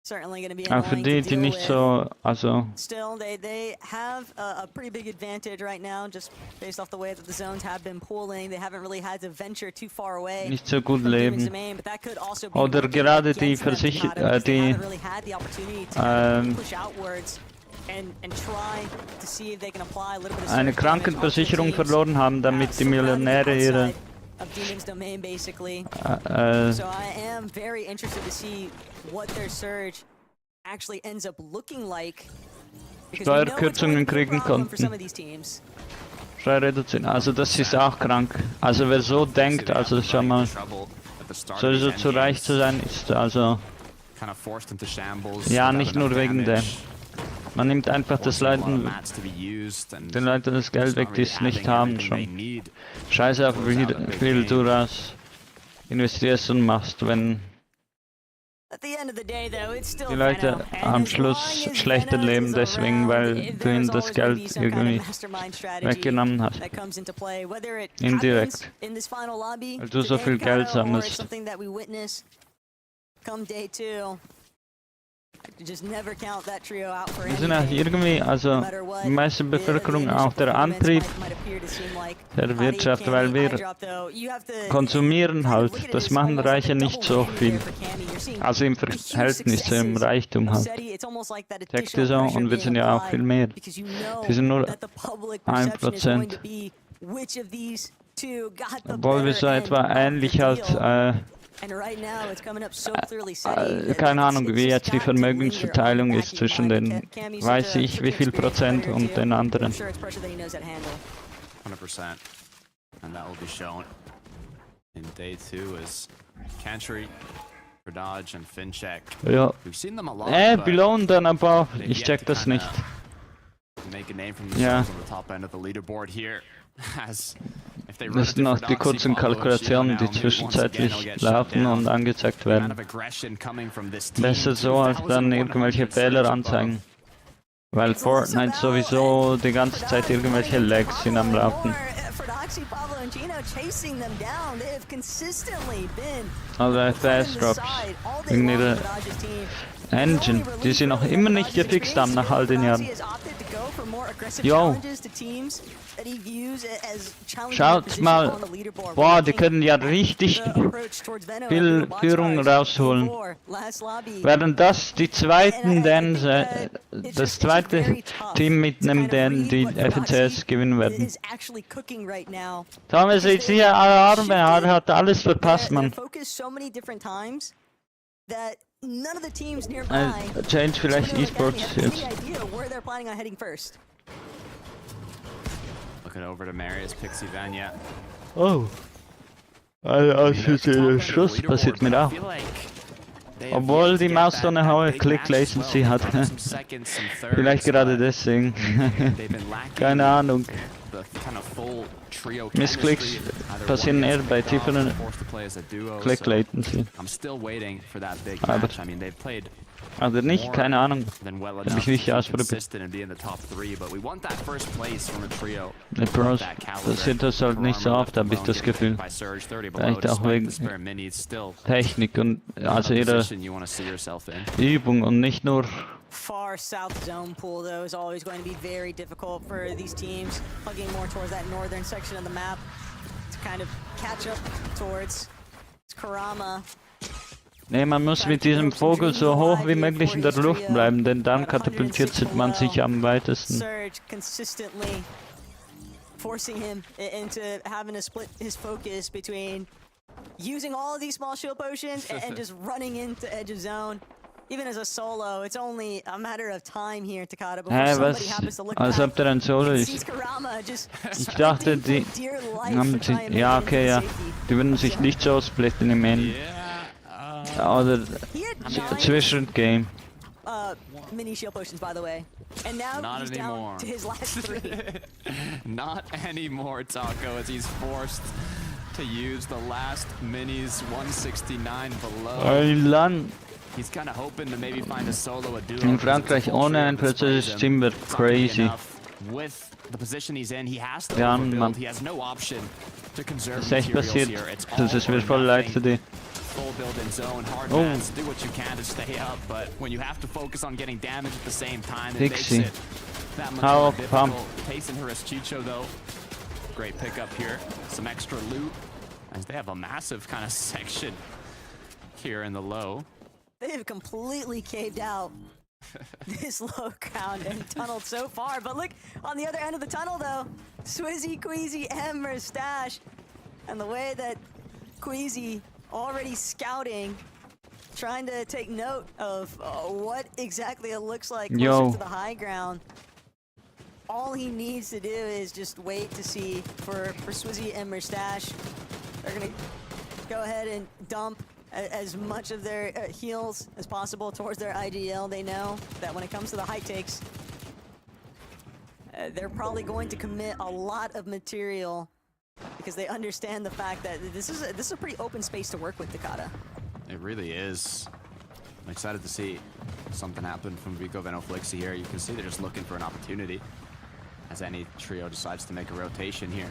[SPEAKER 7] certainly going to be
[SPEAKER 1] Auch für
[SPEAKER 7] annoying
[SPEAKER 1] die,
[SPEAKER 7] to
[SPEAKER 1] die
[SPEAKER 7] deal
[SPEAKER 1] nicht
[SPEAKER 7] with.
[SPEAKER 1] so, also
[SPEAKER 7] Still, they have a pretty big advantage right now, just based off the way that the zones have been pooling. They haven't really had to venture too far away
[SPEAKER 1] nicht so gut
[SPEAKER 7] from Demon's
[SPEAKER 1] leben.
[SPEAKER 7] Domain, but that could also be
[SPEAKER 1] Oder
[SPEAKER 7] working
[SPEAKER 1] gerade die
[SPEAKER 7] against them, because they haven't really had the opportunity to kind of push outwards and try to see if they can apply a little bit of
[SPEAKER 1] eine
[SPEAKER 7] surge damage onto the
[SPEAKER 1] Krankenversicherung
[SPEAKER 7] teams
[SPEAKER 1] verloren haben, damit die Millionäre ihre
[SPEAKER 7] of Demon's Domain, basically. So I am very interested to see what their surge actually ends up looking like.
[SPEAKER 1] Steuerkürzungen kriegen konnten. Steuerreduzierung, also das ist auch krank. Also wer so denkt, also schau mal, so zu reich zu sein, ist also ja nicht nur wegen dem. Man nimmt einfach den Leuten das Geld weg, die es nicht haben schon. Scheiße auf wie viel du das investierst und machst, wenn die Leute am Schluss schlechter leben deswegen, weil du ihnen das Geld irgendwie weggenommen hast. Indirekt. Weil du so viel Geld sammelst. Wir sind auch irgendwie, also die meiste Bevölkerung auch der Antrieb der Wirtschaft, weil wir konsumieren halt. Das machen Reiche nicht so viel. Also im Verhältnis zum Reichtum halt. Checkt ihr so? Und wir sind ja auch viel mehr. Wir sind nur 1%. Obwohl wir so etwa ähnlich halt keine Ahnung, wie jetzt die Vermögensverteilung ist zwischen den, weiß ich wie viel Prozent und den anderen.
[SPEAKER 6] 100%. And that will be shown in day 2 as Cantry, Dodge and Fincheck.
[SPEAKER 1] Ja.
[SPEAKER 6] We've seen them a lot.
[SPEAKER 1] Below dann aber, ich check das nicht.
[SPEAKER 6] Make a name for themselves on the top end of the leaderboard here.
[SPEAKER 1] Das sind noch die kurzen Kalkulationen, die zwischenzeitlich laufen und angezeigt werden. Besser so, als dann irgendwelche Fehler anzeigen. Weil Fortnite sowieso die ganze Zeit irgendwelche Lags sind am Laufen. Oder FPS Drops. Wegen ihrer Engine, die sie noch immer nicht gefixt haben nach all den Jahren. Yo. Schaut mal, boah, die können ja richtig viel Führung rausholen. Während das die zweiten das zweite Team mitnimmt, die FCS gewinnen werden. Thomas ist hier Arme, er hat alles verpasst, man. Change vielleicht E-Sports jetzt.
[SPEAKER 6] Looking over to Marius, Pixie Vanya.
[SPEAKER 1] Oh. Also der Schuss passiert mir auch. Obwohl die Maus so eine hohe Click-Latency hat. Vielleicht gerade deswegen. Keine Ahnung. Missklicks passieren eher bei tieferen Click-Latency. Aber also nicht, keine Ahnung. Hab ich nicht ausprobiert. Die Pros passiert das halt nicht so oft, habe ich das Gefühl. Vielleicht auch wegen Technik und also ihrer Übung und nicht nur.
[SPEAKER 7] Far south zone pool though is always going to be very difficult for these teams, hugging more towards that northern section of the map to kind of catch up towards. It's Karama.
[SPEAKER 1] Nee, man muss mit diesem Vogel so hoch wie möglich in der Luft bleiben, denn dann katapultiert man sich am weitesten.
[SPEAKER 7] Surge consistently forcing him into having to split his focus between using all of these small shield potions and just running into edge of zone. Even as a solo, it's only a matter of time here, Takada, before somebody happens to look back.
[SPEAKER 1] Als ob der ein Solo ist. Ich dachte, die haben sich, ja okay, ja, die würden sich nicht so splitten im End. Oder Zwischengame.
[SPEAKER 7] Mini shield potions, by the way. And now
[SPEAKER 6] Not
[SPEAKER 7] he's
[SPEAKER 6] anymore.
[SPEAKER 7] down to his last 3.
[SPEAKER 6] Not anymore, Taco, as he's forced to use the last minis 169 below. He's kind of hoping to maybe find a solo, a duo.
[SPEAKER 1] In Frankreich ohne ein französisches Team wird crazy.
[SPEAKER 6] With the position he's in, he has to
[SPEAKER 1] Ja,
[SPEAKER 6] overbuild.
[SPEAKER 1] Mann.
[SPEAKER 6] He has no option to conserve
[SPEAKER 1] Das ist echt
[SPEAKER 6] materials
[SPEAKER 1] passiert.
[SPEAKER 6] here. It's
[SPEAKER 1] Das ist mir voll leid für die.
[SPEAKER 15] full build in zone. Hard mats, do what you can to stay up, but when you have to focus on getting damage at the same time, it makes it that much more difficult. Pacing her as Ch6s, though. Great pickup here. Some extra loot, as they have a massive kind of section here in the low.
[SPEAKER 7] They've completely caved out this low ground and tunneled so far. But look, on the other end of the tunnel, though, Swizzy, Queasy, and Mustache. And the way that Queasy already scouting, trying to take note of what exactly it looks like closer to the high ground. All he needs to do is just wait to see for Swizzy and Mustache. They're going to go ahead and dump as much of their heals as possible towards their IGL. They know that when it comes to the high takes, they're probably going to commit a lot of material because they understand the fact that this is a pretty open space to work with, Takada.
[SPEAKER 15] It really is. I'm excited to see something happen from Vico Venoflixi here. You can see they're just looking for an opportunity as any trio decides to make a rotation here.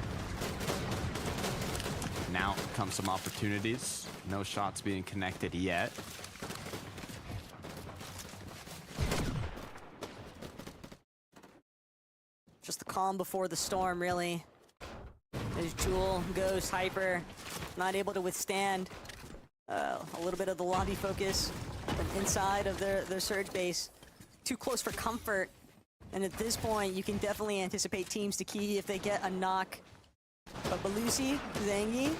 [SPEAKER 15] Now come some opportunities. No shots being connected yet.
[SPEAKER 7] Just the calm before the storm, really. As Jewel, Ghost, Hyper, not able to withstand a little bit of the lobby focus from inside of their surge base. Too close for comfort. And at this point, you can definitely anticipate teams to key if they get a knock. But Belusi, Zangi,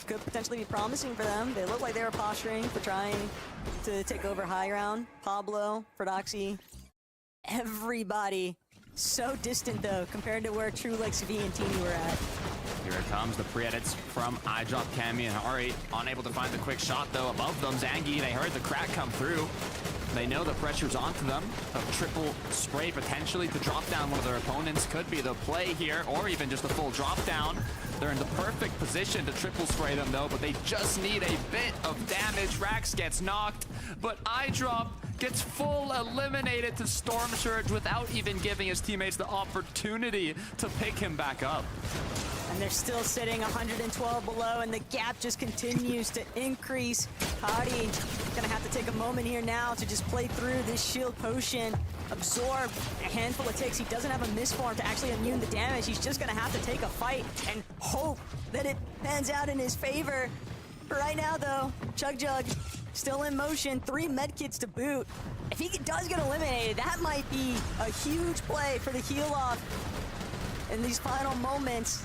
[SPEAKER 7] could potentially be promising for them. They look like they were posturing for trying to take over high ground. Pablo, Prodoxy, everybody so distant though compared to where True Lex V and Teeny were at.
[SPEAKER 15] Here it comes, the pre-edits from iDrop, Cammy, and Hari. Unable to find the quick shot though above them. Zangi, they heard the crack come through. They know the pressure's onto them. A triple spray potentially to drop down one of their opponents could be the play here, or even just a full drop down. They're in the perfect position to triple spray them though, but they just need a bit of damage. Rax gets knocked, but iDrop gets full eliminated to Storm Surge without even giving his teammates the opportunity to pick him back up.
[SPEAKER 7] And they're still sitting 112 below, and the gap just continues to increase. Hadi gonna have to take a moment here now to just play through this shield potion, absorb a handful of ticks. He doesn't have a misform to actually immune the damage. He's just gonna have to take a fight and hope that it pans out in his favor. Right now, though, Chug still in motion, 3 medkits to boot. If he does get eliminated, that might be a huge play for the heal off in these final moments.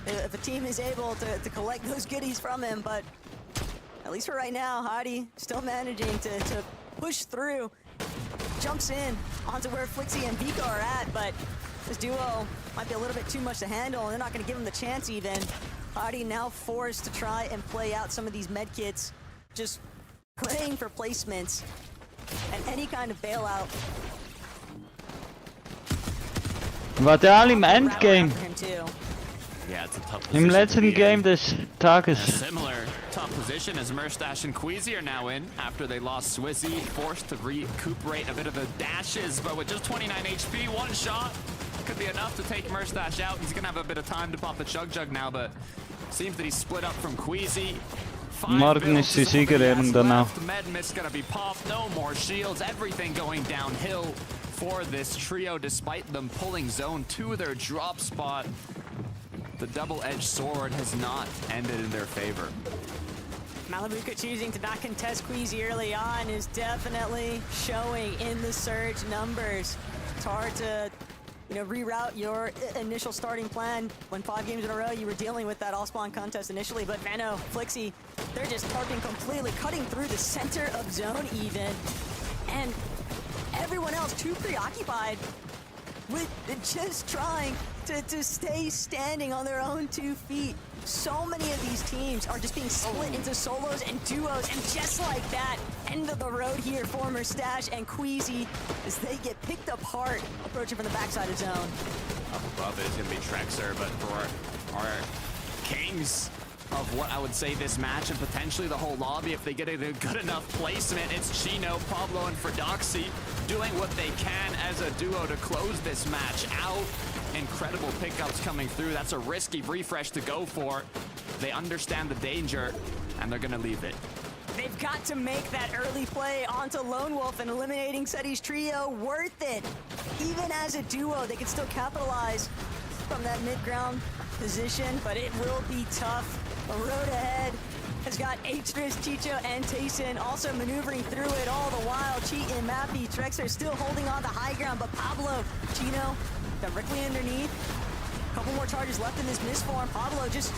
[SPEAKER 7] If a team is able to collect those goodies from him, but at least for right now, Hadi still managing to push through. Jumps in onto where Flixi and Vico are at, but this duo might be a little bit too much to handle, and they're not going to give him the chance even. Hadi now forced to try and play out some of these medkits, just praying for placements and any kind of bailout.
[SPEAKER 1] War der all im Endgame?
[SPEAKER 15] Yeah, it's a tough
[SPEAKER 1] Im letzten Game des Tages.
[SPEAKER 15] A similar tough position as Mustache and Queasy are now in after they lost Swizzy, forced to recuperate a bit of the dashes, but with just 29 HP, one shot could be enough to take Mustache out. He's gonna have a bit of time to pop the Chug now, but seems that he's split up from Queasy.
[SPEAKER 1] Morgen ist die Siegerehrung danach.
[SPEAKER 15] Medmist gonna be popped, no more shields, everything going downhill for this trio despite them pulling zone to their drop spot. The double-edged sword has not ended in their favor.
[SPEAKER 7] Malabuka choosing to not contest Queasy early on is definitely showing in the surge numbers. It's hard to, reroute your initial starting plan when 5 games in a row you were dealing with that all-spawn contest initially, but Veno, Flixi, they're just targeting completely, cutting through the center of zone even, and everyone else too preoccupied with just trying to stay standing on their own 2 feet. So many of these teams are just being split into solos and duos, and just like that, end of the road here for Mustache and Queasy as they get picked apart approaching from the backside of zone.
[SPEAKER 15] Up above it is going to be Trexer, but for our kings of what I would say this match and potentially the whole lobby, if they get a good enough placement, it's Chino, Pablo, and Fredoxy doing what they can as a duo to close this match out. Incredible pickups coming through. That's a risky refresh to go for. They understand the danger, and they're going to leave it.
[SPEAKER 7] They've got to make that early play onto Lone Wolf, and eliminating Ch6s trio worth it. Even as a duo, they can still capitalize from that mid-ground position, but it will be tough. The road ahead has got Ch6s, Chicho, and Tayson also maneuvering through it all the while. Cheatin', Mappy, Ch6s still holding on the high ground, but Pablo, Chino directly underneath. Couple more charges left in this misform. Pablo just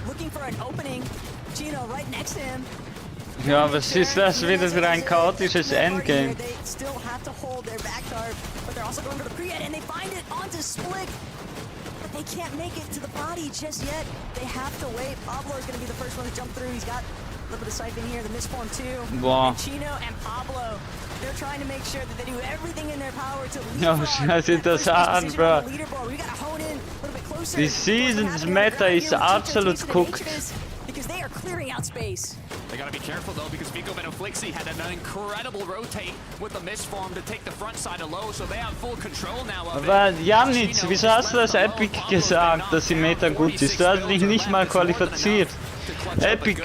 [SPEAKER 7] looking for an opening. Chino right next to him.
[SPEAKER 1] Ja, was ist das wieder für ein chaotisches Endgame?
[SPEAKER 7] They still have to hold their back guard, but they're also going for the pre-ed, and they find it onto Splik. But they can't make it to the body just yet. They have to wait. Pablo is going to be the first one to jump through. He's got a little bit of siphon here, the misform too.
[SPEAKER 1] Wow.
[SPEAKER 7] And Chino and Pablo, they're trying to make sure that they do everything in their power to lead
[SPEAKER 1] Ja, schau dir das an, bro. Die Seasons Meta ist absolut cooked.
[SPEAKER 7] Because they are clearing out space.
[SPEAKER 6] They gotta be careful though, because Vico and Flixie had an incredible rotate with the misform to take the front side of low, so they have full control now of it.
[SPEAKER 1] Aber Janitz, wieso hast du das Epic gesagt, dass die Meta gut ist? Du hast dich nicht mal qualifiziert. Epic,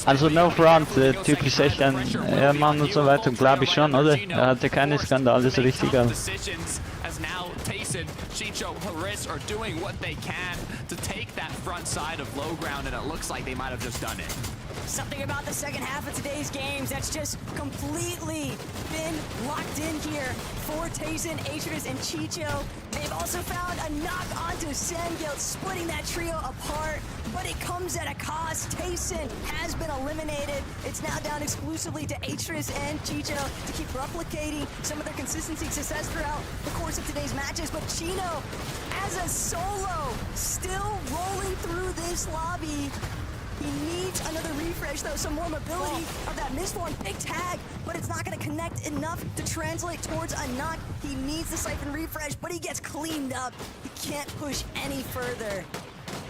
[SPEAKER 1] also no front, der Typ ist echt ein Ehrmann und so weiter, glaube ich schon, oder? Er hatte keine Skandale so richtig, aber...
[SPEAKER 6] As now Tayson, Chicho, Haris are doing what they can to take that front side of low ground, and it looks like they might have just done it.
[SPEAKER 7] Something about the second half of today's games that's just completely been locked in here for Tayson, Ch6s, and Chicho. They've also found a knock onto Sengil, splitting that trio apart, but it comes at a cost. Tayson has been eliminated. It's now down exclusively to Ch6s and Chicho to keep replicating some of their consistency success throughout the course of today's matches, but Chino, as a solo, still rolling through this lobby. He needs another refresh though, some more mobility of that misform. Big tag, but it's not going to connect enough to translate towards a knock. He needs the siphon refresh, but he gets cleaned up. He can't push any further.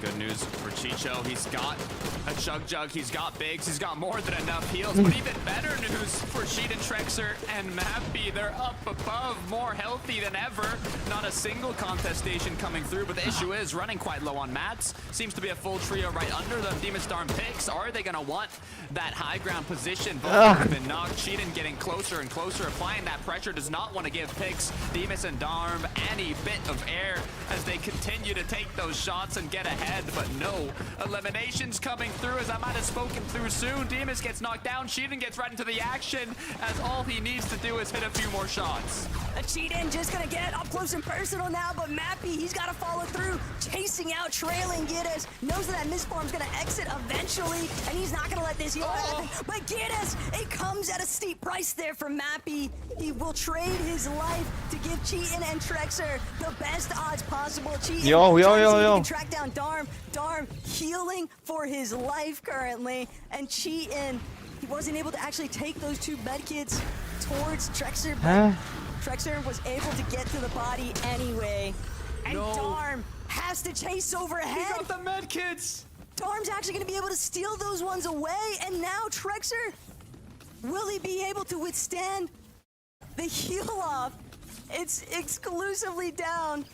[SPEAKER 6] Good news for Chicho. He's got a Jug, he's got Biggs, he's got more than enough heals. But even better news for Sheet and Ch6s and Mappy. They're up above, more healthy than ever. Not a single contestation coming through, but the issue is running quite low on mats. Seems to be a full trio right under them. Demon's Darm picks. Are they going to want that high ground position? Both have been knocked. Cheatin getting closer and closer, applying that pressure. Does not want to give picks Demus and Darm any bit of air as they continue to take those shots and get ahead. But no eliminations coming through, as I might have spoken through soon. Demus gets knocked down. Cheatin gets right into the action, as all he needs to do is hit a few more shots.
[SPEAKER 7] Cheatin just gonna get up close and personal now, but Mappy, he's gotta follow through, chasing out, trailing Ch6s, knows that misform's gonna exit eventually, and he's not gonna let this heal happen. But Ch6s, it comes at a steep price there for Mappy. He will trade his life to give Cheatin and Ch6s the best odds possible. Cheatin can track down Darm. Darm healing for his life currently, and Cheatin, he wasn't able to actually take those two medkits towards Ch6s, but Ch6s was able to get to the body anyway. And Darm has to chase over ahead.
[SPEAKER 6] He got the medkits!
[SPEAKER 7] Darm's actually going to be able to steal those ones away, and now Ch6s, will he be able to withstand the heal off? It's exclusively down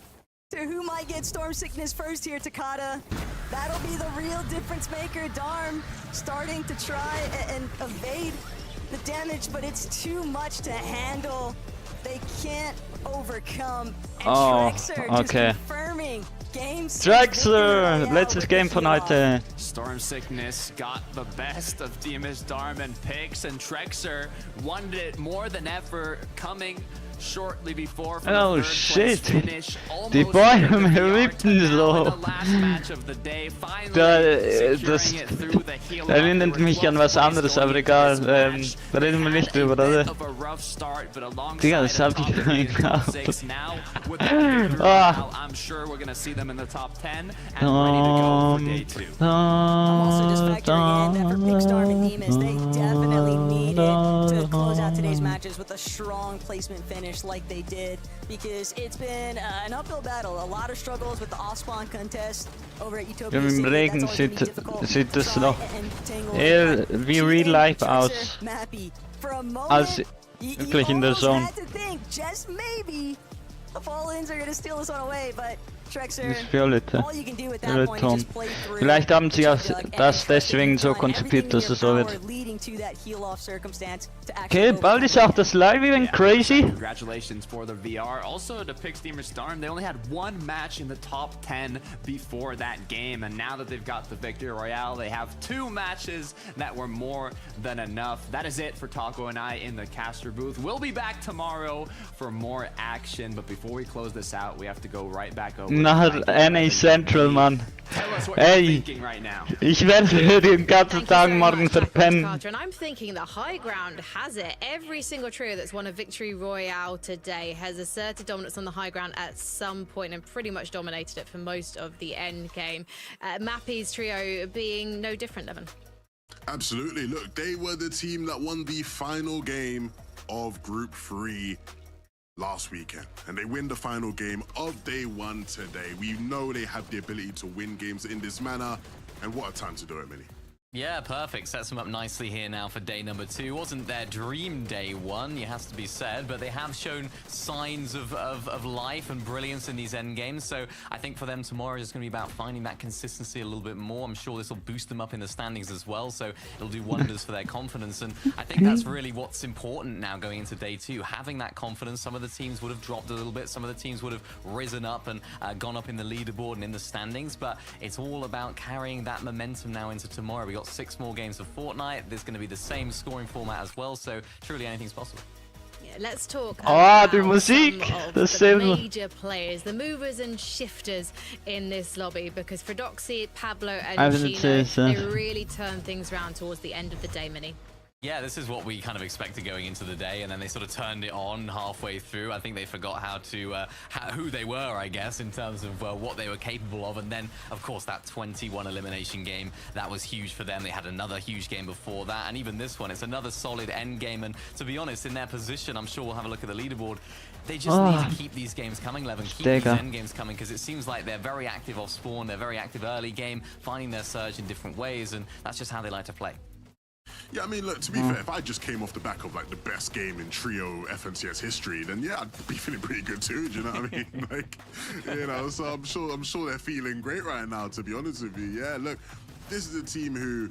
[SPEAKER 7] to who might get Storm Sickness first here, Takada. That'll be the real difference maker. Darm starting to try and evade the damage, but it's too much to handle. They can't overcome. And Ch6s just confirming games.
[SPEAKER 1] Ch6s, letztes Game von heute.
[SPEAKER 6] Storm Sickness got the best of Demus, Darm, and Pix, and Ch6s wanted it more than ever, coming shortly before from the third place finish.
[SPEAKER 1] Die Bäume rippen so. Das erinnert mich an was anderes, aber egal. Da reden wir nicht drüber, oder? Digga, das hab ich gekauft.
[SPEAKER 6] I'm sure we're gonna see them in the top 10 and ready to go for day 2.
[SPEAKER 7] I'm also just factoring in that for Pix, Darm, and Demus, they definitely needed to close out today's matches with a strong placement finish like they did, because it's been an uphill battle. A lot of struggles with the off-spawn contest over at Utopia.
[SPEAKER 1] Im Regen sieht das noch eher wie Real Life aus, als wirklich in der Zone.
[SPEAKER 7] Just maybe the Fallens are going to steal this one away, but
[SPEAKER 1] Das Violette. Violettton. Vielleicht haben sie das deswegen so konzipiert, dass es so wird. Okay, bald ist auch das Live-Event crazy.
[SPEAKER 8] Congratulations for the VR. Also to Pix Steamer Starm, they only had one match in the top 10 before that game, and now that they've got the Victory Royale, they have 2 matches that were more than enough. That is it for Taco and I in the caster booth. We'll be back tomorrow for more action, but before we close this out, we have to go right back over.
[SPEAKER 1] Nachher NA Central, Mann. Ey, ich werde den ganzen Tag morgen verpennen.
[SPEAKER 3] And I'm thinking the high ground has it. Every single trio that's won a Victory Royale today has asserted dominance on the high ground at some point and pretty much dominated it for most of the end game. Mappy's trio being no different, Levin.
[SPEAKER 5] Absolutely. Look, they were the team that won the final game of Group 3 last weekend, and they win the final game of day 1 today. We know they have the ability to win games in this manner, and what a time to do it, Millie.
[SPEAKER 6] Yeah, perfect. Sets them up nicely here now for day number 2. Wasn't their dream day 1, it has to be said, but they have shown signs of life and brilliance in these end games. So I think for them tomorrow is going to be about finding that consistency a little bit more. I'm sure this will boost them up in the standings as well, so it'll do wonders for their confidence. And I think that's really what's important now going into day 2, having that confidence. Some of the teams would have dropped a little bit, some of the teams would have risen up and gone up in the leaderboard and in the standings, but it's all about carrying that momentum now into tomorrow. We got 6 more games of Fortnite. There's going to be the same scoring format as well, so truly anything's possible.
[SPEAKER 3] Yeah, let's talk about
[SPEAKER 1] die Musik,
[SPEAKER 3] some of the major players, the movers and shifters in this lobby, because for Doxy, Pablo and Chino, they really turned things around towards the end of the day, Minnie.
[SPEAKER 6] Yeah, this is what we kind of expected going into the day, and then they sort of turned it on halfway through. I think they forgot who they were, I guess, in terms of what they were capable of. And then, of course, that 21 elimination game, that was huge for them. They had another huge game before that, and even this one, it's another solid end game. And to be honest, in their position, I'm sure we'll have a look at the leaderboard. They just need to keep these games coming, Levin, keep these end games coming, because it seems like they're very active off spawn, they're very active early game, finding their surge in different ways, and that's just how they like to play.
[SPEAKER 5] Yeah, I mean, look, to be fair, if I just came off the back of, like, the best game in trio FNCS history, then, yeah, I'd be feeling pretty good, too, do you know what I mean? Like, you know, so I'm sure they're feeling great right now, to be honest with you. Yeah, look, this is a team who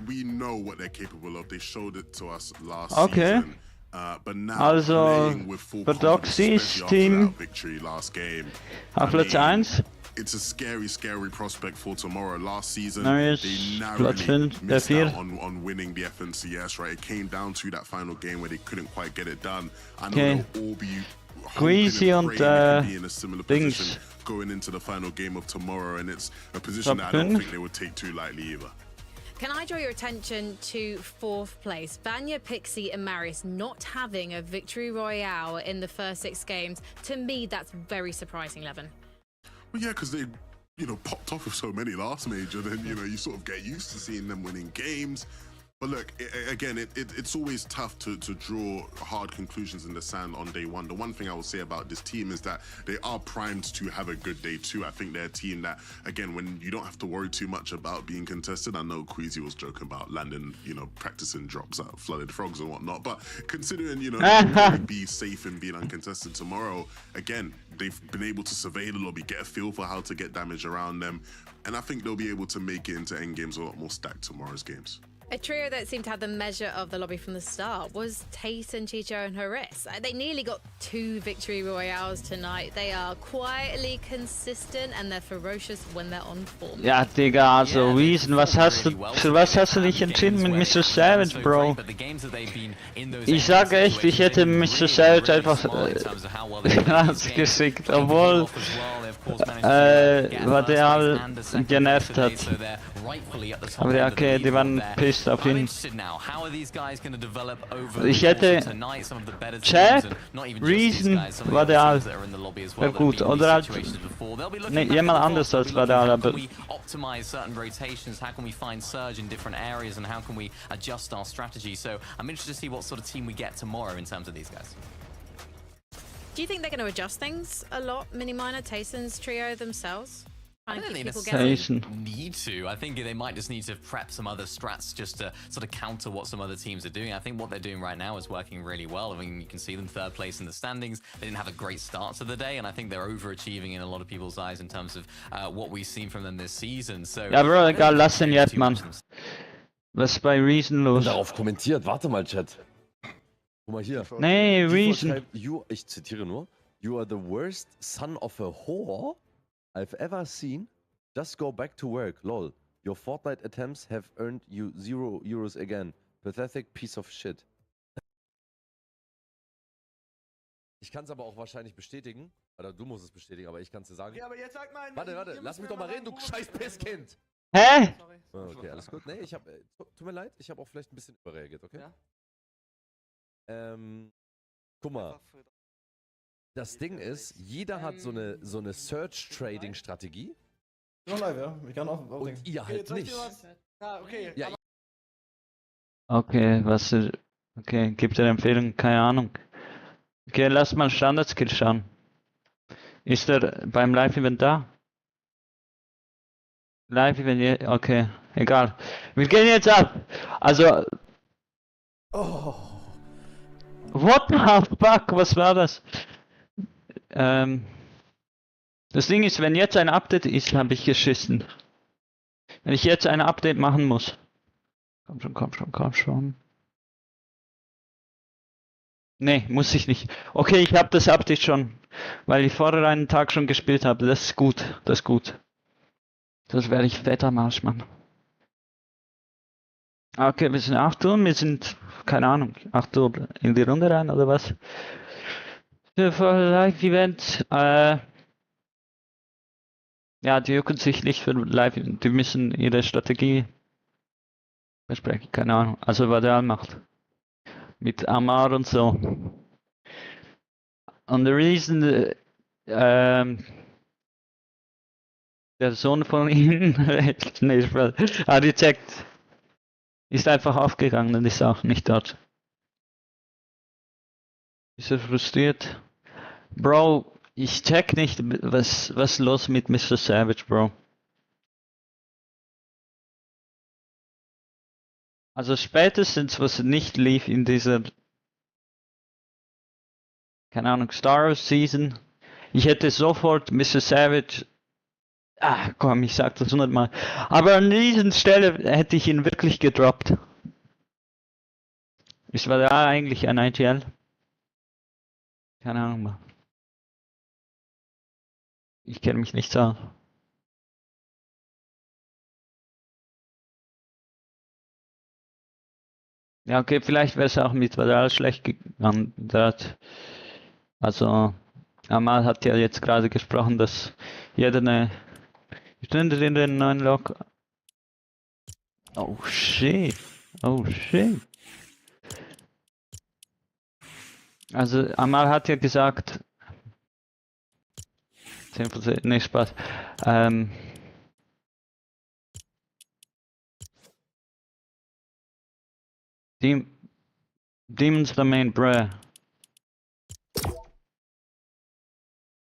[SPEAKER 5] we know what they're capable of. They showed it to us last season. But now playing with full confidence, especially after that victory last game.
[SPEAKER 1] Auf Platz 1.
[SPEAKER 5] It's a scary, scary prospect for tomorrow. Last season,
[SPEAKER 1] Nice.
[SPEAKER 5] they
[SPEAKER 1] Platz 5,
[SPEAKER 5] narrowly missed out on winning the FNCS, right? It came down to that final game where they couldn't quite get it done. I know they'll all be
[SPEAKER 1] Queasy
[SPEAKER 5] hoping
[SPEAKER 1] und
[SPEAKER 5] and praying they can be in a similar position going into the final game of tomorrow, and it's a position that I don't think they would take too lightly either.
[SPEAKER 3] Can I draw your attention to 4th place? Vanya, Pixie and Marius not having a Victory Royale in the first 6 games. To me, that's very surprising, Levin.
[SPEAKER 5] Well, yeah, because they, you know, popped off with so many last major, then, you know, you sort of get used to seeing them winning games. But look, again, it's always tough to draw hard conclusions in the sand on day 1. The one thing I will say about this team is that they are primed to have a good day 2. I think they're a team that, again, when you don't have to worry too much about being contested. I know Queasy was joking about landing, you know, practicing drops at Flooded Frogs and whatnot, but considering, you know, they be safe and being uncontested tomorrow, again, they've been able to survey the lobby, get a feel for how to get damage around them, and I think they'll be able to make it into end games a lot more stacked tomorrow's games.
[SPEAKER 3] A trio that seemed to have the measure of the lobby from the start was Tate and Chicho and Haris. They nearly got 2 Victory Royales tonight. They are quietly consistent and they're ferocious when they're on form.
[SPEAKER 1] Ja, Digga, also Reason, für was hast du dich entschieden mit Mr. Savage, Bro? Ich sage echt, ich hätte Mr. Savage einfach geschickt, obwohl Vadeal genervt hat. Aber ja, okay, die waren pissed auf ihn. Ich hätte Chad, Reason, Vadeal wäre gut, oder halt jemand anders als Vadeal, aber
[SPEAKER 6] optimize certain rotations, how can we find surge in different areas, and how can we adjust our strategy? So I'm interested to see what sort of team we get tomorrow in terms of these guys.
[SPEAKER 3] Do you think they're going to adjust things a lot, Mini Minor, Tayson's trio themselves?
[SPEAKER 8] I don't think they
[SPEAKER 3] people
[SPEAKER 8] necessarily
[SPEAKER 3] guessing.
[SPEAKER 8] need to. I think they might just need to prep some other strats just to sort of counter what some other teams are doing. I think what they're doing right now is working really well. I mean, you can see them third place in the standings. They didn't have a great start to the day, and I think they're overachieving in a lot of people's eyes in terms of what we've seen from them this season. So,
[SPEAKER 1] ja, Bro, egal, lass den jetzt, Mann. Was ist bei Reason los?
[SPEAKER 16] Darauf kommentiert, warte mal, Chat. Guck mal hier.
[SPEAKER 1] Nee, Reason.
[SPEAKER 16] Schreibt, ich zitiere nur, "You are the worst son of a whore I've ever seen. Just go back to work, lol. Your Fortnite attempts have earned you €0 again. Pathetic piece of shit." Ich kann es aber auch wahrscheinlich bestätigen. Oder du musst es bestätigen, aber ich kann es dir sagen.
[SPEAKER 14] Ja, aber jetzt sag mal...
[SPEAKER 16] Warte, lass mich doch mal reden, du scheiß Pisskind!
[SPEAKER 1] Hä?
[SPEAKER 16] Okay, alles gut. Nee, tut mir leid, ich habe auch vielleicht ein bisschen überreagiert, okay? Ja. Guck mal. Das Ding ist, jeder hat so eine Search-Trading-Strategie.
[SPEAKER 12] Noch live, ja? Ich kann auch
[SPEAKER 16] und ihr halt nicht.
[SPEAKER 14] Ja, okay.
[SPEAKER 16] Ja,
[SPEAKER 1] Okay, okay, gibt dir Empfehlung, keine Ahnung. Okay, lass mal Standard-Skill schauen. Ist er beim Live-Event da? Live-Event, okay, egal. Wir gehen jetzt ab. Also...
[SPEAKER 12] Oh.
[SPEAKER 1] What the fuck, was war das? Das Ding ist, wenn jetzt ein Update ist, habe ich geschissen. Wenn ich jetzt ein Update machen muss. Komm schon. Nee, muss ich nicht. Okay, ich habe das Update schon. Weil ich vorher einen Tag schon gespielt habe. Das ist gut, Das werde ich fett am Arsch, Mann. Okay, wir sind 8 Uhr, wir sind, keine Ahnung, 8 Uhr in die Runde rein, oder was? Für Live-Event, ja, die jucken sich nicht für Live-Event, die müssen ihre Strategie besprechen, keine Ahnung, also was der macht. Mit Amar und so. Und der Reason, der Sohn von ihnen, nee, Architekt, ist einfach aufgegangen und ist auch nicht dort. Ist er frustriert? Bro, ich check nicht, was los mit Mr. Savage, Bro. Also spätestens, was nicht lief in dieser, keine Ahnung, Star Wars Season, ich hätte sofort Mr. Savage, komm, ich sag das 100 Mal, aber an dieser Stelle hätte ich ihn wirklich gedroppt. Ist war da eigentlich ein IGL? Keine Ahnung mehr. Ich kenne mich nicht so. Ja, okay, vielleicht wäre es auch mit Vadal schlecht gegangen. Also, Amal hat ja jetzt gerade gesprochen, dass jeder eine Stunde in den neuen Log. Oh shit. Also, Amal hat ja gesagt. 10%, nee, Spaß. Demons Domain, bruh.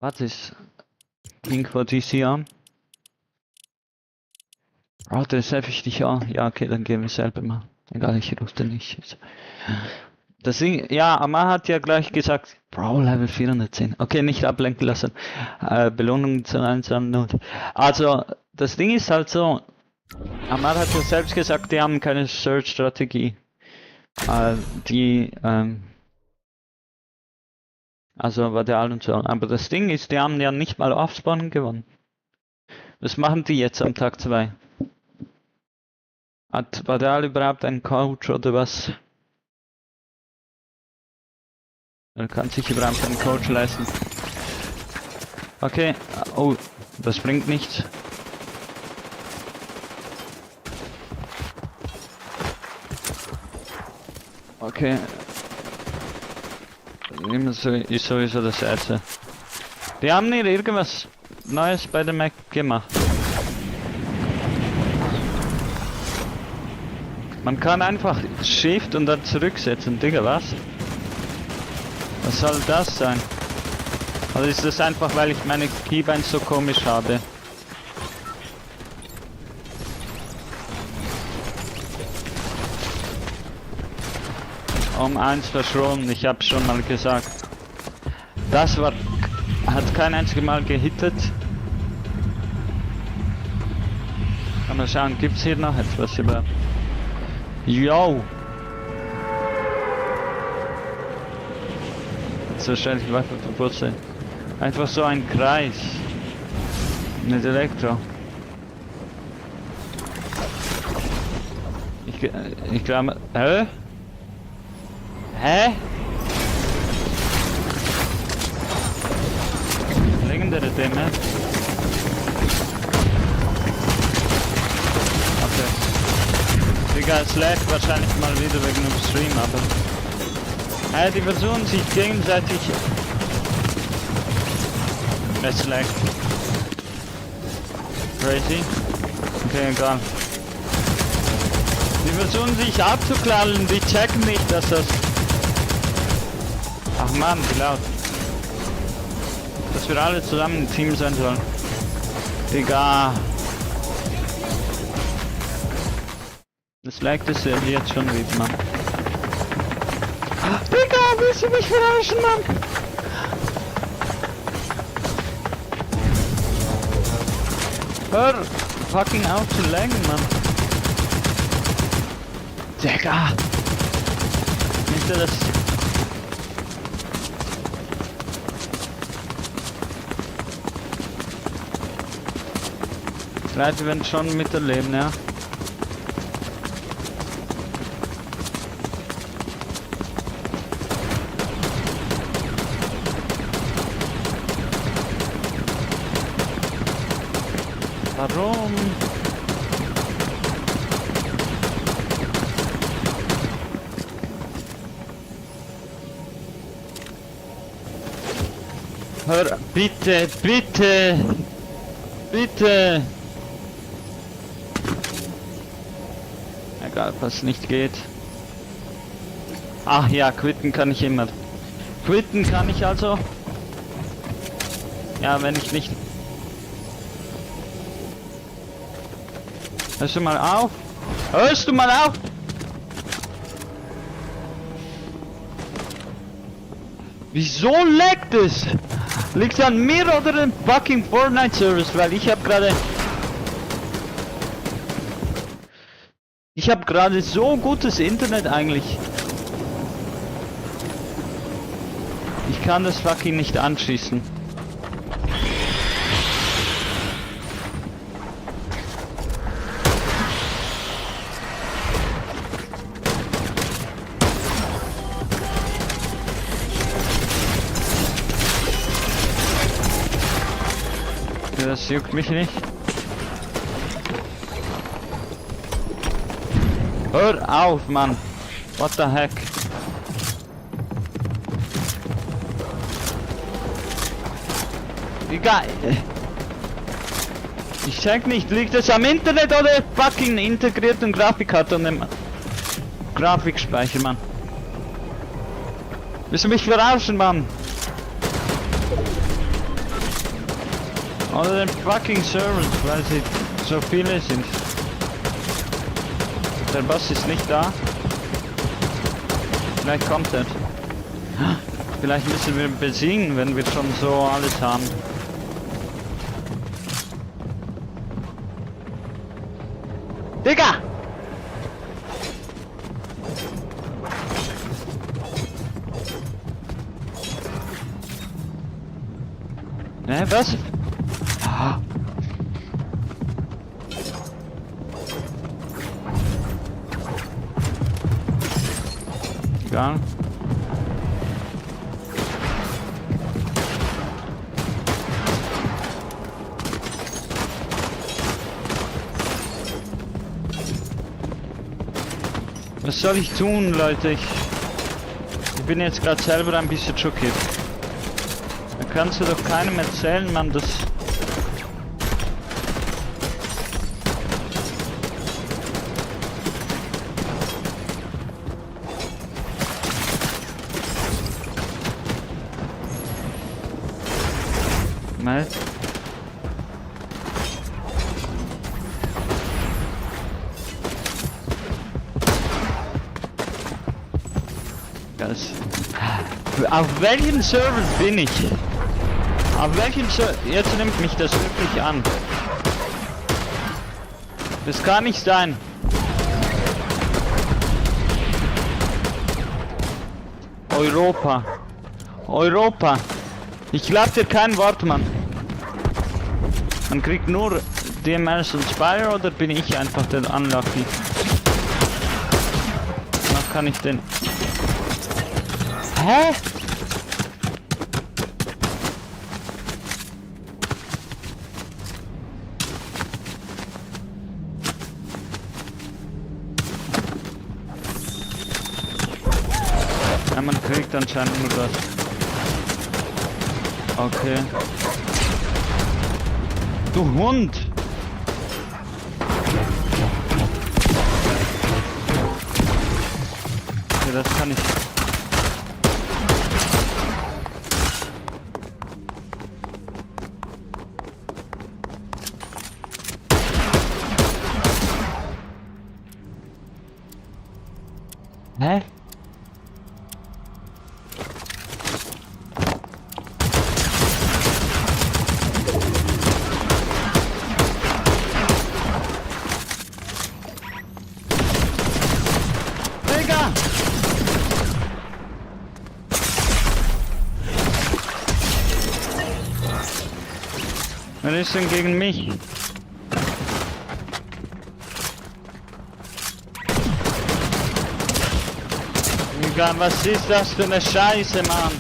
[SPEAKER 1] Was ist Pink for DC an? Oh, der ist einfach dich an. Ja, okay, dann gehen wir selber mal. Egal, ich rufe nicht. Das Ding, ja, Amar hat ja gleich gesagt, Bro, Level 410. Okay, nicht ablenken lassen. Belohnung zu einsammeln. Also, das Ding ist halt so, Amar hat ja selbst gesagt, die haben keine Search-Strategie. Also Vadal und so. Aber das Ding ist, die haben ja nicht mal Offspawn gewonnen. Was machen die jetzt am Tag 2? Hat Vadal überhaupt einen Coach oder was? Er kann sich überhaupt einen Coach leisten. Okay, oh, das bringt nichts. Okay. Ist sowieso das Erste. Die haben hier irgendwas Neues bei der Mac gemacht. Man kann einfach Shift und dann zurücksetzen. Digga, was? Was soll das sein? Oder ist das einfach, weil ich meine Keybind so komisch habe? um 1 verschoben, ich habe schon mal gesagt. Das war... hat kein einziges Mal gehittet. Mal schauen, gibt's hier noch etwas über... Yo! Jetzt wahrscheinlich Waffe verputzt. Einfach so ein Kreis. Mit Elektro. Ich glaube... Hä? Hä? Legendäre Dämme. Okay. Digga, es lag wahrscheinlich mal wieder wegen dem Stream, aber... Hä, die versuchen sich gegenseitig... Es lag. Crazy. Okay, egal. Die versuchen sich abzuknallen, die checken nicht, dass das... Ach man, wie laut. Dass wir alle zusammen ein Team sein sollen. Egal. Das lag das jetzt schon wieder, Mann. Digga, willst du mich verarschen, Mann? Hör fucking auf zu laggen, Mann. Digga! Nicht das... Leute werden schon miterleben, ja. Warum? Hör, bitte, bitte, bitte. Egal, was nicht geht. Ach ja, quitten kann ich immer. Quitten kann ich also. Ja, wenn ich nicht... Hörst du mal auf? Hörst du mal auf? Wieso leckt es? Liegt es an mir oder dem fucking Fortnite-Service? Weil ich habe gerade... Ich habe gerade so gutes Internet eigentlich. Ich kann das fucking nicht anschließen. Das juckt mich nicht. Hör auf, Mann. What the heck? Egal. Ich check nicht, liegt es am Internet oder fucking integrierten Grafikkarte und dem Grafikspeicher, Mann? Willst du mich verarschen, Mann? Oder den fucking Servers, weil sie so viele sind. Der Boss ist nicht da. Vielleicht kommt er. Vielleicht müssen wir ihn besiegen, wenn wir schon so alles haben. Digga! Ne, was? Egal. Was soll ich tun, Leute? Ich bin jetzt gerade selber ein bisschen schockiert. Da kannst du doch keinem erzählen, Mann, das... Nein. Guys. Auf welchem Server bin ich? Auf welchem Server? Jetzt nimmt mich das wirklich an. Das kann nicht sein. Europa. Europa. Ich glaub dir kein Wort, Mann. Man kriegt nur DMRs und Spire, oder bin ich einfach der Unlucky? Noch kann ich den... Hä? Ja, man kriegt anscheinend nur das. Okay. Du Hund! Okay, das kann ich. Hä? Wer ist denn gegen mich? Digga, was ist das für eine Scheiße, Mann?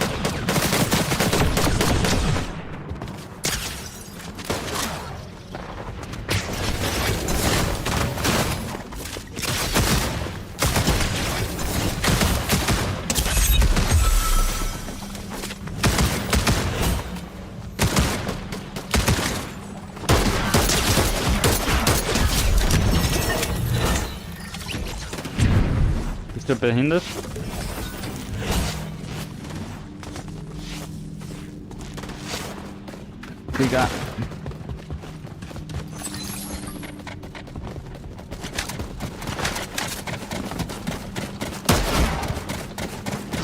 [SPEAKER 1] Ist der behindert? Digga.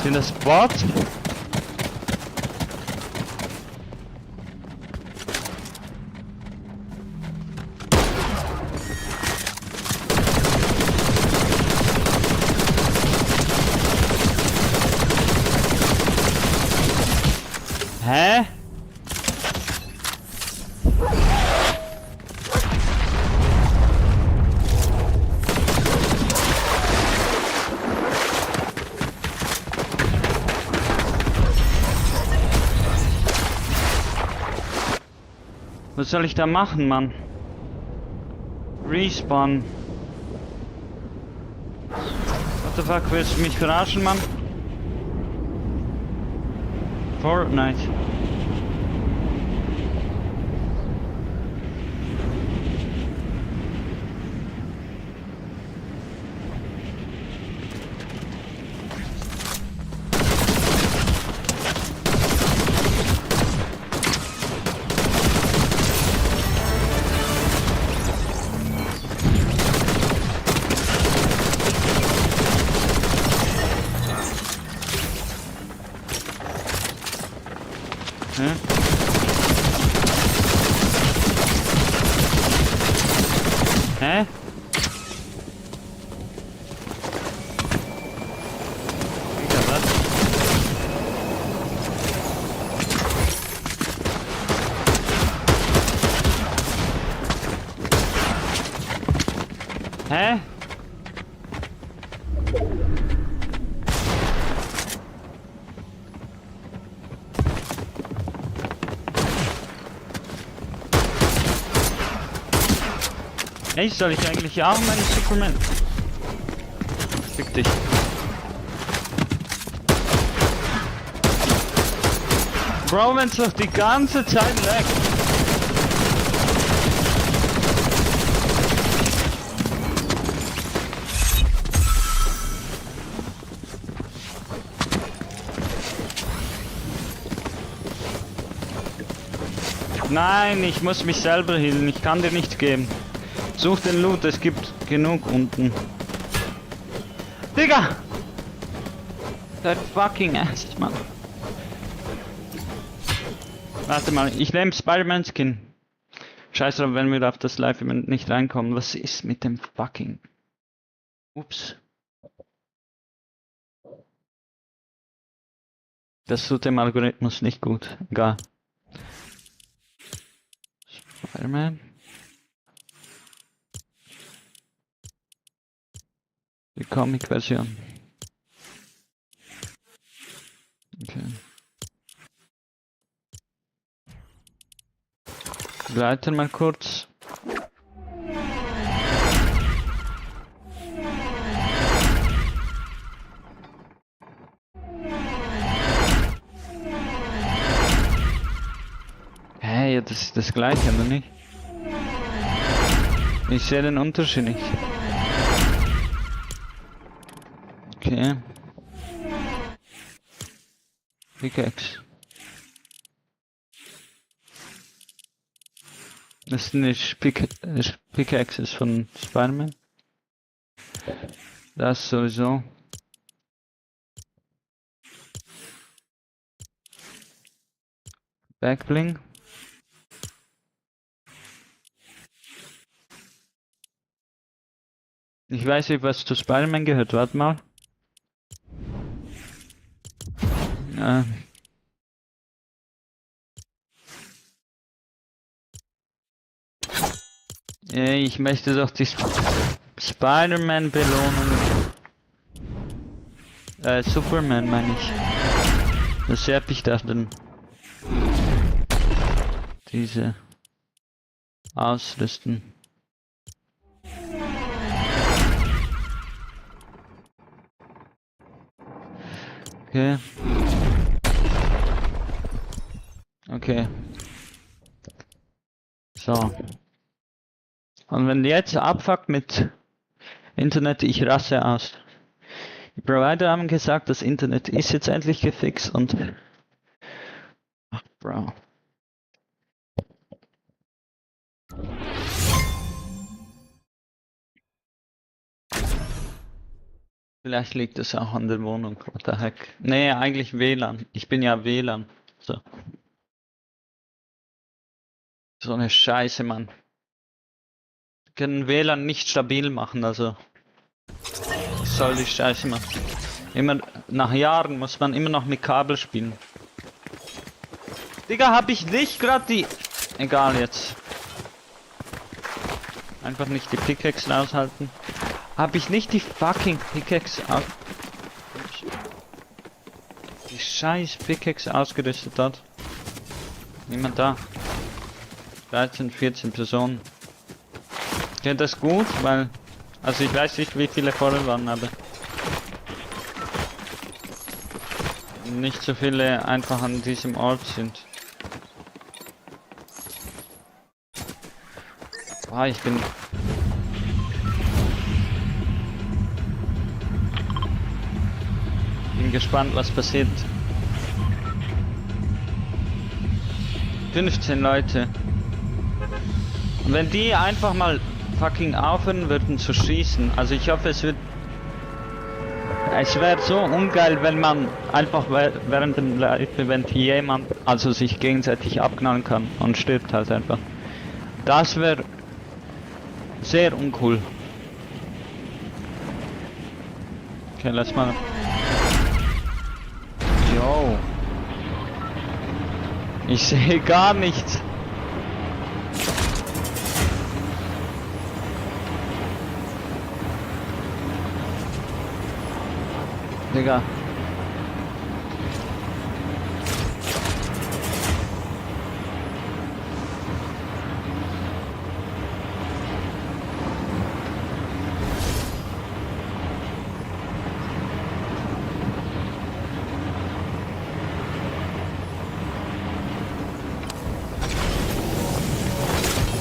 [SPEAKER 1] Sind das Bots? Hä? Was soll ich da machen, Mann? Respawn. What the fuck, willst du mich verarschen, Mann? Fortnite. Hä? Digga, was? Hä? Hey, soll ich eigentlich auch meinen Superman? Fick dich. Bro, wenn's doch die ganze Zeit lag. Nein, ich muss mich selber healen. Ich kann dir nichts geben. Such den Loot, es gibt genug unten. Digga! Der fucking Ass, Mann. Warte mal, ich nehme Spider-Man-Skin. Scheiße, aber wenn wir auf das Live-Event nicht reinkommen, was ist mit dem fucking... Ups. Das tut dem Algorithmus nicht gut. Egal. Spider-Man. Die Comic-Version. Okay. Gleiten mal kurz. Hey, das ist das gleiche, oder nicht? Ich sehe den Unterschied nicht. Okay. Pickaxe. Das sind nicht Pickaxes von Spider-Man. Das sowieso. Backbling. Ich weiß nicht, was zu Spider-Man gehört. Warte mal. Ich möchte doch die Spider-Man-Belohnung. Superman meine ich. Das hab ich da denn. Diese ausrüsten. Okay. Okay. So. Und wenn jetzt abfuckt mit Internet, ich rasse aus. Die Provider haben gesagt, das Internet ist jetzt endlich gefixt und... Ach, Bro. Vielleicht liegt es auch an der Wohnung, what the heck. Nee, eigentlich WLAN. Ich bin ja WLAN. So. So eine Scheiße, Mann. Wir können WLAN nicht stabil machen, also. Was soll die Scheiße machen? Immer, nach Jahren muss man immer noch mit Kabel spielen. Digga, hab ich nicht gerade die... Egal jetzt. Einfach nicht die Pickaxe aushalten. Hab ich nicht die fucking Pickaxe aus... Die scheiß Pickaxe ausgerüstet hat. Niemand da. 13, 14 Personen. Geht das gut? Weil... Also ich weiß nicht, wie viele vorher waren, aber... Nicht so viele einfach an diesem Ort sind. Ah, ich bin... Bin gespannt, was passiert. 15 Leute. Und wenn die einfach mal fucking aufhören würden zu schießen, also ich hoffe, es wird... Es wäre so ungeil, wenn man einfach während dem Live-Event jemand, also sich gegenseitig abknallen kann und stirbt halt einfach. Das wäre sehr uncool. Okay, lass mal. Yo. Ich sehe gar nichts. Digga.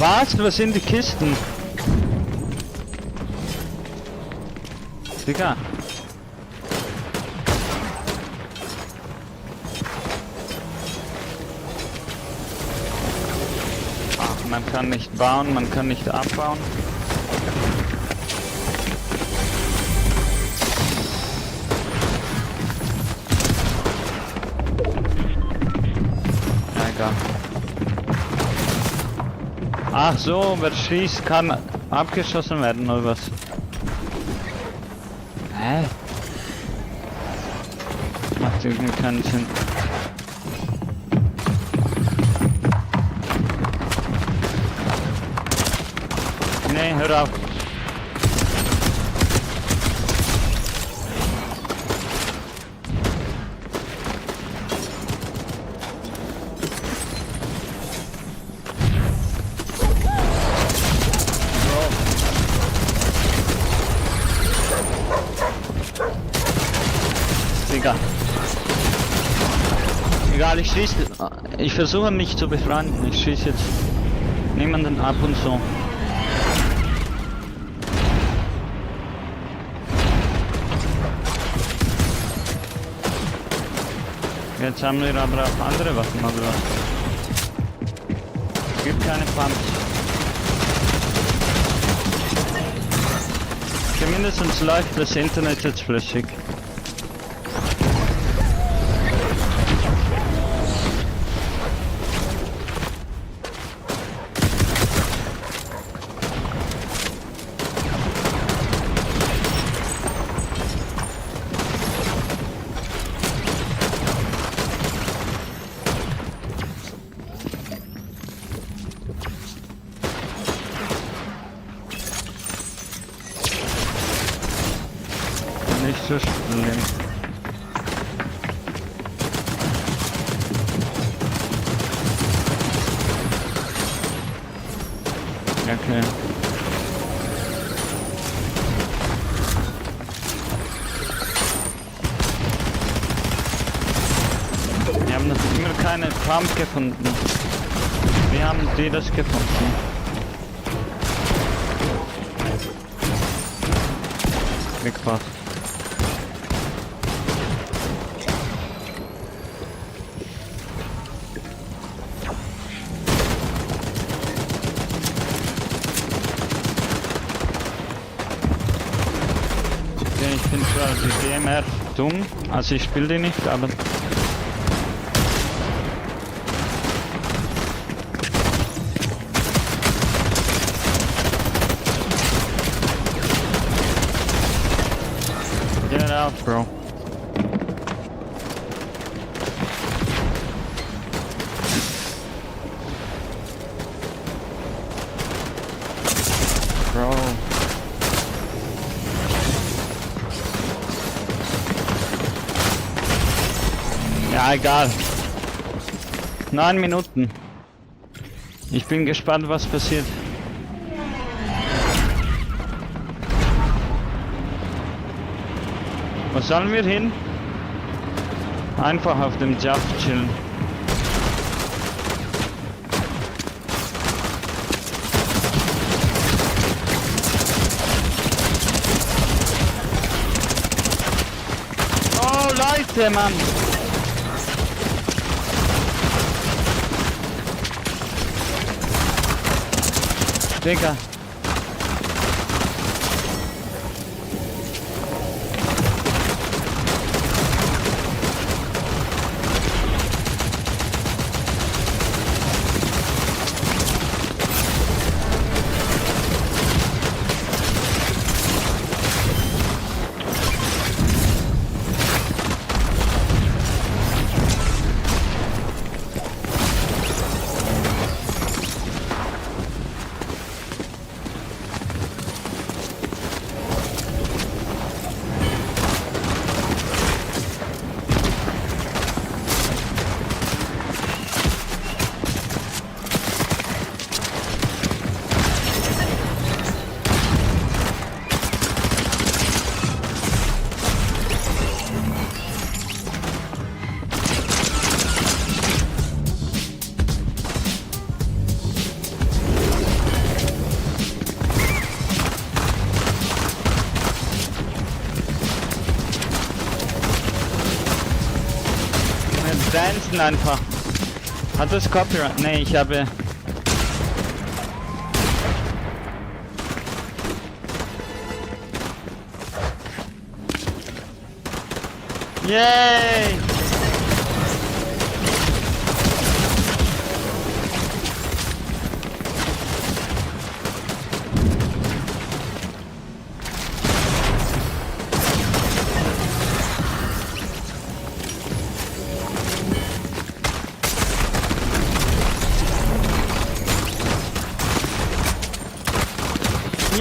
[SPEAKER 1] Was? Was sind die Kisten? Digga. Ach, man kann nicht bauen, man kann nicht abbauen. Ach so, wer schießt, kann abgeschossen werden oder was? Hä? Macht irgendwie keinen Sinn. Nee, hör auf. Egal. Egal, ich schieße. Ich versuche mich zu befreien. Ich schieße jetzt niemanden ab und so. Jetzt haben wir aber auch andere Waffen, oder was? Es gibt keine Pumps. Zumindest läuft das Internet jetzt flüssig. Nicht so schlimm. Okay. Wir haben noch immer keine Pump gefunden. Wie haben die das gefunden? Wegfahrt. Ich bin zwar die GMR dumm, also ich spiele die nicht, aber... Get it out, bro. Bro. Ja, egal. 9 Minuten. Ich bin gespannt, was passiert. Wo sollen wir hin? Einfach auf dem Job chillen. Oh Leute, Mann! Digga. Dancen einfach. Hat das Copyright? Nee, ich habe... Yay!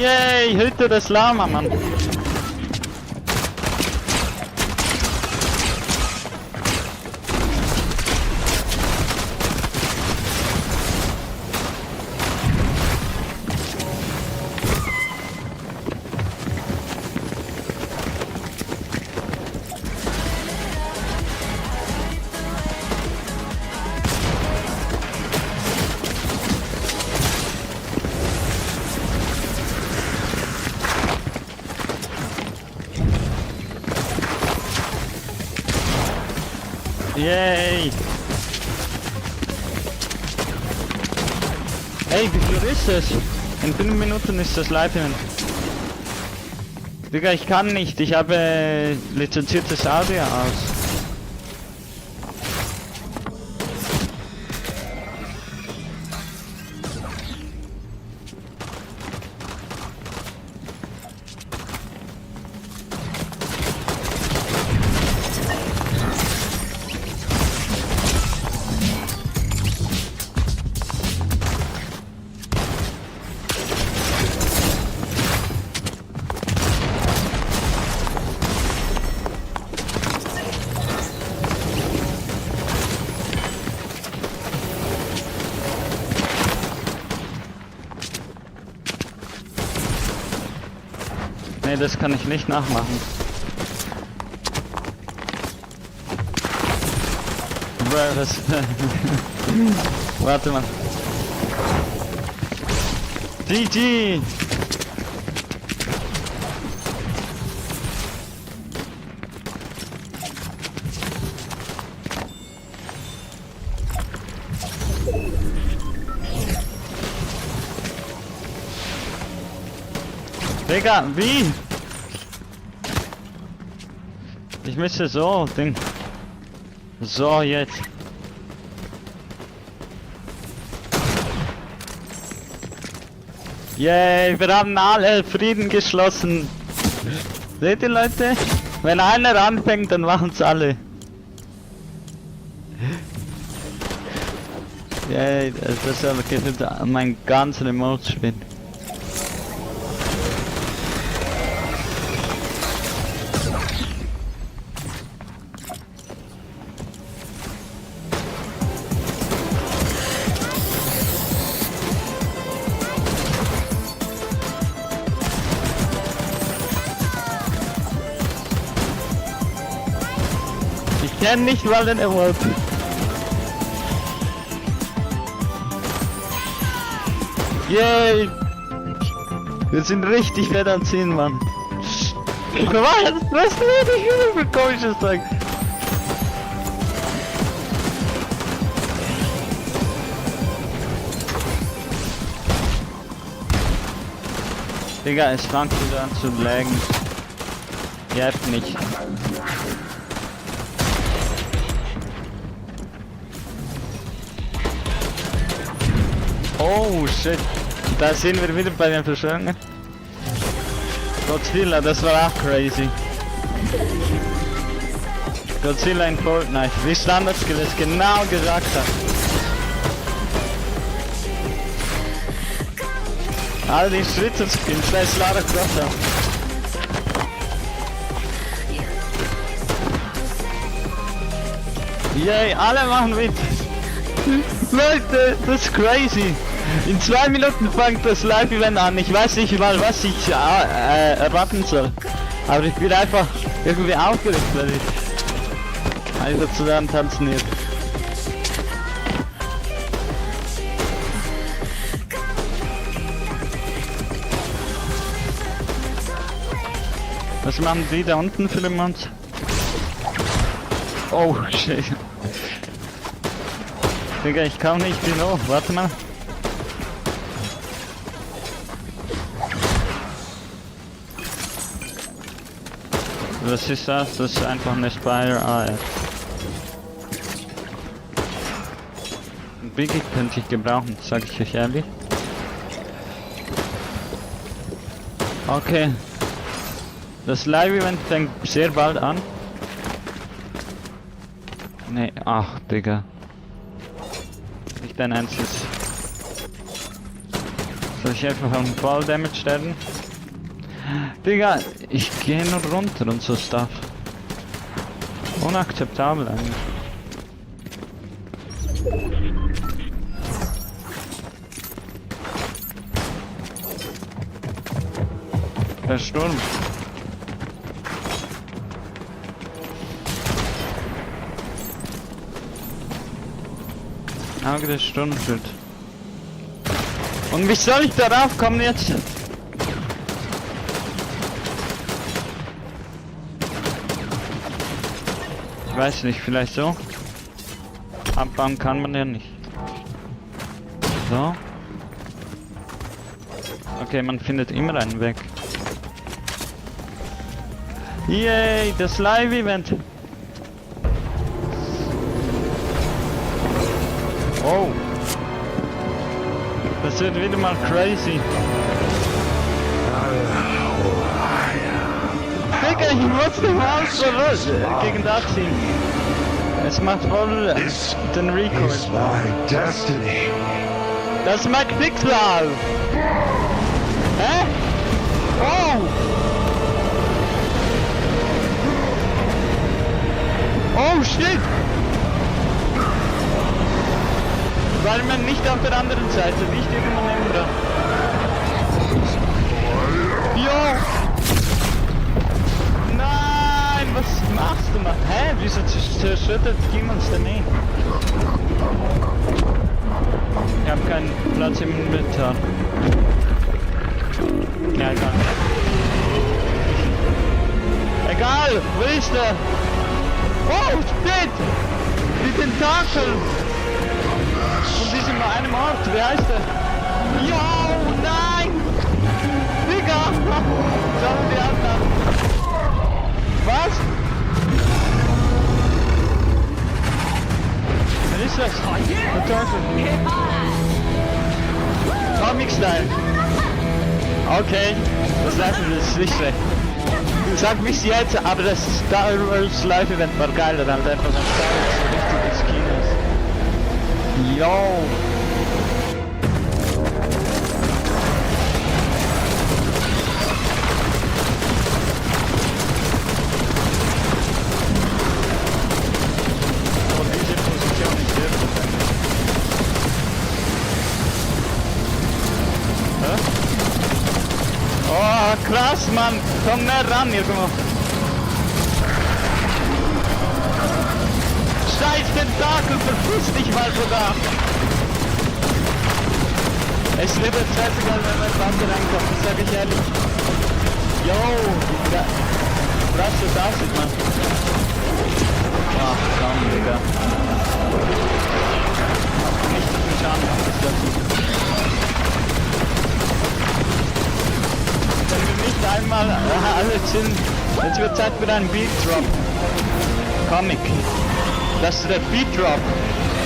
[SPEAKER 1] Yay, Hütte des Lama, Mann. Yay! Ey, wie viel ist es? In 5 Minuten ist das Live-Event. Digga, ich kann nicht. Ich habe lizenziertes Audio aus. Nee, das kann ich nicht nachmachen. Bro, was? Warte mal. GG! Digga, wie? Ich müsste so, Ding. So, jetzt. Yay, wir haben alle Frieden geschlossen. Seht ihr, Leute? Wenn einer anfängt, dann machen es alle. Yay, das ist aber gefühlt mein ganz Remote-Spiel. Ich kenn nicht mal den Award. Yay! Wir sind richtig fett am Ziehen, Mann. Was rede ich für komisches Zeug? Digga, es fängt wieder an zu laggen. Nervt nicht. Oh shit, da sind wir wieder bei den Verschwörungen. Godzilla, das war auch crazy. Godzilla in Fortnite, wie Standardskill es genau gesagt hat. All die Schrittskills, da ist Lara Croft. Yay, alle machen mit. Leute, das ist crazy. In 2 Minuten fängt das Live-Event an. Ich weiß nicht mal, was ich erwarten soll. Aber ich bin einfach irgendwie aufgeregt, weil ich einfach zusammen tanzen hier. Was machen die da unten für den Mond? Oh shit. Digga, ich kann nicht genau. Warte mal. Was ist das? Das ist einfach eine Spire AF. Ein Biggie könnte ich gebrauchen, sag ich euch ehrlich. Okay. Das Live-Event fängt sehr bald an. Nee, ach, Digga. Nicht dein Ernstes. Soll ich einfach einen Fall Damage sterben? Digga, ich gehe nur runter und so Stuff. Unakzeptabel eigentlich. Der Sturm. Auge des Sturmschild. Und wie soll ich darauf kommen jetzt? Ich weiß nicht, vielleicht so. Abbauen kann man ja nicht. So. Okay, man findet immer einen Weg. Yay, das Live-Event. Oh. Das wird wieder mal crazy. Digga, ich muss den Haus gegen das Team. Es macht voll den Record. Das ist mein Clix Love. Hä? Oh! Oh shit! Weil man nicht auf der anderen Seite, nicht irgendwo neben dran. Jo! Nein, was machst du, Mann? Hä? Wieso zerschüttelt ging uns denn nicht? Ich hab keinen Platz im Inventar. Ja, egal. Egal, wo ist der? Oh, shit! Die Tentakel! Und die sind bei einem Ort, wie heißt der? Jo, nein! Digga! Schau die anderen! Was? Wer ist das? Der Teufel! Comic-Style! Okay, das Level ist nicht schlecht. Sag bis jetzt, aber das Star Wars Live Event war geiler, halt einfach ein Star Wars so richtiges Kino. Yo! Oh, diese Position ist sehr gut. Hä? Oh, krass, Mann! Komm näher ran, irgendwo! Scheiß Tentakel, verpiss dich mal von da! Es wird jetzt scheißegal, wenn mein Vater reinkommt, das sag ich ehrlich. Yo! Krass, das aussieht, Mann! Ach, komm, Digga! Nicht so viel Schaden macht das dazu. Wenn wir nicht einmal alle sind, jetzt wird Zeit für einen Beat Drop. Comic. Das ist der Beat Drop.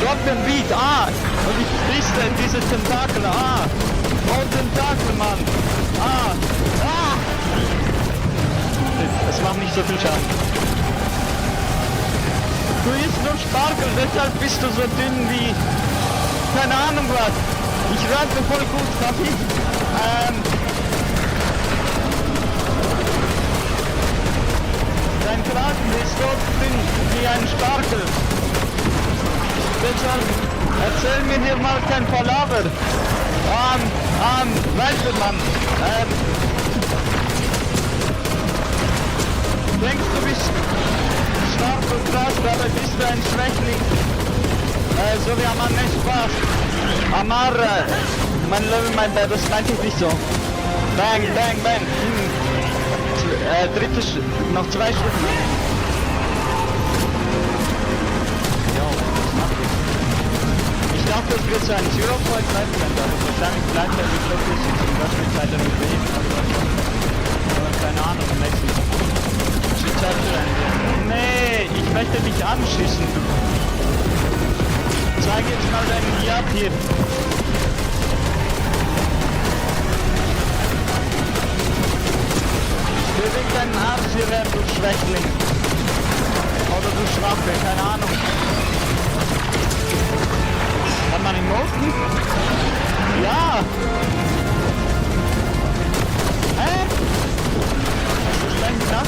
[SPEAKER 1] Drop den Beat, und ich friste diese Tentakel, oh Tentakel, Mann, Das macht nicht so viel Schaden. Du isst nur Spargel, deshalb bist du so dünn wie, keine Ahnung was. Ich rate voll gut, Kaffee. Dein Kragen ist so dünn wie ein Spargel. Deshalb erzähl mir hier mal kein Palaver. Weißt du, Mann, denkst du bist stark und krass, dabei bist du ein Schwächling. So wie Amar nicht Spaß. Amar, mein Löwe, das meinte ich nicht so. Bang, bang, bang. Noch 2 Stunden. Jo, was macht ihr? Ich dachte, es wird so ein Zero-Point Live-Event, aber wahrscheinlich bleibt er mit Lotus und das mit Zeit damit leben. Aber keine Ahnung, im nächsten Chapter. Nee, ich möchte dich anschießen. Zeig jetzt mal deinen Jab hier. Beweg deinen Arsch hierher, du Schwächling. Oder du Schwache, keine Ahnung. Kann man emoten? Ja!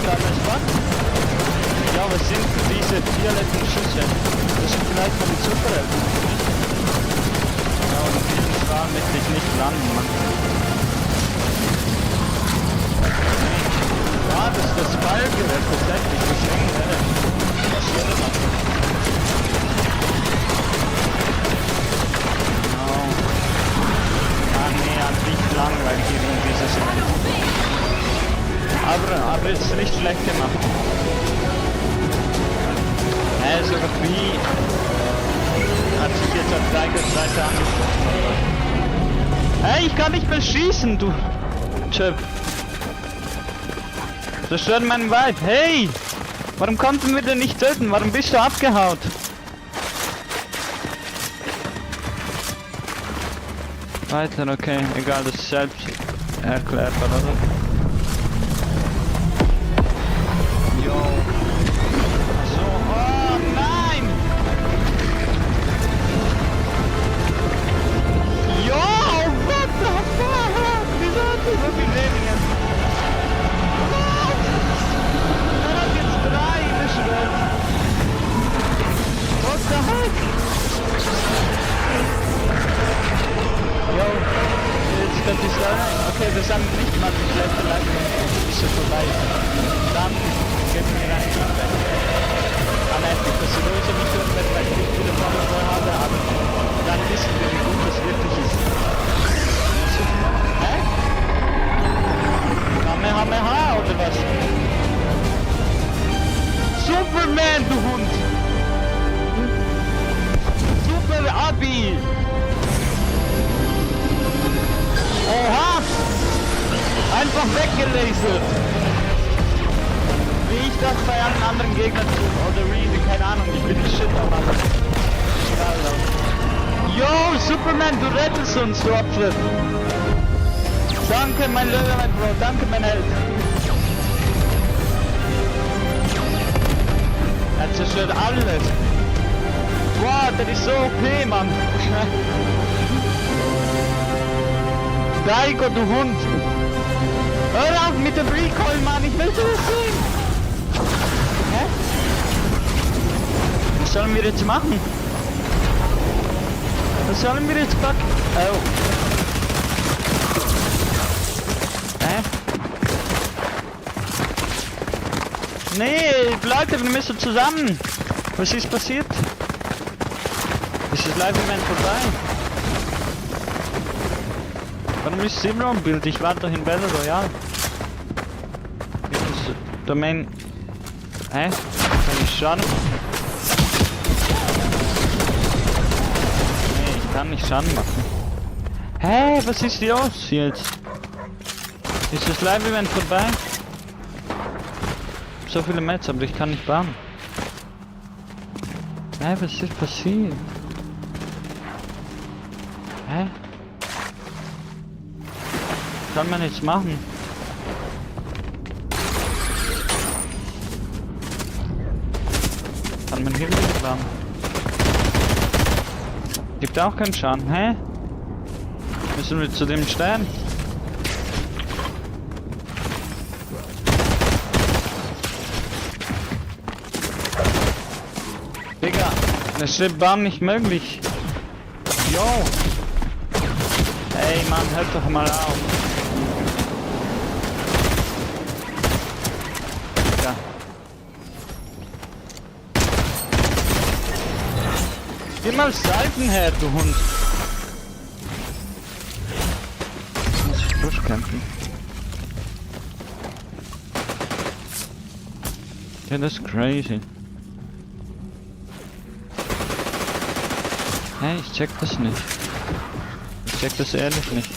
[SPEAKER 1] gerade, es war. Ja, was sind diese violetten Schüsse? Das sind vielleicht von den Superhelden. Ja, und diesen Strahl möchte ich nicht landen, Mann. Ja, das ist das Ballgerät, tatsächlich, deswegen wäre das wäre das. Genau. Ah, nee, an sich langweilig in dieses Event. Aber es ist nicht schlecht gemacht. So wie hat sich jetzt auf Tiger's-Seite angesprochen. Hey, ich kann nicht mehr schießen, du Chip. Das stört meinen Vibe. Hey! Warum konnten wir denn nicht töten? Warum bist du abgehaut? Weiter, okay. Egal, das ist selbst erklärbar, oder? Yo. So, oh nein! Yo, what the fuck? Wieso hat die so viel Leben jetzt? Er hat jetzt 3 in der Schwert. What the heck? Yo, jetzt könnte ich sagen, okay, wir sagen nicht mal die schlechte Leistung, ist schon vorbei. Dann geben wir ein Feedback. Anhängig, dass die Leute nicht hören, weil ich nicht viele Follower habe, aber dann wissen wir, wie gut das wirklich ist. Hä? Kamehameha oder was? Superman, du Hund! Super Abi! Oha! Einfach weggelasert! Wie ich das bei allen anderen Gegnern tue, oder Reese, keine Ahnung, ich bin shit am anderen. Yo, Superman, du rettest uns, du Opfer! Danke, mein Liveevent, Bro, danke, mein Held! Er zerstört alles! Wow, der ist so OP, Mann! Daigo, du Hund! Hör auf mit dem Recoil, Mann! Ich will das sehen! Hä? Was sollen wir jetzt machen? Was sollen wir jetzt packen? Oh. Hä? Nee, Leute, wir müssen zusammen! Was ist passiert? Ist das Live-Event vorbei? Warum ist Simra im Bild? Ich war doch in Battle Royale. Ist Domain... Hä? Kann ich Schaden? Nee, ich kann nicht Schaden machen. Hä? Was ist los jetzt? Ist das Live-Event vorbei? So viele Mets, aber ich kann nicht bauen. Hä? Was ist passiert? Hä? Kann man jetzt machen? Kann man hier nicht bauen? Gibt auch keinen Schaden, hä? Müssen wir zu dem Stern? Digga, das steht Baum nicht möglich. Yo! Ey Mann, hört doch mal auf. Ja. Geh mal Seiten her, du Hund. Jetzt muss ich durchkämpfen. Ja, das ist crazy. Hey, ich check das nicht. Ich check das ehrlich nicht.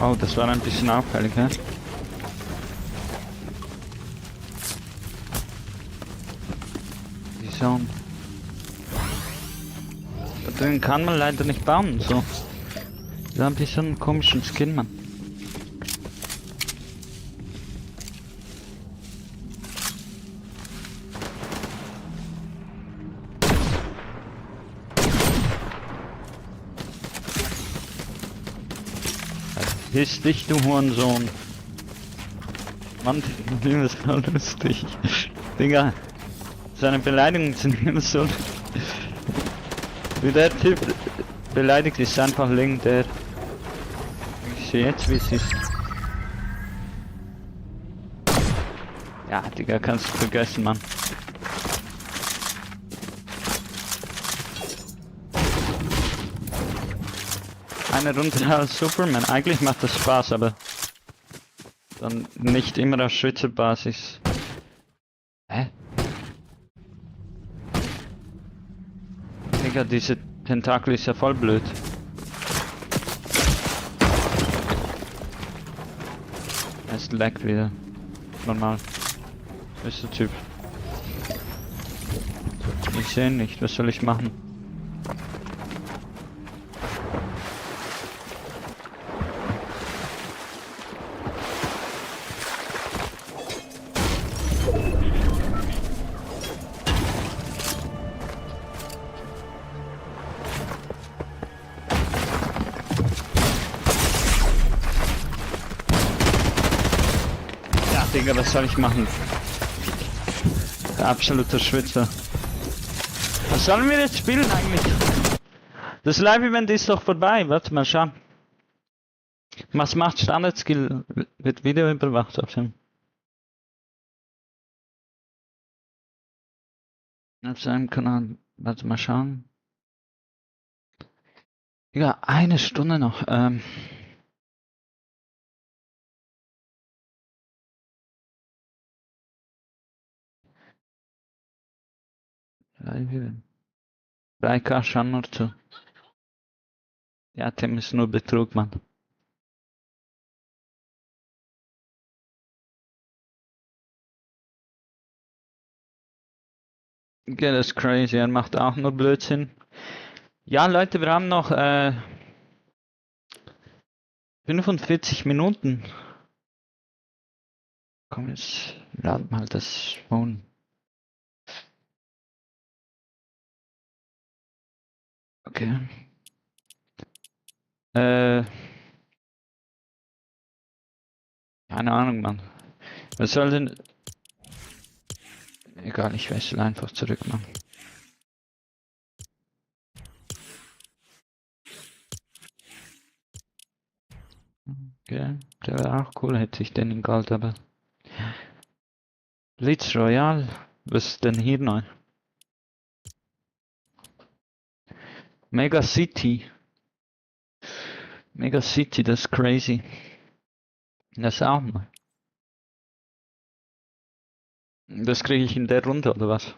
[SPEAKER 1] Oh, das war ein bisschen auffällig, hä? Die Zone. Da drin kann man leider nicht bauen, so. Da hab ich so einen komischen Skin, Mann. Piss dich, du Hurensohn. Mann, die Film ist voll lustig. Digga, seine Beleidigungen sind immer so... Wie der Typ beleidigt ist einfach legendär. Ich sehe jetzt, wie es ist. Ja, Digga, kannst du vergessen, Mann. Eine Runde als Superman. Eigentlich macht das Spaß, aber dann nicht immer auf Schützenbasis. Hä? Digga, diese Tentakel ist ja voll blöd. Es laggt wieder. Normal. Ist der Typ. Ich sehe ihn nicht. Was soll ich machen? Digga, was soll ich machen? Der absolute Schwitzer. Was sollen wir jetzt spielen eigentlich? Das Live-Event ist doch vorbei. Warte mal, schau. Was macht Standard-Skill? Wird Video überwacht auf dem. Auf seinem Kanal. Warte mal schauen. Ja, eine Stunde noch. Live-Event. 3K schauen nur zu. Ja, Tim ist nur Betrug, Mann. Okay, das ist crazy, er macht auch nur Blödsinn. Ja, Leute, wir haben noch 45 Minuten. Komm, jetzt lad mal das Phone. Okay. Keine Ahnung, Mann. Was soll denn... Egal, ich wechsle einfach zurück, Mann. Okay, der wäre auch cool, hätte ich den in Gold, aber... Blitz Royal, was ist denn hier neu? Mega City. Mega City, das ist crazy. Das ist auch neu. Das kriege ich in der Runde, oder was?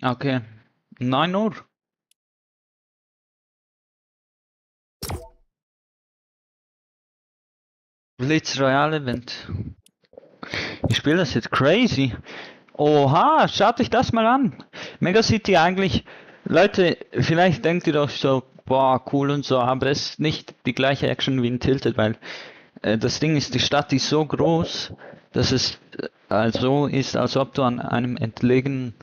[SPEAKER 1] Okay. 9 Uhr. Blitz Royale Event. Ich spiele das jetzt crazy. Oha, schaut euch das mal an. Mega City eigentlich, Leute, vielleicht denkt ihr euch so, boah, cool und so, aber es ist nicht die gleiche Action wie in Tilted, weil das Ding ist, die Stadt ist so groß, dass es so ist, als ob du an einem entlegenen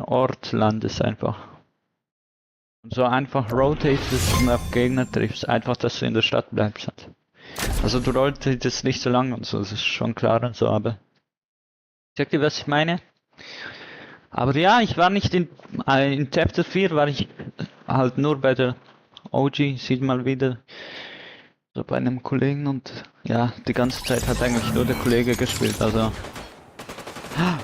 [SPEAKER 1] Ort landest einfach. Und so einfach rotatest und auf Gegner triffst, einfach, dass du in der Stadt bleibst. Also du rotatest nicht so lange und so, das ist schon klar und so, aber... Checkt ihr, was ich meine? Aber ja, ich war nicht in Chapter 4, war ich halt nur bei der OG, sieht mal wieder, so bei einem Kollegen und ja, die ganze Zeit hat eigentlich nur der Kollege gespielt, also...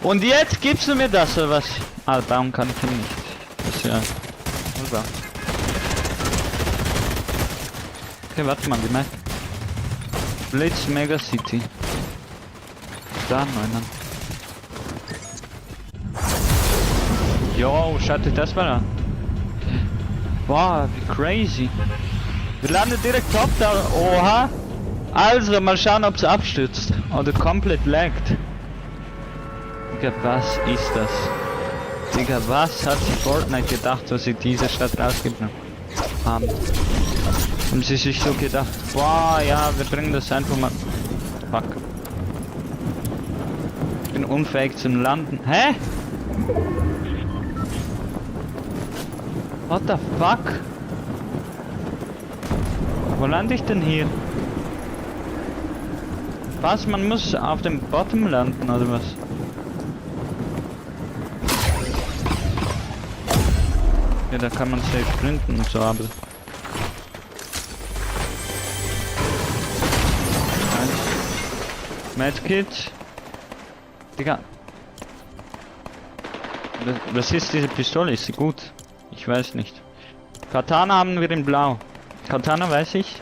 [SPEAKER 1] Und jetzt gibst du mir das, oder was? Ah, bauen kann ich ihn nicht. Das ist ja... Okay, warte mal, wie meint? Blitz Mega City. Da, Neumann. Jo, schaut euch das mal an. Boah, wie crazy. Wir landen direkt top da. Oha. Also, mal schauen, ob es abstürzt. Oder komplett laggt. Digga, was ist das? Digga, was hat sich Fortnite gedacht, dass sie diese Stadt rausgeben haben? Haben sie sich so gedacht, boah, ja, wir bringen das einfach mal... Fuck. Ich bin unfähig zum Landen. Hä? What the fuck? Wo lande ich denn hier? Was? Man muss auf dem Bottom landen, oder was? Ja, da kann man safe sprinten und so, aber... Medkit. Digga. Was ist diese Pistole? Ist sie gut? Ich weiß nicht. Katana haben wir in blau. Katana weiß ich.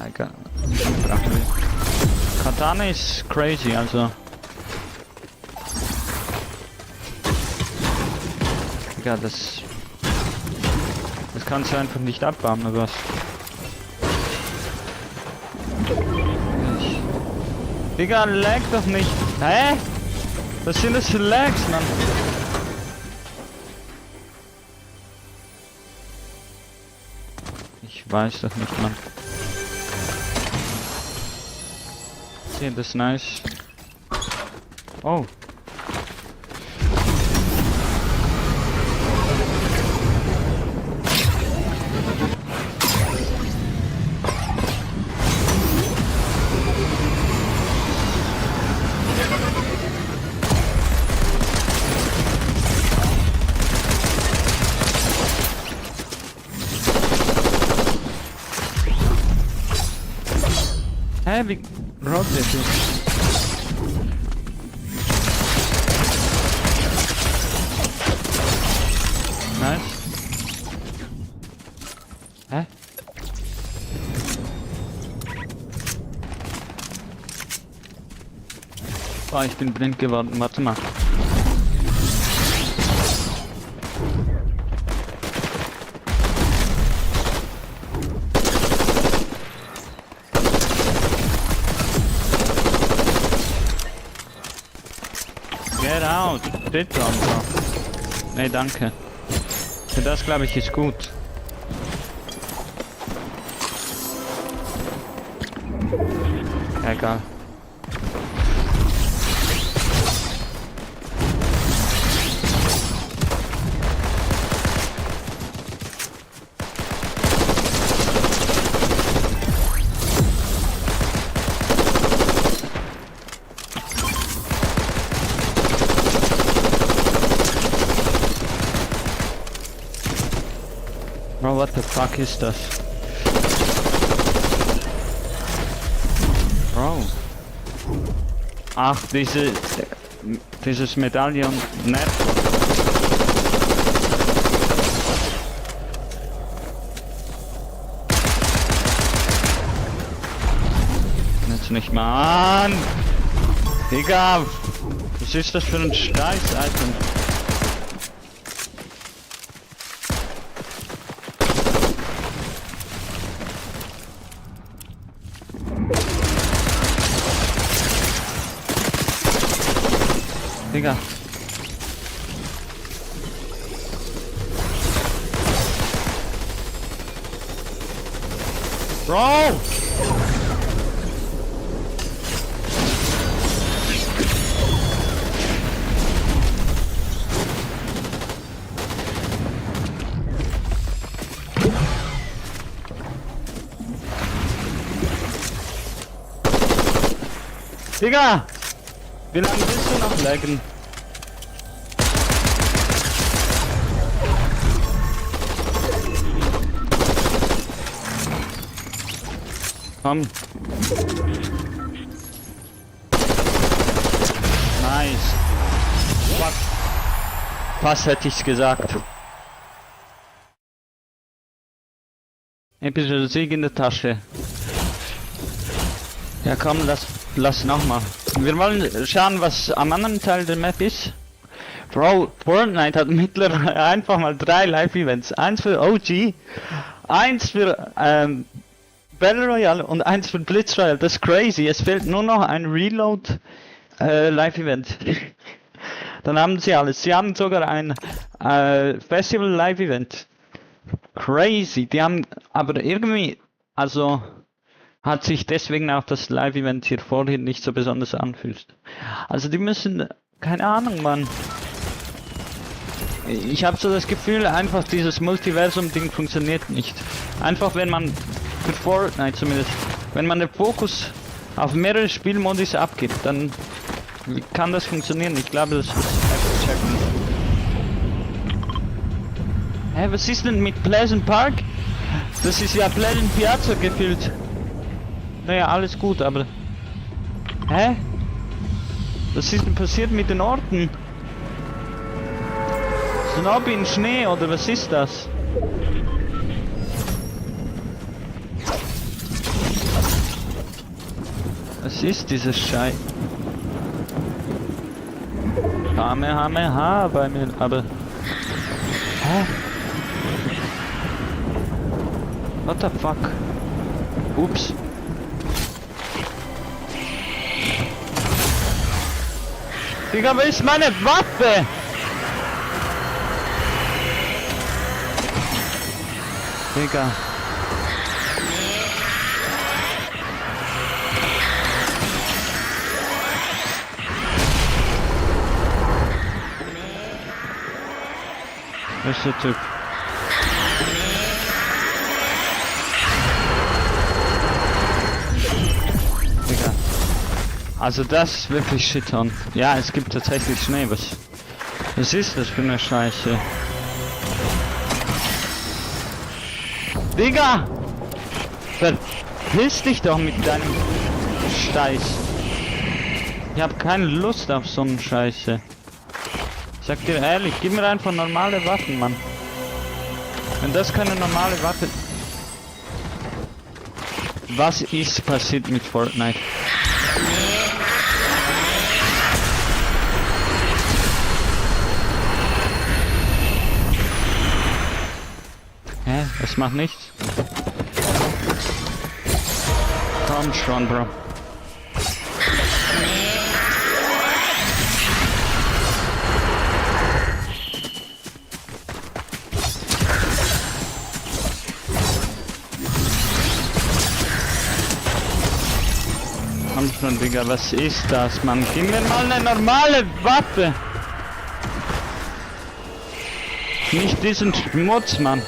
[SPEAKER 1] Egal. Katana ist crazy, also. Digga, das kannst du einfach nicht abbauen, oder was? Digga, lag doch nicht. Hä? Was sind das für Lags, Mann? Ich weiß doch nicht, Mann. Okay, das ist nice. Oh. Hä, wie rot ist es? Nice. Hä? Oh, ich bin blind geworden, warte mal. Get out! Bitte, Alter. Nee, danke. Für das glaube ich ist gut. Egal. Bro, what the fuck ist das? Bro. Ach, dieses Medaillon Network. Jetzt nicht mal an! Digga! Was ist das für ein Scheiß, Alter? Digga. Bro! Digga! Wie lange willst du noch laggen? Komm. Nice. Fuck. Was hätte ich's gesagt? Epische Sieg in der Tasche. Ja komm, lass nochmal. Wir wollen schauen, was am anderen Teil der Map ist. Bro, Fortnite hat mittlerweile einfach mal 3 Live-Events. Eins für OG, eins für Battle Royale und eins für Blitz Royale. Das ist crazy. Es fehlt nur noch ein Reload Live-Event. Dann haben sie alles. Sie haben sogar ein Festival Live-Event. Crazy. Die haben aber irgendwie, also hat sich deswegen auch das Live-Event hier vorhin nicht so besonders anfühlt. Also die müssen, keine Ahnung, Mann. Ich habe so das Gefühl, einfach dieses Multiversum-Ding funktioniert nicht. Einfach wenn man, für Fortnite zumindest, wenn man den Fokus auf mehrere Spielmodis abgibt, dann kann das funktionieren. Ich glaube, das ist einfach checken. Hä, was ist denn mit Pleasant Park? Das ist ja Pleasant Piazza gefühlt. Naja, alles gut, aber... Hä? Was ist denn passiert mit den Orten? Snob in Schnee oder was ist das? Was ist dieses Scheiß? Hame bei mir, aber... Hä? What the fuck? Ups. Digga, wo ist meine Waffe? Digga. Was ist der Typ? Digga. Also das ist wirklich Shit-on. Ja, es gibt tatsächlich Schnee. Was ist das für eine Scheiße? Digga! Verpiss dich doch mit deinem Scheiß. Ich hab keine Lust auf so einen Scheiße. Ich sag dir ehrlich, gib mir einfach normale Waffen, Mann. Wenn das keine normale Waffe... Was ist passiert mit Fortnite? Hä? Das macht nichts? Komm schon, Bro. Komm schon, Digga, was ist das, Mann? Gib mir mal eine normale Waffe! Nicht diesen Schmutz, Mann!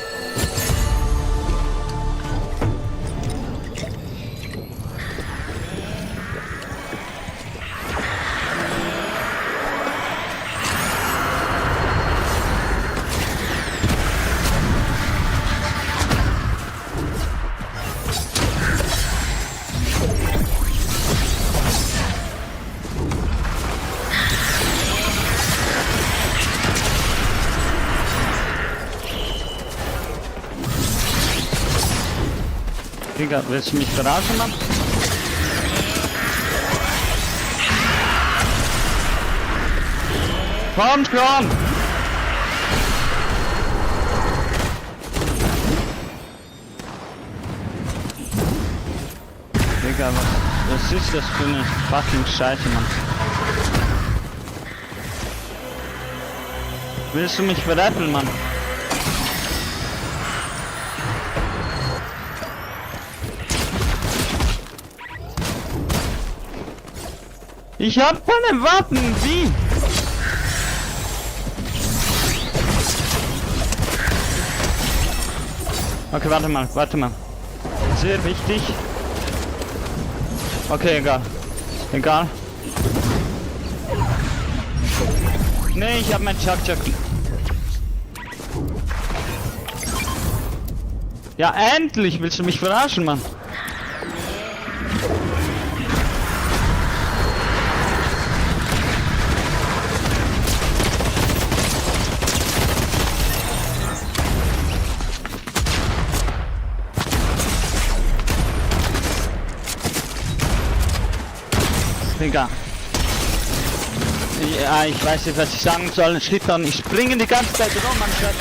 [SPEAKER 1] Digga, willst du mich verarschen, Mann? Komm schon! Digga, was ist das für eine fucking Scheiße, Mann? Willst du mich veräppeln, Mann? Ich hab keine Waffen, wie? Okay, warte mal. Sehr wichtig. Okay, egal. Nee, ich hab mein Ch6s3. Ja, endlich! Willst du mich verarschen, Mann? Digga. Ja, ich weiß nicht, was ich sagen soll. Schlittern, ich springe die ganze Zeit rum, anstatt.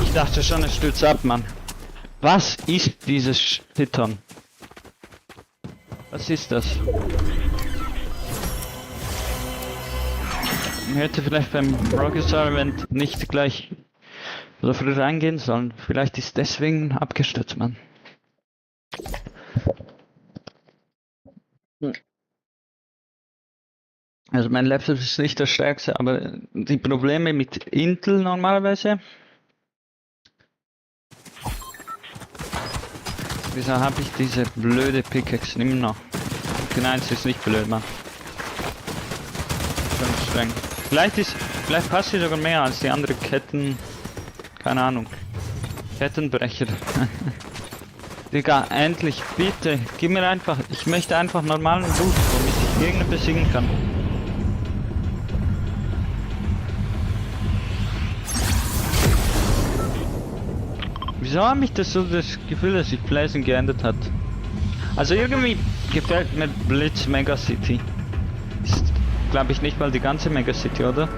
[SPEAKER 1] Ich dachte schon, es stürzt ab, Mann. Was ist dieses Schlittern? Was ist das? Ich hätte vielleicht beim Rockstar-Event nicht gleich so früh reingehen sollen. Vielleicht ist deswegen abgestürzt, Mann. Also mein Laptop ist nicht das stärkste, aber die Probleme mit Intel normalerweise. Wieso habe ich diese blöde Pickaxe immer noch? Genau, es ist nicht blöd, Mann. Schon streng. Vielleicht passt sie sogar mehr als die anderen Ketten. Keine Ahnung. Kettenbrecher. Digga, endlich, bitte, gib mir einfach. Ich möchte einfach normalen Loot, womit ich Gegner besiegen kann. Wieso habe ich das so das Gefühl, dass sich Blazing geändert hat? Also irgendwie gefällt mir Blitz Megacity. Ist, glaube ich, nicht mal die ganze Megacity, oder?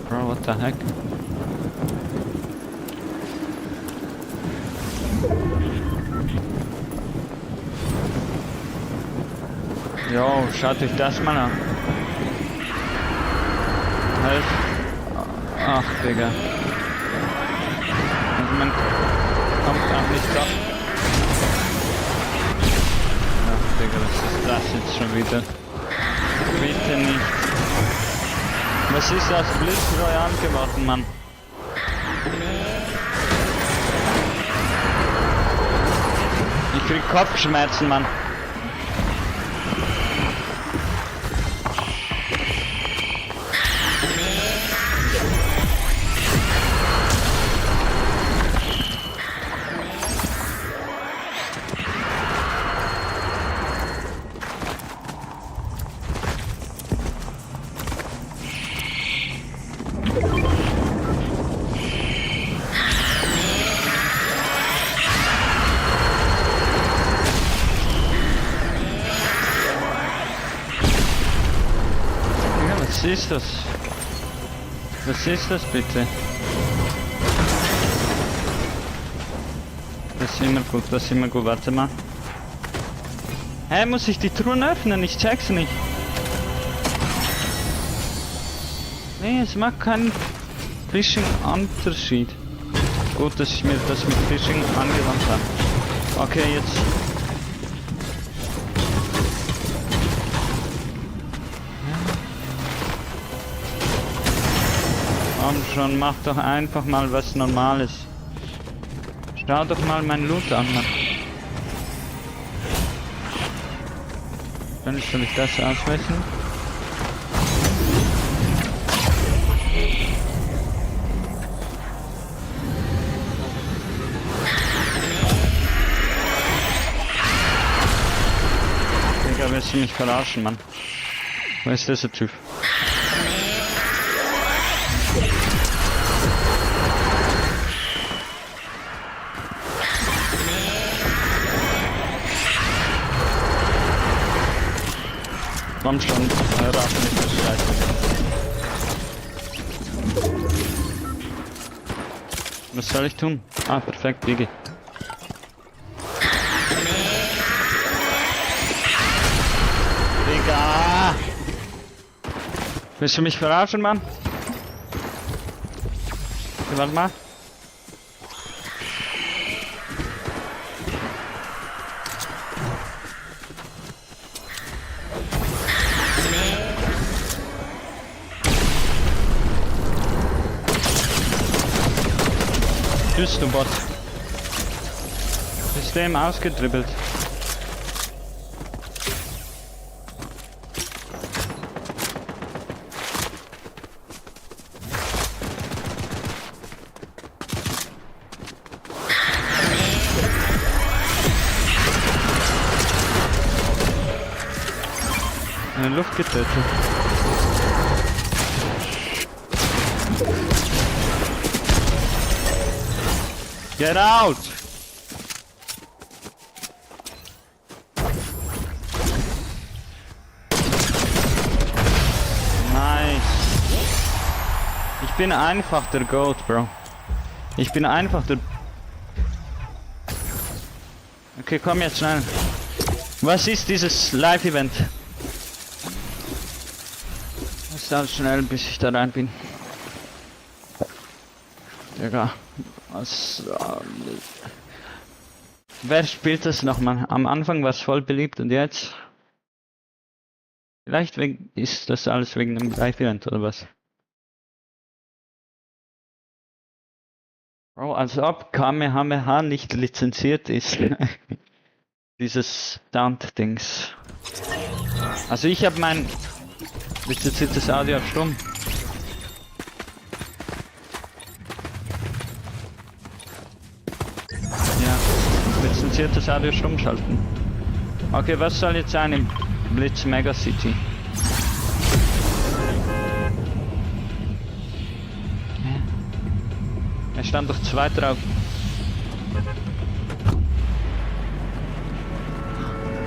[SPEAKER 1] Bro, what the heck? Jo, schaut euch das mal an. Halt. Ach, Digga. Also man kommt auch nicht ab. Ach, Digga, was ist das jetzt schon wieder? Bitte nicht. Was ist das? Blitz Royal geworden, Mann. Ich krieg Kopfschmerzen, Mann. Was ist das? Was ist das bitte? Das ist immer gut, das ist immer gut. Warte mal. Hä, muss ich die Truhen öffnen? Ich check's nicht. Nee, es macht keinen Fishing-Unterschied. Gut, dass ich mir das mit Fishing angewandt habe. Okay, jetzt. Komm schon, mach doch einfach mal was Normales. Schau doch mal mein Loot an, Mann. Soll ich das ausweichen? Digga, willst du mich verarschen, Mann? Wo ist dieser Typ? Komm schon, hör auf mit der Scheiße. Was soll ich tun? Ah, perfekt, Biggie. Digga! Willst du mich verarschen, Mann? Okay, warte mal. Tschüss, du Bot. System ausgedribbelt. In der Luft getötet. Get out! Nice. Ich bin einfach der Goat, Bro. Ich bin einfach der... Okay, komm jetzt schnell. Was ist dieses Live-Event? Es dauert schnell, bis ich da rein bin. Digga. Was... Wer spielt das nochmal? Am Anfang war es voll beliebt und jetzt? Vielleicht ist das alles wegen dem Live-Event oder was? Bro, als ob Kamehameha nicht lizenziert ist. Dieses Sound-Dings. Also ich habe mein lizenziertes Audio auf stumm. Ja, lizenziertes Audio stumm schalten. Okay, was soll jetzt sein im Blitz Mega City? Er stand doch 2 drauf.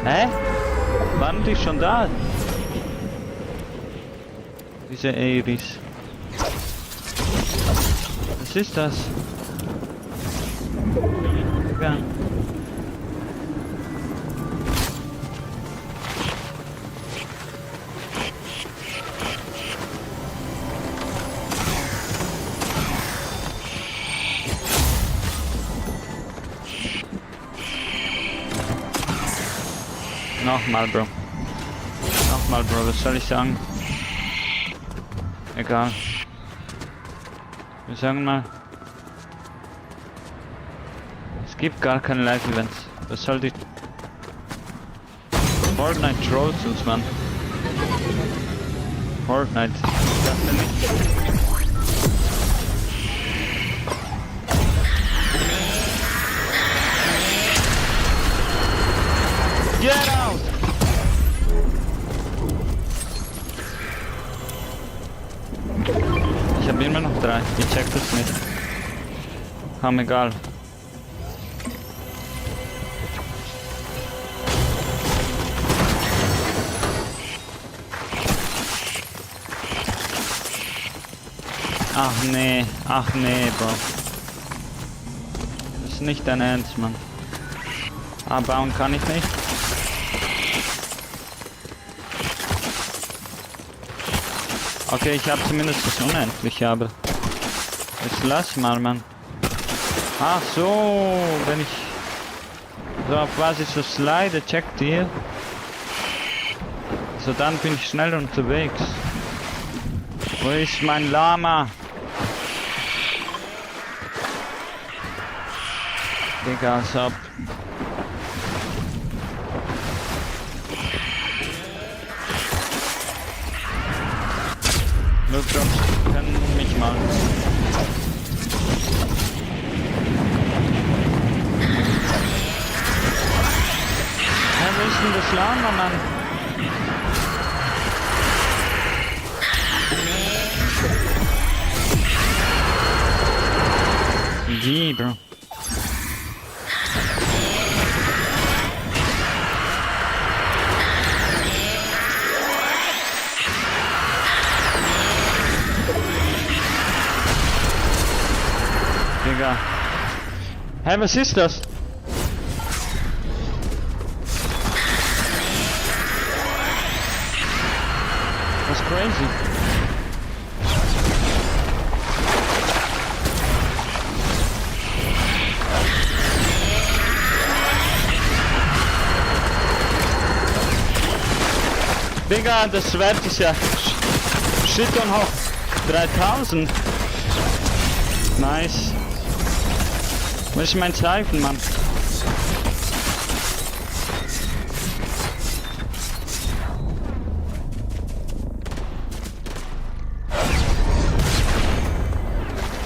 [SPEAKER 1] Hä? Waren die schon da? Diese Aeris. Was ist das? Ja. Nochmal, Bro. Nochmal, Bro. Was soll ich sagen? Egal. Wir sagen mal... Es gibt gar keine Live-Events. Was soll die... Fortnite trolls uns, Mann. Fortnite. Das will nicht. Get out! Ich habe immer noch 3. Ich check das nicht. Kam egal. Ach nee, Bro. Das ist nicht dein Ernst, Mann. Ah, bauen kann ich nicht. Okay, ich habe zumindest das Unendliche, aber... Jetzt lass mal, Mann. Ach so, wenn ich... So auf Basis so slide, checkt ihr. So, dann bin ich schnell unterwegs. Wo ist mein Lama? Digga, als ob... Notdrops können mich mal. Ja, wo ist denn das Lama, Mann? Wie, Bro? Digga. Hä, was ist das? Das ist crazy. Digga, das Wert ist ja shit on hoch 3000. Nice. Wo ist mein Zeichen, Mann?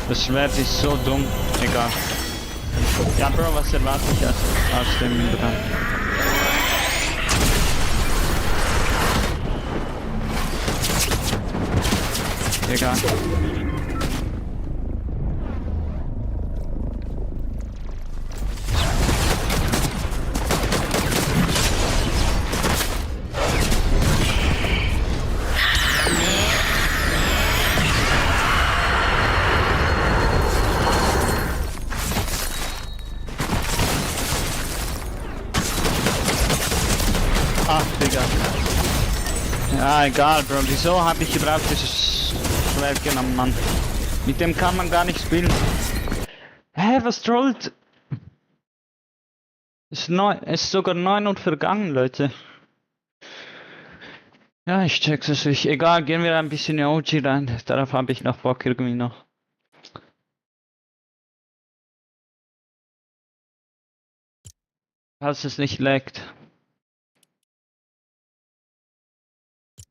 [SPEAKER 1] Das Schwert ist so dumm. Egal. Ja, Bro, was erwarte ich aus dem Brand? Egal. Ja, egal, Bro. Wieso habe ich überhaupt dieses Schwert genommen, Mann? Mit dem kann man gar nicht spielen. Hä, was trollt? Es ist sogar 9 und vergangen, Leute. Ja, ich check's es nicht. Egal, gehen wir ein bisschen in OG rein. Darauf habe ich noch Bock irgendwie noch. Falls es nicht leckt.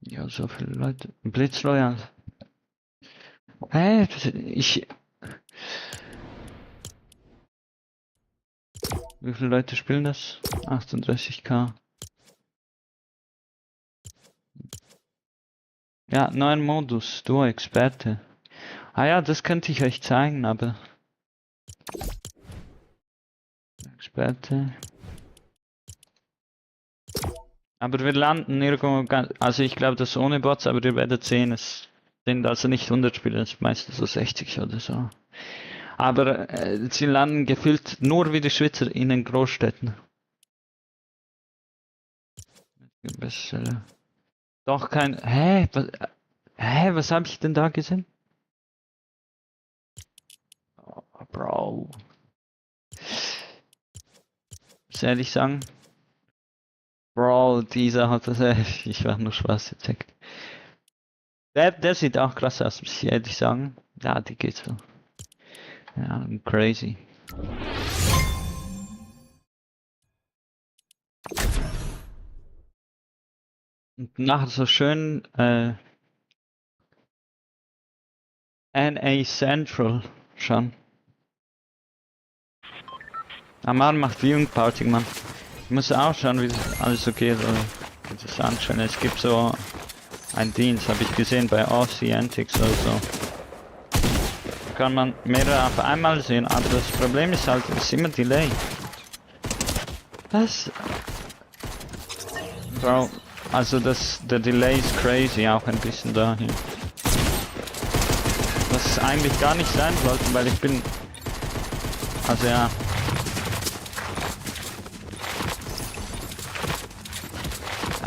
[SPEAKER 1] Ja, so viele Leute. Blitz Royal. Hä? Wie viele Leute spielen das? 38k. Ja, neuen Modus. Du Experte. Ah ja, das könnte ich euch zeigen, aber... Experte. Aber wir landen irgendwo ganz... Also ich glaube das ohne Bots, aber ihr werdet sehen, es sind also nicht 100 Spieler, es ist meistens so 60 oder so. Aber sie landen gefühlt nur wie die Schweizer in den Großstädten. Bestseller. Doch kein... Hä? Was habe ich denn da gesehen? Oh, Bro. Muss ehrlich sagen. Bro, dieser hat das... Ich war nur Spaß gecheckt. Der sieht auch krass aus, muss ich ehrlich sagen. Ja, die geht so. Ja, crazy. Und nachher so schön NA Central schon. Amar macht Viewing Party, Mann. Ich muss auch schauen, wie das alles okay ist, oder wie das anschauen. Es gibt so einen Dienst, habe ich gesehen bei Aussie Antics oder so. Da kann man mehrere auf einmal sehen, aber das Problem ist halt, es ist immer Delay. Was? Bro, also der Delay ist crazy, auch ein bisschen dahin. Was es eigentlich gar nicht sein sollte, weil ich bin... Also ja...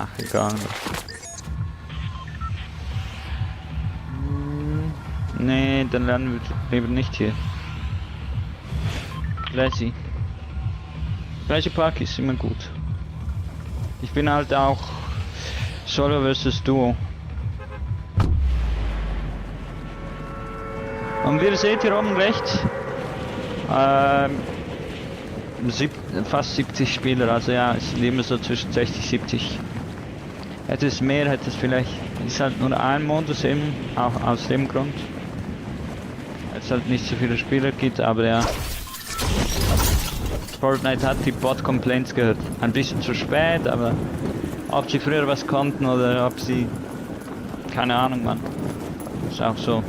[SPEAKER 1] Ach, egal. Nee, dann lernen wir eben nicht hier. Lazy. Lazy Park ist immer gut. Ich bin halt auch Solo versus Duo. Und wie ihr seht hier oben rechts, fast 70 Spieler, also ja, es sind immer so zwischen 60 und 70. Hätte es mehr, hätte es vielleicht, ist halt nur ein Modus eben, auch aus dem Grund. Es halt nicht so viele Spieler gibt, aber ja. Fortnite hat die Bot-Complaints gehört. Ein bisschen zu spät, aber ob sie früher was konnten oder ob sie... Keine Ahnung, Mann. Ist auch so.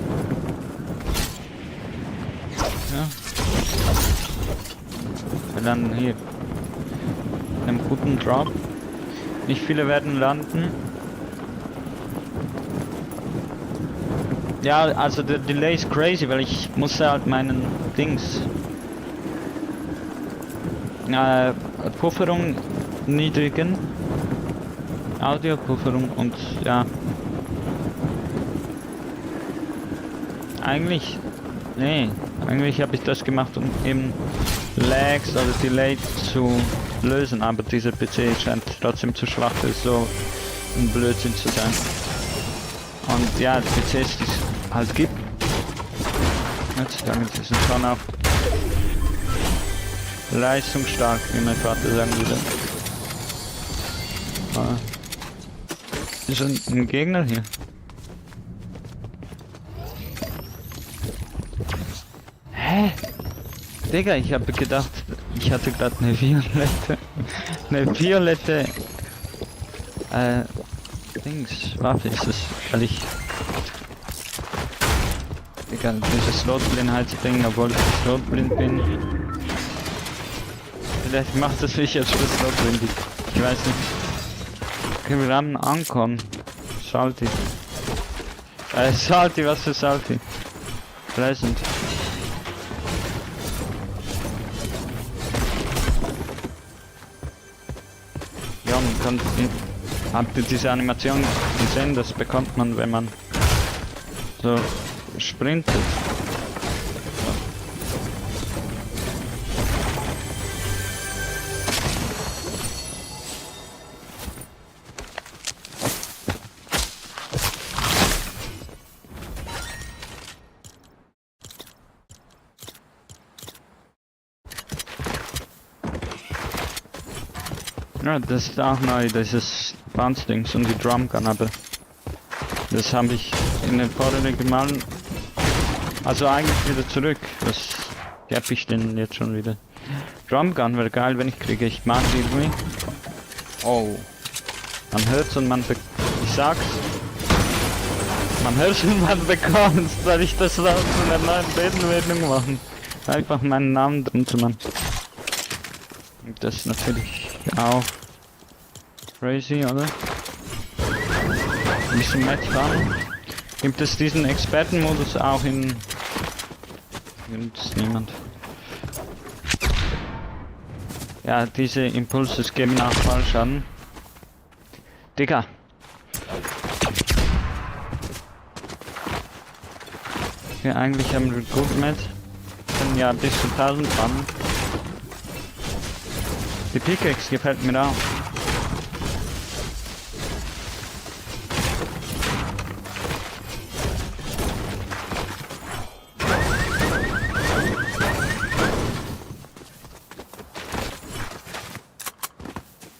[SPEAKER 1] Ja. Wir landen hier. In einem guten Drop. Nicht viele werden landen. Ja, also der Delay ist crazy, weil ich muss halt meinen Dings... Pufferung niedrigen. Audio-Pufferung und ja. Eigentlich... Nee, eigentlich habe ich das gemacht, um eben Lags oder Delay zu lösen, aber dieser PC scheint trotzdem zu schwach, das ist so ein Blödsinn zu sein. Und ja, die PCs, die es halt gibt, heutzutage, die sind schon auch leistungsstark, wie mein Vater sagen würde. Ist ein Gegner hier. Hä? Digga, ich habe gedacht, ich hatte gerade eine violette Dings, Waffe ist es, weil ich... Digga, dieses Slotblindheitsding, obwohl ich slotblind bin. Vielleicht macht das mich jetzt für slotblind, ich weiß nicht. Okay, wir haben ankommen. Salty. Salty, was für Salty? Pleasant. Ja, man kann... Habt ihr diese Animation gesehen? Das bekommt man, wenn man so sprintet. Ja, das ist auch neu, dieses Bounce-Dings und die Drumgun, aber das habe ich in den vorigen Malen, also eigentlich wieder zurück. Das gebe ich denen jetzt schon wieder. Drumgun wäre geil, wenn ich kriege. Ich mag die irgendwie. Oh. Man hört's und ich sag's. Man hört's und man bekommt's, weil ich das laut in der neuen Bildmeldung machen. Einfach meinen Namen drunter, Mann. Und das ist natürlich auch crazy, oder? Ein bisschen Match fahren. Gibt es diesen Expertenmodus auch in... Gibt's niemand. Ja, diese Impulse geben auch Fallschaden. Digga! Ja, eigentlich haben wir gut mit. Können ja bis zu 1000 fahren. Die Pickaxe gefällt mir auch.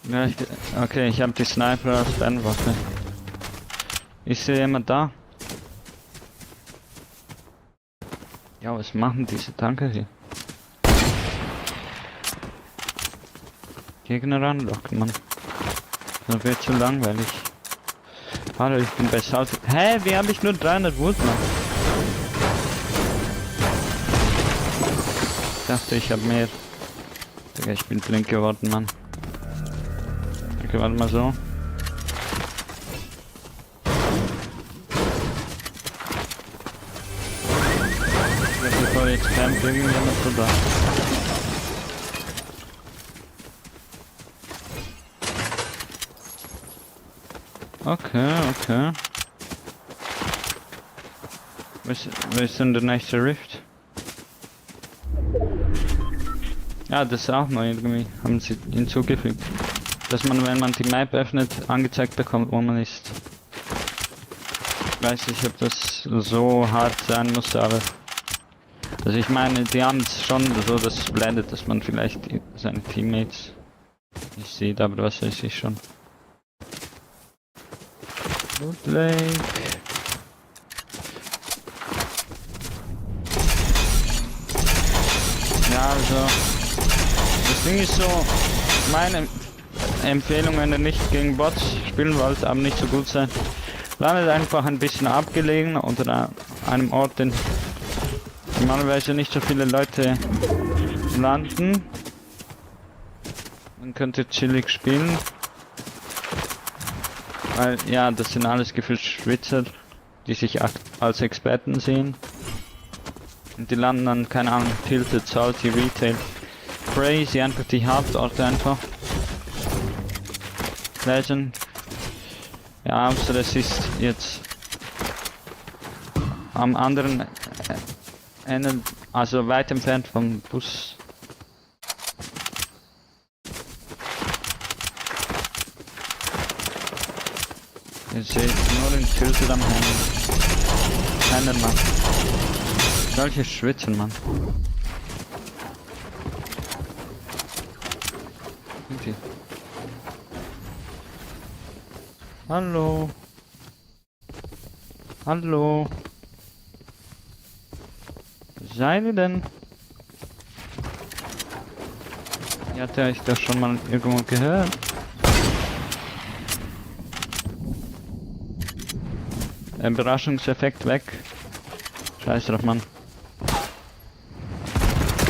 [SPEAKER 1] Ja, okay, ich habe die Sniper als Bandwaffe. Ist hier jemand da? Ja, was machen diese Tanker hier? Gegner ranlocken, Mann. Das wird zu langweilig. Hallo, ich bin besser als... Hä, wie habe ich nur 300 Wut, Mann? Ich dachte, ich habe mehr. Digga, ich bin blind geworden, Mann. Okay, warte mal so. Bevor jetzt campt irgendjemand so da. Okay, okay. Wo ist denn der nächste Rift? Ja, das ist auch neu irgendwie. Haben sie hinzugefügt. Dass man, wenn man die Map öffnet, angezeigt bekommt, wo man ist. Ich weiß nicht, ob das so hart sein musste, aber... Also ich meine, die haben es schon so, dass es blendet, dass man vielleicht seine Teammates nicht sieht, aber was weiß ich schon. Good Lake. Ja, also... Das Ding ist so... Meine Empfehlung, wenn ihr nicht gegen Bots spielen wollt, aber nicht so gut sein, landet einfach ein bisschen abgelegen oder an einem Ort, den normalerweise nicht so viele Leute landen. Dann könnt ihr chillig spielen. Weil, ja, das sind alles gefühlt Schwitzer, die sich als Experten sehen. Und die landen dann, keine Ahnung, Tilted, Salty, Retail. Crazy, einfach die Hauptorte einfach. Legend. Ja, außer es ist jetzt am anderen Ende, also weit entfernt vom Bus. Ihr seht nur den Tilted am Händen, Mann. Solche Schwitzen, Mann. Sind die? Hallo. Hallo. Seid ihr denn? Ich hatte euch das schon mal irgendwo gehört. Überraschungseffekt weg. Scheiß drauf, Mann.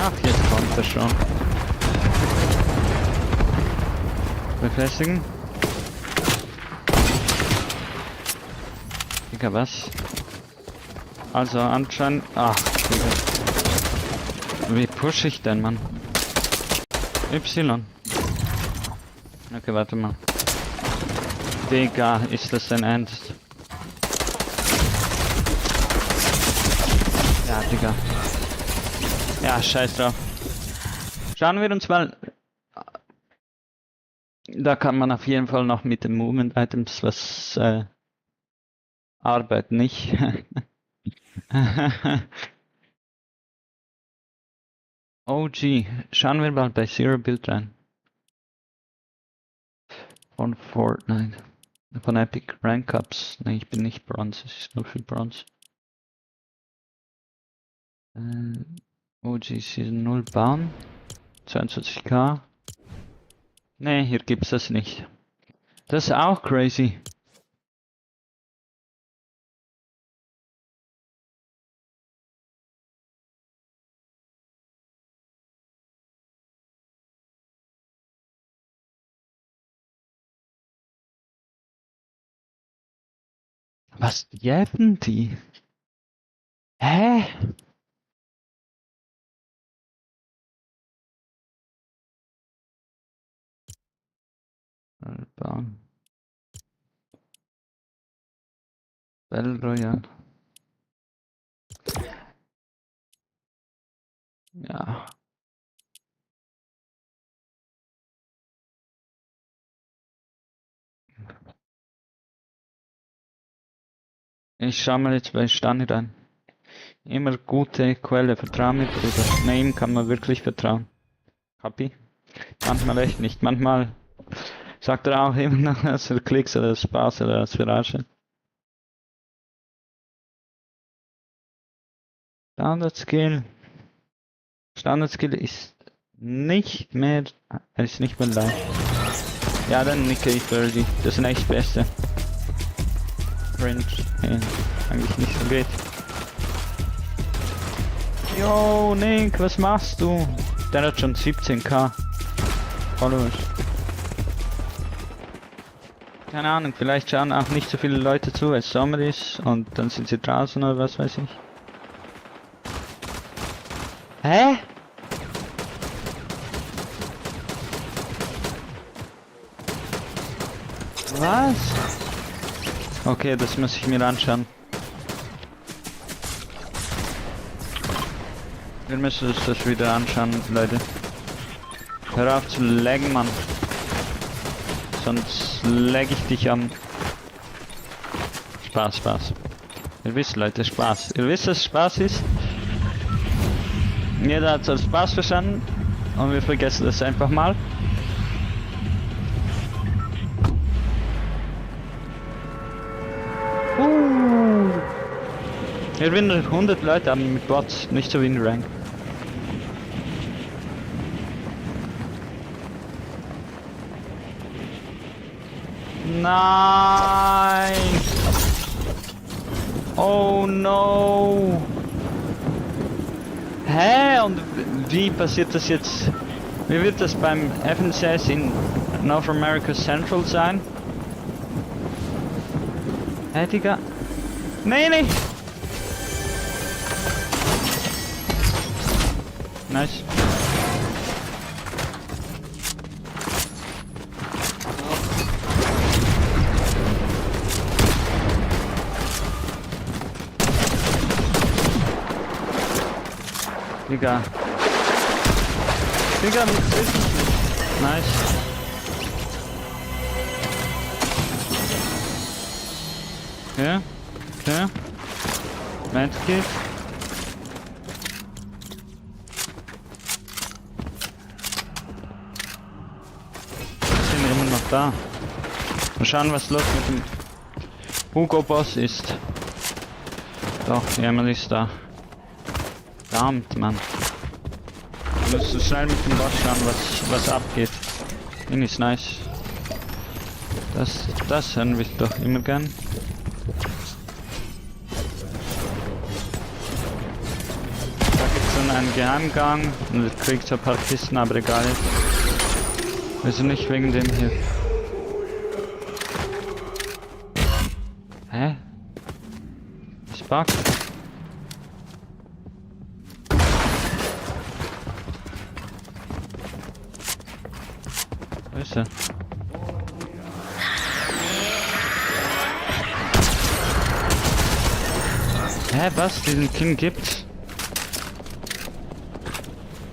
[SPEAKER 1] Ach, jetzt kommt er schon. Befestigen. Digga, was? Also anscheinend... Ach, Digga. Wie push ich denn, Mann? Y. Okay, warte mal. Digga, ist das denn ernst? Ja, Digga. Ja, scheiß drauf. Schauen wir uns mal. Da kann man auf jeden Fall noch mit den Movement Items was arbeiten, nicht? OG. Schauen wir mal bei Zero Build rein. Von Fortnite. Von Epic Rank Ups. Ne, ich bin nicht Bronze, es ist nur für Bronze. OG Season 0 Bahn. 22k. Ne, hier gibt's das nicht. Das ist auch crazy. Was jäten die? Hä? Bahn. Battle Royale. Ja. Ich schau mal jetzt bei Stani rein. Immer gute Quelle, vertrau mir, Bruder. Ne, ihm kann man wirklich vertrauen. Happy? Manchmal echt nicht. Manchmal sagt er auch immer noch, dass er Clix oder Spaß oder das Verarsche. Standard Skill. Standard Skill ist nicht mehr. Er ist nicht mehr live. Ja, dann nicke ich Birdie. Das ist echt Beste. Fringe. Eigentlich nicht so geht. Yo, Nick, was machst du? Der hat schon 17k Followers. Keine Ahnung, vielleicht schauen auch nicht so viele Leute zu, weil es Sommer ist und dann sind sie draußen oder was weiß ich. Hä? Was? Okay, das muss ich mir anschauen. Wir müssen uns das wieder anschauen, Leute. Hör auf zu laggen, Mann. Sonst lag ich dich an. Spaß, Spaß. Ihr wisst, Leute, Spaß. Ihr wisst, dass Spaß ist. Jeder hat es als Spaß verstanden. Und wir vergessen das einfach mal. Wir will 100 Leute haben mit Bots, nicht so wie in Rank. Nein! Oh no! Hä? Und wie passiert das jetzt? Wie wird das beim FNCS in North America Central sein? Hä, Digga? Nee, nee! Nice. Digga. Digga, nice. Ja, ja. Medkit. Sind immer noch da. Mal schauen, was los mit dem Hugo-Boss ist. Doch, jemand ist da. Verdammt, Mann. Wir müssen schnell mit dem Boss schauen, was abgeht. Ding ist nice. Das hören wir doch immer gern. Da gibt es dann einen Geheimgang und wir kriegen so ein paar Kisten, aber egal. Wir sind nicht wegen dem hier. Hä? Das buggt. Wo ist er? Hä, was? Diesen King gibt's?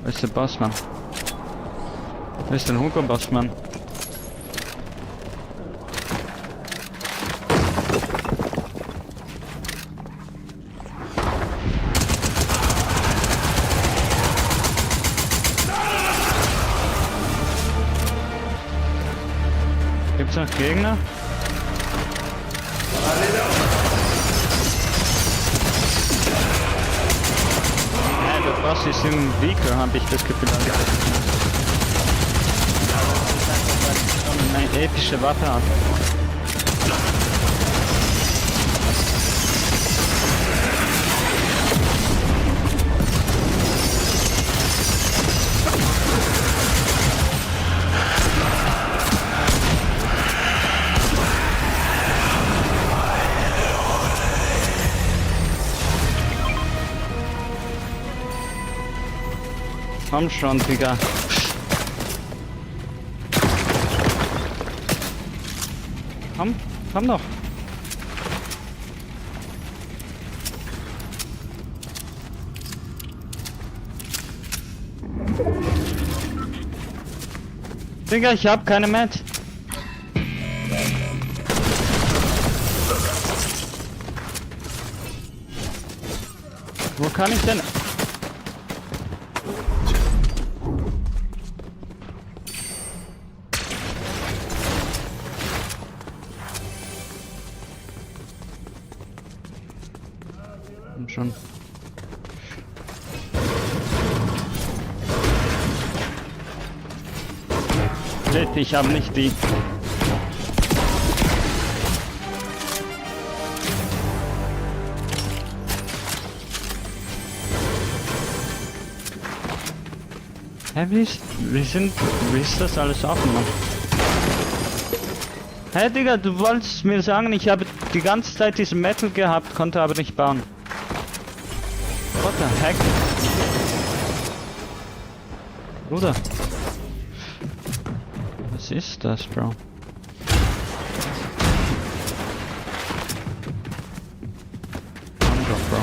[SPEAKER 1] Wo ist der Bossmann? Wo ist der Hugo Bossmann? Gibt's noch Gegner? Ja, der Boss ist im Weaker, habe ich das Gefühl. Eine epische Waffe hat. Komm schon, Digga. Komm doch. Digga, ich hab keine Mat. Wo kann ich denn? Schon. Shit, ich habe nicht die. Hä, wie ist das alles offen, Mann? Hä, Digga, du wolltest mir sagen, ich habe die ganze Zeit diesen Metal gehabt, konnte aber nicht bauen. What the heck? Bruder. Was ist das, Bro? Komm doch, Bro.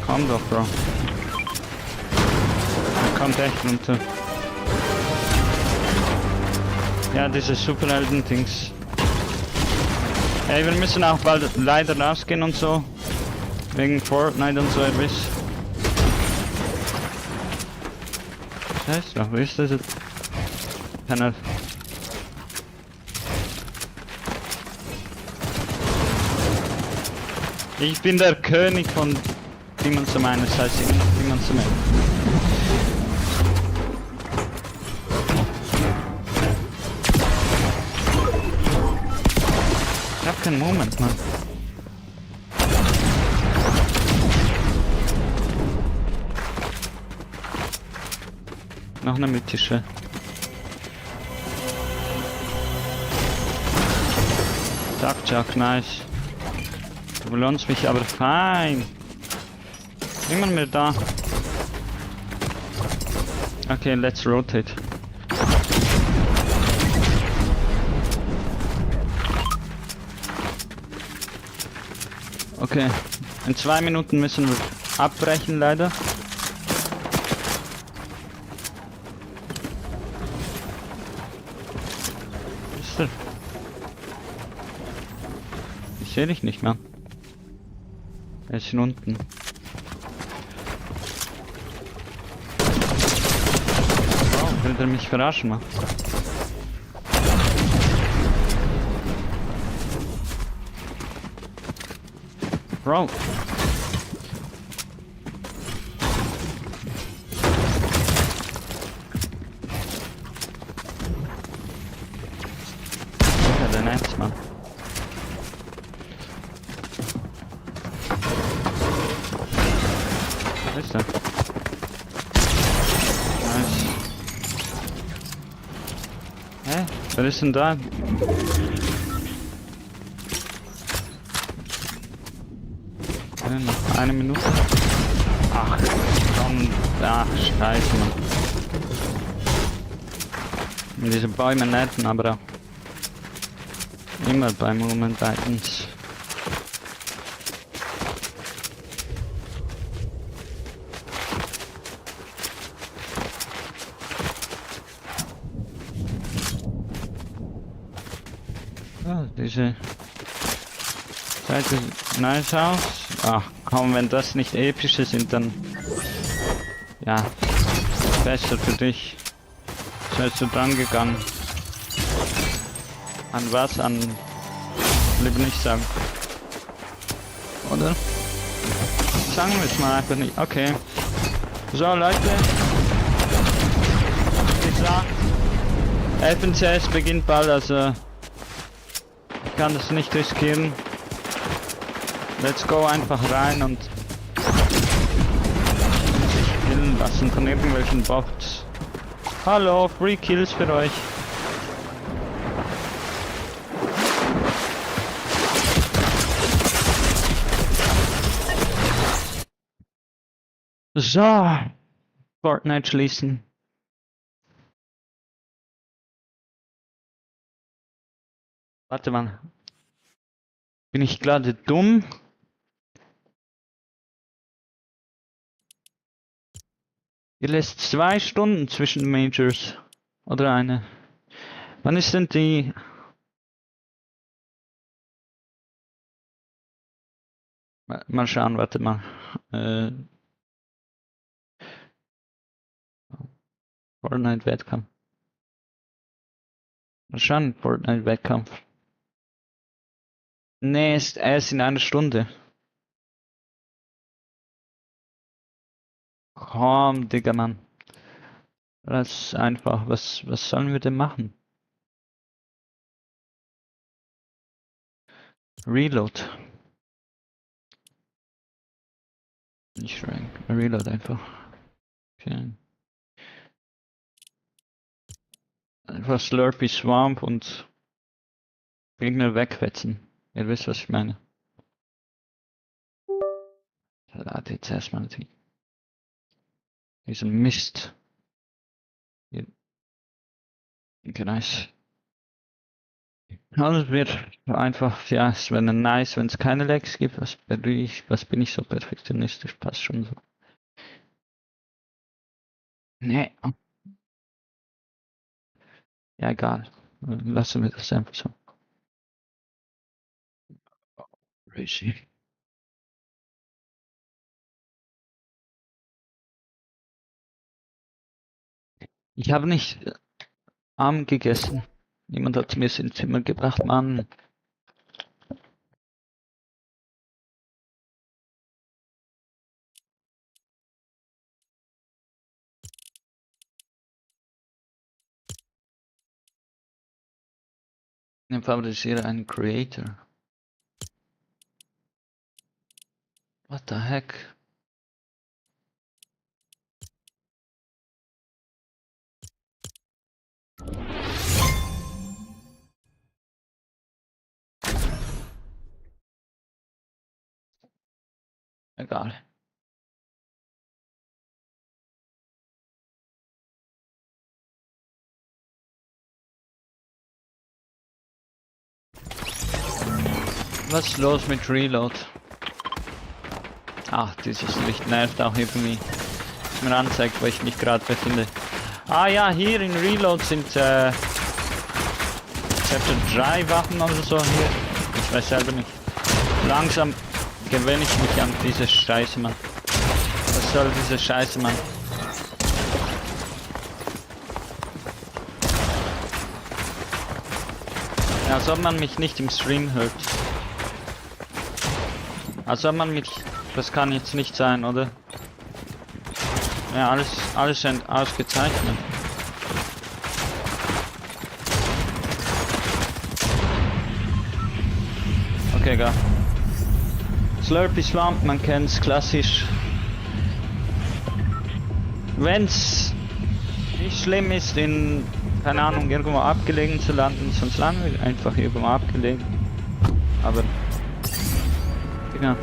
[SPEAKER 1] Komm doch, Bro. Er kommt echt runter. Ja, diese Superhelden-Dings. Ey, wir müssen auch bald leider rausgehen und so. Wegen Fortnite und so, ihr wisst. Scheiß drauf, wo ist das jetzt? Panel. Ich bin der König von Demons of Mine, das heißt Demons of Mine. Ich hab keinen Moment, Mann. Noch eine mythische. Zack, Jack, nice. Du belohnst mich aber fein. Immer mehr da. Okay, let's rotate. Okay, in 2 Minuten müssen wir abbrechen, leider. Ist er? Ich sehe dich nicht mehr. Er ist unten. Oh, will der mich verarschen, Mann? Bro. Ja, der Netz, Mann. Wo ist er? Nice. Hä? Wer ist denn da? Noch 1 Minute. Ach, komm. Ach, scheiße, Mann. Diese Bäume netten, aber auch immer bei Moment Items. Ja, diese Seite sieht nice aus. Ach komm, wenn das nicht epische sind, dann ja, besser für dich. Seid du dran gegangen? An was? An lieber nicht sagen. Oder? Sagen wir es mal einfach nicht. Okay. So Leute. Wie gesagt, FNCS beginnt bald, also ich kann das nicht riskieren. Let's go einfach rein und sich killen lassen von irgendwelchen Bots. Hallo, Free Kills für euch. So, Fortnite schließen. Warte mal. Bin ich gerade dumm? Ihr lässt 2 Stunden zwischen Majors. Oder eine. Wann ist denn die... Mal schauen, warte mal. Fortnite-Wettkampf. Mal schauen, Fortnite-Wettkampf. Nee, ist erst in einer Stunde. Komm, Digga, Mann. Das ist einfach, was sollen wir denn machen? Reload. Nicht rank. Reload einfach. Okay. Einfach Slurpy Swamp und Gegner wegwetzen. Ihr wisst, was ich meine. Lade jetzt erstmal diesen Mist. Hier. Okay, nice. Also wird einfach, ja, es wäre nice, wenn es keine Lags gibt. Was bin ich so perfektionistisch? Passt schon so. Nee. Ja, egal. Lassen wir das einfach so. Crazy. Ich habe nicht arm gegessen. Niemand hat mir es ins Zimmer gebracht, Mann. Ich favorisiere einen Creator. What the heck? Egal. Was ist los mit Reload? Ach, dieses Licht nervt auch irgendwie. Das mir anzeigt, wo ich mich gerade befinde. Ah ja, hier in Reload sind Chapter 3 Waffen oder so hier. Ich weiß selber nicht. Langsam gewöhne ich mich an diese Scheiße, Mann. Was soll diese Scheiße, Mann? Ja, als ob man mich nicht im Stream hört. Als ob man mich... Das kann jetzt nicht sein, oder? Ja, alles sind ausgezeichnet. Okay, egal. Slurpy Swamp, man kennt's, klassisch. Wenn's nicht schlimm ist, in, keine Ahnung, irgendwo abgelegen zu landen, sonst landen wir einfach irgendwo abgelegen. Aber, ja.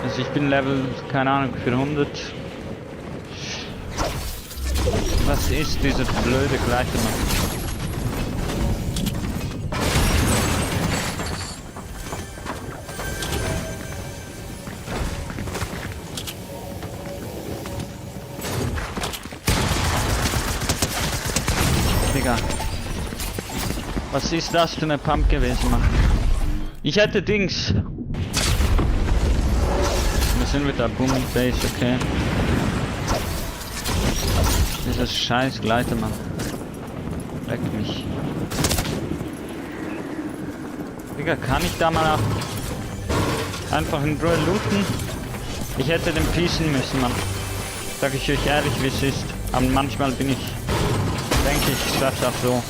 [SPEAKER 1] Also ich bin Level, keine Ahnung, 400. Was ist dieser blöde gleiche Mann? Was ist das für eine Pump gewesen, Mann? Ich hätte Dings. Wir sind wieder Booming Base, okay. Dieses scheiß Gleiter, Mann. Leck mich. Digga, kann ich da mal einfach in Ruhe looten? Ich hätte den piecen müssen, Mann. Sag ich euch ehrlich, wie es ist. Aber manchmal denke ich schaff's auch so.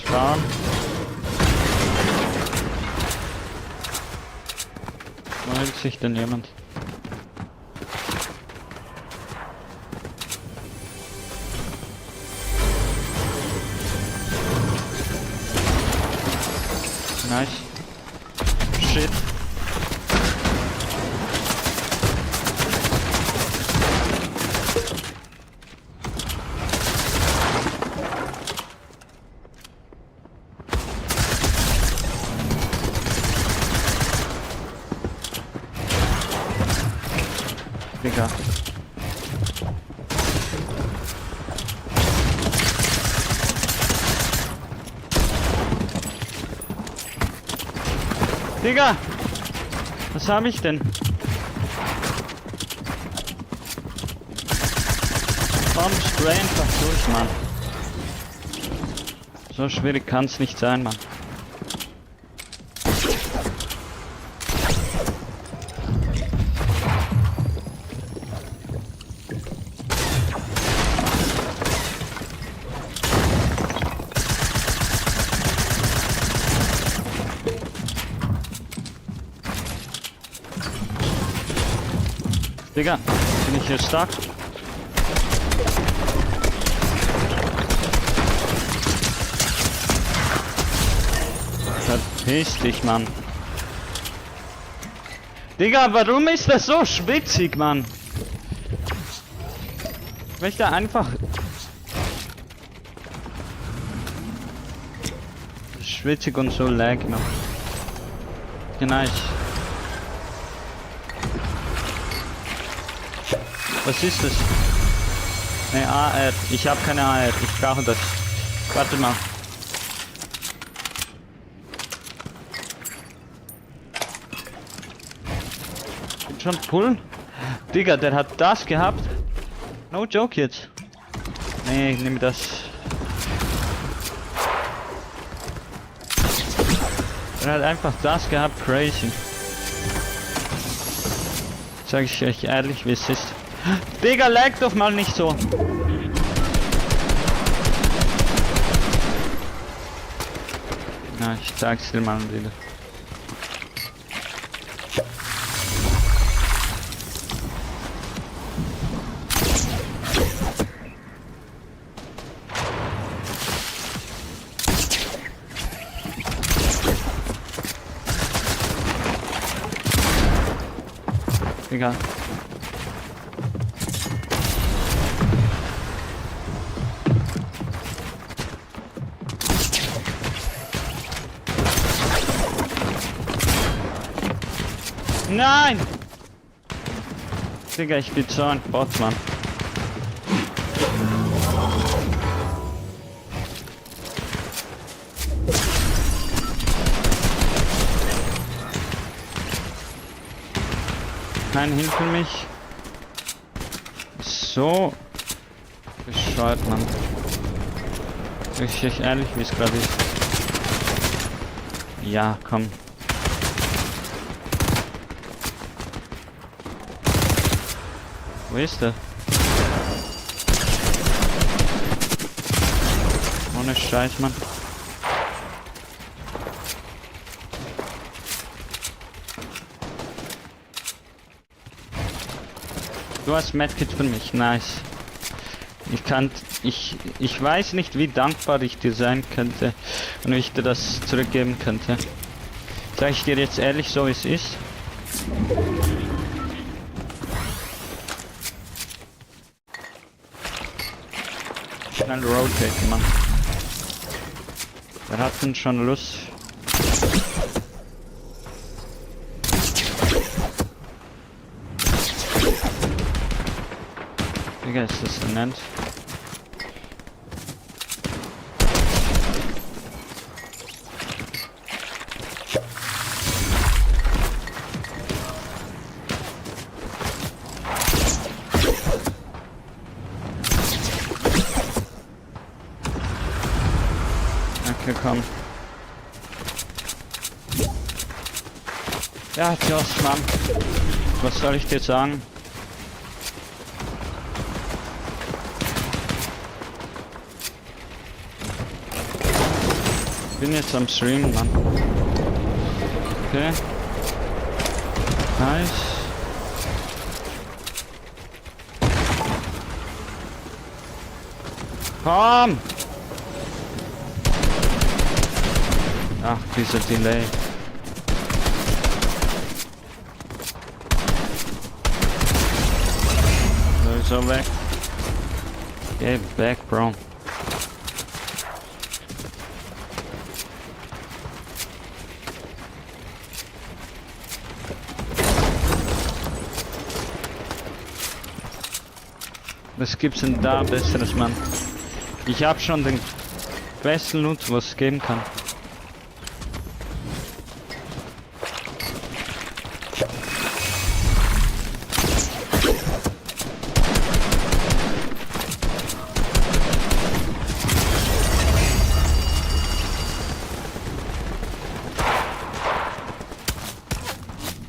[SPEAKER 1] Schauen. Wo hält sich denn jemand? Nice. Shit. Digga. Digga! Was habe ich denn? Warum spray einfach durch, Mann? So schwierig kann es nicht sein, Mann. Digga, bin ich hier stark? Verpiss dich, Mann. Digga, warum ist das so schwitzig, Mann? Ich möchte einfach... Schwitzig und so lag, Mann. Nice. Was ist das? Ne, AR. Ich habe keine AR. Ich brauche das. Warte mal. Schon pullen? Digga, der hat das gehabt. No joke jetzt. Nee, ich nehme das. Er hat einfach das gehabt. Crazy. Sag ich euch ehrlich, wie es ist. Digga, lag doch mal nicht so. Na, ich zeig's dir mal wieder. Digga. Nein! Digga, ich bin so ein Bot, Mann. Nein, hinter mich. So bescheuert, Mann. Sag ich euch ehrlich, wie es gerade ist. Ja, komm. Wo ist der? Ohne Scheiß, Mann. Du hast Medkit für mich, nice. Ich weiß nicht, wie dankbar ich dir sein könnte und wie ich dir das zurückgeben könnte. Sag ich dir jetzt ehrlich, so wie es ist. Schnell rotate, Mann. Wir hatten schon Lust. Digga, ist das dement? Okay, komm. Ja, Josh, Mann. Was soll ich dir sagen? Ich bin jetzt am Streamen, Mann. Okay. Nice. Komm! Ach, dieser Delay. So weg. Geh weg, Bro. Was gibt's denn da Besseres, Mann? Ich hab schon den besten Loot, was es geben kann.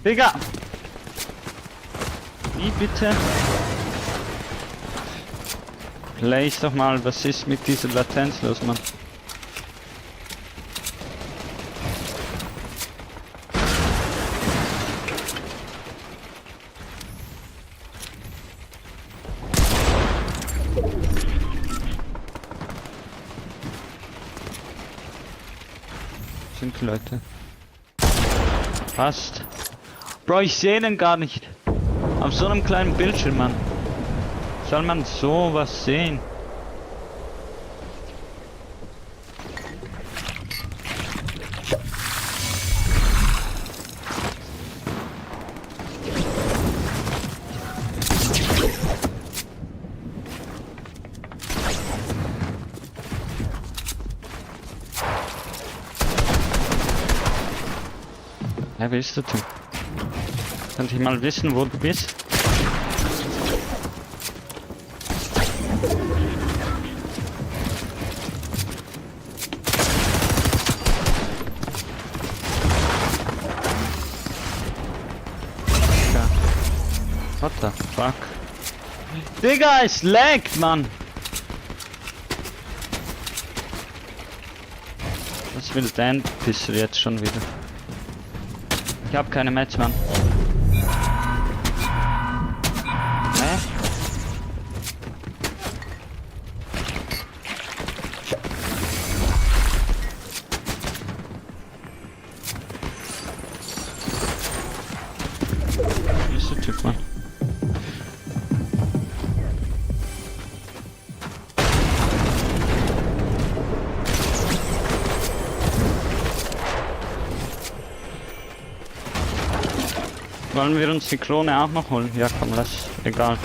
[SPEAKER 1] Digga! Wie bitte? Place doch mal, was ist mit dieser Latenz los, Mann? Sind die Leute? Passt. Bro, ich sehe den gar nicht. Auf so einem kleinen Bildschirm, Mann. Soll man sowas sehen? Ja, wer ist der Typ? Könnte ich mal wissen, wo du bist? Ja. What the fuck? Digga, es laggt, Mann! Was will dein Pisser jetzt schon wieder? Ich hab keine Match, Mann. Typ, Mann. Wollen wir uns die Klone auch noch holen? Ja, komm, lass. Egal.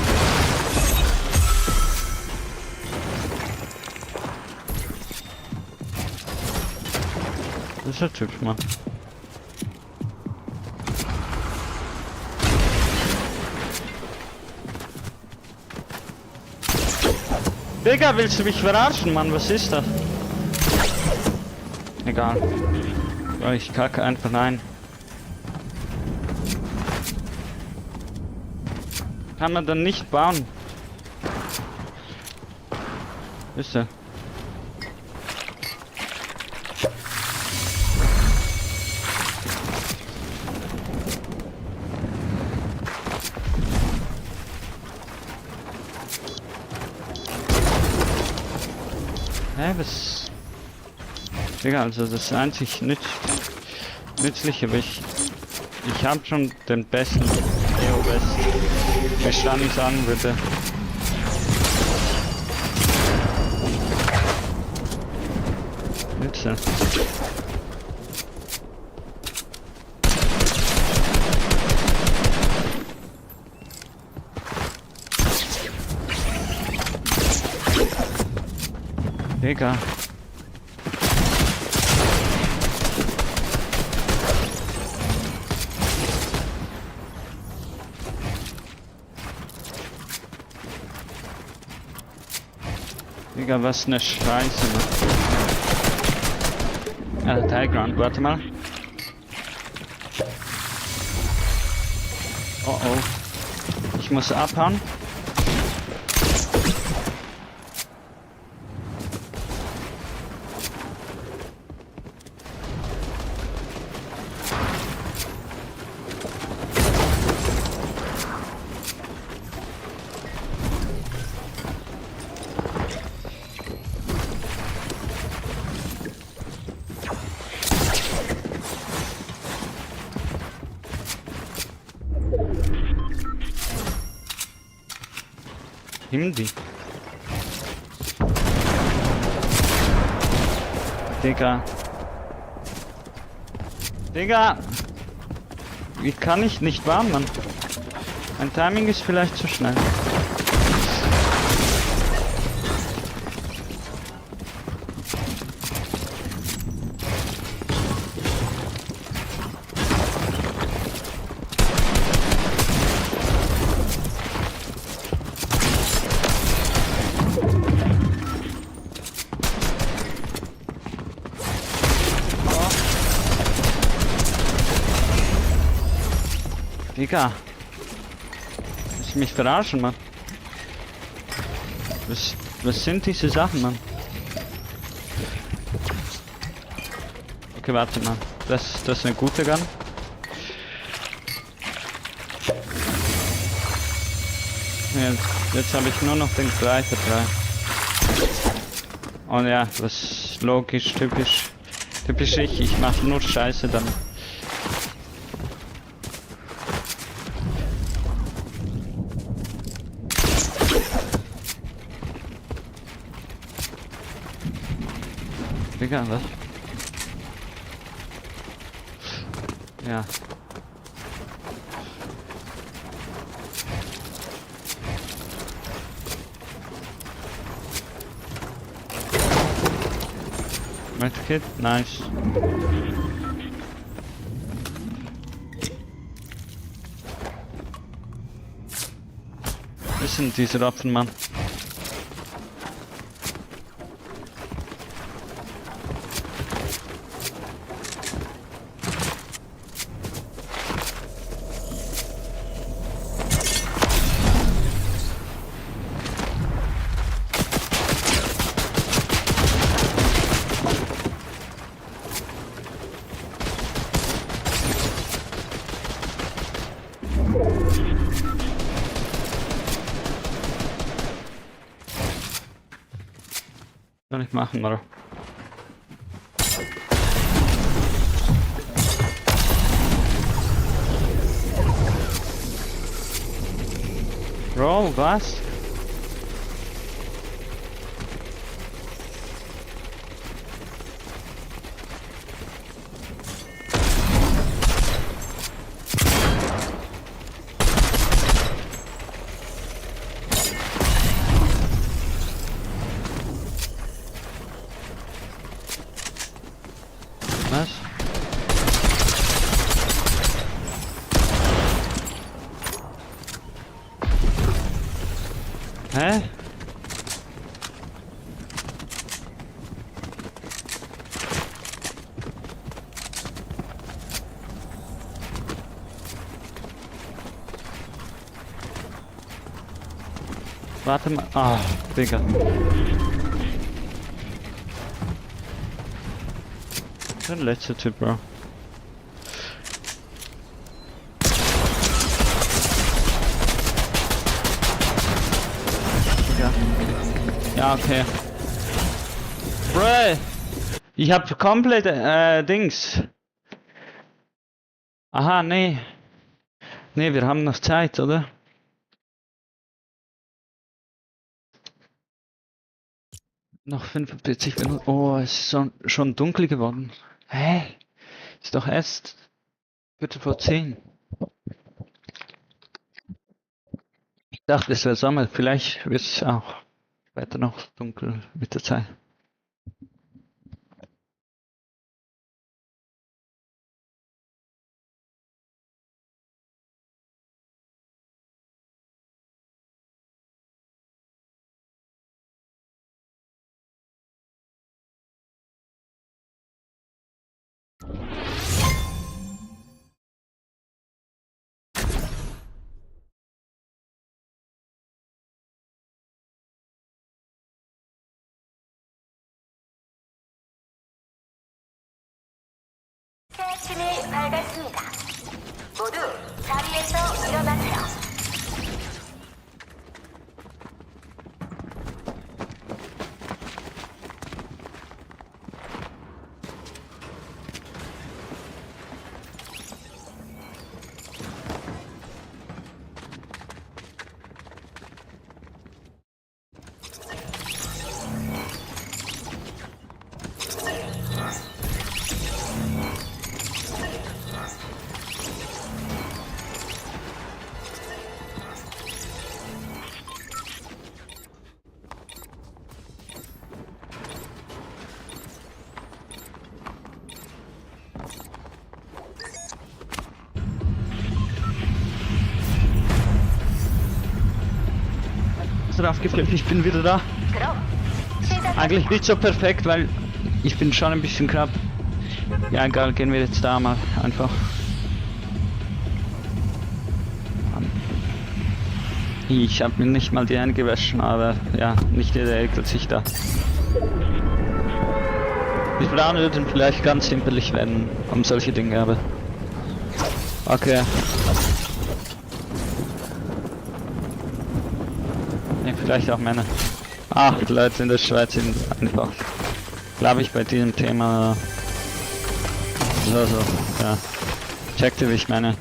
[SPEAKER 1] Das ist der Typ, Mann. Digga, willst du mich verarschen, Mann? Was ist das? Egal. Oh, ich kacke einfach rein. Kann man dann nicht bauen? Ist er? Hä, was? Digga, also das einzig nützliche, aber ich habe schon den besten EO-West, wie Stani sagen würde. Nütze. Digga. Digga, was ne Scheiße, Mann. High Ground, warte mal. Oh oh. Ich muss abhauen. Hindi. Digga. Digga! Wie kann ich nicht warten, Mann? Mein Timing ist vielleicht zu schnell. Digga. Willst du mich verarschen, Mann? Was sind diese Sachen, Mann? Okay, warte mal. Das ist eine gute Gun. Jetzt habe ich nur noch den Greifer 3. Und ja, was logisch, typisch ich mache nur Scheiße dann. Digga, was? Ja. Medkit, nice. Was sind diese Rapfen, Mann? Kann ich machen, oder? Bro, was? Was? Hä? Warte mal. Ah, Digga. Der letzte Typ, Bro. Ja. Ja, okay. Bro! Ich hab komplett, Dings. Aha, nee. Nee, wir haben noch Zeit, oder? Noch 45 Minuten. Oh, es ist schon dunkel geworden. Hä? Ist doch erst Viertel vor 10. Ich dachte, es wäre Sommer. Vielleicht wird es auch später noch dunkel mit der Zeit.
[SPEAKER 17] 신을 밝았습니다. 모두 자리에서 일어나세요.
[SPEAKER 1] Aufgefüllt, ich bin wieder da. Eigentlich nicht so perfekt, weil ich bin schon ein bisschen knapp. Ja, egal, gehen wir jetzt da mal einfach. Ich habe mir nicht mal die Hände gewaschen, aber ja, nicht jeder ekelt sich da. Die Frauen würden vielleicht ganz simpelig werden um solche Dinge, aber... Okay. Ja, vielleicht auch Männer. Ach, die Leute in der Schweiz sind einfach, glaube ich, bei diesem Thema so, ja. Checkt ihr, wie ich meine?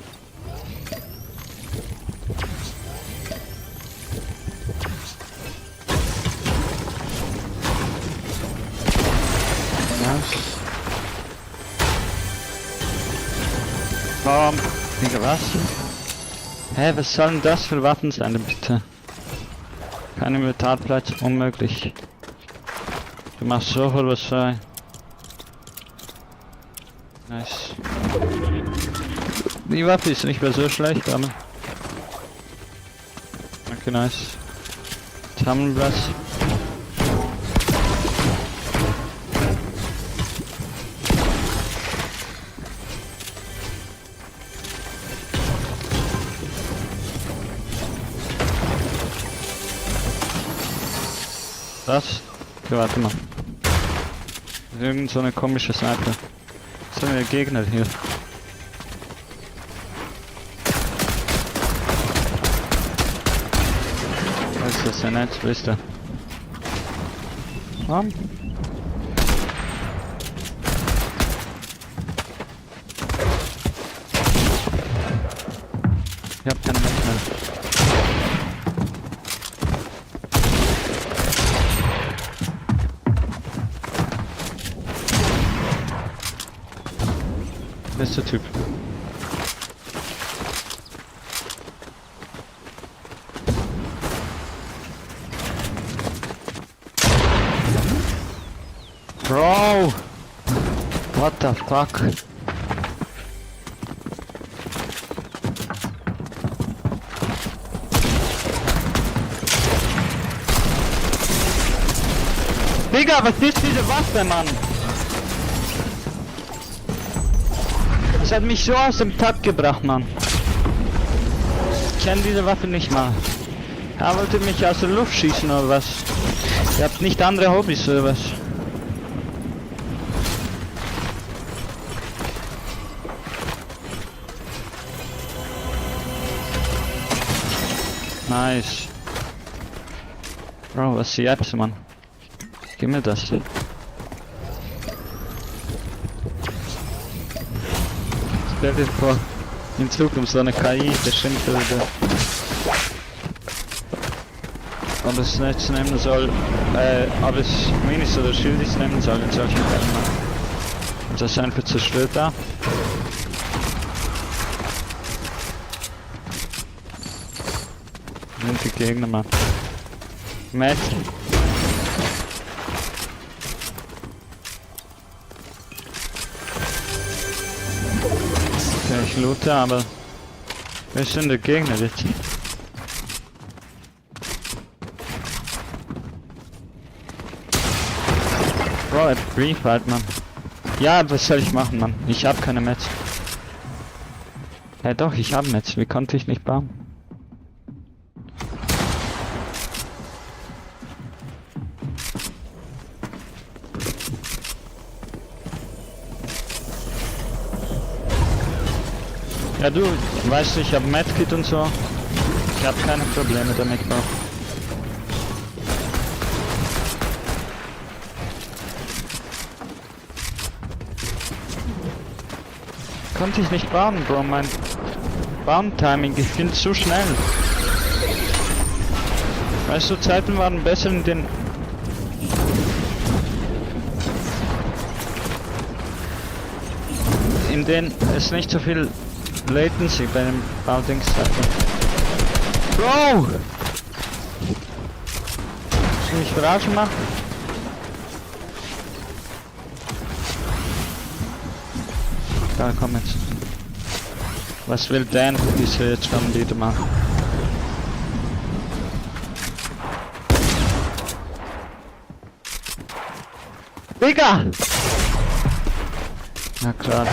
[SPEAKER 1] Warum? Digga, was? Hä, was sollen das für Waffen sein, bitte? Kein Inventarplatz, unmöglich. Du machst so viel was frei. Nice. Die Waffe ist nicht mehr so schlecht, aber... Okay, nice. Jetzt haben wir was. Was? Okay, warte mal. Irgend so eine komische Sniper. Was sind der Gegner hier? Was ist das denn jetzt? Wo ist der? Warum? Ich hab keine Mech mehr. Bester Typ. Bro! What the fuck? Digga, was ist diese Waffe, Mann? Das hat mich so aus dem Takt gebracht, Mann. Ich kenne diese Waffe nicht mal. Er wollte mich aus der Luft schießen oder was? Ihr habt nicht andere Hobbys oder was? Nice. Bro, was ist jetzt, Mann? Gib mir das. Stell dir vor, in Zukunft so eine KI bestimmt würde alles Netz nehmen soll, alles Minis oder Schildis nehmen soll in solchen Fällen. Und das einfach zerstört da. Sind die Gegner, Mann. Mädchen. Okay, ich loote, aber wer ist denn der Gegner jetzt? Bro, er brief halt, Mann. Ja, was soll ich machen, Mann? Ich hab keine Metz. Ja doch, ich hab Metz. Wie konnte ich nicht bauen? Ja du, weißt du, ich habe Medkit und so. Ich habe keine Probleme damit auch. Konnte ich nicht bauen, Bro. Mein Bauen-Timing ging zu schnell. Weißt du, Zeiten waren besser in den... in denen es nicht so viel Latency bei dem Baudings hatte. Bro! Muss ich mich verarschen machen? Da, komm jetzt. Was will Dan diese jetzt schon wieder machen? Digga! Na klar.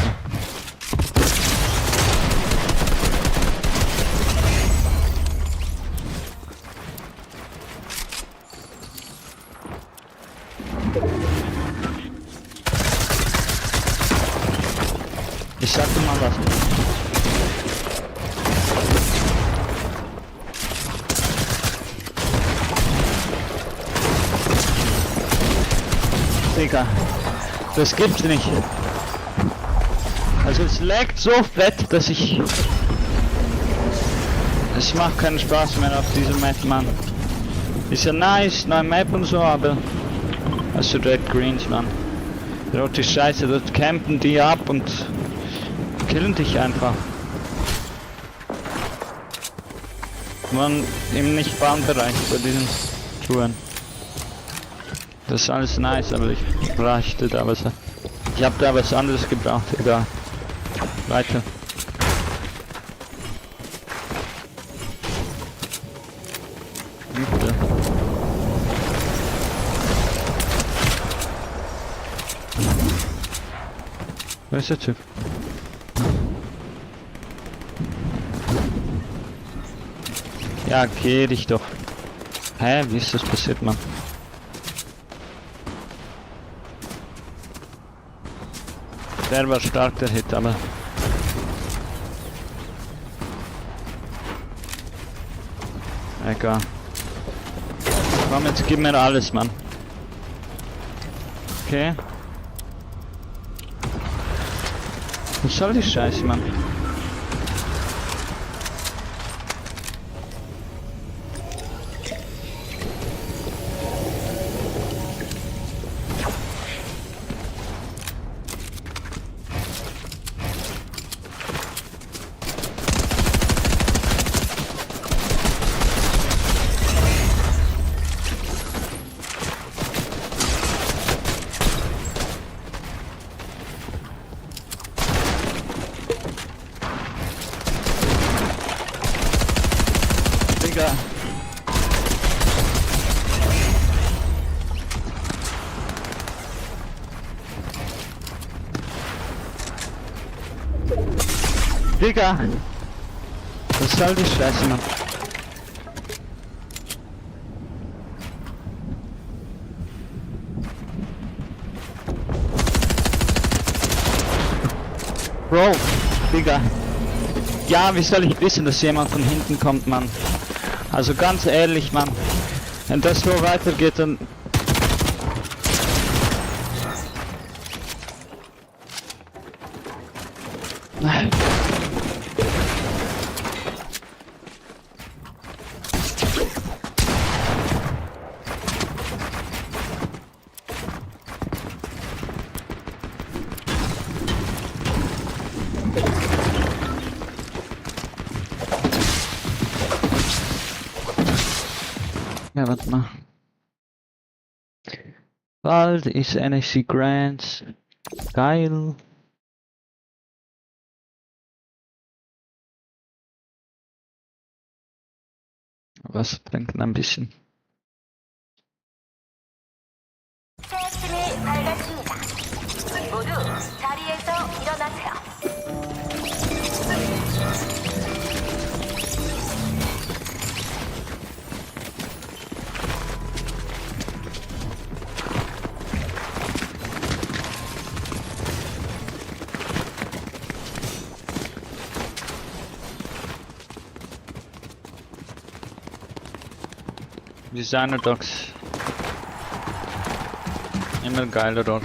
[SPEAKER 1] Ich sag dir mal was. Digga, das gibt's nicht. Also es laggt so fett, dass ich... Es macht keinen Spaß mehr auf diesem Map, Mann. Ist ja nice, neue Map und so, aber... Also Red Greens, Mann. Rote Scheiße, dort campen die ab und... killen dich einfach. Man im Nicht-Bahnbereich bei diesen Touren. Das ist alles nice, aber ich bräuchte da was. Ich habe da was anderes gebraucht, egal. Weiter. Bitte. Wo ist der Typ? Ja, geh dich doch. Hä, wie ist das passiert, Mann? Der war stark, der Hit, aber... Egal. Komm, jetzt gib mir alles, Mann. Okay. Was soll die Scheiße, Mann? Digga. Digga. Was soll die Scheiße, Mann? Bro, Digga. Ja, wie soll ich wissen, dass jemand von hinten kommt, Mann? Also ganz ehrlich, Mann. Wenn das so weitergeht, dann... Ja, warte mal. Bald ist NSC Grants. Geil. Was trinken ein bisschen.
[SPEAKER 17] 새침이 밝았습니다. 모두 자리에서 일어나세요.
[SPEAKER 1] Designer Dogs. Immer geiler dort.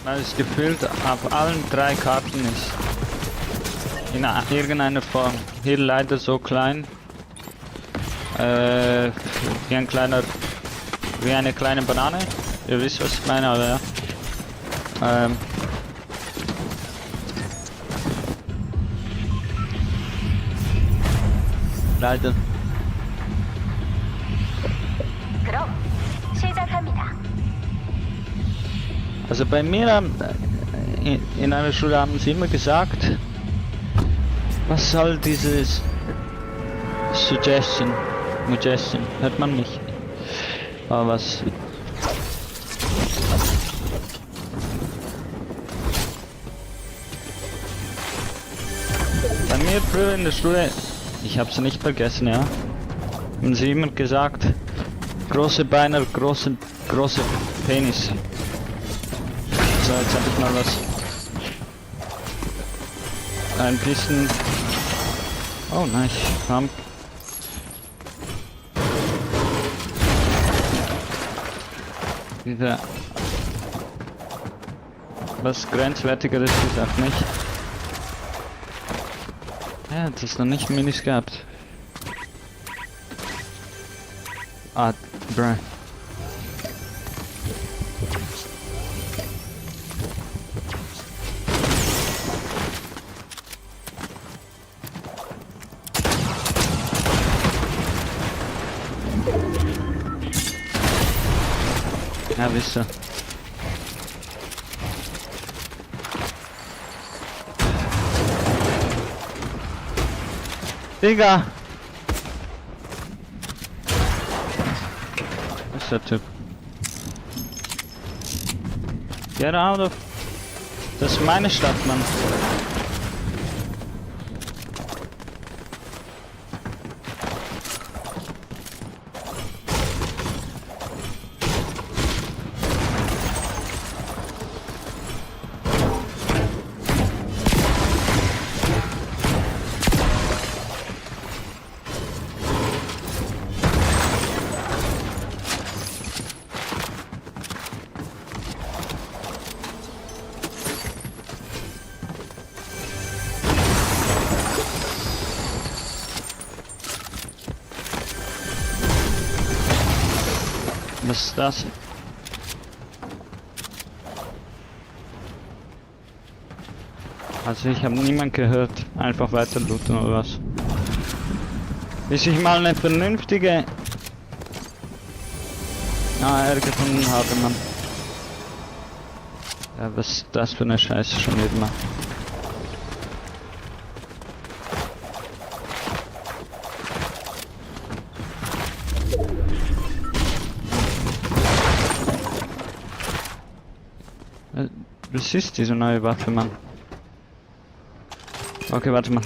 [SPEAKER 1] Weil es gefühlt auf allen 3 Karten ist. In irgendeiner Form. Hier leider so klein. Wie ein kleiner... Wie eine kleine Banane. Ihr wisst, was ich meine, aber ja. Leider.
[SPEAKER 17] 그럼 시작합니다.
[SPEAKER 1] Also bei mir in einer Schule haben sie immer gesagt, was soll dieses Suggestion, hört man nicht. Aber was? Bei mir früher in der Schule, ich habe sie nicht vergessen, ja, haben sie immer gesagt, große Beine, große Penis. So, jetzt habe ich mal was. Ein bisschen. Oh nice, Pump. Wieder. Was grenzwertigeres ist auch nicht. Ja, das ist noch nicht Minis gehabt. Ah, bruh. Ja, wisst ihr. Digga! Was ist der Typ? Get out of... Das ist meine Stadt, Mann. Was ist das? Also ich habe niemand gehört. Einfach weiter looten oder was? Bis ich mal eine vernünftige AR gefunden habe, Mann. Ja, was ist das für eine Scheiße schon wieder mal? Was ist diese neue Waffe, Mann? Okay, warte mal.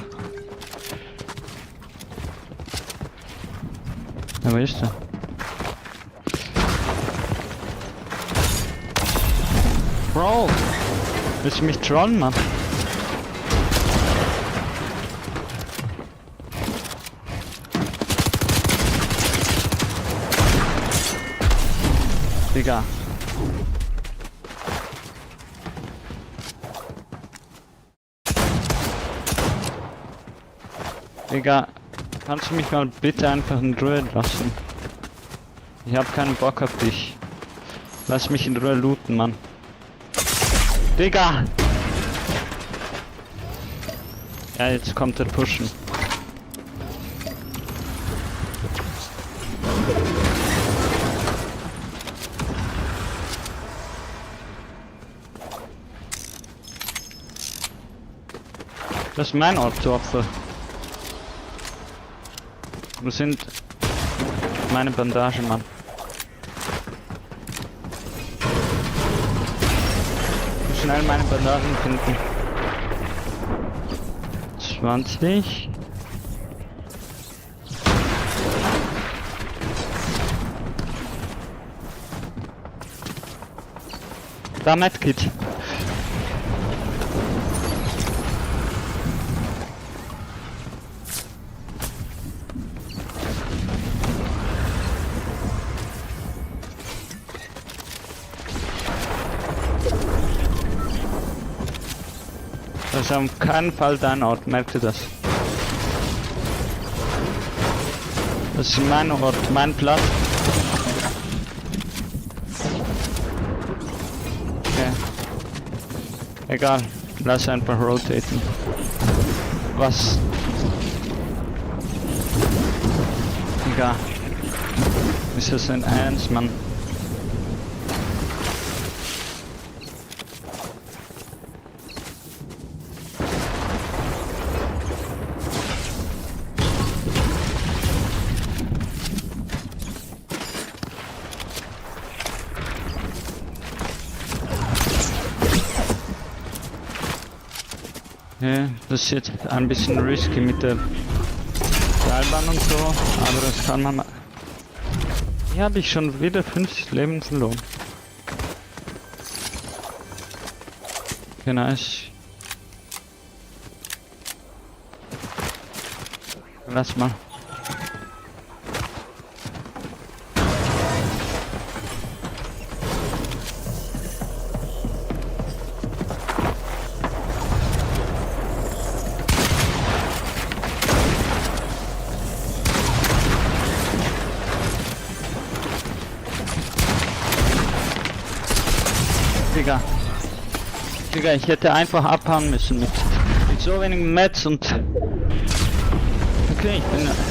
[SPEAKER 1] Ja, wo ist der? Bro! Willst du mich trollen, Mann? Digga. Digga, kannst du mich mal bitte einfach in Ruhe lassen? Ich hab keinen Bock auf dich. Lass mich in Ruhe looten, Mann. Digga! Ja, jetzt kommt der Pushen. Das ist mein Opfer. Wo sind meine Bandagen, Mann? Schnell meine Bandagen finden. 20. Da Medkit. Das ist auf keinen Fall dein Ort, merkt ihr das? Das ist mein Ort, mein Platz. Okay. Egal, lass einfach rotaten. Was? Egal. Ist das ein Ernst, Mann? Ja, das ist jetzt ein bisschen risky mit der Seilbahn und so, aber das kann man. Hier habe ich schon wieder 50 Leben verloren. Okay, nice. Lass mal. Digga, ich hätte einfach abhauen müssen mit so wenigen Mets und... Okay,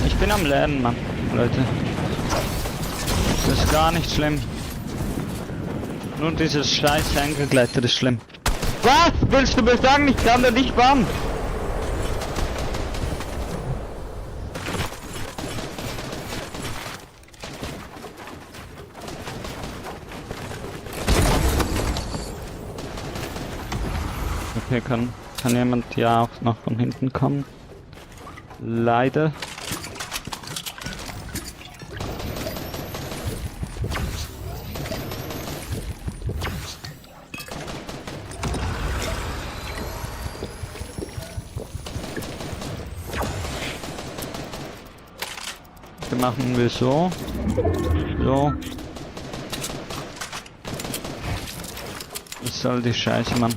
[SPEAKER 1] ich bin am Lernen, Mann, Leute. Das ist gar nicht schlimm. Nur dieses scheiß Hängegleiter ist schlimm. Was? Willst du mir sagen, ich kann da nicht bauen? Okay, kann jemand ja auch noch von hinten kommen. Leider. Dann machen wir so. So. Was soll die Scheiße, Mann?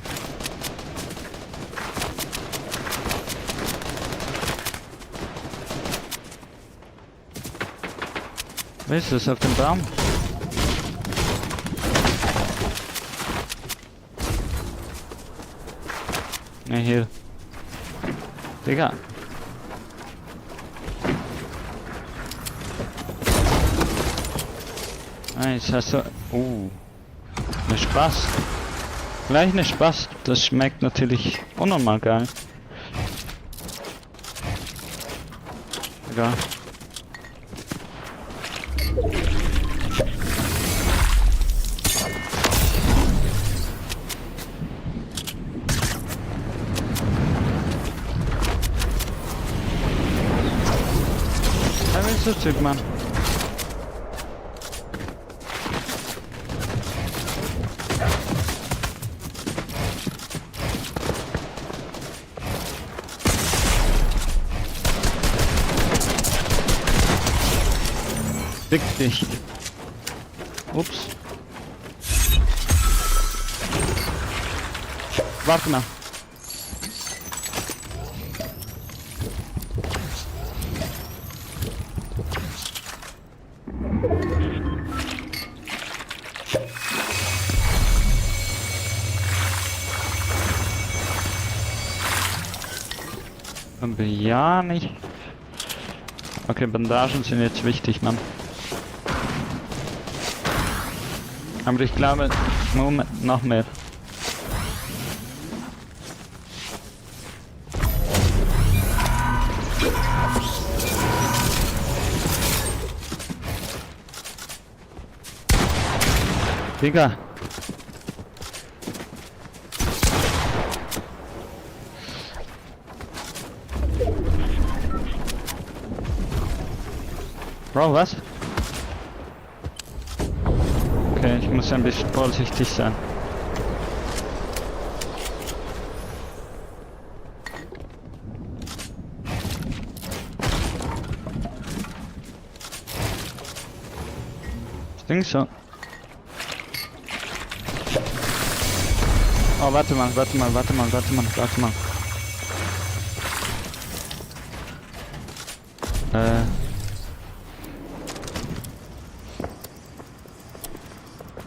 [SPEAKER 1] Was ist das auf dem Baum? Ne, hier. Digga. Ah, jetzt hast du... Ne Spaß. Gleich ne Spaß. Das schmeckt natürlich unnormal geil. Egal. So Typ, Mann. Fick dich. Ups. Warte mal. Ja, nicht. Okay, Bandagen sind jetzt wichtig, Mann. Aber ich glaube, Moment, noch mehr. Digga. Bro, was? Okay, ich muss ein bisschen vorsichtig sein. Ich denke so. Oh, warte mal.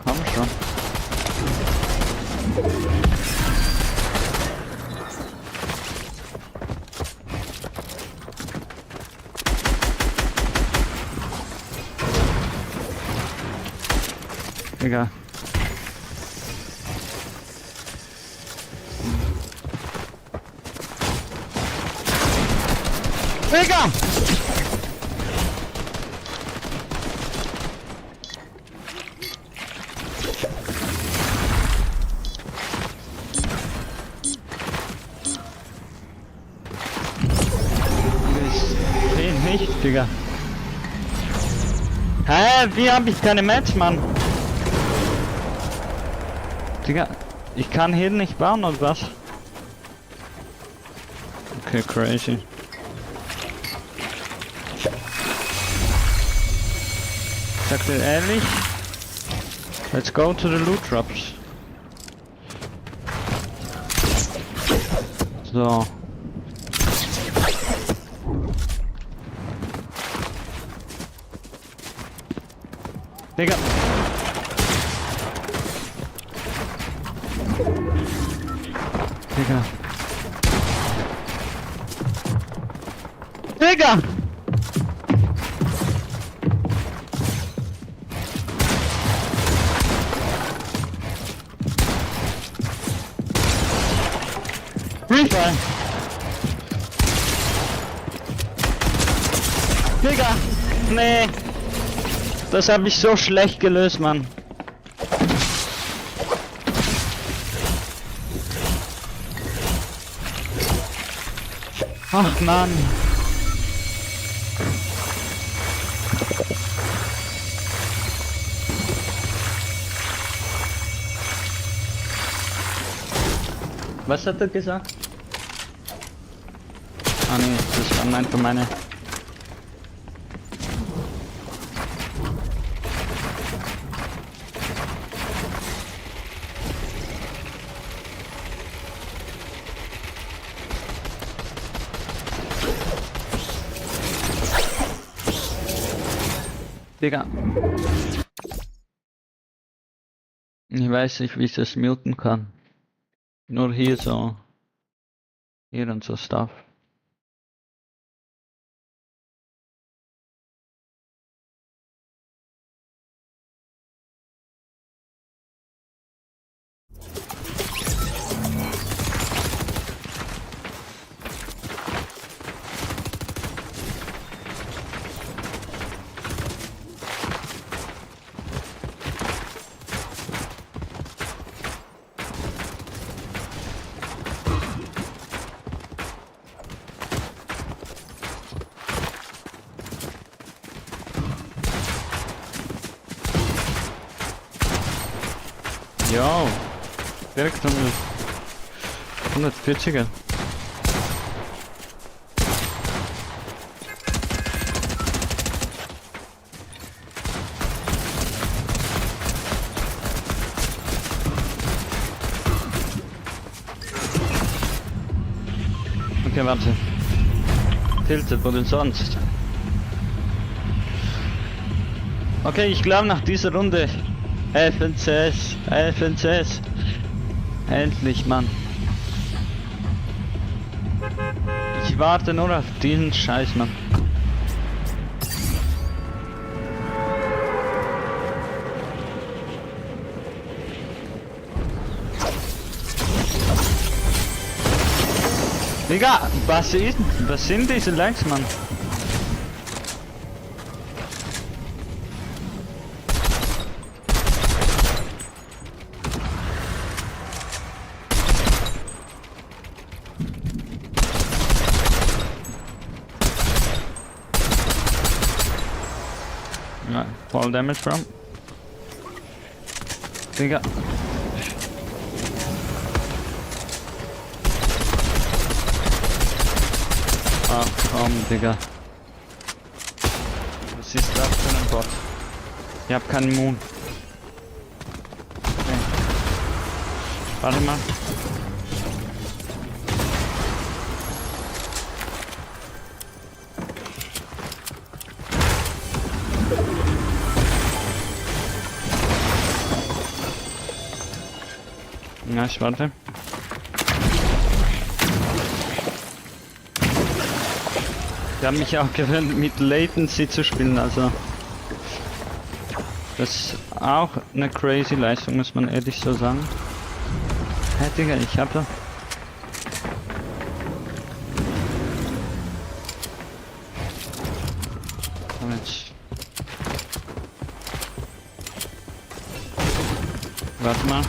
[SPEAKER 1] Komm schon. Egal. Digga! Ich seh nicht, Digga. Hä? Wie hab ich keine Match, Mann? Digga, ich kann hier nicht bauen oder was? Okay, crazy. Ich sag dir ehrlich, let's go to the loot drops. So. Digga. Digga. Digga! Refire! Digga! Nee! Das habe ich so schlecht gelöst, Mann. Ach Mann. Was hat er gesagt? Ah nee, das waren einfach meine. Digga. Ich weiß nicht, wie ich das muten kann. Nur hier so. Hier und so Stuff. Jo, direkt 140er. Okay, warte. Tilted, wo denn sonst? Okay, ich glaube nach dieser Runde FNCS. Endlich, Mann. Ich warte nur auf diesen Scheiß, Mann. Digga, was sind diese Lags, Mann? Fall damage from. Digga. Ach komm, Digga. Was ist das für ein Bot? Ich hab keinen Moon. Okay. Warte mal. Ja, ich warte. Die haben mich auch gewöhnt, mit Latency zu spielen, also das ist auch eine crazy Leistung, muss man ehrlich so sagen. Hey Digga, ich hab da... Jetzt. Warte mal.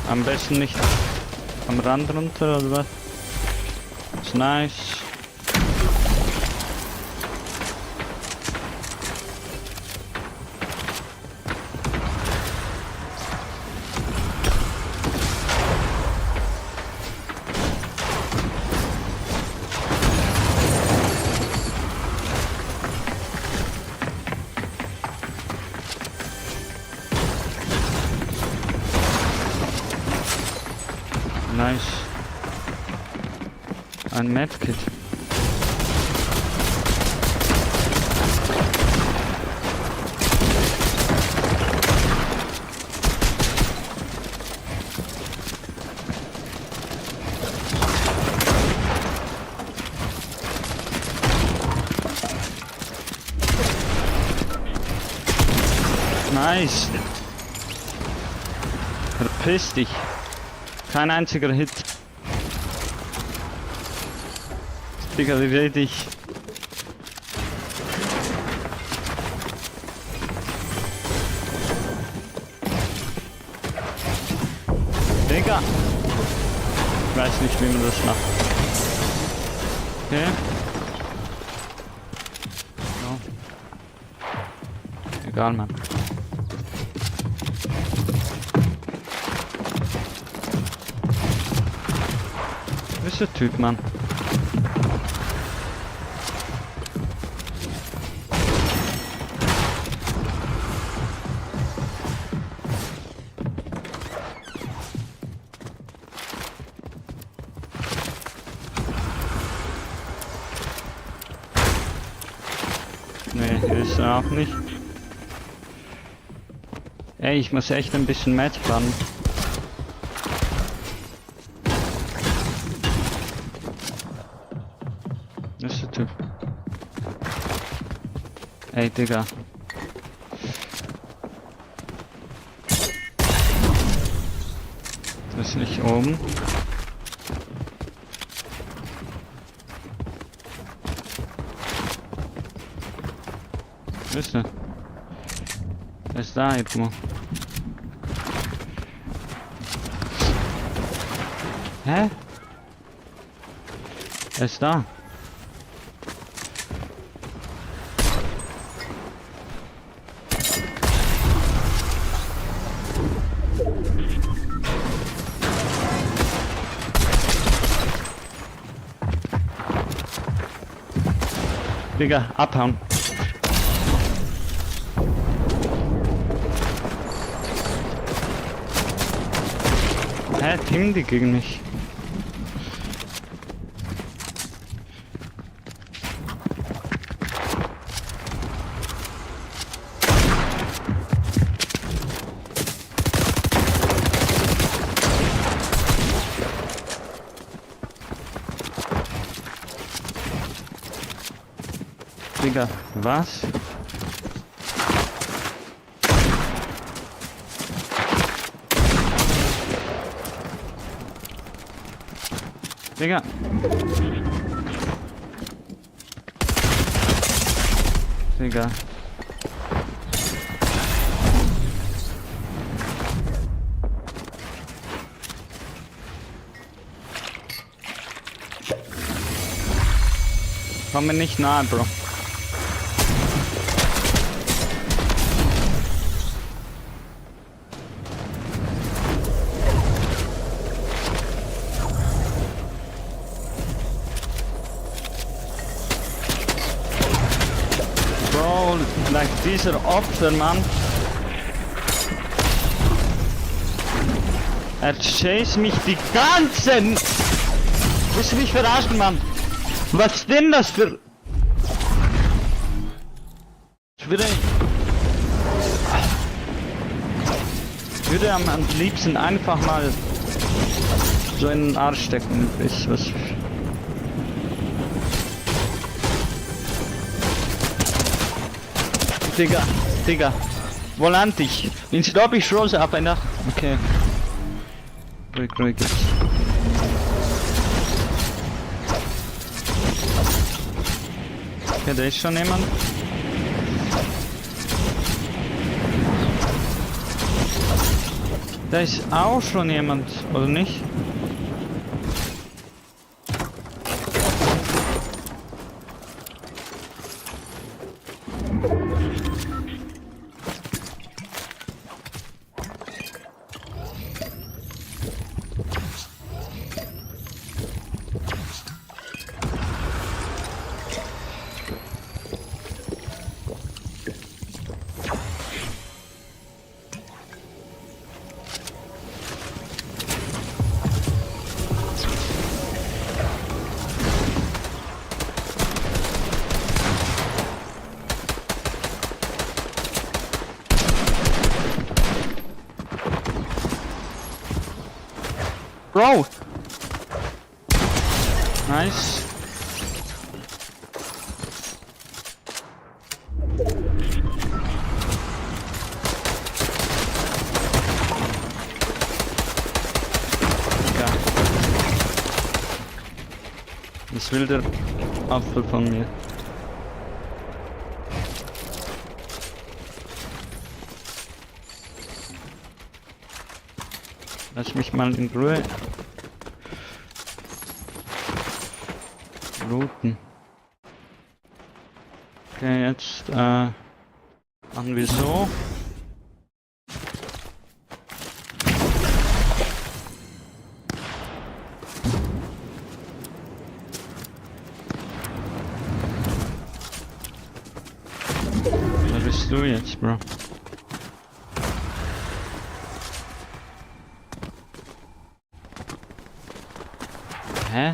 [SPEAKER 1] Am besten nicht am Rand runter, oder was? Ist nice. Nice. Ein Medkit. Nice. Verpiss dich. Kein einziger Hit. Digga, wie rede ich? Digga! Ich weiß nicht, wie man das macht. Okay. So. Egal, Mann. Wo ist der Typ, Mann? Nee, hier ist er auch nicht. Ey, ich muss echt ein bisschen Match fahren. Das ist der Typ. Ey, Digga. Das ist nicht oben. Wo ist der? Er ist da irgendwo. Hä? Er ist da. Digga, abhauen. Hä, teamen die gegen mich? Digga, was? Digga. Digga. Komm mir nicht nahe, Bro. Like dieser Opfer, Mann. Er chase mich die ganzen... Willst du mich verarschen, Mann? Was ist denn das für... Ich will... Ich würde am liebsten einfach mal so in den Arsch stecken, bis was. Digga. Volantig. Ins Lobby Schroze ab, einer. Okay. Ruhig jetzt. Okay, da ist schon jemand. Da ist auch schon jemand, oder nicht? Bro! Nice. Ja. Was will der Apfel von mir? Lass mich mal in Ruhe looten. Okay, jetzt machen wir so. Wer bist du jetzt, Bro? Hä?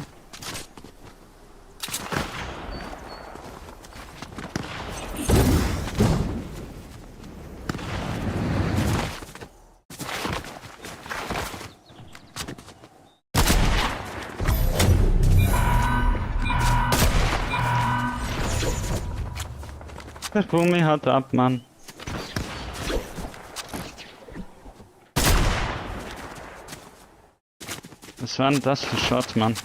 [SPEAKER 1] Der Bumi hat ab, Mann. Was war denn das für Shot, Mann?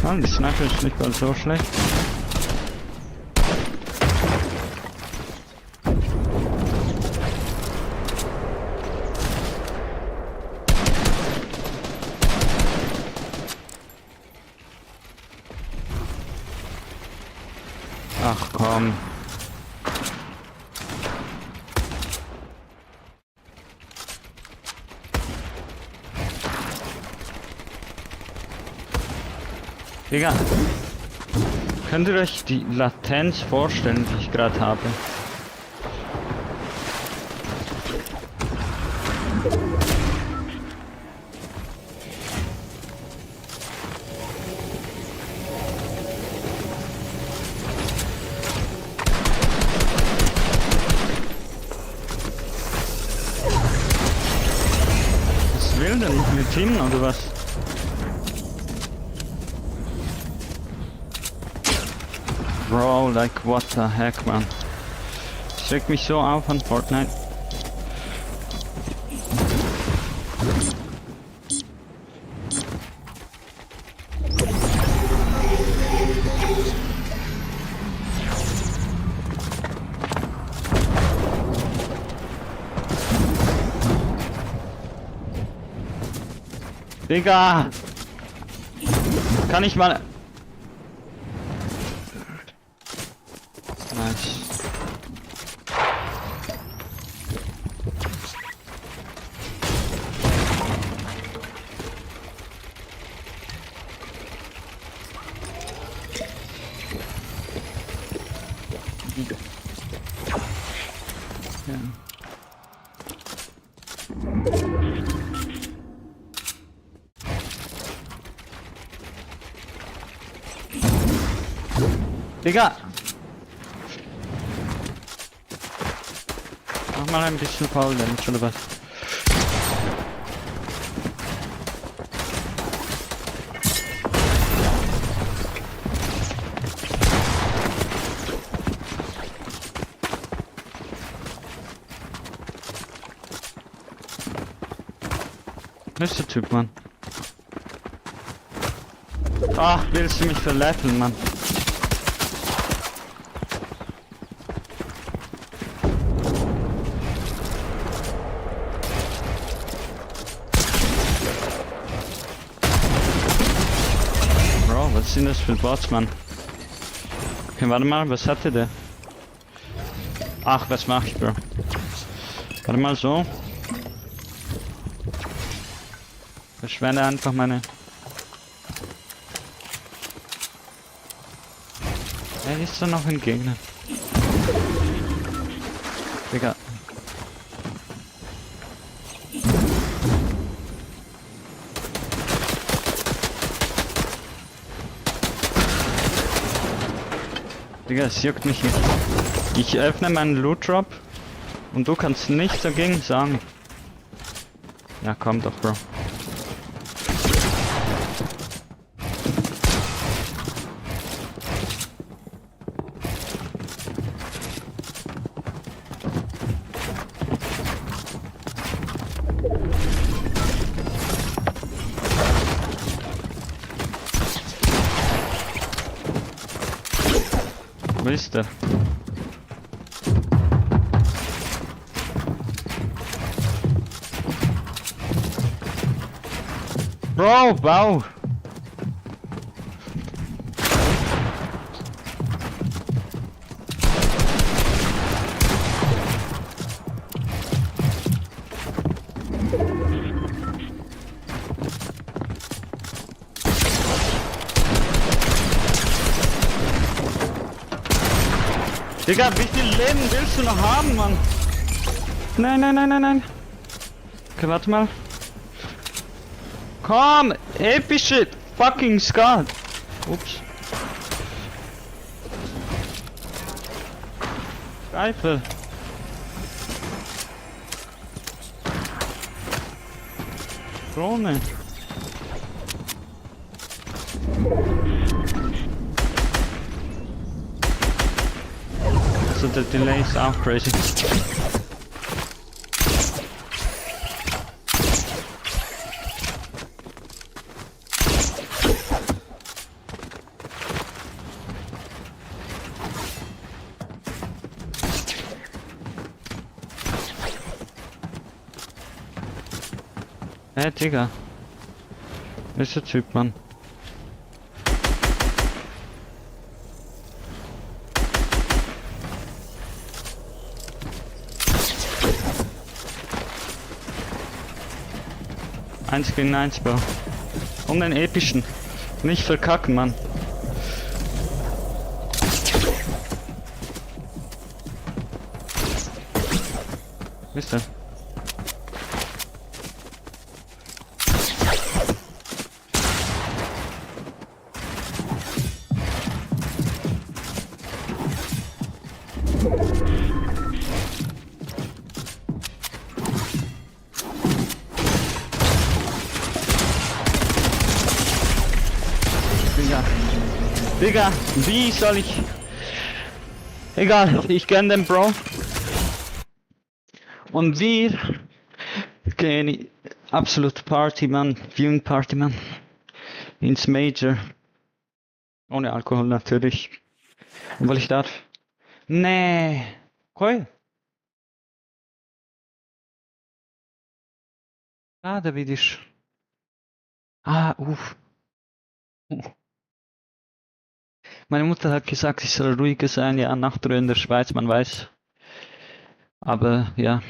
[SPEAKER 1] Oh, die Sniper ist nicht mal so schlecht. Ach komm. Digga, könnt ihr euch die Latenz vorstellen, die ich gerade habe? Was will denn mit ihm oder was? Bro, like what the heck, man. Das regt mich so auf an Fortnite. Digga! Kann ich mal... Nice. Ja. Digga! Mach mal ein bisschen Foul Damage oder was? Ist der Typ, Mann. Ach, willst du mich verletteln, Mann? Bro, was sind das für Bots, Mann? Okay, warte mal, was hatte der? Ach, was mach ich, Bro? Warte mal so. Verschwende einfach meine... Ist da noch ein Gegner? Digga. Digga, es juckt mich nicht. Ich öffne meinen Loot Drop und du kannst nichts dagegen sagen. Ja, komm doch, Bro. Wo ist der? Bro, wow! Digga, wie viel Leben willst du noch haben, Mann? Nein, nein, nein, nein, nein. Okay, warte mal. Komm, epische fucking Skat. Ups. Rifle. Drohne. So the delay is auch crazy. Digga. Wer ist der Typ, Mann? Eins gegen eins, Bro. Um den epischen. Nicht verkacken, Mann. Wisst ihr? Digga, wie soll ich... Egal, ich gönn den Bro. Und wir gehen absolut Party, Mann. Viewing Party, Mann. Ins Major. Ohne Alkohol natürlich. Obwohl ich darf. Nee. Cool. Schade, wie dich. Ah, uff. Meine Mutter hat gesagt, ich soll ruhiger sein, ja, Nachtruhe in der Schweiz, man weiß. Aber, ja.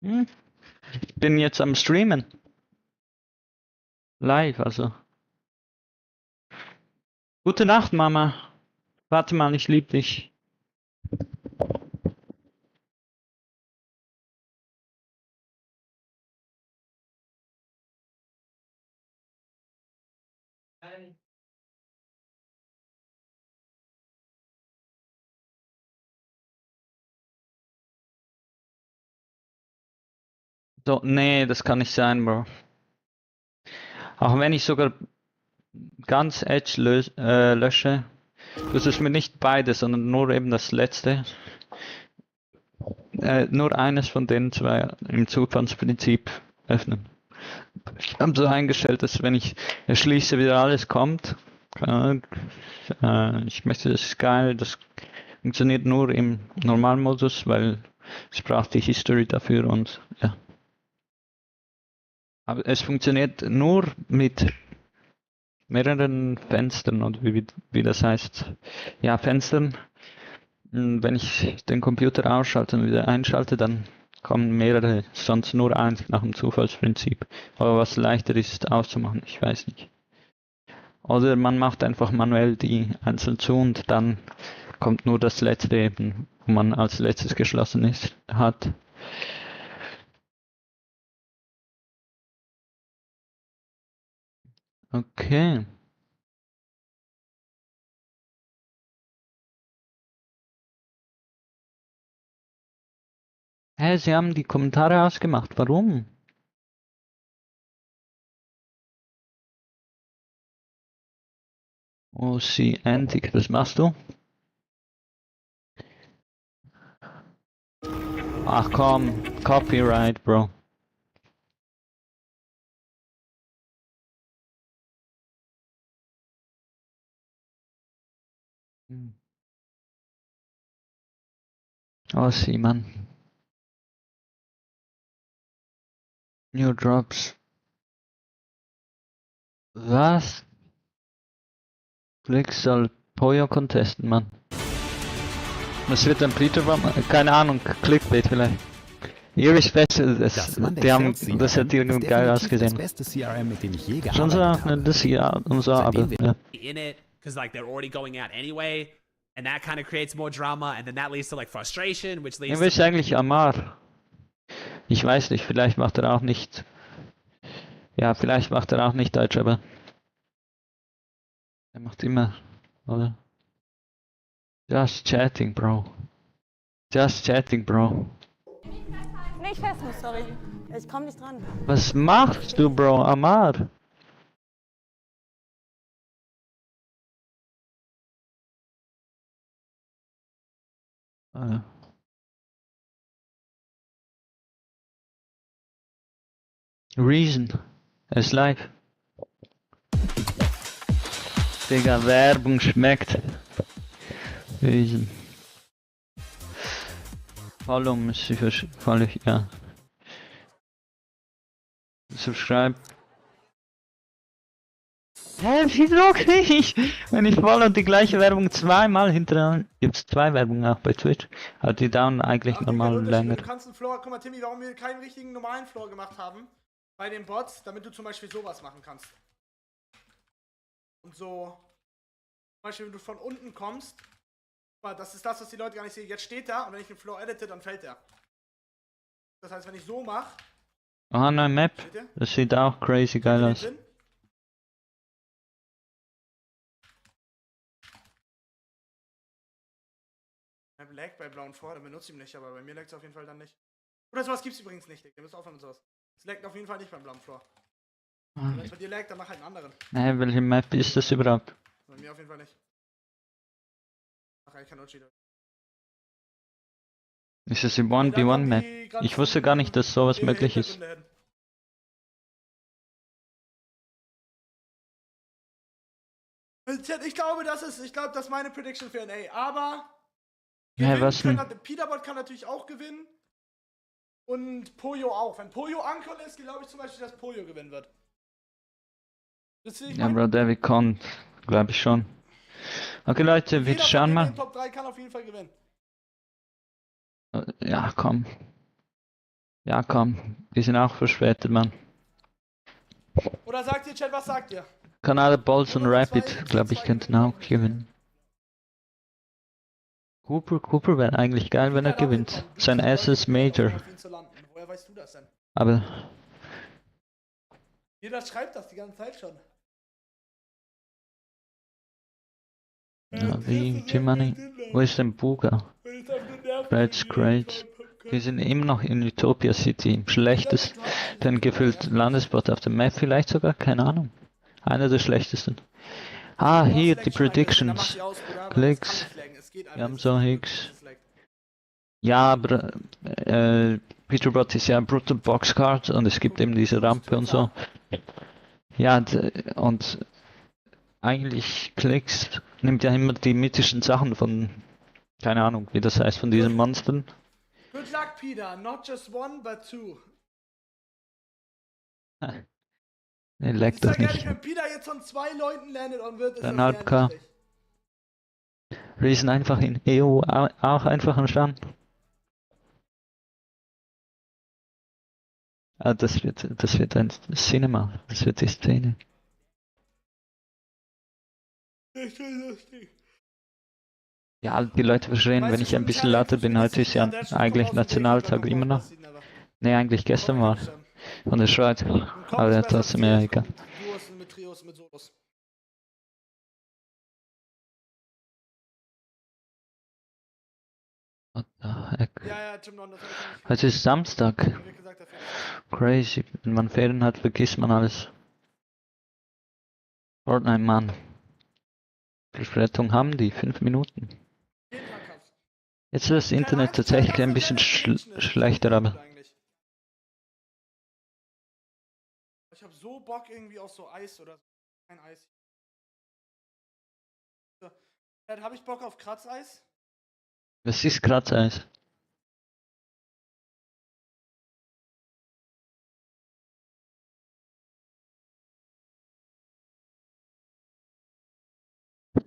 [SPEAKER 1] Ich bin jetzt am Streamen. Live, also. Gute Nacht, Mama. Warte mal, ich lieb dich. So, nee, das kann nicht sein, Bro. Auch wenn ich sogar ganz Edge lösche, das ist mir nicht beides, sondern nur eben das letzte. Nur eines von den zwei im Zufallsprinzip öffnen. Ich habe so eingestellt, dass wenn ich erschließe, wieder alles kommt. Ich möchte das geil, das funktioniert nur im Normalmodus, weil es braucht die History dafür und ja. Aber es funktioniert nur mit mehreren Fenstern oder wie das heißt. Ja, Fenstern. Wenn ich den Computer ausschalte und wieder einschalte, dann kommen mehrere, sonst nur eins nach dem Zufallsprinzip. Aber was leichter ist auszumachen, ich weiß nicht. Oder man macht einfach manuell die einzeln zu und dann kommt nur das letzte eben, wo man als letztes geschlossen ist, hat. Okay. Hä, Sie haben die Kommentare ausgemacht. Warum? Oh, sie endlich. Was machst du? Ach komm, Copyright, Bro. Oh, sie, Mann. New Drops. Was? Clix soll Pollo contesten, Mann. Was wird ein Peter-Bomb? Keine Ahnung, Clickbait vielleicht. Iris Festival, das hat irgendwie geil ausgesehen.
[SPEAKER 18] Beste CRM, mit dem ich je
[SPEAKER 1] Schon so,
[SPEAKER 18] gearbeitet habe.
[SPEAKER 1] das hier und so, aber ja.
[SPEAKER 14] In it, because like they're already going out anyway, and that kind of creates more drama, and then that leads to like frustration, which leads
[SPEAKER 1] Wer ist eigentlich Amar? Ich weiß nicht, vielleicht macht er auch nicht. Ja, vielleicht macht er auch nicht Deutsch, aber er macht immer, oder? Just chatting, bro. Just chatting, bro.
[SPEAKER 19] Nicht fest, sorry. Ich komm nicht dran.
[SPEAKER 1] Was machst du, Bro, Amar? Reason. Er ist live. Digga, Werbung schmeckt. Reason. Follow muss ich wahrscheinlich, ja. Subscribe. Hä, wieso krieg ich? Wenn ich follow und die gleiche Werbung zweimal hintereinander. Gibt's zwei Werbungen auch bei Twitch. Aber die dauern eigentlich normal länger.
[SPEAKER 20] Du kannst einen Floor, guck mal Timmy, warum wir keinen richtigen normalen Floor gemacht haben bei den Bots, damit du zum Beispiel sowas machen kannst. Und so, zum Beispiel wenn du von unten kommst, das ist das, was die Leute gar nicht sehen. Jetzt steht da und wenn ich den Floor edite, dann fällt er. Das heißt, wenn ich so mache.
[SPEAKER 1] Ah, neue Map. Das sieht auch crazy geil aus.
[SPEAKER 20] Map lag bei blauen Floor, dann benutze ich ihn nicht, aber bei mir laggt es auf jeden Fall dann nicht. Oder sowas gibt's übrigens nicht, Ihr müsst aufhören mit sowas. Es laggt auf jeden Fall nicht beim blauen Floor. Wenn es bei dir laggt, dann mach halt einen anderen.
[SPEAKER 1] Hä, welche Map ist das überhaupt?
[SPEAKER 20] Bei mir auf jeden Fall nicht. Ach, ich kann Uchi.
[SPEAKER 1] Ist das die 1v1 Map? Ich wusste gar nicht, dass sowas möglich ist.
[SPEAKER 20] Ich glaube, das ist meine Prediction für NA, aber
[SPEAKER 1] Ja, was denn?
[SPEAKER 20] Peterbot kann natürlich auch gewinnen und Pollo auch. Wenn Pollo Uncle ist, glaube ich zum Beispiel, dass Pollo gewinnen wird.
[SPEAKER 1] Ja, Bro, David Con, glaube ich schon. Okay, Leute, wir schauen mal.
[SPEAKER 20] Top 3 kann auf jeden Fall gewinnen.
[SPEAKER 1] Ja, komm. Ja, komm. Die sind auch verspätet, Mann.
[SPEAKER 20] Oder sagt ihr, Chat, was sagt ihr?
[SPEAKER 1] Kanada Balls und Rapid, glaube ich, könnten auch gewinnen. Cooper wäre eigentlich geil, wenn er gewinnt. Sein erstes Major.
[SPEAKER 20] Woher weißt du das denn?
[SPEAKER 1] Aber.
[SPEAKER 20] Jeder schreibt das die ganze Zeit schon.
[SPEAKER 1] Ja, wie G-Money? Wo ist denn Buga? Great. Wir sind immer noch in Utopia City. Im schlechtesten gefüllten Landespot auf der Map vielleicht sogar? Keine Ahnung. Einer der schlechtesten. Ah, hier die Predictions. Clix. Wir haben so Higgs. Ja, aber Peterbot ist ja ein Brutal Boxcard und es gibt eben diese Rampe und so. Ja, und eigentlich Clix nimmt ja immer die mythischen Sachen von, keine Ahnung, wie das heißt, von diesen Monstern.
[SPEAKER 20] Good luck, Peter. Not just one, but two.
[SPEAKER 1] Nee, leckt
[SPEAKER 20] Ich
[SPEAKER 1] das
[SPEAKER 20] sag ehrlich,
[SPEAKER 1] nicht.
[SPEAKER 20] wenn Peter jetzt von 2 Leuten landet und wird, ist das
[SPEAKER 1] 3,5K.
[SPEAKER 20] sehr niedrig.
[SPEAKER 1] Riesen einfach in EU auch einfach am Stand. Ah, das wird ein Cinema. Das wird die Szene.
[SPEAKER 20] Das ist lustig.
[SPEAKER 1] Ja, die Leute verschreien,
[SPEAKER 20] Weißt
[SPEAKER 1] wenn
[SPEAKER 20] du
[SPEAKER 1] ich ein
[SPEAKER 20] schon,
[SPEAKER 1] bisschen
[SPEAKER 20] Charlie,
[SPEAKER 1] lauter
[SPEAKER 20] ich
[SPEAKER 1] bin.
[SPEAKER 20] verstehe
[SPEAKER 1] Heute
[SPEAKER 20] das
[SPEAKER 1] ist ja
[SPEAKER 20] nicht, der hat schon
[SPEAKER 1] eigentlich
[SPEAKER 20] vom Haus weg,
[SPEAKER 1] Nationaltag
[SPEAKER 20] aber
[SPEAKER 1] immer noch.
[SPEAKER 20] passiert einfach.
[SPEAKER 1] Nee, eigentlich gestern war. Und er schreit. Aber
[SPEAKER 20] ist
[SPEAKER 1] der
[SPEAKER 20] besser
[SPEAKER 1] trotzdem
[SPEAKER 20] mit
[SPEAKER 1] ja
[SPEAKER 20] Trios,
[SPEAKER 1] egal.
[SPEAKER 20] mit Duos, mit Trios, mit Solos.
[SPEAKER 1] What the heck?
[SPEAKER 20] Ja, Tim Don, das habe ich nicht
[SPEAKER 1] Heute ist Samstag.
[SPEAKER 20] wie gesagt, dafür.
[SPEAKER 1] Crazy. Wenn man Ferien hat, vergisst man alles. Fortnite, Mann. Verspätung haben die, 5 Minuten. Jetzt ist das Internet tatsächlich ein bisschen schlechter, aber...
[SPEAKER 20] Ich habe so Bock irgendwie auf so Eis oder so. Kein Eis. So. Habe ich Bock auf Kratzeis?
[SPEAKER 1] Was ist Kratzeis?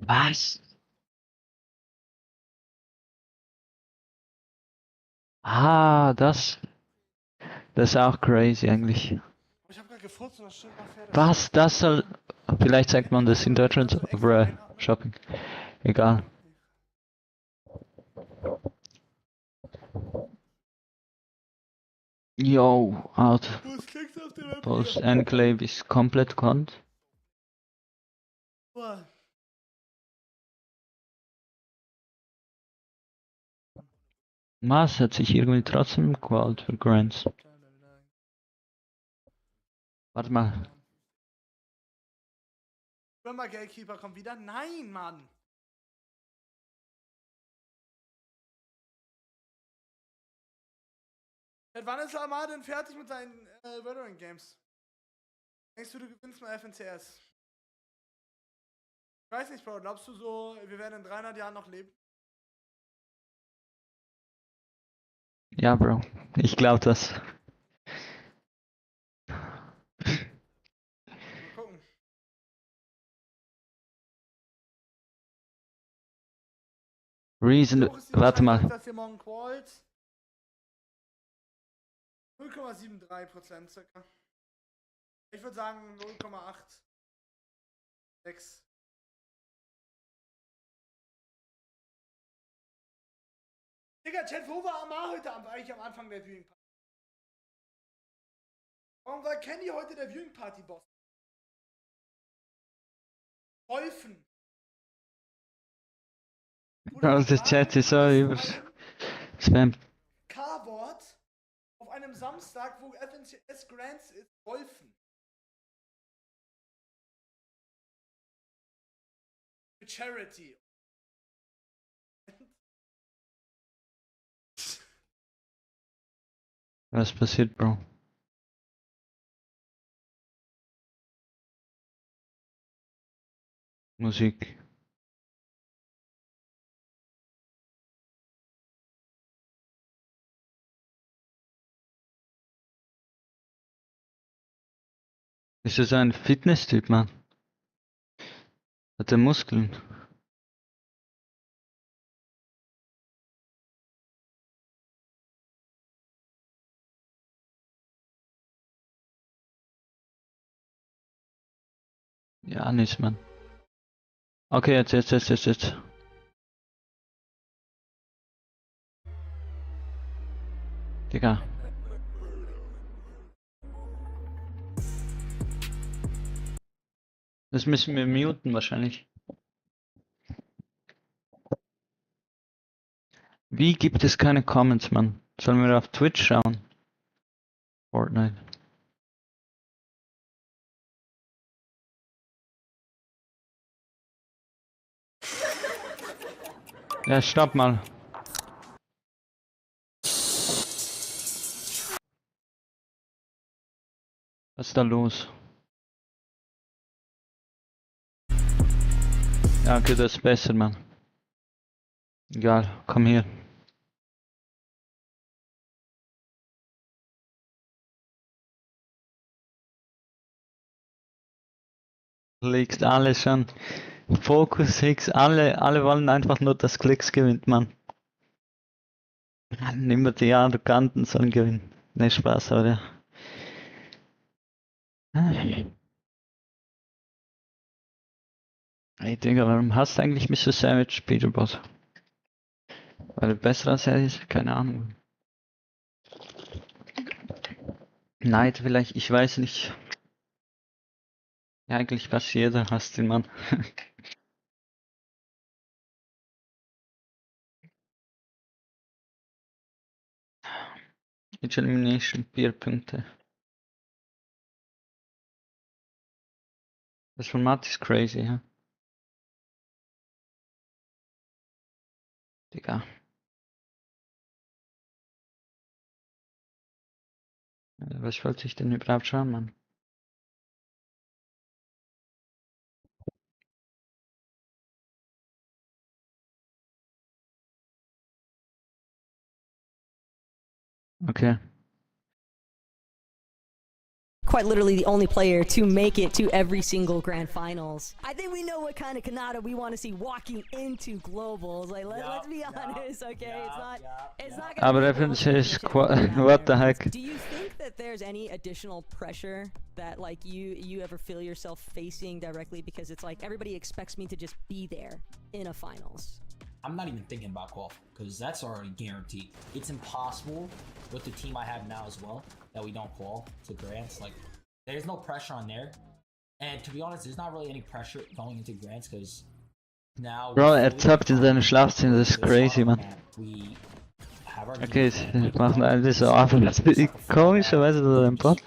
[SPEAKER 1] Was? Ah, das ist auch crazy eigentlich.
[SPEAKER 20] Ich habe gerade gefurzt und das Schild war fertig.
[SPEAKER 1] Was? Das soll... Vielleicht sagt man das in Deutschland... Bruh, Shopping. Egal. Yo, out. Post Enclave ist komplett kont. Was hat sich irgendwie trotzdem gequalt für Grants? Warte mal.
[SPEAKER 20] Firma Gatekeeper kommt wieder. Nein, Mann! Seit wann ist Lamar denn fertig mit seinen Valorant Games? Denkst du, du gewinnst mal FNCS? Ich weiß nicht, Bro. Glaubst du so, wir werden in 300 Jahren noch leben?
[SPEAKER 1] Ja, Bro. Ich glaube das.
[SPEAKER 20] Mal gucken.
[SPEAKER 1] Reason, warte mal.
[SPEAKER 20] Dass ihr morgen callt. 0,73% circa. Ich würde sagen 0,8. 6. Digga, Chat, wo war Amar heute eigentlich am Anfang der Viewing Party? Warum war Candy heute der Viewing Party Boss? Häufen.
[SPEAKER 1] Also der Chat ist so über Spam.
[SPEAKER 20] K-Wort auf einem Samstag, wo FNCS Grants ist, Wolfen. Für Charity.
[SPEAKER 1] Was passiert, Bro? Musik. Ist das ein Fitness-Typ, Mann? Hat er Muskeln? Ja, nicht, Mann. Okay, jetzt. Digga. Das müssen wir muten wahrscheinlich. Wie gibt es keine Comments, Mann? Sollen wir auf Twitch schauen? Fortnite. Ja, stopp mal. Was ist da los? Ja, okay, das ist besser, Mann. Egal, komm hier. Liegt alle schon. Fokus Hicks, alle wollen einfach nur, dass Clix gewinnt, Mann. Immer die Arroganten sollen gewinnen. Ne, Spaß, aber ja. Ey, Digga, warum hast du eigentlich Mr. Savage, Peterbot? Weil er besser als er ist? Keine Ahnung. Neid vielleicht, ich weiß nicht. Ja, eigentlich fast jeder hasst den Mann. Each Elimination 4 Punkte. Das Format ist crazy, ja. Digga. Was wollte ich denn überhaupt schauen, Mann? Okay.
[SPEAKER 7] Quite literally the only player to make it to every single grand finals. I think we know what kind of Kanata we want to see walking into globals. Like, let's be honest, okay? It's not gonna
[SPEAKER 1] Aber
[SPEAKER 7] be a
[SPEAKER 1] reference
[SPEAKER 7] global
[SPEAKER 1] is
[SPEAKER 7] championship
[SPEAKER 1] what the heck?
[SPEAKER 7] Do you think that there's any additional pressure that like you ever feel yourself facing directly, because it's like everybody expects me to just be there in a finals?
[SPEAKER 18] I'm not even thinking about qualifying because that's already guaranteed. It's impossible with the team I have now as well that we don't qual to grants. Like, there's no pressure on there. And to be honest, there's not really any pressure going into grants because now.
[SPEAKER 1] Bro, er zockt in seiner Schlafzimmer, das ist crazy, man. Okay, wir machen alles so ab. Komischerweise so ein Bot.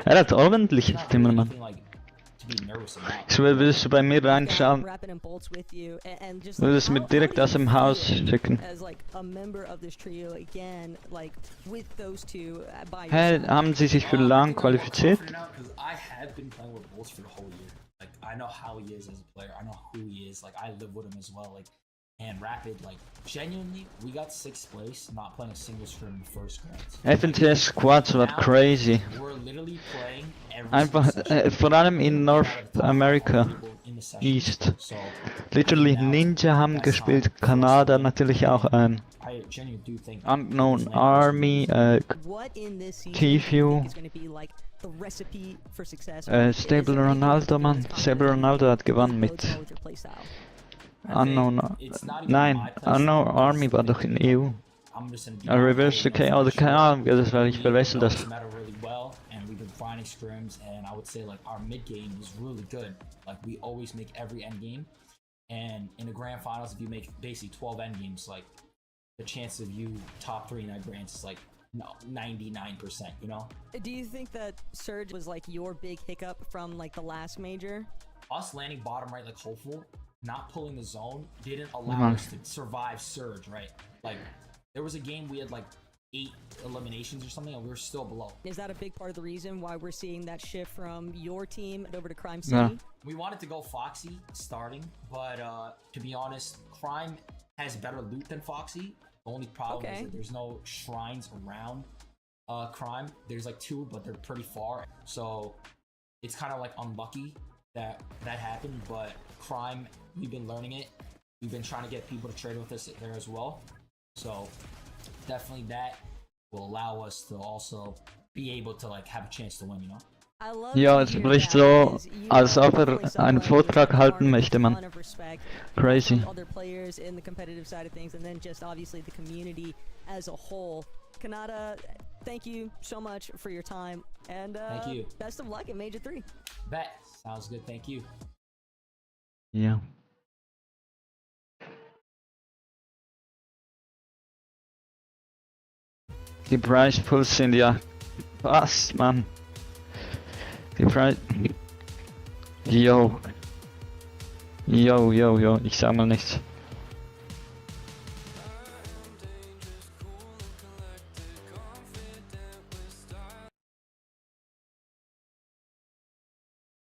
[SPEAKER 1] Er hat ordentliche Stimme, Mann. Ich schwöre, würdest du bei mir reinschauen, würdest du mir direkt aus dem Haus schicken. Hä, haben sie sich für lang qualifiziert?
[SPEAKER 18] I know how he is as a player. I know who he is. Like, I live with him as well. Like, and Rapid, like, genuinely, we got 6th place, not playing a single scrim in the first grand.
[SPEAKER 1] FNTS Squads war crazy.
[SPEAKER 18] We're literally playing every
[SPEAKER 1] Einfach, vor allem in North America, East. Literally Ninja haben gespielt, Kanada natürlich auch, Unknown Army, TFU, Stable Ronaldo, Mann. Stable Ronaldo hat gewonnen mit Unknown, nein, Unknown Army war doch in EU. Reverse KO, oder keine Ahnung, das war, ich verwechsel das.
[SPEAKER 18] Finding scrims, and I would say like our mid game is really good. Like, we always make every end game, and in the grand finals, if you make basically 12 end games, like the chance of you top 3 in that grants is like 99%, you know?
[SPEAKER 7] Do you think that Surge was like your big hiccup from like the last major?
[SPEAKER 18] Us landing bottom right like hopeful, not pulling the zone, didn't allow us to survive Surge, right? Like, there was a game we had like 8 eliminations or something, and we were still below.
[SPEAKER 7] Is that a big part of the reason why we're seeing that shift from your team over to Crime
[SPEAKER 1] Yeah.
[SPEAKER 7] City?
[SPEAKER 18] We wanted to go Foxy starting, but to be honest, Crime has better loot than Foxy. The only problem is that there's no shrines around Crime. There's like 2, but they're pretty far. So it's kind of like unlucky that that happened, but Crime, we've been learning it. We've been trying to get people to trade with us there as well. So definitely that will allow us to also be able to like have a chance to win, you know?
[SPEAKER 1] Ja, es spricht so, als ob er einen Vortrag halten möchte, man. Crazy.
[SPEAKER 7] Other players in the competitive side of things, and then just obviously the community as a whole. Kanata, thank you so much for your time, and
[SPEAKER 18] Thank you.
[SPEAKER 7] Best of luck in Major 3.
[SPEAKER 18] Bet. Sounds good. Thank you.
[SPEAKER 1] Ja. Die Price Pools sind ja was, Mann. Die Price... Yo. Yo, ich sag mal nichts.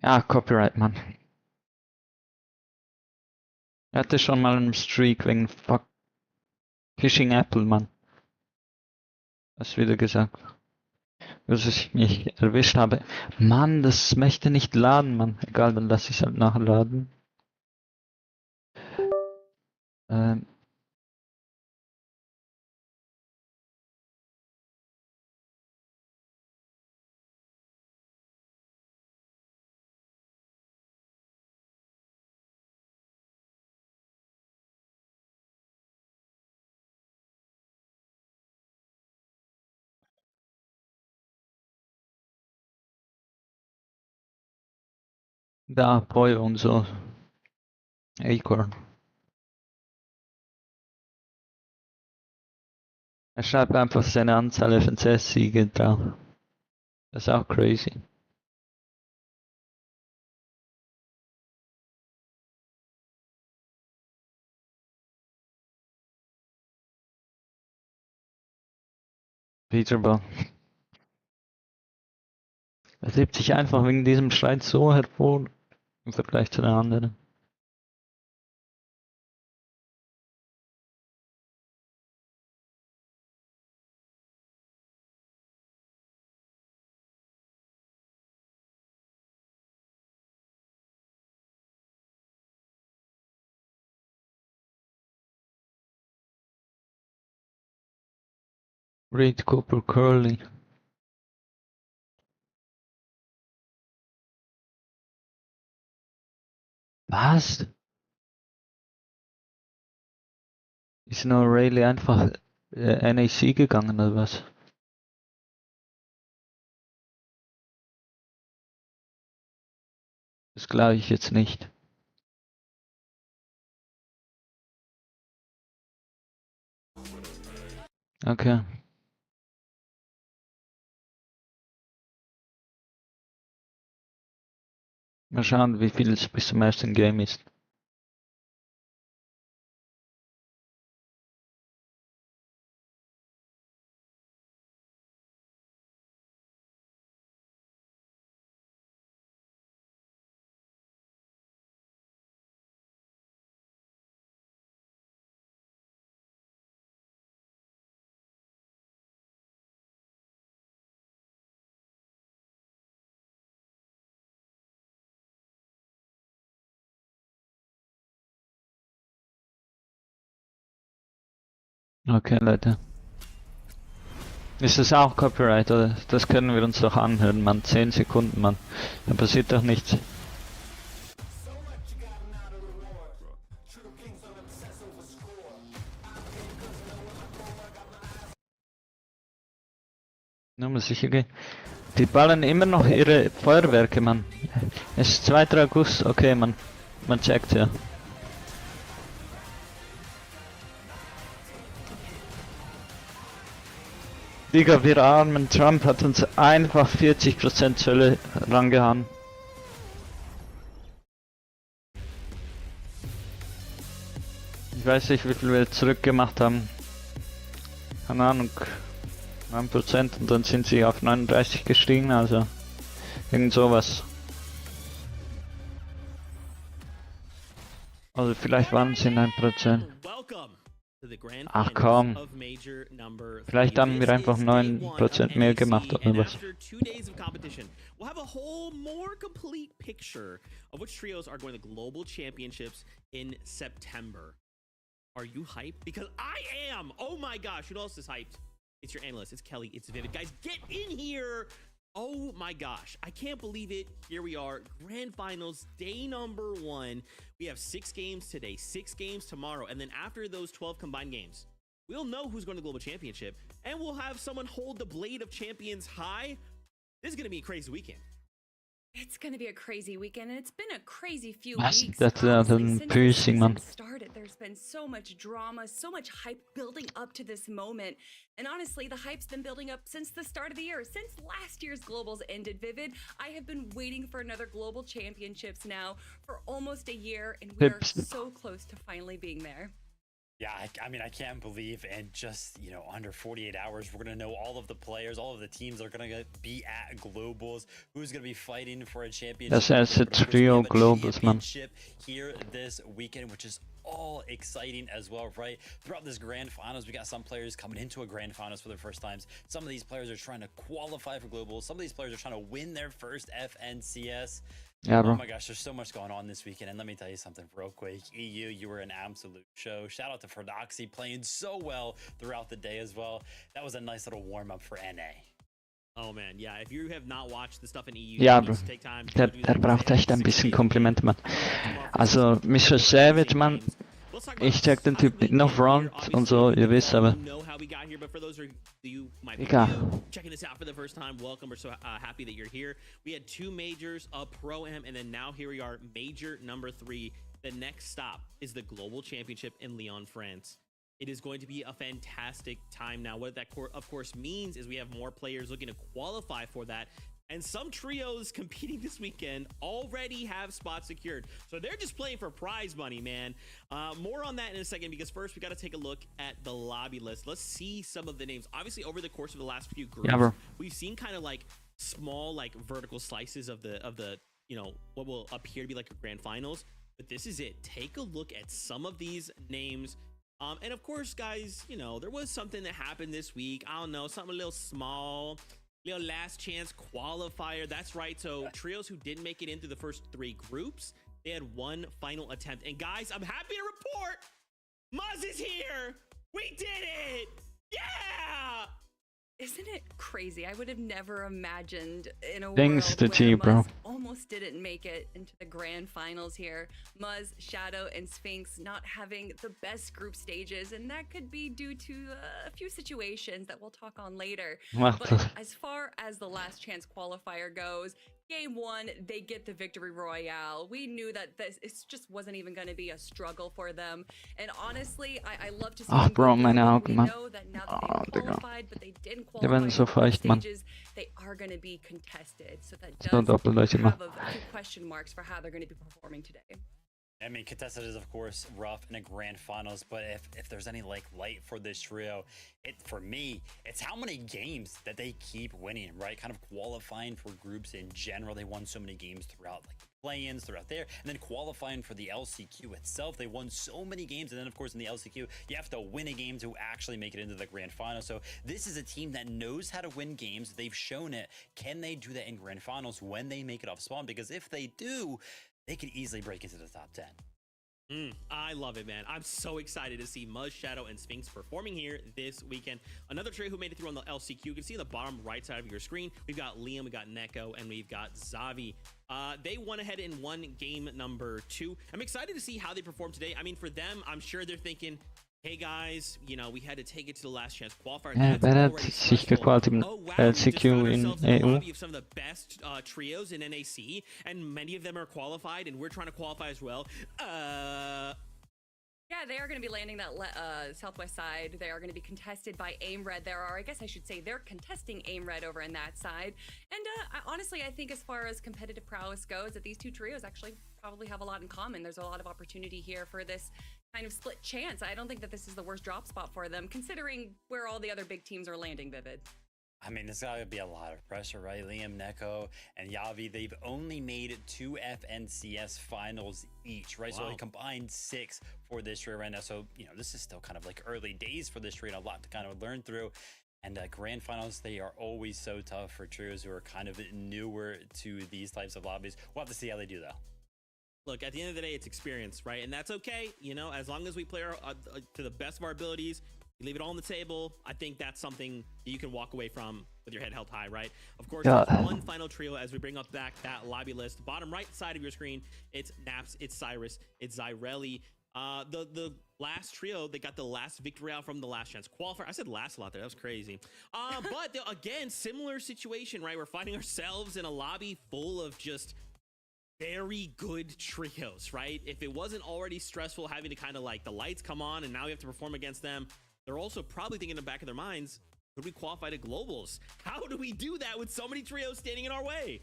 [SPEAKER 1] Ah, Copyright, Mann. Er hatte schon mal einen Streak wegen Fishing Apple, Mann. Hast wieder gesagt. Dass ich mich erwischt habe. Mann, das möchte nicht laden, Mann. Egal, dann lasse ich es halt nachladen. Da, Pollo und so. Acorn. Er schreibt einfach seine Anzahl FNCS-Siege drauf. Das ist auch crazy. Peterball. Er hebt sich einfach wegen diesem Streit so hervor im Vergleich zu den anderen. Reed Cooper Curly. Was? Ist nur Rayleigh einfach NAC gegangen oder was? Das glaube ich jetzt nicht. Okay. Mal schauen, wie viel es bis zum ersten Game ist. Okay, Leute. Ist das auch Copyright, oder? Das können wir uns doch anhören, Mann. 10 Sekunden, Mann. Da passiert doch nichts. Nur mal sicher gehen. Die ballern immer noch ihre Feuerwerke, Mann. Es ist 2. August, okay, Mann. Man checkt ja. Digga, wir armen Trump hat uns einfach 40% Zölle rangehauen. Ich weiß nicht, wie viel wir zurückgemacht haben. Keine Ahnung. 9% und dann sind sie auf 39 gestiegen, also irgend sowas. Also vielleicht waren es in 1%. Ach komm. Vielleicht haben wir einfach 9% mehr gemacht oder was.
[SPEAKER 21] We'll have a whole more complete picture of which trios are going to global championships in September. Are you hyped? Because I am! Oh my gosh, who else is hyped? It's your analyst, it's Kelly, it's Vivid. Guys, get in here! Oh my gosh, I can't believe it. Here we are, Grand Finals, day number 1. We have 6 games today, 6 games tomorrow, and then after those 12 combined games, we'll know who's going to Global Championship, and we'll have someone hold the Blade of Champions high. This is going to be a crazy weekend.
[SPEAKER 22] It's going to be a crazy weekend, and it's been a crazy few
[SPEAKER 1] Was?
[SPEAKER 22] weeks.
[SPEAKER 1] Das ist ein Piercing, Mann.
[SPEAKER 22] Started. There's been so much drama, so much hype building up to this moment. And honestly, the hype's been building up since the start of the year. Since last year's Globals ended, Vivid, I have been waiting for another Global Championships now for almost a year, and we're so close to finally being there.
[SPEAKER 2] Yeah, I mean, I can't believe in just, under 48 hours, we're going to know all of the players, all of the teams are going to be at Globals, who's going to be fighting for a championship.
[SPEAKER 1] Das erste Trio Globals, man.
[SPEAKER 2] Here this weekend, which is all exciting as well, right? Throughout this grand finals, we got some players coming into a grand finals for their first times. Some of these players are trying to qualify for Globals. Some of these players are trying to win their first FNCS.
[SPEAKER 1] Yeah, bro.
[SPEAKER 2] Oh my gosh, there's so much going on this weekend. And let me tell you something real quick. EU, you were an absolute show. Shout out to Ferdoxy playing so well throughout the day as well. That was a nice little warm-up for NA.
[SPEAKER 21] Oh man, yeah, if you have not watched the stuff in EU,
[SPEAKER 1] Ja, Bro. Der braucht echt ein bisschen Komplimente, Mann. Also, Ch6s3, Mann. Ich check den Typ nicht noch Front und so, ihr wisst aber. Egal.
[SPEAKER 21] Checking this out for the first time, welcome. We're so happy that you're here. We had 2 majors, a Pro-Am, and then now here we are, major number 3. The next stop is the Global Championship in Lyon, France. It is going to be a fantastic time now. What that, of course, means is we have more players looking to qualify for that. And some trios competing this weekend already have spots secured. So they're just playing for prize money, man. More on that in a second, because first we got to take a look at the lobby list. Let's see some of the names. Obviously, over the course of the last few groups, we've seen kind of like small, like vertical slices of the what will appear to be like a grand finals. But this is it. Take a look at some of these names. And of course, guys, there was something that happened this week. I don't know, something a little small. Last chance qualifier. That's right. So trios who didn't make it into the first 3 groups, they had 1 final attempt. And guys, I'm happy to report Muzz is here. We did it. Yeah.
[SPEAKER 22] Isn't it crazy? I would have never imagined in a
[SPEAKER 1] Thanks
[SPEAKER 22] world
[SPEAKER 1] to
[SPEAKER 22] where
[SPEAKER 1] G, bro.
[SPEAKER 22] Muzz almost didn't make it into the grand finals here. Muzz, Shadow, and Sphinx not having the best group stages, and that could be due to a few situations that we'll talk on later. But as far as the last chance qualifier goes, Game 1, they get the victory royale. We knew that it just wasn't even going to be a struggle for them. And honestly, I love to see them
[SPEAKER 1] Bro,
[SPEAKER 22] go
[SPEAKER 1] meine
[SPEAKER 22] through.
[SPEAKER 1] Augen,
[SPEAKER 22] We
[SPEAKER 1] Mann.
[SPEAKER 22] know that now that they qualified, but they didn't
[SPEAKER 1] Die
[SPEAKER 22] qualify
[SPEAKER 1] werden so
[SPEAKER 22] in the group
[SPEAKER 1] feucht, Mann.
[SPEAKER 22] stages, they are going to be contested. So that
[SPEAKER 1] So
[SPEAKER 22] does
[SPEAKER 1] Doppeldeutsch immer.
[SPEAKER 22] have a few question marks for how they're going to be performing today.
[SPEAKER 2] I mean, contested is of course rough in a grand finals, but if there's any like light for this trio, for me, it's how many games that they keep winning, right? Kind of qualifying for groups in general. They won so many games throughout like play-ins throughout there, and then qualifying for the LCQ itself. They won so many games, and then of course in the LCQ, you have to win a game to actually make it into the grand final. So this is a team that knows how to win games. They've shown it. Can they do that in grand finals when they make it off spawn? Because if they do, they could easily break into the top 10.
[SPEAKER 21] I love it, man. I'm so excited to see Muzz, Shadow, and Sphinx performing here this weekend. Another trio who made it through on the LCQ. You can see on the bottom right side of your screen, we've got Liam, we've got Neko, and we've got Xavi. They went ahead and won game number 2. I'm excited to see how they perform today. I mean, for them, I'm sure they're thinking, hey guys, we had to take it to the last chance qualifier.
[SPEAKER 1] Ja, wer hat sich gequalt im LCQ in EU?
[SPEAKER 21] Some of the best trios in NAC, and many of them are qualified, and we're trying to qualify as well.
[SPEAKER 22] Yeah, they are going to be landing that southwest side. They are going to be contested by Aim Red. I guess I should say they're contesting Aim Red over in that side. And honestly, I think as far as competitive prowess goes, that these 2 trios actually probably have a lot in common. There's a lot of opportunity here for this kind of split chance. I don't think that this is the worst drop spot for them, considering where all the other big teams are landing, Vivid.
[SPEAKER 2] I mean, there's got to be a lot of pressure, right? Liam, Neko, and Yavi, they've only made 2 FNCS finals each, right? Wow. So they combined 6 for this trio right now. So, this is still kind of like early days for this trio and a lot to kind of learn through. And grand finals, they are always so tough for trios who are kind of newer to these types of lobbies. We'll have to see how they do, though.
[SPEAKER 21] Look, at the end of the day, it's experience, right? And that's okay. As long as we play to the best of our abilities, you leave it all on the table. I think that's something that you can walk away from with your head held high, right? Of course, there's one final trio as we bring up back that lobby list. Bottom right side of your screen, it's Naps, it's Cyrus, it's Zyrelli. The last trio, they got the last victory out from the last chance qualifier. I said last a lot there. That was crazy. But again, similar situation, right? We're finding ourselves in a lobby full of just very good trios, right? If it wasn't already stressful having to kind of like the lights come on and now we have to perform against them, they're also probably thinking in the back of their minds, could we qualify to globals? How do we do that with so many trios standing in our way?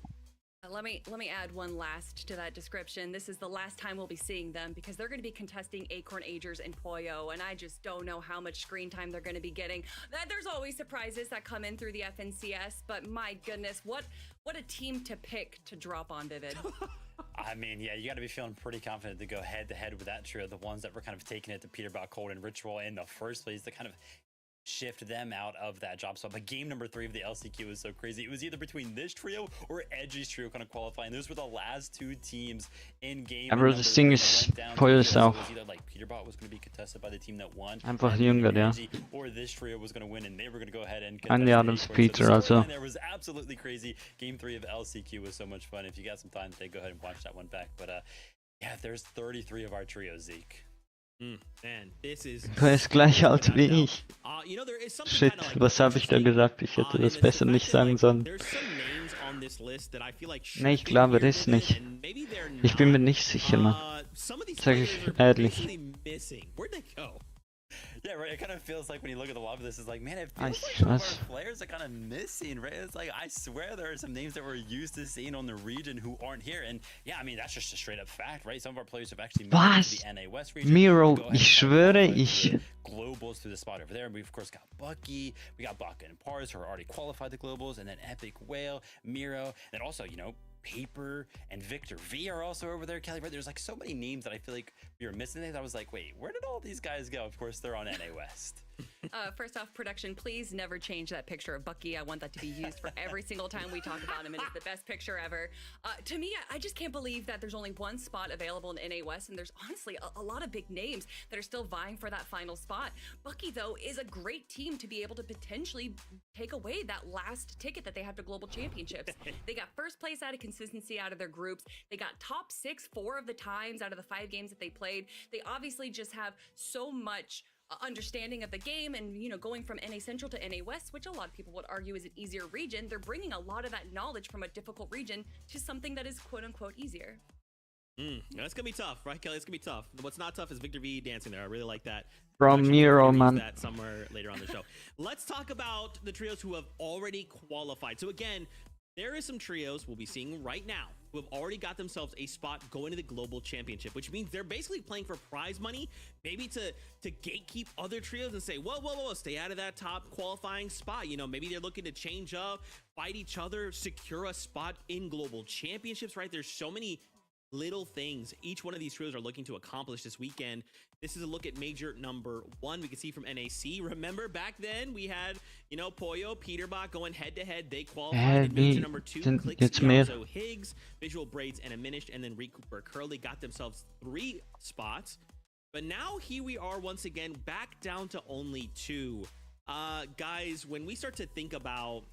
[SPEAKER 22] Let me add one last to that description. This is the last time we'll be seeing them because they're going to be contesting Acorn Agers and Pollo, and I just don't know how much screen time they're going to be getting. There's always surprises that come in through the FNCS, but my goodness, what a team to pick to drop on Vivid.
[SPEAKER 2] I mean, yeah, you got to be feeling pretty confident to go head-to-head with that trio, the ones that were kind of taking it to Peterbot, Cold, and Ritual in the first place to kind of shift them out of that job spot. But game number 3 of the LCQ was so crazy. It was either between this trio or Edgy's trio kind of qualifying. Those were the last 2 teams in game.
[SPEAKER 1] Aber das Ding ist, Pollo ist auch
[SPEAKER 2] either like Peterbot was going to be contested by the team that won,
[SPEAKER 1] einfach jünger, ja.
[SPEAKER 2] or this trio was going to win and they were going to go ahead and
[SPEAKER 1] Ein Jahr als Peter, also.
[SPEAKER 2] There was absolutely crazy. Game 3 of LCQ was so much fun. If you got some time today, go ahead and watch that one back. But yeah, there's 33 of our trio, Zeke.
[SPEAKER 21] Man, this is
[SPEAKER 1] Du ist gleich alt wie ich. Shit, was habe ich da gesagt? Ich hätte das besser nicht sagen sollen. Nee, ich glaube das nicht. Ich bin mir nicht sicher, Mann. Sag ich ehrlich.
[SPEAKER 2] Yeah, right. It kind of feels like when you look at the lobby, this is like, man, it
[SPEAKER 1] I
[SPEAKER 2] feels like some of our
[SPEAKER 1] was.
[SPEAKER 2] players are kind of missing, right? It's like, I swear there are some names that we're used to seeing on the region who aren't here. And yeah, I mean, that's just a straight up fact, right? Some of our players have actually moved
[SPEAKER 1] Was?
[SPEAKER 2] to the NA West region.
[SPEAKER 1] Miro, ich schwöre, ich...
[SPEAKER 2] Globals through the spot over there. And we, of course, got Bucky. We got Baka and Pars who are already qualified to Globals. And then Epic Whale, Miro. And also, you know, Paper and Victor V are also over there. Kelly, right? There's like so many names that I feel like we were missing. I was like, wait, where did all these guys go? Of course, they're on NA West.
[SPEAKER 22] First off, production, please never change that picture of Bucky. I want that to be used for every single time we talk about him. It is the best picture ever. To me, I just can't believe that there's only one spot available in NA West, and there's honestly a lot of big names that are still vying for that final spot. Bucky, though, is a great team to be able to potentially take away that last ticket that they have to Global Championships. They got first place out of consistency out of their groups. They got top 6 4 of the times out of the 5 games that they played. They obviously just have so much understanding of the game, and you know, going from NA Central to NA West, which a lot of people would argue is an easier region, they're bringing a lot of that knowledge from a difficult region to something that is quote unquote easier.
[SPEAKER 21] That's gonna be tough, right, Kelly? It's gonna be tough. What's not tough is Victor V dancing there. I really like that.
[SPEAKER 1] From Miro, man.
[SPEAKER 21] That somewhere later on the show. Let's talk about the trios who have already qualified. So again, there is some trios we'll be seeing right now who have already got themselves a spot going to the Global Championship, which means they're basically playing for prize money, maybe to gatekeep other trios and say, whoa, stay out of that top qualifying spot. You know, maybe they're looking to change up, fight each other, secure a spot in Global Championships, right? There's so many little things each one of these trios are looking to accomplish this weekend. This is a look at major number 1. We can see from NAC. Remember back then we had, you know, Pollo, Peterbot going head to head. They qualified in major number 2. Clix, so Higgs, Visual Braids, and Diminished, and then Recooper Curly got themselves 3 spots. But now here we are once again back down to only 2. Guys, when we start to think about,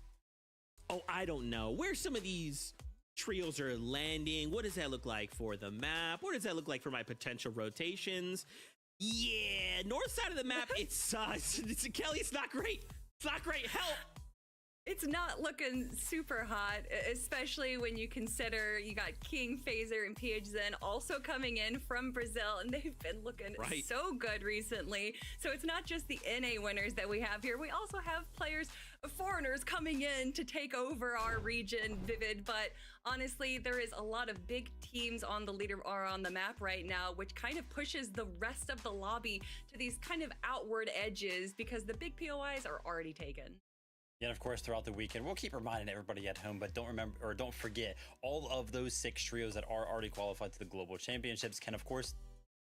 [SPEAKER 21] I don't know, where some of these trios are landing, what does that look like for the map? What does that look like for my potential rotations? Yeah, north side of the map, it's Kelly, it's not great. It's not great. Help.
[SPEAKER 22] It's not looking super hot, especially when you consider you got King, Phaser, and PHZen also coming in from Brazil, and they've been looking so good recently. So it's not just the NA winners that we have here. We also have players, foreigners coming in to take over our region, Vivid. But honestly, there is a lot of big teams on the leader or on the map right now, which kind of pushes the rest of the lobby to these kind of outward edges because the big POIs are already taken.
[SPEAKER 2] And of course, throughout the weekend, we'll keep reminding everybody at home, but don't forget, all of those 6 trios that are already qualified to the Global Championships can, of course,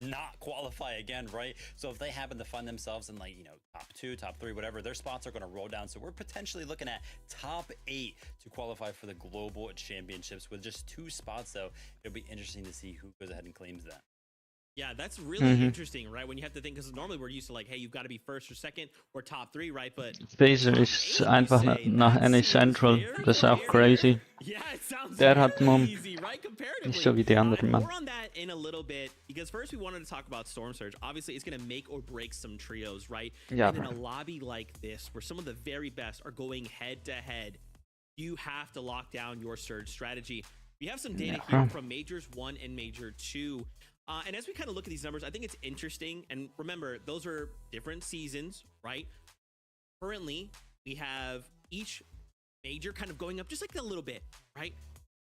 [SPEAKER 2] not qualify again, right? So if they happen to find themselves in, like, you know, top 2, top 3, whatever, their spots are going to roll down. So we're potentially looking at top 8 to qualify for the Global Championships with just 2 spots, though. It'll be interesting to see who goes ahead and claims that.
[SPEAKER 21] Yeah, that's really interesting, right? When you have to think, because normally we're used to like, hey, you've got to be first or second or top 3, right? But
[SPEAKER 1] Phaser ist einfach nach NA Central. Das ist auch crazy. Der hat Mumm. Nicht so wie die anderen, Mann.
[SPEAKER 21] More on that in a little bit, because first we wanted to talk about Storm Surge. Obviously, it's going to make or break some trios, right?
[SPEAKER 1] Yeah.
[SPEAKER 21] And in a lobby like this, where some of the very best are going head to head, you have to lock down your Surge strategy. We have some data here from Majors 1 and Major 2. And as we kind of look at these numbers, I think it's interesting. And remember, those are different seasons, right? Currently, we have each major kind of going up just like a little bit, right?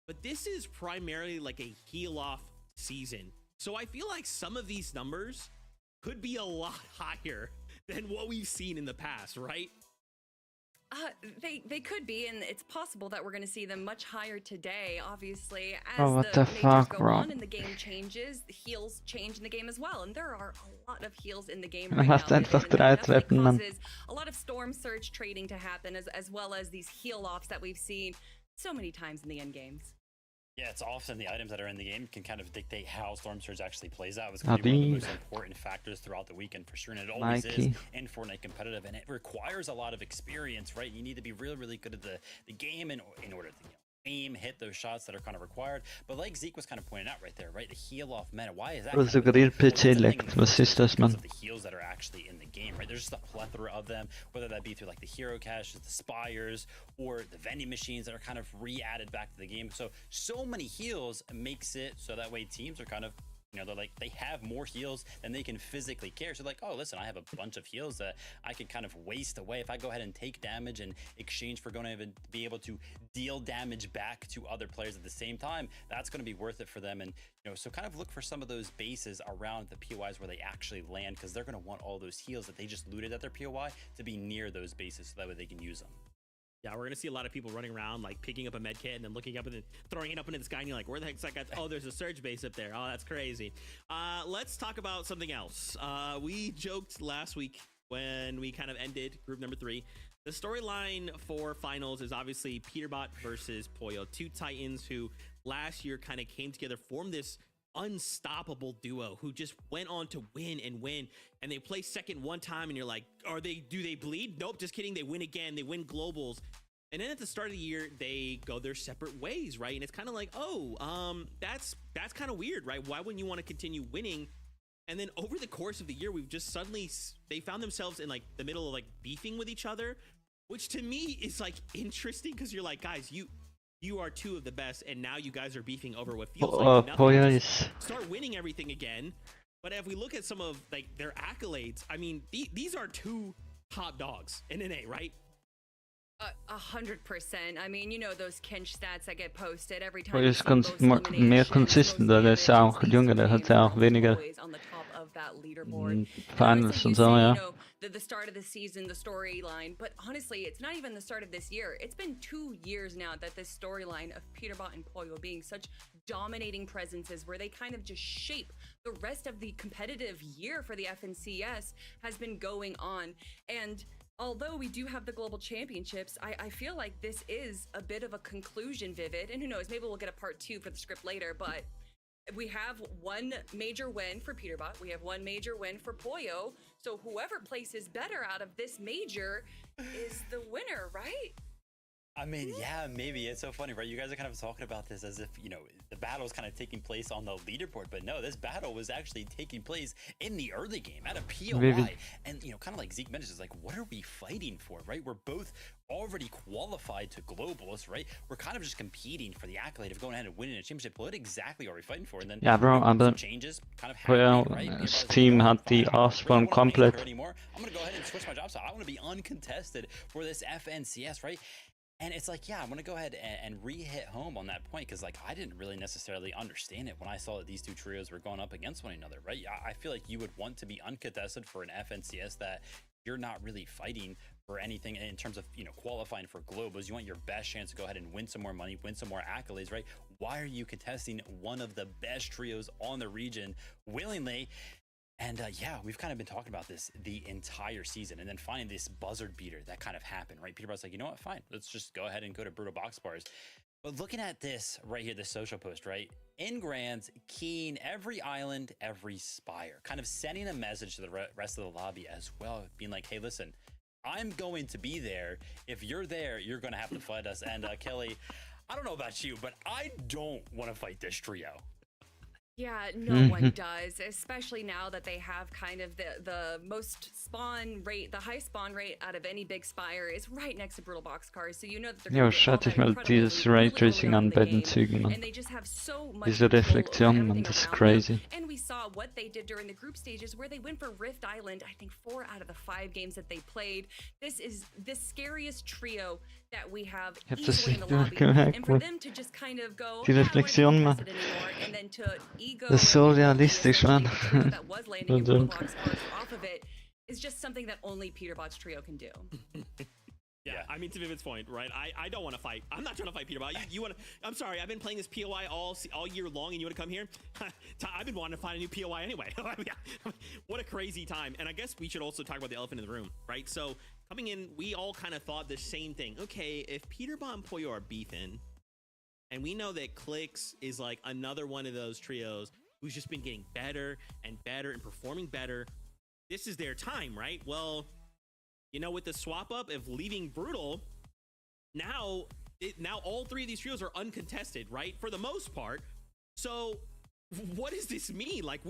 [SPEAKER 21] but this is primarily like a heal-off season. So I feel like some of these numbers could be a lot higher than what we've seen in the past, right?
[SPEAKER 22] They could be, and it's possible that we're going to see them much higher today. Obviously, as
[SPEAKER 1] Oh, what
[SPEAKER 22] the
[SPEAKER 1] the
[SPEAKER 22] majors
[SPEAKER 1] fuck,
[SPEAKER 22] go
[SPEAKER 1] bro?
[SPEAKER 22] on and the game changes, the heals change in the game as well, and there are a lot of heals in the game
[SPEAKER 1] Han
[SPEAKER 22] right
[SPEAKER 1] har
[SPEAKER 22] now.
[SPEAKER 1] haft en
[SPEAKER 22] Vivid, and that definitely
[SPEAKER 1] draait men.
[SPEAKER 22] causes a lot of storm surge trading to happen, as well as these heal offs that we've seen so many times in the end games.
[SPEAKER 2] Yeah, it's often the items that are in the game can kind of dictate how Storm Surge actually plays out. It's going to be one of the most important factors throughout the weekend for sure, and it always is
[SPEAKER 1] Mikey.
[SPEAKER 2] in Fortnite competitive, and it requires a lot of experience, right? You need to be really, really good at the game in order to aim, hit those shots that are kind of required. But like Zeke was kind of pointing out right there, right? The heal off meta. Why is that?
[SPEAKER 1] Och så grill PC lekt. Vad sistas man?
[SPEAKER 2] The heals that are actually in the game, right? There's just a plethora of them, whether that be through like the hero caches, the spires, or the vending machines that are kind of re-added back to the game. So many heals makes it so that way teams are kind of, they're like, they have more heals than they can physically carry. So like, oh, listen, I have a bunch of heals that I can kind of waste away. If I go ahead and take damage in exchange for going to even be able to deal damage back to other players at the same time, that's going to be worth it for them. And, so kind of look for some of those bases around the POIs where they actually land, because they're going to want all those heals that they just looted at their POI to be near those bases so that way they can use them.
[SPEAKER 21] Yeah, we're going to see a lot of people running around, like picking up a med kit and then looking up and then throwing it up into the sky. And you're like, where the heck's that guy? Oh, there's a surge base up there. Oh, that's crazy. Let's talk about something else. We joked last week when we kind of ended group number 3. The storyline for finals is obviously Peterbot versus Pollo, 2 Titans who last year kind of came together, formed this unstoppable duo who just went on to win, and they play second one time and you're like, do they bleed? Nope, just kidding. They win again. They win globals. And then at the start of the year, they go their separate ways, right? And it's kind of like, that's kind of weird, right? Why wouldn't you want to continue winning? And then over the course of the year, we've just suddenly, they found themselves in like the middle of like beefing with each other, which to me is like interesting, because you're like, guys, you are 2 of the best, and now you guys are beefing over what feels like nothing.
[SPEAKER 1] Pollo
[SPEAKER 21] Just
[SPEAKER 1] is...
[SPEAKER 21] start winning everything again. But if we look at some of like their accolades, I mean, these are 2 top dogs in NA, right?
[SPEAKER 22] 100%. I mean, those Ch6s stats that get posted every time.
[SPEAKER 1] Pollo är mer consistent, eller så auch jüngere, hat auch weniger finals und so, ja.
[SPEAKER 22] The start of the season, the storyline, but honestly, it's not even the start of this year. It's been 2 years now that this storyline of Peterbot and Pollo being such dominating presences where they kind of just shape the rest of the competitive year for the FNCS has been going on. And although we do have the global championships, I feel like this is a bit of a conclusion, Vivid, and who knows, maybe we'll get a part 2 for the script later, but we have 1 major win for Peterbot, we have 1 major win for Pollo, so whoever places better out of this major is the winner, right?
[SPEAKER 2] I mean, yeah, maybe. It's so funny, right? You guys are kind of talking about this as if, the battle is kind of taking place on the leaderboard, but no, this battle was actually taking place in the early game at a POI. And, kind of like Zeke mentions, it's like, what are we fighting for, right? We're both already qualified to globals, right? We're kind of just competing for the accolade of going ahead and winning a championship. What exactly are we fighting for? And then some changes kind of happening, right?
[SPEAKER 1] This team had the A-spawn komplett.
[SPEAKER 2] I'm going to go ahead and switch my job, so I want to be uncontested for this FNCS, right? And it's like, yeah, I'm going to go ahead and re-hit home on that point, because like I didn't really necessarily understand it when I saw that these 2 trios were going up against one another, right? I feel like you would want to be uncontested for an FNCS that you're not really fighting for anything in terms of, qualifying for globals. You want your best chance to go ahead and win some more money, win some more accolades, right? Why are you contesting one of the best trios on the region willingly? And yeah, we've kind of been talking about this the entire season, and then finding this buzzard beater that kind of happened, right? Peterbot's like, you know what, fine, let's just go ahead and go to Brutal Box Bars. But looking at this right here, this social post, right? In Grands, keying every island, every spire, kind of sending a message to the rest of the lobby as well, being like, hey, listen, I'm going to be there. If you're there, you're going to have to fight us. And Kelly, I don't know about you, but I don't want to fight this trio.
[SPEAKER 22] Yeah, no one does, especially now that they have kind of the most spawn rate, the high spawn rate out of any big spire is right next to Brutal Boxcars, so you know that they're
[SPEAKER 1] Jo,
[SPEAKER 22] going to get all
[SPEAKER 1] schaut
[SPEAKER 22] that
[SPEAKER 1] euch mal
[SPEAKER 22] incredible
[SPEAKER 1] dieses
[SPEAKER 22] loot really
[SPEAKER 1] Raytracing
[SPEAKER 22] early on
[SPEAKER 1] an
[SPEAKER 22] in the
[SPEAKER 1] bei den
[SPEAKER 22] game,
[SPEAKER 1] Zügen, Mann.
[SPEAKER 22] and they just have so much
[SPEAKER 1] Diese
[SPEAKER 22] control over
[SPEAKER 1] Reflexion, Mann,
[SPEAKER 22] everything
[SPEAKER 1] das ist
[SPEAKER 22] around
[SPEAKER 1] crazy.
[SPEAKER 22] them. And we saw what they did during the group stages where they went for Rift Island, I think 4 out of the 5 games that they played. This is the scariest trio that we have
[SPEAKER 1] Ich hab das
[SPEAKER 22] easily in
[SPEAKER 1] nicht
[SPEAKER 22] the lobby.
[SPEAKER 1] gemerkt,
[SPEAKER 22] And for
[SPEAKER 1] Mann.
[SPEAKER 22] them to just kind of go,
[SPEAKER 1] Die
[SPEAKER 22] "Yeah, I wanna be
[SPEAKER 1] Reflexion, Mann.
[SPEAKER 22] contested anymore," and then to ego
[SPEAKER 1] Das ist so
[SPEAKER 22] and
[SPEAKER 1] realistisch, Mann.
[SPEAKER 22] that was landing in
[SPEAKER 1] Verdammt.
[SPEAKER 22] Roblox cards off of it is just something that only Peterbot's trio can do.
[SPEAKER 21] Yeah, I mean, to Vivid's point, right? I don't want to fight. I'm not trying to fight Peterbot. You want to? I'm sorry. I've been playing this POI all year long, and you want to come here? I've been wanting to find a new POI anyway. What a crazy time! And I guess we should also talk about the elephant in the room, right? So coming in, we all kind of thought the same thing. Okay, if Peterbot and Pollo are beefing, and we know that Clix is like another one of those trios who's just been getting better and better and performing better, this is their time, right? Well, you know, with the swap up of leaving Brutal, now all 3 of these trios are uncontested, right? For the most part. So what does this mean? Like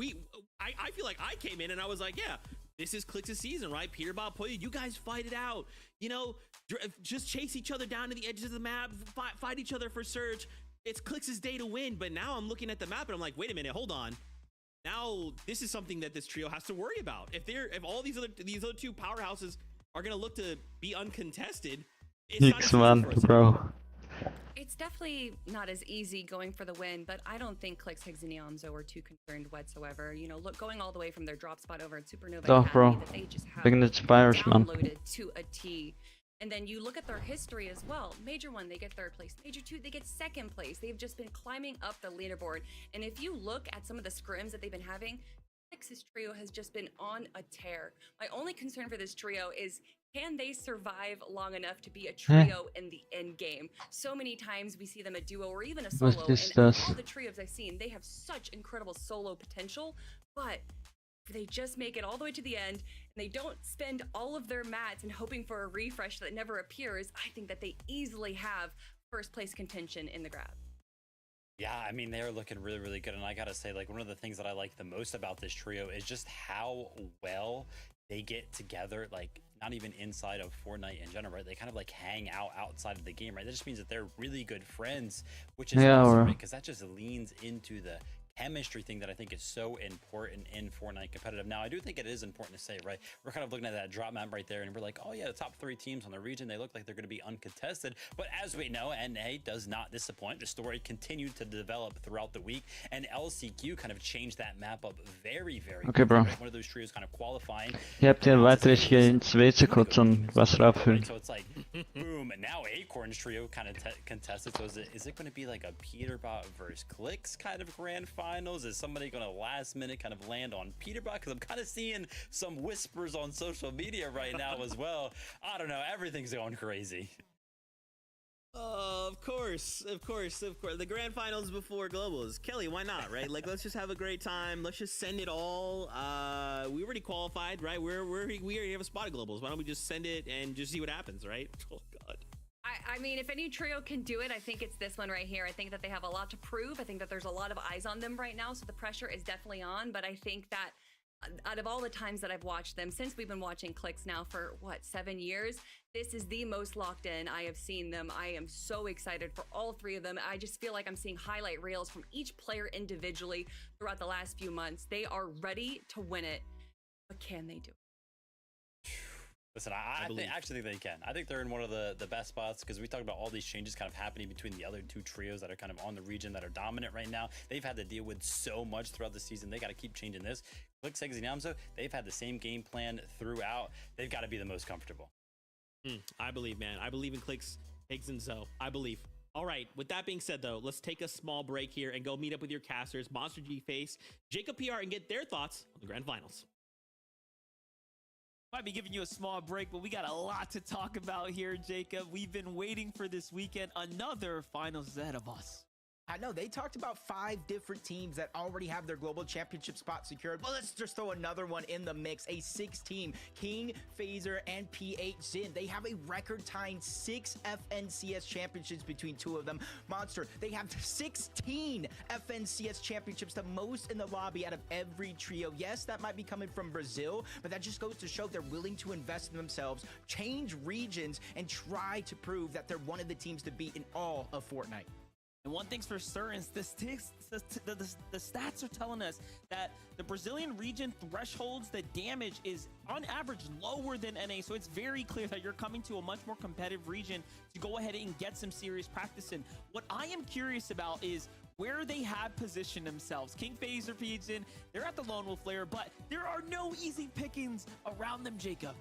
[SPEAKER 21] I feel like I came in and I was like, yeah, this is Clix's season, right? Peterbot, Pollo, you guys fight it out. You know, just chase each other down to the edges of the map, fight each other for Surge. It's Clix's day to win. But now I'm looking at the map and I'm like, wait a minute, hold on. Now this is something that this trio has to worry about. If all these other 2 powerhouses are going to look to be uncontested, it's not
[SPEAKER 1] Nix, man, bro.
[SPEAKER 22] It's definitely not as easy going for the win, but I don't think Clix, Ch6s, and Yamzo were too concerned whatsoever. You know, look, going all the way from their drop spot over at Supernova
[SPEAKER 1] Doch,
[SPEAKER 22] Academy
[SPEAKER 1] bro.
[SPEAKER 22] that they just have
[SPEAKER 1] Wegen des Spires, man.
[SPEAKER 22] downloaded to a T. And then you look at their history as well. Major 1, they get 3rd place. Major 2, they get 2nd place. They've just been climbing up the leaderboard. And if you look at some of the scrims that they've been having, Clix's trio has just been on a tear. My only concern for this trio is, can they survive long enough to be a trio in the end game? So many times we see them a duo or even a solo,
[SPEAKER 1] Was ist
[SPEAKER 22] and
[SPEAKER 1] das?
[SPEAKER 22] all the trios I've seen, they have such incredible solo potential, but if they just make it all the way to the end and they don't spend all of their mats and hoping for a refresh that never appears, I think that they easily have 1st place contention in the grab.
[SPEAKER 2] Yeah, I mean, they're looking really, really good. And I got to say, like, one of the things that I like the most about this trio is just how well they get together, like, not even inside of Fortnite in general, right? They kind of like hang out outside of the game, right? That just means that they're really good friends, which is
[SPEAKER 1] Yeah,
[SPEAKER 2] awesome,
[SPEAKER 1] or-
[SPEAKER 2] right? Because that just leans into the chemistry thing that I think is so important in Fortnite competitive. Now, I do think it is important to say, right? We're kind of looking at that drop map right there, and we're like, oh yeah, the top 3 teams on the region, they look like they're going to be uncontested. But as we know, NA does not disappoint. The story continued to develop throughout the week, and LCQ kind of changed that map up very, very
[SPEAKER 1] Okay, bro.
[SPEAKER 2] quickly. One of those trios kind of qualifying.
[SPEAKER 1] Ich hab dir weiter hier ins WC kurz und Wasser abfüllen.
[SPEAKER 2] So it's like, boom, and now Acorn's trio kind of contested. So is it going to be like a Peterbot versus Clix kind of grand finals? Is somebody going to last minute kind of land on Peterbot? Because I'm kind of seeing some whispers on social media right now as well. I don't know. Everything's going crazy.
[SPEAKER 21] Of course. The grand finals before globals. Kelly, why not, right? Like, let's just have a great time. Let's just send it all. We already qualified, right? We already have a spot at globals. Why don't we just send it and just see what happens, right? Oh, God.
[SPEAKER 22] I mean, if any trio can do it, I think it's this one right here. I think that they have a lot to prove. I think that there's a lot of eyes on them right now, so the pressure is definitely on. But I think that out of all the times that I've watched them, since we've been watching Clix now for, 7 years, this is the most locked in I have seen them. I am so excited for all 3 of them. I just feel like I'm seeing highlight reels from each player individually throughout the last few months. They are ready to win it, but can they do it?
[SPEAKER 2] Listen, I actually think they can. I think they're in one of the best spots because we talked about all these changes kind of happening between the other 2 trios that are kind of on the region that are dominant right now. They've had to deal with so much throughout the season. They got to keep changing this. Clix, Ch6s, and Yamzo, they've had the same game plan throughout. They've got to be the most comfortable.
[SPEAKER 21] I believe, man. I believe in Clix, Ch6s, and Zo. I believe. All right, with that being said, though, let's take a small break here and go meet up with your casters, Monster G Face, Jacob PR, and get their thoughts on the grand finals.
[SPEAKER 4] Might be giving you a small break, but we got a lot to talk about here, Jacob. We've been waiting for this weekend. Another finals ahead of us.
[SPEAKER 9] I know they talked about 5 different teams that already have their global championship spot secured. Well, let's just throw another one in the mix. A 6-team, King, Phaser, and P8 Zin. They have a record-tying 6 FNCS championships between 2 of them. Monster, they have 16 FNCS championships, the most in the lobby out of every trio. Yes, that might be coming from Brazil, but that just goes to show they're willing to invest in themselves, change regions, and try to prove that they're one of the teams to beat in all of Fortnite.
[SPEAKER 4] And one thing's for certain, the stats are telling us that the Brazilian region thresholds, the damage is on average lower than NA. So it's very clear that you're coming to a much more competitive region to go ahead and get some serious practice in. What I am curious about is where they have positioned themselves. King, Phaser, Pigeon, they're at the Lone Wolf layer, but there are no easy pickings around them, Jacob.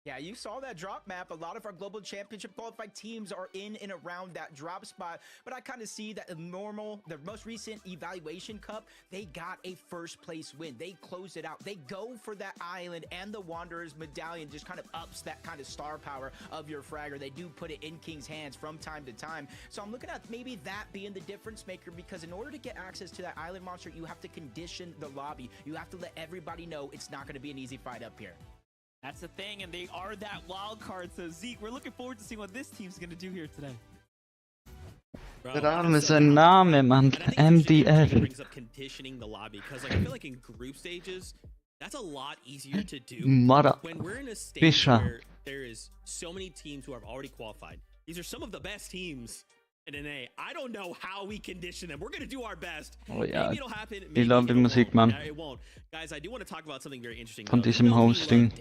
[SPEAKER 9] Yeah, you saw that drop map. A lot of our global championship qualified teams are in and around that drop spot, but I kind of see that the most recent evaluation cup, they got a first place win. They closed it out. They go for that island, and the Wanderer's medallion just kind of ups that kind of star power of your fragger. They do put it in King's hands from time to time. So I'm looking at maybe that being the difference maker, because in order to get access to that island monster, you have to condition the lobby. You have to let everybody know it's not going to be an easy fight up here.
[SPEAKER 4] That's the thing, and they are that wild card. So Zeke, we're looking forward to seeing what this team's gonna do here today.
[SPEAKER 1] Der Arme, sein Name, Mann. MDL.
[SPEAKER 21] Brings up conditioning the lobby, because like, I feel like in group stages, that's a lot easier to do.
[SPEAKER 1] Mara.
[SPEAKER 21] When we're in a stage where there is so many teams who have already qualified. These are some of the best teams in NA. I don't know how we condition them. We're gonna do our best.
[SPEAKER 1] Oh ja,
[SPEAKER 21] maybe it'll happen.
[SPEAKER 1] ich love die Musik, Mann.
[SPEAKER 21] It won't. Guys, I do want to talk about something very interesting.
[SPEAKER 1] Von diesem Hosting.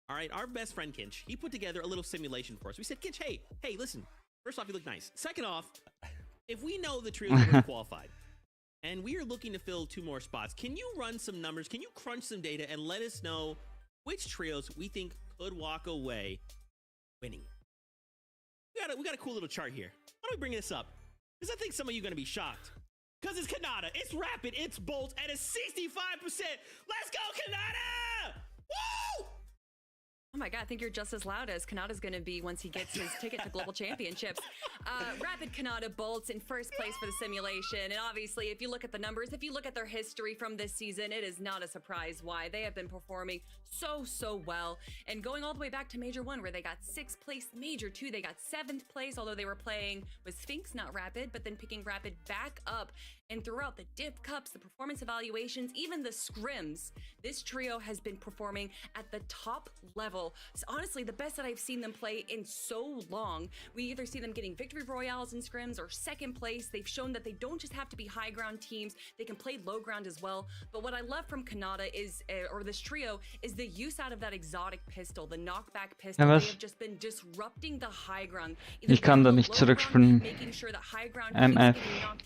[SPEAKER 21] All right, our best friend Kinch, he put together a little simulation for us. We said, Kinch, hey, listen. First off, you look nice. Second off, if we know the trios are qualified, and we are looking to fill 2 more spots, can you run some numbers? Can you crunch some data and let us know which trios we think could walk away winning? We got a cool little chart here. Why don't we bring this up? Because I think some of you are going to be shocked. Because it's Kanata, it's Rapid, it's Bolt, and it's 65%. Let's go, Kanata! Woo!
[SPEAKER 22] Oh my god, I think you're just as loud as Kanata's going to be once he gets his ticket to Global Championships. Rapid Kanata Bolts in first place for the simulation. And obviously, if you look at the numbers, if you look at their history from this season, it is not a surprise why. They have been performing so well. And going all the way back to Major 1, where they got 6th place. Major 2, they got 7th place, although they were playing with Sphinx, not Rapid, but then picking Rapid back up. And throughout the Div Cups, the performance evaluations, even the scrims, this trio has been performing at the top level. It's honestly the best that I've seen them play in so long. We either see them getting victory royales in scrims or 2nd place. They've shown that they don't just have to be high ground teams, they can play low ground as well. But what I love from Kanata is, or this trio, is the use out of that exotic pistol, the knockback pistol.
[SPEAKER 1] Ja,
[SPEAKER 22] they have just been disrupting the high ground.
[SPEAKER 1] Ich kann da nicht zurückspringen.
[SPEAKER 22] Making sure that high ground
[SPEAKER 1] MF.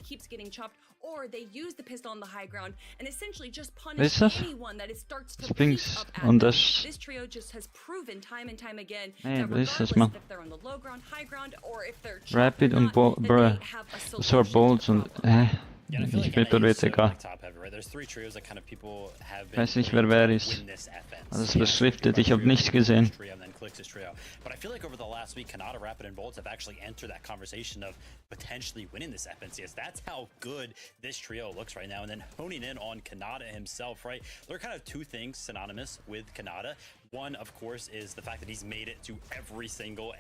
[SPEAKER 22] keeps getting chopped, or they use the pistol on the high ground and essentially just
[SPEAKER 1] Wer
[SPEAKER 22] punish
[SPEAKER 1] ist das?
[SPEAKER 22] anyone that it starts to
[SPEAKER 1] Sphinx.
[SPEAKER 22] peek up at
[SPEAKER 1] Und
[SPEAKER 22] them.
[SPEAKER 1] das...
[SPEAKER 22] This trio just has proven time and time again
[SPEAKER 1] Nee,
[SPEAKER 22] that
[SPEAKER 1] wer ist das,
[SPEAKER 22] regardless
[SPEAKER 1] Mann?
[SPEAKER 22] if they're on the low ground, high ground, or if they're
[SPEAKER 1] Rapid und Bruh. Das war Bolts und...
[SPEAKER 2] Yeah, I feel
[SPEAKER 1] Ich
[SPEAKER 2] like
[SPEAKER 1] bin
[SPEAKER 2] NA is so,
[SPEAKER 1] egal.
[SPEAKER 2] like, top heavy, right? There's 3 trios that kind of people have been
[SPEAKER 1] Weiß nicht, wer ist.
[SPEAKER 2] win this FNCS.
[SPEAKER 1] Also es beschriftet, ich habe nichts gesehen.
[SPEAKER 2] Trio and then Clix trio. But I feel like over the last week, Kanata, Rapid, and Bolts have actually entered that conversation of potentially winning this FNCS. That's how good this trio looks right now. And then honing in on Kanata himself, right? There are kind of 2 things synonymous with Kanata. One, of course, is the fact that he's made it to every single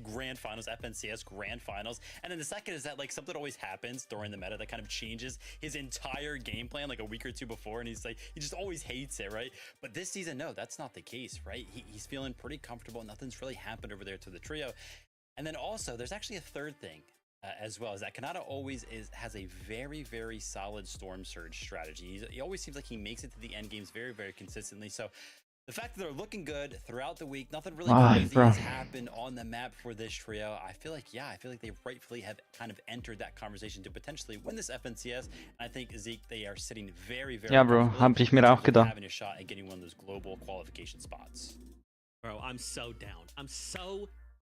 [SPEAKER 2] grand finals, FNCS grand finals. And then the second is that like something always happens during the meta that kind of changes his entire game plan like a week or 2 before, and he's like, he just always hates it, right? But this season, no, that's not the case, right? He's feeling pretty comfortable. Nothing's really happened over there to the trio. And then also there's actually a third thing as well, is that Kanata always has a very solid Storm Surge strategy. He always seems like he makes it to the end games very consistently. So the fact that they're looking good throughout the week, nothing really crazy has happened on the map for this trio. I feel like they rightfully have kind of entered that conversation to potentially win this FNCS. And I think, Zeke, they are sitting very
[SPEAKER 1] Ja, Bro, hab ich mir auch gedacht.
[SPEAKER 2] having a shot at getting one of those global qualification spots.
[SPEAKER 21] Bro, I'm so down. I'm so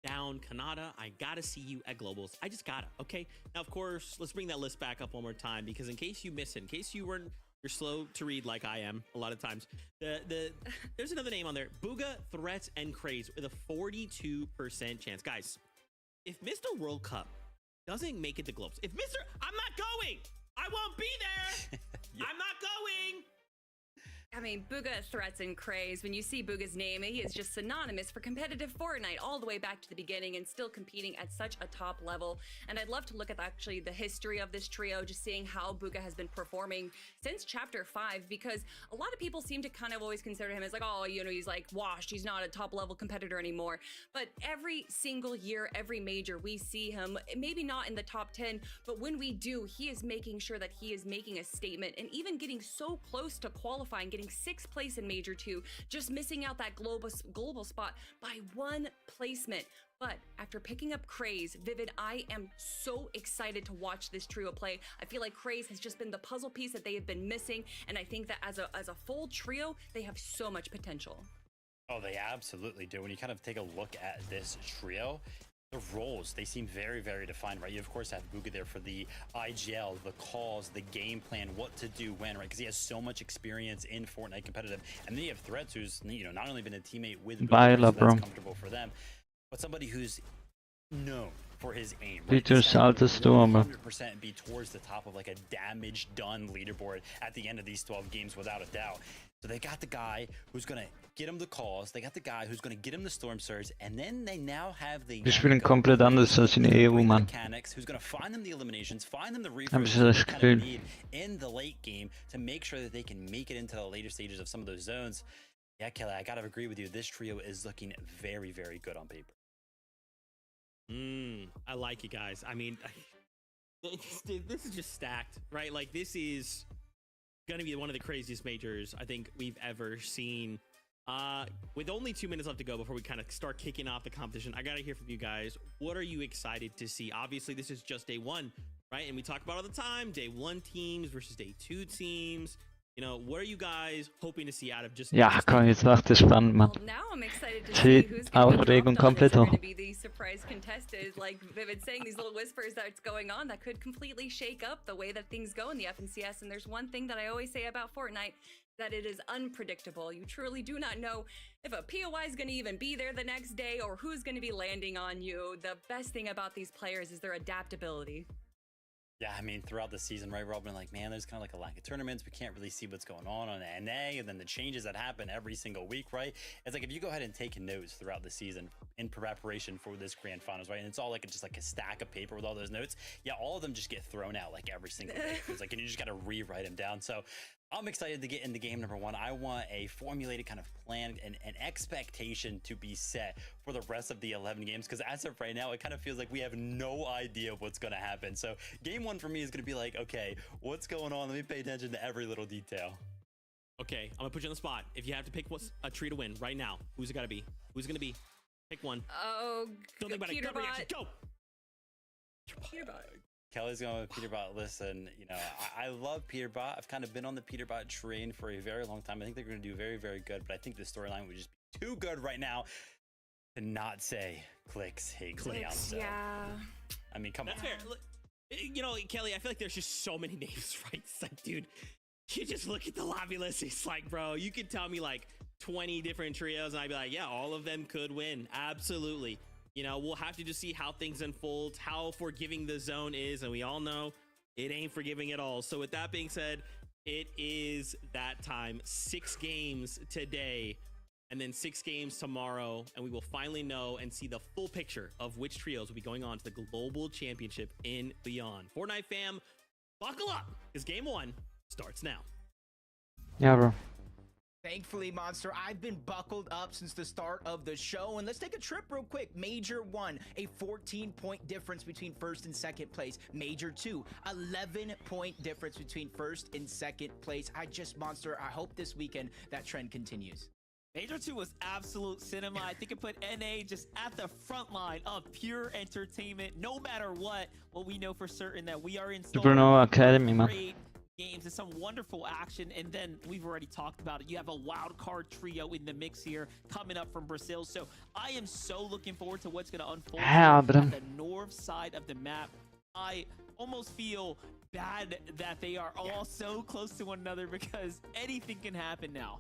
[SPEAKER 21] down. Kanata, I gotta see you at globals. I just gotta, okay? Now, of course, let's bring that list back up one more time, because in case you miss it, in case you're slow to read like I am a lot of times. There's another name on there. Booga, Threats, and Craze with a 42% chance. Guys, if Mr. World Cup doesn't make it to Globes. If I'm not going. I won't be there. I'm not going.
[SPEAKER 22] I mean, Bugha threats and craze. When you see Bugha's name, he is just synonymous for competitive Fortnite all the way back to the beginning and still competing at such a top level. And I'd love to look at actually the history of this trio, just seeing how Bugha has been performing since Chapter 5, because a lot of people seem to kind of always consider him as like, oh, you know, he's like washed. He's not a top level competitor anymore. But every single year, every major, we see him, maybe not in the top 10, but when we do, he is making sure that he is making a statement and even getting so close to qualifying, getting 6th place in Major 2, just missing out that global spot by 1 placement. But after picking up Craze, Vivid, I am so excited to watch this trio play. I feel like Craze has just been the puzzle piece that they have been missing, and I think that as a full trio, they have so much potential.
[SPEAKER 2] Oh, they absolutely do. When you kind of take a look at this trio, the roles, they seem very, very defined, right? You, of course, have Bugha there for the IGL, the calls, the game plan, what to do when, right? Because he has so much experience in Fortnite competitive. And then you have Threats, who's, you know, not only been a teammate with Bugha, so that's comfortable for them, but somebody who's known for his aim. Right?
[SPEAKER 1] Ch6s3.
[SPEAKER 2] 100% be towards the top of like a damage done leaderboard at the end of these 12 games without a doubt. So they got the guy who's going to get him the calls, they got the guy who's going to get him the storm surge, and then they now have the
[SPEAKER 1] Wir spielen komplett anders als in EU, Mann.
[SPEAKER 2] mechanics, who's going to find them the eliminations, find them the
[SPEAKER 1] Hab ich so das
[SPEAKER 2] refresh kind of
[SPEAKER 1] Gefühl.
[SPEAKER 2] need in the late game to make sure that they can make it into the later stages of some of those zones. Yeah, Kelly, I got to agree with you. This trio is looking very, very good on paper.
[SPEAKER 21] I like it, guys. I mean, this is just stacked, right? Like, this is going to be one of the craziest majors I think we've ever seen. With only 2 minutes left to go before we kind of start kicking off the competition, I got to hear from you guys. What are you excited to see? Obviously, this is just day 1, right? And we talk about all the time, day 1 teams versus day 2 teams. You know, what are you guys hoping to see out of just...
[SPEAKER 1] Ja, komm, jetzt macht es spannend, Mann.
[SPEAKER 22] Now I'm excited to see who's
[SPEAKER 1] Aufregung komplett
[SPEAKER 22] going
[SPEAKER 1] hoch.
[SPEAKER 22] to be the surprise contested. Like Vivid saying, these little whispers that's going on that could completely shake up the way that things go in the FNCS. And there's one thing that I always say about Fortnite, that it is unpredictable. You truly do not know if a POI is going to even be there the next day or who's going to be landing on you. The best thing about these players is their adaptability.
[SPEAKER 2] Yeah, I mean, throughout the season, right, we're all been like, man, there's kind of like a lack of tournaments. We can't really see what's going on the NA, and then the changes that happen every single week, right? It's like if you go ahead and take notes throughout the season in preparation for this grand finals, right? And it's all like just like a stack of paper with all those notes. Yeah, all of them just get thrown out like every single day. It's like, and you just got to rewrite them down. So I'm excited to get into game number 1. I want a formulated kind of plan and an expectation to be set for the rest of the 11 games, because as of right now, it kind of feels like we have no idea what's going to happen. So game 1 for me is going to be like, okay, what's going on? Let me pay attention to every little detail.
[SPEAKER 21] Okay, I'm going to put you on the spot. If you have to pick a tree to win right now, who's it got to be? Who's it going to be? Pick one.
[SPEAKER 22] Oh,
[SPEAKER 21] don't think about it. Gut reaction. Go!
[SPEAKER 22] Peterbot.
[SPEAKER 2] Kelly's going with Peterbot. Listen, you know, I love Peterbot. I've kind of been on the Peterbot train for a very long time. I think they're going to do very, very good, but I think the storyline would just be too good right now to not say Clix, Higgs, and Yamso.
[SPEAKER 22] Yeah.
[SPEAKER 2] I mean, come on.
[SPEAKER 21] That's fair. Look, you know, Kelly, I feel like there's just so many names, right? It's like, dude, you just look at the lobby list. It's like, bro, you could tell me like 20 different trios, and I'd be like, yeah, all of them could win. Absolutely. You know, we'll have to just see how things unfold, how forgiving the zone is, and we all know it ain't forgiving at all. So with that being said, it is that time. 6 games today, and then 6 games tomorrow, and we will finally know and see the full picture of which trios will be going on to the Global Championship in Beyond. Fortnite fam, buckle up, because game 1 starts now.
[SPEAKER 1] Yeah, bro.
[SPEAKER 9] Thankfully, Monster, I've been buckled up since the start of the show. And let's take a trip real quick. Major 1, a 14-point difference between 1st and 2nd place. Major 2, 11-point difference between 1st and 2nd place. Monster, I hope this weekend that trend continues.
[SPEAKER 4] Major 2 was absolute cinema. I think it put NA just at the front line of pure entertainment. No matter what we know for certain that we are in
[SPEAKER 1] Supernova Academy, man.
[SPEAKER 4] Great games and some wonderful action, and then we've already talked about it. You have a wild card trio in the mix here coming up from Brazil, so I am so looking forward to what's going to unfold on the north side of the map. I almost feel bad that they are all so close to one another because anything can happen now.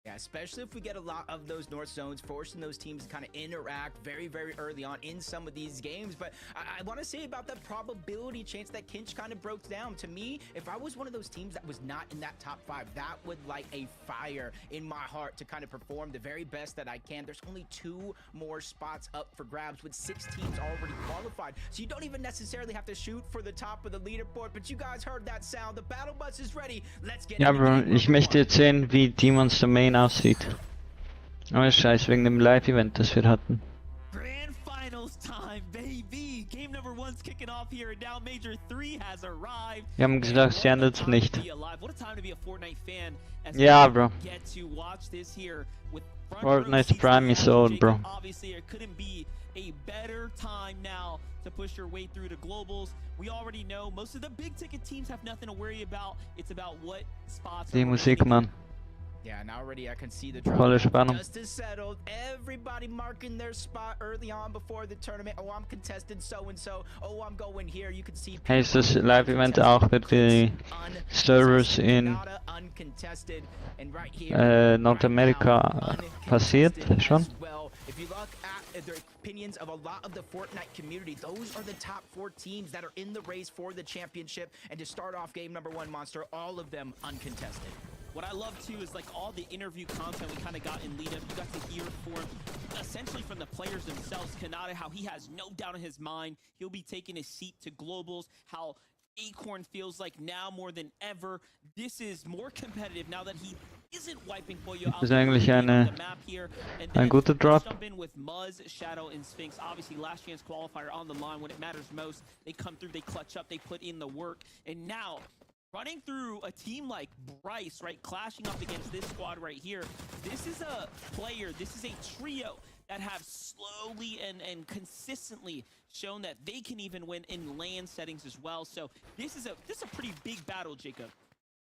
[SPEAKER 9] Yeah, especially if we get a lot of those North zones, forcing those teams to kind of interact very, very early on in some of these games. But I want to say about that probability chance that Kinch kind of broke down. To me, if I was one of those teams that was not in that top 5, that would light a fire in my heart to kind of perform the very best that I can. There's only 2 more spots up for grabs with 6 teams already qualified. So you don't even necessarily have to shoot for the top of the leaderboard. But you guys heard that sound. The battle bus is ready. Let's get
[SPEAKER 1] Ja,
[SPEAKER 9] into
[SPEAKER 1] Bro,
[SPEAKER 9] game
[SPEAKER 1] ich
[SPEAKER 9] number
[SPEAKER 1] möchte jetzt sehen, wie Demons Domain aussieht. Oh, scheiß, wegen dem Live-Event, das wir hatten.
[SPEAKER 4] Grand Finals time, baby! Game number 1's kicking off here, and now Major 3 has arrived.
[SPEAKER 1] Wir haben gesagt, sie ändert nicht.
[SPEAKER 4] What a time to be a Fortnite fan. As
[SPEAKER 1] Ja,
[SPEAKER 4] we
[SPEAKER 1] Bro.
[SPEAKER 4] Get to watch this here with front
[SPEAKER 1] Fortnite's
[SPEAKER 4] row
[SPEAKER 1] prime is
[SPEAKER 4] seats in
[SPEAKER 1] old,
[SPEAKER 4] action.
[SPEAKER 1] bro.
[SPEAKER 4] Jacob, obviously, it couldn't be a better time now to push your way through to globals. We already know most of the big ticket teams have nothing to worry about. It's about what spots
[SPEAKER 1] Die
[SPEAKER 4] are
[SPEAKER 1] Musik, Mann.
[SPEAKER 9] Yeah, and already I can see the drop
[SPEAKER 1] Volle Spannung.
[SPEAKER 9] just as settled. Everybody marking their spot early on before the tournament. Oh, I'm contested so and so. Oh, I'm going here. You can see.
[SPEAKER 1] Hey, ist das Live-Event auch für die Servers in Nordamerika passiert schon?
[SPEAKER 9] Well, if you look at the opinions of a lot of the Fortnite community, those are the top 4 teams that are in the race for the championship. And to start off game number 1, Monster, all of them uncontested.
[SPEAKER 4] What I love too is like all the interview content we kind of got in lead up. You got to hear essentially from the players themselves. Kanata, how he has no doubt in his mind he'll be taking his seat to globals. How Acorn feels like now more than ever this is more competitive now that he isn't wiping Pollo out.
[SPEAKER 1] Das ist eigentlich ein guter Drop.
[SPEAKER 4] Jump in with Muzz, Shadow, and Sphinx. Obviously, last chance qualifier on the line when it matters most. They come through, they clutch up, they put in the work, and now. Running through a team like Bryce, right, clashing up against this squad right here. This is a player, this is a trio that have slowly and consistently shown that they can even win in LAN settings as well. So this is a pretty big battle, Jacob.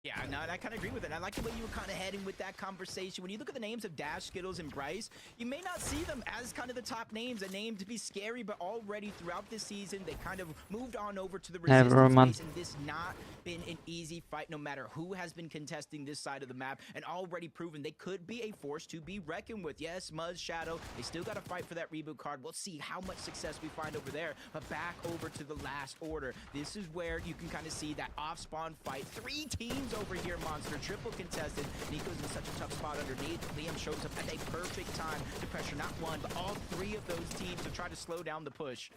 [SPEAKER 9] Yeah, no, I kind of agree with it. I like the way you were kind of heading with that conversation. When you look at the names of Dash, Skittles, and Bryce, you may not see them as kind of the top names, a name to be scary, but already throughout this season, they kind of moved on over to the resistance space, and this not been an easy fight, no matter who has been contesting this side of the map, and already proven they could be a force to be reckoned with. Yes, Muzz, Shadow, they still got to fight for that reboot card. We'll see how much success we find over there, but back over to the last order. This is where you can kind of see that off-spawn fight. 3 teams over here, Monster, triple contested. Nico's in such a tough spot underneath. Liam shows up at a perfect time to pressure not one, but all 3 of those teams to try to slow down the push.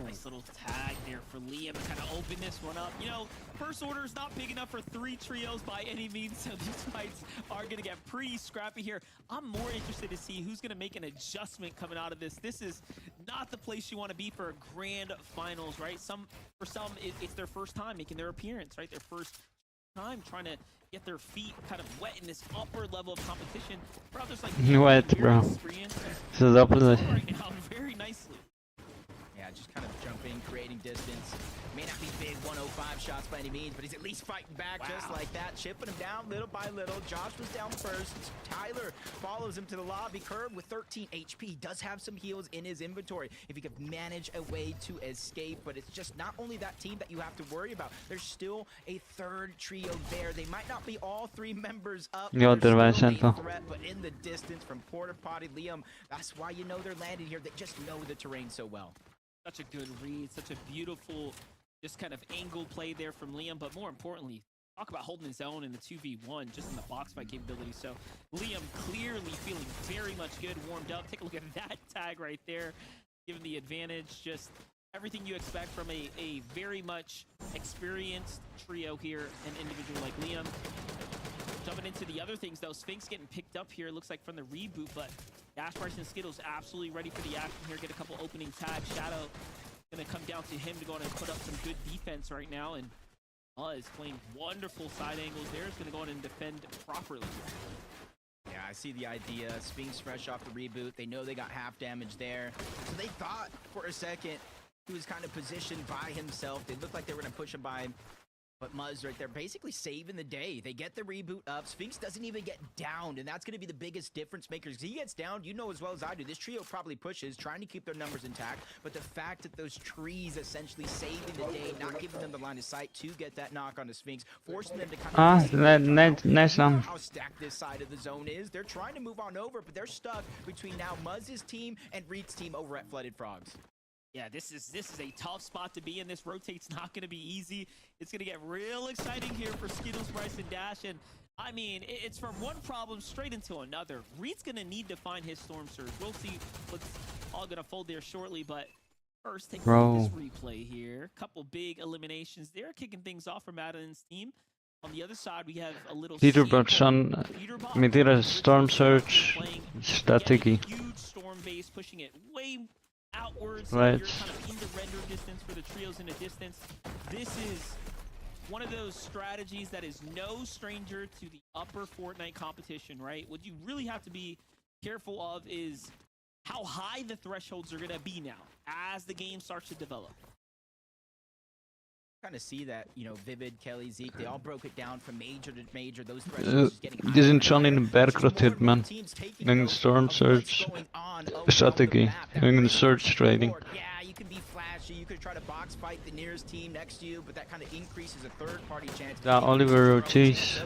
[SPEAKER 4] Nice little tag there for Liam to kind of open this one up. You know, first order is not big enough for 3 trios by any means, so these fights are going to get pretty scrappy here. I'm more interested to see who's going to make an adjustment coming out of this. This is not the place you want to be for a grand finals, right? For some, it's their first time making their appearance, right? Their first time trying to get their feet kind of wet in this upper level of competition. For others, like
[SPEAKER 1] Wet, bro. This is opposite.
[SPEAKER 4] Right now, very nicely.
[SPEAKER 9] Yeah, just kind of jumping, creating distance. May not be big 105 shots by any means, but he's at least fighting back just like that, chipping him down little by little. Josh was down first. Tyler follows him to the lobby. Curb with 13 HP does have some heals in his inventory if he could manage a way to escape, but it's just not only that team that you have to worry about. There's still a 3rd trio there. They might not be all 3 members up.
[SPEAKER 1] Ja, der weiß einfach.
[SPEAKER 9] Threat, but in the distance from Porta Potty, Liam, that's why you know they're landing here. They just know the terrain so well.
[SPEAKER 4] Such a good read, such a beautiful, just kind of angle play there from Liam, but more importantly, talk about holding his own in the 2v1, just in the box fight capability. So Liam clearly feeling very much good, warmed up. Take a look at that tag right there, giving the advantage, just everything you expect from a very much experienced trio here, an individual like Liam. Jumping into the other things though, Sphinx getting picked up here, looks like from the reboot, but Dash, Bryce, and Skittles absolutely ready for the action here. Get a couple opening tags. Shadow gonna come down to him to go on and put up some good defense right now, and is playing wonderful side angles there. Is gonna go on and defend properly.
[SPEAKER 9] Yeah, I see the idea. Sphinx fresh off the reboot. They know they got half damage there, so they thought for a second he was kind of positioned by himself. They looked like they were gonna push him by But Muzz right there basically saving the day. They get the reboot up. Sphinx doesn't even get downed, and that's going to be the biggest difference maker. Because he gets downed, you know as well as I do. This trio probably pushes, trying to keep their numbers intact. But the fact that those trees essentially saving the day, not giving them the line of sight to get that knock on the Sphinx, forcing them to kind of
[SPEAKER 1] nice one.
[SPEAKER 9] how stacked this side of the zone is. They're trying to move on over, but they're stuck between now Muzz's team and Reed's team over at Flooded Frogs.
[SPEAKER 4] Yeah, this is a tough spot to be in. This rotate's not going to be easy. It's going to get real exciting here for Skittles, Bryce, and Dash. And I mean, it's from one problem straight into another. Reed's going to need to find his Storm Surge. We'll see what's all going to fold there shortly, but first, take a look at this replay here. Couple big eliminations there, kicking things off for Madden's team. On the other side, we have a little
[SPEAKER 1] Peterbot schon mit ihrer Storm Surge Strategie.
[SPEAKER 4] Huge storm base, pushing it way outwards.
[SPEAKER 1] Right.
[SPEAKER 4] You're kind of in the render distance for the trios in the distance. This is one of those strategies that is no stranger to the upper Fortnite competition, right? What you really have to be careful of is how high the thresholds are going to be now as the game starts to develop.
[SPEAKER 9] Kind of see that, you know, Vivid, Kelly, Zeke, they all broke it down from major to major. Those thresholds getting
[SPEAKER 1] Die sind schon in den Berg rotiert, man. Irgendein Storm Surge Strategie. Irgendein Surge Trading.
[SPEAKER 9] Yeah, you can be flashy, you could try to box fight the nearest team next to you, but that kind of increases a third-party chance.
[SPEAKER 1] Ja, Oliver Ortiz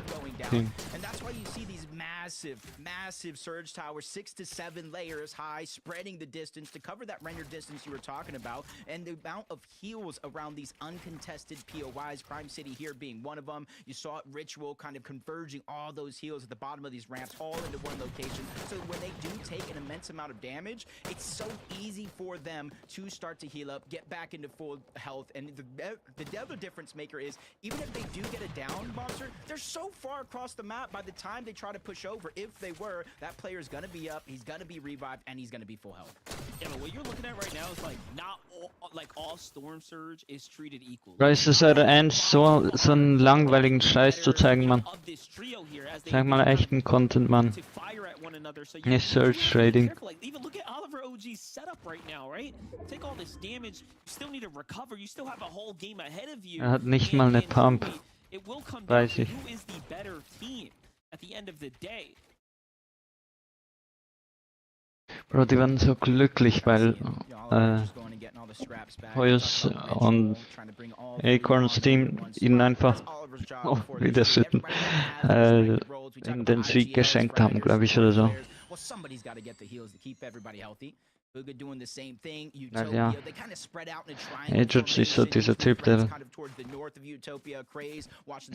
[SPEAKER 1] team.
[SPEAKER 9] And that's why you see these massive surge towers, 6 to 7 layers high, spreading the distance to cover that render distance you were talking about, and the amount of heals around these uncontested POIs, Crime City here being one of them. You saw it, Ritual kind of converging all those heals at the bottom of these ramps all into one location, so when they do take an immense amount of damage, it's so easy for them to start to heal up, get back into full health. And the other difference maker is, even if they do get a down monster, they're so far across the map by the time they try to push over. If they were, that player is going to be up, he's going to be revived, and he's going to be full health.
[SPEAKER 4] Yeah, but what you're looking at right now is like not all Storm Surge is treated equal.
[SPEAKER 1] Weißt du, es wäre ernst, so einen langweiligen Scheiß zu zeigen, Mann. Zeig mal echten Content, Mann. Nicht Surge Trading.
[SPEAKER 4] Even look at Oliver OG's setup right now, right? Take all this damage, you still need to recover, you still have a whole game ahead of you.
[SPEAKER 1] Hat nicht mal eine Pump.
[SPEAKER 4] It will come down
[SPEAKER 1] Weiß
[SPEAKER 4] to
[SPEAKER 1] ich.
[SPEAKER 4] who is the better team at the end of the day.
[SPEAKER 1] Bro, die waren so glücklich, weil Hoyos und Acorns Team ihnen einfach wieder in den Sieg geschenkt haben, glaube ich, oder so. Ja, Ajax ist so dieser Typ, der auch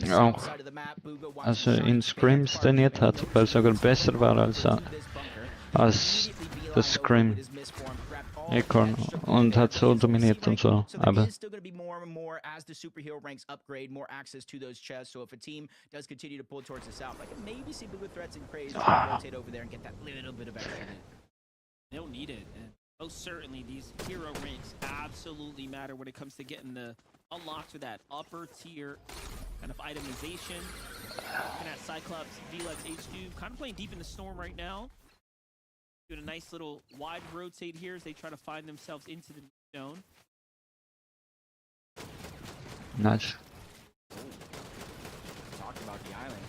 [SPEAKER 1] also in Scrims trainiert hat, weil er sogar besser war als das Scream Acorn und hat so dominiert und so, aber
[SPEAKER 9] as the superhero ranks upgrade, more access to those chests. So if a team does continue to pull towards the south, I can maybe see Booga Threats and Craze rotate over there and get that little bit of extra.
[SPEAKER 4] They'll need it, and most certainly these hero ranks absolutely matter when it comes to getting the unlocks for that upper tier kind of itemization. Looking at Cyclops, VLEX, H2, kind of playing deep in the storm right now. Doing a nice little wide rotate here as they try to find themselves into the zone.
[SPEAKER 1] Nice.
[SPEAKER 9] Talk about the island.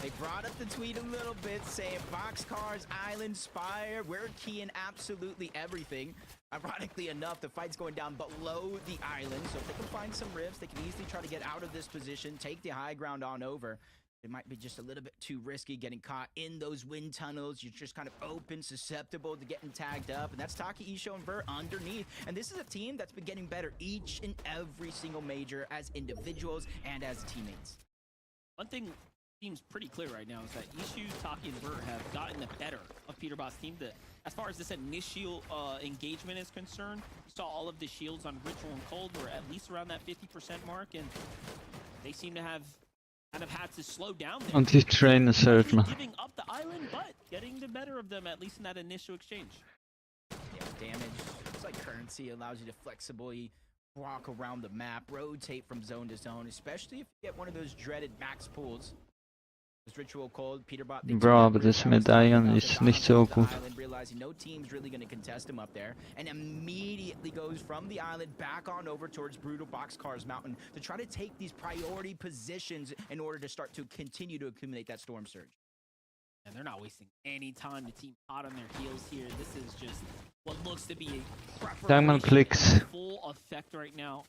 [SPEAKER 9] They brought up the tweet a little bit, saying Boxcars, Island, Spire, we're keying absolutely everything. Ironically enough, the fight's going down below the island, so if they can find some rifts, they can easily try to get out of this position, take the high ground on over. It might be just a little bit too risky getting caught in those wind tunnels. You're just kind of open, susceptible to getting tagged up. And that's Taki, Isho, and Vert underneath. And this is a team that's been getting better each and every single major as individuals and as teammates.
[SPEAKER 4] One thing seems pretty clear right now is that Ishu, Taki, and Vert have gotten the better of Peterbot's team. As far as this initial engagement is concerned, we saw all of the shields on Ritual and Cold were at least around that 50% mark. And they seem to have kind of had to slow down there.
[SPEAKER 1] Und die Trainer Surge, man.
[SPEAKER 4] Giving up the island, but getting the better of them, at least in that initial exchange.
[SPEAKER 9] Yeah, damage. It's like currency, allows you to flexibly walk around the map, rotate from zone to zone, especially if you get one of those dreaded max pools. Ritual cold, Peterbot,
[SPEAKER 1] Bro, aber das Medaillen ist nicht so gut.
[SPEAKER 9] realizing no team's really going to contest him up there, and immediately goes from the island back on over towards Brutal Boxcars Mountain to try to take these priority positions in order to start to continue to accumulate that storm surge.
[SPEAKER 4] And they're not wasting any time. The team hot on their heels here. This is just what looks to be a preparation
[SPEAKER 1] Clix.
[SPEAKER 4] in full effect right now.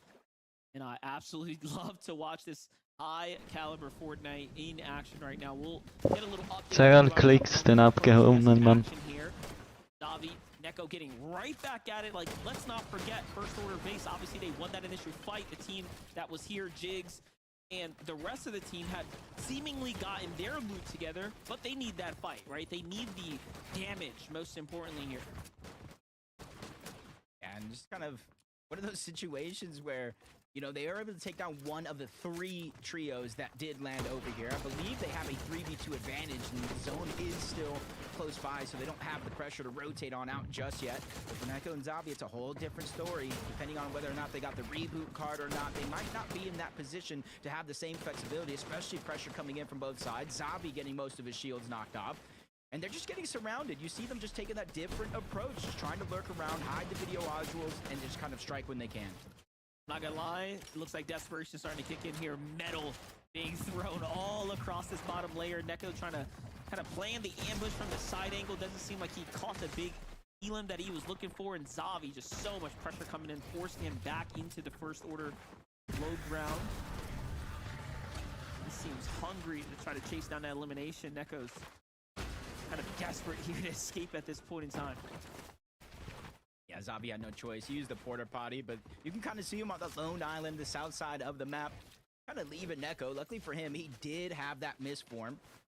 [SPEAKER 4] And I absolutely love to watch this high caliber Fortnite in action right now. We'll get a little update.
[SPEAKER 1] Clix, den abgehobenen Mann.
[SPEAKER 4] Davi, Neko getting right back at it. Like, let's not forget first order base. Obviously, they won that initial fight. The team that was here, Ch6s, and the rest of the team had seemingly gotten their loot together, but they need that fight, right? They need the damage, most importantly here.
[SPEAKER 9] And just kind of one of those situations where, you know, they are able to take down one of the 3 trios that did land over here. I believe they have a 3v2 advantage, and the zone is still close by, so they don't have the pressure to rotate on out just yet. But for Neko and Zavi, it's a whole different story. Depending on whether or not they got the reboot card or not, they might not be in that position to have the same flexibility, especially pressure coming in from both sides. Zavi getting most of his shields knocked off. And they're just getting surrounded. You see them just taking that different approach, just trying to lurk around, hide the video modules, and just kind of strike when they can.
[SPEAKER 4] Not gonna lie, it looks like desperation starting to kick in here. Metal being thrown all across this bottom layer. Neko trying to kind of plan the ambush from the side angle. Doesn't seem like he caught the big elim that he was looking for. And Zavi, just so much pressure coming in, forcing him back into the first order low ground. He seems hungry to try to chase down that elimination. Neko's kind of desperate here to escape at this point in time.
[SPEAKER 9] Yeah, Zavi had no choice. He used the porta potty, but you can kind of see him on the lone island, the south side of the map. Kind of leaving Neko. Luckily for him, he did have that misform.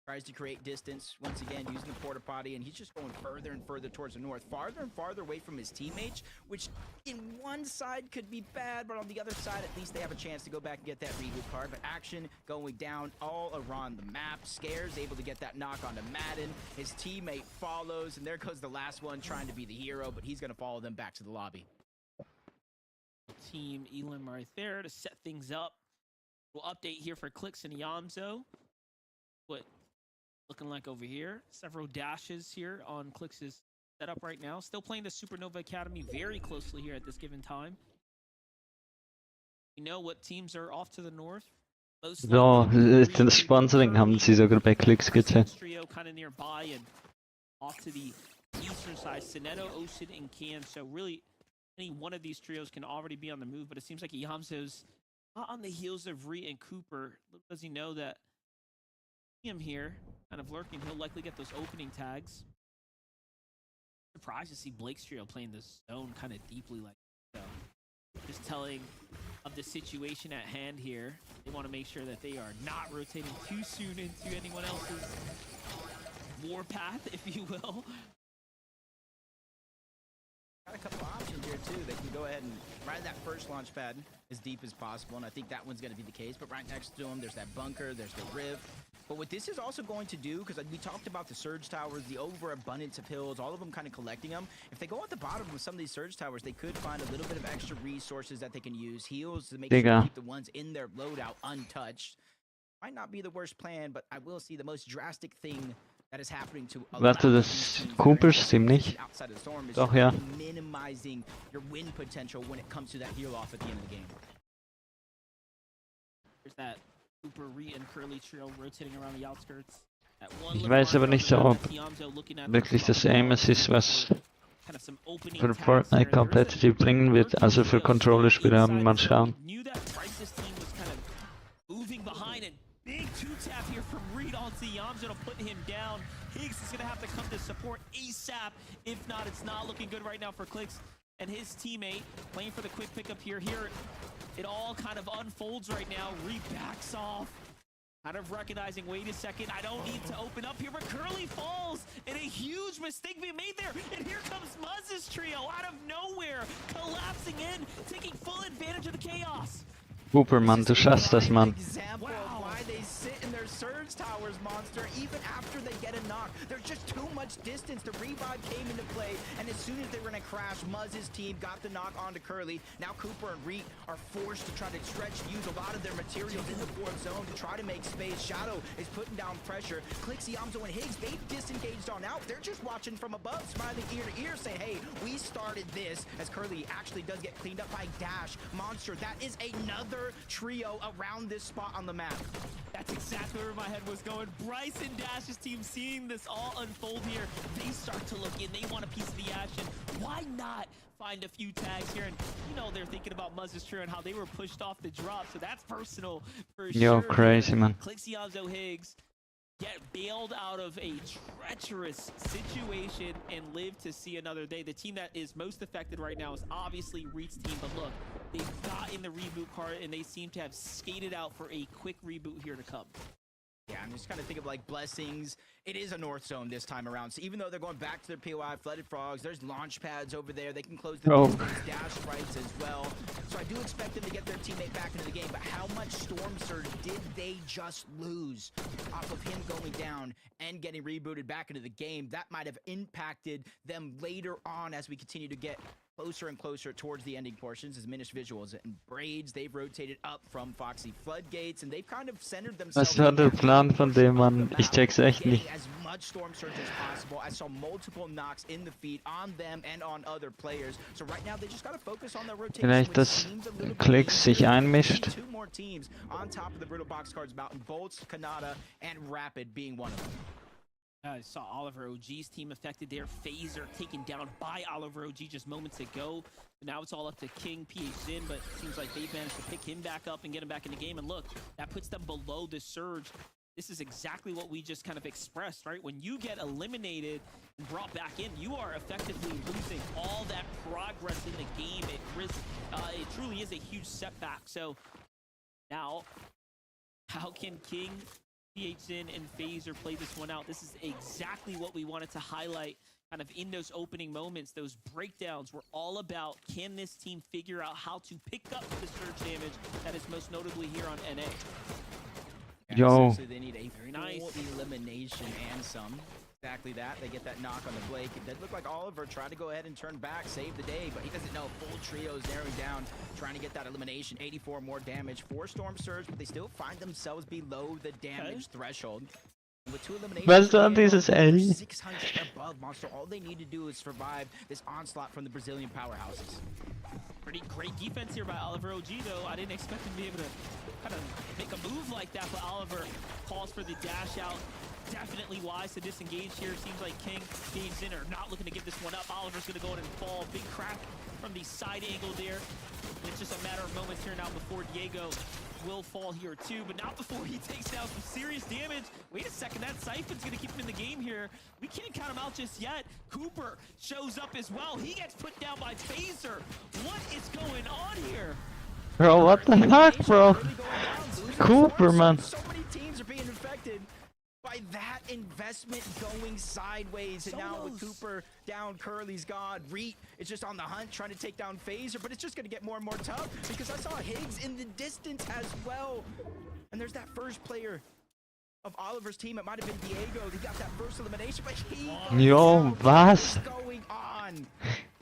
[SPEAKER 9] Tries to create distance, once again, using the porta potty, and he's just going further and further towards the north, farther and farther away from his teammates, which in one side could be bad, but on the other side, at least they have a chance to go back and get that reboot card. But action going down all around the map. Scares able to get that knock onto Madden. His teammate follows, and there goes the last one trying to be the hero, but he's going to follow them back to the lobby.
[SPEAKER 4] Team Elim right there to set things up. We'll update here for Clix and Yamzo. What looking like over here. Several dashes here on Clix's setup right now. Still playing the Supernova Academy very closely here at this given time. You know what teams are off to the north?
[SPEAKER 1] So, den Sponsoring haben sie sogar bei Clix gezeigt.
[SPEAKER 4] Trio kind of nearby and off to the eastern side. Sineto, Ocean, and Can. So really, any one of these trios can already be on the move, but it seems like Yamzo's not on the heels of Ree and Cooper. Does he know that him here, kind of lurking, he'll likely get those opening tags. Surprised to see Blake's trio playing this zone kind of deeply like so. Just telling of the situation at hand here. They want to make sure that they are not rotating too soon into anyone else's warpath, if you will.
[SPEAKER 9] Got a couple options here too. They can go ahead and ride that first launch pad as deep as possible, and I think that one's going to be the case. But right next to them, there's that bunker, there's the rift. But what this is also going to do, because we talked about the surge towers, the overabundance of hills, all of them kind of collecting them. If they go at the bottom of some of these surge towers, they could find a little bit of extra resources that they can use, heals to make sure to keep the ones in their loadout untouched. Might not be the worst plan, but I will see the most drastic thing that is happening to a
[SPEAKER 1] Warte, das Coopers Team nicht? Doch, ja.
[SPEAKER 9] Minimizing your win potential when it comes to that heal off at the end of the game.
[SPEAKER 4] There's that Cooper, Ree, and Curly trio rotating around the outskirts.
[SPEAKER 1] Ich weiß aber nicht so, ob wirklich das Amos ist, was für Fortnite Competitive bringen wird. Also für Controller-Spieler haben wir mal schauen.
[SPEAKER 4] Big two-tap here from Reed onto Yamzo to put him down. Ch6s is going to have to come to support ASAP. If not, it's not looking good right now for Clix and his teammate. Playing for the quick pickup here. Here, it all kind of unfolds right now. Reed backs off. Kind of recognizing, wait a second, I don't need to open up here, but Curly falls, and a huge mistake being made there. And here comes Muzz's trio out of nowhere, collapsing in, taking full advantage of the chaos.
[SPEAKER 1] Cooper, Mann, du schaffst das, Mann.
[SPEAKER 9] Example of why they sit in their surge towers, Monster, even after they get a knock. There's just too much distance. The revive came into play, and as soon as they were gonna crash, Muzz's team got the knock onto Curly. Now Cooper and Reet are forced to try to stretch, use a lot of their materials in the fourth zone to try to make space. Shadow is putting down pressure. Clix, Yamzo, and Higgs, they've disengaged on out. They're just watching from above, smiling ear to ear, saying, hey, we started this, as Curly actually does get cleaned up by Dash. Monster, that is another trio around this spot on the map.
[SPEAKER 4] That's exactly where my head was going. Bryce and Dash's team seeing this all unfold here. They start to look in. They want a piece of the action. Why not find a few tags here? And you know they're thinking about Muzz's trio and how they were pushed off the drop. So that's personal for sure.
[SPEAKER 1] Yo, crazy, man.
[SPEAKER 4] Clixianzo Higgs get bailed out of a treacherous situation and live to see another day. The team that is most affected right now is obviously Reed's team, but look, they've got in the reboot card and they seem to have skated out for a quick reboot here to come.
[SPEAKER 9] Yeah, I'm just kind of thinking of like Blessings. It is a North Zone this time around. So even though they're going back to their POI, Flooded Frogs, there's launch pads over there. They can close the dash sprites as well. So I do expect them to get their teammate back into the game. But how much Storm Surge did they just lose off of him going down and getting rebooted back into the game? That might have impacted them later on as we continue to get closer and closer towards the ending portions. As diminished visuals and Braids, they've rotated up from Foxy Floodgates and they've kind of centered themselves.
[SPEAKER 1] Was war der Plan von dem, Mann? Ich check's echt nicht.
[SPEAKER 9] As much Storm Surge as possible. I saw multiple knocks in the feed on them and on other players. So right now they just gotta focus on their rotation.
[SPEAKER 1] Vielleicht, dass Clix sich einmischt.
[SPEAKER 9] Two more teams on top of the Brutal Boxcards Mountain. Bolts, Kanata, and Rapid being one of them.
[SPEAKER 4] I saw Oliver OG's team affected there. Phaser taken down by Oliver OG just moments ago. But now it's all up to King, PH Zin, but it seems like they've managed to pick him back up and get him back in the game. And look, that puts them below the surge. This is exactly what we just kind of expressed, right? When you get eliminated and brought back in, you are effectively losing all that progress in the game. It truly is a huge setback. So now, how can King, PHN, and Phaser play this one out? This is exactly what we wanted to highlight kind of in those opening moments. Those breakdowns were all about, can this team figure out how to pick up the surge damage that is most notably here on NA?
[SPEAKER 1] Yo.
[SPEAKER 9] So they need a very nice elimination and some. Exactly that. They get that knock on the Blake. It did look like Oliver tried to go ahead and turn back, save the day, but he doesn't know. Full trio's narrowing down, trying to get that elimination. 84 more damage for Storm Surge, but they still find themselves below the damage threshold. And with 2 eliminations,
[SPEAKER 1] Was war dieses L?
[SPEAKER 9] 600 above Monster. All they need to do is survive this onslaught from the Brazilian powerhouses.
[SPEAKER 4] Pretty great defense here by Oliver OG, though. I didn't expect him to be able to kind of make a move like that, but Oliver calls for the dash out. Definitely wise to disengage here. Seems like King, James in are not looking to give this one up. Oliver's going to go in and fall. Big crack from the side angle there. It's just a matter of moments here now before Diego will fall here too, but not before he takes down some serious damage. Wait a second, that Siphon's going to keep him in the game here. We can't count him out just yet. Cooper shows up as well. He gets put down by Phaser. What is going on here?
[SPEAKER 1] Bro, what the heck, bro? Cooper, man.
[SPEAKER 9] So many teams are being infected by that investment going sideways. And now with Cooper down, Curly's gone. Reet is just on the hunt trying to take down Phaser, but it's just going to get more and more tough because I saw Higgs in the distance as well. And there's that first player of Oliver's team. It might have been Diego. He got that first elimination, but he
[SPEAKER 1] Yo, was?
[SPEAKER 9] going on.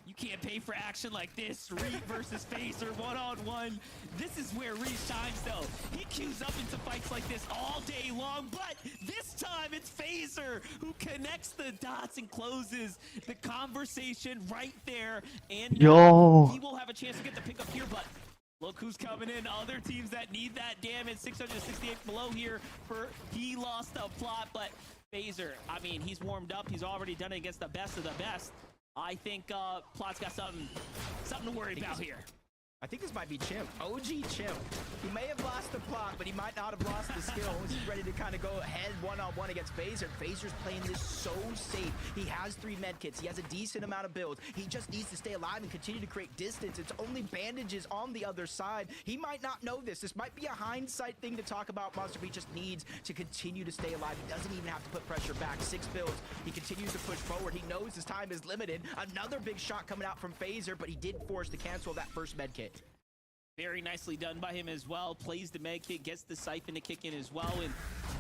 [SPEAKER 4] You can't pay for action like this. Reed versus Phaser, one-on-one. This is where Reed shines, though. He queues up into fights like this all day long, but this time it's Phaser who connects the dots and closes the conversation right there. And
[SPEAKER 1] Yo.
[SPEAKER 4] He will have a chance to get the pick up here, but look who's coming in. Other teams that need that damage. 668 below here for he lost the plot, but Phaser, I mean, he's warmed up. He's already done it against the best of the best. I think Plot's got something to worry about here.
[SPEAKER 9] I think this might be Chimp. OG Chimp. He may have lost the plot, but he might not have lost the skills. He's ready to kind of go ahead one-on-one against Phaser. Phaser's playing this so safe. He has 3 medkits. He has a decent amount of builds. He just needs to stay alive and continue to create distance. It's only bandages on the other side. He might not know this. This might be a hindsight thing to talk about. Monster B just needs to continue to stay alive. He doesn't even have to put pressure back. 6 builds. He continues to push forward. He knows his time is limited. Another big shot coming out from Phaser, but he did force to cancel that first medkit.
[SPEAKER 4] Very nicely done by him as well. Plays the med kit, gets the siphon to kick in as well, and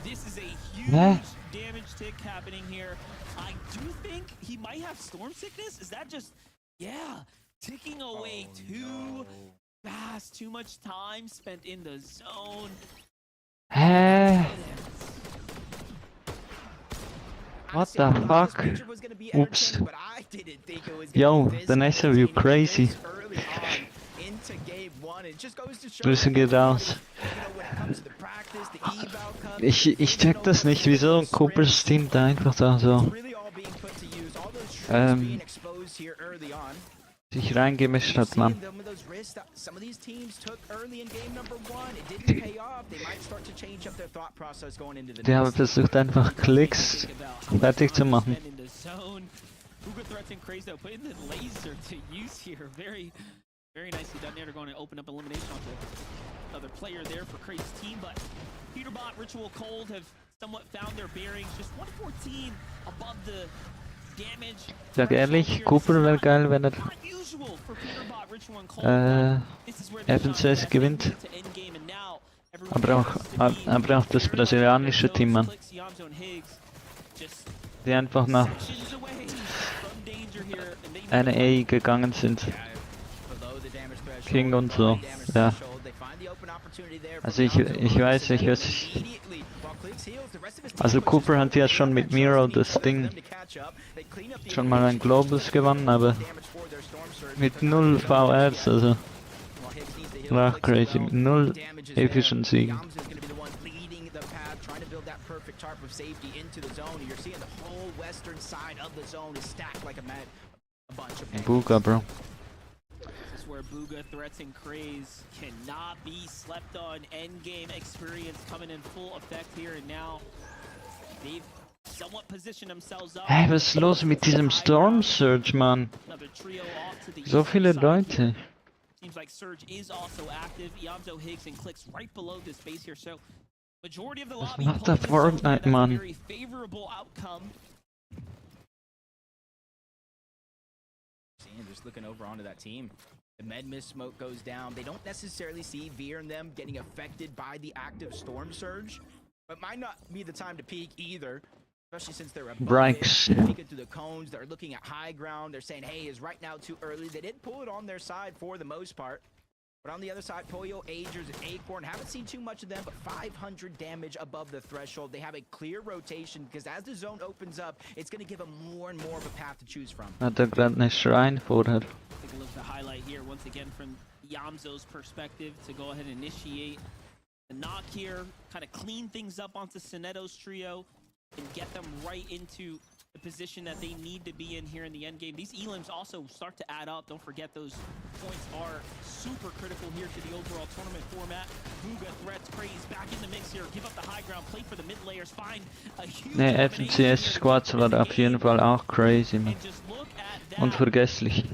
[SPEAKER 4] this is a huge damage tick happening here. I do think he might have storm sickness. Is that just, yeah, ticking away too fast, too much time spent in the zone.
[SPEAKER 1] What the fuck? Oops. Yo, the nice of you crazy. Grüße geht raus. Ich check das nicht, wieso Coopers Team da einfach da so sich reingemischt hat, Mann. Die haben versucht einfach Clix fertig zu machen.
[SPEAKER 4] Very nicely done there to go and open up elimination onto another player there for Crazy's team, but Peterbot, Ritual, Cold have somewhat found their bearings. Just 114 above the damage.
[SPEAKER 1] Sag ehrlich, Cooper wäre geil, wenn er FNCS gewinnt. Aber auch das brasilianische Team, Mann. Die einfach nach NA gegangen sind. King und so, ja. Also ich weiß nicht, was ich... Also Cooper hat ja schon mit Miro das Ding schon mal ein Globus gewonnen, aber mit 0 VRs, also war crazy, mit 0 Efficiency. Booga, bro.
[SPEAKER 4] Where Booga threats and Craze cannot be slept on. Endgame experience coming in full effect here and now. They've somewhat positioned themselves up.
[SPEAKER 1] Hey, was ist los mit diesem Storm Surge, Mann? So viele Leute.
[SPEAKER 4] Seems like Surge is also active. Iamzo, Higgs, and Clix right below this base here. So majority of the lobby
[SPEAKER 1] Was macht der Fortnite, Mann?
[SPEAKER 4] very favorable outcome.
[SPEAKER 9] And just looking over onto that team. The med mist smoke goes down. They don't necessarily see Veer and them getting affected by the active storm surge, but might not be the time to peek either, especially since they're peeking through the cones. They're looking at high ground. They're saying, hey, is right now too early. They did pull it on their side for the most part, but on the other side, Pollo, Agers, and Acorn haven't seen too much of them, but 500 damage above the threshold. They have a clear rotation because as the zone opens up, it's going to give them more and more of a path to choose from.
[SPEAKER 1] Hat er gerade eine Shrine vorher.
[SPEAKER 4] Take a look at the highlight here once again from Yamzo's perspective to go ahead and initiate the knock here, kind of clean things up onto Soneto's trio and get them right into the position that they need to be in here in the end game. These elims also start to add up. Don't forget those points are super critical here to the overall tournament format. Booga threats Craze back in the mix here. Give up the high ground, play for the mid layers, find a huge
[SPEAKER 1] FNCS Squads war auf jeden Fall auch crazy, man. Unvergesslich.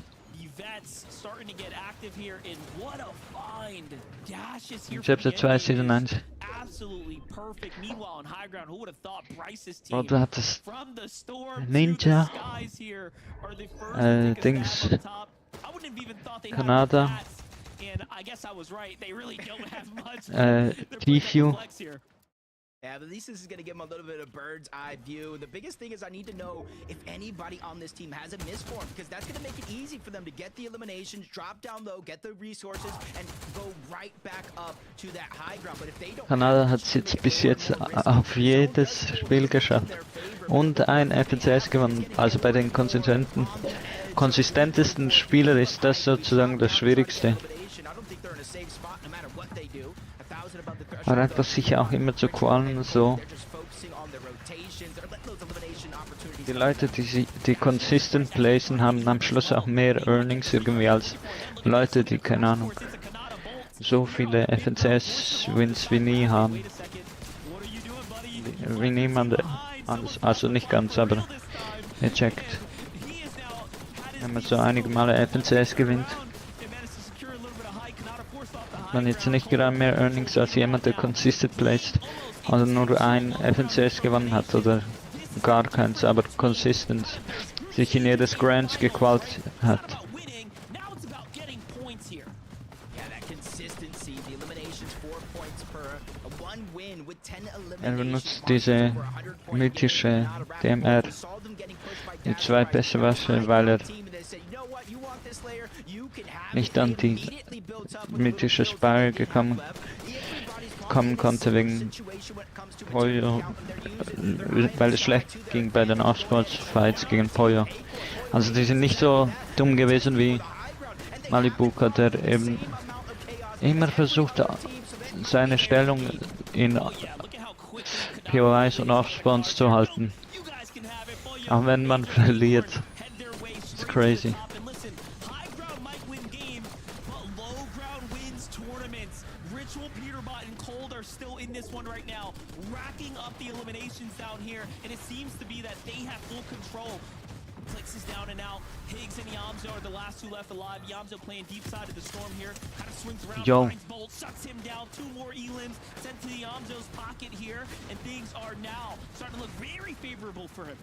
[SPEAKER 4] starting to get active here, and what a find! Dash is here.
[SPEAKER 1] Chapter 2 Season 1.
[SPEAKER 4] Absolutely perfect. Meanwhile, on high ground, who would have thought Bryce's team
[SPEAKER 1] Oder hat das
[SPEAKER 4] from the storm
[SPEAKER 1] Ninja,
[SPEAKER 4] to the skies here are the first
[SPEAKER 1] Dings,
[SPEAKER 4] I wouldn't have even thought they
[SPEAKER 1] Kanada,
[SPEAKER 4] had that, and I guess I was right. They really don't have much.
[SPEAKER 1] TFU.
[SPEAKER 9] Yeah, but at least this is going to give them a little bit of bird's eye view. The biggest thing is I need to know if anybody on this team has a misform, because that's going to make it easy for them to get the eliminations, drop down low, get the resources, and go right back up to that high ground. But if they don't,
[SPEAKER 1] Kanada hat es jetzt bis jetzt auf jedes Spiel geschafft und ein FNCS gewonnen. Also bei den konsistentesten Spielern ist das sozusagen das Schwierigste. Aber einfach sich auch immer zu qualen, so. Die Leute, die consistent placen, haben am Schluss auch mehr Earnings irgendwie als Leute, die, keine Ahnung, so viele FNCS-Wins wie nie haben. Wie niemand anders, also nicht ganz, aber ihr checkt. Wenn man so einige Male FNCS gewinnt, man jetzt nicht gerade mehr Earnings als jemand, der consistent placed, also nur ein FNCS gewonnen hat oder gar keins, aber consistent sich in jedes Grands gequalt hat. Er benutzt diese mythische DMR, die 2 beste Waffe, weil er nicht an die mythische Spire kommen konnte wegen Pollo, weil es schlecht ging bei den Off-Sports-Fights gegen Pollo. Also die sind nicht so dumm gewesen wie Malibuka, der eben immer versucht, seine Stellung in POIs und Off-Spawns zu halten. Auch wenn man verliert. It's crazy.
[SPEAKER 4] Clix is down and out. Higgs and Yamzo are the last 2 left alive. Yamzo playing deep side of the storm here. Kind of swings around. Finds Bolt, sucks him down. 2 more elims sent to the Yamzo's pocket here. And things are now starting to look very favorable for him.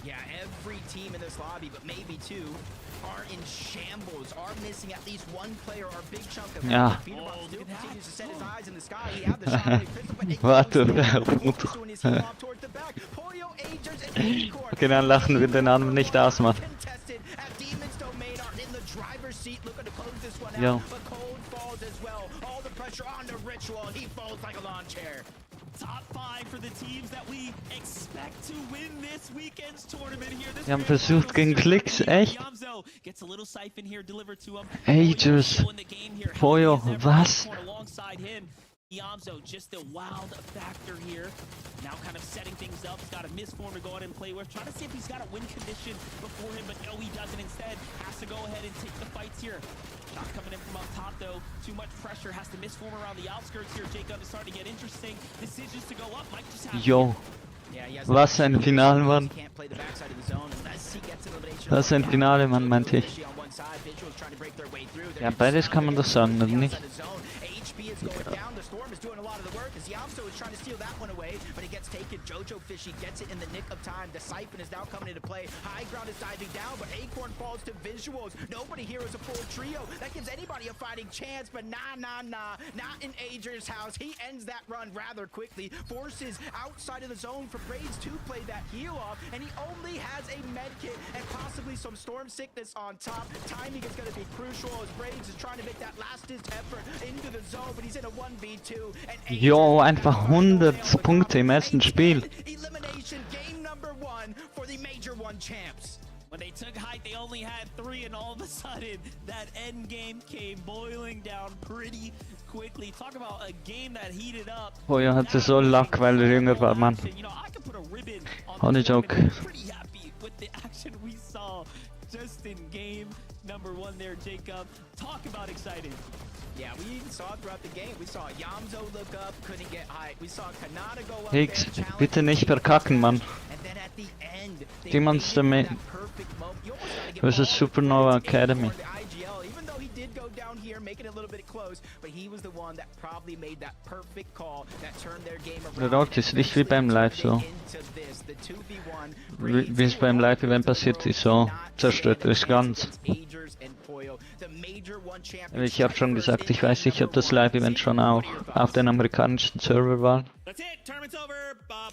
[SPEAKER 9] Yeah, every team in this lobby, but maybe 2, are in shambles, are missing at least 1 player or a big chunk of
[SPEAKER 1] Ja.
[SPEAKER 9] Peterbot still continues to set his eyes in the sky. He had the shockwave pistol, but
[SPEAKER 1] Warte.
[SPEAKER 9] doing his heel off towards the back. Pollo, Agers, and Acorn.
[SPEAKER 1] Okay, dann lachen wir den Namen nicht aus, Mann.
[SPEAKER 9] Contested at Demon's Domain are in the driver's seat, looking to close this one
[SPEAKER 1] Yo.
[SPEAKER 9] out. But Cold falls as well. All the pressure on the Ritual, and he falls like a lawn chair.
[SPEAKER 4] Top 5 for the teams that we expect to win this weekend's tournament here.
[SPEAKER 1] Wir haben versucht gegen Clix, echt?
[SPEAKER 4] Yamzo gets a little siphon here delivered to him.
[SPEAKER 1] Agers, Pollo, was?
[SPEAKER 4] Alongside him, Yamzo just a wild factor here. Now kind of setting things up. He's got a misform to go ahead and play with. Trying to see if he's got a win condition before him, but no, he doesn't. Instead, has to go ahead and take the fights here. Shot coming in from up top, though. Too much pressure. Has to misform around the outskirts here. Jacob is starting to get interesting. Decisions to go up. Might just have
[SPEAKER 1] Jo. Was ein Finale, Mann. Was ein Finale, Mann, meinte ich. Ja, beides kann man doch sagen, oder nicht?
[SPEAKER 9] Yamzo is trying to steal that one away, but it gets taken. Jojo Fishy gets it in the nick of time. The Siphon is now coming into play. High Ground is diving down, but Acorn falls to Visuals. Nobody here is a full trio. That gives anybody a fighting chance, but nah. Not in Ager's house. He ends that run rather quickly. Forces outside of the zone for Braids to play that heal off, and he only has a med kit and possibly some Storm Sickness on top. Timing is going to be crucial as Braids is trying to make that last-ditch effort into the zone, but he's in a 1v2. And
[SPEAKER 1] Jo, einfach 100 Punkte im ersten Spiel.
[SPEAKER 9] Elimination game number 1 for the Major 1 champs.
[SPEAKER 4] When they took height, they only had 3, and all of a sudden, that end game came boiling down pretty quickly. Talk about a game that heated up.
[SPEAKER 1] Pollo hatte so Luck, weil er jünger war, Mann. Ohne Joke.
[SPEAKER 4] Pretty happy with the action we saw just in game number 1 there, Jacob. Talk about exciting.
[SPEAKER 9] Yeah, we saw it throughout the game. We saw Yamzo look up, couldn't get height. We saw Kanata go up
[SPEAKER 1] Higgs,
[SPEAKER 9] there,
[SPEAKER 1] bitte nicht verkacken, Mann.
[SPEAKER 9] and then at the end, they
[SPEAKER 1] Demons
[SPEAKER 9] made it
[SPEAKER 1] Domain
[SPEAKER 9] that perfect moment. You almost gotta give
[SPEAKER 1] versus Supernova Academy.
[SPEAKER 9] the IGL, even though he did go down here, making it a little bit close, but he was the one that probably made that perfect call that turned their game around.
[SPEAKER 1] Dort ist nicht wie beim Live so. Wie es beim Live-Event passiert ist, so zerstört es ganz. Ich habe schon gesagt, ich weiß nicht, ob das Live-Event schon auch auf den amerikanischen Server war.
[SPEAKER 4] That's it. Tournament's over.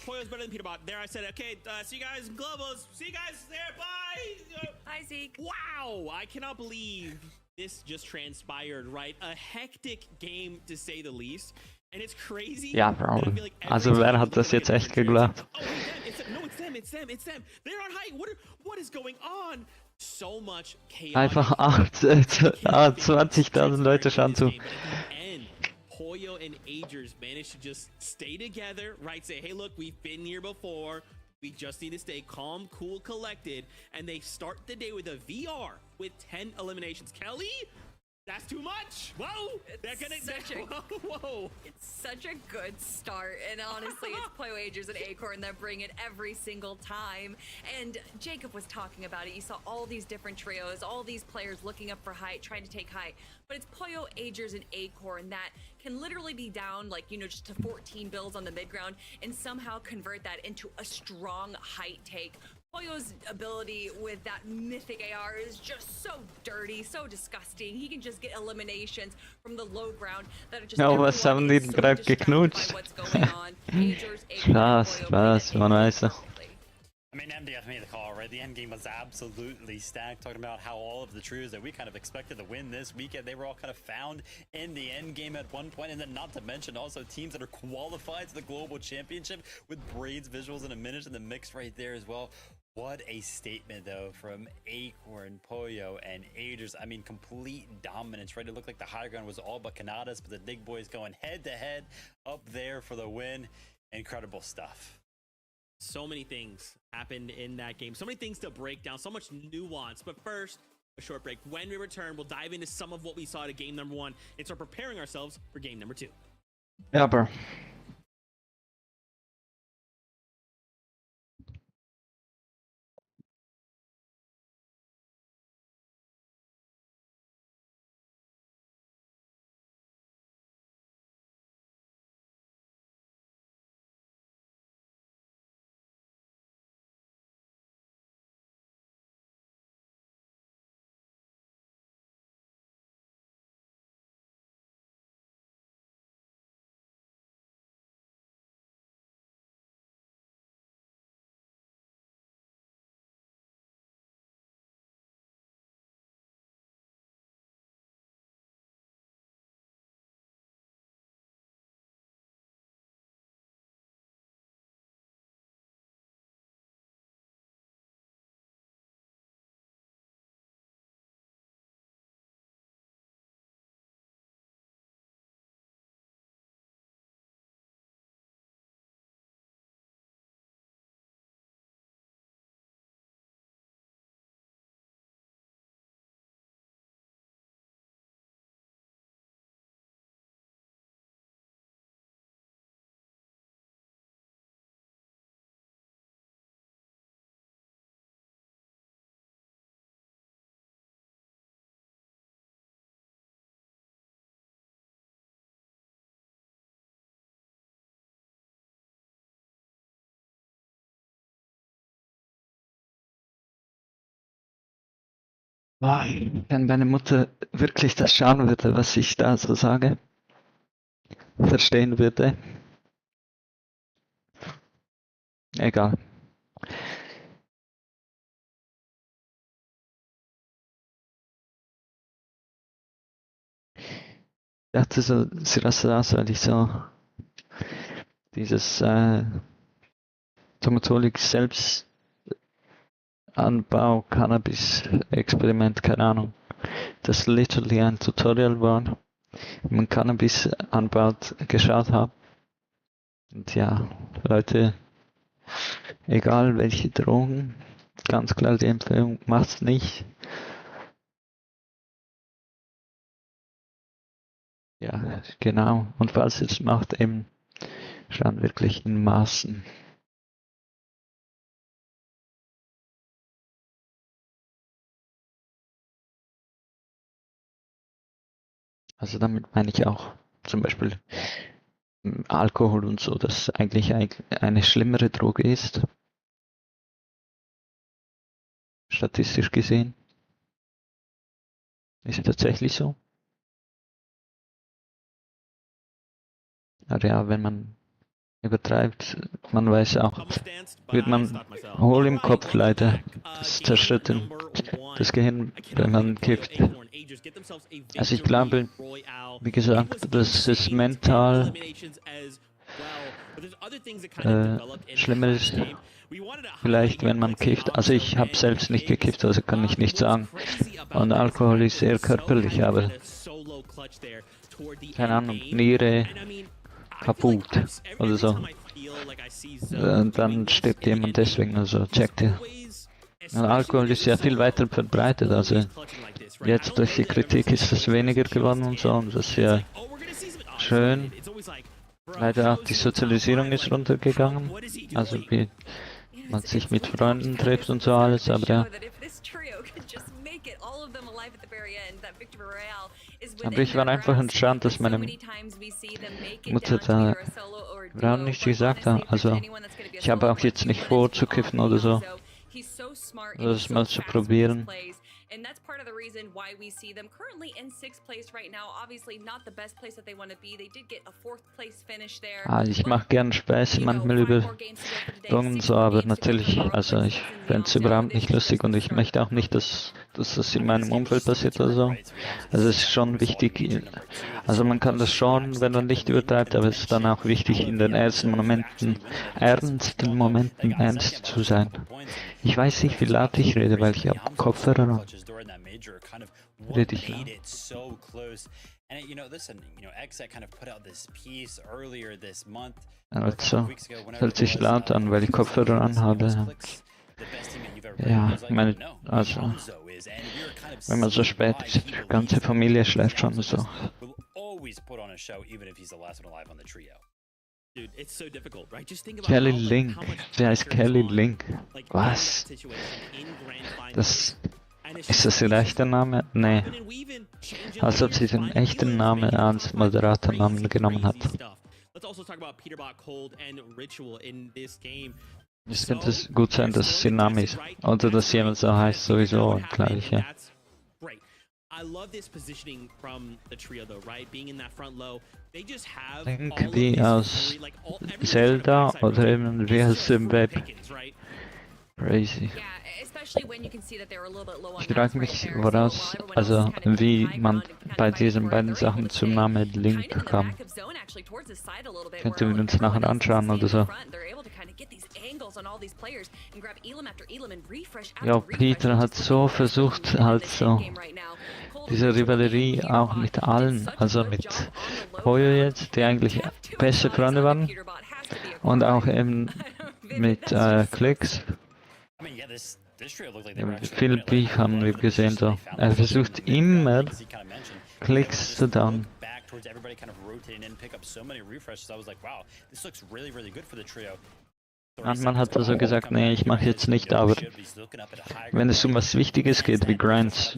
[SPEAKER 4] Pollo's better than Peterbot. There, I said, okay, see you guys in Globals. See you guys there. Bye.
[SPEAKER 22] Hi, Zeke.
[SPEAKER 4] Wow, I cannot believe this just transpired, right? A hectic game, to say the least. And it's crazy.
[SPEAKER 1] Ja, Bro. Also wer hat das jetzt echt geglaubt?
[SPEAKER 4] It's them. They're on high. What is going on? So much chaos.
[SPEAKER 1] Einfach 20.000 Leute schauen zu.
[SPEAKER 4] Pollo and Agers managed to just stay together, right? Say, hey, look, we've been here before. We just need to stay calm, cool, collected. And they start the day with a VR with 10 eliminations. Kelly? That's too much. Whoa! Whoa!
[SPEAKER 22] It's such a good start, and honestly, it's Pollo, Agers, and Acorn that bring it every single time. And Jacob was talking about it. You saw all these different trios, all these players looking up for height, trying to take height. But it's Pollo, Agers, and Acorn that can literally be down, like, you know, just to 14 builds on the mid ground and somehow convert that into a strong height take. Pollo's ability with that mythic AR is just so dirty, so disgusting. He can just get eliminations from the low ground that are just
[SPEAKER 1] Ja, was haben die denn gerade geknutscht? Spaß, man weiß doch.
[SPEAKER 2] I mean, MDF made the call, right? The end game was absolutely stacked, talking about how all of the trios that we kind of expected to win this weekend, they were all kind of found in the end game at one point, and then not to mention also teams that are qualified to the global championship with Braids visuals in a minute in the mix right there as well. What a statement, though, from Acorn, Pollo, and Agers. I mean, complete dominance, right? It looked like the high ground was all but Kanadas, but the big boys going head-to-head up there for the win. Incredible stuff.
[SPEAKER 21] So many things happened in that game. So many things to break down. So much nuance. But first, a short break. When we return, we'll dive into some of what we saw at game number 1 and start preparing ourselves for game number 2.
[SPEAKER 1] Ja, bro. Wenn meine Mutter wirklich das schauen würde, was ich da so sage, verstehen würde. Egal. Ich dachte so, sie rastet aus, weil ich so dieses Tomatolik selbst Anbau, Cannabis-Experiment, keine Ahnung, das literally ein Tutorial war, wie man Cannabis anbaut, geschaut habe. Und ja, Leute, egal welche Drogen, ganz klar die Empfehlung, macht's nicht. Ja, genau. Und falls ihr es macht, eben schauen wirklich in Maßen. Also damit meine ich auch zum Beispiel Alkohol und so, das eigentlich eine schlimmere Droge ist. Statistisch gesehen. Ist tatsächlich so. Aber ja, wenn man übertreibt, man weiß auch, wird man hohl im Kopf leider. Das zerstört das Gehirn, wenn man kifft. Also ich glaube, wie gesagt, dass es mental schlimmer ist, vielleicht wenn man kifft. Also ich habe selbst nicht gekifft, also kann ich nicht sagen. Und Alkohol ist sehr körperlich, aber keine Ahnung, Niere kaputt oder so. Und dann stirbt jemand deswegen, also checkt ihr. Und Alkohol ist ja viel weiter verbreitet, also jetzt durch die Kritik ist es weniger geworden und so, und das ist ja schön. Leider auch die Sozialisierung ist runtergegangen, also wie man sich mit Freunden trifft und so alles, aber ja. Aber ich war einfach entspannt, dass meine Mutter da überhaupt nichts gesagt hat. Also ich habe auch jetzt nicht vor zu kiffen oder so.
[SPEAKER 22] smart
[SPEAKER 1] das
[SPEAKER 22] and
[SPEAKER 1] mal
[SPEAKER 22] so
[SPEAKER 1] zu
[SPEAKER 22] fast with these
[SPEAKER 1] probieren.
[SPEAKER 22] plays. And that's part of the reason why we see them currently in 6th place right now. Obviously not the best place that they want to be. They did get a 4th place finish there.
[SPEAKER 1] Ich mache gern Späße manchmal über Übungen so, aber natürlich, also ich fände es überhaupt nicht lustig und ich möchte auch nicht, dass das in meinem Umfeld passiert oder so. Also es ist schon wichtig, also man kann das schon, wenn man nicht übertreibt, aber es ist dann auch wichtig, in den ernsten Momenten ernst zu sein. Ich weiß nicht, wie laut ich rede, weil ich habe Kopfhörer an. Rede ich laut?
[SPEAKER 2] And you know, listen, you know, Ch6s3 kind of put out this piece earlier this month.
[SPEAKER 1] Also, es hört sich laut an, weil ich Kopfhörer anhabe. Ja, meine, also, wenn man so spät ist, die ganze Familie schläft schon so.
[SPEAKER 2] Always put on a show, even if he's the last one alive on the trio.
[SPEAKER 21] Dude, it's so difficult, right? Just think about
[SPEAKER 1] Kelly Link, sie heißt Kelly Link. Was? Das... Ist das ihr echter Name? Nee. Als ob sie den echten Namen als Moderatornamen genommen hat. Es könnte gut sein, dass es ihr Name ist. Oder dass jemand so heißt, sowieso gleich, ja. Link wie aus Zelda oder eben wie aus dem Web. Crazy. Ich frage mich, woraus, also wie man bei diesen beiden Sachen zum Namen Link kam. Könnten wir uns nachher anschauen oder so. Ja, Peter hat so versucht, halt so diese Rivalerie auch mit allen, also mit Pollo jetzt, die eigentlich beste Freunde waren, und auch eben mit Clix. Viel Beef haben wir gesehen so. Er versucht immer Clix zu down. Manchmal hat er so gesagt, nee, ich mache jetzt nicht, aber wenn es um was Wichtiges geht, wie Grinds.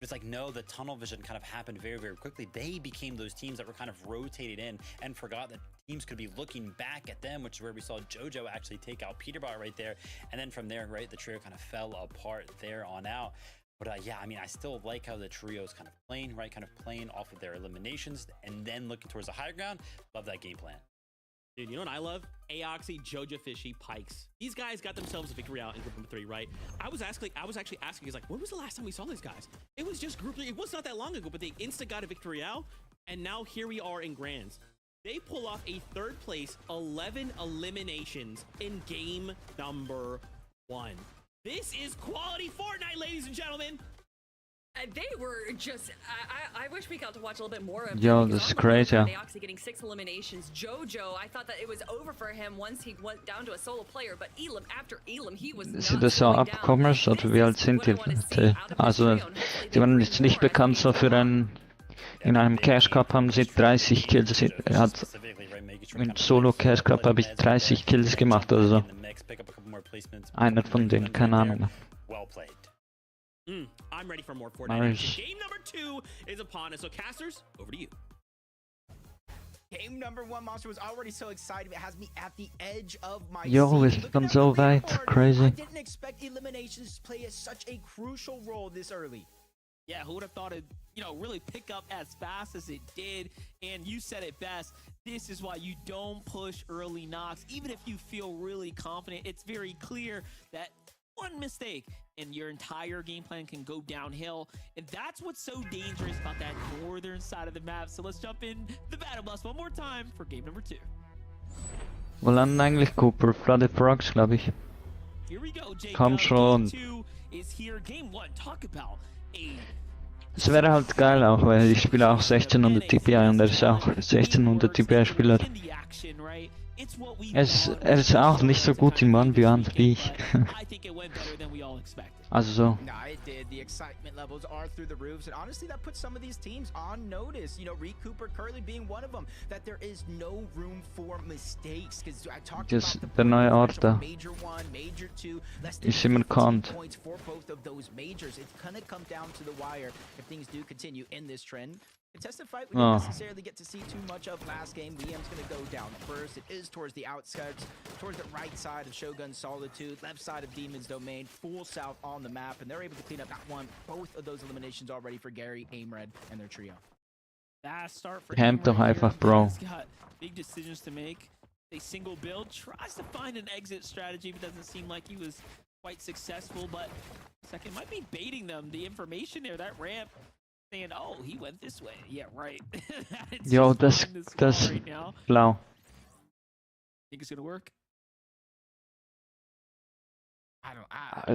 [SPEAKER 2] It's like, no, the tunnel vision kind of happened very, very quickly. They became those teams that were kind of rotated in and forgot that teams could be looking back at them, which is where we saw Jojo actually take out Peterbot right there. And then from there, right, the trio kind of fell apart there on out. But yeah, I mean, I still like how the trio is kind of playing, right, kind of playing off of their eliminations and then looking towards the higher ground. Love that game plan.
[SPEAKER 21] Dude, you know what I love? Aoxy, Jojo Fishy, Pikes. These guys got themselves a victory out in group number 3, right? I was actually asking, he's like, when was the last time we saw these guys? It was just group 3. It was not that long ago, but they got a victory out, and now here we are in Grands. They pull off a 3rd place, 11 eliminations in game number 1. This is quality Fortnite, ladies and gentlemen.
[SPEAKER 22] They were just. I wish we got to watch a little bit more of.
[SPEAKER 1] Yo, this is crazy.
[SPEAKER 22] Aoxy getting 6 eliminations. Jojo, I thought that it was over for him once he went down to a solo player, but Elam after Elam, he was.
[SPEAKER 1] Sind das so Upcomers oder wie alt sind die? Also, die waren jetzt nicht bekannt so für einen. In einem Cash Cup haben sie 30 Kills. Im Solo Cash Cup habe ich 30 Kills gemacht, also. Einer von denen, keine Ahnung.
[SPEAKER 21] I'm ready for more Fortnite action. Game number 2 is upon us. So, Casters, over to you.
[SPEAKER 9] Game number 1, Monster was already so excited. It has me at the edge of my
[SPEAKER 1] Yo, wir sind so weit. Crazy.
[SPEAKER 9] I didn't expect eliminations to play such a crucial role this early.
[SPEAKER 4] Yeah, who would have thought it, you know, really pick up as fast as it did? And you said it best. This is why you don't push early knocks. Even if you feel really confident, it's very clear that one mistake and your entire game plan can go downhill, and that's what's so dangerous about that northern side of the map. So let's jump in the battle bus one more time for game number 2.
[SPEAKER 1] Wo landen eigentlich Cooper? Flooded Frogs, glaube ich.
[SPEAKER 4] Here we go, Jacob.
[SPEAKER 1] Komm schon.
[SPEAKER 4] Game 2 is here. Game 1, talk about a
[SPEAKER 1] Es wäre halt geil auch, weil ich spiele auch 1600 TPI und er ist auch 1600 TPI Spieler. Er ist auch nicht so gut im 1v1 wie ich. Also so.
[SPEAKER 9] Nah, it did. The excitement levels are through the roofs, and honestly, that puts some of these teams on notice. You know, Cooper currently being one of them. That there is no room for mistakes. Because I talked about
[SPEAKER 1] Der neue Ort da
[SPEAKER 9] Major 1, Major 2.
[SPEAKER 1] ist immer Kant.
[SPEAKER 9] Points for both both of those majors. It's gonna come down to the wire if things do continue in this trend. Contested fight, we didn't necessarily get to see too much of last game. Liam's going to go down first. It is towards the outskirts, towards the right side of Shogun's Solitude, left side of Demon's Domain, full south on the map, and they're able to clean up not one, both of those eliminations already for Gary, Aimred, and their trio.
[SPEAKER 4] Fast start for
[SPEAKER 1] Camp doch
[SPEAKER 4] Aimred
[SPEAKER 1] einfach,
[SPEAKER 4] here.
[SPEAKER 1] Bro.
[SPEAKER 4] He's got big decisions to make. A single build, tries to find an exit strategy, but doesn't seem like he was quite successful. But second might be baiting them. The information there, that ramp, saying, oh, he went this way. Yeah, right.
[SPEAKER 1] Jo, das
[SPEAKER 4] right now.
[SPEAKER 1] blau.
[SPEAKER 4] Think it's gonna work?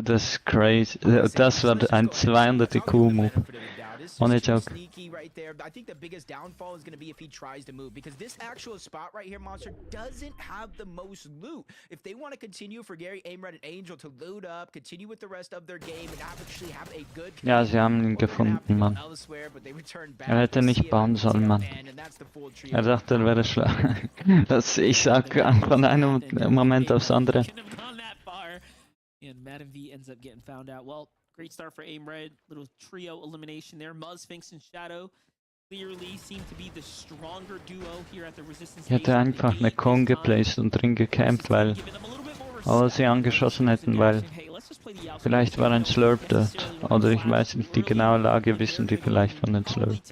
[SPEAKER 1] Das ist crazy. Das war ein 200 IQ-Move. Ohne Joke.
[SPEAKER 9] Sneaky right there. I think the biggest downfall is going to be if he tries to move, because this actual spot right here, Monster, doesn't have the most loot. If they want to continue for Gary, Aimred, and Angel to load up, continue with the rest of their game, and actually have a good
[SPEAKER 1] Ja, sie haben ihn gefunden, Mann. Hätte nicht bauen sollen, Mann. Dachte, wäre schlau. Ich sag von einem Moment aufs andere.
[SPEAKER 4] And Madden V ends up getting found out. Well, great start for Aimred. Little trio elimination there. Muzz, Sphinx, and Shadow clearly seem to be the stronger duo here at the Resistance.
[SPEAKER 1] Ich hätte einfach eine Con geplaced und drin gecampt, weil alle sie angeschossen hätten, weil vielleicht war ein Slurp dort. Oder ich weiß nicht, die genaue Lage wissen die vielleicht von den Slurp.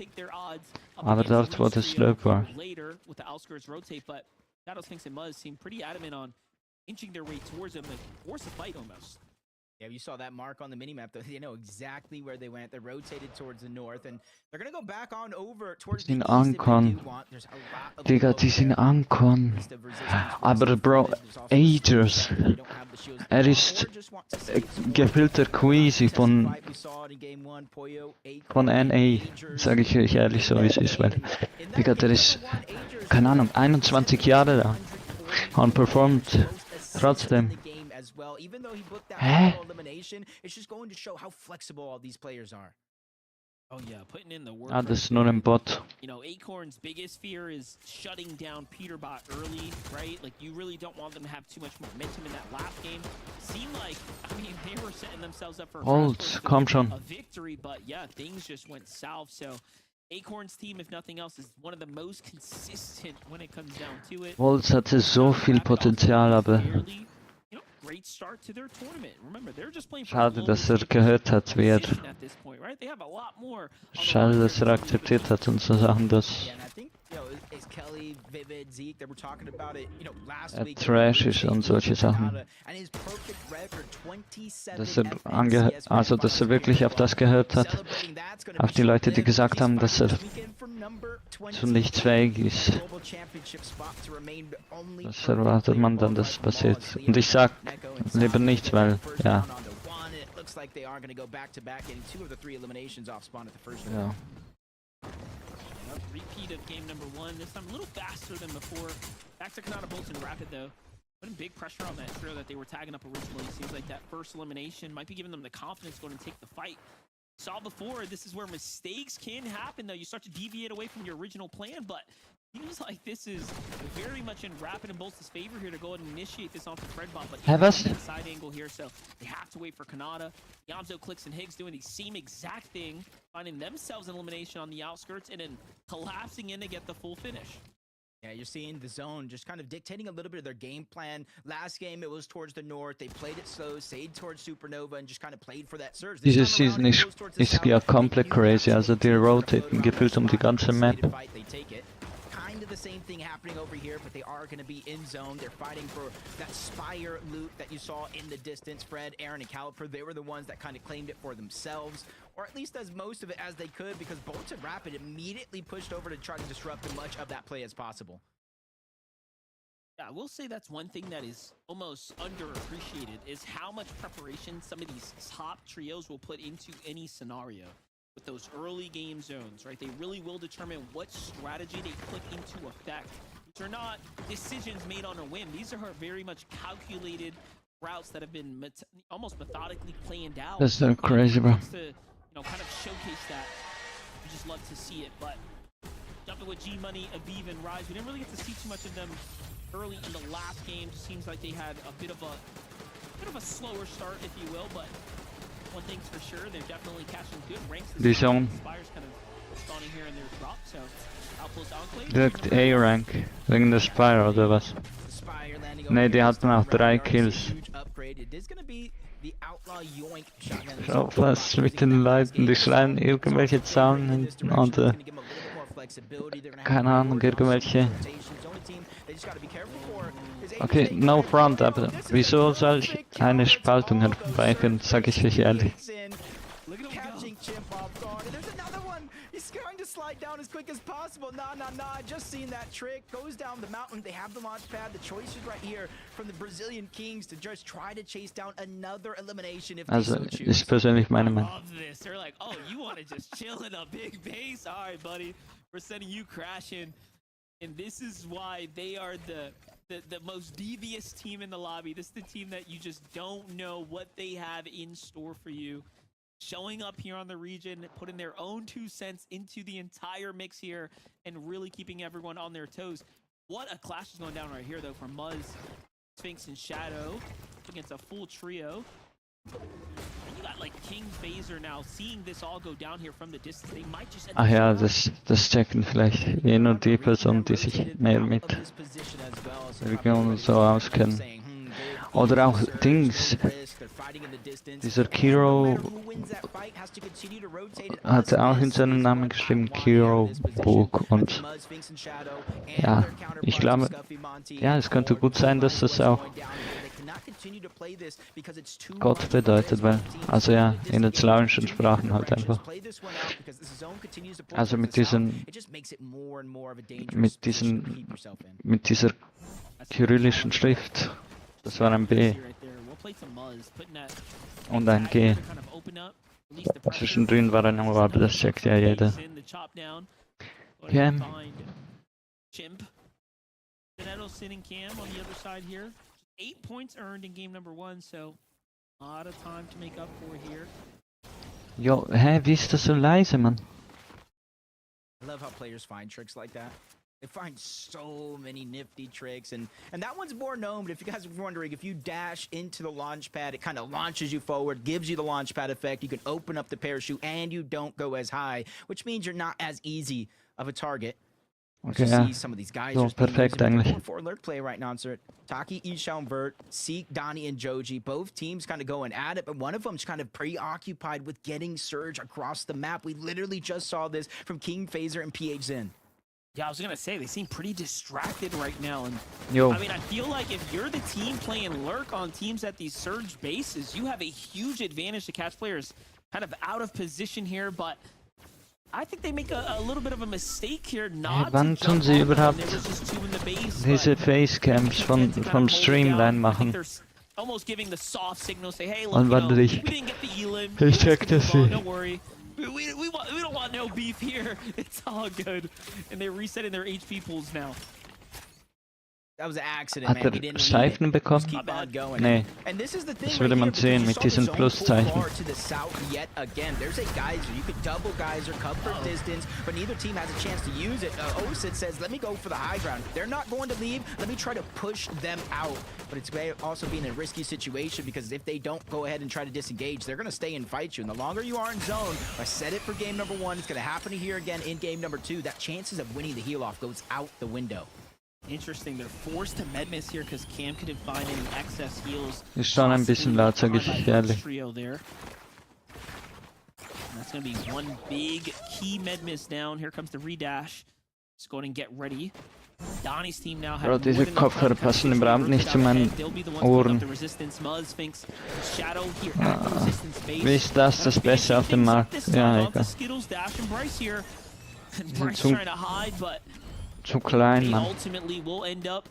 [SPEAKER 1] Aber dort, wo der Slurp war.
[SPEAKER 4] Later with the outskirts rotate, but Shadow, Sphinx, and Muzz seem pretty adamant on inching their way towards him, like force a fight almost.
[SPEAKER 9] Yeah, you saw that mark on the minimap, though. They know exactly where they went. They rotated towards the north, and they're gonna go back on over towards the east if they do want. There's a lot of
[SPEAKER 1] Digga, die sind Ankon. Aber Bro, Agers. Ist gefühlter Queasy von NA. Sag ich euch ehrlich so, wie es ist, weil Digga, der ist, keine Ahnung, 21 Jahre da. Und performt trotzdem. Hä?
[SPEAKER 9] It's just going to show how flexible all these players are.
[SPEAKER 4] Oh yeah, putting in the work.
[SPEAKER 1] Ah, das ist nur ein Bot.
[SPEAKER 4] You know, Acorn's biggest fear is shutting down Peterbot early, right? Like, you really don't want them to have too much momentum in that last game. Seemed like, I mean, they were setting themselves up for a victory, but yeah, things just went south. So Acorn's team, if nothing else, is one of the most consistent when it comes down to it.
[SPEAKER 1] Wolz hatte so viel Potenzial, aber
[SPEAKER 4] Great start to their tournament. Remember, they're just playing for
[SPEAKER 1] schade, dass gehört hat, wie
[SPEAKER 4] at this point, right? They have a lot more.
[SPEAKER 1] Schade, dass akzeptiert hat und so Sachen, dass Trash ist und solche Sachen. Dass dass er wirklich auf das gehört hat, auf die Leute, die gesagt haben, dass er zu nichts fähig ist. Das erwartet man dann, dass es passiert. Und ich sag lieber nichts, weil, ja. Ja.
[SPEAKER 4] Repeat of game number one. This time a little faster than before. Back to Kanata Bolts and Rapid though. Putting big pressure on that trio that they were tagging up originally. Seems like that first elimination might be giving them the confidence going to take the fight. Saw before, this is where mistakes can happen though. You start to deviate away from your original plan, but seems like this is very much in Rapid and Bolts' favor here to go ahead and initiate this onto Fredbot, but side angle here, so they have to wait for Kanata. Yamzo, Clix, and Higgs doing the same exact thing, finding themselves an elimination on the outskirts and then collapsing in to get the full finish.
[SPEAKER 9] Yeah, you're seeing the zone just kind of dictating a little bit of their game plan. Last game, it was towards the north. They played it slow, stayed towards Supernova, and just kind of played for that surge.
[SPEAKER 1] Diese Season ist ja komplett crazy, also die rotaten gefühlt die ganze Map.
[SPEAKER 9] The same thing happening over here, but they are going to be in zone. They're fighting for that Spire loot that you saw in the distance. Fred, Aaron, and Caliper, they were the ones that kind of claimed it for themselves, or at least as most of it as they could, because Bolts and Rapid immediately pushed over to try to disrupt as much of that play as possible.
[SPEAKER 4] Yeah, I will say that's one thing that is almost underappreciated, is how much preparation some of these top trios will put into any scenario. With those early game zones, right? They really will determine what strategy they put into effect. These are not decisions made on a whim. These are very much calculated routes that have been almost methodically planned out.
[SPEAKER 1] That's so crazy, bro.
[SPEAKER 4] To, kind of showcase that. We just love to see it. But jumping with G Money, Aviv, and Rise, we didn't really get to see too much of them early in the last game. Just seems like they had a bit of a slower start, if you will, but one thing's for sure, they're definitely catching good ranks.
[SPEAKER 1] Die Zone.
[SPEAKER 4] Spires kind of spawning here in their drop, so Outpost Enclave.
[SPEAKER 1] Direkt A-Rank. Wegen der Spire oder was? Ne, die hatten auch 3 Kills. Schau was mit den Leuten, die schreien irgendwelche Zahlen und keine Ahnung, irgendwelche. Okay, no front, aber wieso soll ich eine Spaltung herbeiführen, sag ich euch ehrlich.
[SPEAKER 9] He's going to slide down as quick as possible. Nah. Just seen that trick. Goes down the mountain. They have the launch pad. The choice is right here from the Brazilian Kings to just try to chase down another elimination if they so choose.
[SPEAKER 1] Ist persönlich meine Meinung.
[SPEAKER 4] I love this. They're like, oh, you want to just chill in a big base? All right, buddy. We're sending you crashing. And this is why they are the most devious team in the lobby. This is the team that you just don't know what they have in store for you. Showing up here on the region, putting their own 2 cents into the entire mix here, and really keeping everyone on their toes. What a clash is going down right here, though, from Muzz, Sphinx, and Shadow against a full trio. And you got, like, King Phaser now seeing this all go down here from the distance. They might just...
[SPEAKER 1] Ach ja, das checken vielleicht nur die Personen, die sich mehr mit Regionen so auskennen. Oder auch Dings. Dieser Kiro hat auch in seinem Namen geschrieben, Kiro Book, und ja, ich glaube, ja, es könnte gut sein, dass das auch Gott bedeutet, weil, also ja, in den slawischen Sprachen halt einfach. Also mit dieser kyrillischen Schrift, das war ein B. Und ein G. Zwischendrin war ein O, aber das checkt ja jeder. Cam.
[SPEAKER 4] Cam on the other side here. 8 points earned in game number 1, so a lot of time to make up for here.
[SPEAKER 1] Jo, hä, wie ist das so leise, Mann?
[SPEAKER 9] I love how players find tricks like that. They find so many nifty tricks, and that one's more known, but if you guys are wondering, if you dash into the launch pad, it kind of launches you forward, gives you the launch pad effect, you can open up the parachute, and you don't go as high, which means you're not as easy of a target.
[SPEAKER 1] Okay, ja. So perfekt eigentlich.
[SPEAKER 9] 4 alert play right now, sir. Taki, Ishao, and Vert, Seek, Donnie, and Joji, both teams kind of going at it, but one of them's kind of preoccupied with getting Surge across the map. We literally just saw this from King Phaser and PH Zen.
[SPEAKER 4] Yeah, I was gonna say, they seem pretty distracted right now, and
[SPEAKER 1] Yo.
[SPEAKER 4] I mean, I feel like if you're the team playing Lurk on teams at these Surge bases, you have a huge advantage to catch players kind of out of position here, but I think they make a little bit of a mistake here not
[SPEAKER 1] Wann
[SPEAKER 4] to
[SPEAKER 1] tun sie überhaupt diese Facecams vom Stream reinmachen?
[SPEAKER 4] Almost giving the soft signal, say, hey,
[SPEAKER 1] Und
[SPEAKER 4] look,
[SPEAKER 1] warte,
[SPEAKER 4] we didn't get the elim.
[SPEAKER 1] ich check das
[SPEAKER 4] Don't
[SPEAKER 1] nicht.
[SPEAKER 4] worry. We don't want no beef here. It's all good. And they're resetting their HP pools now.
[SPEAKER 9] That was an accident,
[SPEAKER 1] Hat
[SPEAKER 9] man.
[SPEAKER 1] er Steifen bekommen? Nee. Das würde man sehen mit diesen Pluszeichen.
[SPEAKER 9] There's a geyser. You could double geyser, cut for distance, but neither team has a chance to use it. Osid says, let me go for the high ground. They're not going to leave. Let me try to push them out. But it's also being a risky situation, because if they don't go ahead and try to disengage, they're going to stay and fight you. And the longer you are in zone, I said it for game number 1, it's going to happen here again in game number 2. That chances of winning the heal off goes out the window.
[SPEAKER 4] Interesting, they're forced to medmiss here because Cam couldn't find any excess heals.
[SPEAKER 1] Ist schon ein bisschen laut, sag ich ehrlich.
[SPEAKER 4] Trio there. And that's gonna be one big key medmiss down. Here comes the redash. Let's go ahead and get ready. Donnie's team now
[SPEAKER 1] Bro, diese Kopfhörer passen überhaupt nicht zu meinen Ohren. Wie ist das Beste auf dem Markt? Ja, egal. Zu klein, Mann.
[SPEAKER 4] Ultimately will end up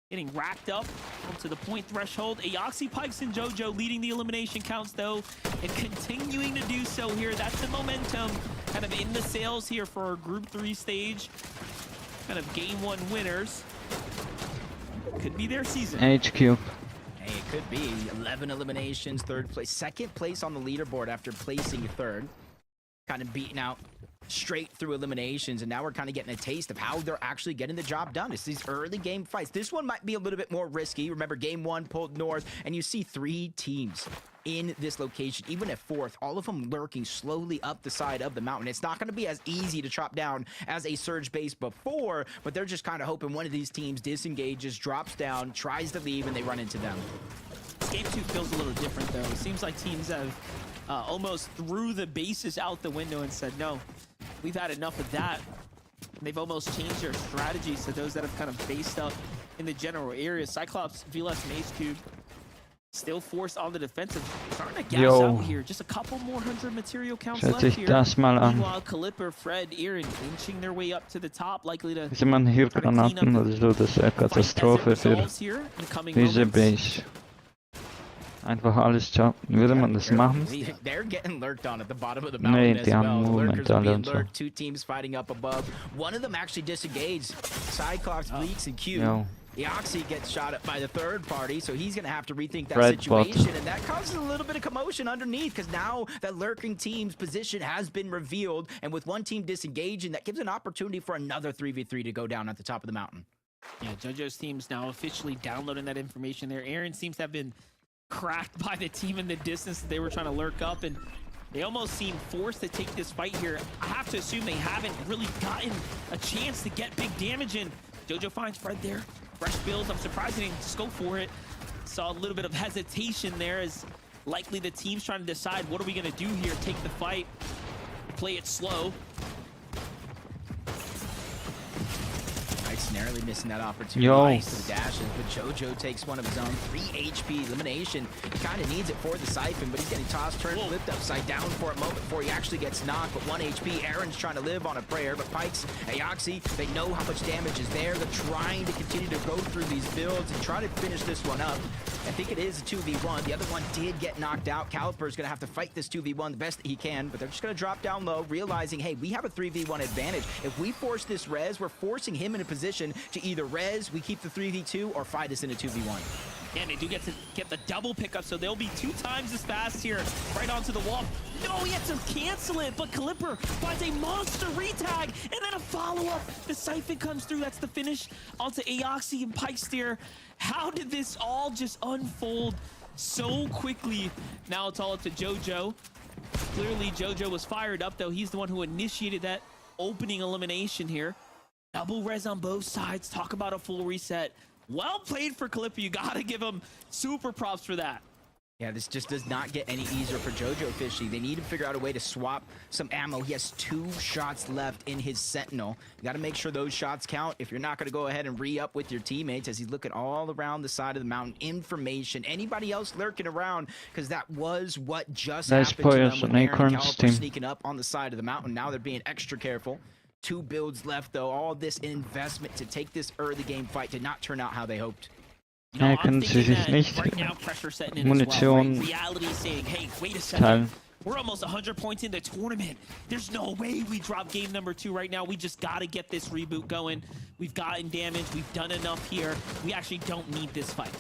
[SPEAKER 4] getting racked up onto the point threshold. Aoxy, Pikes, and Jojo leading the elimination counts, though, and continuing to do so here. That's the momentum kind of in the sails here for our Group 3 stage. Kind of Game 1 winners. Could be their season.
[SPEAKER 1] HQ.
[SPEAKER 9] Hey, it could be. 11 eliminations, 3rd place. 2nd place on the leaderboard after placing 3rd. Kind of beating out straight through eliminations, and now we're kind of getting a taste of how they're actually getting the job done. It's these early game fights. This one might be a little bit more risky. Remember, game 1 pulled north, and you see 3 teams in this location, even at 4th, all of them lurking slowly up the side of the mountain. It's not going to be as easy to chop down as a surge base before, but they're just kind of hoping one of these teams disengages, drops down, tries to leave, and they run into them.
[SPEAKER 4] Game 2 feels a little different, though. It seems like teams have almost threw the bases out the window and said, no, we've had enough of that. And they've almost changed their strategies to those that have kind of based up in the general area. Cyclops, VLS, Maze Cube, still forced on the defensive. Starting to gas out here. Just a couple more 100 material counts
[SPEAKER 1] Schaut
[SPEAKER 4] left
[SPEAKER 1] sich
[SPEAKER 4] here.
[SPEAKER 1] das mal an.
[SPEAKER 4] Meanwhile, Calipper, Fred, Aaron inching their way up to the top, likely to
[SPEAKER 1] Diese man hier Granaten oder so, das ist eine Katastrophe für diese Base. Einfach alles choppen. Würde man das machen?
[SPEAKER 9] They're getting lurked on at the bottom of the mountain as well. The lurkers are being lurked. 2 teams fighting up above. One of them actually disengaged. Cyclops, Bleaks, and Q. Ch6s3 gets shot at by the third party, so he's going to have to rethink that situation, and that causes a little bit of commotion underneath, because now that lurking team's position has been revealed, and with one team disengaging, that gives an opportunity for another 3v3 to go down at the top of the mountain.
[SPEAKER 4] Yeah, JoJo's team's now officially downloading that information there. Aaron seems to have been cracked by the team in the distance that they were trying to lurk up, and they almost seem forced to take this fight here. I have to assume they haven't really gotten a chance to get big damage in. JoJo finds Fred there. Fresh builds. I'm surprised he didn't just go for it. Saw a little bit of hesitation there, as likely the team's trying to decide, what are we going to do here? Take the fight, play it slow.
[SPEAKER 9] Narrowly missing that opportunity. Nice to the dashes, but JoJo takes one of his own. 3 HP elimination. He kind of needs it for the Siphon, but he's getting tossed, turned, flipped upside down for a moment before he actually gets knocked. But 1 HP. Aaron's trying to live on a prayer, but Pikes, Ch6s3, they know how much damage is there. They're trying to continue to go through these builds and try to finish this one up. I think it is a 2v1. The other one did get knocked out. Caliper's going to have to fight this 2v1 the best that he can, but they're just going to drop down low, realizing, hey, we have a 3v1 advantage. If we force this res, we're forcing him in a position to either res, we keep the 3v2, or fight us in a 2v1.
[SPEAKER 4] And they do get the double pickup, so they'll be 2 times as fast here, right onto the wall. No, he had to cancel it, but Calipper finds a monster retag, and then a follow-up. The Siphon comes through. That's the finish onto Ch6s3 and Pikes there. How did this all just unfold so quickly? Now it's all up to JoJo. Clearly, JoJo was fired up, though. He's the one who initiated that opening elimination here. Double res on both sides. Talk about a full reset. Well played for Calipper. You got to give him super props for that.
[SPEAKER 9] Yeah, this just does not get any easier for JoJo Fishy. They need to figure out a way to swap some ammo. He has 2 shots left in his Sentinel. You got to make sure those shots count if you're not going to go ahead and re-up with your teammates, as he's looking all around the side of the mountain. Information. Anybody else lurking around, because that was what just happened to them with Aaron and Caliper sneaking up on the side of the mountain. Now they're being extra careful. 2 builds left, though. All this investment to take this early game fight did not turn out how they hoped.
[SPEAKER 1] Können sie sich nicht Munition teilen.
[SPEAKER 4] We're almost 100 points in the tournament. There's no way we drop game number 2 right now. We just got to get this reboot going. We've gotten damage. We've done enough here. We actually don't need this fight.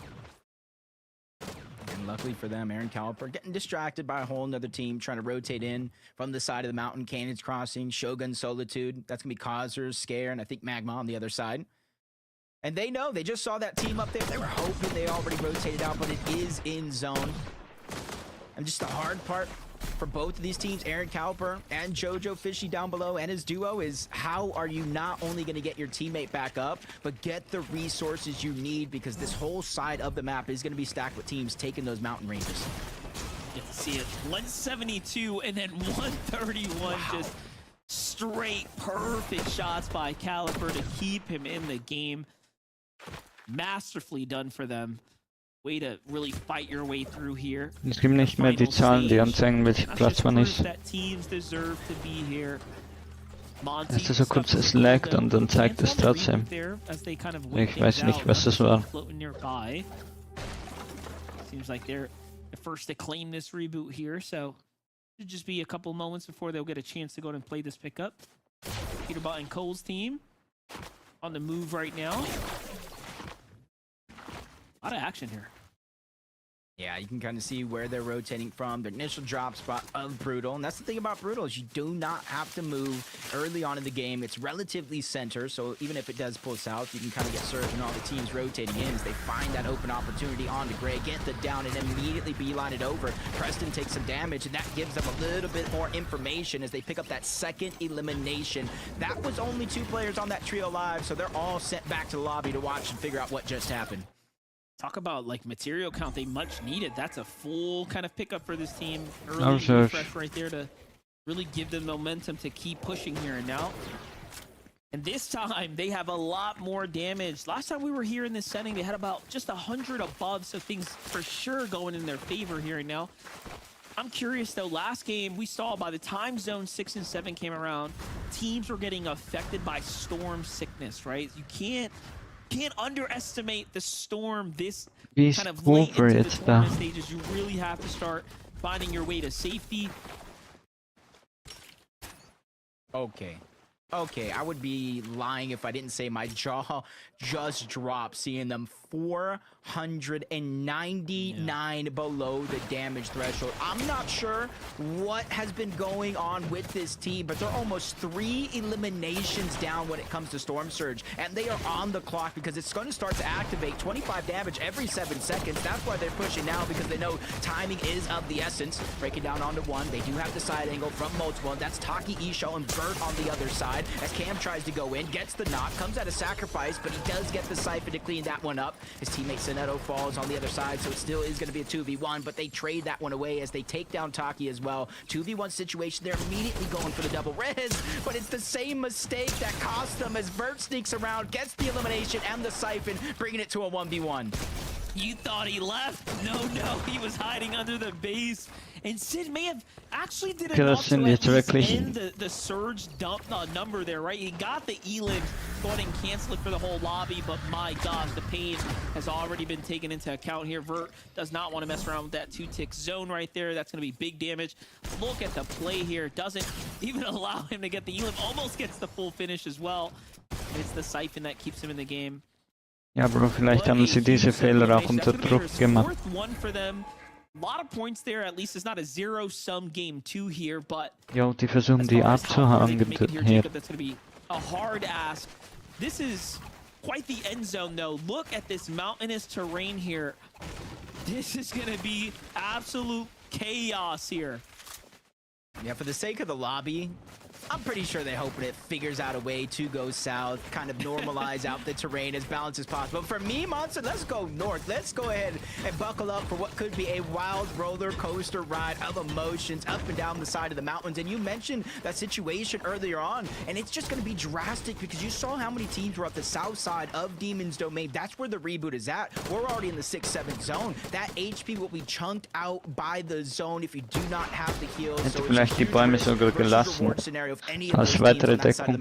[SPEAKER 9] And luckily for them, Aaron Caliper getting distracted by a whole nother team trying to rotate in from the side of the mountain. Cannons Crossing, Shogun Solitude. That's going to be Causers, Scare, and I think Magma on the other side. And they know, they just saw that team up there. They were hoping they already rotated out, but it is in zone. And just the hard part for both of these teams, Aaron Caliper and JoJo Fishy down below and his duo, is how are you not only going to get your teammate back up, but get the resources you need, because this whole side of the map is going to be stacked with teams taking those mountain ranges.
[SPEAKER 4] Get to see it. 172 and then 131. Wow. Just straight perfect shots by Caliper to keep him in the game. Masterfully done for them. Way to really fight your way through here.
[SPEAKER 1] Es gibt nicht mehr die Zahlen, die anzeigen, welcher Platz man ist. Es ist so kurz, es laggt und dann zeigt es trotzdem. Ich weiß nicht, was das war.
[SPEAKER 4] Seems like they're the first to claim this reboot here, so should just be a couple moments before they'll get a chance to go and play this pickup. Peterbot and Cole's team on the move right now. A lot of action here.
[SPEAKER 9] Yeah, you can kind of see where they're rotating from. Their initial drop spot of Brutal. And that's the thing about Brutal is you do not have to move early on in the game. It's relatively center, so even if it does pull south, you can kind of get Surge and all the teams rotating in as they find that open opportunity onto Gray, get the down, and immediately beeline it over. Preston takes some damage, and that gives them a little bit more information as they pick up that second elimination. That was only 2 players on that trio live, so they're all sent back to the lobby to watch and figure out what just happened.
[SPEAKER 4] Talk about like material count they much needed. That's a full kind of pickup for this team. Early refresh right there to really give them momentum to keep pushing here and now. And this time they have a lot more damage. Last time we were here in this setting, they had about just 100 above, so things for sure going in their favor here and now. I'm curious though, last game we saw by the time zone 6 and 7 came around, teams were getting affected by storm sickness, right? You can't underestimate the storm this kind of late into the tournament stages. You really have to start finding your way to safety.
[SPEAKER 9] Okay, I would be lying if I didn't say my jaw just dropped seeing them 499 below the damage threshold. I'm not sure what has been going on with this team, but they're almost 3 eliminations down when it comes to Storm Surge, and they are on the clock because it's going to start to activate 25 damage every 7 seconds. That's why they're pushing now, because they know timing is of the essence. Breaking down onto one, they do have the side angle from multiple, and that's Taki, Isho, and Bert on the other side as Cam tries to go in, gets the knock, comes at a sacrifice, but he does get the Cypher to clean that one up. His teammate Soneto falls on the other side, so it still is going to be a 2v1, but they trade that one away as they take down Taki as well. 2v1 situation, they're immediately going for the double res, but it's the same mistake that cost them as Bert sneaks around, gets the elimination and the siphon, bringing it to a 1v1.
[SPEAKER 4] You thought he left? No, he was hiding under the base. And Sid may have actually did enough to end the Surge dump number there, right? He got the elim, go ahead and cancel it for the whole lobby, but my gosh, the pain has already been taken into account here. Vert does not want to mess around with that 2-tick zone right there. That's going to be big damage. Look at the play here. Doesn't even allow him to get the elim. Almost gets the full finish as well. It's the Siphon that keeps him in the game.
[SPEAKER 1] Ja, Bro, vielleicht haben sie diese Fehler auch unter Druck gemacht.
[SPEAKER 4] A lot of points there, at least it's not a zero-sum game 2 here, but
[SPEAKER 1] Jo, die versuchen die abzuhauen hier.
[SPEAKER 4] That's going to be a hard ask. This is quite the end zone though. Look at this mountainous terrain here. This is going to be absolute chaos here.
[SPEAKER 9] Yeah, for the sake of the lobby, I'm pretty sure they hope it figures out a way to go south, kind of normalize out the terrain as balanced as possible. For me, Monster, let's go north. Let's go ahead and buckle up for what could be a wild roller coaster ride of emotions up and down the side of the mountains. And you mentioned that situation earlier on, and it's just going to be drastic because you saw how many teams were up the south side of Demon's Domain. That's where the reboot is at. We're already in the 6-7 zone. That HP will be chunked out by the zone if you do not have the heals.
[SPEAKER 1] Hätte vielleicht die Bäume sogar gelassen. Als weitere Deckung.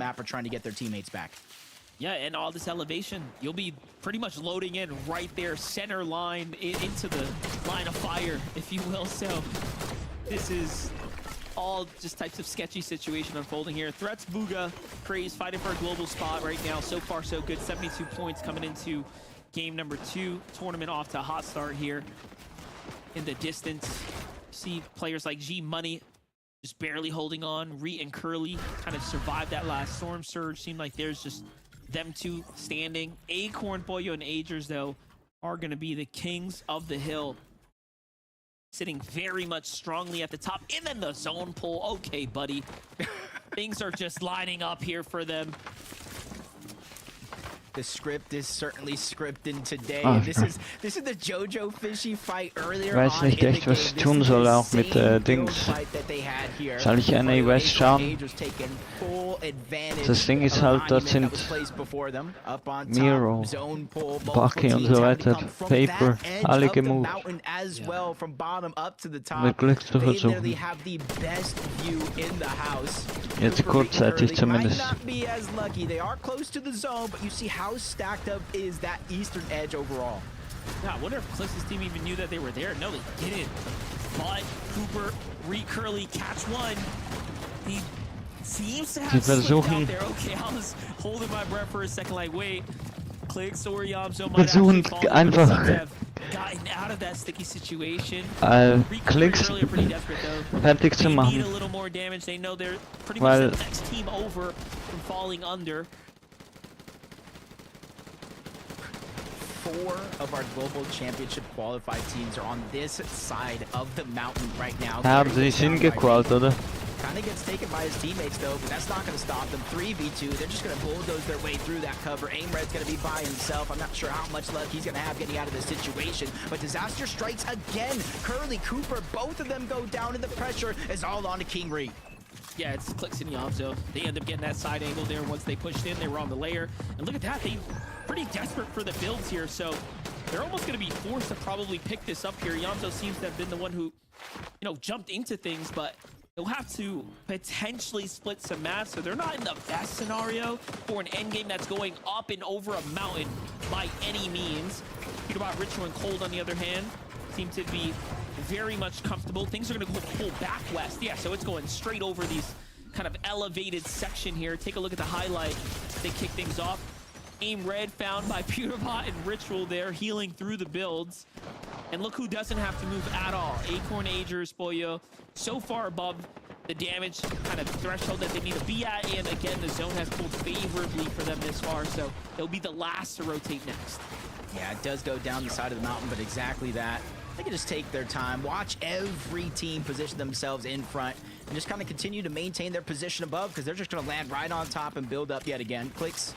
[SPEAKER 4] Yeah, and all this elevation, you'll be pretty much loading in right there, center line, into the line of fire, if you will. So this is all just types of sketchy situation unfolding here. Threats, Booga, Craze fighting for a global spot right now. So far, so good. 72 points coming into game number 2. Tournament off to a hot start here. In the distance, see players like G Money just barely holding on. Reet and Curly kind of survived that last Storm Surge. Seemed like there's just them two standing. Acorn, Pollo, and Agers, though, are going to be the kings of the hill. Sitting very much strongly at the top. And then the zone pull. Okay, buddy. Things are just lining up here for them.
[SPEAKER 9] The script is certainly scripting today. This is the Jojo Fishy fight earlier on.
[SPEAKER 1] Weiß nicht echt, was ich tun soll, auch mit Dings. Soll ich NA West schauen? Das Ding ist halt, dort sind Miro, Bucky und so weiter, Paper, alle gemoved. Mit Glück zu versuchen. Jetzt kurzzeitig zumindest.
[SPEAKER 9] How stacked up is that eastern edge overall?
[SPEAKER 4] Yeah, I wonder if Clix's team even knew that they were there. No, they didn't. But Cooper, Reet, Curly, catch one. He seems to have slipped out there. Okay, I was holding my breath for a second, like, wait. Clix, Oriam, so much.
[SPEAKER 1] Versuchen einfach
[SPEAKER 4] gotten out of that sticky situation.
[SPEAKER 1] Clix fertig zu
[SPEAKER 4] Need a
[SPEAKER 1] machen.
[SPEAKER 4] little more damage. They know they're pretty much the next team over from falling under.
[SPEAKER 9] 4 of our global championship qualified teams are on this side of the mountain right now.
[SPEAKER 1] Haben sie sich hingequalt, oder?
[SPEAKER 9] Kind of gets taken by his teammates though, but that's not going to stop them. 3v2, they're just going to bulldoze their way through that cover. Aimred's going to be by himself. I'm not sure how much luck he's going to have getting out of this situation, but disaster strikes again. Curly, Cooper, both of them go down, and the pressure is all on to King Reed.
[SPEAKER 4] Yeah, it's Clix and Yamso. They end up getting that side angle there. Once they pushed in, they were on the layer. And look at that, they pretty desperate for the builds here, so they're almost going to be forced to probably pick this up here. Yamso seems to have been the one who, you know, jumped into things, but they'll have to potentially split some maps, so they're not in the best scenario for an endgame that's going up and over a mountain by any means. Peterbot, Ritual, and Cold, on the other hand, seem to be very much comfortable. Things are going to go pull back west. Yeah, so it's going straight over these kind of elevated section here. Take a look at the highlight. They kick things off. Aim red found by Pewterbot and Ritual there, healing through the builds. And look who doesn't have to move at all. Acorn, Agers, Pollo, so far above the damage kind of threshold that they need to be at. And again, the zone has pulled favorably for them this far, so they'll be the last to rotate next.
[SPEAKER 9] Yeah, it does go down the side of the mountain, but exactly that. They can just take their time, watch every team position themselves in front, and just kind of continue to maintain their position above, because they're just going to land right on top and build up yet again. Clix,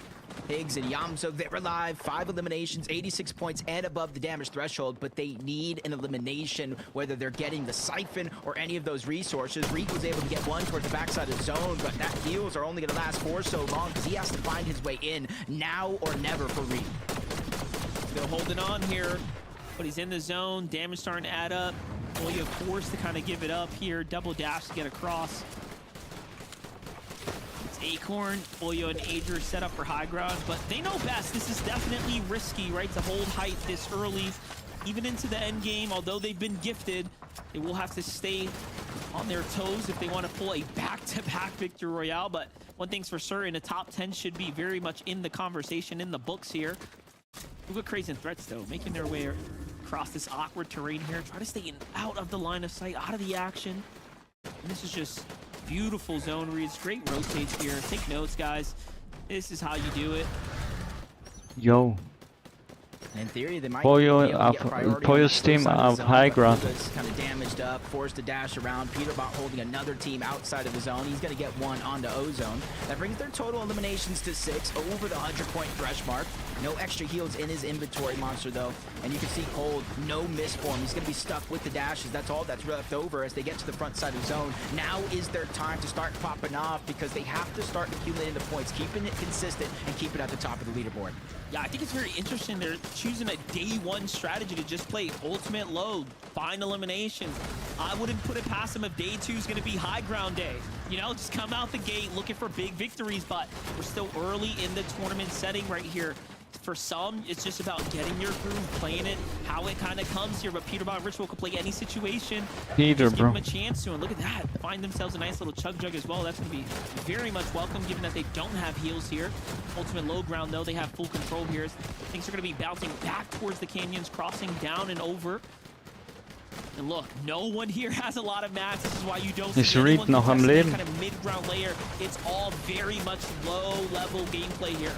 [SPEAKER 9] Higgs, and Yamso, they're alive. 5 eliminations, 86 points, and above the damage threshold, but they need an elimination, whether they're getting the siphon or any of those resources. Reek was able to get one towards the backside of the zone, but that heals are only going to last for so long, because he has to find his way in now or never for Reek.
[SPEAKER 4] Still holding on here, but he's in the zone. Damage starting to add up. Pollo forced to kind of give it up here. Double dash to get across. It's Acorn, Pollo, and Adrian set up for high ground, but they know best. This is definitely risky, right, to hold height this early, even into the end game. Although they've been gifted, they will have to stay on their toes if they want to pull a back-to-back victory royale. But one thing's for certain, a top 10 should be very much in the conversation, in the books here. Look at Crazy and Threats, though, making their way across this awkward terrain here. Try to stay out of the line of sight, out of the action. And this is just beautiful zone reads, great rotates here. Take notes, guys. This is how you do it.
[SPEAKER 1] Yo.
[SPEAKER 9] In theory, they might
[SPEAKER 1] Pollo's team auf high ground.
[SPEAKER 9] Kind of damaged up, forced to dash around. Peterbot holding another team outside of the zone. He's going to get one onto O-Zone. That brings their total eliminations to 6, over the 100-point thresh mark. No extra heals in his inventory, Monster, though. And you can see Cold, no misform. He's going to be stuck with the dashes. That's all that's left over as they get to the front side of the zone. Now is their time to start popping off, because they have to start accumulating the points, keeping it consistent, and keep it at the top of the leaderboard.
[SPEAKER 4] Yeah, I think it's very interesting. They're choosing a day one strategy to just play ultimate load, find eliminations. I wouldn't put it past them if day 2 is going to be high ground day. You know, just come out the gate looking for big victories, but we're still early in the tournament setting right here. For some, it's just about getting your groove, playing it how it kind of comes here. But Peterbot and Ritual can play any situation.
[SPEAKER 1] Peter,
[SPEAKER 4] give
[SPEAKER 1] bro.
[SPEAKER 4] them a chance to, and look at that. Find themselves a nice little chug jug as well. That's going to be very much welcome, given that they don't have heals here. Ultimate low ground, though, they have full control here. Things are going to be bouncing back towards the canyons, crossing down and over. And look, no one here has a lot of mats. This is why you don't see anyone
[SPEAKER 1] noch am Leben.
[SPEAKER 4] kind of mid-ground layer. It's all very much low-level gameplay here.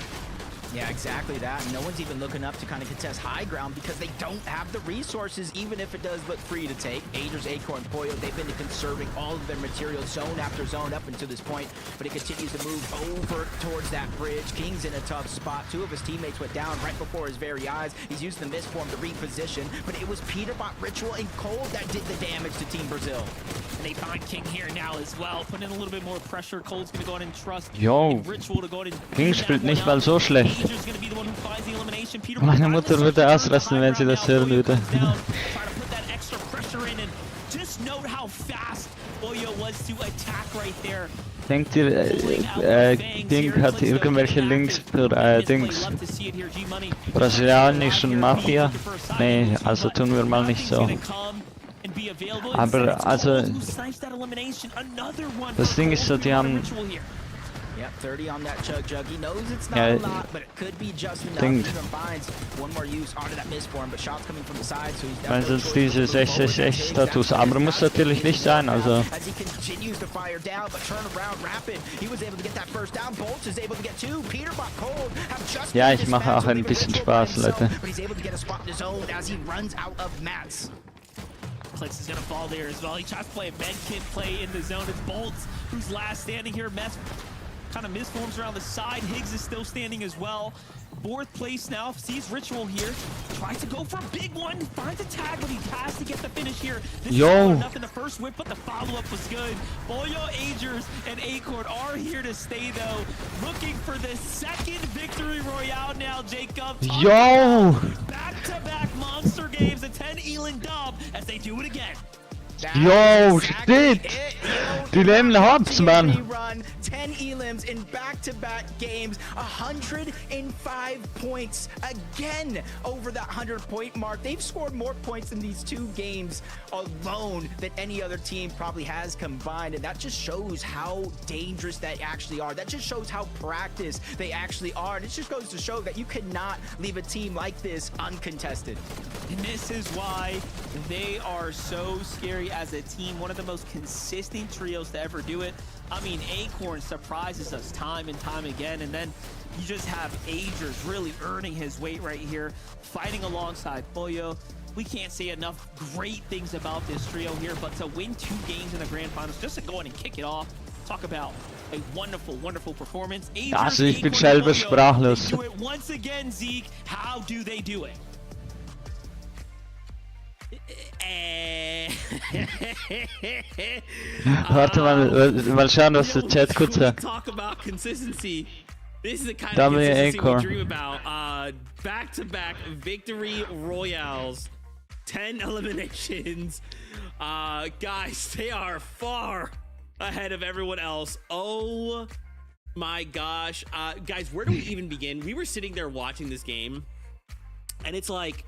[SPEAKER 9] Yeah, exactly that. And no one's even looking up to kind of contest high ground because they don't have the resources, even if it does look free to take. Aders, Acorn, Pollo, they've been conserving all of their material zone after zone up until this point, but it continues to move over towards that bridge. King's in a tough spot. 2 of his teammates went down right before his very eyes. He's using the misform to reposition, but it was Peterbot, Ritual, and Cold that did the damage to Team Brazil.
[SPEAKER 4] And they find King here now as well, putting in a little bit more pressure. Cold's going to go in and trust Ritual to go in and
[SPEAKER 1] King spielt nicht mal so schlecht. Meine Mutter würde ausrasten, wenn sie das hören würde. Denkt ihr, Ding hat irgendwelche Links für Dings? Brasilianischen Mafia? Nee, also tun wir mal nicht so. Aber also, das Ding ist so, die haben
[SPEAKER 9] Yep, 30 on that Chug. He knows it's not
[SPEAKER 1] Ja,
[SPEAKER 9] a lot, but it could be just enough.
[SPEAKER 1] denkt.
[SPEAKER 9] Even finds one more use onto that missform, but shots coming from the side, so he's
[SPEAKER 1] Weil
[SPEAKER 9] definitely
[SPEAKER 1] sonst diese
[SPEAKER 9] choice to move forward. That's Higgs,
[SPEAKER 1] Ch6s3-Status. Aber muss natürlich nicht sein, also.
[SPEAKER 9] as he continues to fire down, but turn around rapid. He was able to get that first down. Bolts is able to get two. Peterbot Cold have just
[SPEAKER 1] Ja, ich mache auch ein bisschen Spaß, Leute.
[SPEAKER 9] but he's able to get a spot in his zone as he runs out of mats.
[SPEAKER 4] Clix is gonna fall there as well. He tries to play a medkit play in the zone. It's Bolts who's last standing here. Mess kind of misforms around the side. Higgs is still standing as well. Fourth place now, sees Ritual here. Tries to go for a big one. Finds a tag, but he has to get the finish here. This is not enough in the first whip, but the follow-up was good. Pollo, Agers, and Acorn are here to stay, though. Looking for the second victory royale now, Jacob.
[SPEAKER 1] Yo!
[SPEAKER 4] Back-to-back monster games, a 10 Elin dub, as they do it again.
[SPEAKER 1] Yo, shit! Die nehmen Hops, man.
[SPEAKER 9] Run 10 elims in back-to-back games, 105 points again over that 100-point mark. They've scored more points in these two games alone than any other team probably has combined, and that just shows how dangerous they actually are. That just shows how practiced they actually are, and it just goes to show that you cannot leave a team like this uncontested.
[SPEAKER 4] And this is why they are so scary as a team, one of the most consistent trios to ever do it. I mean, Acorn surprises us time and time again, and then you just have Agers really earning his weight right here, fighting alongside Pollo. We can't say enough great things about this trio here, but to win 2 games in the grand finals, just to go in and kick it off, talk about a wonderful, wonderful performance.
[SPEAKER 1] Also, ich bin selber sprachlos.
[SPEAKER 4] Do it once again, Zeke. How do they do it?
[SPEAKER 1] Warte mal schauen, was der Chat kurz sagt.
[SPEAKER 4] Talk about consistency. This is the kind
[SPEAKER 1] W
[SPEAKER 4] of consistency
[SPEAKER 1] Acorn.
[SPEAKER 4] we dream about. Back-to-back victory royales, 10 eliminations. Guys, they are far ahead of everyone else. Oh my gosh. Guys, where do we even begin? We were sitting there watching this game, and it's like,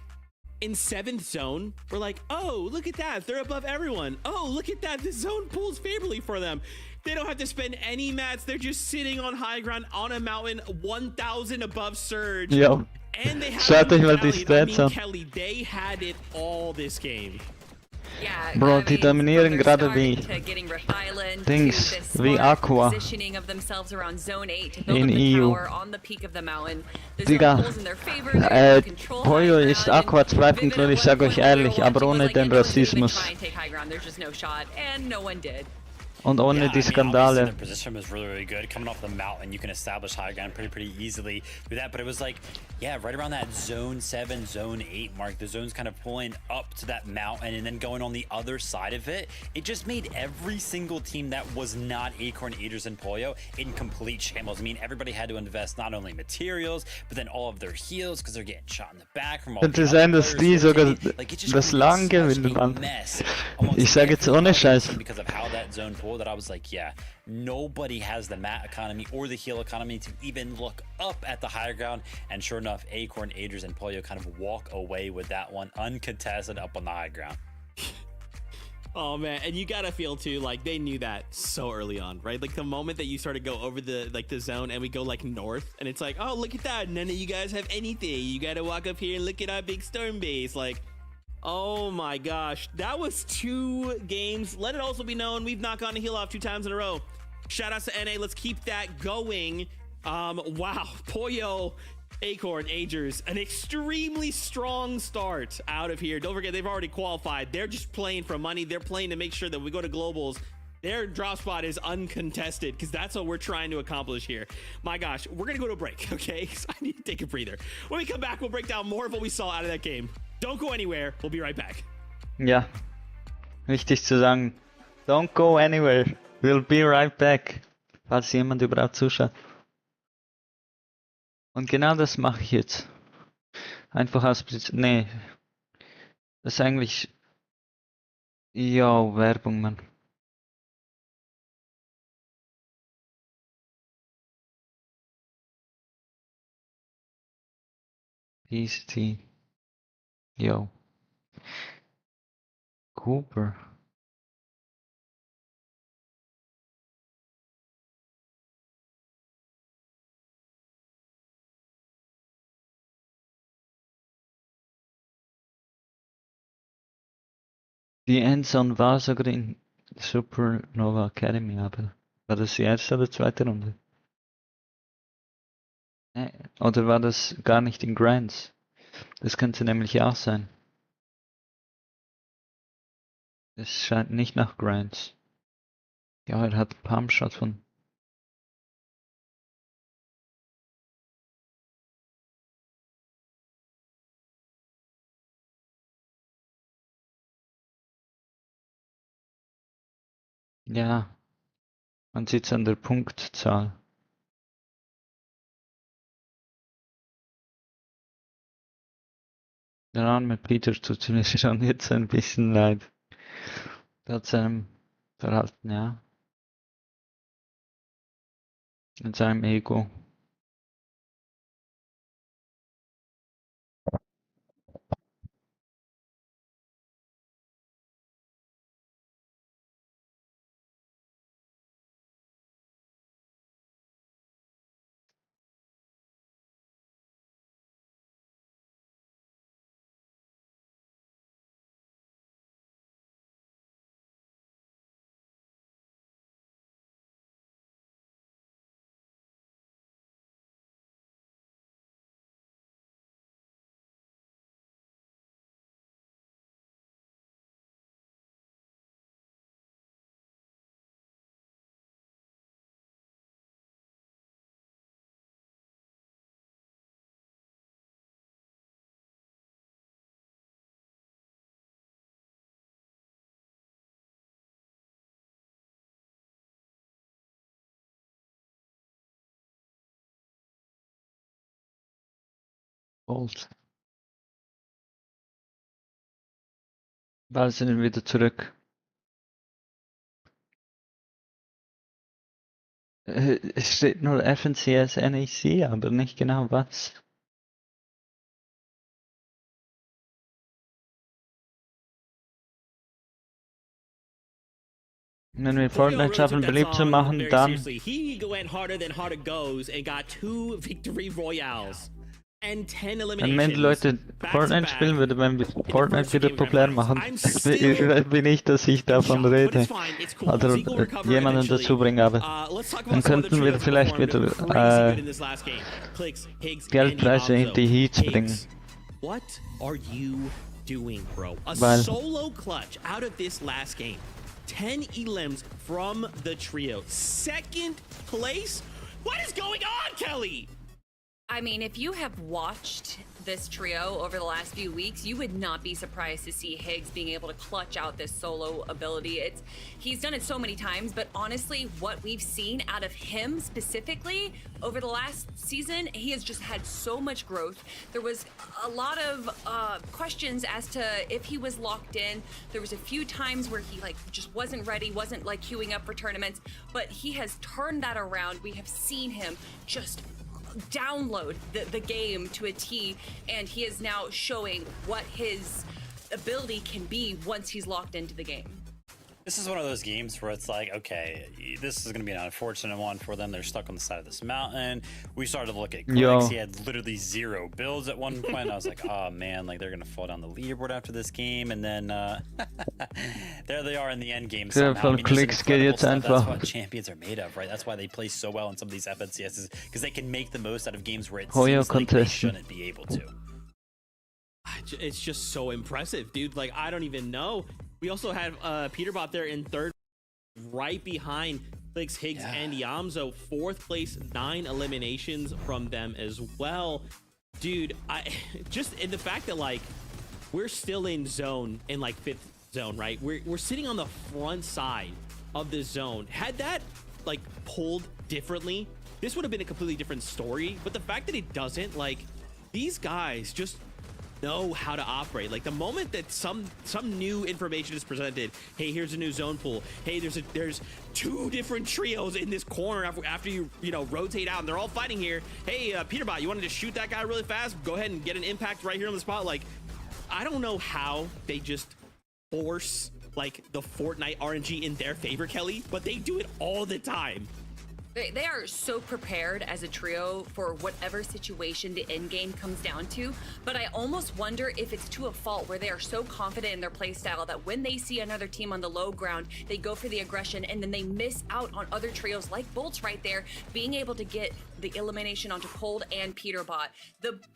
[SPEAKER 4] in 7th zone, we're like, oh, look at that. They're above everyone. Oh, look at that. The zone pulls favorably for them. They don't have to spend any mats. They're just sitting on high ground on a mountain, 1,000 above Surge.
[SPEAKER 1] Jo.
[SPEAKER 4] And they have
[SPEAKER 1] Schaut euch mal die Stats an.
[SPEAKER 4] Kelly, they had it all this game.
[SPEAKER 11] Yeah,
[SPEAKER 1] Bro, die dominieren gerade wie Dings, wie Aqua
[SPEAKER 11] positioning of themselves around zone 8 to build
[SPEAKER 1] in
[SPEAKER 11] up the
[SPEAKER 1] EU.
[SPEAKER 11] tower on the peak of the mountain. The
[SPEAKER 1] Digga,
[SPEAKER 11] zone pulls in their favor. They're able to control
[SPEAKER 1] Pollo
[SPEAKER 11] high
[SPEAKER 1] ist
[SPEAKER 11] ground,
[SPEAKER 1] Aqua
[SPEAKER 11] and
[SPEAKER 1] 2.0,
[SPEAKER 11] Vivid
[SPEAKER 1] ich sag euch ehrlich, aber ohne den
[SPEAKER 11] even
[SPEAKER 1] Rassismus
[SPEAKER 11] try and take high ground. There's just no shot, and no one did.
[SPEAKER 1] und ohne die
[SPEAKER 2] Obviously
[SPEAKER 1] Skandale.
[SPEAKER 2] their position was really, really good. Coming off the mountain, you can establish high ground pretty easily through that. But it was like, yeah, right around that zone 7, zone 8 mark, the zone's kind of pulling up to that mountain and then going on the other side of it. It just made every single team that was not Acorn, Agers, and Pollo in complete shambles. I mean, everybody had to invest not only materials, but then all of their heals because they're getting shot in the back from all
[SPEAKER 1] Könnte
[SPEAKER 2] the
[SPEAKER 1] sein,
[SPEAKER 2] other
[SPEAKER 1] dass
[SPEAKER 2] players
[SPEAKER 1] die sogar
[SPEAKER 2] like, it just
[SPEAKER 1] das
[SPEAKER 2] created
[SPEAKER 1] lang
[SPEAKER 2] such
[SPEAKER 1] gewinnen,
[SPEAKER 2] a
[SPEAKER 1] Mann.
[SPEAKER 2] mess
[SPEAKER 1] Ich sag jetzt ohne Scheiß.
[SPEAKER 2] because of how that zone pulled that I was like, yeah, nobody has the mat economy or the heal economy to even look up at the higher ground. And sure enough, Acorn, Agers, and Pollo kind of walk away with that one uncontested up on the high ground.
[SPEAKER 4] Oh man, and you gotta feel too like they knew that so early on, right? Like the moment that you start to go over the zone and we go like north, and it's like, oh look at that, none of you guys have anything. You gotta walk up here and look at our big storm base. Like, oh my gosh, that was 2 games. Let it also be known we've not gotten a heal off 2 times in a row. Shout out to NA. Let's keep that going. Wow, Pollo, Acorn, Agers, an extremely strong start out of here. Don't forget, they've already qualified. They're just playing for money. They're playing to make sure that we go to globals. Their drop spot is uncontested because that's what we're trying to accomplish here. My gosh, we're going to go to a break, okay? So I need to take a breather. When we come back, we'll break down more of what we saw out of that game. Don't go anywhere. We'll be right back.
[SPEAKER 1] Ja, wichtig zu sagen. Don't go anywhere. We'll be right back. Falls jemand überhaupt zuschaut. Und genau das mache ich jetzt. Einfach aus Nee. Das ist eigentlich... Ja, Werbung, Mann. Easy. Yo. Cooper. Die Endzone war sogar in Supernova Academy, aber war das die erste oder zweite Runde? Oder war das gar nicht in Grands? Das könnte nämlich auch sein. Es scheint nicht nach Grands. Ja, er hat Pumpshot von... Ja, man sieht es an der Punktzahl. Der arme Peter tut mir schon jetzt ein bisschen leid. Der hat seinem Verhalten, ja. Und seinem Ego. Bolt. Bald sind wir wieder zurück. Es steht nur FNCS NEC, aber nicht genau was. Wenn wir Fortnite schaffen, beliebt zu machen, dann...
[SPEAKER 21] He went harder than harder goes and got 2 victory royales and 10 eliminations.
[SPEAKER 1] Wenn mehr Leute Fortnite spielen würden, wenn wir Fortnite wieder populär machen, bin ich, dass ich davon rede. Oder jemanden dazu bringe, aber dann könnten wir vielleicht wieder Geldpreise in die Heats bringen.
[SPEAKER 21] What are you doing, bro? A
[SPEAKER 1] Weil
[SPEAKER 21] solo clutch out of this last game. 10 elims from the trio. Second place? What is going on, Kelly?
[SPEAKER 11] I mean, if you have watched this trio over the last few weeks, you would not be surprised to see Higgs being able to clutch out this solo ability. He's done it so many times, but honestly, what we've seen out of him specifically over the last season, he has just had so much growth. There was a lot of questions as to if he was locked in. There was a few times where he just wasn't ready, wasn't queuing up for tournaments, but he has turned that around. We have seen him just download the game to a T, and he is now showing what his ability can be once he's locked into the game.
[SPEAKER 2] This is one of those games where it's like, okay, this is going to be an unfortunate one for them. They're stuck on the side of this mountain. We started to look at Clix. He had literally 0 builds at one point. I was like, oh man, they're going to fall down the leaderboard after this game. And then there they are in the end game. Somehow. I mean,
[SPEAKER 1] Clix geht jetzt einfach.
[SPEAKER 2] That's what champions are made of, right? That's why they play so well in some of these FNCSs, because they can make the most out of games where it seems like they shouldn't be able to.
[SPEAKER 21] It's just so impressive, dude. I don't even know. We also have Peterbot there in third, right behind Clix, Higgs, and Yamzo. 4th place, 9 eliminations from them as well. Dude, I just in the fact that we're still in zone in 5th zone, right? We're sitting on the front side of the zone. Had that pulled differently, this would have been a completely different story. But the fact that it doesn't, these guys just know how to operate. The moment that some new information is presented, hey, here's a new zone pool, hey, there's 2 different trios in this corner after you rotate out and they're all fighting here, hey, Peterbot, you wanted to shoot that guy really fast, go ahead and get an impact right here on the spot. I don't know how they just force the Fortnite RNG in their favor, Kelly, but they do it all the time.
[SPEAKER 11] They are so prepared as a trio for whatever situation the end game comes down to, but I almost wonder if it's to a fault where they are so confident in their play style that when they see another team on the low ground, they go for the aggression and then they miss out on other trios like Bolts right there, being able to get the elimination onto Cold and Peterbot.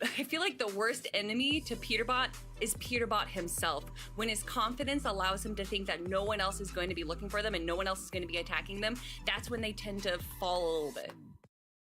[SPEAKER 11] I feel like the worst enemy to Peterbot is Peterbot himself. When his confidence allows him to think that no one else is going to be looking for them and no one else is going to be attacking them, that's when they tend to fall a little bit.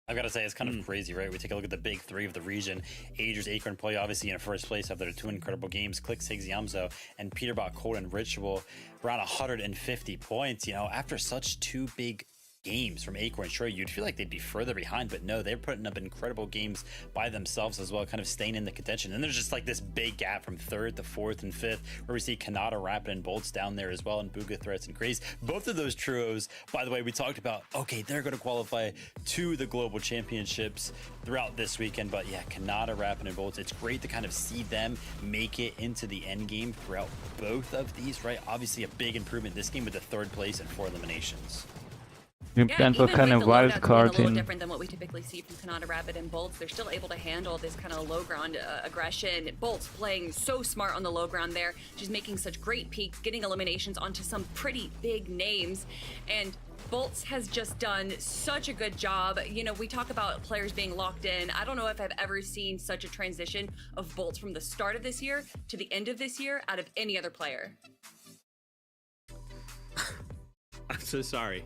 [SPEAKER 2] I've got to say, it's kind of crazy, right? We take a look at the big three of the region. Agers, Acorn, Pollo, obviously in first place after their two incredible games. Clix, Higgs, Yamzo, and Peterbot, Cold, and Ritual around 150 points. You know, after such two big games from Acorn, sure, you'd feel like they'd be further behind, but no, they're putting up incredible games by themselves as well, kind of staying in the contention. And there's just like this big gap from third to fourth and fifth, where we see Kanata, Rapid, and Bolts down there as well, and Booga, Threats, and Craze. Both of those trios, by the way, we talked about, okay, they're going to qualify to the global championships throughout this weekend, but yeah, Kanata, Rapid, and Bolts, it's great to kind of see them make it into the end game throughout both of these, right? Obviously a big improvement this game with the third place and 4 eliminations.
[SPEAKER 1] Einfach keine Wildcard
[SPEAKER 11] a little different than what we typically see from Kanata, Rapid, and Bolts. They're still able to handle this kind of low ground aggression. Bolts playing so smart on the low ground there, just making such great peaks, getting eliminations onto some pretty big names. And Bolts has just done such a good job. You know, we talk about players being locked in. I don't know if I've ever seen such a transition of Bolts from the start of this year to the end of this year out of any other player.
[SPEAKER 21] I'm so sorry.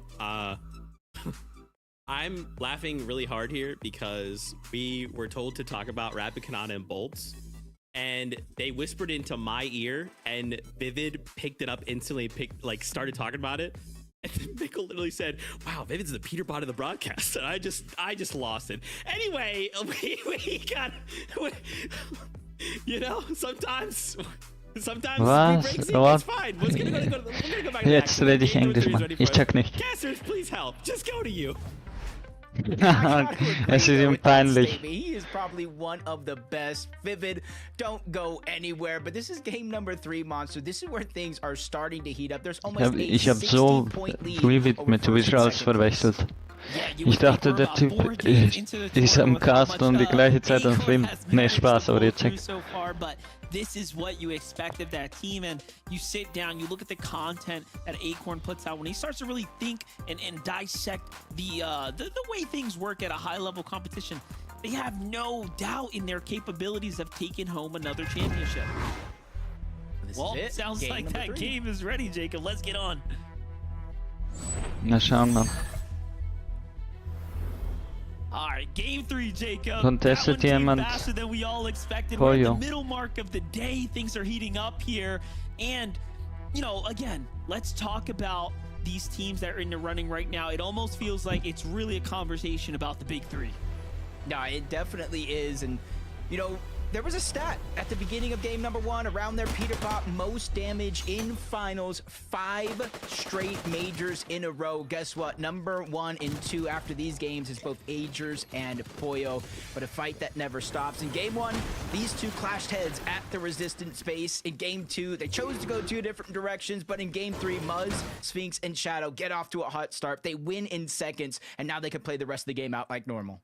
[SPEAKER 21] I'm laughing really hard here because we were told to talk about Rapid, Kanata, and Bolts, and they whispered into my ear, and Vivid picked it up instantly, started talking about it, and then Mikkel literally said, "Wow, Vivid's the Peterbot of the broadcast," and I just lost it. Anyway, we got, you know, sometimes we break things, it's fine. We're gonna go back to
[SPEAKER 1] Jetzt rede ich Englisch, Mann. Ich check nicht.
[SPEAKER 21] Casters, please help. Just go to you.
[SPEAKER 1] Es ist ihm peinlich.
[SPEAKER 9] He is probably one of the best. Vivid, don't go anywhere. But this is game number 3, Monster. This is where things are starting to heat up. There's almost
[SPEAKER 1] Ich hab so Vivid mit Visuals verwechselt. Ich dachte, der Typ ist am Cast um die gleiche Zeit am Stream. Nee, Spaß, aber ihr checkt.
[SPEAKER 4] This is what you expect of that team, and you sit down, you look at the content that Acorn puts out when he starts to really think and dissect the way things work at a high-level competition. They have no doubt in their capabilities of taking home another championship. Well, sounds like that game is ready, Jacob. Let's get on.
[SPEAKER 1] Na, schauen wir.
[SPEAKER 4] All right, game 3, Jacob.
[SPEAKER 1] Contestet jemand
[SPEAKER 4] faster than we all expected.
[SPEAKER 1] Pollo.
[SPEAKER 4] We're at the middle mark of the day. Things are heating up here. And, you know, again, let's talk about these teams that are in the running right now. It almost feels like it's really a conversation about the big 3.
[SPEAKER 9] No, it definitely is. And, you know, there was a stat at the beginning of game number 1 around their Peterbot most damage in finals, 5 straight majors in a row. Guess what? Number 1 and 2 after these games is both Agers and Pollo, but a fight that never stops. In game 1, these two clashed heads at the resistance space. In game 2, they chose to go 2 different directions, but in game 3, Muzz, Sphinx, and Shadow get off to a hot start. They win in seconds, and now they can play the rest of the game out like normal.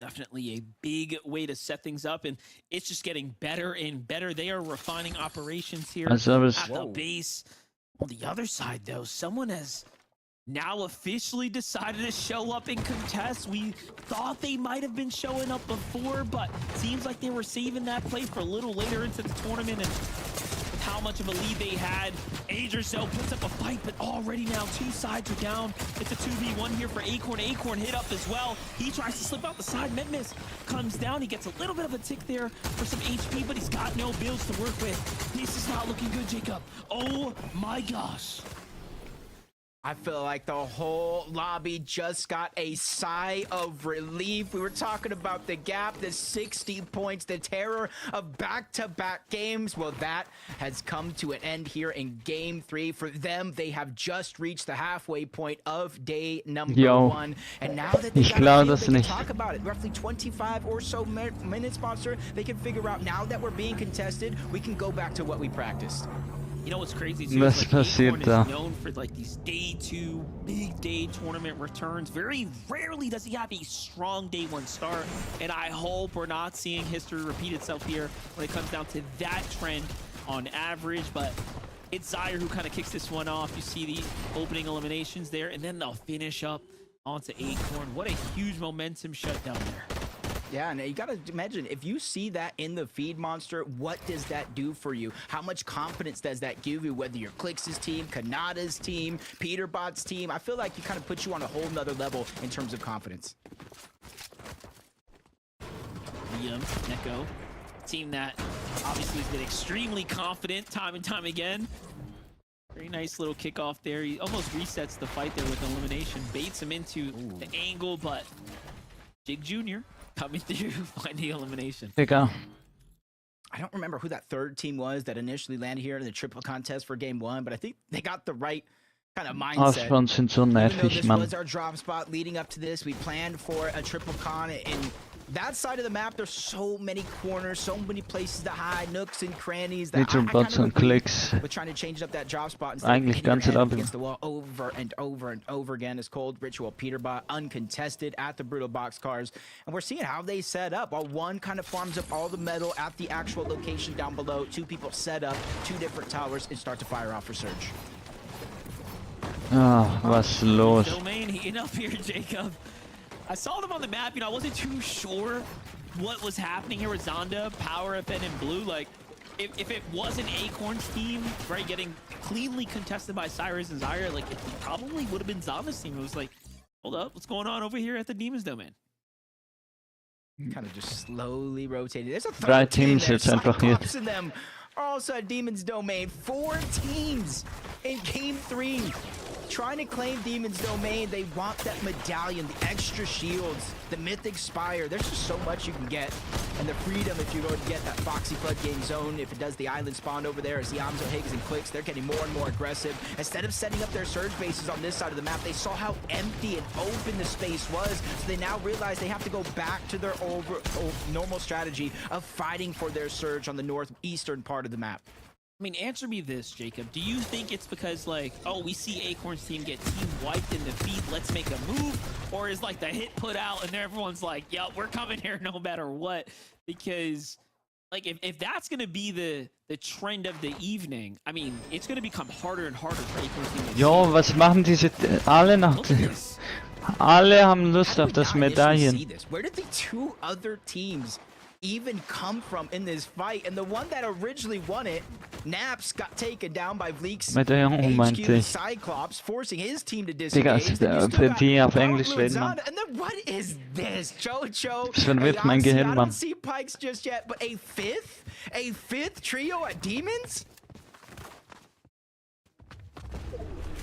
[SPEAKER 4] Definitely a big way to set things up, and it's just getting better and better. They are refining operations here at the base. On the other side, though, someone has now officially decided to show up and contest. We thought they might have been showing up before, but seems like they were saving that play for a little later into the tournament. And how much of a lead they had. Agers though puts up a fight, but already now 2 sides are down. It's a 2v1 here for Acorn. Acorn hit up as well. He tries to slip out the side. Metmis comes down. He gets a little bit of a tick there for some HP, but he's got no builds to work with. This is not looking good, Jacob. Oh my gosh.
[SPEAKER 9] I feel like the whole lobby just got a sigh of relief. We were talking about the gap, the 60 points, the terror of back-to-back games. Well, that has come to an end here in game 3. For them, they have just reached the halfway point of day number 1. And now that they can talk about it, roughly 25 or so minutes, Monster, they can figure out now that we're being contested, we can go back to what we practiced.
[SPEAKER 4] You know what's crazy too?
[SPEAKER 1] Was
[SPEAKER 4] Is, like,
[SPEAKER 1] passiert
[SPEAKER 4] Acorn
[SPEAKER 1] da?
[SPEAKER 4] is known for like these day 2 big day tournament returns. Very rarely does he have a strong day 1 start, and I hope we're not seeing history repeat itself here when it comes down to that trend on average. But it's Zaire who kind of kicks this one off. You see the opening eliminations there, and then they'll finish up onto Acorn. What a huge momentum shutdown there.
[SPEAKER 9] Yeah, and you gotta imagine, if you see that in the feed, Monster, what does that do for you? How much confidence does that give you, whether you're Clix' team, Kanada's team, Peterbot's team? I feel like it kind of puts you on a whole nother level in terms of confidence.
[SPEAKER 4] Liam, Neko, team that obviously has been extremely confident time and time again. Very nice little kickoff there. He almost resets the fight there with elimination, baits him into the angle, but Jig Jr. coming through, finding elimination.
[SPEAKER 1] Digga.
[SPEAKER 9] I don't remember who that third team was that initially landed here in the triple contest for game 1, but I think they got the right kind of mindset.
[SPEAKER 1] Avspann sind so
[SPEAKER 9] Even though
[SPEAKER 1] nervig,
[SPEAKER 9] this
[SPEAKER 1] Mann.
[SPEAKER 9] was our drop spot leading up to this, we planned for a triple con, and that side of the map, there's so many corners, so many places to hide, nooks and crannies. That
[SPEAKER 1] Little Bots und Clix.
[SPEAKER 9] We're trying to change up that drop spot instead
[SPEAKER 1] Eigentlich
[SPEAKER 9] of hitting your
[SPEAKER 1] ganze
[SPEAKER 9] head
[SPEAKER 1] Lobby.
[SPEAKER 9] against the wall over and over and over again. Is Cold Ritual Peterbot uncontested at the Brutal Boxcars, and we're seeing how they set up. While one kind of farms up all the metal at the actual location down below, 2 people set up 2 different towers and start to fire off for Surge.
[SPEAKER 1] Ah, was los?
[SPEAKER 4] Domain heating up here, Jacob. I saw them on the map, you know, I wasn't too sure what was happening here with Zonda, Power, FN, and Blue. Like, if it wasn't Acorn's team, right, getting cleanly contested by Cyrus and Zaire, like, it probably would have been Zonda's team. It was like, hold up, what's going on over here at the Demon's Domain?
[SPEAKER 9] Kind of just slowly rotating. There's a
[SPEAKER 1] 3
[SPEAKER 9] third team
[SPEAKER 1] Teams
[SPEAKER 9] there.
[SPEAKER 1] jetzt einfach hier.
[SPEAKER 9] Cyclops in them are also at Demon's Domain. 4 teams in game 3 trying to claim Demon's Domain. They want that medallion, the extra shields, the Mythic Spire. There's just so much you can get. And the freedom if you go to get that Foxy Floodgate zone, if it does the island spawn over there, as the Amzo, Higgs, and Clix, they're getting more and more aggressive. Instead of setting up their surge bases on this side of the map, they saw how empty and open the space was. So they now realize they have to go back to their normal strategy of fighting for their surge on the northeastern part of the map.
[SPEAKER 4] I mean, answer me this, Jacob. Do you think it's because, like, oh, we see Acorn's team get team wiped in defeat, let's make a move? Or is, like, the hit put out and everyone's like, yeah, we're coming here no matter what? Because, like, if that's going to be the trend of the evening, I mean, it's going to become harder and harder for Acorn's team.
[SPEAKER 1] Jo, was machen diese alle nach... Alle haben Lust auf das Medaillen.
[SPEAKER 9] Where did the 2 other teams even come from in this fight? And the one that originally won it, Naps, got taken down by Vleek's
[SPEAKER 1] Medaillon meinte
[SPEAKER 9] HQ
[SPEAKER 1] ich.
[SPEAKER 9] Cyclops, forcing his team to
[SPEAKER 1] Digga,
[SPEAKER 9] disengage.
[SPEAKER 1] für die auf Englisch reden, Mann.
[SPEAKER 9] And then what is this? Jojo,
[SPEAKER 1] Das verwirrt mein Gehirn,
[SPEAKER 9] I
[SPEAKER 1] Mann.
[SPEAKER 9] don't see Pikes just yet, but a fifth trio at Demons?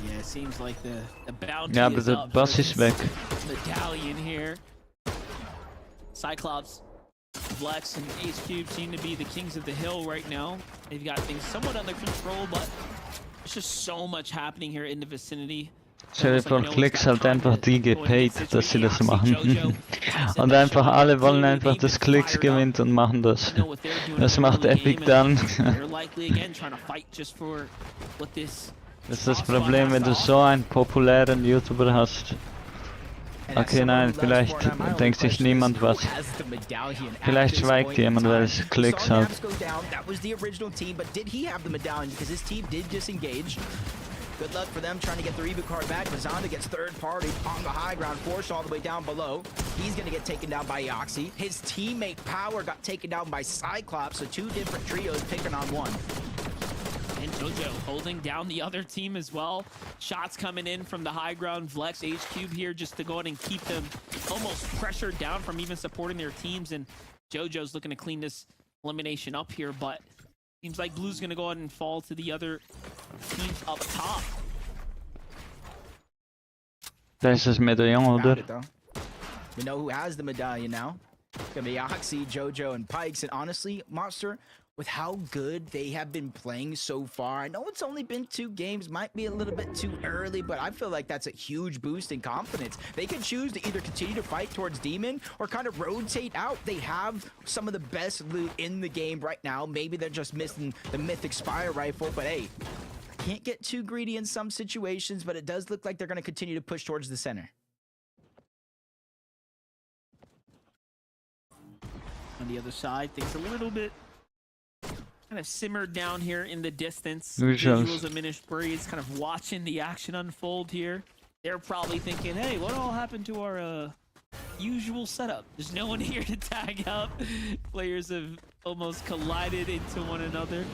[SPEAKER 4] Yeah, it seems like the bounty
[SPEAKER 1] Ja, aber
[SPEAKER 4] is
[SPEAKER 1] der
[SPEAKER 4] up
[SPEAKER 1] Boss
[SPEAKER 4] for
[SPEAKER 1] ist
[SPEAKER 4] this
[SPEAKER 1] weg.
[SPEAKER 4] medallion here. Cyclops, Flex, and Ace Cube seem to be the kings of the hill right now. They've got things somewhat under control, but there's just so much happening here in the vicinity.
[SPEAKER 1] Stell dir vor, Clix hat einfach die gepaid, dass sie das machen. Und einfach alle wollen einfach, dass Clix gewinnt und machen das. Das macht Epic dann.
[SPEAKER 4] They're likely again trying to fight just for what this.
[SPEAKER 1] Das ist das Problem, wenn du so einen populären YouTuber hast. Okay, nein, vielleicht denkt sich niemand was. Vielleicht schweigt jemand, weil es Klicks hat.
[SPEAKER 9] That was the original team, but did he have the medallion? Because his team did disengage. Good luck for them trying to get the reboot card back. But Zonda gets third party on the high ground, forced all the way down below. He's going to get taken down by Yoxi. His teammate Power got taken down by Cyclops, so 2 different trios picking on one.
[SPEAKER 4] And Jojo holding down the other team as well. Shots coming in from the high ground. Vlex, H-Cube here just to go ahead and keep them almost pressured down from even supporting their teams. And Jojo's looking to clean this elimination up here, but seems like Blue's going to go ahead and fall to the other teams up top.
[SPEAKER 1] Da ist das Medaillon, oder?
[SPEAKER 9] We know who has the medallion now. It's going to be Yoxi, Jojo, and Pikes. And honestly, Monster, with how good they have been playing so far. I know it's only been 2 games, might be a little bit too early, but I feel like that's a huge boost in confidence. They can choose to either continue to fight towards Demon or kind of rotate out. They have some of the best loot in the game right now. Maybe they're just missing the Mythic Spire Rifle, but hey, can't get too greedy in some situations, but it does look like they're going to continue to push towards the center.
[SPEAKER 4] On the other side, things a little bit kind of simmered down here in the distance.
[SPEAKER 1] Visuals.
[SPEAKER 4] Visuals of Minish Breeze kind of watching the action unfold here. They're probably thinking, hey, what all happened to our usual setup? There's no one here to tag up. Players have almost collided into one another.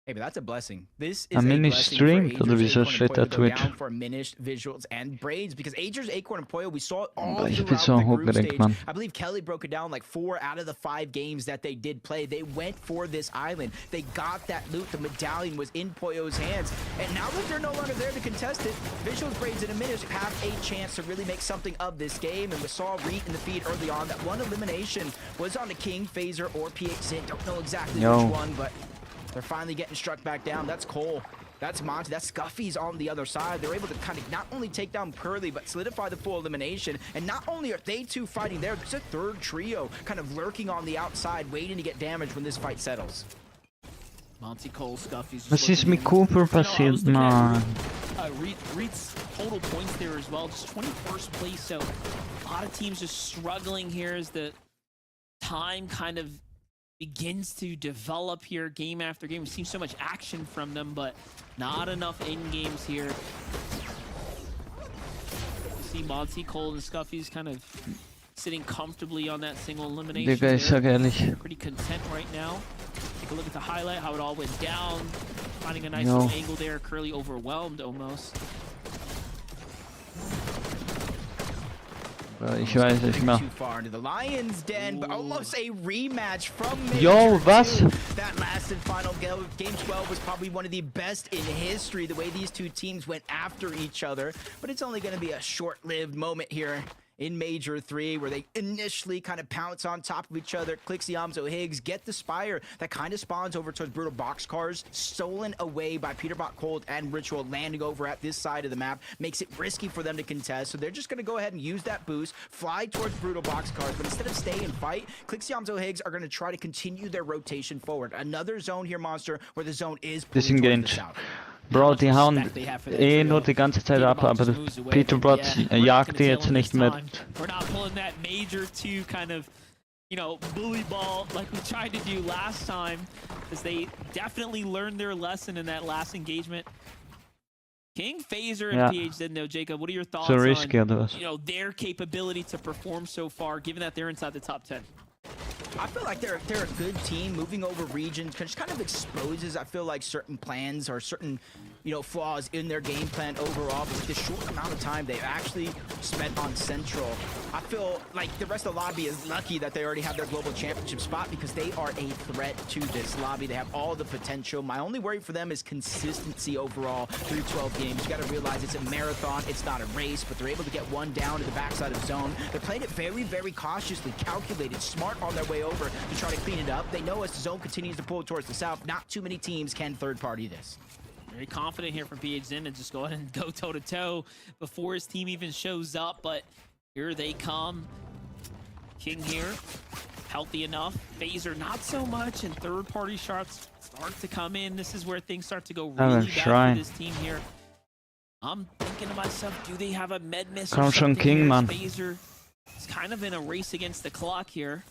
[SPEAKER 9] Hey, but that's a blessing. This is
[SPEAKER 1] A
[SPEAKER 9] a
[SPEAKER 1] mini
[SPEAKER 9] blessing
[SPEAKER 1] stream
[SPEAKER 9] for
[SPEAKER 1] to the
[SPEAKER 9] Ager's,
[SPEAKER 1] Visual
[SPEAKER 9] Acorn,
[SPEAKER 1] Shit
[SPEAKER 9] and Pollo
[SPEAKER 1] at
[SPEAKER 9] to go
[SPEAKER 1] Twitch.
[SPEAKER 9] down for Minished Visuals and Braids, because Ager's, Acorn, and Pollo, we saw it all
[SPEAKER 1] Ich bin
[SPEAKER 9] throughout
[SPEAKER 1] so
[SPEAKER 9] the group
[SPEAKER 1] hochgeregt,
[SPEAKER 9] stage.
[SPEAKER 1] man.
[SPEAKER 9] I believe Kelly broke it down like 4 out of the 5 games that they did play. They went for this island. They got that loot. The medallion was in Pollo's hands. And now that they're no longer there to contest it, Visuals, Braids, and Minish have a chance to really make something of this game. And we saw Reet in the feed early on. That one elimination was on the King, Phaser, or Ch6s3. Don't know exactly which one, but they're finally getting struck back down. That's Cole. That's Monty. That's Scuffy's on the other side. They're able to kind of not only take down Curly, but solidify the full elimination. And not only are they two fighting there, there's a third trio kind of lurking on the outside, waiting to get damage when this fight settles.
[SPEAKER 4] Monty Cole, Scuffy's.
[SPEAKER 1] Was ist mit Cooper passiert, Mann?
[SPEAKER 4] Reed's total points there as well, just 21st place. So a lot of teams just struggling here as the time kind of begins to develop here game after game. We've seen so much action from them, but not enough end games here. You see Monty, Cole, and Scuffy's kind of sitting comfortably on that single elimination.
[SPEAKER 1] Digga, ich sag ehrlich.
[SPEAKER 4] They're pretty content right now. Take a look at the highlight, how it all went down. Finding a nice
[SPEAKER 1] No.
[SPEAKER 4] little angle there. Curly overwhelmed almost.
[SPEAKER 1] Ich weiß nicht mehr.
[SPEAKER 9] Too far into the Lion's Den, but almost a rematch from
[SPEAKER 1] Yo, was?
[SPEAKER 9] That last and final game 12 was probably one of the best in history, the way these two teams went after each other. But it's only going to be a short-lived moment here in Major 3, where they initially kind of pounce on top of each other. Clix, Ch6s3 get the Spire that kind of spawns over towards Brutal Boxcars, stolen away by Peterbot Cold and Ritual, landing over at this side of the map. Makes it risky for them to contest, so they're just going to go ahead and use that boost, fly towards Brutal Boxcars, but instead of stay and fight, Clix, Ch6s3 are going to try to continue their rotation forward. Another zone here, Monster, where the zone is pulling towards the south.
[SPEAKER 1] Bro, die hauen eh nur die ganze Zeit ab, aber Peterbot jagt die jetzt nicht mit.
[SPEAKER 4] We're not pulling that Major 2 kind of, you know, bully ball like we tried to do last time, because they definitely learned their lesson in that last engagement. King, Phaser, and Ch6s3 didn't know. Jacob, what are your thoughts
[SPEAKER 1] So risky,
[SPEAKER 4] on,
[SPEAKER 1] oder was?
[SPEAKER 4] you know, their capability to perform so far, given that they're inside the top 10?
[SPEAKER 9] I feel like they're a good team. Moving over regions just kind of exposes, I feel like, certain plans or certain, you know, flaws in their game plan overall. But with the short amount of time they've actually spent on Central, I feel like the rest of the lobby is lucky that they already have their global championship spot, because they are a threat to this lobby. They have all the potential. My only worry for them is consistency overall through 12 games. You got to realize it's a marathon. It's not a race, but they're able to get one down to the backside of zone. They're playing it very, very cautiously, calculated, smart on their way over to try to clean it up. They know as the zone continues to pull towards the south, not too many teams can third-party this.
[SPEAKER 4] Very confident here from Ch6s3 to just go ahead and go toe-to-toe before his team even shows up, but here they come. King here, healthy enough. Phaser not so much, and third-party shots start to come in. This is where things start to go really bad for this team here. I'm thinking to myself, do they have a med miss or
[SPEAKER 1] Komm schon,
[SPEAKER 4] something
[SPEAKER 1] King,
[SPEAKER 4] here?
[SPEAKER 1] Mann.
[SPEAKER 4] Phaser is kind of in a race against the clock here.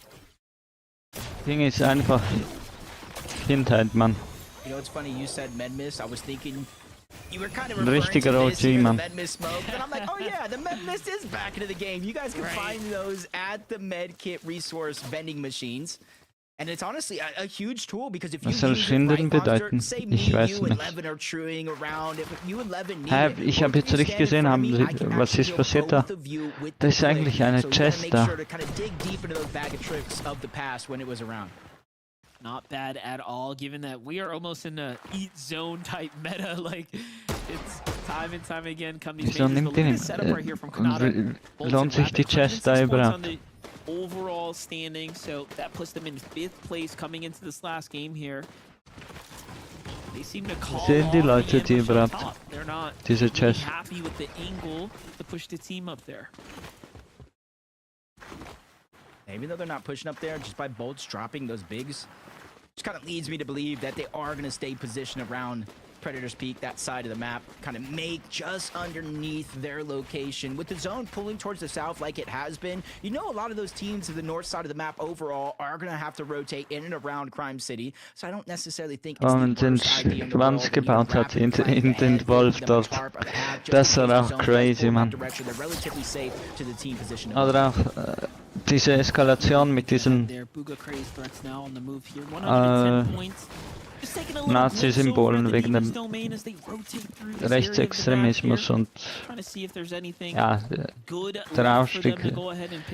[SPEAKER 1] King ist einfach Kindheit, Mann.
[SPEAKER 9] You know, it's funny, you said med miss. I was thinking you were kind of
[SPEAKER 1] Ein
[SPEAKER 9] referring to
[SPEAKER 1] richtiger
[SPEAKER 9] this here,
[SPEAKER 1] OG,
[SPEAKER 9] the
[SPEAKER 1] man.
[SPEAKER 9] med miss smoke, and I'm like, oh yeah, the med miss is back into the game. You guys can find those at the med kit resource vending machines. And it's honestly a huge tool, because if you
[SPEAKER 1] Was soll
[SPEAKER 9] use it right,
[SPEAKER 1] Schinden
[SPEAKER 9] Monster,
[SPEAKER 1] bedeuten?
[SPEAKER 9] say me,
[SPEAKER 1] Ich weiß
[SPEAKER 9] you, and
[SPEAKER 1] nicht.
[SPEAKER 9] Levin are truing around. If you and Levin need
[SPEAKER 1] Hä,
[SPEAKER 9] it,
[SPEAKER 1] ich
[SPEAKER 9] or
[SPEAKER 1] habe
[SPEAKER 9] if
[SPEAKER 1] jetzt
[SPEAKER 9] you
[SPEAKER 1] richtig
[SPEAKER 9] stand in
[SPEAKER 1] gesehen,
[SPEAKER 9] front of
[SPEAKER 1] haben
[SPEAKER 9] me,
[SPEAKER 1] sie,
[SPEAKER 9] I can
[SPEAKER 1] was
[SPEAKER 9] actually
[SPEAKER 1] ist
[SPEAKER 9] heal
[SPEAKER 1] passiert da?
[SPEAKER 9] both of you with
[SPEAKER 1] Da
[SPEAKER 9] the
[SPEAKER 1] ist eigentlich
[SPEAKER 9] click.
[SPEAKER 1] eine
[SPEAKER 9] So we gotta
[SPEAKER 1] Chest
[SPEAKER 9] make
[SPEAKER 1] da.
[SPEAKER 9] sure to kind of dig deep into those bag of tricks of the past when it was around.
[SPEAKER 4] Not bad at all, given that we are almost in a eat zone type meta. Like, it's time and time again come these
[SPEAKER 1] Wieso
[SPEAKER 4] majors.
[SPEAKER 1] nimmt
[SPEAKER 4] But look
[SPEAKER 1] den
[SPEAKER 4] at the setup right here from Kanata.
[SPEAKER 1] lohnt sich die Chest da überhaupt?
[SPEAKER 4] overall standing, so that puts them in 5th place coming into this last game here. They seem to call
[SPEAKER 1] Sehen die
[SPEAKER 4] off
[SPEAKER 1] Leute,
[SPEAKER 4] the
[SPEAKER 1] die
[SPEAKER 4] ambush on
[SPEAKER 1] überhaupt
[SPEAKER 4] top. They're not
[SPEAKER 1] diese
[SPEAKER 4] really
[SPEAKER 1] Chess?
[SPEAKER 4] happy with the angle to push the team up there.
[SPEAKER 9] Even though they're not pushing up there, just by bolts dropping those bigs, just kind of leads me to believe that they are going to stay positioned around Predator's Peak, that side of the map, kind of make just underneath their location. With the zone pulling towards the south like it has been, you know, a lot of those teams of the north side of the map overall are going to have to rotate in and around Crime City. So I don't necessarily think it's
[SPEAKER 1] Und den Schwanz gebaut hat in den Wolf dort. Das war auch crazy, man. Oder auch diese Eskalation mit diesen Nazi-Symbolen wegen dem Rechtsextremismus und ja, der Aufstieg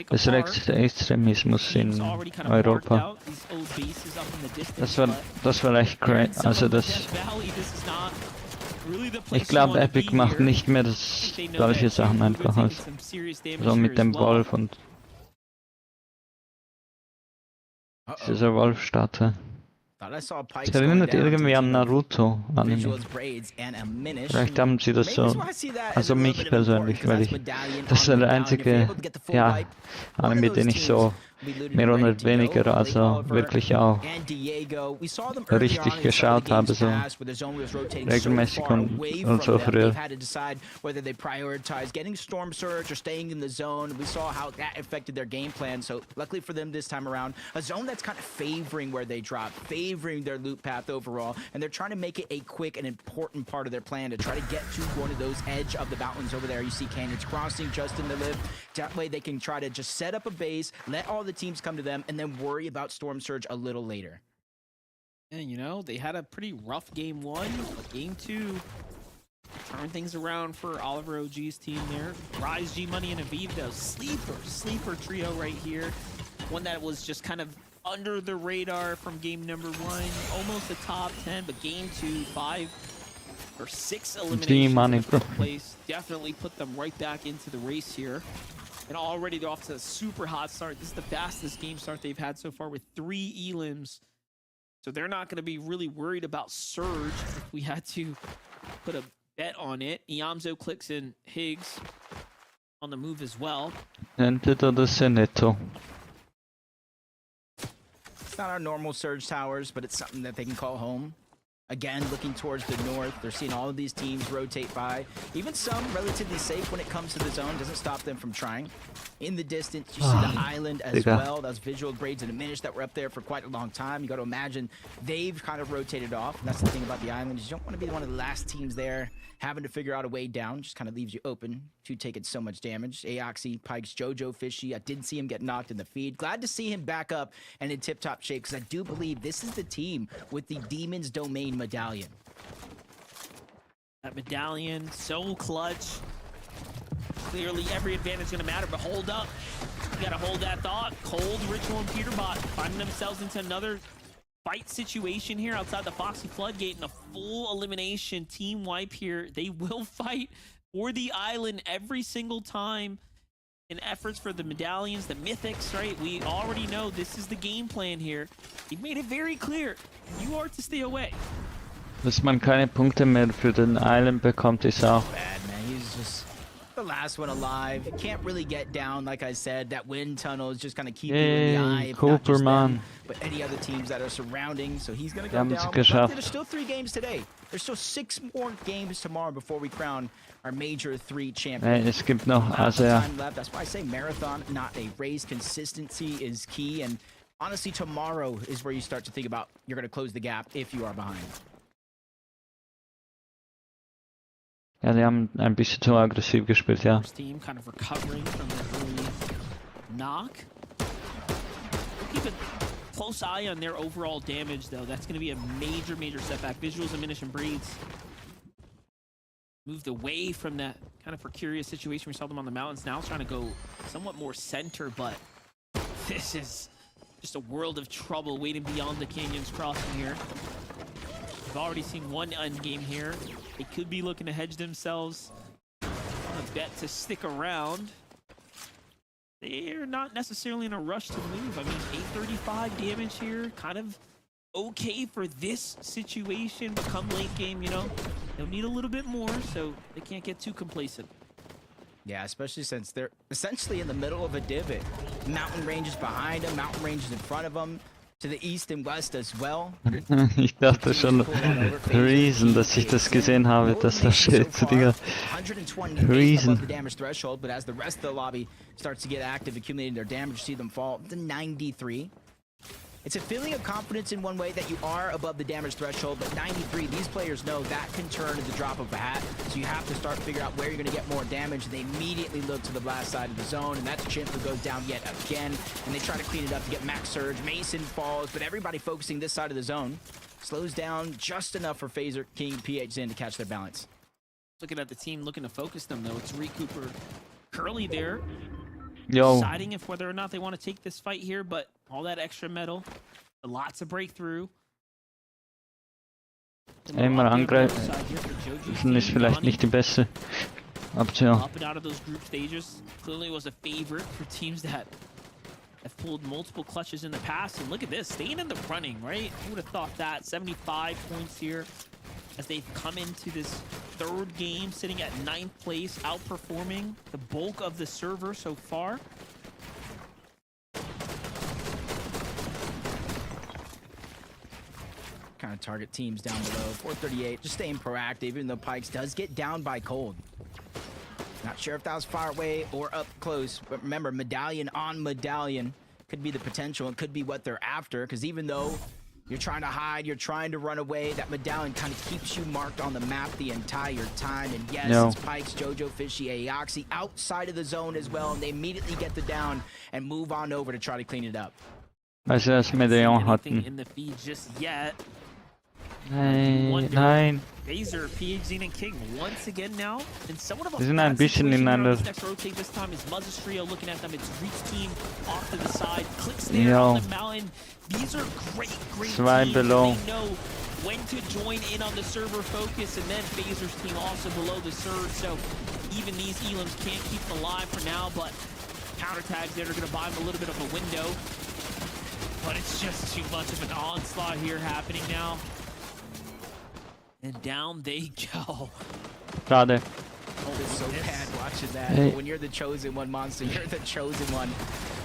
[SPEAKER 1] des Rechtsextremismus in Europa. Das war echt crazy. Also ich glaube, Epic macht nicht mehr solche Sachen einfach als so mit dem Wolf und dieser Wolfstatue. Es erinnert irgendwie an Naruto Anime. Vielleicht haben sie das so, also mich persönlich, weil das ist der einzige, ja, Anime, den ich so mehr oder weniger, also wirklich auch richtig geschaut habe, so regelmäßig und so früher.
[SPEAKER 9] Whether they prioritize getting Storm Surge or staying in the zone. We saw how that affected their game plan. So luckily for them this time around, a zone that's kind of favoring where they drop, favoring their loot path overall, and they're trying to make it a quick and important part of their plan to try to get to one of those edge of the mountains over there. You see Canyons crossing just in the lift. That way they can try to just set up a base, let all the teams come to them, and then worry about Storm Surge a little later.
[SPEAKER 4] And you know, they had a pretty rough game 1, but game 2 turn things around for Oliver OG's team there. Rise, G-Money, and Aviv, the sleeper trio right here. One that was just kind of under the radar from game number 1, almost the top 10, but game 2, 5 or 6 eliminations in place. Definitely put them right back into the race here. And already they're off to a super hot start. This is the fastest game start they've had so far with 3 elims. So they're not going to be really worried about Surge if we had to put a bet on it. Iamzo, Clix, and Higgs on the move as well.
[SPEAKER 1] It's
[SPEAKER 9] not our normal Surge towers, but it's something that they can call home. Again, looking towards the north, they're seeing all of these teams rotate by. Even some relatively safe when it comes to the zone, doesn't stop them from trying. In the distance, you see the island as well. Those visual grades and diminish that were up there for quite a long time. You got to imagine they've kind of rotated off. And that's the thing about the island, is you don't want to be one of the last teams there having to figure out a way down. Just kind of leaves you open to taking so much damage. Aoxy, Pikes, Jojo, Fishy. I did see him get knocked in the feed. Glad to see him back up and in tip-top shape, because I do believe this is the team with the Demon's Domain medallion.
[SPEAKER 4] That medallion, so clutch. Clearly every advantage is going to matter, but hold up. You got to hold that thought. Cold, Ritual, and Peterbot finding themselves into another fight situation here outside the Foxy Floodgate, and a full elimination team wipe here. They will fight for the island every single time in efforts for the medallions, the mythics, right? We already know this is the game plan here. You've made it very clear. You are to stay away.
[SPEAKER 1] Dass man keine Punkte mehr für den Island bekommt, ist auch
[SPEAKER 9] bad, man. He's just the last one alive. You can't really get down, like I said. That wind tunnel is just kind of keeping you in the eye. If not just them, but any other teams that are surrounding. So he's going to go down. But there's still 3 games today. There's still 6 more games tomorrow before we crown our Major 3 champion.
[SPEAKER 1] Es gibt noch, also ja.
[SPEAKER 9] Time left. That's why I say marathon, not a race. Consistency is key. And honestly, tomorrow is where you start to think about you're going to close the gap if you are behind.
[SPEAKER 1] Ja, die haben ein bisschen zu aggressiv gespielt, ja.
[SPEAKER 4] Team kind of recovering from the early knock. Keep a close eye on their overall damage, though. That's going to be a major setback. Visuals diminish and breeds. Moved away from that kind of precarious situation we saw them on the mountains. Now trying to go somewhat more center, but this is just a world of trouble waiting beyond the canyons crossing here. We've already seen one end game here. They could be looking to hedge themselves on a bet to stick around. they're not necessarily in a rush to move. I mean, 835 damage here, kind of okay for this situation, but come late game, you know, they'll need a little bit more, so they can't get too complacent.
[SPEAKER 9] Yeah, especially since they're essentially in the middle of a divot. Mountain ranges behind them, mountain ranges in front of them, to the east and west as well.
[SPEAKER 1] Ich dachte schon, Reason, dass ich das gesehen habe, dass da steht, Digga.
[SPEAKER 9] 128
[SPEAKER 1] Reason.
[SPEAKER 9] above the damage threshold, but as the rest of the lobby starts to get active, accumulating their damage, see them fall to 93. It's a feeling of confidence in one way that you are above the damage threshold, but 93, these players know that can turn at the drop of a hat, so you have to start figuring out where you're going to get more damage. They immediately look to the blast side of the zone, and that's Chimp who goes down yet again, and they try to clean it up to get max surge. Mason falls, but everybody focusing this side of the zone slows down just enough for Phaser, King, PH Zin to catch their balance.
[SPEAKER 4] Looking at the team, looking to focus them, though. It's Recooper, Curly there.
[SPEAKER 1] Yo.
[SPEAKER 4] Deciding if whether or not they want to take this fight here, but all that extra metal, lots of breakthrough.
[SPEAKER 1] Einmal angreifen ist vielleicht nicht die beste Option.
[SPEAKER 4] Up and out of those group stages clearly was a favorite for teams that have pulled multiple clutches in the past. And look at this, staying in the running, right? Who would have thought that? 75 points here as they've come into this third game, sitting at 9th place, outperforming the bulk of the server so far.
[SPEAKER 9] Kind of target teams down below. 438, just staying proactive, even though Pikes does get down by cold. Not sure if that was far away or up close, but remember, medallion on medallion could be the potential and could be what they're after, because even though you're trying to hide, you're trying to run away, that medallion kind of keeps you marked on the map the entire time. And yes, it's Pikes, Jojo, Fishy, Aoxy outside of the zone as well, and they immediately get the down and move on over to try to clean it up.
[SPEAKER 1] Weil sie das Medaillon hatten.
[SPEAKER 4] In the feed just yet.
[SPEAKER 1] Nein.
[SPEAKER 4] Phaser, PH Zin and King once again now. And somewhat of a
[SPEAKER 1] Sie sind ein bisschen ineinander.
[SPEAKER 4] next rotate this time is Muzz's trio looking at them. It's Reek's team off to the side. Clix there on the mountain. These are great
[SPEAKER 1] Zwei
[SPEAKER 4] teams.
[SPEAKER 1] below.
[SPEAKER 4] They know when to join in on the server focus, and then Phaser's team also below the surge. So even these Elims can't keep them alive for now, but counter tags there are going to buy them a little bit of a window. But it's just too much of an onslaught here happening now. And down they go.
[SPEAKER 1] Schade.
[SPEAKER 9] Oh, it's so bad watching that.
[SPEAKER 1] Hey.
[SPEAKER 9] When you're the chosen one, Monster, you're the chosen one.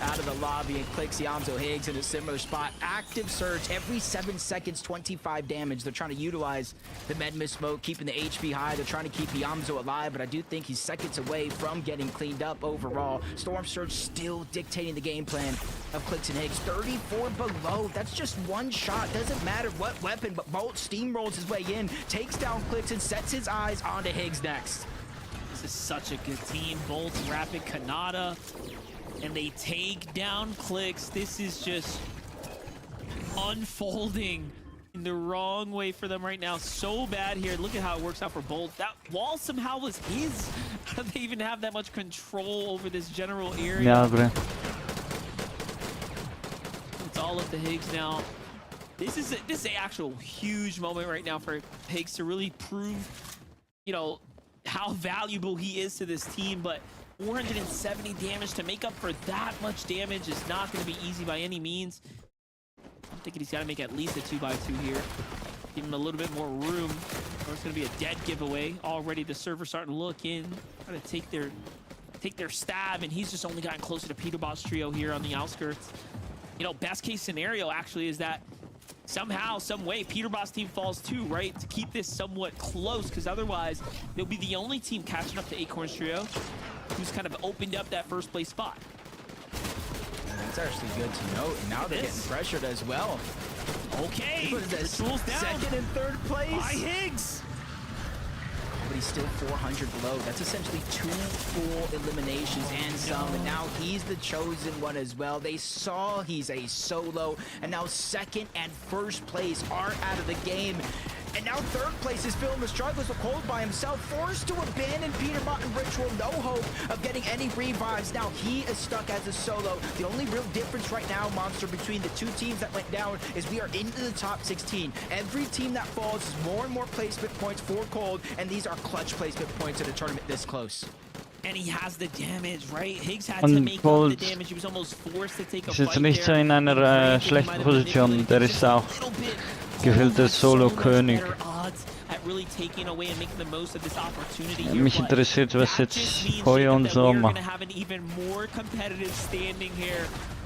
[SPEAKER 9] Out of the lobby, and Clix, Yamzo, Higgs in a similar spot. Active surge every 7 seconds, 25 damage. They're trying to utilize the med smoke, keeping the HP high. They're trying to keep Yamzo alive, but I do think he's seconds away from getting cleaned up overall. Storm Surge still dictating the game plan of Clix and Higgs. 34 below. That's just one shot. Doesn't matter what weapon, but Bolt steamrolls his way in, takes down Clix, and sets his eyes onto Higgs next.
[SPEAKER 4] This is such a good team. Bolt, Rapid, Kanata, and they take down Clix. This is just unfolding in the wrong way for them right now. So bad here. Look at how it works out for Bolt. That wall somehow was his. How do they even have that much control over this general area?
[SPEAKER 1] Ja, bre.
[SPEAKER 4] It's all up to Higgs now. This is an actual huge moment right now for Higgs to really prove, you know, how valuable he is to this team, but 470 damage to make up for that much damage is not going to be easy by any means. I'm thinking he's got to make at least a 2x2 here. Give him a little bit more room, or it's going to be a dead giveaway. Already the server's starting to look in, trying to take their stab, and he's just only gotten closer to Peterbot's trio here on the outskirts. You know, best case scenario actually is that somehow, some way, Peterbot's team falls too, right? To keep this somewhat close, because otherwise, they'll be the only team catching up to Acorn's trio who's kind of opened up that first place spot.
[SPEAKER 9] That's actually good to note. Now they're getting pressured as well.
[SPEAKER 4] Okay,
[SPEAKER 9] Ritual's
[SPEAKER 4] down.
[SPEAKER 9] Second and third place.
[SPEAKER 4] By Higgs.
[SPEAKER 9] But he's still 400 below. That's essentially 2 full eliminations and some. And now he's the chosen one as well. They saw he's a solo. And now second and first place are out of the game. And now third place is feeling the struggles with Cold by himself, forced to abandon Peterbot and Ritual. No hope of getting any revives. Now he is stuck as a solo. The only real difference right now, Monster, between the two teams that went down is we are into the top 16. Every team that falls is more and more placement points for Cold, and these are clutch placement points in a tournament this close.
[SPEAKER 4] And he has the damage, right? Higgs had to
[SPEAKER 1] Und
[SPEAKER 4] make up
[SPEAKER 1] Bolt
[SPEAKER 4] the damage. He was almost forced to take a
[SPEAKER 1] ist jetzt
[SPEAKER 4] fight
[SPEAKER 1] nicht so
[SPEAKER 4] there.
[SPEAKER 1] in einer schlechten Position. Der ist auch gefühlt der Solo-König. Mich interessiert, was jetzt Pollo und so machen.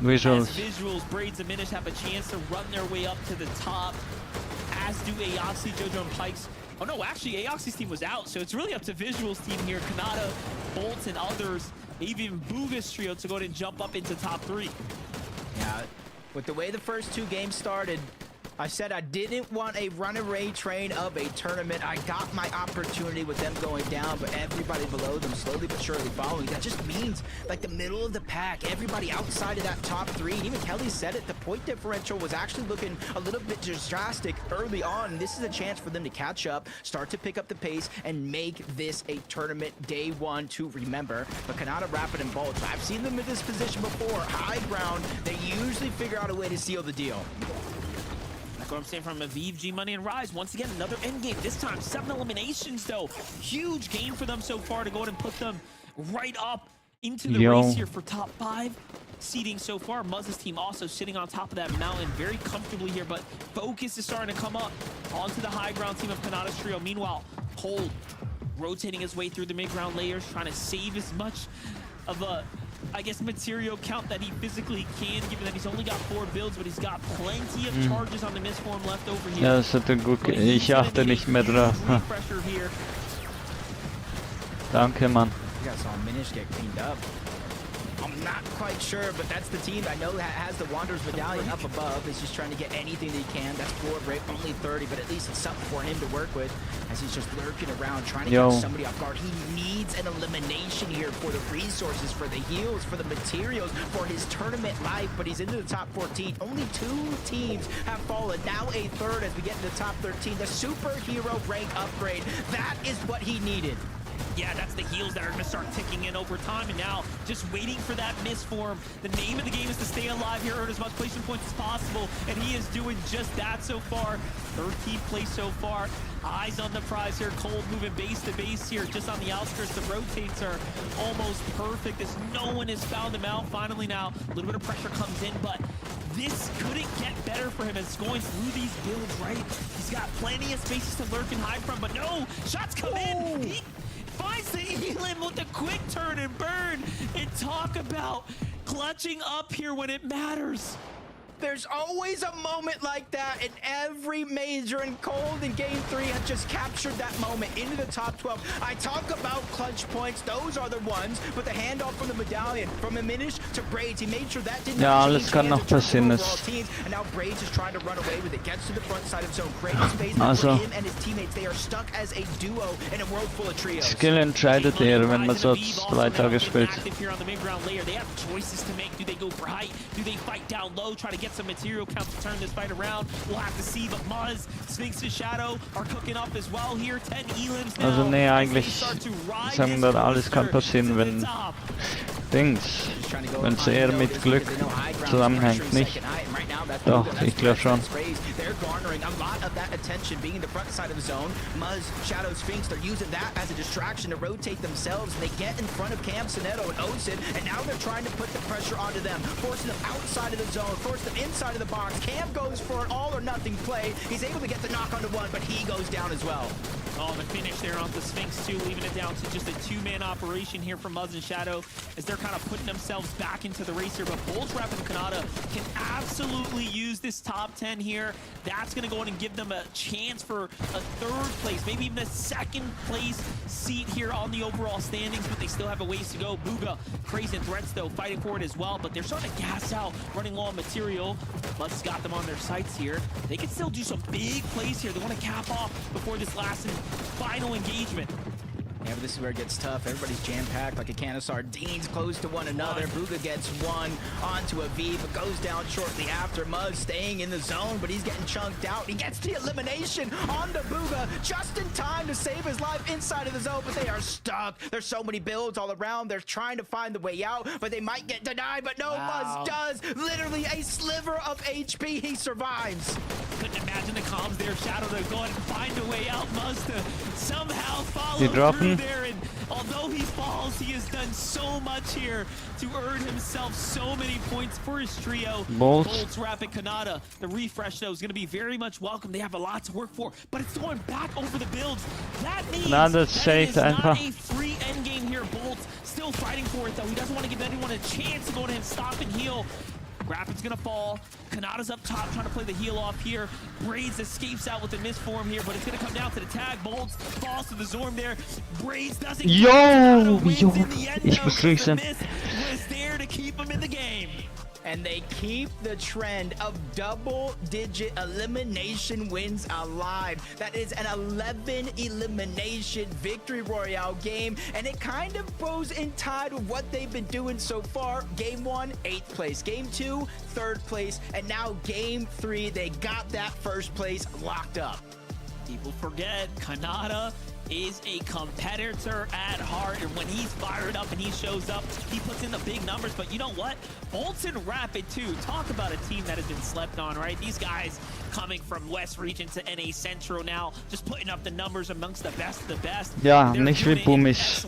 [SPEAKER 1] Visuals.
[SPEAKER 4] Braids and Minish have a chance to run their way up to the top, as do Aoxy, Jojo, and Pikes. Oh no, actually Aoxy's team was out, so it's really up to Visual's team here. Kanata, Bolt, and others, even Booga's trio to go ahead and jump up into top 3.
[SPEAKER 9] Yeah, with the way the first 2 games started, I said I didn't want a runaway train of a tournament. I got my opportunity with them going down, but everybody below them slowly but surely following. That just means, like, the middle of the pack, everybody outside of that top 3, and even Kelly said it, the point differential was actually looking a little bit drastic early on. This is a chance for them to catch up, start to pick up the pace, and make this a tournament day 1 to remember. But Kanata, Rapid, and Bolt, I've seen them in this position before. High ground, they usually figure out a way to seal the deal.
[SPEAKER 4] What I'm saying from Aviv, G Money, and Rise. Once again, another end game. This time, 7 eliminations, though. Huge game for them so far to go ahead and put them right up into the race here for top 5 seeding so far. Muzz's team also sitting on top of that mountain very comfortably here, but focus is starting to come up onto the high ground team of Kanata's trio. Meanwhile, Cold rotating his way through the mid-ground layers, trying to save as much of a, I guess, material count that he physically can, given that he's only got 4 builds, but he's got plenty of charges on the misform left over here.
[SPEAKER 1] Ja, das hat er gut ich achte nicht mehr drauf. Danke, Mann.
[SPEAKER 9] You guys saw Minish get cleaned up. I'm not quite sure, but that's the team I know that has the Wanderer's Medallion up above. Is just trying to get anything that he can. That's 4 break, only 30, but at least it's something for him to work with as he's just lurking around, trying to get somebody off guard. He needs an elimination here for the resources, for the heals, for the materials, for his tournament life, but he's into the top 14. Only 2 teams have fallen. Now a third as we get into the top 13. The superhero rank upgrade. That is what he needed.
[SPEAKER 4] Yeah, that's the heals that are going to start ticking in over time, and now just waiting for that misform. The name of the game is to stay alive here, earn as much placement points as possible, and he is doing just that so far. 13th place so far. Eyes on the prize here. Cold moving base to base here, just on the outskirts. The rotates are almost perfect as no one has found him out. Finally now, a little bit of pressure comes in, but this couldn't get better for him as going through these builds, right? He's got plenty of spaces to lurk and hide from, but no! Shots come in! He finds the Elim with the quick turn and burn, and talk about clutching up here when it matters.
[SPEAKER 9] There's always a moment like that in every major, and Cold in Game 3 has just captured that moment into the top 12. I talk about clutch points, those are the ones, but the handoff from the Medallion, from a Minish to Braids, he made sure that didn't
[SPEAKER 1] alles kann noch passieren.
[SPEAKER 9] And now Braids is trying to run away with it, gets to the front side of zone, creating space for him and his teammates. They are stuck as a duo in a world full of trios.
[SPEAKER 1] Skill entscheidet eher, wenn man so 2 Tage spielt.
[SPEAKER 4] Here on the mid-ground layer, they have choices to make. Do they go for height? Do they fight down low, try to get some material count to turn this fight around? We'll have to see, but Muzz, Sphinx's Shadow are cooking up as well here. 10 Elims now.
[SPEAKER 1] Also nee, eigentlich sagen wir, alles kann passieren, wenn wenn es eher mit Glück zusammenhängt, nicht? Doch, ich glaube schon.
[SPEAKER 9] They're garnering a lot of that attention, being in the front side of the zone. Muzz, Shadow, Sphinx, they're using that as a distraction to rotate themselves. They get in front of Cam, Soneto, and Osid, and now they're trying to put the pressure onto them, forcing them outside of the zone, force them inside of the box. Cam goes for an all-or-nothing play. He's able to get the knock onto one, but he goes down as well.
[SPEAKER 4] Oh, the finish there on the Sphinx too, leaving it down to just a 2-man operation here from Muzz and Shadow as they're kind of putting themselves back into the race here. But Bolt, Rapid, and Kanata can absolutely use this top 10 here. That's going to go in and give them a chance for a 3rd place, maybe even a 2nd place seat here on the overall standings, but they still have a ways to go. Booga, Crazy, and Threats, though, fighting for it as well, but they're starting to gas out, running low on material. Muzz's got them on their sights here. They can still do some big plays here. They want to cap off before this last and final engagement.
[SPEAKER 9] Yeah, but this is where it gets tough. Everybody's jam-packed like a can of sardines, close to one another. Booga gets one onto Aviv, but goes down shortly after. Muzz staying in the zone, but he's getting chunked out. He gets the elimination onto Booga just in time to save his life inside of the zone, but they are stuck. There's so many builds all around. They're trying to find the way out, but they might get denied, but no, Muzz does. Literally a sliver of HP. He survives.
[SPEAKER 4] Couldn't imagine the comms there. Shadow to go and find a way out. Muzz to somehow follow
[SPEAKER 1] Die droppen.
[SPEAKER 4] there, and although he these balls. He has done so much here to earn himself so many points for his trio.
[SPEAKER 1] Bolts.
[SPEAKER 4] Rapid, Kanata. The refresh, though, is going to be very much welcome. They have a lot to work for, but it's going back over the builds. That means that it is not a free endgame here. Bolts still fighting for it, though. He doesn't want to give anyone a chance to go to him, stop and heal. Rapid's gonna fall. Kanata's up top trying to play the heal off here. Braids escapes out with the misform here, but it's gonna come down to the tag. Bolts falls to the Zorm there. Braids doesn't
[SPEAKER 1] Ich begrüße.
[SPEAKER 4] was there to keep him in the game.
[SPEAKER 9] And they keep the trend of double-digit elimination wins alive. That is an 11 elimination victory royale game, and it kind of goes in tide with what they've been doing so far. Game 1, 8th place. Game 2, 3rd place. And now Game 3, they got that 1st place locked up.
[SPEAKER 4] People forget, Kanata is a competitor at heart, and when he's fired up and he shows up, he puts in the big numbers. But you know what? Bolts and Rapid too. Talk about a team that has been slept on, right? These guys coming from West Region to NA Central now, just putting up the numbers amongst the best of the best.
[SPEAKER 1] Ja, nicht wie Boomies.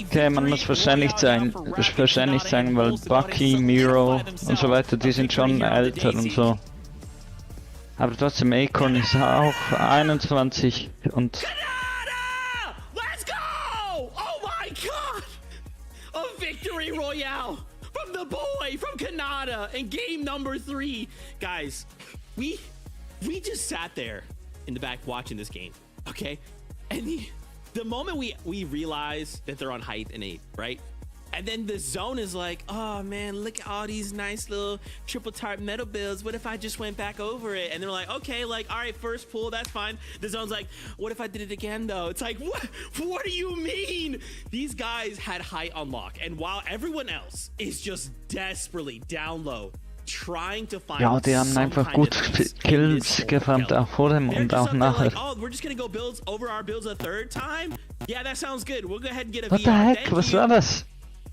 [SPEAKER 1] Okay, man muss wahrscheinlich sagen, weil Bucky, Miro und so weiter, die sind schon älter und so. Aber trotzdem, Acorn ist auch 21 und...
[SPEAKER 4] Kanata! Let's go! Oh my god! A victory royale from the boy, from Kanata, in game number 3. Guys, we just sat there in the back watching this game, okay? And the moment we realize that they're on height and 8, right? And then the zone is like, oh man, look at all these nice little triple type metal builds. What if I just went back over it? And they're like, okay, like, all right, first pull, that's fine. The zone's like, what if I did it again though? It's like, what do you mean? These guys had height on lock. And while everyone else is just desperately down low, trying to find
[SPEAKER 1] ja, die haben einfach gut Kills gefarmt, auch vor dem und auch nachher.
[SPEAKER 4] Like, oh, we're just gonna go builds over our builds a 3rd time? Yeah, that sounds good. We'll go ahead and get a
[SPEAKER 1] What the heck? Was war das?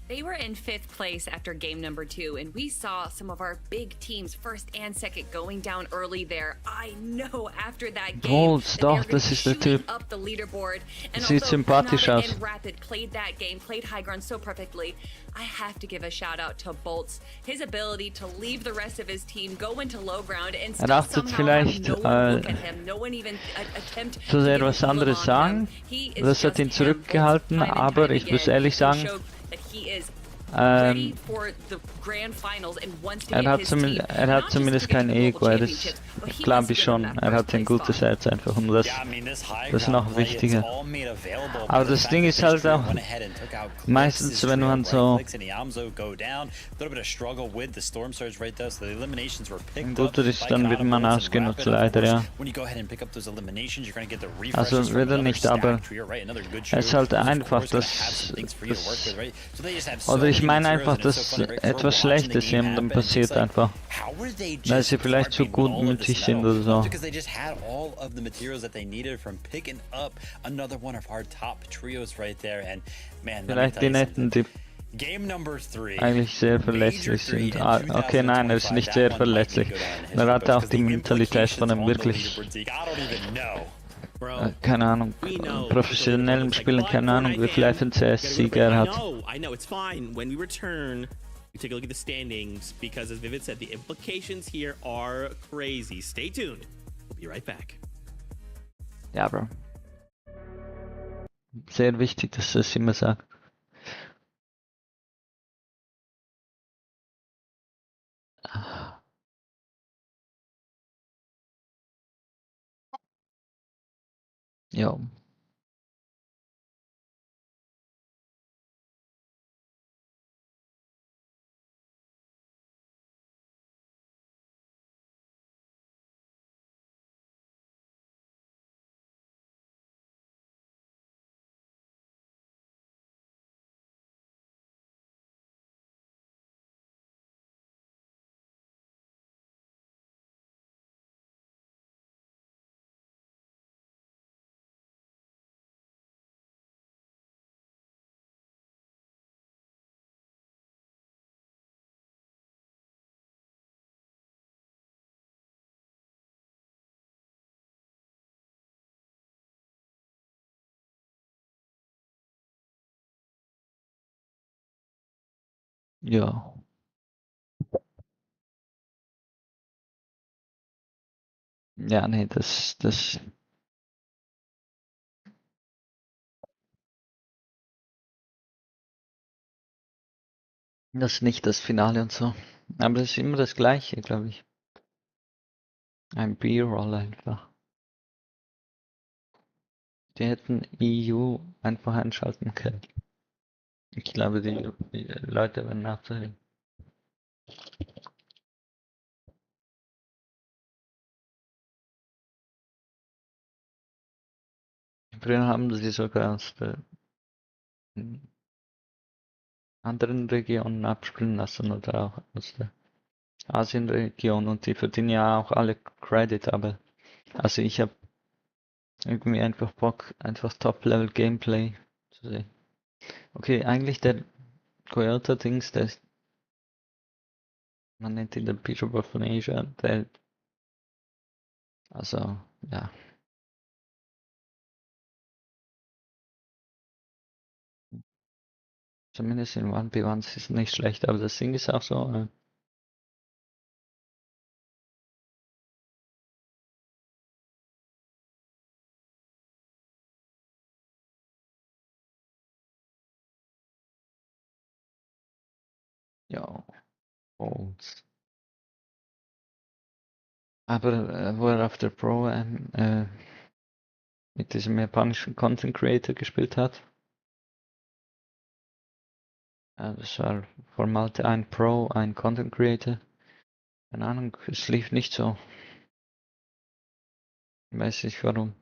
[SPEAKER 11] They were in 5th place after game number 2, and we saw some of our big teams, 1st and 2nd, going down early there. I know after that game,
[SPEAKER 1] Bolts, doch, das ist der Typ.
[SPEAKER 11] up the leaderboard. And
[SPEAKER 1] Sieht sympathisch aus.
[SPEAKER 11] And Rapid played that game, played high ground so perfectly. I have to give a shout out to Bolts. His ability to leave the rest of his team, go into low ground, and still
[SPEAKER 1] achtet vielleicht
[SPEAKER 11] no one look at him, no one even attempt
[SPEAKER 1] zu sehr was anderes sagen. Das hat ihn zurückgehalten, aber ich muss ehrlich sagen, er hat zumindest kein Ego, das glaube ich schon. Er hat ein gutes Herz einfach und das ist noch wichtiger. Aber das Ding ist halt auch, meistens wenn man so ein guter ist, dann wird man ausgenutzt, leider, ja. Also wird er nicht, aber es ist halt einfach, dass oder ich meine einfach, dass etwas Schlechtes jemandem passiert einfach, weil sie vielleicht zu gut mit sich sind oder so. Vielleicht die Netten, die eigentlich sehr verletzlich sind. Ah, okay, nein, er ist nicht sehr verletzlich. Er hat auch die Mentalität von einem wirklich, keine Ahnung, professionellen Spielern, keine Ahnung, wie viel FNCS-Sieger er hat.
[SPEAKER 4] I know, it's fine. When we return, we take a look at the standings, because as Vivid said, the implications here are crazy. Stay tuned. We'll be right back.
[SPEAKER 1] Ja, Bro. Sehr wichtig, dass du es immer sagst. Ja. Ja. Ja, nee, das ist nicht das Finale und so. Aber das ist immer das Gleiche, glaube ich. Ein B-Roll einfach. Die hätten EU einfach einschalten können. Ich glaube, die Leute werden nachzuhören. Früher haben sie sogar aus der anderen Regionen abspielen lassen oder auch aus der Asienregion und die verdienen ja auch alle Credit, aber also ich habe irgendwie einfach Bock, einfach Top-Level-Gameplay zu sehen. Okay, eigentlich der Toyota-Dings, man nennt ihn den Bishop von Asia, also, ja. Zumindest in 1v1 ist nicht schlecht, aber das Ding ist auch so, ja, und aber wo er auf der Pro mit diesem japanischen Content Creator gespielt hat, das war vor Malte ein Pro, ein Content Creator. Keine Ahnung, es lief nicht so. Weiß nicht warum.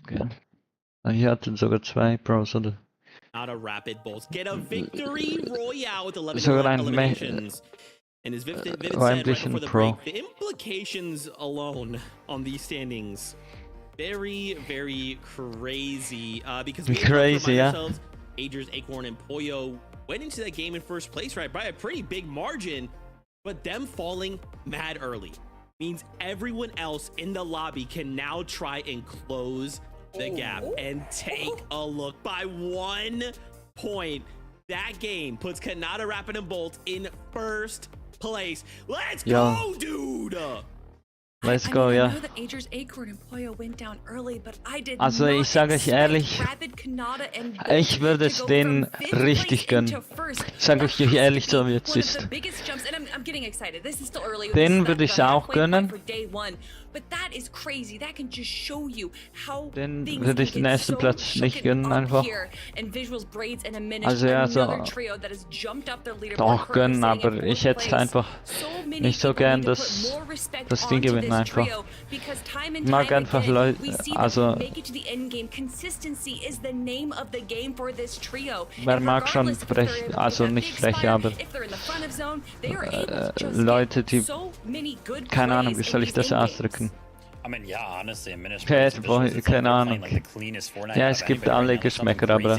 [SPEAKER 1] Okay. Hier hatten sogar 2 Pros, oder?
[SPEAKER 21] Out of rapid bolts. Get a victory royale with 11
[SPEAKER 1] Sogar ein
[SPEAKER 21] eliminations. And as Vivid said right before the
[SPEAKER 1] Pro.
[SPEAKER 21] break, the implications alone on these standings, very, very crazy. Because we
[SPEAKER 1] Crazy, yeah.
[SPEAKER 21] ourselves, Agers, Acorn, and Pollo went into that game in first place, right, by a pretty big margin, but them falling mad early means everyone else in the lobby can now try and close the gap. And take a look, by 1 point, that game puts Kanata, Rapid, and Bolt in first place. Let's go, dude!
[SPEAKER 1] Let's go, ja. Also ich sage euch ehrlich, ich würde es denen richtig gönnen. Ich sage euch ehrlich, so wie es ist. Den würde ich auch gönnen. Den würde ich den ersten Platz nicht gönnen einfach. Also ja, so doch gönnen, aber ich hätte einfach nicht so gern, dass die gewinnen einfach. Ich mag einfach Leute, also wer mag schon frech, also nicht frech, aber Leute, die, keine Ahnung, wie soll ich das ausdrücken?
[SPEAKER 2] I mean, yeah, honestly,
[SPEAKER 1] Boy, keine Ahnung. Ja, es gibt alle Geschmäcker, aber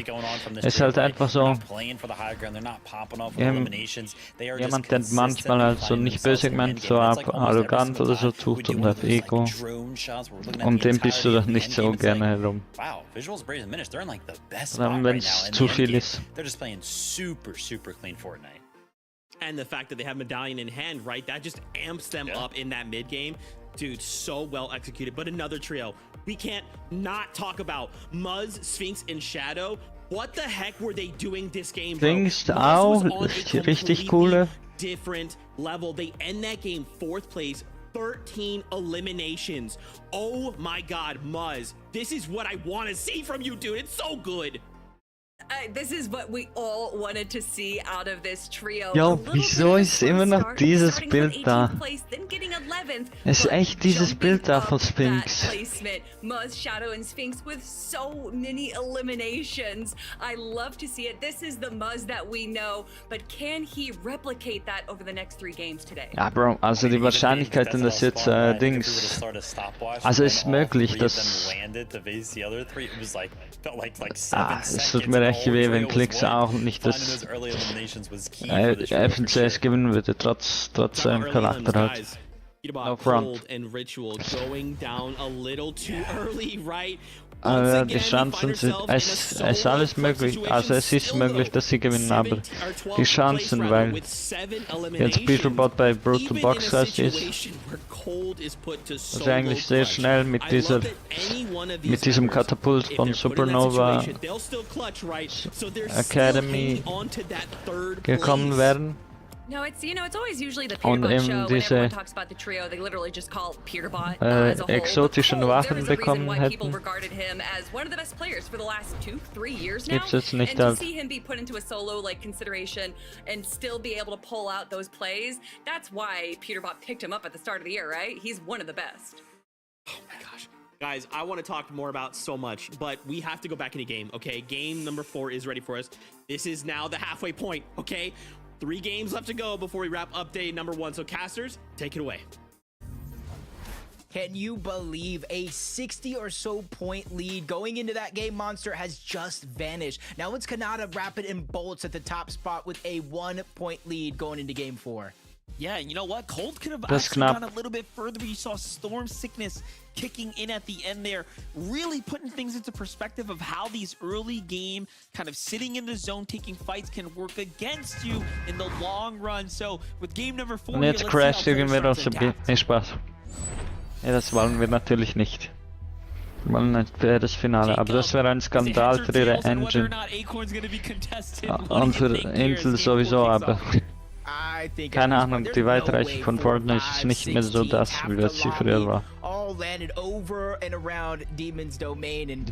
[SPEAKER 1] es ist halt einfach so, jemand, der manchmal halt so nicht böse gemeint, so arrogant oder so tut und auf Ego, um den bist du doch nicht so gerne herum. Dann, wenn es zu viel ist.
[SPEAKER 21] And the fact that they have Medallion in hand, right? That just amps them up in that mid game. Dude, so well executed. But another trio. We can't not talk about Muzz, Sphinx, and Shadow. What the heck were they doing this game, bro?
[SPEAKER 1] Sphinx auch, richtig coole.
[SPEAKER 21] Different level. They end that game 4th place. 13 eliminations. Oh my god, Muzz. This is what I want to see from you, dude. It's so good.
[SPEAKER 11] This is what we all wanted to see out of this trio.
[SPEAKER 1] Jo, wieso ist immer noch dieses Bild da? Es ist echt dieses Bild da von Sphinx.
[SPEAKER 11] Muzz, Shadow, and Sphinx with so many eliminations. I love to see it. This is the Muzz that we know, but can he replicate that over the next 3 games today?
[SPEAKER 1] Ja, Bro, also die Wahrscheinlichkeit, dass jetzt Dings, also ist möglich, dass es tut mir echt weh, wenn Clix auch nicht das FNCS gewinnen würde, trotz seinem Charakter halt. No front.
[SPEAKER 21] And Ritual going down a little too early, right?
[SPEAKER 1] Die Chancen sind, es ist alles möglich, also es ist möglich, dass sie gewinnen, aber die Chancen, weil jetzt Peterbot bei Brutal Boxers ist, also eigentlich sehr schnell mit diesem Katapult von Supernova Academy gekommen wären.
[SPEAKER 11] No, it's it's always usually the Peterbot show. When everyone talks about the trio, they literally just call Peterbot as a whole.
[SPEAKER 1] Exotischen Waffen
[SPEAKER 11] there is a reason
[SPEAKER 1] bekommen
[SPEAKER 11] why people
[SPEAKER 1] hätten.
[SPEAKER 11] regarded him as one of the best players for the last 2-3 years now.
[SPEAKER 1] Gibt's jetzt nicht
[SPEAKER 11] and to
[SPEAKER 1] als
[SPEAKER 11] see him be put into a solo consideration and still be able to pull out those plays, that's why Peterbot picked him up at the start of the year, right? He's one of the best.
[SPEAKER 21] Oh my gosh. Guys, I want to talk more about so much, but we have to go back in the game, okay? Game number 4 is ready for us. This is now the halfway point, okay? 3 games left to go before we wrap update number 1. So casters, take it away.
[SPEAKER 9] Can you believe a 60 or so point lead going into that game? Monster has just vanished. Now it's Kanata Rapid and Bolts at the top spot with a 1 point lead going into game 4.
[SPEAKER 4] Yeah, and you know what? Cold could have
[SPEAKER 1] Das
[SPEAKER 4] actually
[SPEAKER 1] knapp.
[SPEAKER 4] gone a little bit further, but you saw Storm Sickness kicking in at the end there, really putting things into perspective of how these early game kind of sitting in the zone taking fights can work against you in the long run. So with game number 4
[SPEAKER 1] Und
[SPEAKER 4] here,
[SPEAKER 1] jetzt
[SPEAKER 4] let's
[SPEAKER 1] crasht
[SPEAKER 4] see how
[SPEAKER 1] irgendwer
[SPEAKER 4] Pollo
[SPEAKER 1] aus dem
[SPEAKER 4] starts
[SPEAKER 1] Nee, Spaß. Ja, das wollen wir natürlich nicht. Wir wollen ein faires Finale, aber das wäre ein Skandal für ihre Engine. Und für Intel sowieso, aber keine Ahnung, die Weitreichung von Fortnite ist nicht mehr so das, wie das sie früher war.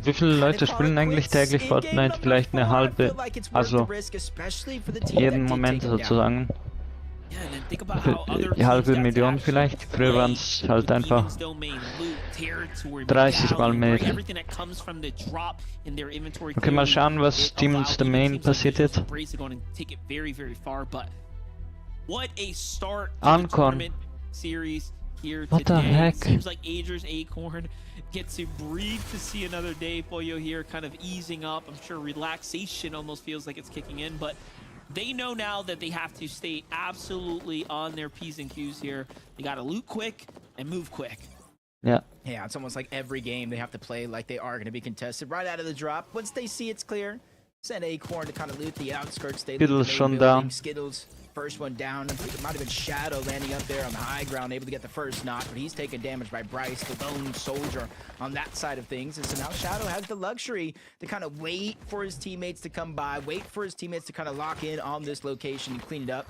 [SPEAKER 1] Wie viele Leute spielen eigentlich täglich Fortnite? Vielleicht eine halbe, also jeden Moment sozusagen. Die halbe Million vielleicht. Früher waren es halt einfach 30 Mal mehr. Okay, mal schauen, was Demon's Domain passiert jetzt.
[SPEAKER 4] What a start to the
[SPEAKER 1] Acorn.
[SPEAKER 4] tournament series here
[SPEAKER 1] What the
[SPEAKER 4] today.
[SPEAKER 1] heck?
[SPEAKER 4] Seems like Ager's Acorn gets to breathe to see another day. Pollo here kind of easing up. I'm sure relaxation almost feels like it's kicking in, but they know now that they have to stay absolutely on their P's and Q's here. They got to loot quick and move quick.
[SPEAKER 1] Yeah.
[SPEAKER 9] Yeah, it's almost like every game they have to play like they are going to be contested right out of the drop. Once they see it's clear, send Acorn to kind of loot the outskirts. They
[SPEAKER 1] Skittles schon down.
[SPEAKER 9] Skittles, first one down. I think it might have been Shadow landing up there on the high ground, able to get the first knock, but he's taken damage by Bryce, the lone soldier on that side of things. And so now Shadow has the luxury to kind of wait for his teammates to come by, wait for his teammates to kind of lock in on this location and clean it up.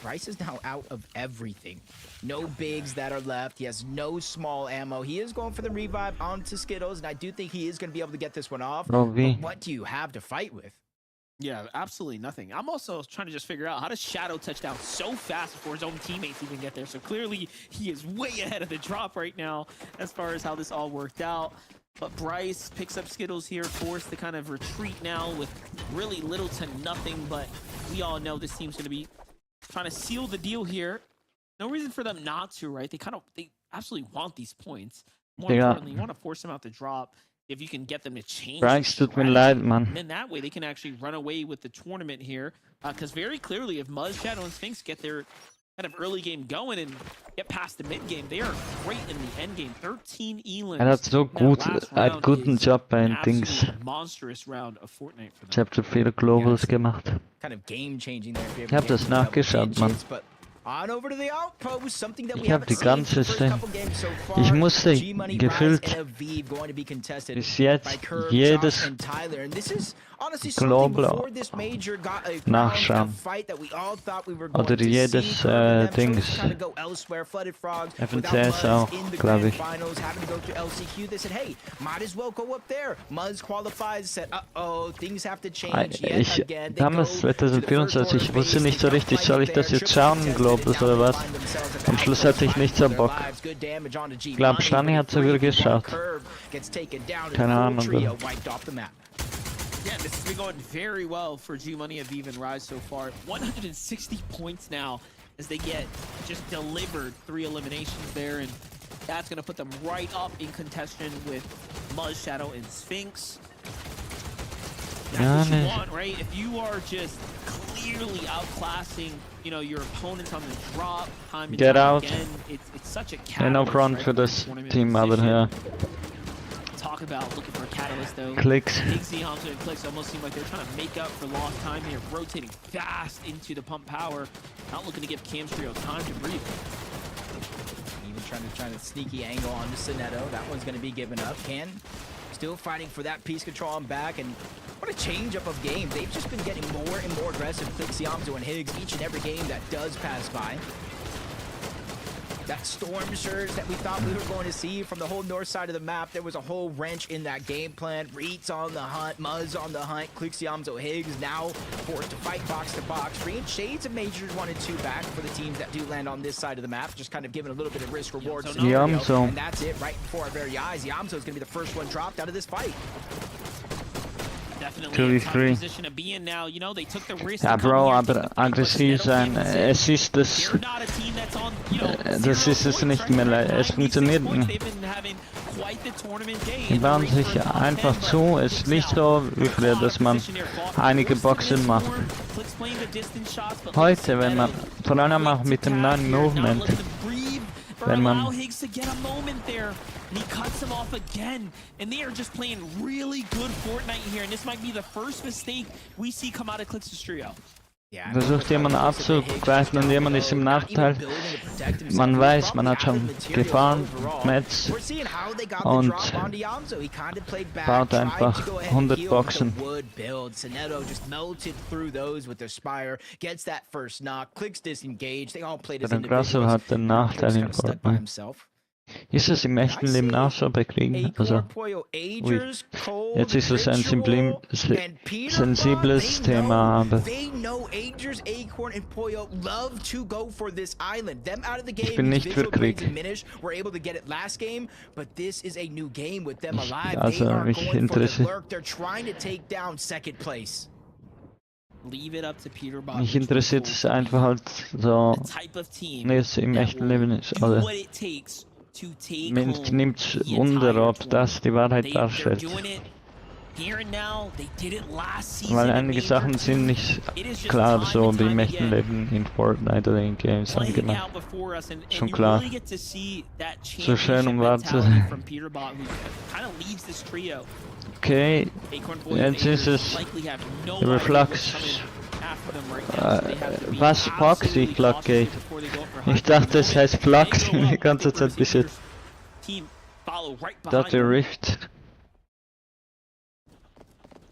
[SPEAKER 9] Bryce is now out of everything. No bigs that are left. He has no small ammo. He is going for the revive onto Skittles, and I do think he is going to be able to get this one off. But what do you have to fight with?
[SPEAKER 4] Yeah, absolutely nothing. I'm also trying to just figure out how does Shadow touch down so fast before his own teammates even get there. So clearly he is way ahead of the drop right now as far as how this all worked out. But Bryce picks up Skittles here, forced to kind of retreat now with really little to nothing. But we all know this team's going to be trying to seal the deal here. No reason for them not to, right? They absolutely want these points. More importantly, you want to force them out the drop. If you can get them to change,
[SPEAKER 1] Bryce, tut mir leid, Mann.
[SPEAKER 4] and then that way they can actually run away with the tournament here. Because very clearly, if Muzz, Shadow, and Sphinx get their kind of early game going and get past the mid game, they are great in the end game. 13 Elans.
[SPEAKER 1] Hat so gut, einen guten Job bei den Dings.
[SPEAKER 4] Monstrous round of Fortnite for them.
[SPEAKER 1] Chapter 4 Globals gemacht.
[SPEAKER 9] Kind of game changing there.
[SPEAKER 1] Ich hab das nachgeschaut, Mann.
[SPEAKER 9] On over to the outpost, something that we
[SPEAKER 1] Ich hab
[SPEAKER 9] haven't
[SPEAKER 1] die
[SPEAKER 9] seen
[SPEAKER 1] ganze
[SPEAKER 9] for the first
[SPEAKER 1] Zeit.
[SPEAKER 9] couple games so far.
[SPEAKER 1] Ich musste
[SPEAKER 9] G-Money,
[SPEAKER 1] gefühlt
[SPEAKER 9] Rise, and Aviv going to be contested
[SPEAKER 1] bis jetzt
[SPEAKER 9] by Curve,
[SPEAKER 1] jedes
[SPEAKER 9] Josh, and Tyler. And this is honestly something
[SPEAKER 1] Global
[SPEAKER 9] before this major got a
[SPEAKER 1] nachschauen.
[SPEAKER 9] fight that we all thought we were going
[SPEAKER 1] Oder
[SPEAKER 9] to see.
[SPEAKER 1] jedes
[SPEAKER 9] Curve and them
[SPEAKER 1] Dings.
[SPEAKER 9] chose to kind of go elsewhere. Flooded Frogs without
[SPEAKER 1] FNCS
[SPEAKER 9] Muzz
[SPEAKER 1] auch,
[SPEAKER 9] in the
[SPEAKER 1] glaube
[SPEAKER 9] grand
[SPEAKER 1] ich.
[SPEAKER 9] finals, having to go through LCQ. They said, hey, might as well go up there. Muzz qualifies, said, uh-oh, things have to change yet
[SPEAKER 1] Ich,
[SPEAKER 9] again. They
[SPEAKER 1] damals
[SPEAKER 9] go to the first
[SPEAKER 1] 2024, ich wusste nicht so richtig, soll ich das jetzt schauen, Globals oder was? Am Schluss hatte ich nicht so Bock. Ich glaube, Stani hat sogar geschaut. Keine Ahnung.
[SPEAKER 4] Yeah, this has been going very well for G-Money, Aviv, and Rise so far. 160 points now as they get just delivered 3 eliminations there, and that's going to put them right up in contention with Muzz, Shadow, and Sphinx. That's what you want, right? If you are just clearly outclassing, you know, your opponents on the drop, time and
[SPEAKER 1] Get
[SPEAKER 4] time
[SPEAKER 1] out.
[SPEAKER 4] again, it's such a
[SPEAKER 1] No
[SPEAKER 4] catalyst,
[SPEAKER 1] front
[SPEAKER 4] right,
[SPEAKER 1] für
[SPEAKER 4] for
[SPEAKER 1] das
[SPEAKER 4] tournament
[SPEAKER 1] Team, aber
[SPEAKER 4] position.
[SPEAKER 1] ja.
[SPEAKER 4] Talk talk about looking for a catalyst, though.
[SPEAKER 1] Clix.
[SPEAKER 4] Higgsy, Hamza, and Clix almost seem like they're trying to make up for lost time here, rotating fast into the pump power, not looking to give Cam's trio time to breathe.
[SPEAKER 9] Even trying to sneaky angle on the Sonetto. That one's going to be given up. Can still fighting for that piece control on back, and what a change-up of game. They've just been getting more and more aggressive, Clix, Yamzo, and Higgs, each and every game that does pass by. That storm surge that we thought we were going to see from the whole north side of the map, there was a whole wrench in that game plan. Reed's on the hunt, Muzz on the hunt, Clix, Yamzo, Higgs now forced to fight box to box. Reed, Shades of Majors 1 and 2 back for the teams that do land on this side of the map, just kind of giving a little bit of risk reward scenario.
[SPEAKER 1] Yamzo.
[SPEAKER 9] And that's it right before our very eyes. Yamzo is going to be the first one dropped out of this fight.
[SPEAKER 4] Definitely a tough position to be in now. You know, they took the risk.
[SPEAKER 1] Ja, Bro, aber aggressiv sein, es ist das ist es nicht mehr, es funktioniert nicht. Die bauen sich einfach zu, es ist nicht so wie früher, dass man einige Boxen macht. Heute, wenn man, vor allem auch mit dem neuen Movement, wenn man
[SPEAKER 4] Higgs to get a moment there, and he cuts him off again, and they are just playing really good Fortnite here, and this might be the first mistake we see come out of Clix trio.
[SPEAKER 1] versucht jemanden abzugreifen und jemand ist im Nachteil. Man weiß, man hat schon gefahren, Metz und baut einfach 100 Boxen. Der Grasso hat den Nachteil in Fortnite. Ist es im echten Leben auch so bei Kriegen? Also, ui. Jetzt ist es ein sensibles Thema, aber ich bin nicht für Krieg. Also, mich mich interessiert es einfach halt so, wie es im echten Leben ist. Also, mich nimmt Wunder, ob das die Wahrheit darstellt. Weil einige Sachen sind nicht klar so wie im echten Leben in Fortnite oder in Games allgemein. Schon klar. So schön um wahr zu sein. Okay, jetzt ist es über Flux. Was Foxy Flockgate? Ich dachte es heißt Flux die ganze Zeit bis jetzt. Dort der Rift.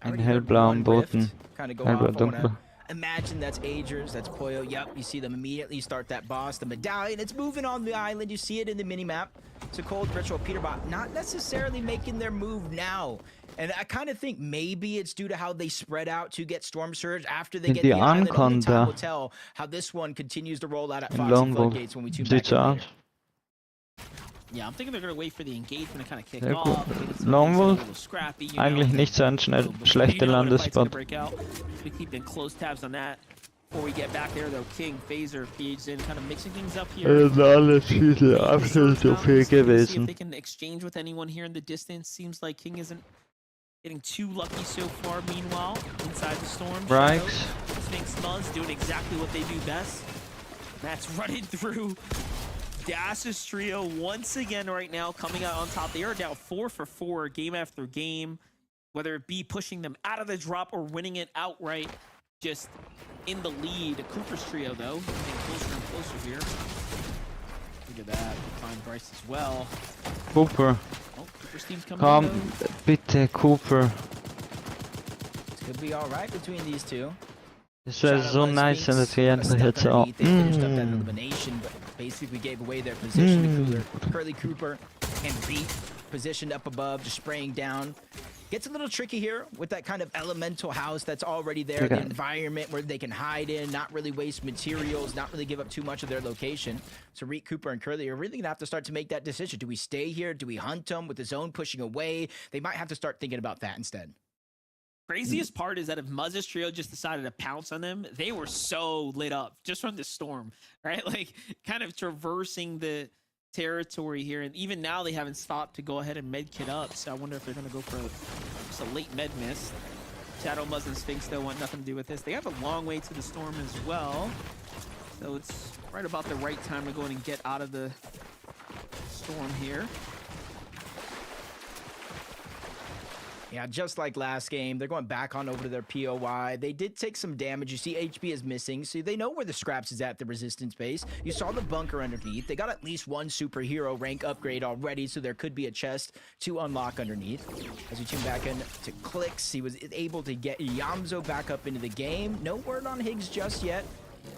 [SPEAKER 1] Ein hellblauem Boden. Hellblau dunkel.
[SPEAKER 9] Imagine that's Agers, that's Pollo. Yep, you see them immediately start that boss, the medallion. It's moving on the island. You see it in the minimap. It's a cold ritual. Peterbot not necessarily making their move now. And I kind of think maybe it's due to how they spread out to get Storm Surge after they get the island. Only time will tell how this one continues to roll out at Foxy Floodgates when we tune back in later. Yeah, I'm thinking they're going to wait for the engagement to kind of kick off.
[SPEAKER 1] Longwolf, eigentlich nicht so ein schlechter Landespot.
[SPEAKER 4] We keep in close tabs on that. Before we get back there, though, King, Phaser feeds in, kind of mixing things up here.
[SPEAKER 1] Alles viele Abschlusstrophäe
[SPEAKER 4] See if
[SPEAKER 1] gewesen.
[SPEAKER 4] they can exchange with anyone here in the distance. Seems like King isn't getting too lucky so far. Meanwhile, inside the storm,
[SPEAKER 1] Brikes.
[SPEAKER 4] Sphinx Muzz doing exactly what they do best. That's running through. Ch6s trio once again right now coming out on top. They are now 4 for 4 game after game, whether it be pushing them out of the drop or winning it outright, just in the lead. Cooper's trio though, getting closer and closer here. Look at that, we find Bryce as well.
[SPEAKER 1] Cooper.
[SPEAKER 4] Oh, Cooper's team's coming
[SPEAKER 1] Komm,
[SPEAKER 4] in, though.
[SPEAKER 1] bitte Cooper.
[SPEAKER 9] This could be all right between these two.
[SPEAKER 1] Es wäre so nice, wenn das hier einfach jetzt auch.
[SPEAKER 9] Basically gave away their position to Curly Cooper and Beat positioned up above, just spraying down. Gets a little tricky here with that kind of elemental house that's already there, the environment where they can hide in, not really waste materials, not really give up too much of their location. So Reek, Cooper, and Curly are really gonna have to start to make that decision. Do we stay here? Do we hunt them with the zone pushing away? They might have to start thinking about that instead.
[SPEAKER 4] Craziest part is that if Muzz's trio just decided to pounce on them, they were so lit up just from the storm, right? Like kind of traversing the territory here. And even now they haven't stopped to go ahead and med kit up. So I wonder if they're going to go for just a late med miss. Shadow Muzz and Sphinx though want nothing to do with this. They have a long way to the storm as well. So it's right about the right time to go in and get out of the storm here.
[SPEAKER 9] Yeah, just like last game, they're going back on over to their POI. They did take some damage. You see HP is missing, so they know where the scraps is at the resistance base. You saw the bunker underneath. They got at least one superhero rank upgrade already, so there could be a chest to unlock underneath. As we tune back in to Clix, he was able to get Yamzo back up into the game. No word on Higgs just yet.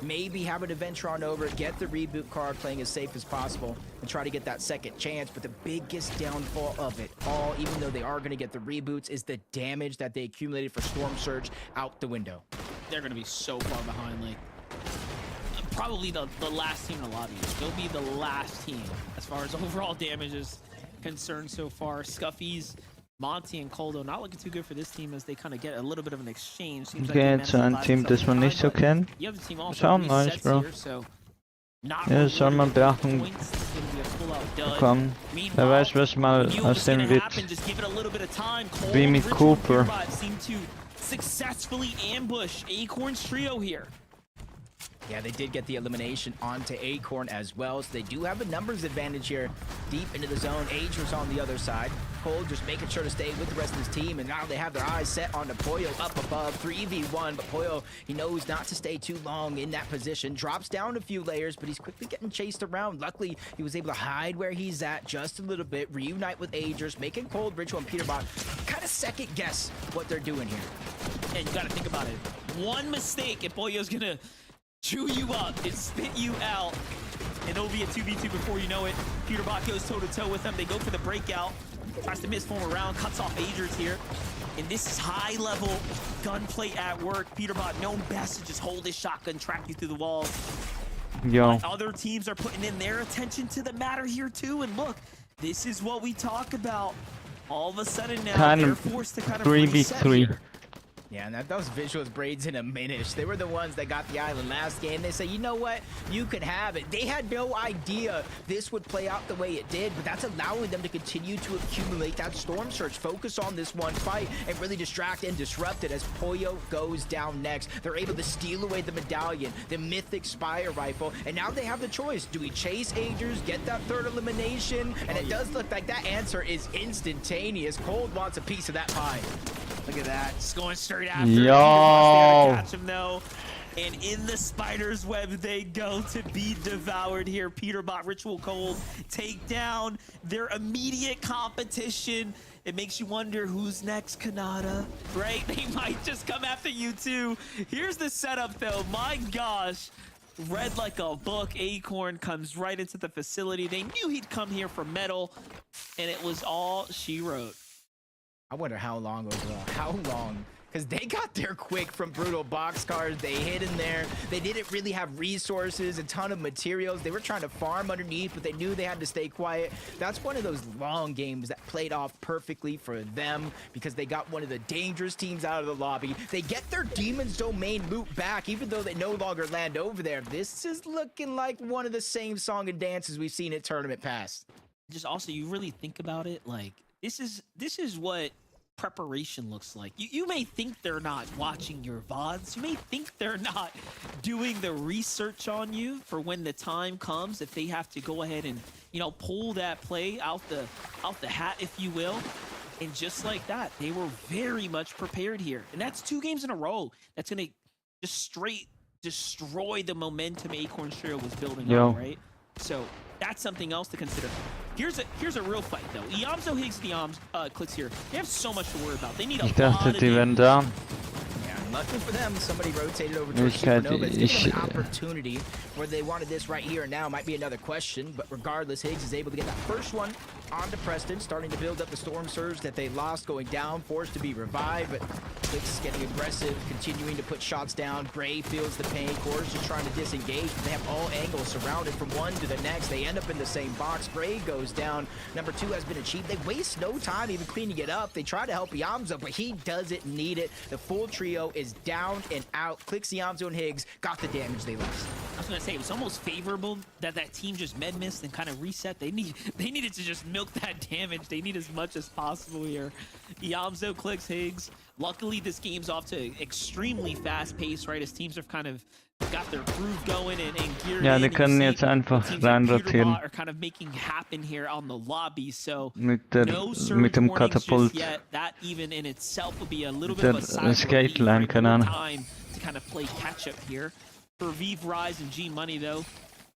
[SPEAKER 9] Maybe have an adventure on over, get the reboot card, playing as safe as possible, and try to get that second chance. But the biggest downfall of it all, even though they are going to get the reboots, is the damage that they accumulated for Storm Surge out the window.
[SPEAKER 10] They're going to be so far behind, like, probably the last team in the lobby. They'll be the last team as far as overall damage is concerned so far. Scuffies, Monty and Coldo not looking too good for this team as they kind of get a little bit of an exchange. Seems
[SPEAKER 1] Okay, jetzt ein Team, das man nicht so kennt. Schauen wir mal, Bro. Ja, soll man beachten bekommen. Wer weiß, was mal aus dem wird. Wie mit Cooper.
[SPEAKER 10] Successfully ambush Acorn's trio here.
[SPEAKER 9] Yeah, they did get the elimination onto Acorn as well, so they do have a numbers advantage here. Deep into the zone, Ager's on the other side. Cole just making sure to stay with the rest of his team, and now they have their eyes set on the Pollo up above, 3v1, but Pollo, he knows not to stay too long in that position. Drops down a few layers, but he's quickly getting chased around. Luckily, he was able to hide where he's at just a little bit, reunite with Agers, making Cold, Ritual, and Peterbot kind of second guess what they're doing here.
[SPEAKER 10] And you got to think about it. One mistake, and Pollo's going to chew you up and spit you out, and it'll be a 2v2 before you know it. Peterbot goes toe-to-toe with them. They go for the breakout. Tries to misform around, cuts off Agers here. And this is high-level gunplay at work. Peterbot known best to just hold his shotgun, track you through the walls.
[SPEAKER 1] Yo.
[SPEAKER 10] But other teams are putting in their attention to the matter here too. And look, this is what we talk about. All of a sudden now, they're forced to kind of reset here.
[SPEAKER 9] Yeah, and those visuals, Braids and Aminish, they were the ones that got the island last game. They say, you know what? You could have it. They had no idea this would play out the way it did, but that's allowing them to continue to accumulate that Storm Surge, focus on this one fight, and really distract and disrupt it as Pollo goes down next. They're able to steal away the medallion, the Mythic Spire Rifle, and now they have the choice. Do we chase Agers, get that third elimination? And it does look like that answer is instantaneous. Cold wants a piece of that pie.
[SPEAKER 10] Look at that, just going straight after.
[SPEAKER 1] Yo.
[SPEAKER 10] Catch him though, and in the spider's web they go to be devoured here. Peterbot, Ritual, Cold take down their immediate competition. It makes you wonder who's next, Kanata, right? They might just come after you too. Here's the setup though, my gosh. Read like a book. Acorn comes right into the facility. They knew he'd come here for metal, and it was all she wrote.
[SPEAKER 9] I wonder how long overall. How long? Because they got there quick from brutal boxcars. They hid in there. They didn't really have resources, a ton of materials. They were trying to farm underneath, but they knew they had to stay quiet. That's one of those long games that played off perfectly for them because they got one of the dangerous teams out of the lobby. They get their Demon's Domain loot back, even though they no longer land over there. This is looking like one of the same song and dances we've seen at Tournament Past.
[SPEAKER 10] Just also, you really think about it, like, this is what preparation looks like. You may think they're not watching your VODs. You may think they're not doing the research on you for when the time comes, if they have to go ahead and, you know, pull that play out the hat, if you will. And just like that, they were very much prepared here. And that's 2 games in a row. That's going to just straight destroy the momentum Acorn Trio was building on, right? So that's something else to consider. Here's a real fight though. Yamzo, Higgs, Clix here. They have so much to worry about. They need a
[SPEAKER 1] Ich
[SPEAKER 10] lot
[SPEAKER 1] dachte,
[SPEAKER 10] of
[SPEAKER 1] die werden da.
[SPEAKER 9] Luckily for them, somebody rotated over to a Supernova. It's given them an opportunity where they wanted this right here and now. Might be another question, but regardless, Higgs is able to get that first one onto Preston, starting to build up the Storm Surge that they lost going down, forced to be revived, but Clix is getting aggressive, continuing to put shots down. Gray feels the pain. Core's just trying to disengage, but they have all angles surrounded from one to the next. They end up in the same box. Gray goes down. Number 2 has been achieved. They waste no time even cleaning it up. They try to help Yamzo, but he doesn't need it. The full trio is down and out. Clix, Yamzo, and Higgs got the damage they lost.
[SPEAKER 10] was gonna say, it was almost favorable that that team just med missed and kind of reset. They needed to just milk that damage. They need as much as possible here. Yamzo, Clix, Higgs. Luckily, this game's off to extremely fast pace, right? As teams have kind of got their groove going and geared
[SPEAKER 1] Ja,
[SPEAKER 10] in.
[SPEAKER 1] die können jetzt einfach reinrotieren.
[SPEAKER 10] Are kind of making happen here on the lobby. So
[SPEAKER 1] Mit
[SPEAKER 10] no
[SPEAKER 1] mit dem
[SPEAKER 10] warnings just
[SPEAKER 1] Katapult.
[SPEAKER 10] yet. That even in itself will be a little
[SPEAKER 1] Der
[SPEAKER 10] bit of a sign of
[SPEAKER 1] Skate
[SPEAKER 10] relief,
[SPEAKER 1] Line,
[SPEAKER 10] right?
[SPEAKER 1] keine
[SPEAKER 10] More
[SPEAKER 1] Ahnung.
[SPEAKER 10] time to kind of play catch up here. For Vive Rise and G Money though,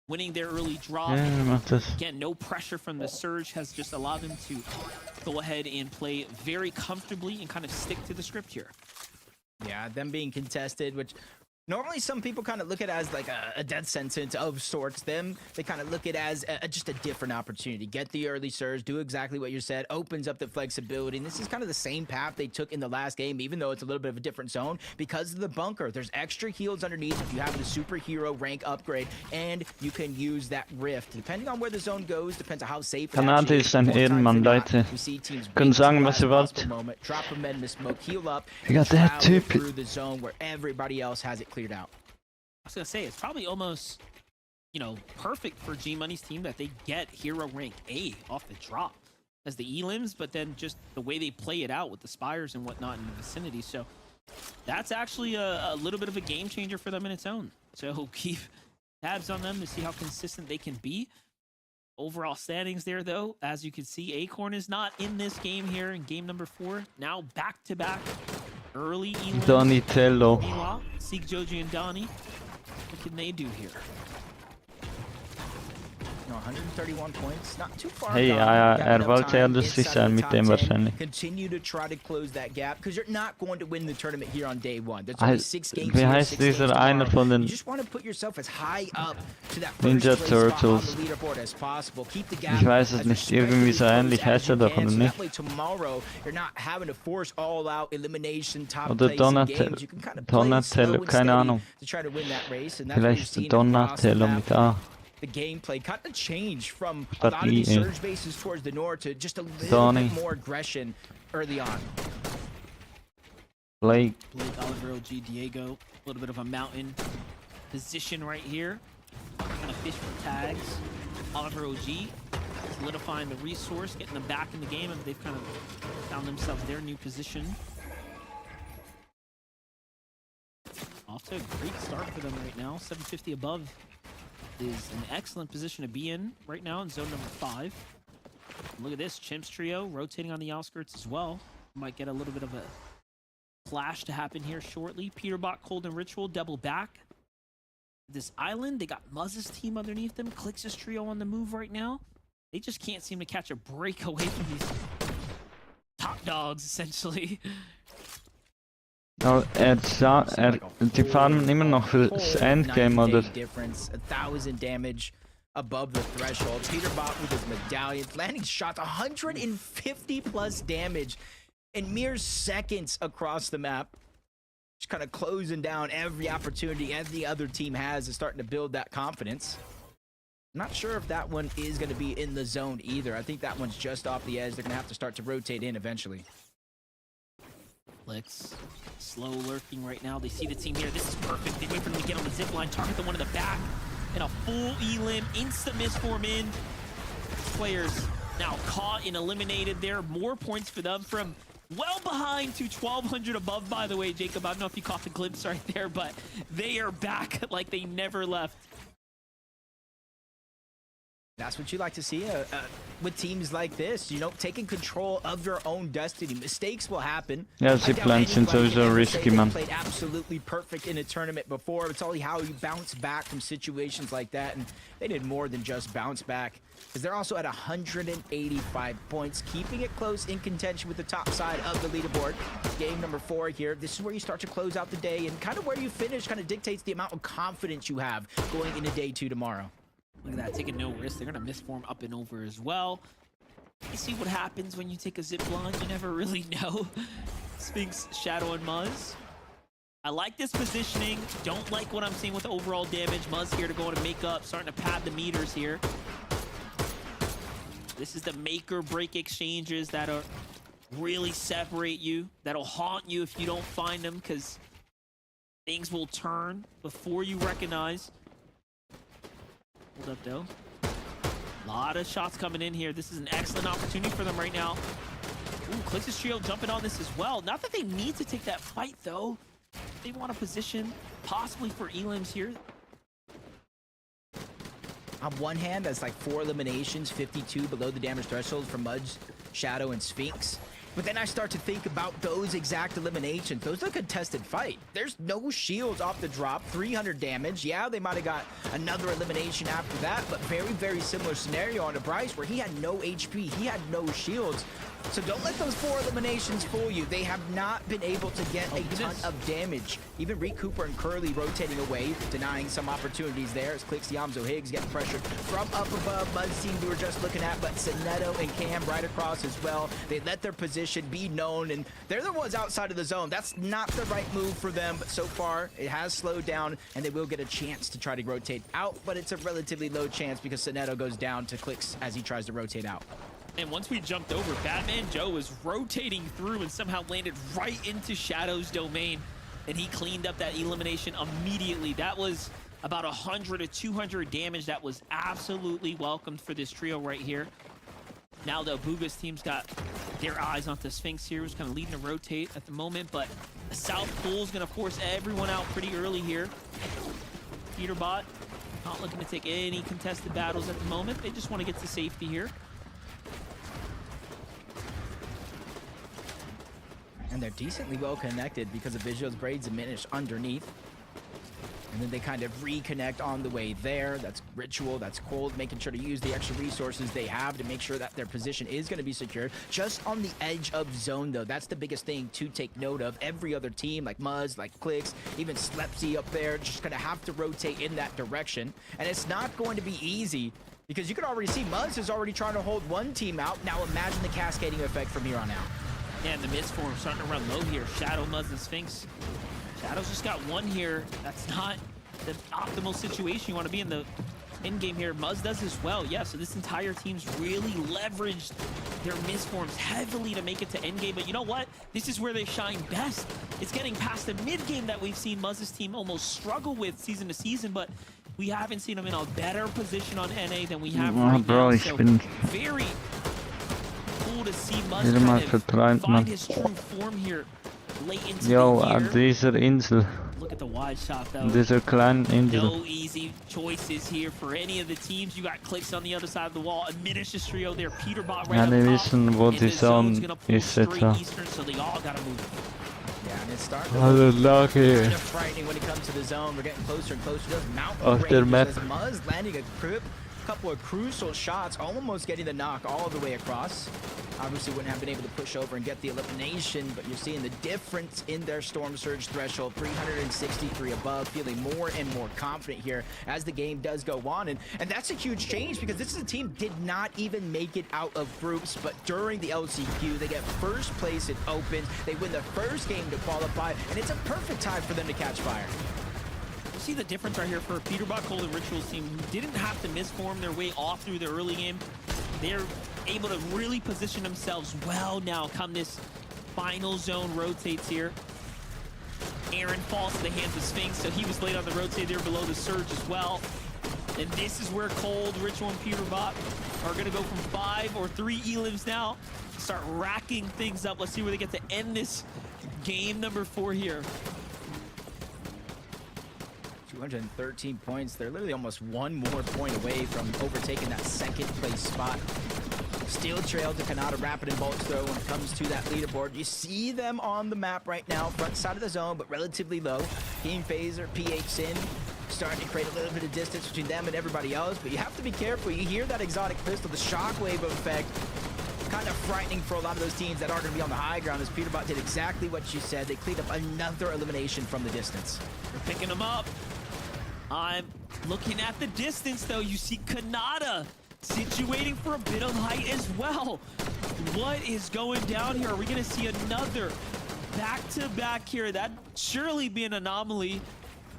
[SPEAKER 10] winning their early drop.
[SPEAKER 1] Ja, macht das.
[SPEAKER 10] Again, no pressure from the surge has just allowed them to go ahead and play very comfortably and kind of stick to the script here.
[SPEAKER 9] Yeah, them being contested, which normally some people kind of look at it as like a death sentence of sorts. Them, they kind of look at it as just a different opportunity. Get the early surge, do exactly what you said, opens up the flexibility. And this is kind of the same path they took in the last game, even though it's a little bit of a different zone because of the bunker. There's extra heals underneath if you have the superhero rank upgrade, and you can use that rift. Depending on where the zone goes, depends on how safe it
[SPEAKER 1] Kanade
[SPEAKER 9] actually
[SPEAKER 1] ist ein
[SPEAKER 9] More times
[SPEAKER 1] Ehrenmann,
[SPEAKER 9] than not,
[SPEAKER 1] Leute.
[SPEAKER 9] we see teams
[SPEAKER 1] Können
[SPEAKER 9] wait till
[SPEAKER 1] sagen,
[SPEAKER 9] the
[SPEAKER 1] was ihr
[SPEAKER 9] last
[SPEAKER 1] wollt.
[SPEAKER 9] possible moment, drop them in the smoke, heal up,
[SPEAKER 1] Ja, der
[SPEAKER 9] travel
[SPEAKER 1] Typ.
[SPEAKER 9] through the zone where everybody else has it cleared out.
[SPEAKER 10] I was gonna say, it's probably almost, you know, perfect for G Money's team that they get hero rank A off the drop as the elims, but then just the way they play it out with the spires and whatnot in the vicinity. So that's actually a little bit of a game changer for them in its own. So keep tabs on them to see how consistent they can be. Overall standings there, though, as you can see, Acorn is not in this game here in game number 4. Now back-to-back early elims.
[SPEAKER 1] Donatello.
[SPEAKER 10] Meanwhile, Seek, Joji, and Donnie. What can they do here?
[SPEAKER 9] 131 points, not too far.
[SPEAKER 1] Hey,
[SPEAKER 9] gone.
[SPEAKER 1] wollte lustig sein mit dem wahrscheinlich.
[SPEAKER 9] Continue to try to close that gap because you're not going to win the tournament here on day one. There's
[SPEAKER 1] Wie
[SPEAKER 9] only 6 games here,
[SPEAKER 1] heißt
[SPEAKER 9] 6 games
[SPEAKER 1] dieser
[SPEAKER 9] tomorrow.
[SPEAKER 1] einer von den
[SPEAKER 9] You just want to put yourself as high up to that
[SPEAKER 1] Ninja
[SPEAKER 9] first place spot on
[SPEAKER 1] Turtles?
[SPEAKER 9] the leaderboard as possible. Keep the gap
[SPEAKER 1] Ich weiß es
[SPEAKER 9] as
[SPEAKER 1] nicht, irgendwie so ähnlich heißt er doch, oder
[SPEAKER 9] so
[SPEAKER 1] nicht?
[SPEAKER 9] that way tomorrow you're not having to force all out elimination top
[SPEAKER 1] Oder
[SPEAKER 9] placing games. You can kind of play
[SPEAKER 1] Donatello,
[SPEAKER 9] slow and
[SPEAKER 1] keine
[SPEAKER 9] steady
[SPEAKER 1] Ahnung.
[SPEAKER 9] to try to win that race, and that's what you've
[SPEAKER 1] Vielleicht
[SPEAKER 9] seen across the
[SPEAKER 1] Donatello
[SPEAKER 9] map.
[SPEAKER 1] mit A.
[SPEAKER 9] The gameplay kind of changed from a
[SPEAKER 1] Statt
[SPEAKER 9] lot of these
[SPEAKER 1] IE.
[SPEAKER 9] surge bases towards the north to just a little
[SPEAKER 1] Donnie.
[SPEAKER 9] bit more aggression early on.
[SPEAKER 1] Blake.
[SPEAKER 10] Oliver, OG, Diego. A little bit of a mountain position right here. Gonna fish for tags. Oliver, OG solidifying the resource, getting them back in the game, and they've kind of found themselves their new position. Off to a great start for them right now. 750 above is an excellent position to be in right now in zone number 5. Look at this, Chimps trio rotating on the outskirts as well. Might get a little bit of a clash to happen here shortly. Peterbot, Cold, and Ritual double back. This island, they got Muzz's team underneath them. Clix' trio on the move right now. They just can't seem to catch a break away from these top dogs, essentially.
[SPEAKER 1] Aber die farmen immer noch fürs Endgame, oder?
[SPEAKER 9] Difference, 1,000 damage above the threshold. Peterbot with his medallions, landing shots, 150 plus damage in mere seconds across the map. Just kind of closing down every opportunity every other team has and starting to build that confidence. I'm not sure if that one is going to be in the zone either. I think that one's just off the edge. They're going to have to start to rotate in eventually.
[SPEAKER 10] Clix, slow lurking right now. They see the team here. This is perfect. They wait for them to get on the zip line, target the one in the back, and a full elim, instant misform in. Players now caught and eliminated there. More points for them from well behind to 1,200 above, by the way, Jacob. I don't know if you caught the glimpse right there, but they are back like they never left.
[SPEAKER 9] That's what you like to see with teams like this, you know, taking control of their own destiny. Mistakes will happen.
[SPEAKER 1] Ja, Ziplines sind sowieso risky, man.
[SPEAKER 9] Played absolutely perfect in a tournament before. It's only how you bounce back from situations like that, and they did more than just bounce back, because they're also at 185 points, keeping it close in contention with the top side of the leaderboard. Game number 4 here. This is where you start to close out the day, and kind of where you finish kind of dictates the amount of confidence you have going into day 2 tomorrow.
[SPEAKER 10] Look at that, taking no risk. They're going to misform up and over as well. You see what happens when you take a zip line. You never really know. Sphinx, Shadow, and Muzz. I like this positioning. Don't like what I'm seeing with overall damage. Muzz here to go and make up, starting to pad the meters here. This is the make or break exchanges that are really separate you. That'll haunt you if you don't find them, because things will turn before you recognize. Hold up, though. A lot of shots coming in here. This is an excellent opportunity for them right now. Ooh, Clix's trio jumping on this as well. Not that they need to take that fight, though. They want a position, possibly for elims here.
[SPEAKER 9] On one hand, that's like 4 eliminations, 52 below the damage threshold for Mudge, Shadow, and Sphinx. But then I start to think about those exact eliminations. Those are a contested fight. There's no shields off the drop, 300 damage. Yeah, they might have got another elimination after that, but very, very similar scenario on to Bryce where he had no HP, he had no shields. So don't let those 4 eliminations fool you. They have not been able to get a ton of damage. Even Reek Cooper and Curly rotating away, denying some opportunities there as Clix, Yamzo, Higgs getting pressured from up above. Mud's team we were just looking at, but Sinetto and Cam right across as well. They let their position be known, and they're the ones outside of the zone. That's not the right move for them, but so far it has slowed down, and they will get a chance to try to rotate out, but it's a relatively low chance because Sinetto goes down to Clix as he tries to rotate out.
[SPEAKER 10] And once we jumped over, Batman Joe was rotating through and somehow landed right into Shadow's domain. And he cleaned up that elimination immediately. That was about 100 to 200 damage. That was absolutely welcomed for this trio right here. Now, though, Booga's team's got their eyes onto Sphinx here, who's kind of leading to rotate at the moment. But the South Pool is going to force everyone out pretty early here. Peterbot not looking to take any contested battles at the moment. They just want to get to safety here.
[SPEAKER 9] And they're decently well connected because of Visual's Braids diminish underneath. And then they kind of reconnect on the way there. That's Ritual, that's Cold, making sure to use the extra resources they have to make sure that their position is going to be secured. Just on the edge of zone, though, that's the biggest thing to take note of. Every other team, like Muzz, like Clix, even Slepsy up there, just going to have to rotate in that direction. And it's not going to be easy because you can already see Muzz is already trying to hold one team out. Now imagine the cascading effect from here on out.
[SPEAKER 10] Yeah, and the mid form starting to run low here. Shadow, Muzz, and Sphinx. Shadow's just got one here. That's not the optimal situation you want to be in the end game here. Muzz does as well. Yeah, so this entire team's really leveraged their misforms heavily to make it to end game. But you know what? This is where they shine best. It's getting past the mid game that we've seen Muzz's team almost struggle with season to season, but we haven't seen them in a better position on NA than we have right now. So very cool to see Muzz kind of find his true form here late into the year.
[SPEAKER 1] Dieser Insel.
[SPEAKER 10] Look at the wide shot though.
[SPEAKER 1] Dieser kleinen Insel.
[SPEAKER 10] No easy choices here for any of the teams. You got Clix on the other side of the wall. A Minish trio there. Peterbot right
[SPEAKER 1] Ja, die
[SPEAKER 10] up
[SPEAKER 1] wissen, wo
[SPEAKER 10] top.
[SPEAKER 1] die Zone ist etwa.
[SPEAKER 10] Eastern, so they all gotta move.
[SPEAKER 9] Yeah, and it's starting to
[SPEAKER 1] Alles
[SPEAKER 9] look
[SPEAKER 1] lucky.
[SPEAKER 9] kind of frightening when it comes to the zone. We're getting closer and closer to those mountain
[SPEAKER 1] Auf der Map.
[SPEAKER 9] ranges as Muzz landing a couple of crucial shots, almost getting the knock all the way across. Obviously wouldn't have been able to push over and get the elimination, but you're seeing the difference in their Storm Surge threshold, 363 above, feeling more and more confident here as the game does go on. And that's a huge change because this is a team did not even make it out of groups, but during the LCQ, they get first place in Opens, they win the first game to qualify, and it's a perfect time for them to catch fire.
[SPEAKER 10] You see the difference right here for Peterbot, Cold, and Ritual's team who didn't have to misform their way off through the early game. They're able to really position themselves well now come this final zone rotates here. Aaron falls to the hands of Sphinx, so he was late on the rotate there below the surge as well. And this is where Cold, Ritual, and Peterbot are going to go from 5 or 3 elims now. Start racking things up. Let's see where they get to end this game number 4 here.
[SPEAKER 9] 213 points. They're literally almost one more point away from overtaking that second place spot. Steel Trail to Kanata, Rapid and Bolts though when it comes to that leaderboard. You see them on the map right now, front side of the zone, but relatively low. Team Phaser, PH Sin, starting to create a little bit of distance between them and everybody else, but you have to be careful. You hear that exotic pistol, the shockwave effect, kind of frightening for a lot of those teams that are going to be on the high ground, as Peterbot did exactly what you said. They cleaned up another elimination from the distance.
[SPEAKER 10] They're picking them up. I'm looking at the distance, though. You see Kanata situating for a bit of height as well. What is going down here? Are we going to see another back-to-back here? That'd surely be an anomaly.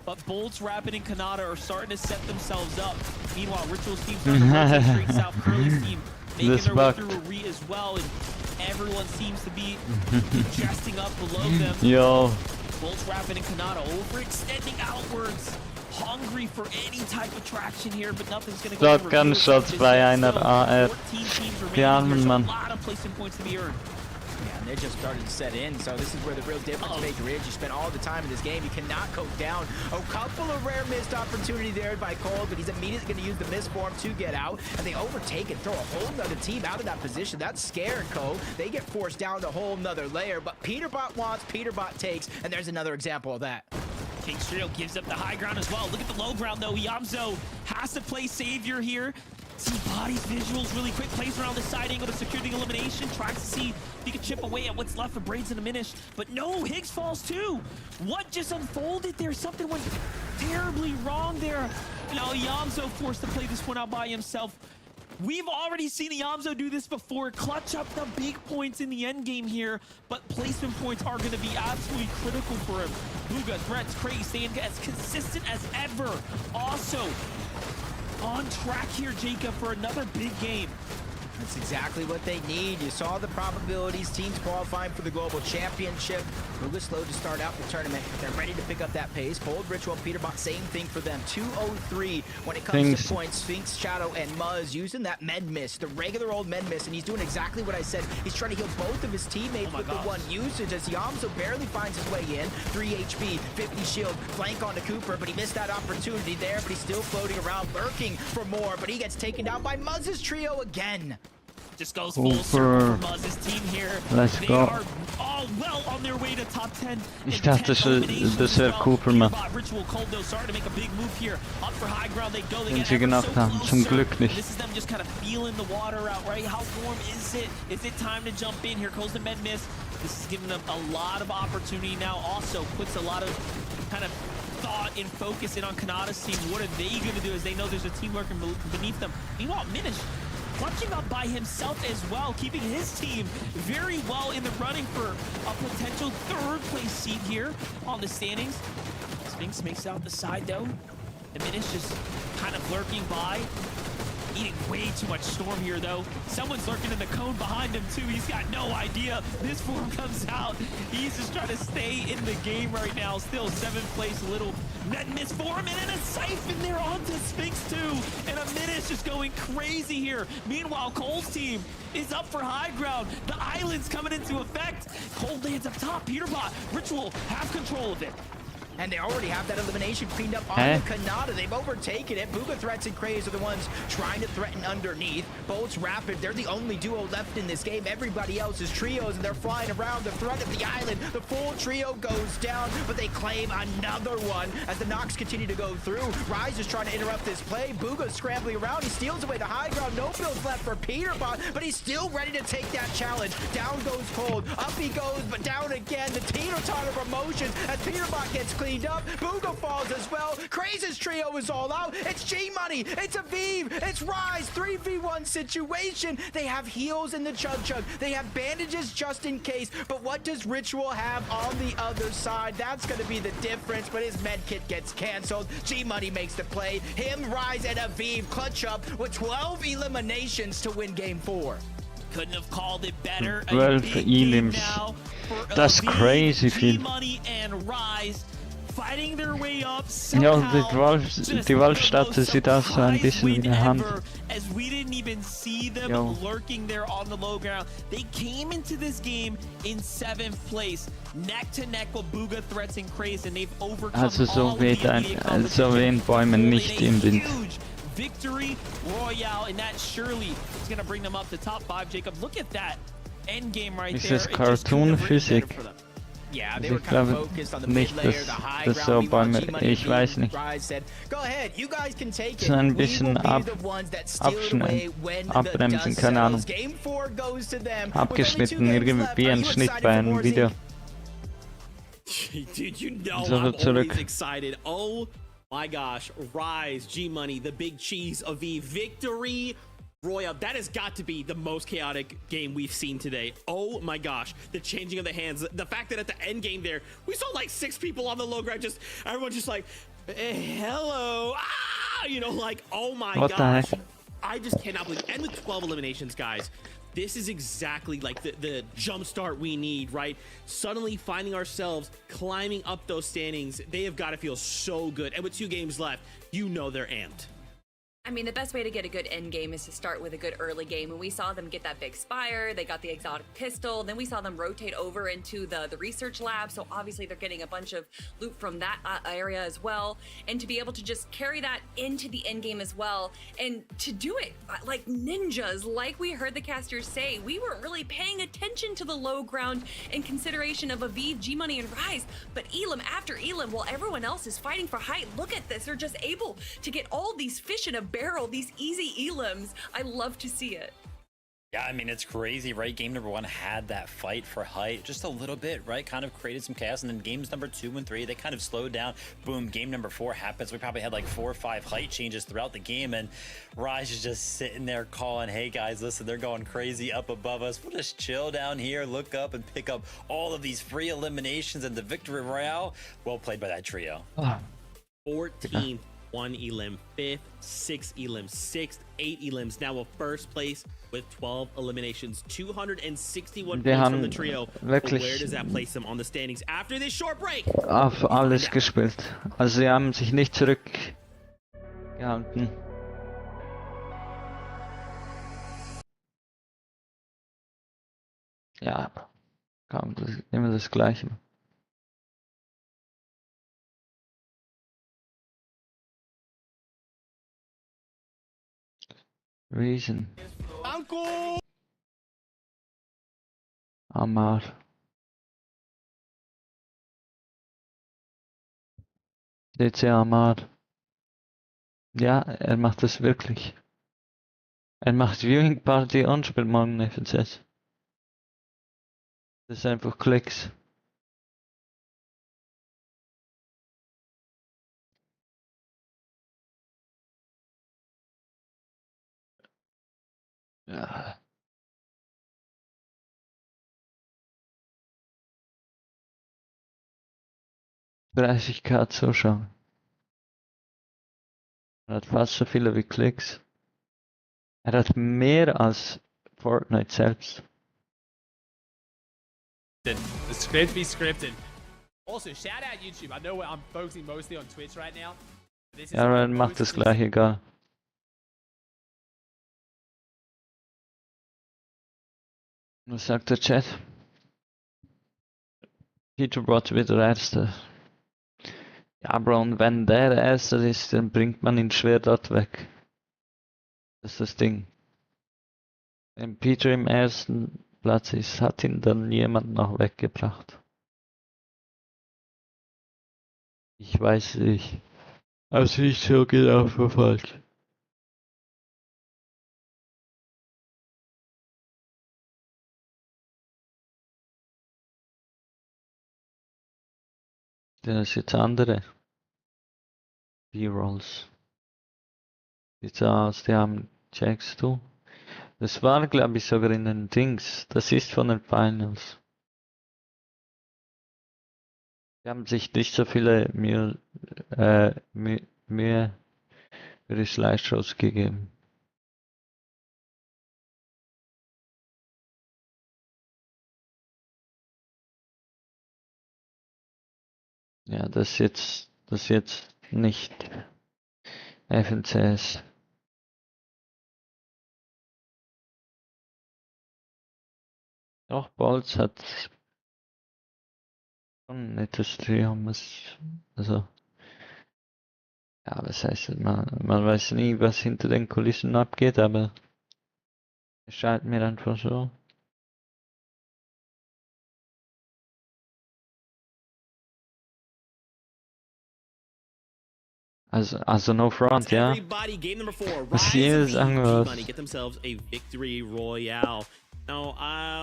[SPEAKER 10] But Bolts, Rapid, and Kanata are starting to set themselves up. Meanwhile, Ritual's team starting to rotate straight south. Curly's team making their way through a re as well. And everyone seems to be adjusting up below them.
[SPEAKER 1] Yo.
[SPEAKER 10] Bolts, Rapid, and Kanata overextending outwards. hungry for any type of traction here, but nothing's going to go
[SPEAKER 1] Shotgun-Shots bei einer AR. Die armen Mann.
[SPEAKER 10] A lot of placement points to be earned.
[SPEAKER 9] Yeah, and they're just starting to set in, so this is where the real difference maker is. You spend all the time in this game, you cannot go down. A couple of rare missed opportunity there by Cole, but he's immediately going to use the misform to get out, and they overtake and throw a whole nother team out of that position. That's scared Cole. They get forced down to a whole nother layer, but Peterbot wants, Peterbot takes, and there's another example of that.
[SPEAKER 10] King's Trio gives up the high ground as well. Look at the low ground, though. Yamzo has to play savior here. See bodies, visuals really quick. Plays around the side angle to secure the elimination. Tries to see if he can chip away at what's left for Braids and Diminish. But no, Higgs falls too. What just unfolded there? Something went terribly wrong there. Now Yamzo forced to play this one out by himself. We've already seen Yamzo do this before. Clutch up the big points in the end game here, but placement points are going to be absolutely critical for him. Bugha, Threats, Crazy, staying as consistent as ever. Also, on track here, Jacob, for another big game.
[SPEAKER 9] That's exactly what they need. You saw the probabilities. Teams qualifying for the Global Championship. Bugha slow to start out the tournament. They're ready to pick up that pace. Bold, Ritual, Peterbot, same thing for them. 203 when it comes to points. Sphinx, Shadow, and Muzz using that med miss, the regular old med miss, and he's doing exactly what I said. He's trying to heal both of his teammates with the one usage as Yamzo barely finds his way in. 3 HP, 50 shield, flank onto Cooper, but he missed that opportunity there, but he's still floating around, lurking for more, but he gets taken down by Muzz's trio again.
[SPEAKER 10] Just goes full circle for Muzz's team here.
[SPEAKER 1] Let's
[SPEAKER 10] they
[SPEAKER 1] go.
[SPEAKER 10] are all well on their way to top 10.
[SPEAKER 1] Ich dachte, das wäre Cooperman.
[SPEAKER 10] Ritual Cold though starting to make a big move here. Up for high ground they go. They
[SPEAKER 1] Den sie gemacht haben. Zum Glück nicht.
[SPEAKER 10] This is them just kind of feeling the water out, right? How warm is it? Is it time to jump in? Here goes the med miss. This is giving them a lot of opportunity now. Also puts a lot of kind of thought and focus in on Kanata's team. What are they going to do as they know there's a team working beneath them? Meanwhile, Minish clutching up by himself as well, keeping his team very well in the running for a potential third place seat here on the standings. Sphinx makes it out the side though. Diminish just kind of lurking by. Eating way too much storm here though. Someone's lurking in the cone behind him too. He's got no idea. This form comes out. He's just trying to stay in the game right now. Still 7th place, little net miss for him, and then a siphon there onto Sphinx too. And a minute's just going crazy here. Meanwhile, Cole's team is up for high ground. The island's coming into effect. Cole lands up top. Peterbot, Ritual have control of it.
[SPEAKER 9] And they already have that elimination cleaned up on the Kanata. They've overtaken it. Bugha, Threats, and Craze are the ones trying to threaten underneath. Bolts, Rapid, they're the only duo left in this game. Everybody else is trios, and they're flying around the threat of the island. The full trio goes down, but they claim another one as the knocks continue to go through. Rise is trying to interrupt this play. Bugha's scrambling around. He steals away the high ground. No builds left for Peterbot, but he's still ready to take that challenge. Down goes Cold. Up he goes, but down again. The teeter-totter of emotions as Peterbot gets cleaned up. Bugha falls as well. Craze's trio is all out. It's G-Money. It's Aviv. It's Rise. 3v1 situation. They have heals in the Chug. They have bandages just in case. But what does Ritual have on the other side? That's going to be the difference. But his med kit gets canceled. G-Money makes the play. Him, Rise, and Aviv clutch up with 12 eliminations to win game 4.
[SPEAKER 10] Couldn't have called it better.
[SPEAKER 1] 12 Elims. That's crazy viel.
[SPEAKER 10] G-Money and Rise fighting their way up.
[SPEAKER 1] Ja, die Wolfstadt sieht auch so ein bisschen wie eine Hand.
[SPEAKER 10] As we didn't even see them lurking there on the low ground. They came into this game in 7th place, neck to neck with Bugha, Threats, and Craze, and they've overcome
[SPEAKER 1] So wehen Bäume nicht im Wind.
[SPEAKER 10] Victory Royale, and that surely is going to bring them up to top 5. Jacob, look at that end game right there.
[SPEAKER 1] Ist das Cartoon-Physik?
[SPEAKER 9] Yeah, they were kind of focused on the mid layer, the high ground.
[SPEAKER 1] Ich weiß nicht. So ein bisschen abbremsen, keine Ahnung. Abgeschnitten, irgendwie ein Schnitt bei einem Video.
[SPEAKER 21] Dude, you know I'm always excited. Oh my gosh, Rise, G-Money, the big cheese of the victory Royale. That has got to be the most chaotic game we've seen today. Oh my gosh, the changing of the hands, the fact that at the end game there, we saw like 6 people on the low ground, just everyone just like, hello, you know, like, oh my gosh. I just cannot believe, and with 12 eliminations, guys, this is exactly like the jump start we need, right? Suddenly finding ourselves climbing up those standings. They have got to feel so good. And with 2 games left, you know they're amped.
[SPEAKER 11] I mean, the best way to get a good end game is to start with a good early game. And we saw them get that big spire, they got the exotic pistol, then we saw them rotate over into the research lab. So obviously they're getting a bunch of loot from that area as well. And to be able to just carry that into the end game as well, and to do it like ninjas, like we heard the casters say, we weren't really paying attention to the low ground in consideration of Aviv, G-Money, and Rise. But Elam after Elam, while everyone else is fighting for height, look at this. They're just able to get all these fish in a barrel, these easy elims. I love to see it.
[SPEAKER 2] Yeah, I mean, it's crazy, right? Game number 1 had that fight for height just a little bit, right? Kind of created some chaos. And then games number 2 and 3, they kind of slowed down. Boom, game number 4 happens. We probably had like 4 or 5 height changes throughout the game. And Raj is just sitting there calling, hey guys, listen, they're going crazy up above us. We'll just chill down here, look up and pick up all of these free eliminations and the victory royale. Well played by that trio.
[SPEAKER 21] 14th, 1 elim, 5th, 6 elims, 6th, 8 elims. Now a first place with 12 eliminations, 261 points from the trio. But where does that place them on the standings after this short break?
[SPEAKER 1] Auf alles gespielt. Also sie haben sich nicht zurückgehalten. Ja, kam immer das Gleiche. Reason. Amar. DC Amar. Ja, er macht das wirklich. Er macht Viewing Party und spielt morgen FNCS. Das ist einfach Clix. Ja. ,30k Zuschauer. Er hat fast so viele wie Clix. Er hat mehr als Fortnite selbst.
[SPEAKER 13] The script be scripted. Also, shout out YouTube. I know I'm focusing mostly on Twitch right now. This is
[SPEAKER 1] Ja, er macht das gleich egal. Was sagt der Chat? Peterbot wieder Erster. Ja, Bro, und wenn der Erster ist, dann bringt man ihn schwer dort weg. Das ist das Ding. Wenn Peter im ersten Platz ist, hat ihn dann jemand noch weggebracht. Ich weiß nicht. Also nicht so genau verfolgt. Das ist jetzt andere. B-Rolls. Sieht so aus, die haben Ch6s3. Das war, glaube ich, sogar in den Dings. Das ist von den Finals. Die haben sich nicht so viele Mühe für die Slideshows gegeben. Ja, das jetzt nicht FNCS. Doch, Bolz hat schon ein nettes Trio, also, ja, was heißt, man weiß nie, was hinter den Kulissen abgeht, aber es scheint mir einfach so. Also no front, ja.
[SPEAKER 21] Everybody, game number 4.
[SPEAKER 1] Was
[SPEAKER 21] Rise
[SPEAKER 1] jedes
[SPEAKER 21] and
[SPEAKER 1] angehört.
[SPEAKER 21] G-Money get themselves a victory royale. Now,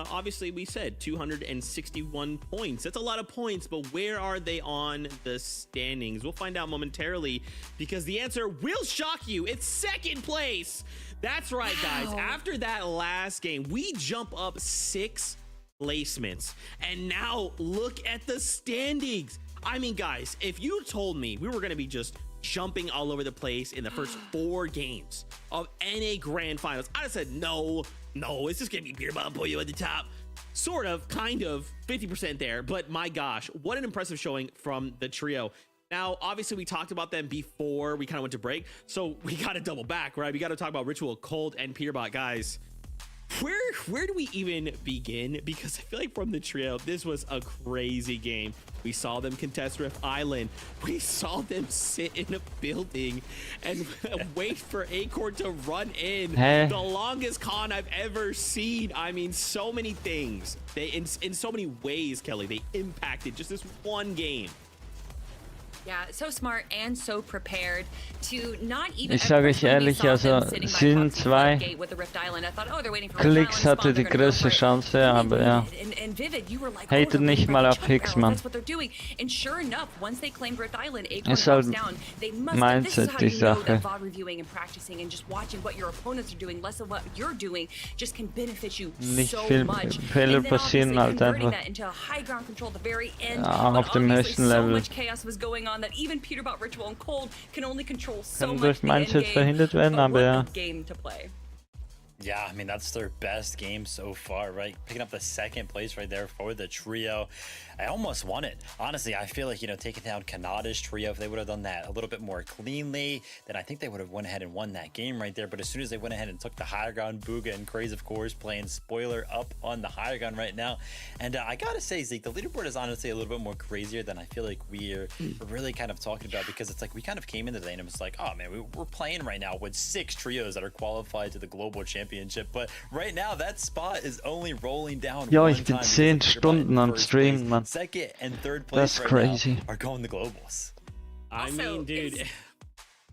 [SPEAKER 21] obviously, we said 261 points. That's a lot of points, but where are they on the standings? We'll find out momentarily because the answer will shock you. It's second place. That's right, guys. After that last game, we jump up 6 placements. And now look at the standings. I mean, guys, if you told me we were going to be just jumping all over the place in the first 4 games of NA Grand Finals, I'd have said no No, it's just gonna be Beer Bomb Pollo at the top. Sort of, kind of, 50% there. But my gosh, what an impressive showing from the trio. Now, obviously, we talked about them before we kind of went to break, so we got to double back, right? We got to talk about Ritual, Cold, and Peterbot, guys. Where do we even begin? Because I feel like from the trio, this was a crazy game. We saw them contest Rift Island. We saw them sit in a building and wait for Acorn to run in. The longest con I've ever seen. I mean, so many things. They in so many ways, Kelly, they impacted just this one game.
[SPEAKER 11] Yeah, so smart and so prepared to not even.
[SPEAKER 1] Ich sage euch ehrlich, also Season 2, Clix hatte die größte Chance, aber ja. Hatet nicht mal auf Ch6s, Mann. Ist halt Mindset, die Sache. Nicht viel Fehler passieren halt einfach. Ja, auf dem höchsten Level.
[SPEAKER 11] That even Peterbot, Ritual, and Cold can only control so
[SPEAKER 1] Kann
[SPEAKER 11] much
[SPEAKER 1] durch Mindset verhindert werden, aber ja.
[SPEAKER 11] Game to play.
[SPEAKER 2] Yeah, I mean, that's their best game so far, right? Picking up the second place right there for the trio. I almost won it. Honestly, I feel like, you know, taking down Canada's trio, if they would have done that a little bit more cleanly, then I think they would have went ahead and won that game right there. But as soon as they went ahead and took the higher ground, Booga and Craze, of course, playing spoiler up on the higher ground right now. And I gotta say, Zeke, the leaderboard is honestly a little bit more crazier than I feel like we're really kind of talking about, because it's like we kind of came into the game and it's like, oh man, we're playing right now with 6 trios that are qualified to the global championship. But right now, that spot is only rolling down.
[SPEAKER 1] Ja, ich bin 10 Stunden am Stream, man.
[SPEAKER 2] Second and third place
[SPEAKER 1] That's crazy.
[SPEAKER 2] are going to globals.
[SPEAKER 21] I mean, dude.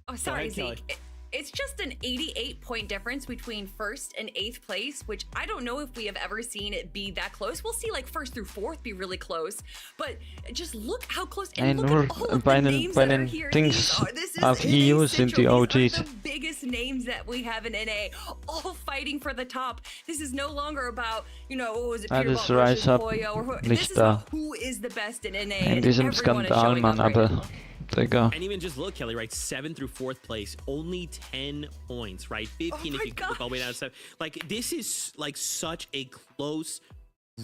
[SPEAKER 11] Oh, sorry, Zeke. It's just an 88-point difference between 1st and 8th place, which I don't know if we have ever seen it be that close. We'll see like 1st through 4th be really close, but just look how close. And look at all of the names that are here. This
[SPEAKER 1] auf EU sind die OGs.
[SPEAKER 11] The biggest names that we have in NA, all fighting for the top. This is no longer about, you know, oh, is it Peterbot versus Pollo, or this is about who is the best in NA.
[SPEAKER 1] In diesem Skandal, man, aber Digga.
[SPEAKER 21] And even just look, Kelly, right? 7th through 4th place, only 10 points, right? 15 if you look all the way down to 7. Like, this is like such a close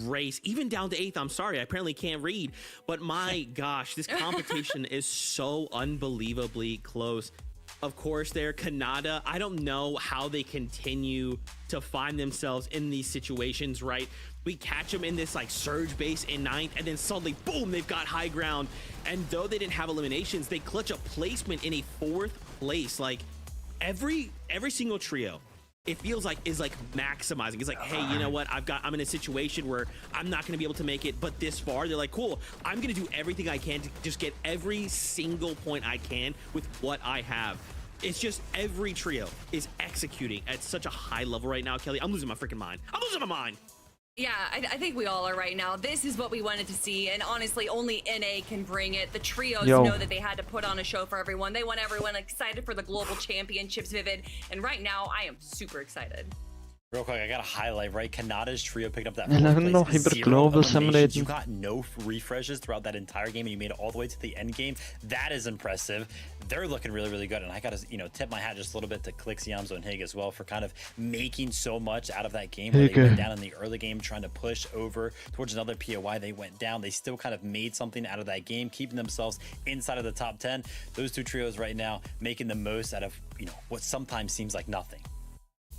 [SPEAKER 21] race, even down to 8th. I'm sorry, I apparently can't read, but my gosh, this competition is so unbelievably close. Of course, they're Canada. I don't know how they continue to find themselves in these situations, right? We catch them in this like surge base in 9th, and then suddenly, boom, they've got high ground. And though they didn't have eliminations, they clutch a placement in a 4th place. Like every single trio, it feels like is like maximizing. It's like, hey, you know what? I'm in a situation where I'm not going to be able to make it, but this far, they're like, cool, I'm going to do everything I can to just get every single point I can with what I have. It's just every trio is executing at such a high level right now, Kelly. I'm losing my freaking mind. I'm losing my mind.
[SPEAKER 11] Yeah, I think we all are right now. This is what we wanted to see, and honestly, only NA can bring it. The trios know that they had to put on a show for everyone. They want everyone excited for the global championships, Vivid, and right now, I am super excited.
[SPEAKER 2] Real quick, I got to highlight, right? Canada's trio picking up that
[SPEAKER 1] noch über Globals am Reden.
[SPEAKER 2] You got no refreshes throughout that entire game, and you made it all the way to the end game. That is impressive. They're looking really, really good, and I got to, you know, tip my hat just a little bit to Clix, Yamzo, and Hig as well for kind of making so much out of that game. Where they went down in the early game, trying to push over towards another POI. They went down. They still kind of made something out of that game, keeping themselves inside of the top 10. Those two trios right now making the most out of, you know, what sometimes seems like nothing.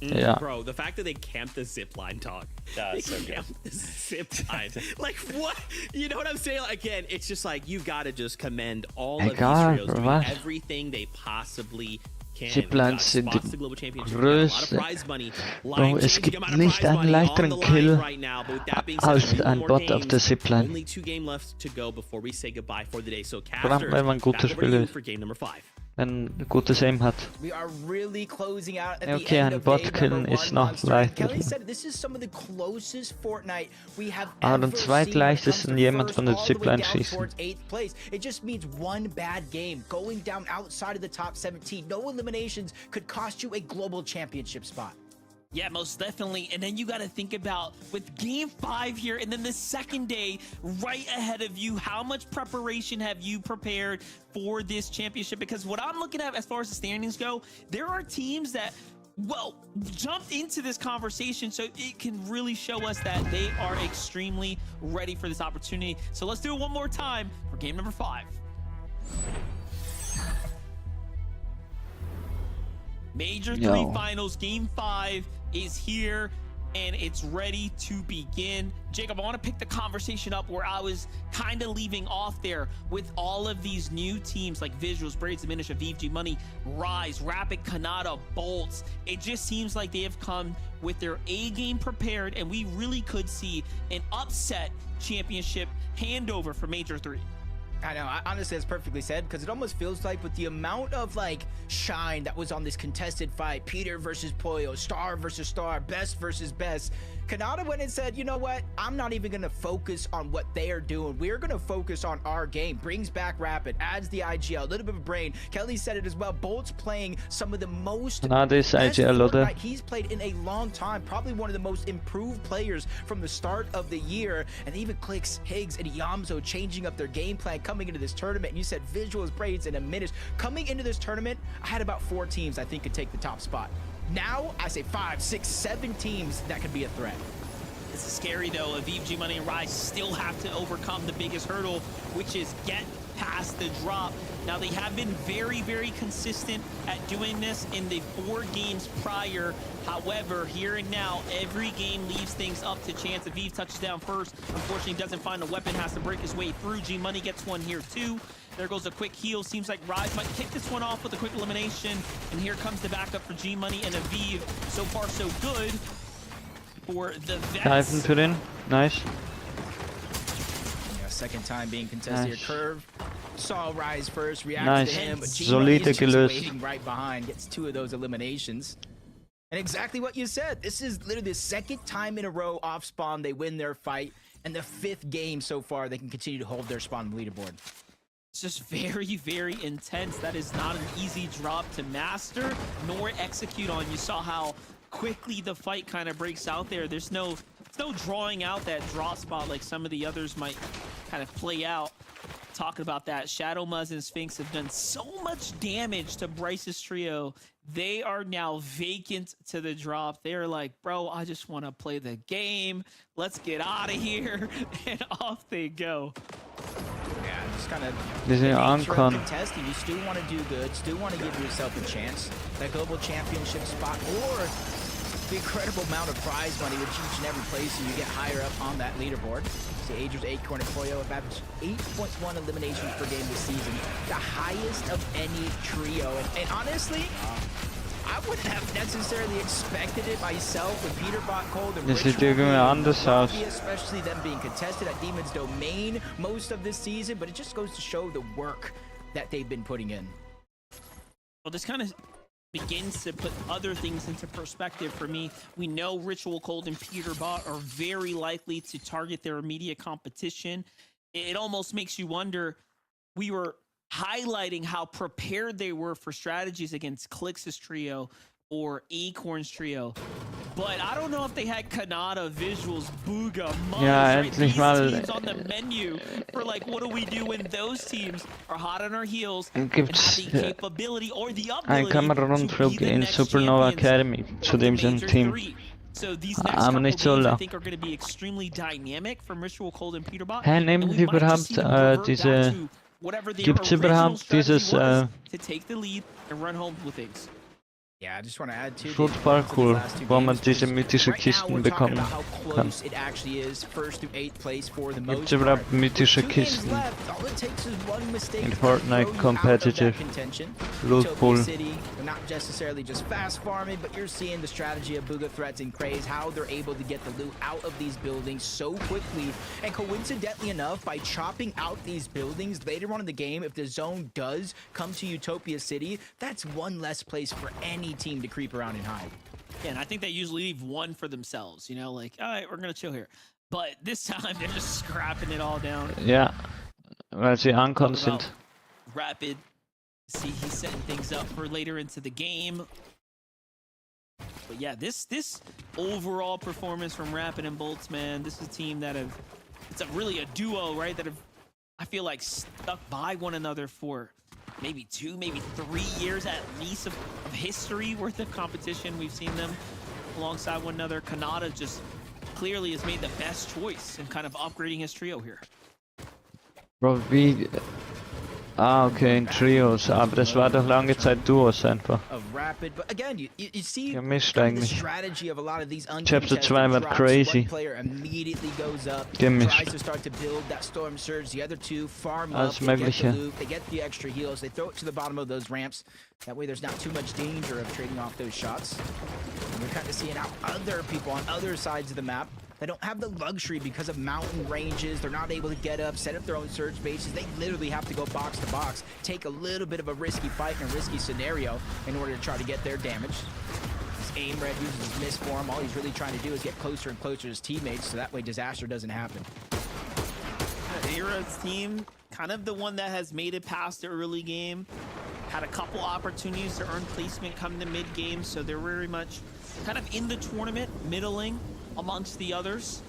[SPEAKER 1] Yeah.
[SPEAKER 21] Bro, the fact that they camped the zipline talk.
[SPEAKER 2] That's so good.
[SPEAKER 21] The zipline. Like, what? You know what I'm saying? Again, it's just like, you gotta just commend all of these trios doing everything they possibly can.
[SPEAKER 1] Ziplines sind die größte. Bro, es gibt nicht einen leichteren Kill als ein Bot auf der Zipline. Vor allem, wenn man ein guter Spieler ist. Wenn ein gutes Aim hat. Okay, ein Bot killen ist noch leichter. Aber am zweitleichtesten jemand von der Zipline schießen.
[SPEAKER 9] It just means one bad game. Going down outside of the top 17, no eliminations could cost you a global championship spot.
[SPEAKER 10] Yeah, most definitely. And then you got to think about with game 5 here and then the second day right ahead of you, how much preparation have you prepared for this championship? Because what I'm looking at as far as the standings go, there are teams that well, jumped into this conversation, so it can really show us that they are extremely ready for this opportunity. So let's do it one more time for game number 5. Major 3 finals, game 5 is here, and it's ready to begin. Jacob, I want to pick the conversation up where I was kind of leaving off there with all of these new teams like Visuals, Braids, Diminish, Aviv, G Money, Rise, Rapid, Kanata, Bolts. It just seems like they have come with their A game prepared, and we really could see an upset championship handover for Major 3.
[SPEAKER 9] I know, honestly, that's perfectly said, because it almost feels like with the amount of like shine that was on this contested fight, Peter versus Pollo, Star versus Star, Best versus Best, Kanata went and said, you know what, I'm not even going to focus on what they are doing. We're going to focus on our game. Brings back Rapid, adds the IGL, a little bit of brain. Kelly said it as well. Bolt's playing some of the most Fortnite he's played in a long time. Probably one of the most improved players from the start of the year. And even Clix, Higgs, and Yamzo changing up their game plan coming into this tournament. And you said Visuals, Braids, and Diminish. Coming into this tournament, I had about 4 teams I think could take the top spot. Now, I say 5, 6, 7 teams that could be a threat.
[SPEAKER 10] This is scary, though. Aviv, G Money, and Rise still have to overcome the biggest hurdle, which is get past the drop. Now, they have been very, very consistent at doing this in the 4 games prior. However, here and now, every game leaves things up to chance. Aviv touches down first. Unfortunately, doesn't find a weapon, has to break his way through. G Money gets one here, too. There goes a quick heal. Seems like Rise might kick this one off with a quick elimination. And here comes the backup for G Money and Aviv. So far, so good for the Vets.
[SPEAKER 1] Dive into in. Nice.
[SPEAKER 9] Yeah, second time being contested here. Curve saw Rise first, reacted to him, but G
[SPEAKER 1] Solide
[SPEAKER 9] is just
[SPEAKER 1] gelöst.
[SPEAKER 9] waiting right behind. Gets 2 of those eliminations. And exactly what you said. This is literally the second time in a row off spawn they win their fight, and the 5th game so far they can continue to hold their spawn on the leaderboard.
[SPEAKER 10] It's just very, very intense. That is not an easy drop to master nor execute on. You saw how quickly the fight kind of breaks out there. There's no drawing out that draw spot like some of the others might kind of play out. Talking about that, Shadow Muzz and Sphinx have done so much damage to Bryce's trio. They are now vacant to the drop. They're like, bro, I just want to play the game. Let's get out of here. And off they go.
[SPEAKER 9] Yeah, just kind of
[SPEAKER 1] contesting.
[SPEAKER 9] You still want to do good, still want to give yourself a chance. That global championship spot, or the incredible amount of prize money with each and every place so you get higher up on that leaderboard. The Agers, 8 corner Pollo have averaged 8.1 eliminations per game this season, the highest of any trio. And honestly, I wouldn't have necessarily expected it myself with Peter Bot, Cold, and
[SPEAKER 1] especially
[SPEAKER 9] them being contested at Demon's Domain most of this season, but it just goes to show the work that they've been putting in.
[SPEAKER 10] Well, this kind of begins to put other things into perspective for me. We know Ritual, Cold, and Peter Bot are very likely to target their immediate competition. It almost makes you wonder, we were highlighting how prepared they were for strategies against Clix trio or Acorn's trio. But I don't know if they had Kanata, Visuals, Booga, Muzz, right? These teams on the menu for like, what do we do when those teams are hot on our heels and have the capability or the ability
[SPEAKER 1] Kamerarundflug
[SPEAKER 10] to be the
[SPEAKER 1] in
[SPEAKER 10] next
[SPEAKER 1] Supernova Academy zu dem
[SPEAKER 10] Major
[SPEAKER 1] Team.
[SPEAKER 10] 3. So these next couple games, I think, are going to be extremely dynamic from Ritual, Cold, and Peter Bot.
[SPEAKER 1] Nehmen die überhaupt diese... Gibt's überhaupt dieses...
[SPEAKER 10] to take the lead and run home with things.
[SPEAKER 9] Yeah, I just want to add to
[SPEAKER 1] Schutzparcours, wo man diese mythische Kisten bekommen kann. Gibt's überhaupt mythische Kisten in Fortnite Competitive Loot Pool?
[SPEAKER 9] Not necessarily just fast farming, but you're seeing the strategy of Booga Threats and Craze, how they're able to get the loot out of these buildings so quickly. And coincidentally enough, by chopping out these buildings later on in the game, if the zone does come to Utopia City, that's one less place for any team to creep around and hide.
[SPEAKER 10] Yeah, and I think they usually leave one for themselves, you know, like, all right, we're going to chill here. But this time, they're just scrapping it all down.
[SPEAKER 1] Ja, weil sie ankommen sind.
[SPEAKER 10] Rapid. See, he's setting things up for later into the game. But yeah, this overall performance from Rapid and Bolts, man, this is a team that it's really a duo, right? That have, I feel like, stuck by one another for, maybe 2, maybe 3 years at least of history worth of competition. We've seen them alongside one another. Kanata just clearly has made the best choice in kind of upgrading his trio here.
[SPEAKER 1] Bro, wie... Ah, okay, in Trios, aber das war doch lange Zeit Duos einfach.
[SPEAKER 9] Of rapid, but again, you see
[SPEAKER 1] Gemischt
[SPEAKER 9] kind of the
[SPEAKER 1] eigentlich.
[SPEAKER 9] strategy of a lot of these
[SPEAKER 1] Chapter 2 war
[SPEAKER 9] drops.
[SPEAKER 1] crazy.
[SPEAKER 9] One player immediately goes up,
[SPEAKER 1] Gemischt.
[SPEAKER 9] tries to start to build that storm surge. The other two farm up,
[SPEAKER 1] Alles
[SPEAKER 9] they get the
[SPEAKER 1] Mögliche.
[SPEAKER 9] loot, they get the extra heals, they throw it to the bottom of those ramps. That way there's not too much danger of trading off those shots. And we're kind of seeing how other people on other sides of the map, they don't have the luxury because of mountain ranges. They're not able to get up, set up their own surge bases. They literally have to go box to box, take a little bit of a risky fight in a risky scenario in order to try to get their damage. This aim red uses his miss form. All he's really trying to do is get closer and closer to his teammates so that way disaster doesn't happen.
[SPEAKER 10] Era's team, kind of the one that has made it past the early game. Had a couple opportunities to earn placement come to mid game, so they're very much kind of in the tournament, middling amongst the others.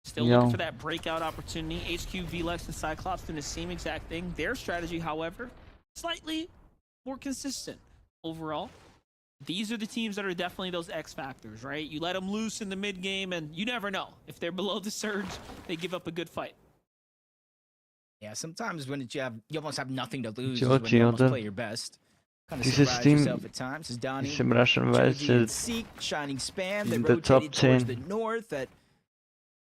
[SPEAKER 10] Still looking for that breakout opportunity. HQ, VLEX, and Cyclops doing the same exact thing. Their strategy, however, slightly more consistent overall. These are the teams that are definitely those X factors, right? You let them loose in the mid game, and you never know. If they're below the surge, they give up a good fight.
[SPEAKER 9] Yeah, sometimes when you almost have nothing to lose, is when you almost play your best. Kind of
[SPEAKER 1] Dieses
[SPEAKER 9] surprise
[SPEAKER 1] Team
[SPEAKER 9] yourself at times. Is Donnie,
[SPEAKER 1] ist überraschenderweise
[SPEAKER 9] Seek, Shining Spam, they
[SPEAKER 1] in the top
[SPEAKER 9] rotated towards the
[SPEAKER 1] 10.
[SPEAKER 9] north. That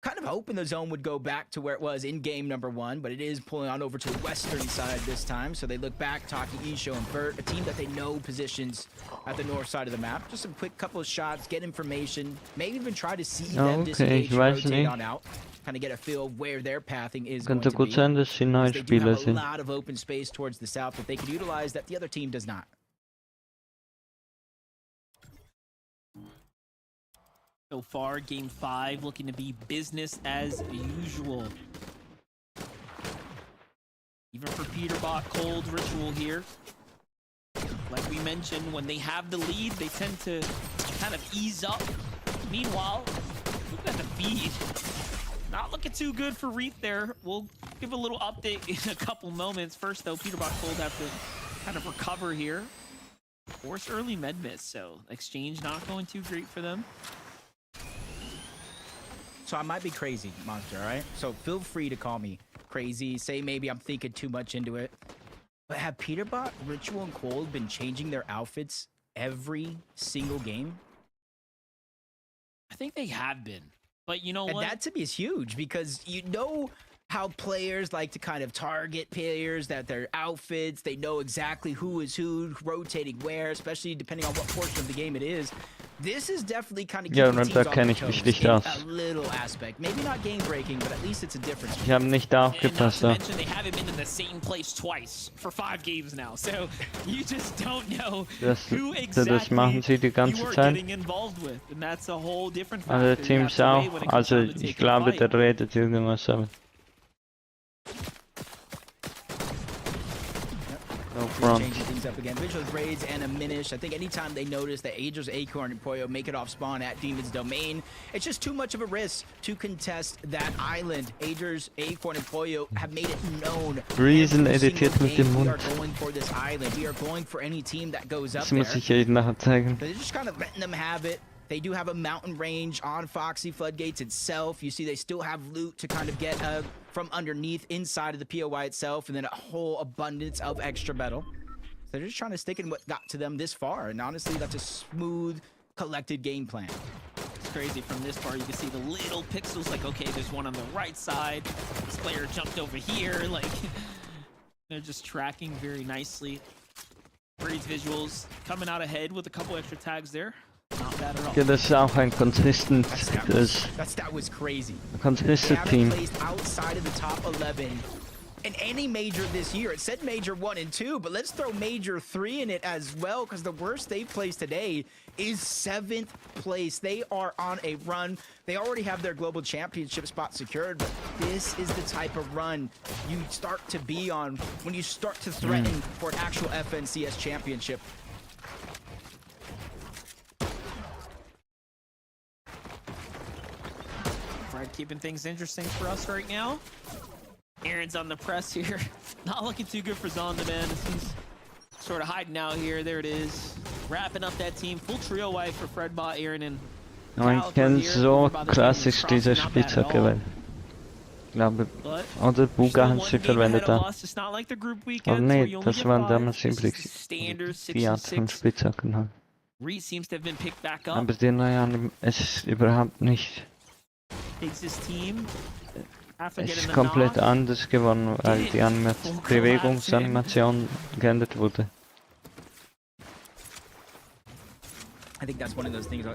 [SPEAKER 9] kind of hoping the zone would go back to where it was in game number 1, but it is pulling on over to the western side this time. So they look back, Taki, Isho, and Bert, a team that they know positions at the north side of the map. Just a quick couple of shots, get information, maybe even try to see them disengage, rotate on out. Kind of get a feel of where their pathing is going
[SPEAKER 1] Könnte
[SPEAKER 9] to
[SPEAKER 1] gut
[SPEAKER 9] be.
[SPEAKER 1] sein, dass sie neue
[SPEAKER 9] They do
[SPEAKER 1] Spieler
[SPEAKER 9] have a
[SPEAKER 1] sind.
[SPEAKER 9] lot of open space towards the south that they could utilize that the other team does not.
[SPEAKER 10] So far, game 5 looking to be business as usual. Even for Peterbot, cold ritual here. Like we mentioned, when they have the lead, they tend to kind of ease up. Meanwhile, look at the feed. Not looking too good for Reef there. We'll give a little update in a couple moments. First, though, Peterbot cold have to kind of recover here. Force early med miss, so exchange not going too great for them.
[SPEAKER 9] So I might be crazy, Monster, all right? So feel free to call me crazy. Say maybe I'm thinking too much into it. But have Peterbot, Ritual, and Cold been changing their outfits every single game?
[SPEAKER 10] I think they have been. But you know
[SPEAKER 9] and
[SPEAKER 10] what?
[SPEAKER 9] That to me is huge because you know how players like to kind of target players, that their outfits, they know exactly who is who, rotating where, especially depending on what portion of the game it is. This is definitely kind of keeping teams
[SPEAKER 1] da
[SPEAKER 9] on
[SPEAKER 1] kenne
[SPEAKER 9] their
[SPEAKER 1] ich mich
[SPEAKER 9] toes
[SPEAKER 1] nicht
[SPEAKER 9] in
[SPEAKER 1] aus.
[SPEAKER 9] a little aspect. Maybe not game breaking, but at least it's a difference.
[SPEAKER 1] Ich habe nicht aufgepasst.
[SPEAKER 10] Not to mention, they haven't been in the same place twice for 5 games now, so you just don't know who
[SPEAKER 1] Das machen sie die
[SPEAKER 10] you
[SPEAKER 1] ganze
[SPEAKER 10] are
[SPEAKER 1] Zeit.
[SPEAKER 10] getting involved with, and that's a whole different
[SPEAKER 1] Alle
[SPEAKER 10] factor you have
[SPEAKER 1] Teams
[SPEAKER 10] to weigh
[SPEAKER 1] auch.
[SPEAKER 10] when it comes
[SPEAKER 1] Also
[SPEAKER 10] down to
[SPEAKER 1] ich
[SPEAKER 10] taking a
[SPEAKER 1] glaube,
[SPEAKER 10] fight.
[SPEAKER 1] der redet irgendwas, aber no front.
[SPEAKER 9] Changing things up again. Visual grades and a Minish. I think anytime they notice that Aegis, Acorn, and Pollo make it off spawn at Demon's Domain, it's just too much of a risk to contest that island. Aegis, Acorn, and Pollo have made it known.
[SPEAKER 1] Reason
[SPEAKER 9] every
[SPEAKER 1] editiert
[SPEAKER 9] single
[SPEAKER 1] mit dem
[SPEAKER 9] game, we are
[SPEAKER 1] Mund.
[SPEAKER 9] going for this island. We are going for any team that goes up
[SPEAKER 1] Das
[SPEAKER 9] there.
[SPEAKER 1] muss ich euch nachher zeigen.
[SPEAKER 9] They're just kind of letting them have it. They do have a mountain range on Foxy Floodgates itself. You see they still have loot to kind of get from underneath inside of the POI itself, and then a whole abundance of extra metal. So they're just trying to stick in what got to them this far, and honestly, that's a smooth, collected game plan.
[SPEAKER 10] It's crazy from this part. You can see the little pixels, like, okay, there's one on the right side. This player jumped over here. Like, they're just tracking very nicely. Breeds visuals coming out ahead with a couple extra tags there. Not bad at all.
[SPEAKER 1] Ja, das ist auch ein consistent,
[SPEAKER 9] That was crazy.
[SPEAKER 1] consistent
[SPEAKER 9] They
[SPEAKER 1] Team.
[SPEAKER 9] haven't placed outside of the top 11 in any major this year. It said major 1 and 2, but let's throw major 3 in it as well, because the worst they've placed today is 7th place. They are on a run. They already have their global championship spot secured, but this is the type of run you start to be on when you start to threaten for an actual FNCS championship.
[SPEAKER 10] Fred keeping things interesting for us right now. Aaron's on the press here. Not looking too good for Zonda, man. He's sort of hiding out here. There it is. Wrapping up that team. Full trio wife for Fredbot, Aaron, and
[SPEAKER 1] Man kennt so krass ist diese Spitzhacke, weil ich glaube, oder Buga haben sie verwendet da. Aber nee, das waren damals übrigens die Art von Spitzhacken halt. Aber die neue, es ist überhaupt nicht. Es ist komplett anders geworden, weil die Bewegungsanimation geändert wurde.
[SPEAKER 9] I think that's one of those things.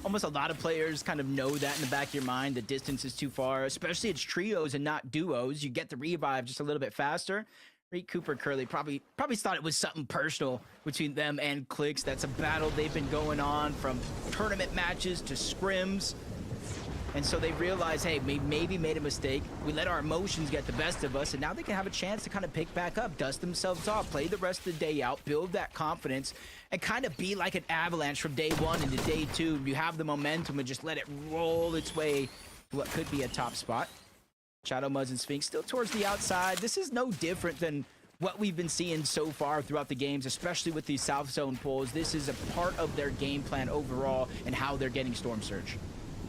[SPEAKER 9] Almost a lot of players kind of know that in the back of your mind. The distance is too far, especially it's trios and not duos. You get the revive just a little bit faster. Reed Cooper Curly probably thought it was something personal between them and Clix. That's a battle they've been going on from tournament matches to scrims. And so they realize, hey, we maybe made a mistake. We let our emotions get the best of us, and now they can have a chance to kind of pick back up, dust themselves off, play the rest of the day out, build that confidence, and kind of be like an avalanche from day one into day two. You have the momentum and just let it roll its way to what could be a top spot. Shadow Muzz and Sphinx still towards the outside. This is no different than what we've been seeing so far throughout the games, especially with these South Zone pulls. This is a part of their game plan overall and how they're getting Storm Surge.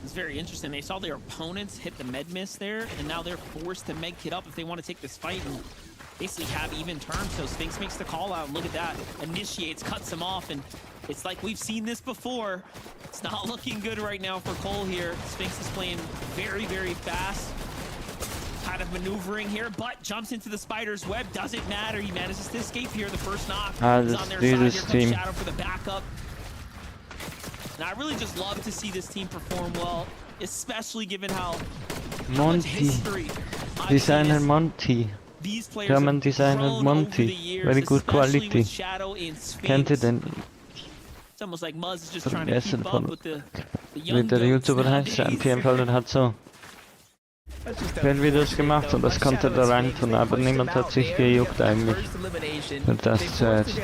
[SPEAKER 10] It's very interesting. They saw their opponents hit the med miss there, and now they're forced to med kit up if they want to take this fight and basically have even terms. So Sphinx makes the call out. Look at that. Initiates, cuts him off, and it's like we've seen this before. It's not looking good right now for Cole here. Sphinx is playing very, very fast. Kind of maneuvering here, but jumps into the spider's web. Doesn't matter. He manages to escape here. The first knock is on their side. Here comes Shadow for the backup. And I really just love to see this team perform well, especially given how much history
[SPEAKER 1] Designer Monty. German Designer Monty. Very good quality. Kennt ihr den?
[SPEAKER 10] It's almost like Muzz is just trying to keep up with the young
[SPEAKER 1] Wie der YouTuber heißt, auf jeden Fall, der hat so viele Videos gemacht und das konnte er da rein tun, aber niemand hat sich gejuckt eigentlich. Und das zuerst.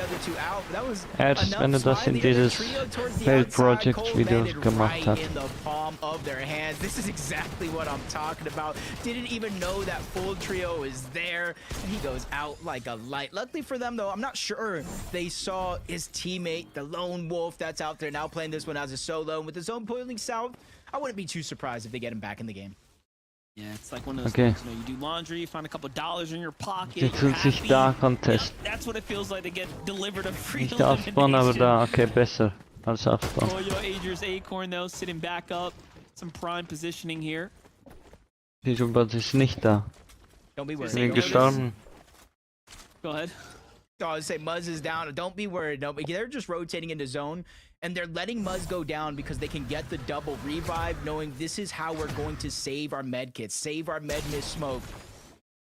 [SPEAKER 1] Erst wenn er das in dieses Failed Project Videos gemacht hat.
[SPEAKER 9] This is exactly what I'm talking about. Didn't even know that full trio is there, and he goes out like a light. Luckily for them, though, I'm not sure they saw his teammate, the lone wolf that's out there now playing this one as a solo. And with his own pulling south, I wouldn't be too surprised if they get him back in the game.
[SPEAKER 10] Yeah, it's like one of those things, you know, you do laundry, you find a couple dollars in your pocket,
[SPEAKER 1] Die tun sich da Contest.
[SPEAKER 10] Yep, that's what it feels like to get delivered a free
[SPEAKER 1] Nicht aufbauen, aber da, okay, besser als aufbauen.
[SPEAKER 10] Pollo, Adrian's Acorn though, sitting back up, some prime positioning here.
[SPEAKER 1] Wieso ist nicht da?
[SPEAKER 9] Don't be worried.
[SPEAKER 1] Sind gestorben.
[SPEAKER 10] Go ahead.
[SPEAKER 9] So I would say Muzz is down. Don't be worried. They're just rotating into zone, and they're letting Muzz go down because they can get the double revive, knowing this is how we're going to save our med kits, save our med miss smoke,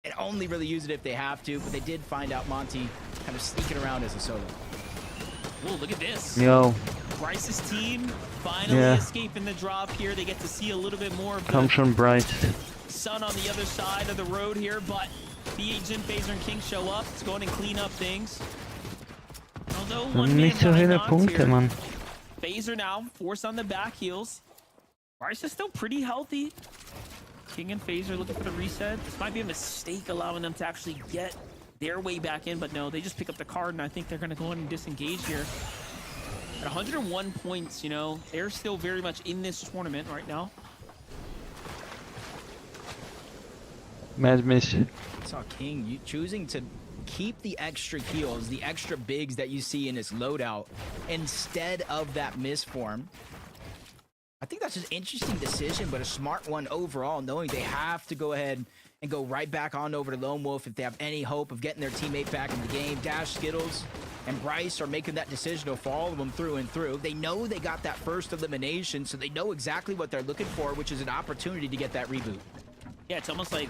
[SPEAKER 9] and only really use it if they have to. But they did find out Monty kind of sneaking around as a solo.
[SPEAKER 10] Oh, look at this.
[SPEAKER 1] Yo.
[SPEAKER 10] Bryce's team finally escaping the drop here. They get to see a little bit more of
[SPEAKER 1] Comes from Bryce.
[SPEAKER 10] Sun on the other side of the road here, but BA, Jin, Phaser, and King show up. Let's go in and clean up things. Although one
[SPEAKER 1] Nicht so viele Punkte, Mann.
[SPEAKER 10] Phaser now, forced on the back heels. Bryce is still pretty healthy. King and Phaser looking for the reset. This might be a mistake allowing them to actually get their way back in, but no, they just pick up the card, and I think they're going to go in and disengage here. At 101 points, you know, they're still very much in this tournament right now.
[SPEAKER 1] Mad Miss.
[SPEAKER 9] Saw King choosing to keep the extra heals, the extra bigs that you see in his loadout, instead of that misform. I think that's an interesting decision, but a smart one overall, knowing they have to go ahead and go right back on over to Lone Wolf if they have any hope of getting their teammate back in the game. Dash, Skittles, and Bryce are making that decision to follow them through and through. They know they got that first elimination, so they know exactly what they're looking for, which is an opportunity to get that reboot.
[SPEAKER 10] Yeah, it's almost like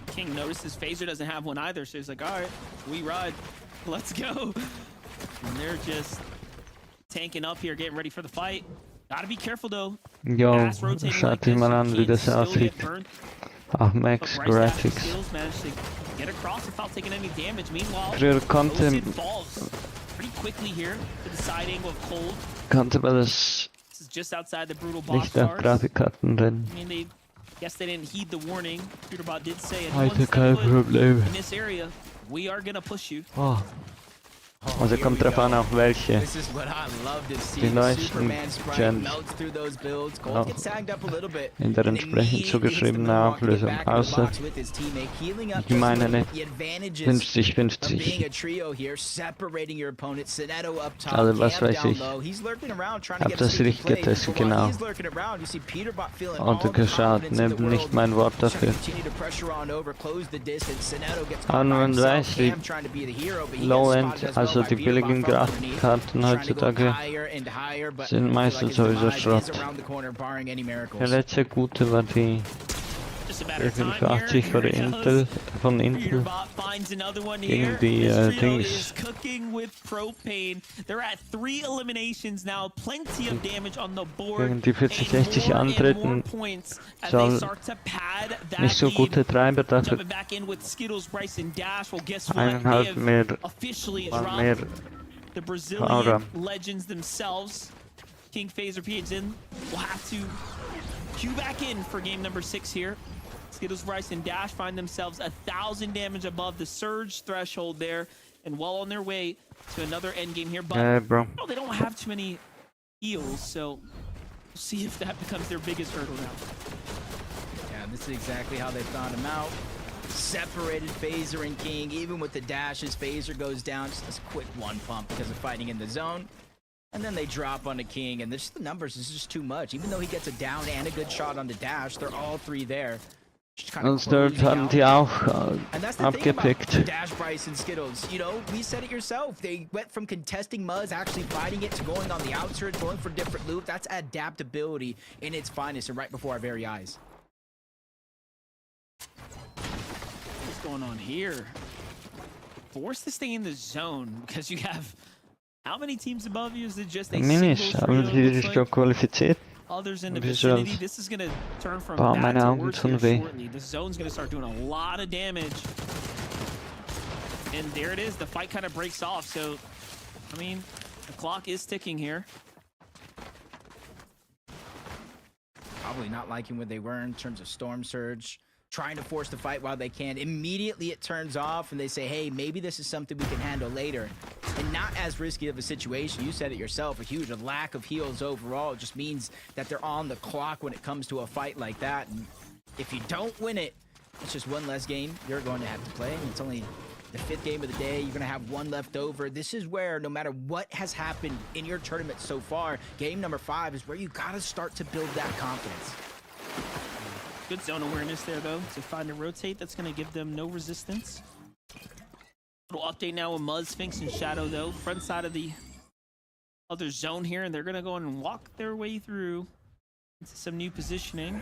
[SPEAKER 10] King notices Phaser doesn't have one either, so he's like, all right, we ride. Let's go. And they're just tanking up here, getting ready for the fight. Gotta be careful, though.
[SPEAKER 1] Yo, schaut dich mal an, wie das aussieht. Ach, Max Graphics. Früher konnte man das nicht auf Grafikkarten rennen.
[SPEAKER 10] Guess they didn't heed the warning. Peterbot did say it.
[SPEAKER 1] Alter, kein Problem.
[SPEAKER 10] In this area, we are gonna push you.
[SPEAKER 1] Oh. Also kommt drauf an, auch welche.
[SPEAKER 9] This is what I love to see.
[SPEAKER 1] Die
[SPEAKER 9] The
[SPEAKER 1] neuesten
[SPEAKER 9] Superman sprite
[SPEAKER 1] Gens
[SPEAKER 9] melts through those builds. Gold gets tagged up a little bit.
[SPEAKER 1] in der entsprechend zugeschriebenen Auflösung. Außer, ich meine nicht 50-50. Also was weiß ich. Hab das richtig getestet, genau. Oder geschaut, nimm nicht mein Wort dafür. Aber man weiß, wie Low-End, also die billigen Grafikkarten heutzutage, sind meistens sowieso Schrott. Der letzte gute war die 85 oder Intel, von Intel gegen die Dings. Gegen die 4060 antreten soll nicht so gute Treiber dafür. 1,5 mehr
[SPEAKER 10] The Brazilian legends themselves, King Phaser PH in, will have to queue back in for game number 6 here. Skittles, Rice, and Dash find themselves 1,000 damage above the surge threshold there, and well on their way to another end game here. But
[SPEAKER 1] bro.
[SPEAKER 10] no, they don't have too many heals, so we'll see if that becomes their biggest hurdle now.
[SPEAKER 9] Yeah, this is exactly how they found him out. Separated Phaser and King. Even with the dashes, Phaser goes down. Just a quick one pump because of fighting in the zone. And then they drop on the King, and the numbers is just too much. Even though he gets a down and a good shot on the dash, they're all three there.
[SPEAKER 1] Und dort haben die auch abgepickt.
[SPEAKER 9] Dash, Bryce, and Skittles. You know, we said it yourself. They went from contesting Muzz, actually fighting it, to going on the outskirts, going for different loot. That's adaptability in its finest and right before our very eyes.
[SPEAKER 10] What's going on here? Forced to stay in the zone because you have how many teams above you? Is it just a
[SPEAKER 1] Minis, aber die sich doch qualifiziert.
[SPEAKER 10] Others in the vicinity. This is going to turn from bad to worse here shortly. The zone's going to start doing a lot of damage. And there it is. The fight kind of breaks off. So, I mean, the clock is ticking here.
[SPEAKER 9] Probably not liking where they were in terms of Storm Surge. Trying to force the fight while they can. Immediately it turns off and they say, hey, maybe this is something we can handle later. And not as risky of a situation. You said it yourself, a huge lack of heals overall. It just means that they're on the clock when it comes to a fight like that. And if you don't win it, it's just one less game you're going to have to play. And it's only the 5th game of the day. You're going to have one left over. This is where, no matter what has happened in your tournament so far, game number 5 is where you got to start to build that confidence.
[SPEAKER 10] Good zone awareness there, though, to find a rotate that's going to give them no resistance. Little update now with Muzz, Sphinx, and Shadow, though. Front side of the other zone here, and they're going to go and walk their way through into some new positioning.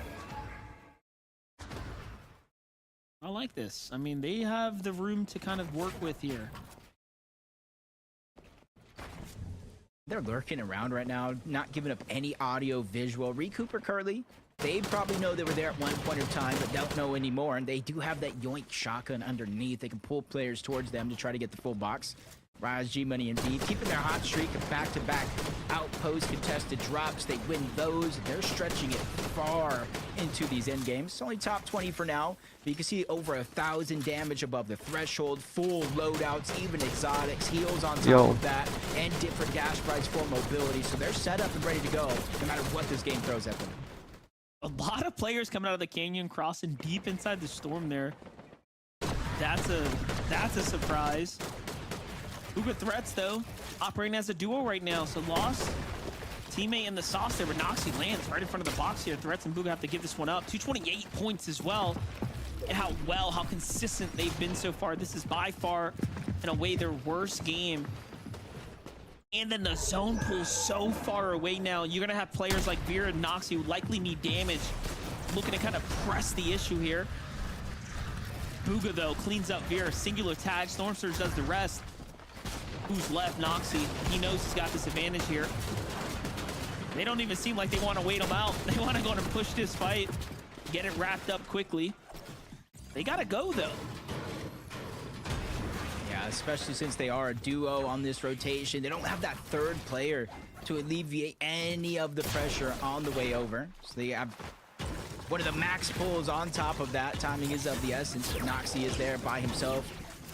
[SPEAKER 10] I like this. I mean, they have the room to kind of work with here.
[SPEAKER 9] They're lurking around right now, not giving up any audio, visual. Recooper Curly, they probably know they were there at one point in time, but don't know anymore. And they do have that yoink shotgun underneath. They can pull players towards them to try to get the full box. Rise, G-Money, and B keeping their hot streak of back-to-back outpost contested drops. They win those. They're stretching it far into these end games. It's only top 20 for now, but you can see over 1,000 damage above the threshold, full loadouts, even exotics, heals on top of that, and different dash sprites for mobility. So they're set up and ready to go, no matter what this game throws at them.
[SPEAKER 10] A lot of players coming out of the canyon, crossing deep inside the storm there. That's a surprise. Booga Threats, though, operating as a duo right now. So Lost, teammate in the sauce there, but Noxie lands right in front of the box here. Threats and Booga have to give this one up. 228 points as well. And how consistent they've been so far. This is by far, in a way, their worst game. And then the zone pulls so far away now. You're going to have players like Vera and Noxie who likely need damage, looking to kind of press the issue here. Booga, though, cleans up Vera. Singular tag. Storm Surge does the rest. Who's left? Noxie. He knows he's got this advantage here. They don't even seem like they want to wait him out. They want to go and push this fight, get it wrapped up quickly. They got to go, though.
[SPEAKER 9] Yeah, especially since they are a duo on this rotation. They don't have that third player to alleviate any of the pressure on the way over. So they have one of the max pulls on top of that. Timing is of the essence, but Noxie is there by himself.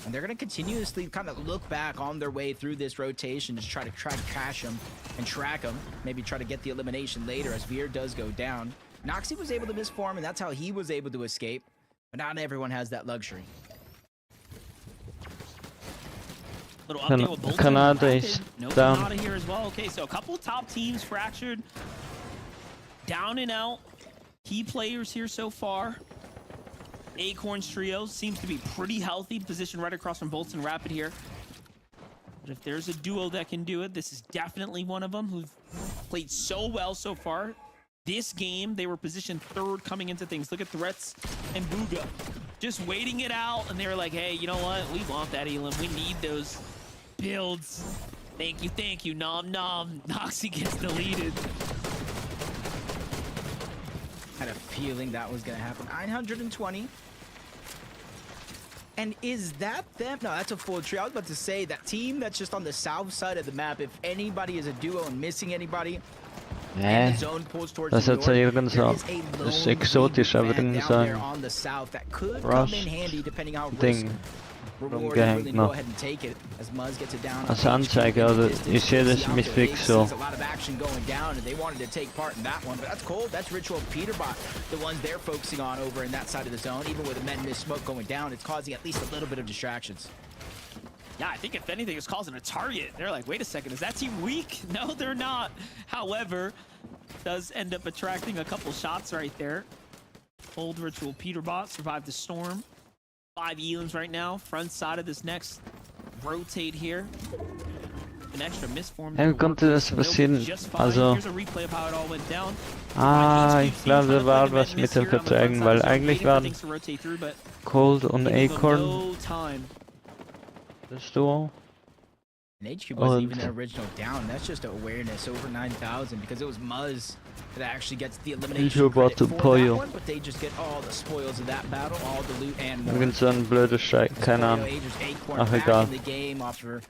[SPEAKER 9] And they're going to continuously kind of look back on their way through this rotation to try to cash him and track him. Maybe try to get the elimination later as Veer does go down. Noxie was able to misform, and that's how he was able to escape. But not everyone has that luxury.
[SPEAKER 10] Little update with Bolton.
[SPEAKER 1] Canada is
[SPEAKER 10] no
[SPEAKER 1] down.
[SPEAKER 10] Canada here as well. Okay, so a couple top teams fractured. Down and out. Key players here so far. Acorns trio seems to be pretty healthy, positioned right across from Bolton Rapid here. But if there's a duo that can do it, this is definitely one of them who've played so well so far. This game, they were positioned third coming into things. Look at Threats and Booga. Just waiting it out, and they were like, hey, you know what? We want that Elam. We need those builds. Thank you, nom nom. Noxie gets deleted.
[SPEAKER 9] Had a feeling that was going to happen. 920. And is that them? No, that's a full trio. I was about to say, that team that's just on the south side of the map, if anybody is a duo and missing anybody,
[SPEAKER 1] Nee, das hätte ja irgend so exotisch sein Rush-Ding rumgehängt noch. Als Anzeige, oder ich sehe das mit Fix so.
[SPEAKER 10] Yeah, I think if anything, it's causing a target. They're like, wait a second, is that team weak? No, they're not. However, does end up attracting a couple shots right there. Old Ritual Peterbot survived the storm. 5 Elams right now. Front side of this next rotate here. An extra misform.
[SPEAKER 1] Wie konnte das passieren? Also, ich glaube, da war was mit den Verträgen, weil eigentlich waren Cold und Acorn das Duo.
[SPEAKER 9] And HQ wasn't even the original down. That's just awareness over 9,000 because it was Muzz that actually gets the elimination credit for
[SPEAKER 1] Pollo.
[SPEAKER 9] that one, but they just get all the spoils of that battle, all the loot and more.
[SPEAKER 1] Irgend so ein blöder Strike, keine Ahnung. Ach, egal.
[SPEAKER 9] The game after,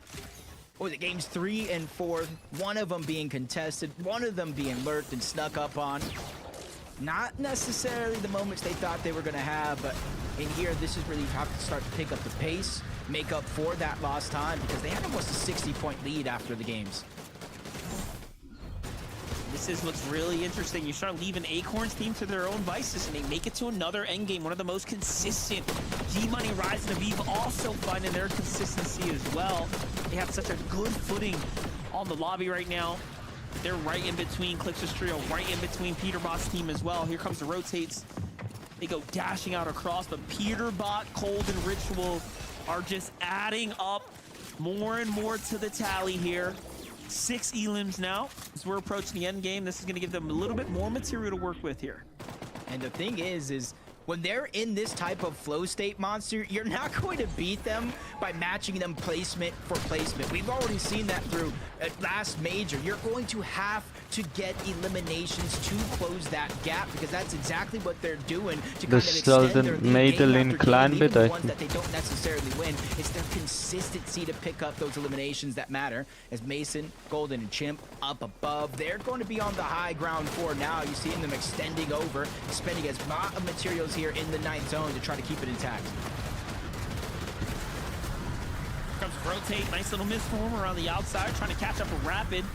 [SPEAKER 9] what was it, games 3 and 4, one of them being contested, one of them being lurked and snuck up on. Not necessarily the moments they thought they were going to have, but in here, this is really how to start to pick up the pace, make up for that lost time, because they had almost a 60-point lead after the games.
[SPEAKER 10] This is what's really interesting. You start leaving Acorn's team to their own vices, and they make it to another endgame. One of the most consistent. G-Money, Rise, and Aviv also finding their consistency as well. They have such a good footing on the lobby right now. They're right in between Clix trio, right in between Peterbot's team as well. Here comes the rotates. They go dashing out across, but Peterbot, Cold, and Ritual are just adding up more and more to the tally here. 6 Elams now. As we're approaching the end game, this is going to give them a little bit more material to work with here.
[SPEAKER 9] And the thing is when they're in this type of flow state, Monster, you're not going to beat them by matching them placement for placement. We've already seen that through last major. You're going to have to get eliminations to close that gap because that's exactly what they're doing to kind of extend their lead game after game, even the ones that they don't necessarily win. It's their consistency to pick up those eliminations that matter. As Mason, Golden, and Chimp up above, they're going to be on the high ground for now. You see them extending over, spending as much of materials here in the 9th zone to try to keep it intact.
[SPEAKER 10] Here comes Rotate, nice little misform around the outside, trying to catch up with Rapid.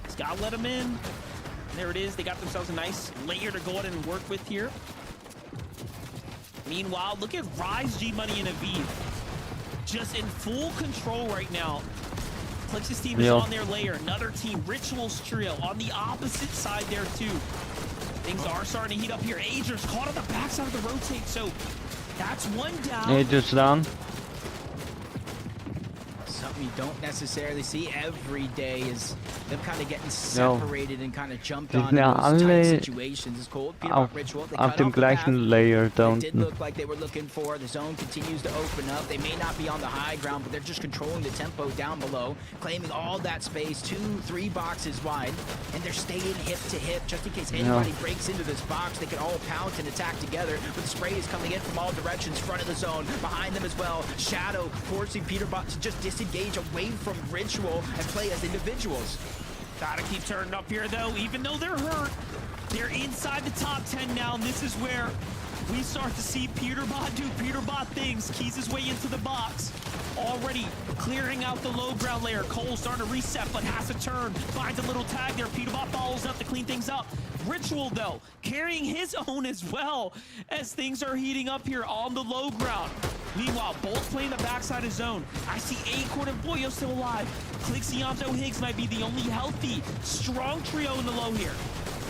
[SPEAKER 10] Just gotta let them in. There it is. They got themselves a nice layer to go ahead and work with here. Meanwhile, look at Rise, G-Money, and Aviv. Just in full control right now. Clix's team is on their layer. Another team, Rituals trio, on the opposite side there too. Things are starting to heat up here. Ager's caught on the backside of the rotate, so that's one down.
[SPEAKER 1] Ager's down.
[SPEAKER 9] Something you don't necessarily see every day is them kind of getting separated and kind of jumped on in those tight situations. It's cold. Ritual. They
[SPEAKER 1] auf dem gleichen Layer da unten.
[SPEAKER 9] It did look like they were looking for. The zone continues to open up. They may not be on the high ground, but they're just controlling the tempo down below, claiming all that space, 2-3 boxes wide, and they're staying hip to hip just in case anybody breaks into this box. They can all pounce and attack together with sprays coming in from all directions, front of the zone, behind them as well. Shadow forcing Peterbot to just disengage away from Ritual and play as individuals.
[SPEAKER 10] Gotta keep turning up here though, even though they're hurt. They're inside the top 10 now, and this is where we start to see Peterbot do Peterbot things. Keys his way into the box. Already clearing out the low ground layer. Cole starting to reset, but has to turn. Finds a little tag there. Peterbot follows up to clean things up. Ritual, though, carrying his own as well as things are heating up here on the low ground. Meanwhile, Bolt's playing the backside of zone. I see Acorn and Pollo still alive. Clix, Yamzo, Higgs might be the only healthy, strong trio in the low here.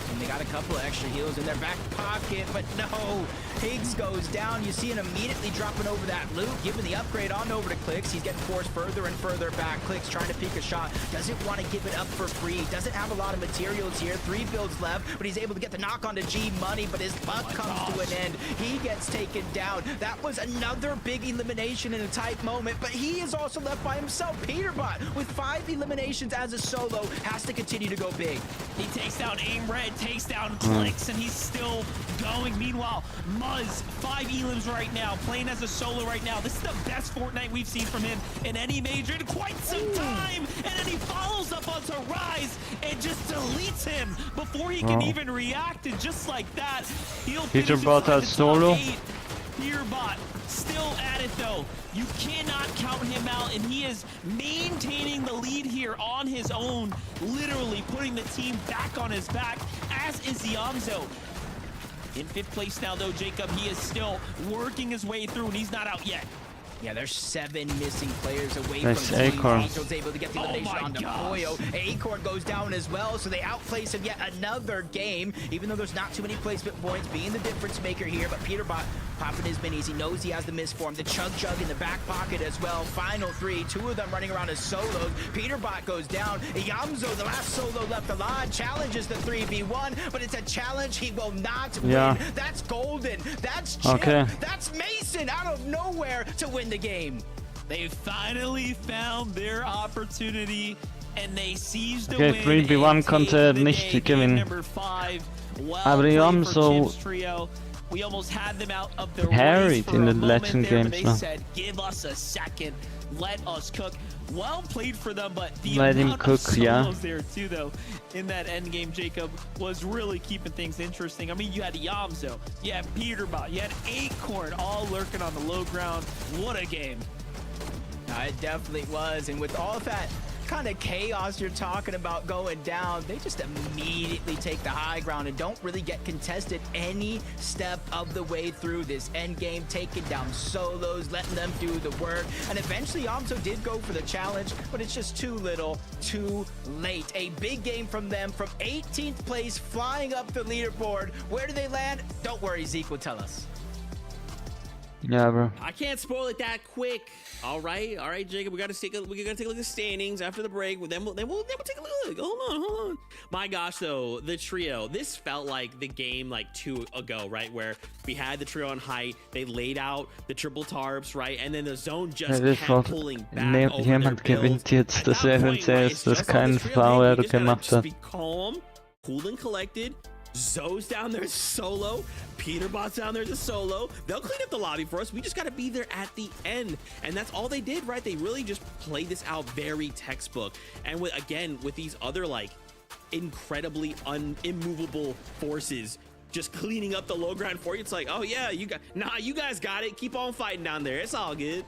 [SPEAKER 9] And they got a couple of extra heals in their back pocket, but no, Higgs goes down. You see him immediately dropping over that loot, giving the upgrade on over to Clix. He's getting forced further and further back. Clix trying to peek a shot, doesn't want to give it up for free, doesn't have a lot of materials here. 3 builds left, but he's able to get the knock onto G Money, but his buck comes to an end. He gets taken down. That was another big elimination in a tight moment, but he is also left by himself. Peterbot, with 5 eliminations as a solo, has to continue to go big.
[SPEAKER 10] He takes down Aim Red, takes down Clix, and he's still going. Meanwhile, Muzz, 5 elims right now, playing as a solo right now. This is the best Fortnite we've seen from him in any major in quite some time. And then he follows up onto Rise and just deletes him before he can even react. And just like that, he'll finish
[SPEAKER 1] Peterbot as solo.
[SPEAKER 10] Peterbot still at it though. You cannot count him out, and he is maintaining the lead here on his own, literally putting the team back on his back, as is Yamzo. In 5th place now though, Jacob, he is still working his way through, and he's not out yet.
[SPEAKER 9] Yeah, there's 7 missing players away
[SPEAKER 1] Nice
[SPEAKER 9] from
[SPEAKER 1] Acorn.
[SPEAKER 9] Angel's able to get the elimination onto Pollo. Acorn goes down as well, so they outplace him yet another game, even though there's not too many placement points, being the difference maker here. But Peterbot popping his minis. He knows he has the misform. The Chug in the back pocket as well. Final 3, 2 of them running around as solos. Peterbot goes down. Yamzo, the last solo left alive, challenges the 3v1, but it's a challenge he will not win. That's Golden. That's Chip. That's Mason out of nowhere to win the game.
[SPEAKER 10] They finally found their opportunity, and they seized the
[SPEAKER 1] Okay,
[SPEAKER 10] win.
[SPEAKER 1] 3v1 konnte nicht gewinnen.
[SPEAKER 10] Number 5. Well
[SPEAKER 1] Aber
[SPEAKER 10] played for
[SPEAKER 1] Yamzo
[SPEAKER 10] Chip's trio. We almost had them out of the
[SPEAKER 1] carried
[SPEAKER 10] race for
[SPEAKER 1] in
[SPEAKER 10] a
[SPEAKER 1] the
[SPEAKER 10] moment
[SPEAKER 1] Latin
[SPEAKER 10] there, but
[SPEAKER 1] games.
[SPEAKER 10] they said, give us a second, let us cook. Well played for them, but the
[SPEAKER 1] Let him
[SPEAKER 10] amount
[SPEAKER 1] cook,
[SPEAKER 10] of
[SPEAKER 1] yeah.
[SPEAKER 10] solos there too, though, in that end game, Jacob, was really keeping things interesting. I mean, you had Yamzo, you had Peterbot, you had Acorn, all lurking on the low ground. What a game.
[SPEAKER 9] It definitely was, and with all of that kind of chaos you're talking about going down, they just immediately take the high ground and don't really get contested any step of the way through this end game, taking down solos, letting them do the work, and eventually Yamzo did go for the challenge, but it's just too little, too late. A big game from them, from 18th place, flying up the leaderboard. Where do they land? Don't worry, Zeke will tell us.
[SPEAKER 1] Yeah, bro.
[SPEAKER 21] I can't spoil it that quick. All right, Jacob. We gotta take a look at the standings after the break. Then we'll take a look. Hold on. My gosh, though, the trio. This felt like the game like 2 ago, right, where we had the trio on height. They laid out the triple tarps, right, and then the zone just kept pulling back over
[SPEAKER 1] Jemand
[SPEAKER 21] their
[SPEAKER 1] gewinnt
[SPEAKER 21] builds.
[SPEAKER 1] jetzt das FNCS, das kein VR gemacht hat.
[SPEAKER 21] Be calm, cool and collected. Zoe's down there solo. Peterbot's down there as a solo. They'll clean up the lobby for us. We just got to be there at the end. And that's all they did, right? They really just played this out very textbook. And with these other like incredibly immovable forces just cleaning up the low ground for you, it's like, oh yeah, you guys got it. Keep on fighting down there. It's all good.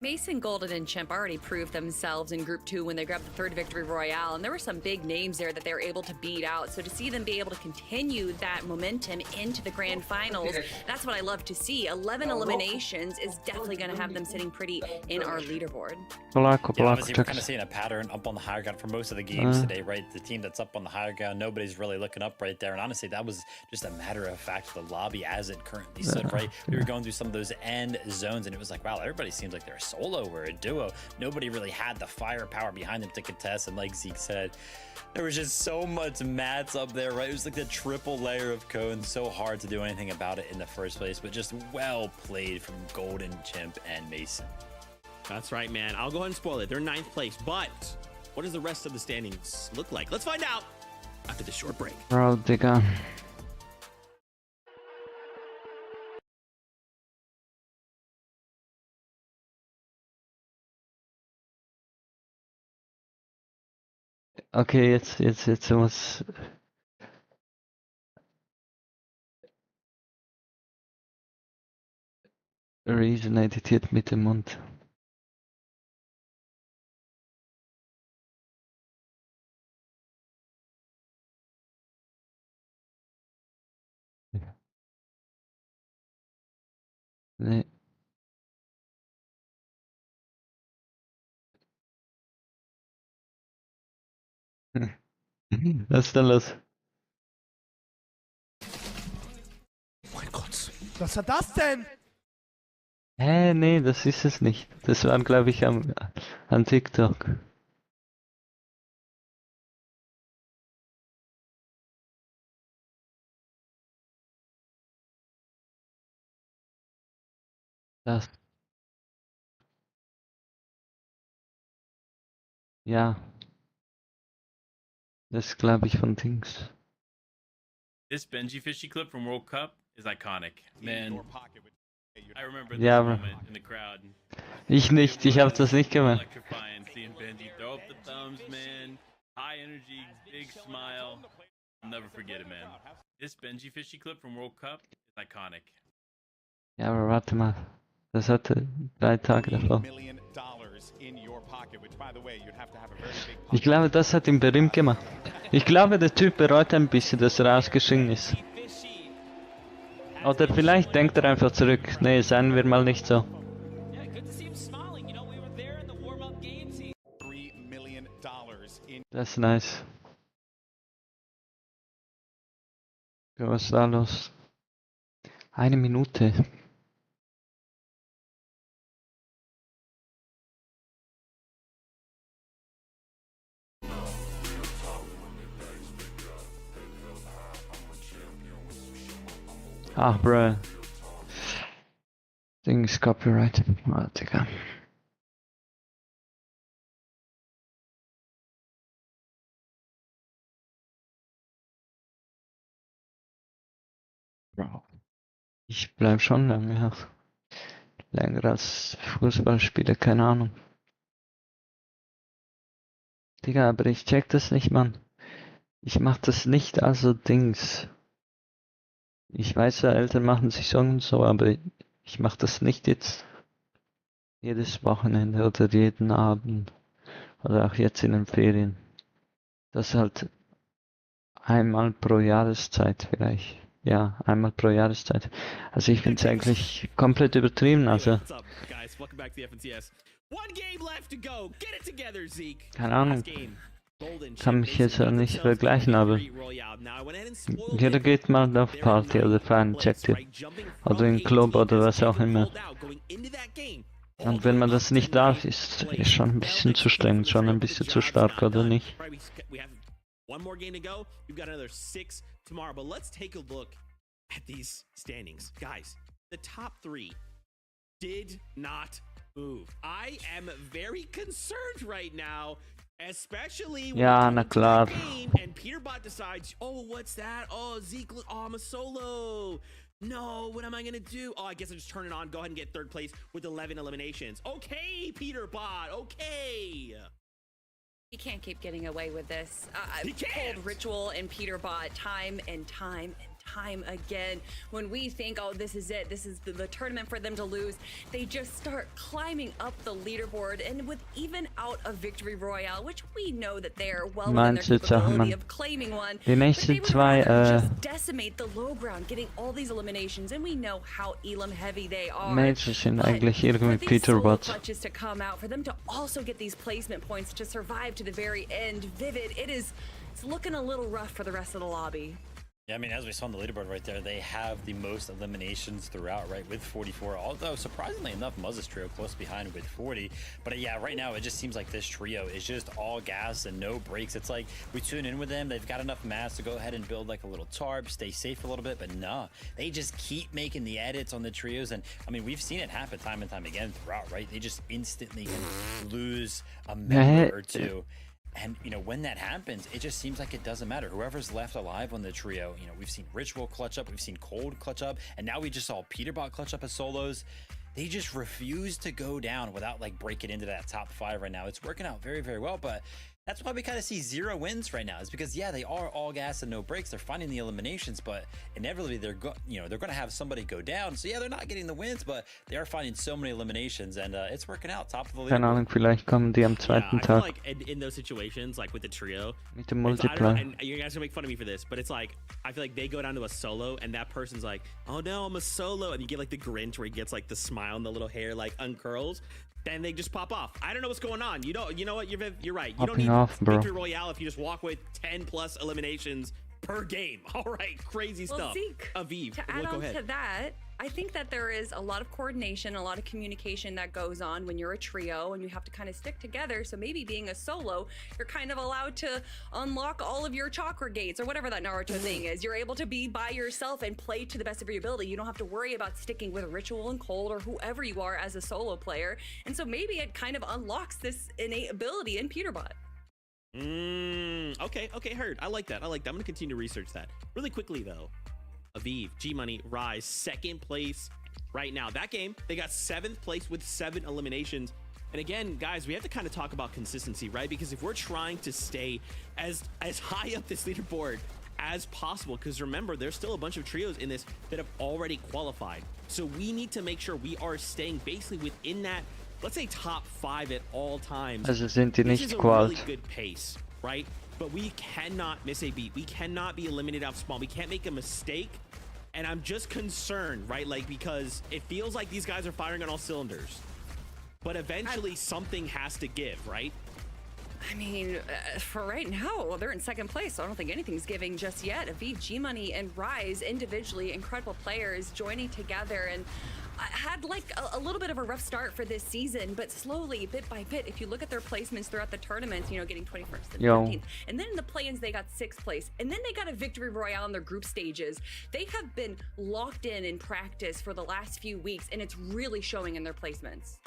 [SPEAKER 11] Mason, Golden, and Chimp already proved themselves in Group 2 when they grabbed the 3rd victory royale, and there were some big names there that they were able to beat out. So to see them be able to continue that momentum into the grand finals, that's what I love to see. 11 eliminations is definitely going to have them sitting pretty in our leaderboard.
[SPEAKER 2] Obviously, we're kind of seeing a pattern up on the higher ground for most of the games today, right? The team that's up on the higher ground, nobody's really looking up right there. And honestly, that was just a matter of fact of the lobby as it currently stood, right? We were going through some of those end zones, and it was like, wow, everybody seems like they're solo or a duo. Nobody really had the firepower behind them to contest, and like Zeke said, there was just so much mats up there, right? It was like the triple layer of cones, so hard to do anything about it in the first place, but just well played from Golden, Chimp, and Mason.
[SPEAKER 21] That's right, man. I'll go ahead and spoil it. They're 9th place, but what does the rest of the standings look like? Let's find out after this short break.
[SPEAKER 1] Bro, Digga. Okay, jetzt muss Reason editiert mit dem Mund. Nee. Was ist denn los?
[SPEAKER 14] Oh mein Gott. Was war das denn?
[SPEAKER 1] Nee, das ist es nicht. Das waren, glaube ich, an TikTok. Das. Ja. Das glaube ich von Dings.
[SPEAKER 5] This Benji Fishy clip from World Cup is iconic. Man, I remember this
[SPEAKER 1] Ja,
[SPEAKER 5] moment in the crowd.
[SPEAKER 1] ich nicht. Ich habe das nicht gemacht.
[SPEAKER 5] Electrifying, seeing Benji throw up the thumbs, man. High energy, big smile. I'll never forget it, man. This Benji Fishy clip from World Cup is iconic.
[SPEAKER 1] Ja, aber warte mal. Das hatte 3 Tage davor. Ich glaube, das hat ihn berühmt gemacht. Ich glaube, der Typ bereut ein bisschen, dass er ausgeschieden ist. Oder vielleicht denkt er einfach zurück. Nee, seien wir mal nicht so. Das ist nice. Ja, was ist da los? 1 Minute. Ach, bruh. Ding ist Copyright. Ah, Digga. Bro. Ich bleib schon lange. Länger als Fußballspieler, keine Ahnung. Digga, aber ich check das nicht, Mann. Ich mach das nicht also Dings. Ich weiß ja, Eltern machen sich Sorgen und so, aber ich mach das nicht jetzt jedes Wochenende oder jeden Abend oder auch jetzt in den Ferien. Das ist halt einmal pro Jahreszeit vielleicht. Ja, einmal pro Jahreszeit. Also ich finde es eigentlich komplett übertrieben, also. Keine Ahnung. Kann mich jetzt auch nicht vergleichen, aber jeder geht mal auf Party oder feiern, checkt ihr. Oder in Club oder was auch immer. Und wenn man das nicht darf, ist schon ein bisschen zu streng, schon ein bisschen zu stark, oder nicht?
[SPEAKER 21] One more game to go. We've got another 6 tomorrow, but let's take a look at these standings. Guys, the top 3 did not move. I am very concerned right now, especially when
[SPEAKER 1] Ja, na klar.
[SPEAKER 21] game and Peterbot decides, oh, what's that? Oh, Zeke, oh, I'm a solo. No, what am I gonna do? Oh, I guess I'll just turn it on. Go ahead and get 3rd place with 11 eliminations. Okay, Peterbot, okay.
[SPEAKER 11] He can't keep getting away with this.
[SPEAKER 21] He can't!
[SPEAKER 11] Cold Ritual and Peterbot time and time again. When we think, oh, this is it, this is the tournament for them to lose, they just start climbing up the leaderboard, and with even out a victory royale, which we know that they are well within their capability of claiming one,
[SPEAKER 1] Die nächsten zwei,
[SPEAKER 11] just decimate the low ground, getting all these eliminations, and we know how Elam heavy they are.
[SPEAKER 1] Majors sind eigentlich irgendwie Peterbots.
[SPEAKER 11] Clutches to come out, for them to also get these placement points to survive to the very end. Vivid, it's looking a little rough for the rest of the lobby.
[SPEAKER 2] Yeah, I mean, as we saw on the leaderboard right there, they have the most eliminations throughout, right, with 44. Although, surprisingly enough, Muzz's trio close behind with 40. But yeah, right now, it just seems like this trio is just all gas and no breaks. It's like we tune in with them. They've got enough mass to go ahead and build like a little tarp, stay safe a little bit. But nah, they just keep making the edits on the trios. And I mean, we've seen it happen time and time again throughout, right? They just instantly can lose a member or two. And, you know, when that happens, it just seems like it doesn't matter. Whoever's left alive on the trio, you know, we've seen Ritual clutch up, we've seen Cold clutch up, and now we just saw Peterbot clutch up as solos. They just refuse to go down without, like, breaking into that top 5 right now. It's working out very, very well, but That's why we kind of see 0 wins right now. Is because yeah, they are all gas and no breaks. They're finding the eliminations, but inevitably they're going to have somebody go down. So yeah, they're not getting the wins, but they are finding so many eliminations, and it's working out. Top of the league.
[SPEAKER 1] Keine Ahnung, vielleicht kommen die am zweiten
[SPEAKER 21] I feel
[SPEAKER 1] Tag.
[SPEAKER 21] like in those situations, like with the trio,
[SPEAKER 1] Mit dem
[SPEAKER 21] I don't know,
[SPEAKER 1] Multiplayer.
[SPEAKER 21] and you guys are gonna make fun of me for this, but it's like I feel like they go down to a solo, and that person's like, "Oh no, I'm a solo," and you get like the Grinch where he gets like the smile and the little hair like uncurls. Then they just pop off. I don't know what's going on. You know what? You're right. You don't need Victory Royale if you just walk with 10+ eliminations per game. All right, crazy
[SPEAKER 11] Well,
[SPEAKER 21] stuff.
[SPEAKER 11] Zeke,
[SPEAKER 21] Aviv,
[SPEAKER 11] to add on to that, I think that there is a lot of coordination, a lot of communication that goes on when you're a trio and you have to kind of stick together. So maybe being a solo, you're kind of allowed to unlock all of your chakra gates or whatever that Naruto thing is. You're able to be by yourself and play to the best of your ability. You don't have to worry about sticking with Ritual and Cold or whoever you are as a solo player. And so maybe it kind of unlocks this innate ability in Peterbot.
[SPEAKER 21] Okay, heard. I like that. I'm gonna continue to research that. Really quickly though, Aviv, G-Money, Rise, 2nd place right now. That game, they got 7th place with 7 eliminations. And again, guys, we have to kind of talk about consistency, right? Because if we're trying to stay as high up this leaderboard as possible, because remember, there's still a bunch of trios in this that have already qualified. So we need to make sure we are staying basically within that, let's say, top 5 at all times.
[SPEAKER 1] Also sind die
[SPEAKER 21] This
[SPEAKER 1] nicht
[SPEAKER 21] is a
[SPEAKER 1] qualt.
[SPEAKER 21] really good pace, right? But we cannot miss a beat. We cannot be eliminated off spawn. We can't make a mistake. And I'm just concerned, right? Like, because it feels like these guys are firing on all cylinders. But eventually something has to give, right?
[SPEAKER 11] I mean, for right now, they're in 2nd place, so I don't think anything's giving just yet. Aviv, G-Money, and Rise, individually incredible players joining together, and I had like a little bit of a rough start for this season, but slowly, bit by bit, if you look at their placements throughout the tournament, getting 21st and 13th, and then in the play-ins, they got 6th place, and then they got a Victory Royale in their group stages. They have been locked in practice for the last few weeks, and it's really showing in their placements.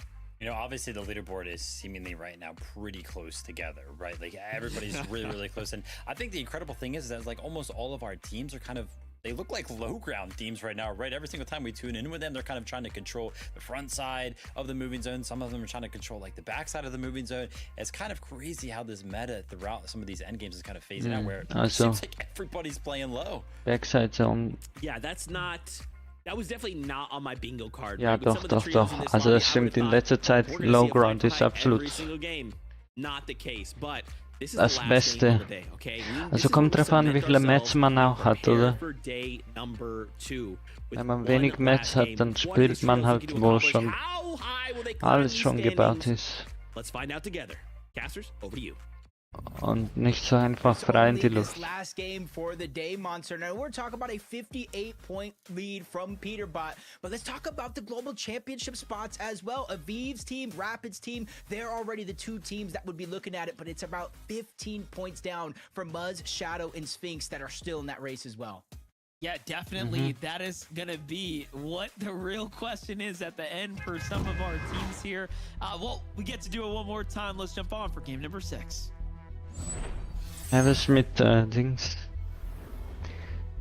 [SPEAKER 2] Obviously the leaderboard is seemingly right now pretty close together, right? Like everybody's really close. And I think the incredible thing is that like almost all of our teams are kind of, they look like low ground teams right now, right? Every single time we tune in with them, they're kind of trying to control the front side of the moving zone. Some of them are trying to control like the back side of the moving zone. It's kind of crazy how this meta throughout some of these end games is kind of phasing out, where it seems like everybody's playing low.
[SPEAKER 1] Backside zone.
[SPEAKER 21] Yeah, that was definitely not on my bingo card.
[SPEAKER 1] Ja,
[SPEAKER 21] right?
[SPEAKER 1] doch. Also das stimmt, in letzter Zeit Low Ground ist absolut das Beste. Also kommt drauf an, wie viele Mats man auch hat, oder? Wenn man wenig Mats hat, dann spielt man halt, wo schon alles schon gebaut ist.
[SPEAKER 21] Let's find out together. Casters, over to you.
[SPEAKER 1] Und nicht so einfach frei in die Luft.
[SPEAKER 9] Last game for the day, Monster. Now we're talking about a 58-point lead from Peterbot, but let's talk about the global championship spots as well. Aviv's team, Rapid's team, they're already the 2 teams that would be looking at it, but it's about 15 points down from Muzz, Shadow, and Sphinx that are still in that race as well.
[SPEAKER 10] Yeah, definitely. That is going to be what the real question is at the end for some of our teams here. Well, we get to do it one more time. Let's jump on for game number 6.
[SPEAKER 1] Ja, was mit Dings?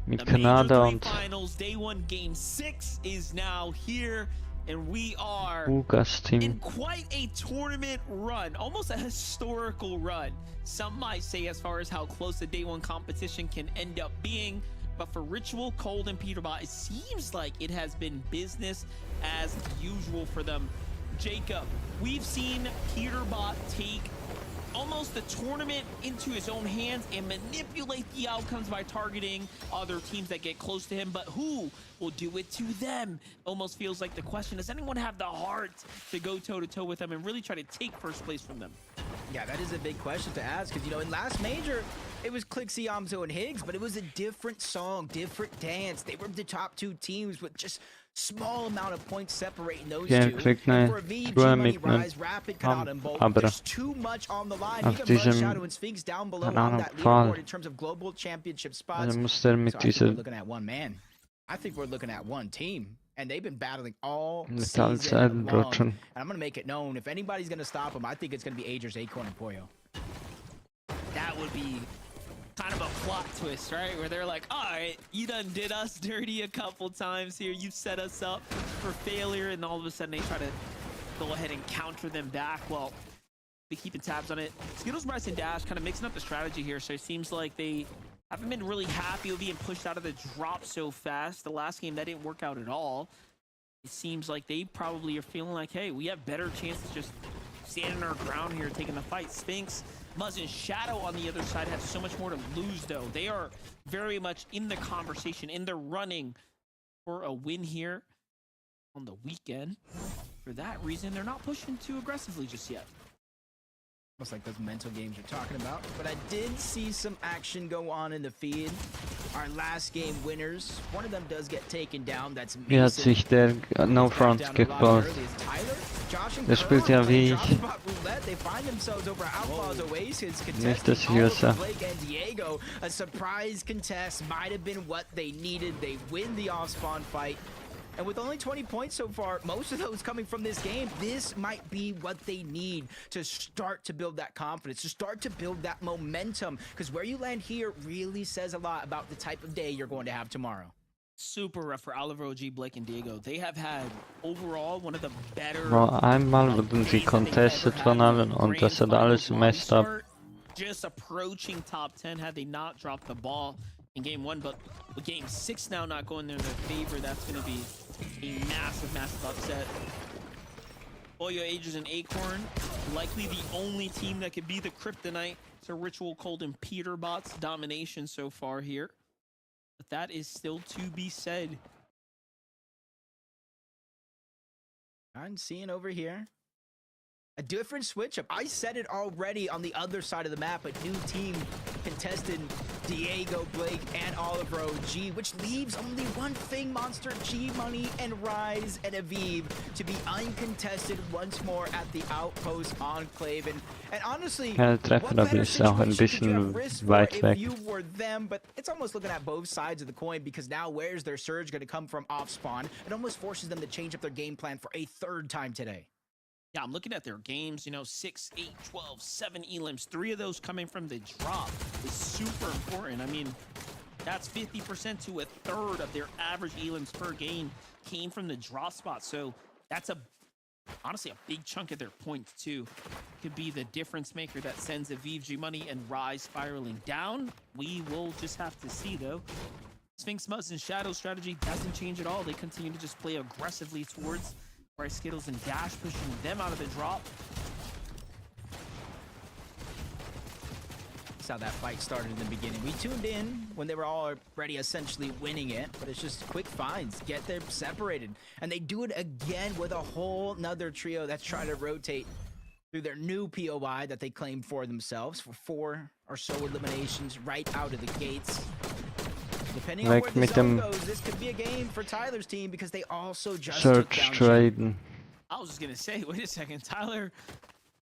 [SPEAKER 1] Mit Kanada und
[SPEAKER 10] Finals, day 1, game 6 is now here, and we are in quite a tournament run, almost a historical run. Some might say, as far as how close the day 1 competition can end up being. But for Ritual, Cold, and Peterbot, it seems like it has been business as usual for them. Jacob, we've seen Peterbot take almost the tournament into his own hands and manipulate the outcomes by targeting other teams that get close to him, but who will do it to them? Almost feels like the question, does anyone have the heart to go toe-to-toe with them and really try to take first place from them?
[SPEAKER 9] Yeah, that is a big question to ask, because, in last major, it was Clix, Yamzo, and Higgs, but it was a different song, different dance. They were the top 2 teams with just small amount of points separating those 2. And for Aviv, G-Money, Rise, Rapid, Kanada, and Bolt, there's too much on the line. Even Muzz, Shadow, and Sphinx down below on that leaderboard in terms of global championship spots. So I think we're looking at one man. I think we're looking at one team. And they've been battling all season long. And I'm going to make it known, if anybody's going to stop them, I think it's going to be Agers, Acorn, and Pollo.
[SPEAKER 10] That would be kind of a plot twist, right? Where they're like, all right, you done did us dirty a couple times here. You set us up for failure. And all of a sudden they try to go ahead and counter them back. Well, keeping tabs on it. Skittles, Bryce, and Dash kind of mixing up the strategy here, so it seems like they haven't been really happy with being pushed out of the drop so fast. The last game, that didn't work out at all. It seems like they probably are feeling like, hey, we have better chances just standing our ground here, taking the fight. Sphinx, Muzz, and Shadow on the other side have so much more to lose, though. They are very much in the conversation, in the running for a win here on the weekend. For that reason, they're not pushing too aggressively just yet.
[SPEAKER 9] Almost like those mental games you're talking about. But I did see some action go on in the feed. Our last game winners, one of them does get taken down. That's Mason.
[SPEAKER 1] Wie hat sich der No Front gebaut? Der spielt ja wie ich. Nicht das User.
[SPEAKER 9] A surprise contest might have been what they needed. They win the off-spawn fight. And with only 20 points so far, most of those coming from this game, this might be what they need to start to build that confidence, to start to build that momentum. Because where you land here really says a lot about the type of day you're going to have tomorrow.
[SPEAKER 10] Super rough for Oliver, OG, Blake, and Diego. They have had overall one of the better...
[SPEAKER 1] Bro, einmal wurden sie contested von allen und das hat alles messed up.
[SPEAKER 10] Just approaching top 10 had they not dropped the ball in game 1, but with game 6 now not going in their favor, that's going to be a massive, massive upset. Pollo, Aegis, and Acorn, likely the only team that could be the kryptonite to Ritual, Cold, and Peterbot's domination so far here. But that is still to be said.
[SPEAKER 9] I'm seeing over here a different switch up. I said it already on the other side of the map. A new team contested Diego, Blake, and Oliver OG, which leaves only one thing, Monster, G-Money, and Rise, and Aviv to be uncontested once more at the Outpost Enclave. And honestly,
[SPEAKER 1] Ja, der Treffer da ist auch ein bisschen weit weg.
[SPEAKER 9] if you were them, but it's almost looking at both sides of the coin, because now where's their surge going to come from off spawn? It almost forces them to change up their game plan for a third time today.
[SPEAKER 10] Yeah, I'm looking at their games, you know, 6, 8, 12, 7 elims. 3 of those coming from the drop is super important. I mean, that's 50% to a third of their average elims per game came from the drop spot. So that's honestly a big chunk of their points too. Could be the difference maker that sends Aviv, G-Money, and Rise spiraling down. We will just have to see though. Sphinx, Muzz, and Shadow strategy doesn't change at all. They continue to just play aggressively towards Bryce, Skittles, and Dash, pushing them out of the drop.
[SPEAKER 9] That's how that fight started in the beginning. We tuned in when they were already essentially winning it, but it's just quick finds, get them separated. And they do it again with a whole nother trio that's trying to rotate through their new POI that they claimed for themselves for 4 or so eliminations right out of the gates. Depending on where the zone goes, this could be a game for Tyler's team because they also just took down
[SPEAKER 1] traden.
[SPEAKER 10] I was just gonna say, wait a second, Tyler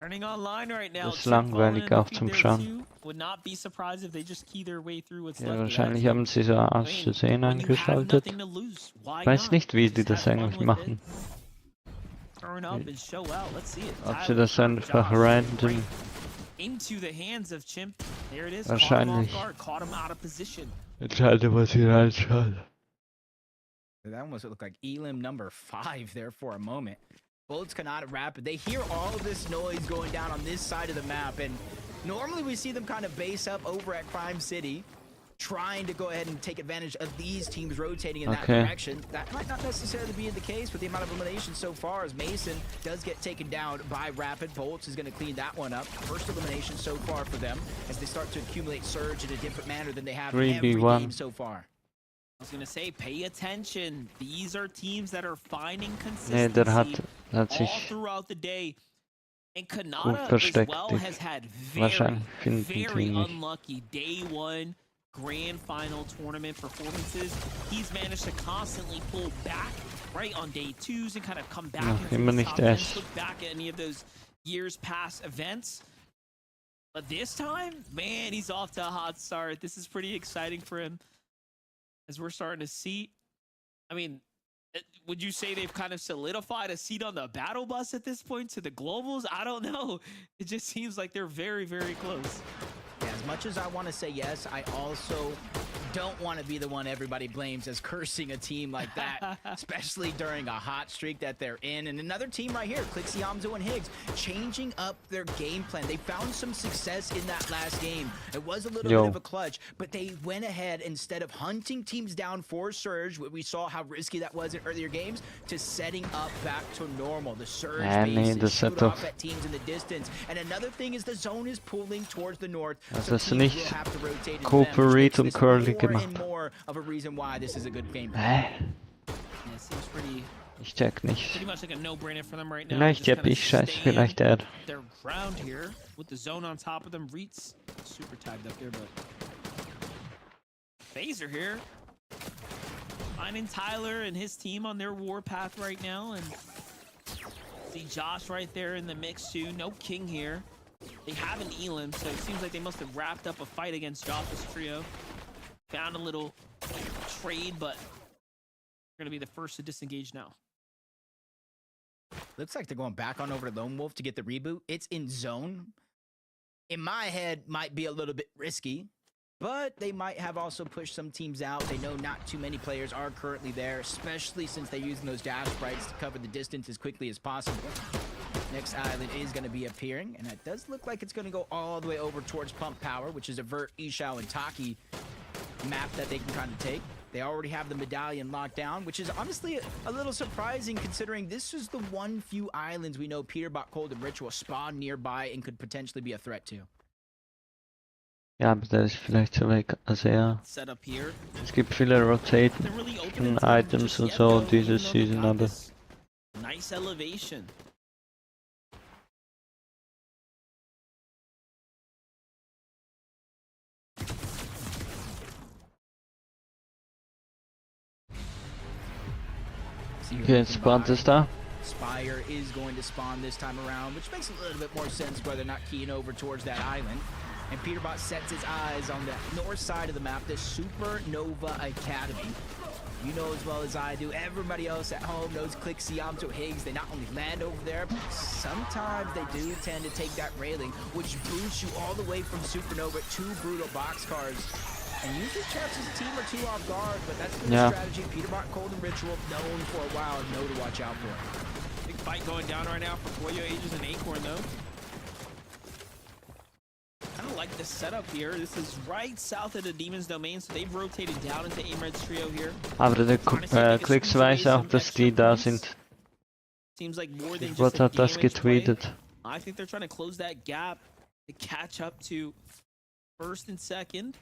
[SPEAKER 10] turning online right now.
[SPEAKER 1] Das ist langweilig auch zum Schauen.
[SPEAKER 10] Would not be surprised if they just key their way through what's
[SPEAKER 1] Ja,
[SPEAKER 10] left.
[SPEAKER 1] wahrscheinlich haben sie so auszusehen eingeschaltet. Ich weiß nicht, wie die das eigentlich machen.
[SPEAKER 10] Turn up and show out. Let's see it.
[SPEAKER 1] Ob sie das einfach random...
[SPEAKER 10] Into the hands of Chimp. There it is.
[SPEAKER 1] Wahrscheinlich.
[SPEAKER 10] Caught him out of position.
[SPEAKER 1] Entscheide, was sie reinschaut.
[SPEAKER 9] That almost looked like Elim number 5 there for a moment. Bullets cannot rapid. They hear all of this noise going down on this side of the map, and normally we see them kind of base up over at Crime City, trying to go ahead and take advantage of these teams rotating in that direction. That might not necessarily be the case with the amount of eliminations so far, as Mason does get taken down by Rapid. Bolts is going to clean that one up. First elimination so far for them as they start to accumulate surge in a different manner than they have in every game so far.
[SPEAKER 10] I was going to say, pay attention. These are teams that are finding consistency all throughout the day. And Kanata as well has had very unlucky day 1 grand final tournament performances. He's managed to constantly pull back right on day 2s and kind of come back into the top 10, look back at any of those years past events. But this time, man, he's off to a hot start. This is pretty exciting for him, as we're starting to see. I mean, would you say they've kind of solidified a seat on the battle bus at this point to the globals? I don't know. It just seems like they're very, very close.
[SPEAKER 9] Yeah, as much as I want to say yes, I also don't want to be the one everybody blames as cursing a team like that, especially during a hot streak that they're in. And another team right here, Clix, and Higgs, changing up their game plan. They found some success in that last game. It was a little bit of a clutch, but they went ahead instead of hunting teams down for Surge, we saw how risky that was in earlier games, to setting up back to normal. The Surge bases shoot off at teams in the distance. And another thing is the zone is pulling towards the north.
[SPEAKER 1] Also ist nicht Cooperate und Curly gemacht.
[SPEAKER 9] More of a reason why this is a good game.
[SPEAKER 10] Yeah, it seems pretty.
[SPEAKER 1] Ich check nicht.
[SPEAKER 10] Pretty much like a no-brainer for them right now.
[SPEAKER 1] Vielleicht hab ich Scheiß, vielleicht er.
[SPEAKER 10] They're ground here with the zone on top of them. Reeds super tagged up there, but Phaser here finding Tyler and his team on their warpath right now, and see Josh right there in the mix too. No King here. They have an Elam, so it seems like they must have wrapped up a fight against Josh's trio. Found a little trade, but they're gonna be the first to disengage now.
[SPEAKER 9] Looks like they're going back on over to Lone Wolf to get the reboot. It's in zone. In my head, might be a little bit risky, but they might have also pushed some teams out. They know not too many players are currently there, especially since they're using those dash sprites to cover the distance as quickly as possible. Next island is going to be appearing, and it does look like it's going to go all the way over towards Pump Power, which is a Vert, Ishao, and Taki map that they can kind of take. They already have the medallion locked down, which is honestly a little surprising considering this is the one few islands we know Peterbot, Cold, and Ritual spawn nearby and could potentially be a threat to.
[SPEAKER 1] Ja, aber der ist vielleicht zu weg. Also ja,
[SPEAKER 10] Setup here.
[SPEAKER 1] es gibt viele Rotating Items und so diese Season, aber
[SPEAKER 10] Nice elevation.
[SPEAKER 1] okay, Spot ist da.
[SPEAKER 9] Spire is going to spawn this time around, which makes a little bit more sense why they're not keying over towards that island. And Peterbot sets his eyes on the north side of the map, the Supernova Academy. You know as well as I do, everybody else at home knows Clix, Higgs. They not only land over there, but sometimes they do tend to take that railing, which boosts you all the way from Supernova to Brutal Boxcars. And usually catches a team or two off guard, but that's been the strategy Peterbot, Cold, and Ritual known for a while and know to watch out for.
[SPEAKER 10] Big fight going down right now for Pollo, Ages, and Acorn though. Kind of like the setup here. This is right south of the Demon's domain, so they've rotated down into Aimred's trio here.
[SPEAKER 1] Aber der Clix weiß auch, dass die da sind.
[SPEAKER 10] Seems like more than
[SPEAKER 1] What
[SPEAKER 10] just
[SPEAKER 1] hat das getweetet?
[SPEAKER 10] I think they're trying to close that gap to catch up to first and second.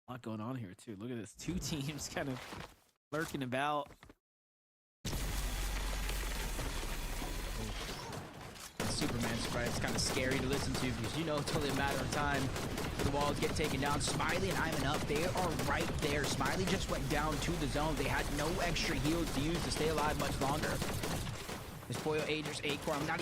[SPEAKER 10] A lot going on here too. Look at this. Two teams kind of lurking about.
[SPEAKER 9] Superman sprite is kind of scary to listen to because you know it's only a matter of time the walls get taken down. Smiley and Iman up, they are right there. Smiley just went down to the zone. They had no extra heals to use to stay alive much longer. This Pollo, Aegis, Acorn, I'm not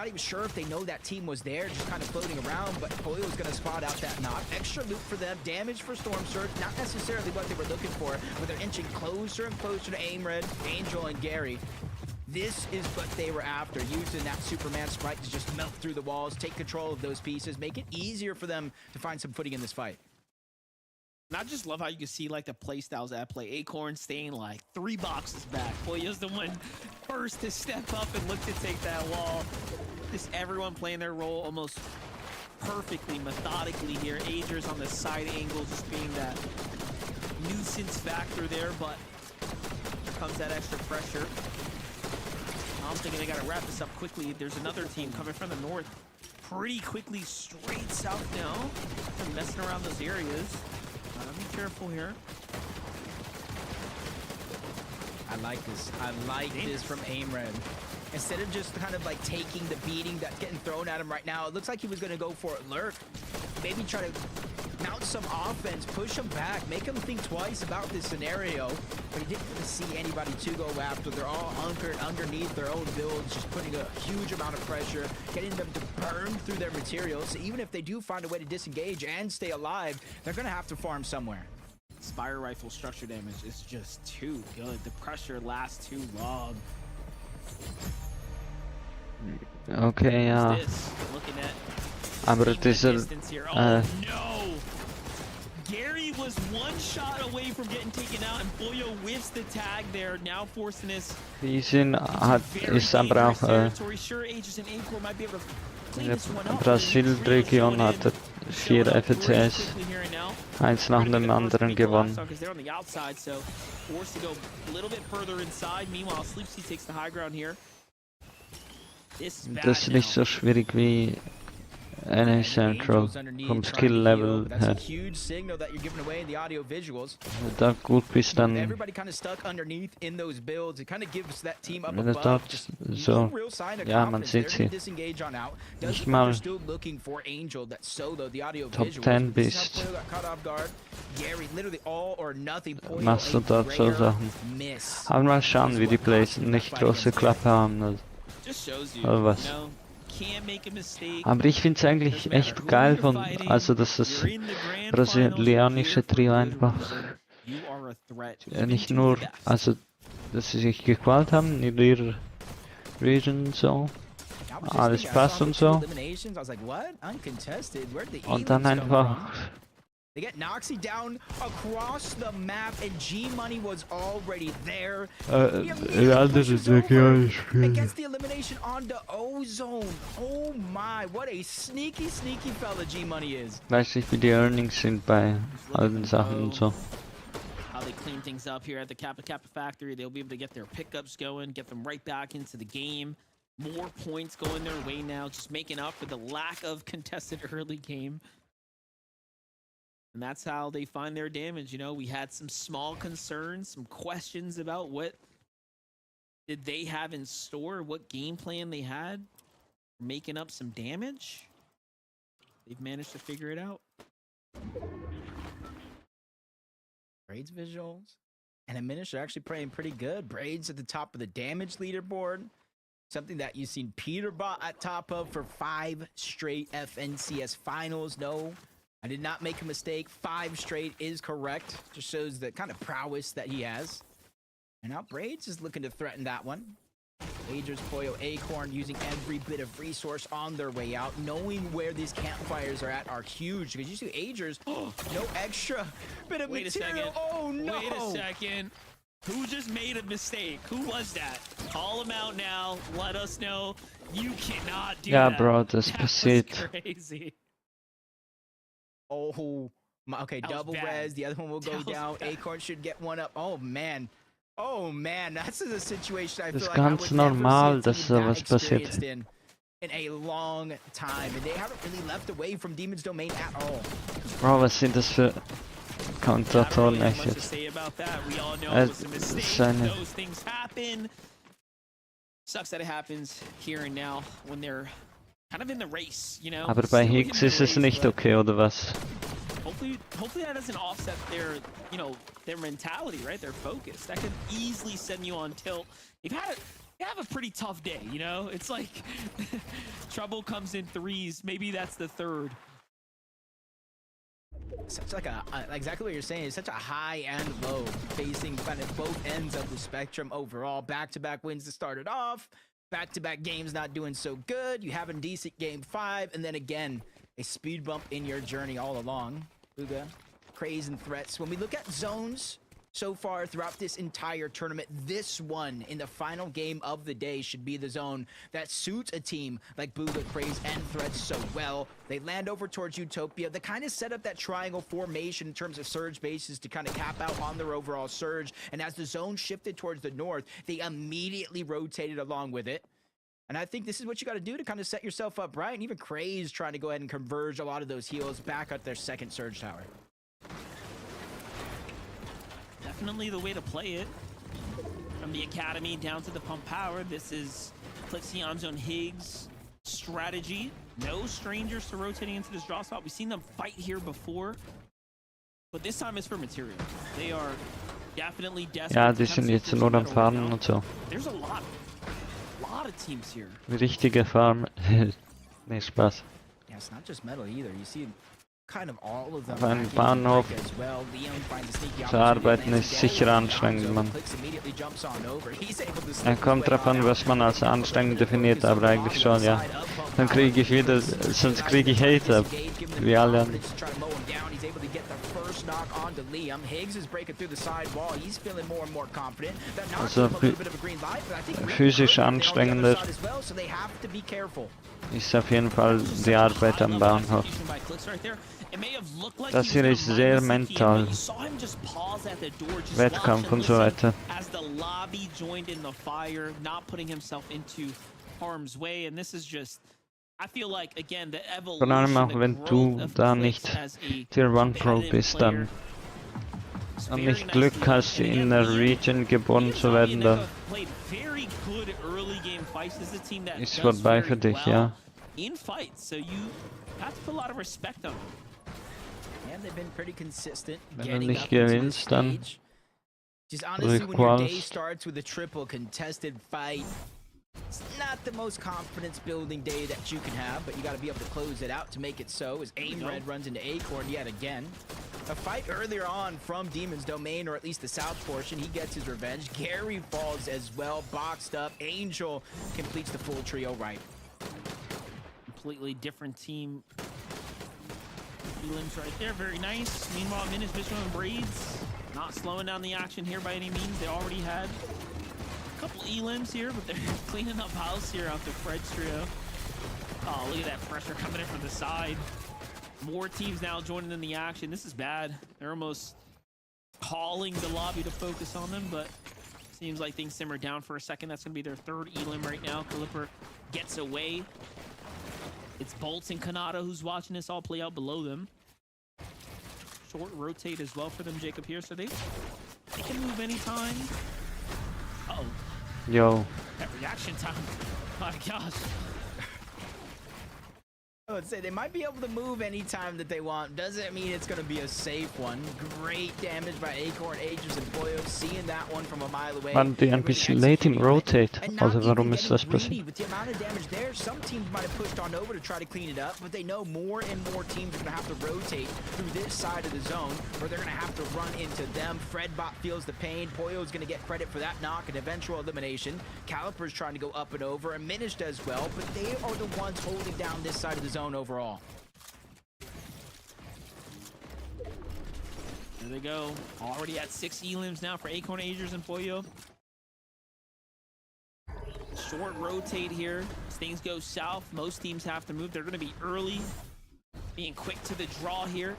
[SPEAKER 9] even sure if they know that team was there, just kind of floating around, but Pollo is going to spot out that knock. Extra loot for them, damage for Storm Surge, not necessarily what they were looking for, but they're inching closer and closer to Aimred, Angel, and Gary. This is what they were after, using that Superman sprite to just melt through the walls, take control of those pieces, make it easier for them to find some footing in this fight.
[SPEAKER 10] And I just love how you can see like the play styles at play. Acorn staying like 3 boxes back. Pollo's the one first to step up and look to take that wall. Just everyone playing their role almost perfectly, methodically here. Agers on the side angle just being that nuisance factor there, but here comes that extra pressure. I'm thinking they gotta wrap this up quickly. There's another team coming from the north pretty quickly straight south now. They're messing around those areas. Gotta be careful here.
[SPEAKER 9] I like this. I like this from Aimred. Instead of just kind of like taking the beating that's getting thrown at him right now, it looks like he was gonna go for it lurk. Maybe try to mount some offense, push him back, make him think twice about this scenario. But he didn't really see anybody to go after. They're all hunkered underneath their own builds, just putting a huge amount of pressure, getting them to burn through their materials. So even if they do find a way to disengage and stay alive, they're gonna have to farm somewhere.
[SPEAKER 10] Spire rifle structure damage is just too good. The pressure lasts too long.
[SPEAKER 1] Okay, ja.
[SPEAKER 10] Looking at
[SPEAKER 1] Aber dieser,
[SPEAKER 10] Gary was one shot away from getting taken out, and Pollo whiffs the tag there, now forcing this.
[SPEAKER 1] Isin ist aber auch in der Brasil-Region hat er 4 FCS, eins nach dem anderen gewonnen. Das ist nicht so schwierig wie NA Central vom Skill-Level her. Wenn du da gut bist, dann wenn du dort so, ja, man sieht sie, nicht mal Top 10 bist, machst du dort so Sachen. Aber mal schauen, wie die Plays nicht große Klappe haben oder was. Aber ich finde es eigentlich echt geil also dass das brasilianische Trio einfach nicht nur, also dass sie sich gequält haben in ihrer Region so, alles passt und so, und dann einfach
[SPEAKER 9] They get Noxy down across the map, and G-Money was already there. It gets the elimination on the O-Zone. Oh my, what a sneaky fella G-Money is.
[SPEAKER 1] Weiß nicht, wie die Earnings sind bei allen Sachen und so.
[SPEAKER 10] How they clean things up here at the Kappa factory. They'll be able to get their pickups going, get them right back into the game. More points going their way now, just making up for the lack of contested early game. And that's how they find their damage. You know, we had some small concerns, some questions about what did they have in store, what game plan they had, making up some damage. They've managed to figure it out.
[SPEAKER 9] Braids visuals and Aminish are actually playing pretty good. Braids at the top of the damage leaderboard. Something that you've seen Peter bot at top of for 5 straight FNCS finals. No, I did not make a mistake. 5 straight is correct. Just shows the kind of prowess that he has. And now Braids is looking to threaten that one. Agers, Pollo, Acorn using every bit of resource on their way out. Knowing where these campfires are at are huge. Because you see Agers, no extra bit of material. Oh no!
[SPEAKER 10] Wait a second. Who just made a mistake? Who was that? Call him out now. Let us know. You cannot do that.
[SPEAKER 1] Ja, Bro, das passiert.
[SPEAKER 10] Crazy.
[SPEAKER 9] Oh, okay, double res. The other one will go down. Acorn should get one up. Oh, man. Oh, man. That's a situation I feel like I would
[SPEAKER 1] normal,
[SPEAKER 9] never see a team that experienced
[SPEAKER 1] passiert.
[SPEAKER 9] in a long time. And they haven't really left away from Demon's Domain at all.
[SPEAKER 1] Bro, was sind das für Kontratoren echt
[SPEAKER 10] To
[SPEAKER 1] jetzt?
[SPEAKER 10] say about that. We all know it was a mistake. Those things happen. Sucks that it happens here and now when they're kind of in the race, you know.
[SPEAKER 1] Aber bei Higgs ist es nicht okay, oder was?
[SPEAKER 10] Hopefully that doesn't offset their, you know, their mentality, right? Their focus. That could easily send you on tilt. They have a pretty tough day, you know. It's like trouble comes in threes. Maybe that's the third.
[SPEAKER 9] Such like exactly what you're saying. It's such a high and low, facing kind of both ends of the spectrum overall. Back-to-back wins to start it off. Back-to-back games not doing so good. You have a decent game 5, and then again, a speed bump in your journey all along. Bugha, Craze, and Threats. When we look at zones so far throughout this entire tournament, this one in the final game of the day should be the zone that suits a team like Bugha, Craze, and Threats so well. They land over towards Utopia. They kind of set up that triangle formation in terms of surge bases to kind of cap out on their overall surge. And as the zone shifted towards the north, they immediately rotated along with it. And I think this is what you got to do to kind of set yourself up right. And even Craze trying to go ahead and converge a lot of those heals back at their second surge tower.
[SPEAKER 10] Definitely the way to play it. From the academy down to the pump power, this is Clix on Higgs strategy. No strangers to rotating into this draw spot. We've seen them fight here before, but this time it's for material. They are definitely desperate.
[SPEAKER 1] Ja, die sind jetzt nur am Farmen und so.
[SPEAKER 10] There's a lot of teams here.
[SPEAKER 1] Richtige Farm. Nee, Spaß.
[SPEAKER 9] Yeah, it's not just metal either. You see kind of all of them
[SPEAKER 1] Auf einem Bahnhof zu arbeiten ist sicher anstrengend, Mann. Kommt drauf an, was man als anstrengend definiert, aber eigentlich schon, ja. Dann kriege ich wieder, sonst kriege ich Hate, wie alle anderen.
[SPEAKER 9] He's able to get the first knock onto Liam. Higgs is breaking through the side wall. He's feeling more and more confident. That knocks him a little bit of a green light, but I think
[SPEAKER 1] Physisch anstrengender
[SPEAKER 9] as well, so they have to be careful.
[SPEAKER 1] ist auf jeden Fall die Arbeit am Bahnhof. Das hier ist sehr mental. Wettkampf und so weiter.
[SPEAKER 10] As the lobby joined in the fire, not putting himself into harm's way, and this is just, I feel like, again, the evolution,
[SPEAKER 1] Vor allem auch wenn du da nicht Tier 1 Pro bist, dann und nicht Glück hast, in der Region geboren zu werden, dann ist vorbei für dich, ja.
[SPEAKER 10] In fights, so you have to put a lot of respect on them.
[SPEAKER 9] And they've been pretty consistent.
[SPEAKER 1] Wenn du nicht gewinnst, dann
[SPEAKER 9] Just honestly, when your day starts with a triple contested fight, it's not the most confidence building day that you can have, but you got to be able to close it out to make it so. As Aim Red runs into Acorn yet again. A fight earlier on from Demon's domain, or at least the south portion. He gets his revenge. Gary falls as well, boxed up. Angel completes the full trio right.
[SPEAKER 10] Completely different team. Elims right there, very nice. Meanwhile, Minus Bishop and Braids not slowing down the action here by any means. They already had a couple Elims here, but they're cleaning up house here after Fred's trio. Oh, look at that pressure coming in from the side. More teams now joining in the action. This is bad. They're almost calling the lobby to focus on them, but seems like things simmer down for a second. That's going to be their third Elim right now. Calipper gets away. It's Bolts and Kanata who's watching this all play out below them. Short rotate as well for them, Jacob, here. So they can move anytime. Uh-oh.
[SPEAKER 1] Yo.
[SPEAKER 10] That reaction time. My gosh.
[SPEAKER 9] I would say they might be able to move anytime that they want. Doesn't mean it's going to be a safe one. Great damage by Acorn, Aegis, and Pollo. Seeing that one from a mile away.
[SPEAKER 1] Waren die ein bisschen late im Rotate? Also warum ist das passiert?
[SPEAKER 9] With the amount of damage there, some teams might have pushed on over to try to clean it up, but they know more and more teams are going to have to rotate through this side of the zone, or they're going to have to run into them. Fredbot feels the pain. Pollo is going to get credit for that knock and eventual elimination. Caliper's trying to go up and over, and Minish does well, but they are the ones holding down this side of the zone overall.
[SPEAKER 10] There they go. Already at 6 Elims now for Acorn, Aegis, and Pollo. Short rotate here. As things go south, most teams have to move. They're going to be early, being quick to the draw here.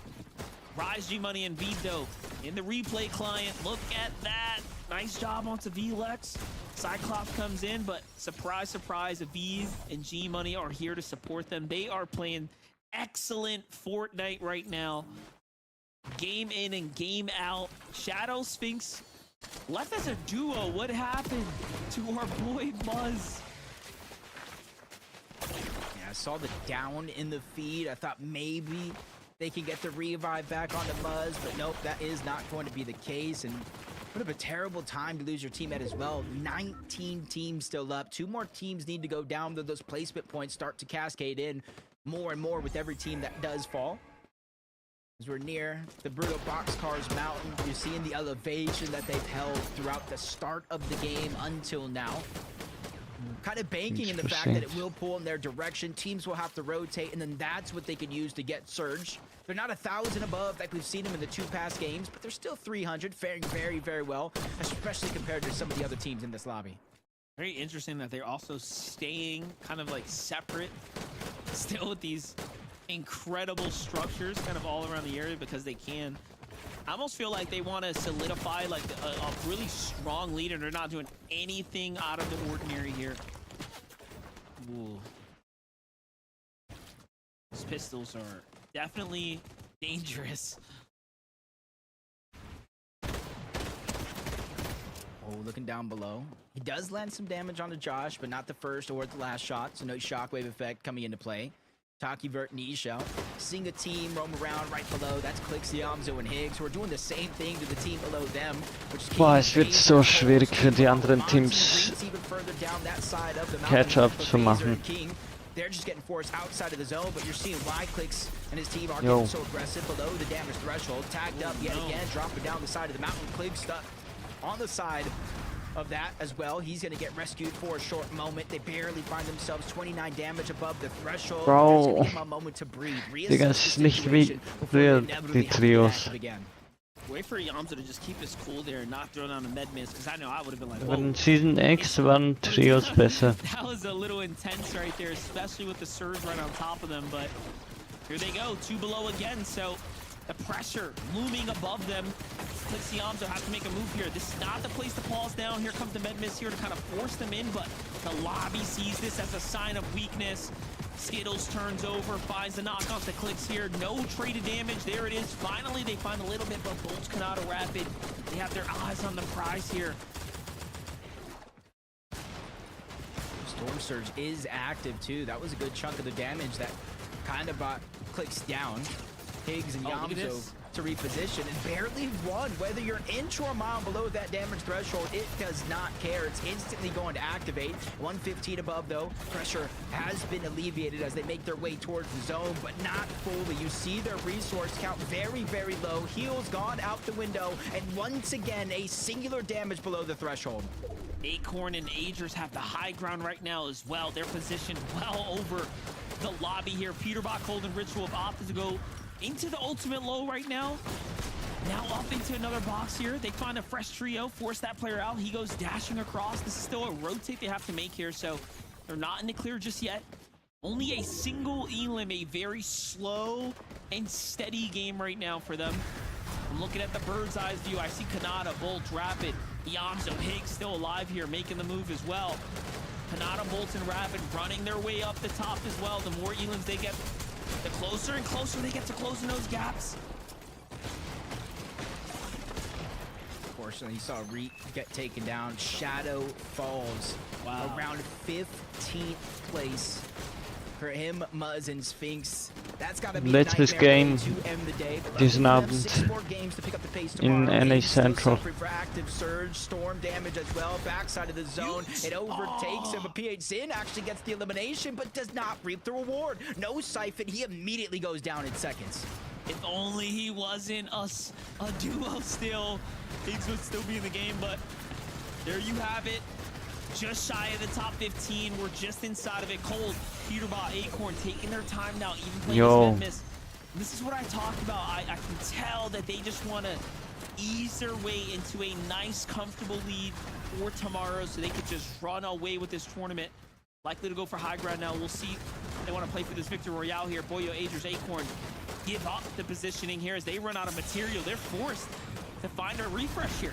[SPEAKER 10] Rise G Money and Vito in the replay client. Look at that. Nice job onto VLEX. Cyclops comes in, but surprise, surprise, Aviv and G Money are here to support them. They are playing excellent Fortnite right now. Game in and game out. Shadow Sphinx left as a duo. What happened to our boy Muzz?
[SPEAKER 9] Yeah, I saw the down in the feed. I thought maybe they can get the revive back onto Muzz, but nope, that is not going to be the case. And what a terrible time to lose your teammate as well. 19 teams still up. 2 more teams need to go down, though those placement points start to cascade in more and more with every team that does fall. As we're near the Brutal Boxcars Mountain, you're seeing the elevation that they've held throughout the start of the game until now. Kind of banking in the fact that it will pull in their direction. Teams will have to rotate, and then that's what they can use to get Surge. They're not 1,000 above like we've seen them in the 2 past games, but they're still 300, faring very, very well, especially compared to some of the other teams in this lobby.
[SPEAKER 10] Very interesting that they're also staying kind of like separate, still with these incredible structures kind of all around the area because they can. I almost feel like they want to solidify like a really strong lead, and they're not doing anything out of the ordinary here. Ooh. These pistols are definitely dangerous.
[SPEAKER 9] Oh, looking down below. He does land some damage onto Josh, but not the first or the last shot, so no shockwave effect coming into play. Taki Vert and Isha. Seeing a team roam around right below. That's Clix, Yamzo, and Higgs, who are doing the same thing to the team below them.
[SPEAKER 1] Boah, es wird so schwierig für die anderen Teams Catch-up zu machen.
[SPEAKER 9] They're just getting forced outside of the zone, but you're seeing why Clix and his team are getting so aggressive below the damage threshold. Tagged up yet again, dropping down the side of the mountain. Clix stuck on the side of that as well. He's going to get rescued for a short moment. They barely find themselves 29 damage above the threshold. There's gonna give him a moment to breathe.
[SPEAKER 1] Digga, es ist nicht wie früher die Trios.
[SPEAKER 10] Wait for Yamza to just keep his cool there and not throw down a med miss, because I know I would have been like,
[SPEAKER 1] Bei den Season X waren Trios besser.
[SPEAKER 10] That was a little intense right there, especially with the surge right on top of them, but here they go, 2 below again, so the pressure looming above them. Clix Yamza has to make a move here. This is not the place to pause down. Here comes the med miss here to kind of force them in, but the lobby sees this as a sign of weakness. Skittles turns over, finds the knockoff to Clix here. No traded damage. There it is. Finally, they find a little bit, but Bolts cannot rapid. They have their eyes on the prize here.
[SPEAKER 9] Storm Surge is active too. That was a good chunk of the damage that kind of brought Clix down. Higgs and Yamzo to reposition and barely run. Whether you're inch or a mile below that damage threshold, it does not care. It's instantly going to activate. 115 above though. Pressure has been alleviated as they make their way towards the zone, but not fully. You see their resource count very, very low. Heals gone out the window, and once again, a singular damage below the threshold.
[SPEAKER 10] Acorn and Agers have the high ground right now as well. They're positioned well over the lobby here. Peterbot, Cold, and Ritual have opted to go into the ultimate low right now. Now up into another box here. They find a fresh trio, force that player out. He goes dashing across. This is still a rotate they have to make here, so they're not in the clear just yet. Only a single elim, a very slow and steady game right now for them. I'm looking at the bird's eye view. I see Kanata, Bolt, Rapid, Yamzo, Higgs still alive here, making the move as well. Kanata, Bolt, and Rapid running their way up the top as well. The more elims they get, the closer and closer they get to closing those gaps.
[SPEAKER 9] Unfortunately, you saw Reek get taken down. Shadow falls.
[SPEAKER 10] Wow.
[SPEAKER 9] Around 15th place for him, Muzz, and Sphinx. That's got to be
[SPEAKER 1] Letztes Game diesen Abend in NA Central.
[SPEAKER 9] Refractive surge, storm damage as well. Backside of the zone, it overtakes him. But PH Sin actually gets the elimination, but does not reap the reward. No siphon. He immediately goes down in seconds.
[SPEAKER 10] If only he wasn't a duo still, Higgs would still be in the game, but there you have it. Just shy of the top 15. We're just inside of it. Cold, Peterbot, Acorn taking their time now, even playing this miss. This is what I talked about. I can tell that they just want to ease their way into a nice, comfortable lead for tomorrow so they could just run away with this tournament. Likely to go for high ground now. We'll see. They want to play for this Victory Royale here. Pollo, Agers, Acorn give up the positioning here as they run out of material. They're forced to find a refresh here.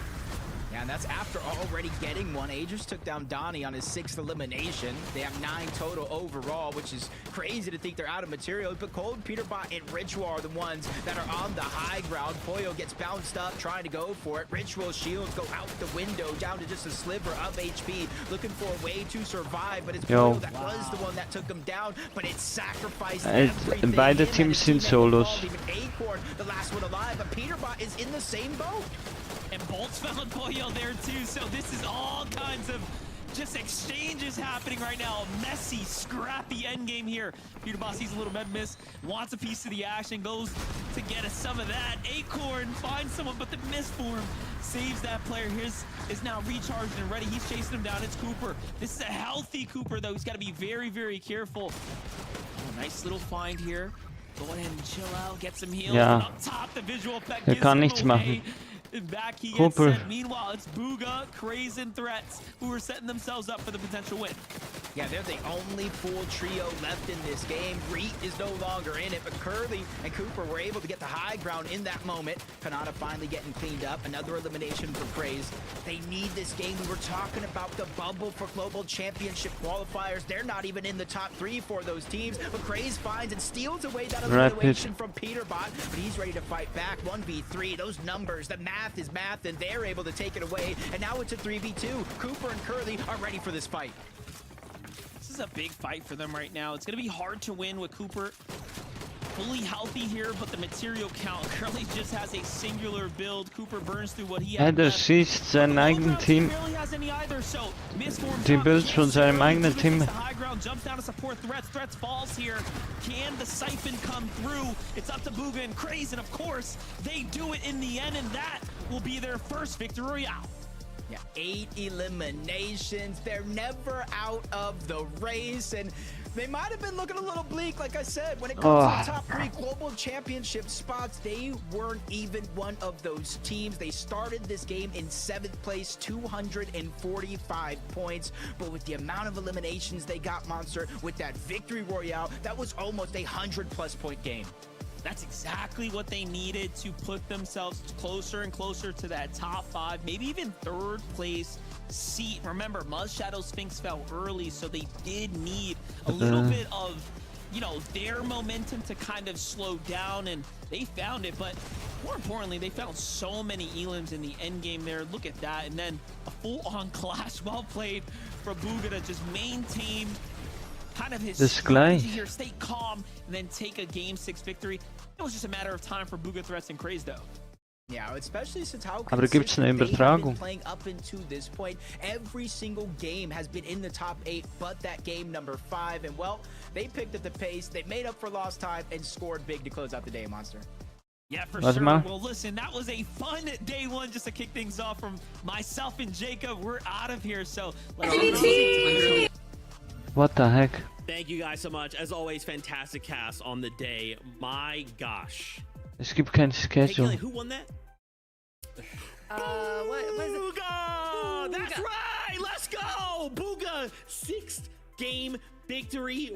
[SPEAKER 9] Yeah, and that's after already getting one. Agers took down Donnie on his 6th elimination. They have 9 total overall, which is crazy to think they're out of material. But Cold, Peterbot, and Ritual are the ones that are on the high ground. Pollo gets bounced up, trying to go for it. Ritual's shields go out the window, down to just a sliver of HP, looking for a way to survive. But it's Pollo that was the one that took him down, but it sacrificed everything.
[SPEAKER 1] Beide Teams sind Solos.
[SPEAKER 9] Even Acorn, the last one alive, but Peterbot is in the same boat.
[SPEAKER 10] And Bolt's found Pollo there too, so this is all kinds of just exchanges happening right now. A messy, scrappy endgame here. Peterbot sees a little med miss, wants a piece of the action, goes to get some of that. Acorn finds someone, but the miss for him saves that player. His is now recharged and ready. He's chasing him down. It's Cooper. This is a healthy Cooper, though. He's got to be very, very careful. Oh, nice little find here. Go ahead and chill out, get some heals.
[SPEAKER 1] Ja.
[SPEAKER 10] Up top, the visual effect
[SPEAKER 1] Kann nichts machen.
[SPEAKER 10] And back he gets
[SPEAKER 1] Cooper.
[SPEAKER 10] sent. Meanwhile, it's Booga, Craze, and Threats who are setting themselves up for the potential win.
[SPEAKER 9] Yeah, they're the only full trio left in this game. Reet is no longer in it, but Curly and Cooper were able to get the high ground in that moment. Kanata finally getting cleaned up. Another elimination for Craze. They need this game. We were talking about the bubble for global championship qualifiers. They're not even in the top 3 for those teams, but Craze finds and steals away that elimination from Peterbot, but he's ready to fight back. 1v3, those numbers, the math is math, and they're able to take it away, and now it's a 3v2. Cooper and Curly are ready for this fight.
[SPEAKER 10] This is a big fight for them right now. It's going to be hard to win with Cooper fully healthy here, but the material count. Curly just has a singular build. Cooper burns through what he has.
[SPEAKER 1] Er schießt sein eigenes Team. Die Builds von seinem eigenen Team.
[SPEAKER 10] Jumps down to support Threats. Threats falls here. Can the siphon come through? It's up to Booga and Craze, and of course, they do it in the end, and that will be their first Victory Royale.
[SPEAKER 9] Yeah, 8 eliminations. They're never out of the race, and they might have been looking a little bleak, like I said. When it comes to the top 3 global championship spots, they weren't even one of those teams. They started this game in 7th place, 245 points, but with the amount of eliminations they got, Monster, with that victory royale, that was almost a 100+ point game.
[SPEAKER 10] That's exactly what they needed to put themselves closer and closer to that top 5, maybe even 3rd place seat. Remember, Shadow Sphinx fell early, so they did need a little bit of, you know, their momentum to kind of slow down, and they found it. But more importantly, they found so many elims in the end game there. Look at that. And then a full-on clash, well played for Bugha to just maintain kind of his strategy here, stay calm, and then take a Game 6 victory. It was just a matter of time for Bugha, Threats, and Ch6s, though.
[SPEAKER 9] Yeah, especially since how
[SPEAKER 1] Aber gibt's eine Übertragung?
[SPEAKER 9] playing up into this point. Every single game has been in the top 8, but that game number 5. And well, they picked up the pace, they made up for lost time, and scored big to close out the day, Monster.
[SPEAKER 10] Yeah, for sure. Well, listen, that was a fun day 1 just to kick things off from myself and Jacob. We're out of here, so let's
[SPEAKER 1] What the heck?
[SPEAKER 21] Thank you guys so much. As always, fantastic cast on the day. My gosh.
[SPEAKER 1] Es gibt kein Schedule.
[SPEAKER 21] Hey, Kelly, who won that?
[SPEAKER 3] What is it?
[SPEAKER 21] Bugha! That's right! Let's go! Bugha, 6th game victory.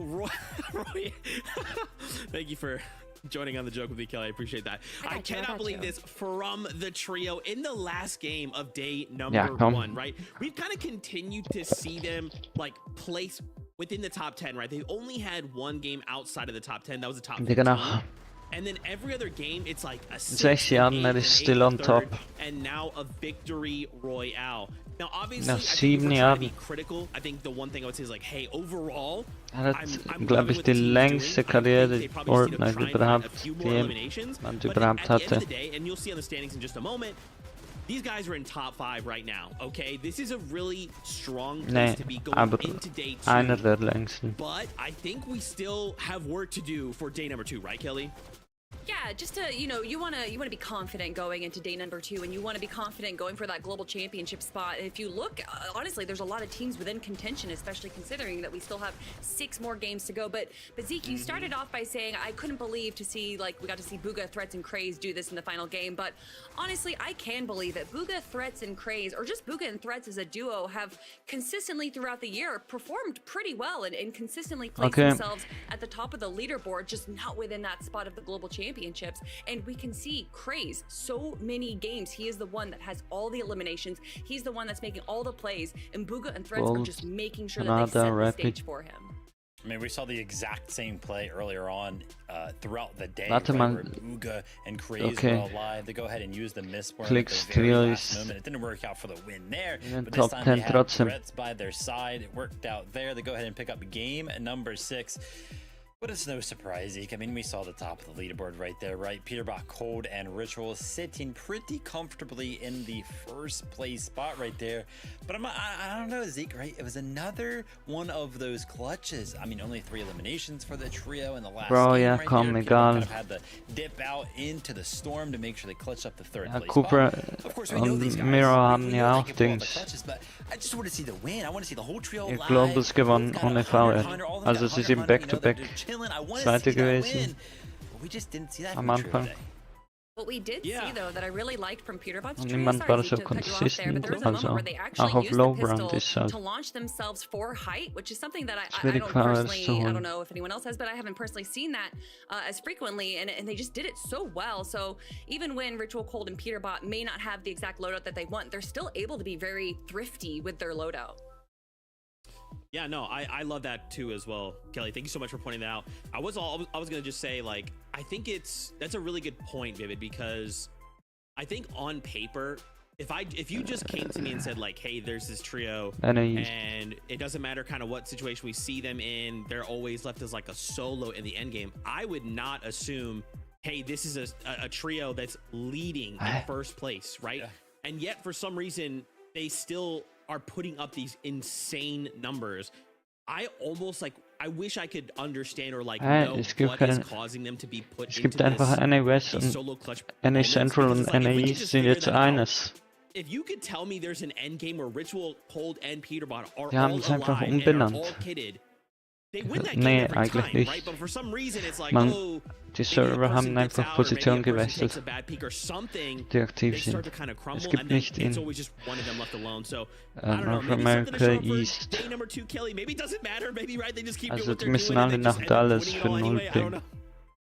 [SPEAKER 21] Thank you for joining on the joke with me, Kelly. I appreciate that. I cannot believe this from the trio in the last game of day number 1, right? We've kind of continued to see them like place within the top 10, right? They've only had 1 game outside of the top 10. That was the top 15. And then every other game, it's like a 6
[SPEAKER 1] Jahren is still on top.
[SPEAKER 21] And now a victory royale. Now, obviously,
[SPEAKER 1] Nach
[SPEAKER 21] I think
[SPEAKER 1] 7
[SPEAKER 21] we're trying to be
[SPEAKER 1] Jahren.
[SPEAKER 21] critical. I think the one thing I would say is like, hey, overall,
[SPEAKER 1] Er hat, glaube ich, die längste Karriere Fortnite überhaupt, die man überhaupt hatte.
[SPEAKER 21] And you'll see on the standings in just a moment, these guys are in top 5 right now, okay? This is a really strong place to be going into day 2.
[SPEAKER 1] Einer der längsten.
[SPEAKER 21] But I think we still have work to do for day number 2, right, Kelly?
[SPEAKER 11] Yeah, just to, you know, you want to be confident going into day number 2, and you want to be confident going for that global championship spot. And if you look, honestly, there's a lot of teams within contention, especially considering that we still have 6 more games to go. But Zeke, you started off by saying I couldn't believe to see, like, we got to see Bugha, Threats, and Ch6s do this in the final game. But honestly, I can believe it. Bugha, Threats, and Ch6s, or just Bugha and Threats as a duo, have consistently throughout the year performed pretty well and consistently placed themselves at the top of the leaderboard, just not within that spot of the global championships. And we can see Ch6s so many games. He is the one that has all the eliminations. He's the one that's making all the plays, and Bugha and Threats are just making sure that they set the stage for him.
[SPEAKER 2] I mean, we saw the exact same play earlier on throughout the day,
[SPEAKER 1] Warte
[SPEAKER 2] right,
[SPEAKER 1] mal.
[SPEAKER 2] where Bugha and Ch6s were alive. They go ahead and use the mistborn
[SPEAKER 1] Clix
[SPEAKER 2] at the very
[SPEAKER 1] trio
[SPEAKER 2] last
[SPEAKER 1] is
[SPEAKER 2] moment. It didn't work out for the win there,
[SPEAKER 1] in
[SPEAKER 2] but
[SPEAKER 1] top
[SPEAKER 2] this time
[SPEAKER 1] 10
[SPEAKER 2] they had
[SPEAKER 1] trotzdem.
[SPEAKER 2] Threats by their side. It worked out there. They go ahead and pick up game number 6. But it's no surprise, Zeke. I mean, we saw the top of the leaderboard right there, right? Peterbach, Cold, and Ritual sitting pretty comfortably in the 1st place spot right there. But I don't know, Zeke, right? It was another one of those clutches. I mean, only 3 eliminations for the trio in the last game right there.
[SPEAKER 1] Komm,
[SPEAKER 2] Peterbach
[SPEAKER 1] egal.
[SPEAKER 2] kind of had to dip out into the storm to make sure they clutched up the 3rd place
[SPEAKER 1] Cooper
[SPEAKER 2] spot. Of course, we know these guys.
[SPEAKER 1] Mirror haben
[SPEAKER 2] We
[SPEAKER 1] ja
[SPEAKER 2] know
[SPEAKER 1] auch
[SPEAKER 2] they can pull off the
[SPEAKER 1] Dings.
[SPEAKER 2] clutches, but I just want to see the win. I want to see the whole trio live.
[SPEAKER 1] Globals gewonnen ohne VR. Also es ist im Back-to-Back Zweite gewesen. Am Anfang.
[SPEAKER 11] What we did see, though, that I really liked from Peterbach's
[SPEAKER 1] Und
[SPEAKER 11] trio,
[SPEAKER 1] niemand war so consistent, also auch auf Low Ground ist halt
[SPEAKER 11] to launch themselves for height, which is something that I
[SPEAKER 1] schwierig
[SPEAKER 11] don't
[SPEAKER 1] Powers
[SPEAKER 11] personally,
[SPEAKER 1] zu
[SPEAKER 11] I
[SPEAKER 1] holen.
[SPEAKER 11] don't know if anyone else has, but I haven't personally seen that as frequently, and they just did it so well. So even when Ritual, Cold, and Peterbach may not have the exact loadout that they want, they're still able to be very thrifty with their loadout.
[SPEAKER 21] Yeah, no, I love that too as well, Kelly. Thank you so much for pointing that out. I was gonna just say, like, I think that's a really good point, Vivid, because I think on paper, if you just came to me and said like, hey, there's this trio and it doesn't matter kind of what situation we see them in, they're always left as like a solo in the end game, I would not assume, hey, this is a trio that's leading in 1st place, right? Yeah. And yet for some reason they still are putting up these insane numbers. I almost like, I wish I could understand or like know what is causing them to be put
[SPEAKER 1] Es gibt
[SPEAKER 21] into
[SPEAKER 1] einfach
[SPEAKER 21] this
[SPEAKER 1] NA West
[SPEAKER 21] these
[SPEAKER 1] und
[SPEAKER 21] solo clutch
[SPEAKER 1] NA
[SPEAKER 21] moments,
[SPEAKER 1] Central
[SPEAKER 21] because
[SPEAKER 1] und
[SPEAKER 21] it's like,
[SPEAKER 1] NA
[SPEAKER 21] if we could
[SPEAKER 1] East
[SPEAKER 21] just
[SPEAKER 1] sind
[SPEAKER 21] figure
[SPEAKER 1] jetzt
[SPEAKER 21] that out,
[SPEAKER 1] eines.
[SPEAKER 21] if you could tell me there's an end game where Ritual, Cold, and Peterbot are
[SPEAKER 1] Die
[SPEAKER 21] all
[SPEAKER 1] haben es einfach
[SPEAKER 21] alive and are
[SPEAKER 1] umbenannt.
[SPEAKER 21] all kitted, they win that game
[SPEAKER 1] Nee,
[SPEAKER 21] every
[SPEAKER 1] eigentlich
[SPEAKER 21] time,
[SPEAKER 1] nicht.
[SPEAKER 21] right? But for some reason it's like,
[SPEAKER 1] Man,
[SPEAKER 21] oh,
[SPEAKER 1] die
[SPEAKER 21] maybe a
[SPEAKER 1] Server
[SPEAKER 21] person
[SPEAKER 1] haben
[SPEAKER 21] gets
[SPEAKER 1] einfach
[SPEAKER 21] out or maybe a
[SPEAKER 1] Position
[SPEAKER 21] person
[SPEAKER 1] gewechselt,
[SPEAKER 21] takes a bad peek or something,
[SPEAKER 1] die aktiv
[SPEAKER 21] they start
[SPEAKER 1] sind.
[SPEAKER 21] to kind of
[SPEAKER 1] Es
[SPEAKER 21] crumble,
[SPEAKER 1] gibt
[SPEAKER 21] and then
[SPEAKER 1] nicht
[SPEAKER 21] it's
[SPEAKER 1] in
[SPEAKER 21] always just one of them left alone. So I don't know,
[SPEAKER 1] North
[SPEAKER 21] maybe something to show
[SPEAKER 1] America
[SPEAKER 21] up for
[SPEAKER 1] East.
[SPEAKER 21] day number 2 Kelly. Maybe it doesn't matter. Maybe right, they just keep doing
[SPEAKER 1] Also
[SPEAKER 21] what
[SPEAKER 1] die
[SPEAKER 21] they're
[SPEAKER 1] müssen
[SPEAKER 21] doing and
[SPEAKER 1] alle
[SPEAKER 21] they just
[SPEAKER 1] nach
[SPEAKER 21] end up
[SPEAKER 1] Dallas
[SPEAKER 21] winning it
[SPEAKER 1] für
[SPEAKER 21] all
[SPEAKER 1] 0
[SPEAKER 21] anyway. I don't
[SPEAKER 1] Ping.
[SPEAKER 21] know.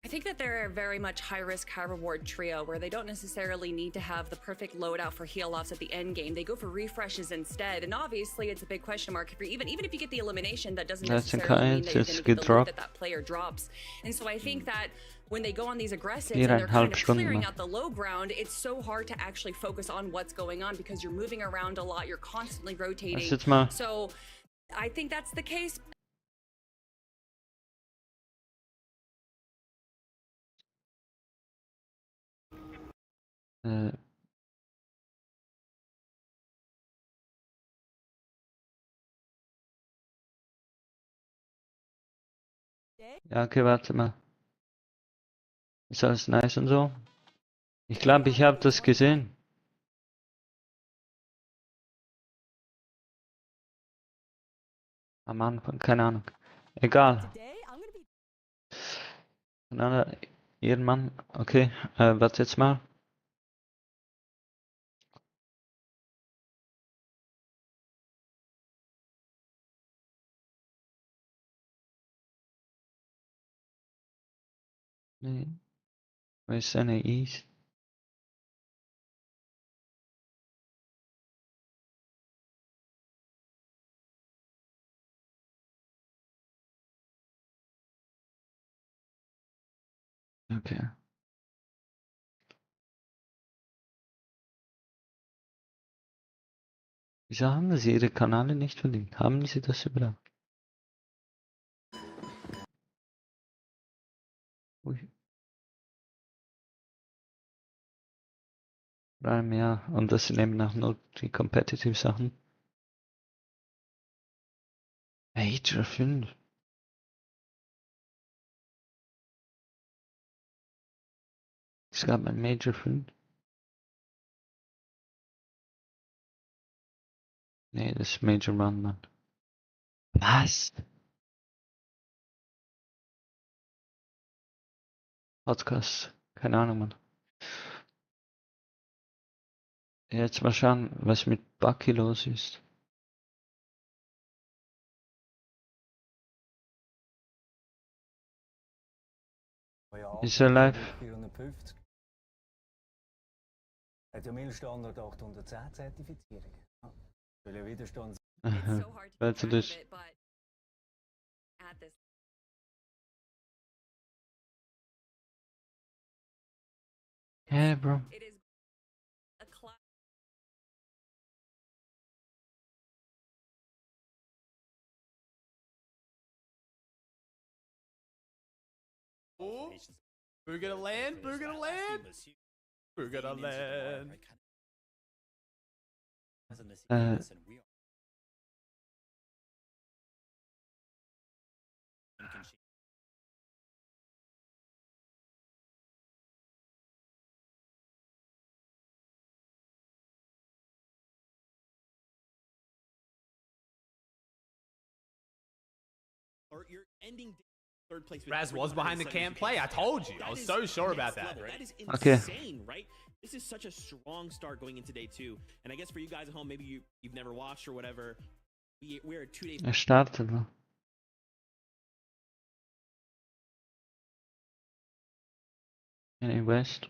[SPEAKER 11] I think that they're a very much high risk, high reward trio where they don't necessarily need to have the perfect loadout for heal offs at the end game. They go for refreshes instead. And obviously, it's a big question mark. Even if you get the elimination, that doesn't necessarily mean that you're going to get the loot that player drops. And so I think that when they go on these aggressives and they're kind of clearing out the low ground, it's so hard to actually focus on what's going on because you're moving around a lot. You're constantly rotating. So I think that's the case.
[SPEAKER 1] Ja, okay, warte mal. Ist alles nice und so? Ich glaube, ich habe das gesehen. Am Anfang, keine Ahnung. Egal. Ehrenmann, okay, warte jetzt mal. Nee. Wo ist seine East? Okay. Wieso haben sie ihre Kanäle nicht verlinkt? Haben sie das überhaupt? Ui. Ja, und das sind eben auch nur die Competitive Sachen. Major 5. Es gab ein Major 5. Nee, das ist Major 1, Mann. Was? Podcast. Keine Ahnung, Mann. Jetzt mal schauen, was mit Bucky los ist. Ist er live?
[SPEAKER 6] 450. Hat ja Milchstandard 810 Zertifizierung. Weil ja Widerstand.
[SPEAKER 1] Weißt du das? Hey, Bro.
[SPEAKER 13] Oh, we're gonna land. We're gonna land. We're gonna land.
[SPEAKER 21] Or you're ending third place.
[SPEAKER 13] Raz was behind the camp play. I told you. I was so sure about that.
[SPEAKER 21] That is
[SPEAKER 1] Okay.
[SPEAKER 21] insane, right? This is such a strong start going into day 2. And I guess for you guys at home, maybe you've never watched or whatever. We're 2 days.
[SPEAKER 1] Er startet noch. In West.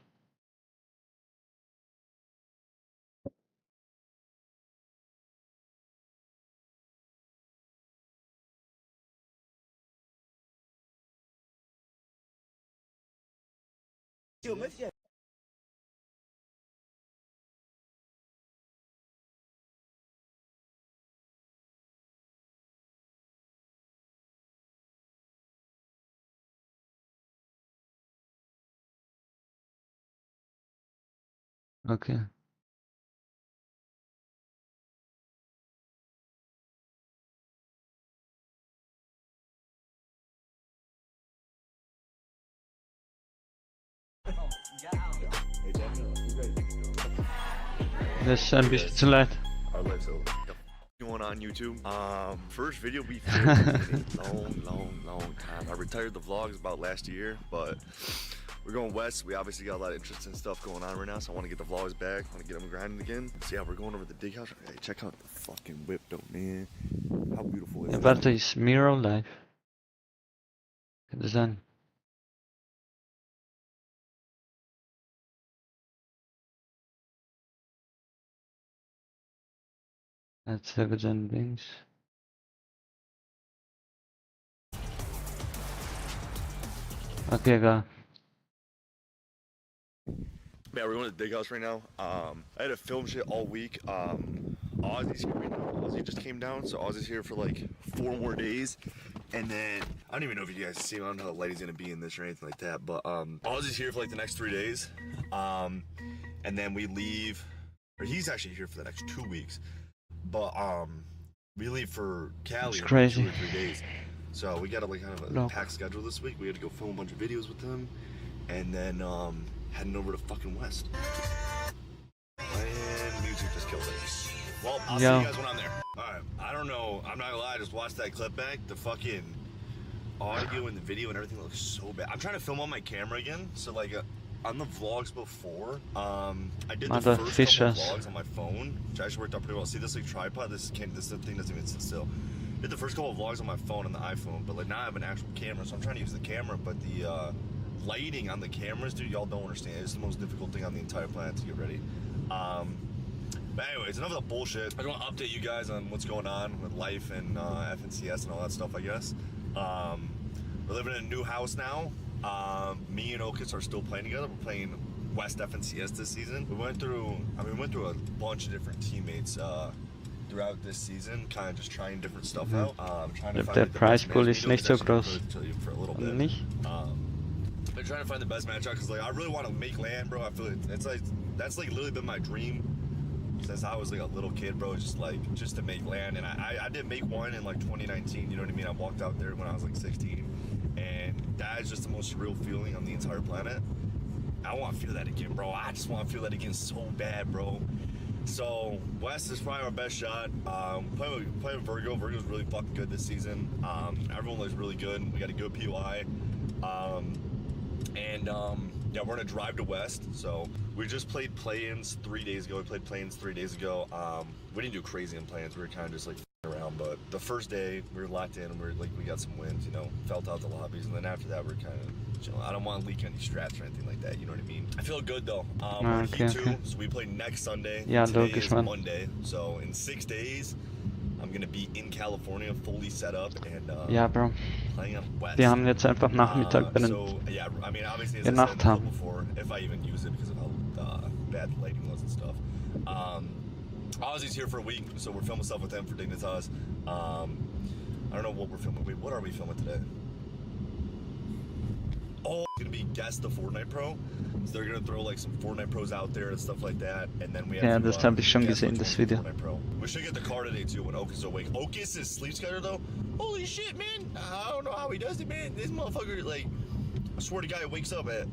[SPEAKER 1] Okay. Das ist ein bisschen zu leid.
[SPEAKER 8] Our lives so going on YouTube. First video we filmed in a long time. I retired the vlogs about last year, but we're going west. We obviously got a lot of interesting stuff going on right now, so I want to get the vlogs back. I want to get them grinding again. So yeah, we're going over to the dig house. Hey, check out the fucking whip though, man. How beautiful is
[SPEAKER 1] Ja,
[SPEAKER 8] that?
[SPEAKER 1] warte, ist Miro live? Könnte sein. Jetzt habe ich seinen Dings. Okay, go.
[SPEAKER 8] Yeah, we're going to the dig house right now. I had to film shit all week. Ozzy's here right now. Ozzy just came down, so Ozzy's here for like 4 more days. And then, I don't even know if you guys see him. I don't know how the lighting's gonna be in this or anything like that. But Ozzy's here for like the next 3 days. And then we leave, or he's actually here for the next 2 weeks. But we leave for Cali in like 2 or 3 days. So we got a like kind of a packed schedule this week. We had to go film a bunch of videos with him. And then heading over to fucking West. And music just killed it. Well, I'll see you guys when I'm there. Alright, I don't know, I'm not gonna lie, I just watched that clip back. The fucking audio and the video and everything looks so bad. I'm trying to film on my camera again, so like on the vlogs before, I did the first couple of vlogs on my phone, which actually worked out pretty well. See this like tripod, this thing doesn't even sit still. Did the first couple of vlogs on my phone on the iPhone, but like now I have an actual camera, so I'm trying to use the camera, but the lighting on the cameras, dude, y'all don't understand. It's the most difficult thing on the entire planet to get ready. But anyways, enough of the bullshit. I just want to update you guys on what's going on with life and FNCS and all that stuff, I guess. We're living in a new house now. Me and Ch6s are still playing together. We're playing West FNCS this season. We went through a bunch of different teammates throughout this season, kind of just trying different stuff out. Trying to find
[SPEAKER 1] Der Prize Pool ist nicht so groß. Nicht?
[SPEAKER 8] Been trying to find the best matchup because like I really want to make land, bro. I feel it's like that's like literally been my dream since I was like a little kid, bro. Just to make land, and I did make one in like 2019. You know what I mean? I walked out there when I was like 16, and that is just the most surreal feeling on the entire planet. I want to feel that again, bro. I just want to feel that again so bad, bro. So West is probably our best shot. Playing with Virgo. Virgo's really fucking good this season. Everyone looks really good. We got a good POI. Yeah, we're gonna drive to West. So we just played play-ins 3 days ago. We played play-ins 3 days ago. We didn't do crazy in play-ins. We were kind of just like around. But the first day we were locked in, and we got some wins. You know, felt out the lobbies, and then after that we're kind of chilling. I don't want to leak any strats or anything like that. You know what I mean? I feel good though. We're
[SPEAKER 1] Okay,
[SPEAKER 8] Heat 2, so we play next Sunday.
[SPEAKER 1] Ja,
[SPEAKER 8] Today
[SPEAKER 1] logisch,
[SPEAKER 8] is
[SPEAKER 1] Mann.
[SPEAKER 8] Monday. So in 6 days, I'm gonna be in California, fully set up, and
[SPEAKER 1] Ja, Bro.
[SPEAKER 8] playing on West.
[SPEAKER 1] Wir haben jetzt einfach Nachmittag, wenn
[SPEAKER 8] So yeah, I mean obviously as
[SPEAKER 1] wir
[SPEAKER 8] I said
[SPEAKER 1] Nacht haben.
[SPEAKER 8] before, if I even use it because of how bad the lighting was and stuff. Ozzy's here for a week, so we're filming stuff with him for Dignitas. I don't know what we're filming. Wait, what are we filming today? Oh, it's gonna be Guess the Fortnite Pro. So they're gonna throw like some Fortnite Pros out there and stuff like that, and then we have
[SPEAKER 1] Ja,
[SPEAKER 8] to,
[SPEAKER 1] das habe ich schon
[SPEAKER 8] guess
[SPEAKER 1] gesehen,
[SPEAKER 8] which
[SPEAKER 1] das
[SPEAKER 8] one's
[SPEAKER 1] Video.
[SPEAKER 8] Fortnite Pro. We should get the car today too when Ch6s is awake. Ch6s' sleep schedule though, holy shit, man! I don't know how he does it, man. This motherfucker, like, I swear to God, he wakes up at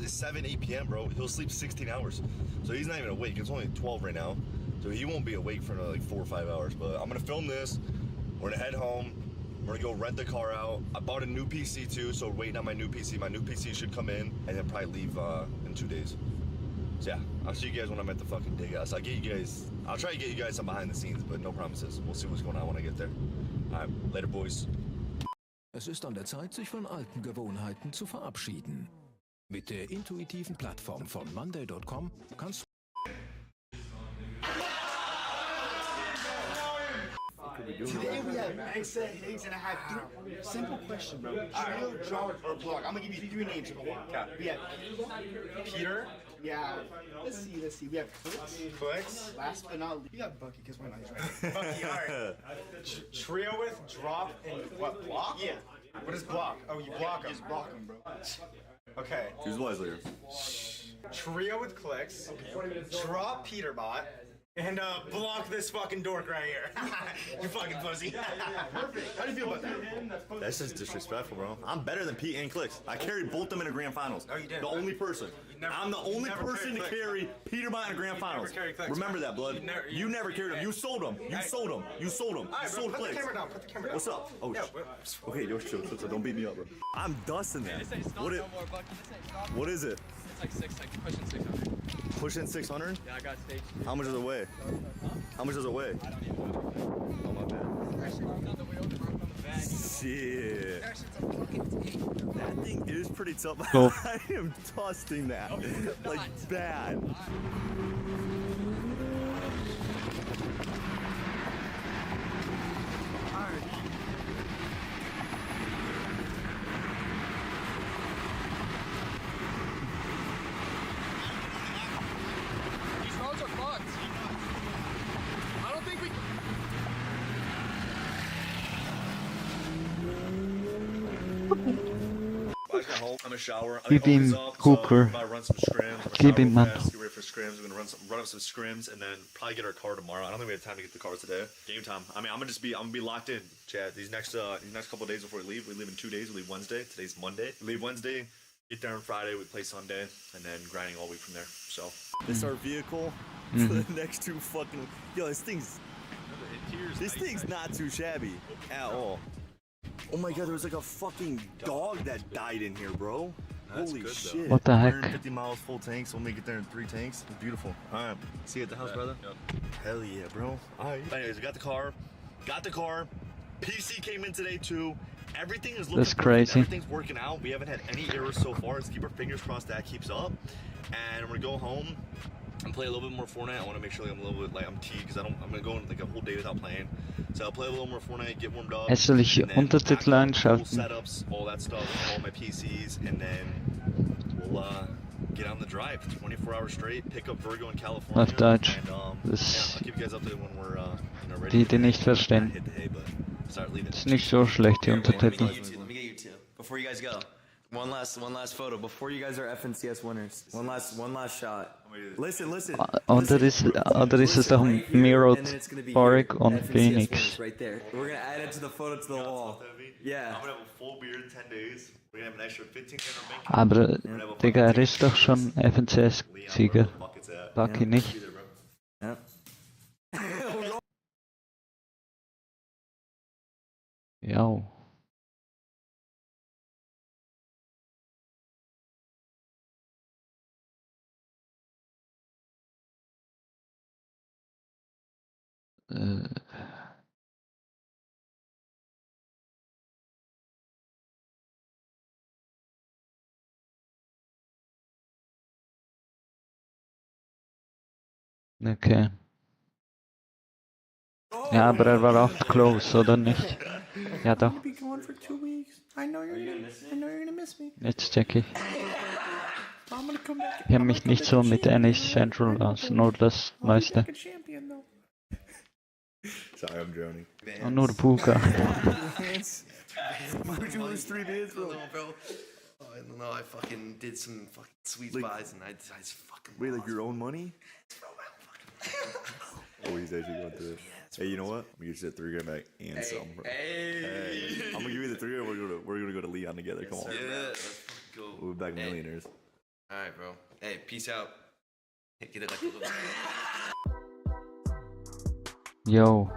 [SPEAKER 8] 7, 8 p.m., bro. He'll sleep 16 hours, so he's not even awake. It's only 12 right now, so he won't be awake for another like 4 or 5 hours. But I'm gonna film this. We're gonna head home. We're gonna go rent the car out. I bought a new PC too, so we're waiting on my new PC. My new PC should come in and then probably leave in 2 days. So yeah, I'll see you guys when I'm at the fucking dig house. I'll try to get you guys some behind the scenes, but no promises. We'll see what's going on when I get there. Alright, later boys.
[SPEAKER 15] Es ist an der Zeit, sich von alten Gewohnheiten zu verabschieden. Mit der intuitiven Plattform von Monday.com kannst
[SPEAKER 23] Today we have Mindset Higgs, and I have 3 simple questions, bro. Trio, draw, or block. I'm gonna give you 3 names. We have Peter. Yeah. Let's see. We have Clix. Last but not least, we got Bucky because we're nice, right? Bucky, alright. Trio with drop and what? Block? Yeah. What is block? Oh, you block him. Just block him, bro. Okay.
[SPEAKER 8] Choose wisely.
[SPEAKER 23] Trio with Clix. Drop Peterbot. And block this fucking dork right here. You fucking pussy. Perfect. How do you feel about that?
[SPEAKER 8] That's just disrespectful, bro. I'm better than Pete and Clix. I carried both them in the grand finals.
[SPEAKER 23] No, you didn't.
[SPEAKER 8] The only person. I'm the only person to carry Peter Bot in the grand finals. Remember that, blood. You never carried him. You sold him. You sold him. You sold him. You sold Clix.
[SPEAKER 23] Put the camera down. Put the camera down.
[SPEAKER 8] What's up? Oh, okay, yo, chill. Don't beat me up, bro. I'm dusting that. What is it?
[SPEAKER 13] It's like pushing 600.
[SPEAKER 8] Pushing 600?
[SPEAKER 13] Yeah, I got stage.
[SPEAKER 8] How much does it weigh? How much does it weigh?
[SPEAKER 13] I don't even know.
[SPEAKER 8] Oh, my bad. Shit. That thing is pretty tough.
[SPEAKER 1] Cool.
[SPEAKER 8] I am dusting that. Like, bad.
[SPEAKER 13] These roads are fucked. I don't think we can.
[SPEAKER 8] I got home. I'm gonna shower.
[SPEAKER 1] Gib ihm Hooker.
[SPEAKER 8] Run some scrims.
[SPEAKER 1] Gib ihm, Mann.
[SPEAKER 8] Get ready for scrims. We're gonna run up some scrims and then probably get our car tomorrow. I don't think we have time to get the car today. Game time. I mean, I'm gonna be locked in, Chad. These next couple of days before we leave in 2 days. We leave Wednesday. Today's Monday. We leave Wednesday. Get there on Friday. We play Sunday, and then grinding all week from there. So this is our vehicle for the next 2 fucking. Yo, this thing's not too shabby at all. Oh my god, there was like a fucking dog that died in here, bro. Holy shit.
[SPEAKER 1] What the heck?
[SPEAKER 8] 150 miles, full tanks. We'll make it there in 3 tanks. It's beautiful. All right. See you at the house, brother? Yep. Hell yeah, bro. All right. Anyways, I got the car. PC came in today, too. Everything is looking
[SPEAKER 1] That's crazy.
[SPEAKER 8] Everything's working out. We haven't had any errors so far. Let's keep our fingers crossed that keeps up. And I'm going to go home and play a little bit more Fortnite. I want to make sure like I'm a little bit I'm T because I'm gonna go like a whole day without playing. So I'll play a little more Fortnite, get warmed up.
[SPEAKER 1] Hässliche Untertitel einschalten.
[SPEAKER 8] Setups, all that stuff, all my PCs, and then we'll get on the drive 24 hours straight. Pick up Virgo in California.
[SPEAKER 1] Auf Deutsch.
[SPEAKER 8] And,
[SPEAKER 1] Das
[SPEAKER 8] I'll keep you guys updated when we're ready.
[SPEAKER 1] die nicht verstehen. Ist nicht so schlecht, die Untertitel.
[SPEAKER 12] Let me get you two before you guys go. One last photo before you guys are FNCS winners. One last shot. Listen.
[SPEAKER 1] Oder ist es doch Mirrored Boric und Phoenix?
[SPEAKER 12] Right there. We're gonna add it to the photo to the wall. Yeah.
[SPEAKER 8] I'm gonna have a full beard in 10 days. We're gonna have an extra 15 bank.
[SPEAKER 1] Aber, Digga, er ist doch schon FNCS-Sieger. Bucky nicht.
[SPEAKER 12] Ja.
[SPEAKER 1] Ja. Okay. Ja, aber er war auch close, oder nicht? Ja, doch.
[SPEAKER 23] Be gone for 2 weeks. I know you're gonna miss me.
[SPEAKER 1] Jetzt check ich.
[SPEAKER 23] I'm gonna come back.
[SPEAKER 1] Ich kenne mich nicht so mit NA Central aus, nur das Neueste.
[SPEAKER 8] Sorry, I'm droning.
[SPEAKER 1] Und nur Puka.
[SPEAKER 23] Would you lose 3 bids, bro?
[SPEAKER 12] Oh, I don't know. I fucking did some fucking sweet buys and I just fucking.
[SPEAKER 8] Wait, like your own money? Oh, he's actually going through it. Hey, you know what? We get you that $3 grand back and some, bro. Hey. I'm gonna give you the 3 grand. We're gonna go to Leon together. Come on.
[SPEAKER 12] Yeah, let's fucking go.
[SPEAKER 8] We'll be back millionaires.
[SPEAKER 12] All right, bro. Hey, peace out. Get it like a little.
[SPEAKER 1] Yo.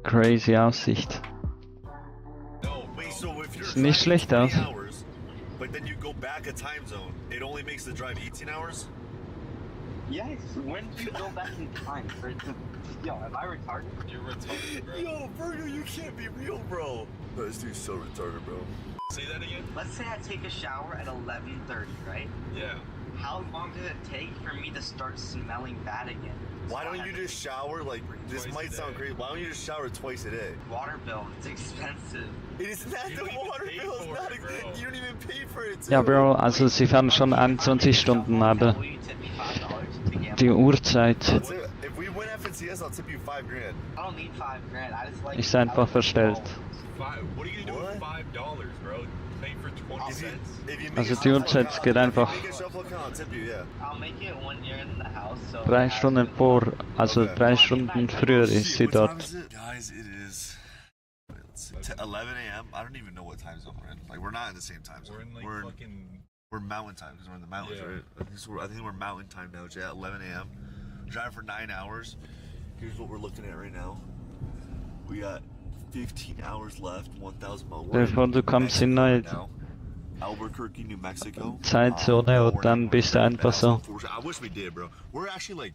[SPEAKER 1] Crazy Aussicht. Sieht nicht schlecht aus.
[SPEAKER 8] But then you go back a time zone. It only makes the drive 18 hours?
[SPEAKER 16] Yes, when do you go back in time? Yo, am I retarded?
[SPEAKER 8] You're retarded, bro. Yo, Virgo, you can't be real, bro. This dude's so retarded, bro. Say that again?
[SPEAKER 16] Let's say I take a shower at 11:30, right?
[SPEAKER 8] Yeah.
[SPEAKER 16] How long does it take for me to start smelling bad again?
[SPEAKER 8] Why don't you just shower, like, this might sound crazy, why don't you just shower twice a day?
[SPEAKER 16] Water bill, it's expensive.
[SPEAKER 8] It is not the water bill, it's not expensive. You don't even pay for it, too.
[SPEAKER 1] Ja, Bro, also sie fahren schon 21 Stunden, aber die Uhrzeit.
[SPEAKER 8] If we win FNCS, I'll tip you $5 grand.
[SPEAKER 16] I don't need $5 grand. I just like.
[SPEAKER 1] Ist einfach verstellt.
[SPEAKER 17] What are you gonna do with $5, bro? Pay for 20 cents.
[SPEAKER 1] Also die Uhrzeit geht einfach
[SPEAKER 16] I'll make it 1 year in the house. So
[SPEAKER 1] 3 Stunden vor, also 3 Stunden früher ist sie dort.
[SPEAKER 8] Guys, it is 11 a.m. I don't even know what time zone we're in. Like, we're not in the same time zone. We're mountain time because we're in the mountains, right? I think we're mountain time now. It's at 11 a.m. Driving for 9 hours. Here's what we're looking at right now. We got 15 hours left, 1,000 miles.
[SPEAKER 1] Bevor du kommst in neue
[SPEAKER 8] Albuquerque, New Mexico.
[SPEAKER 1] Zeitzone und dann bist du einfach so.
[SPEAKER 8] I wish we did, bro. We're actually like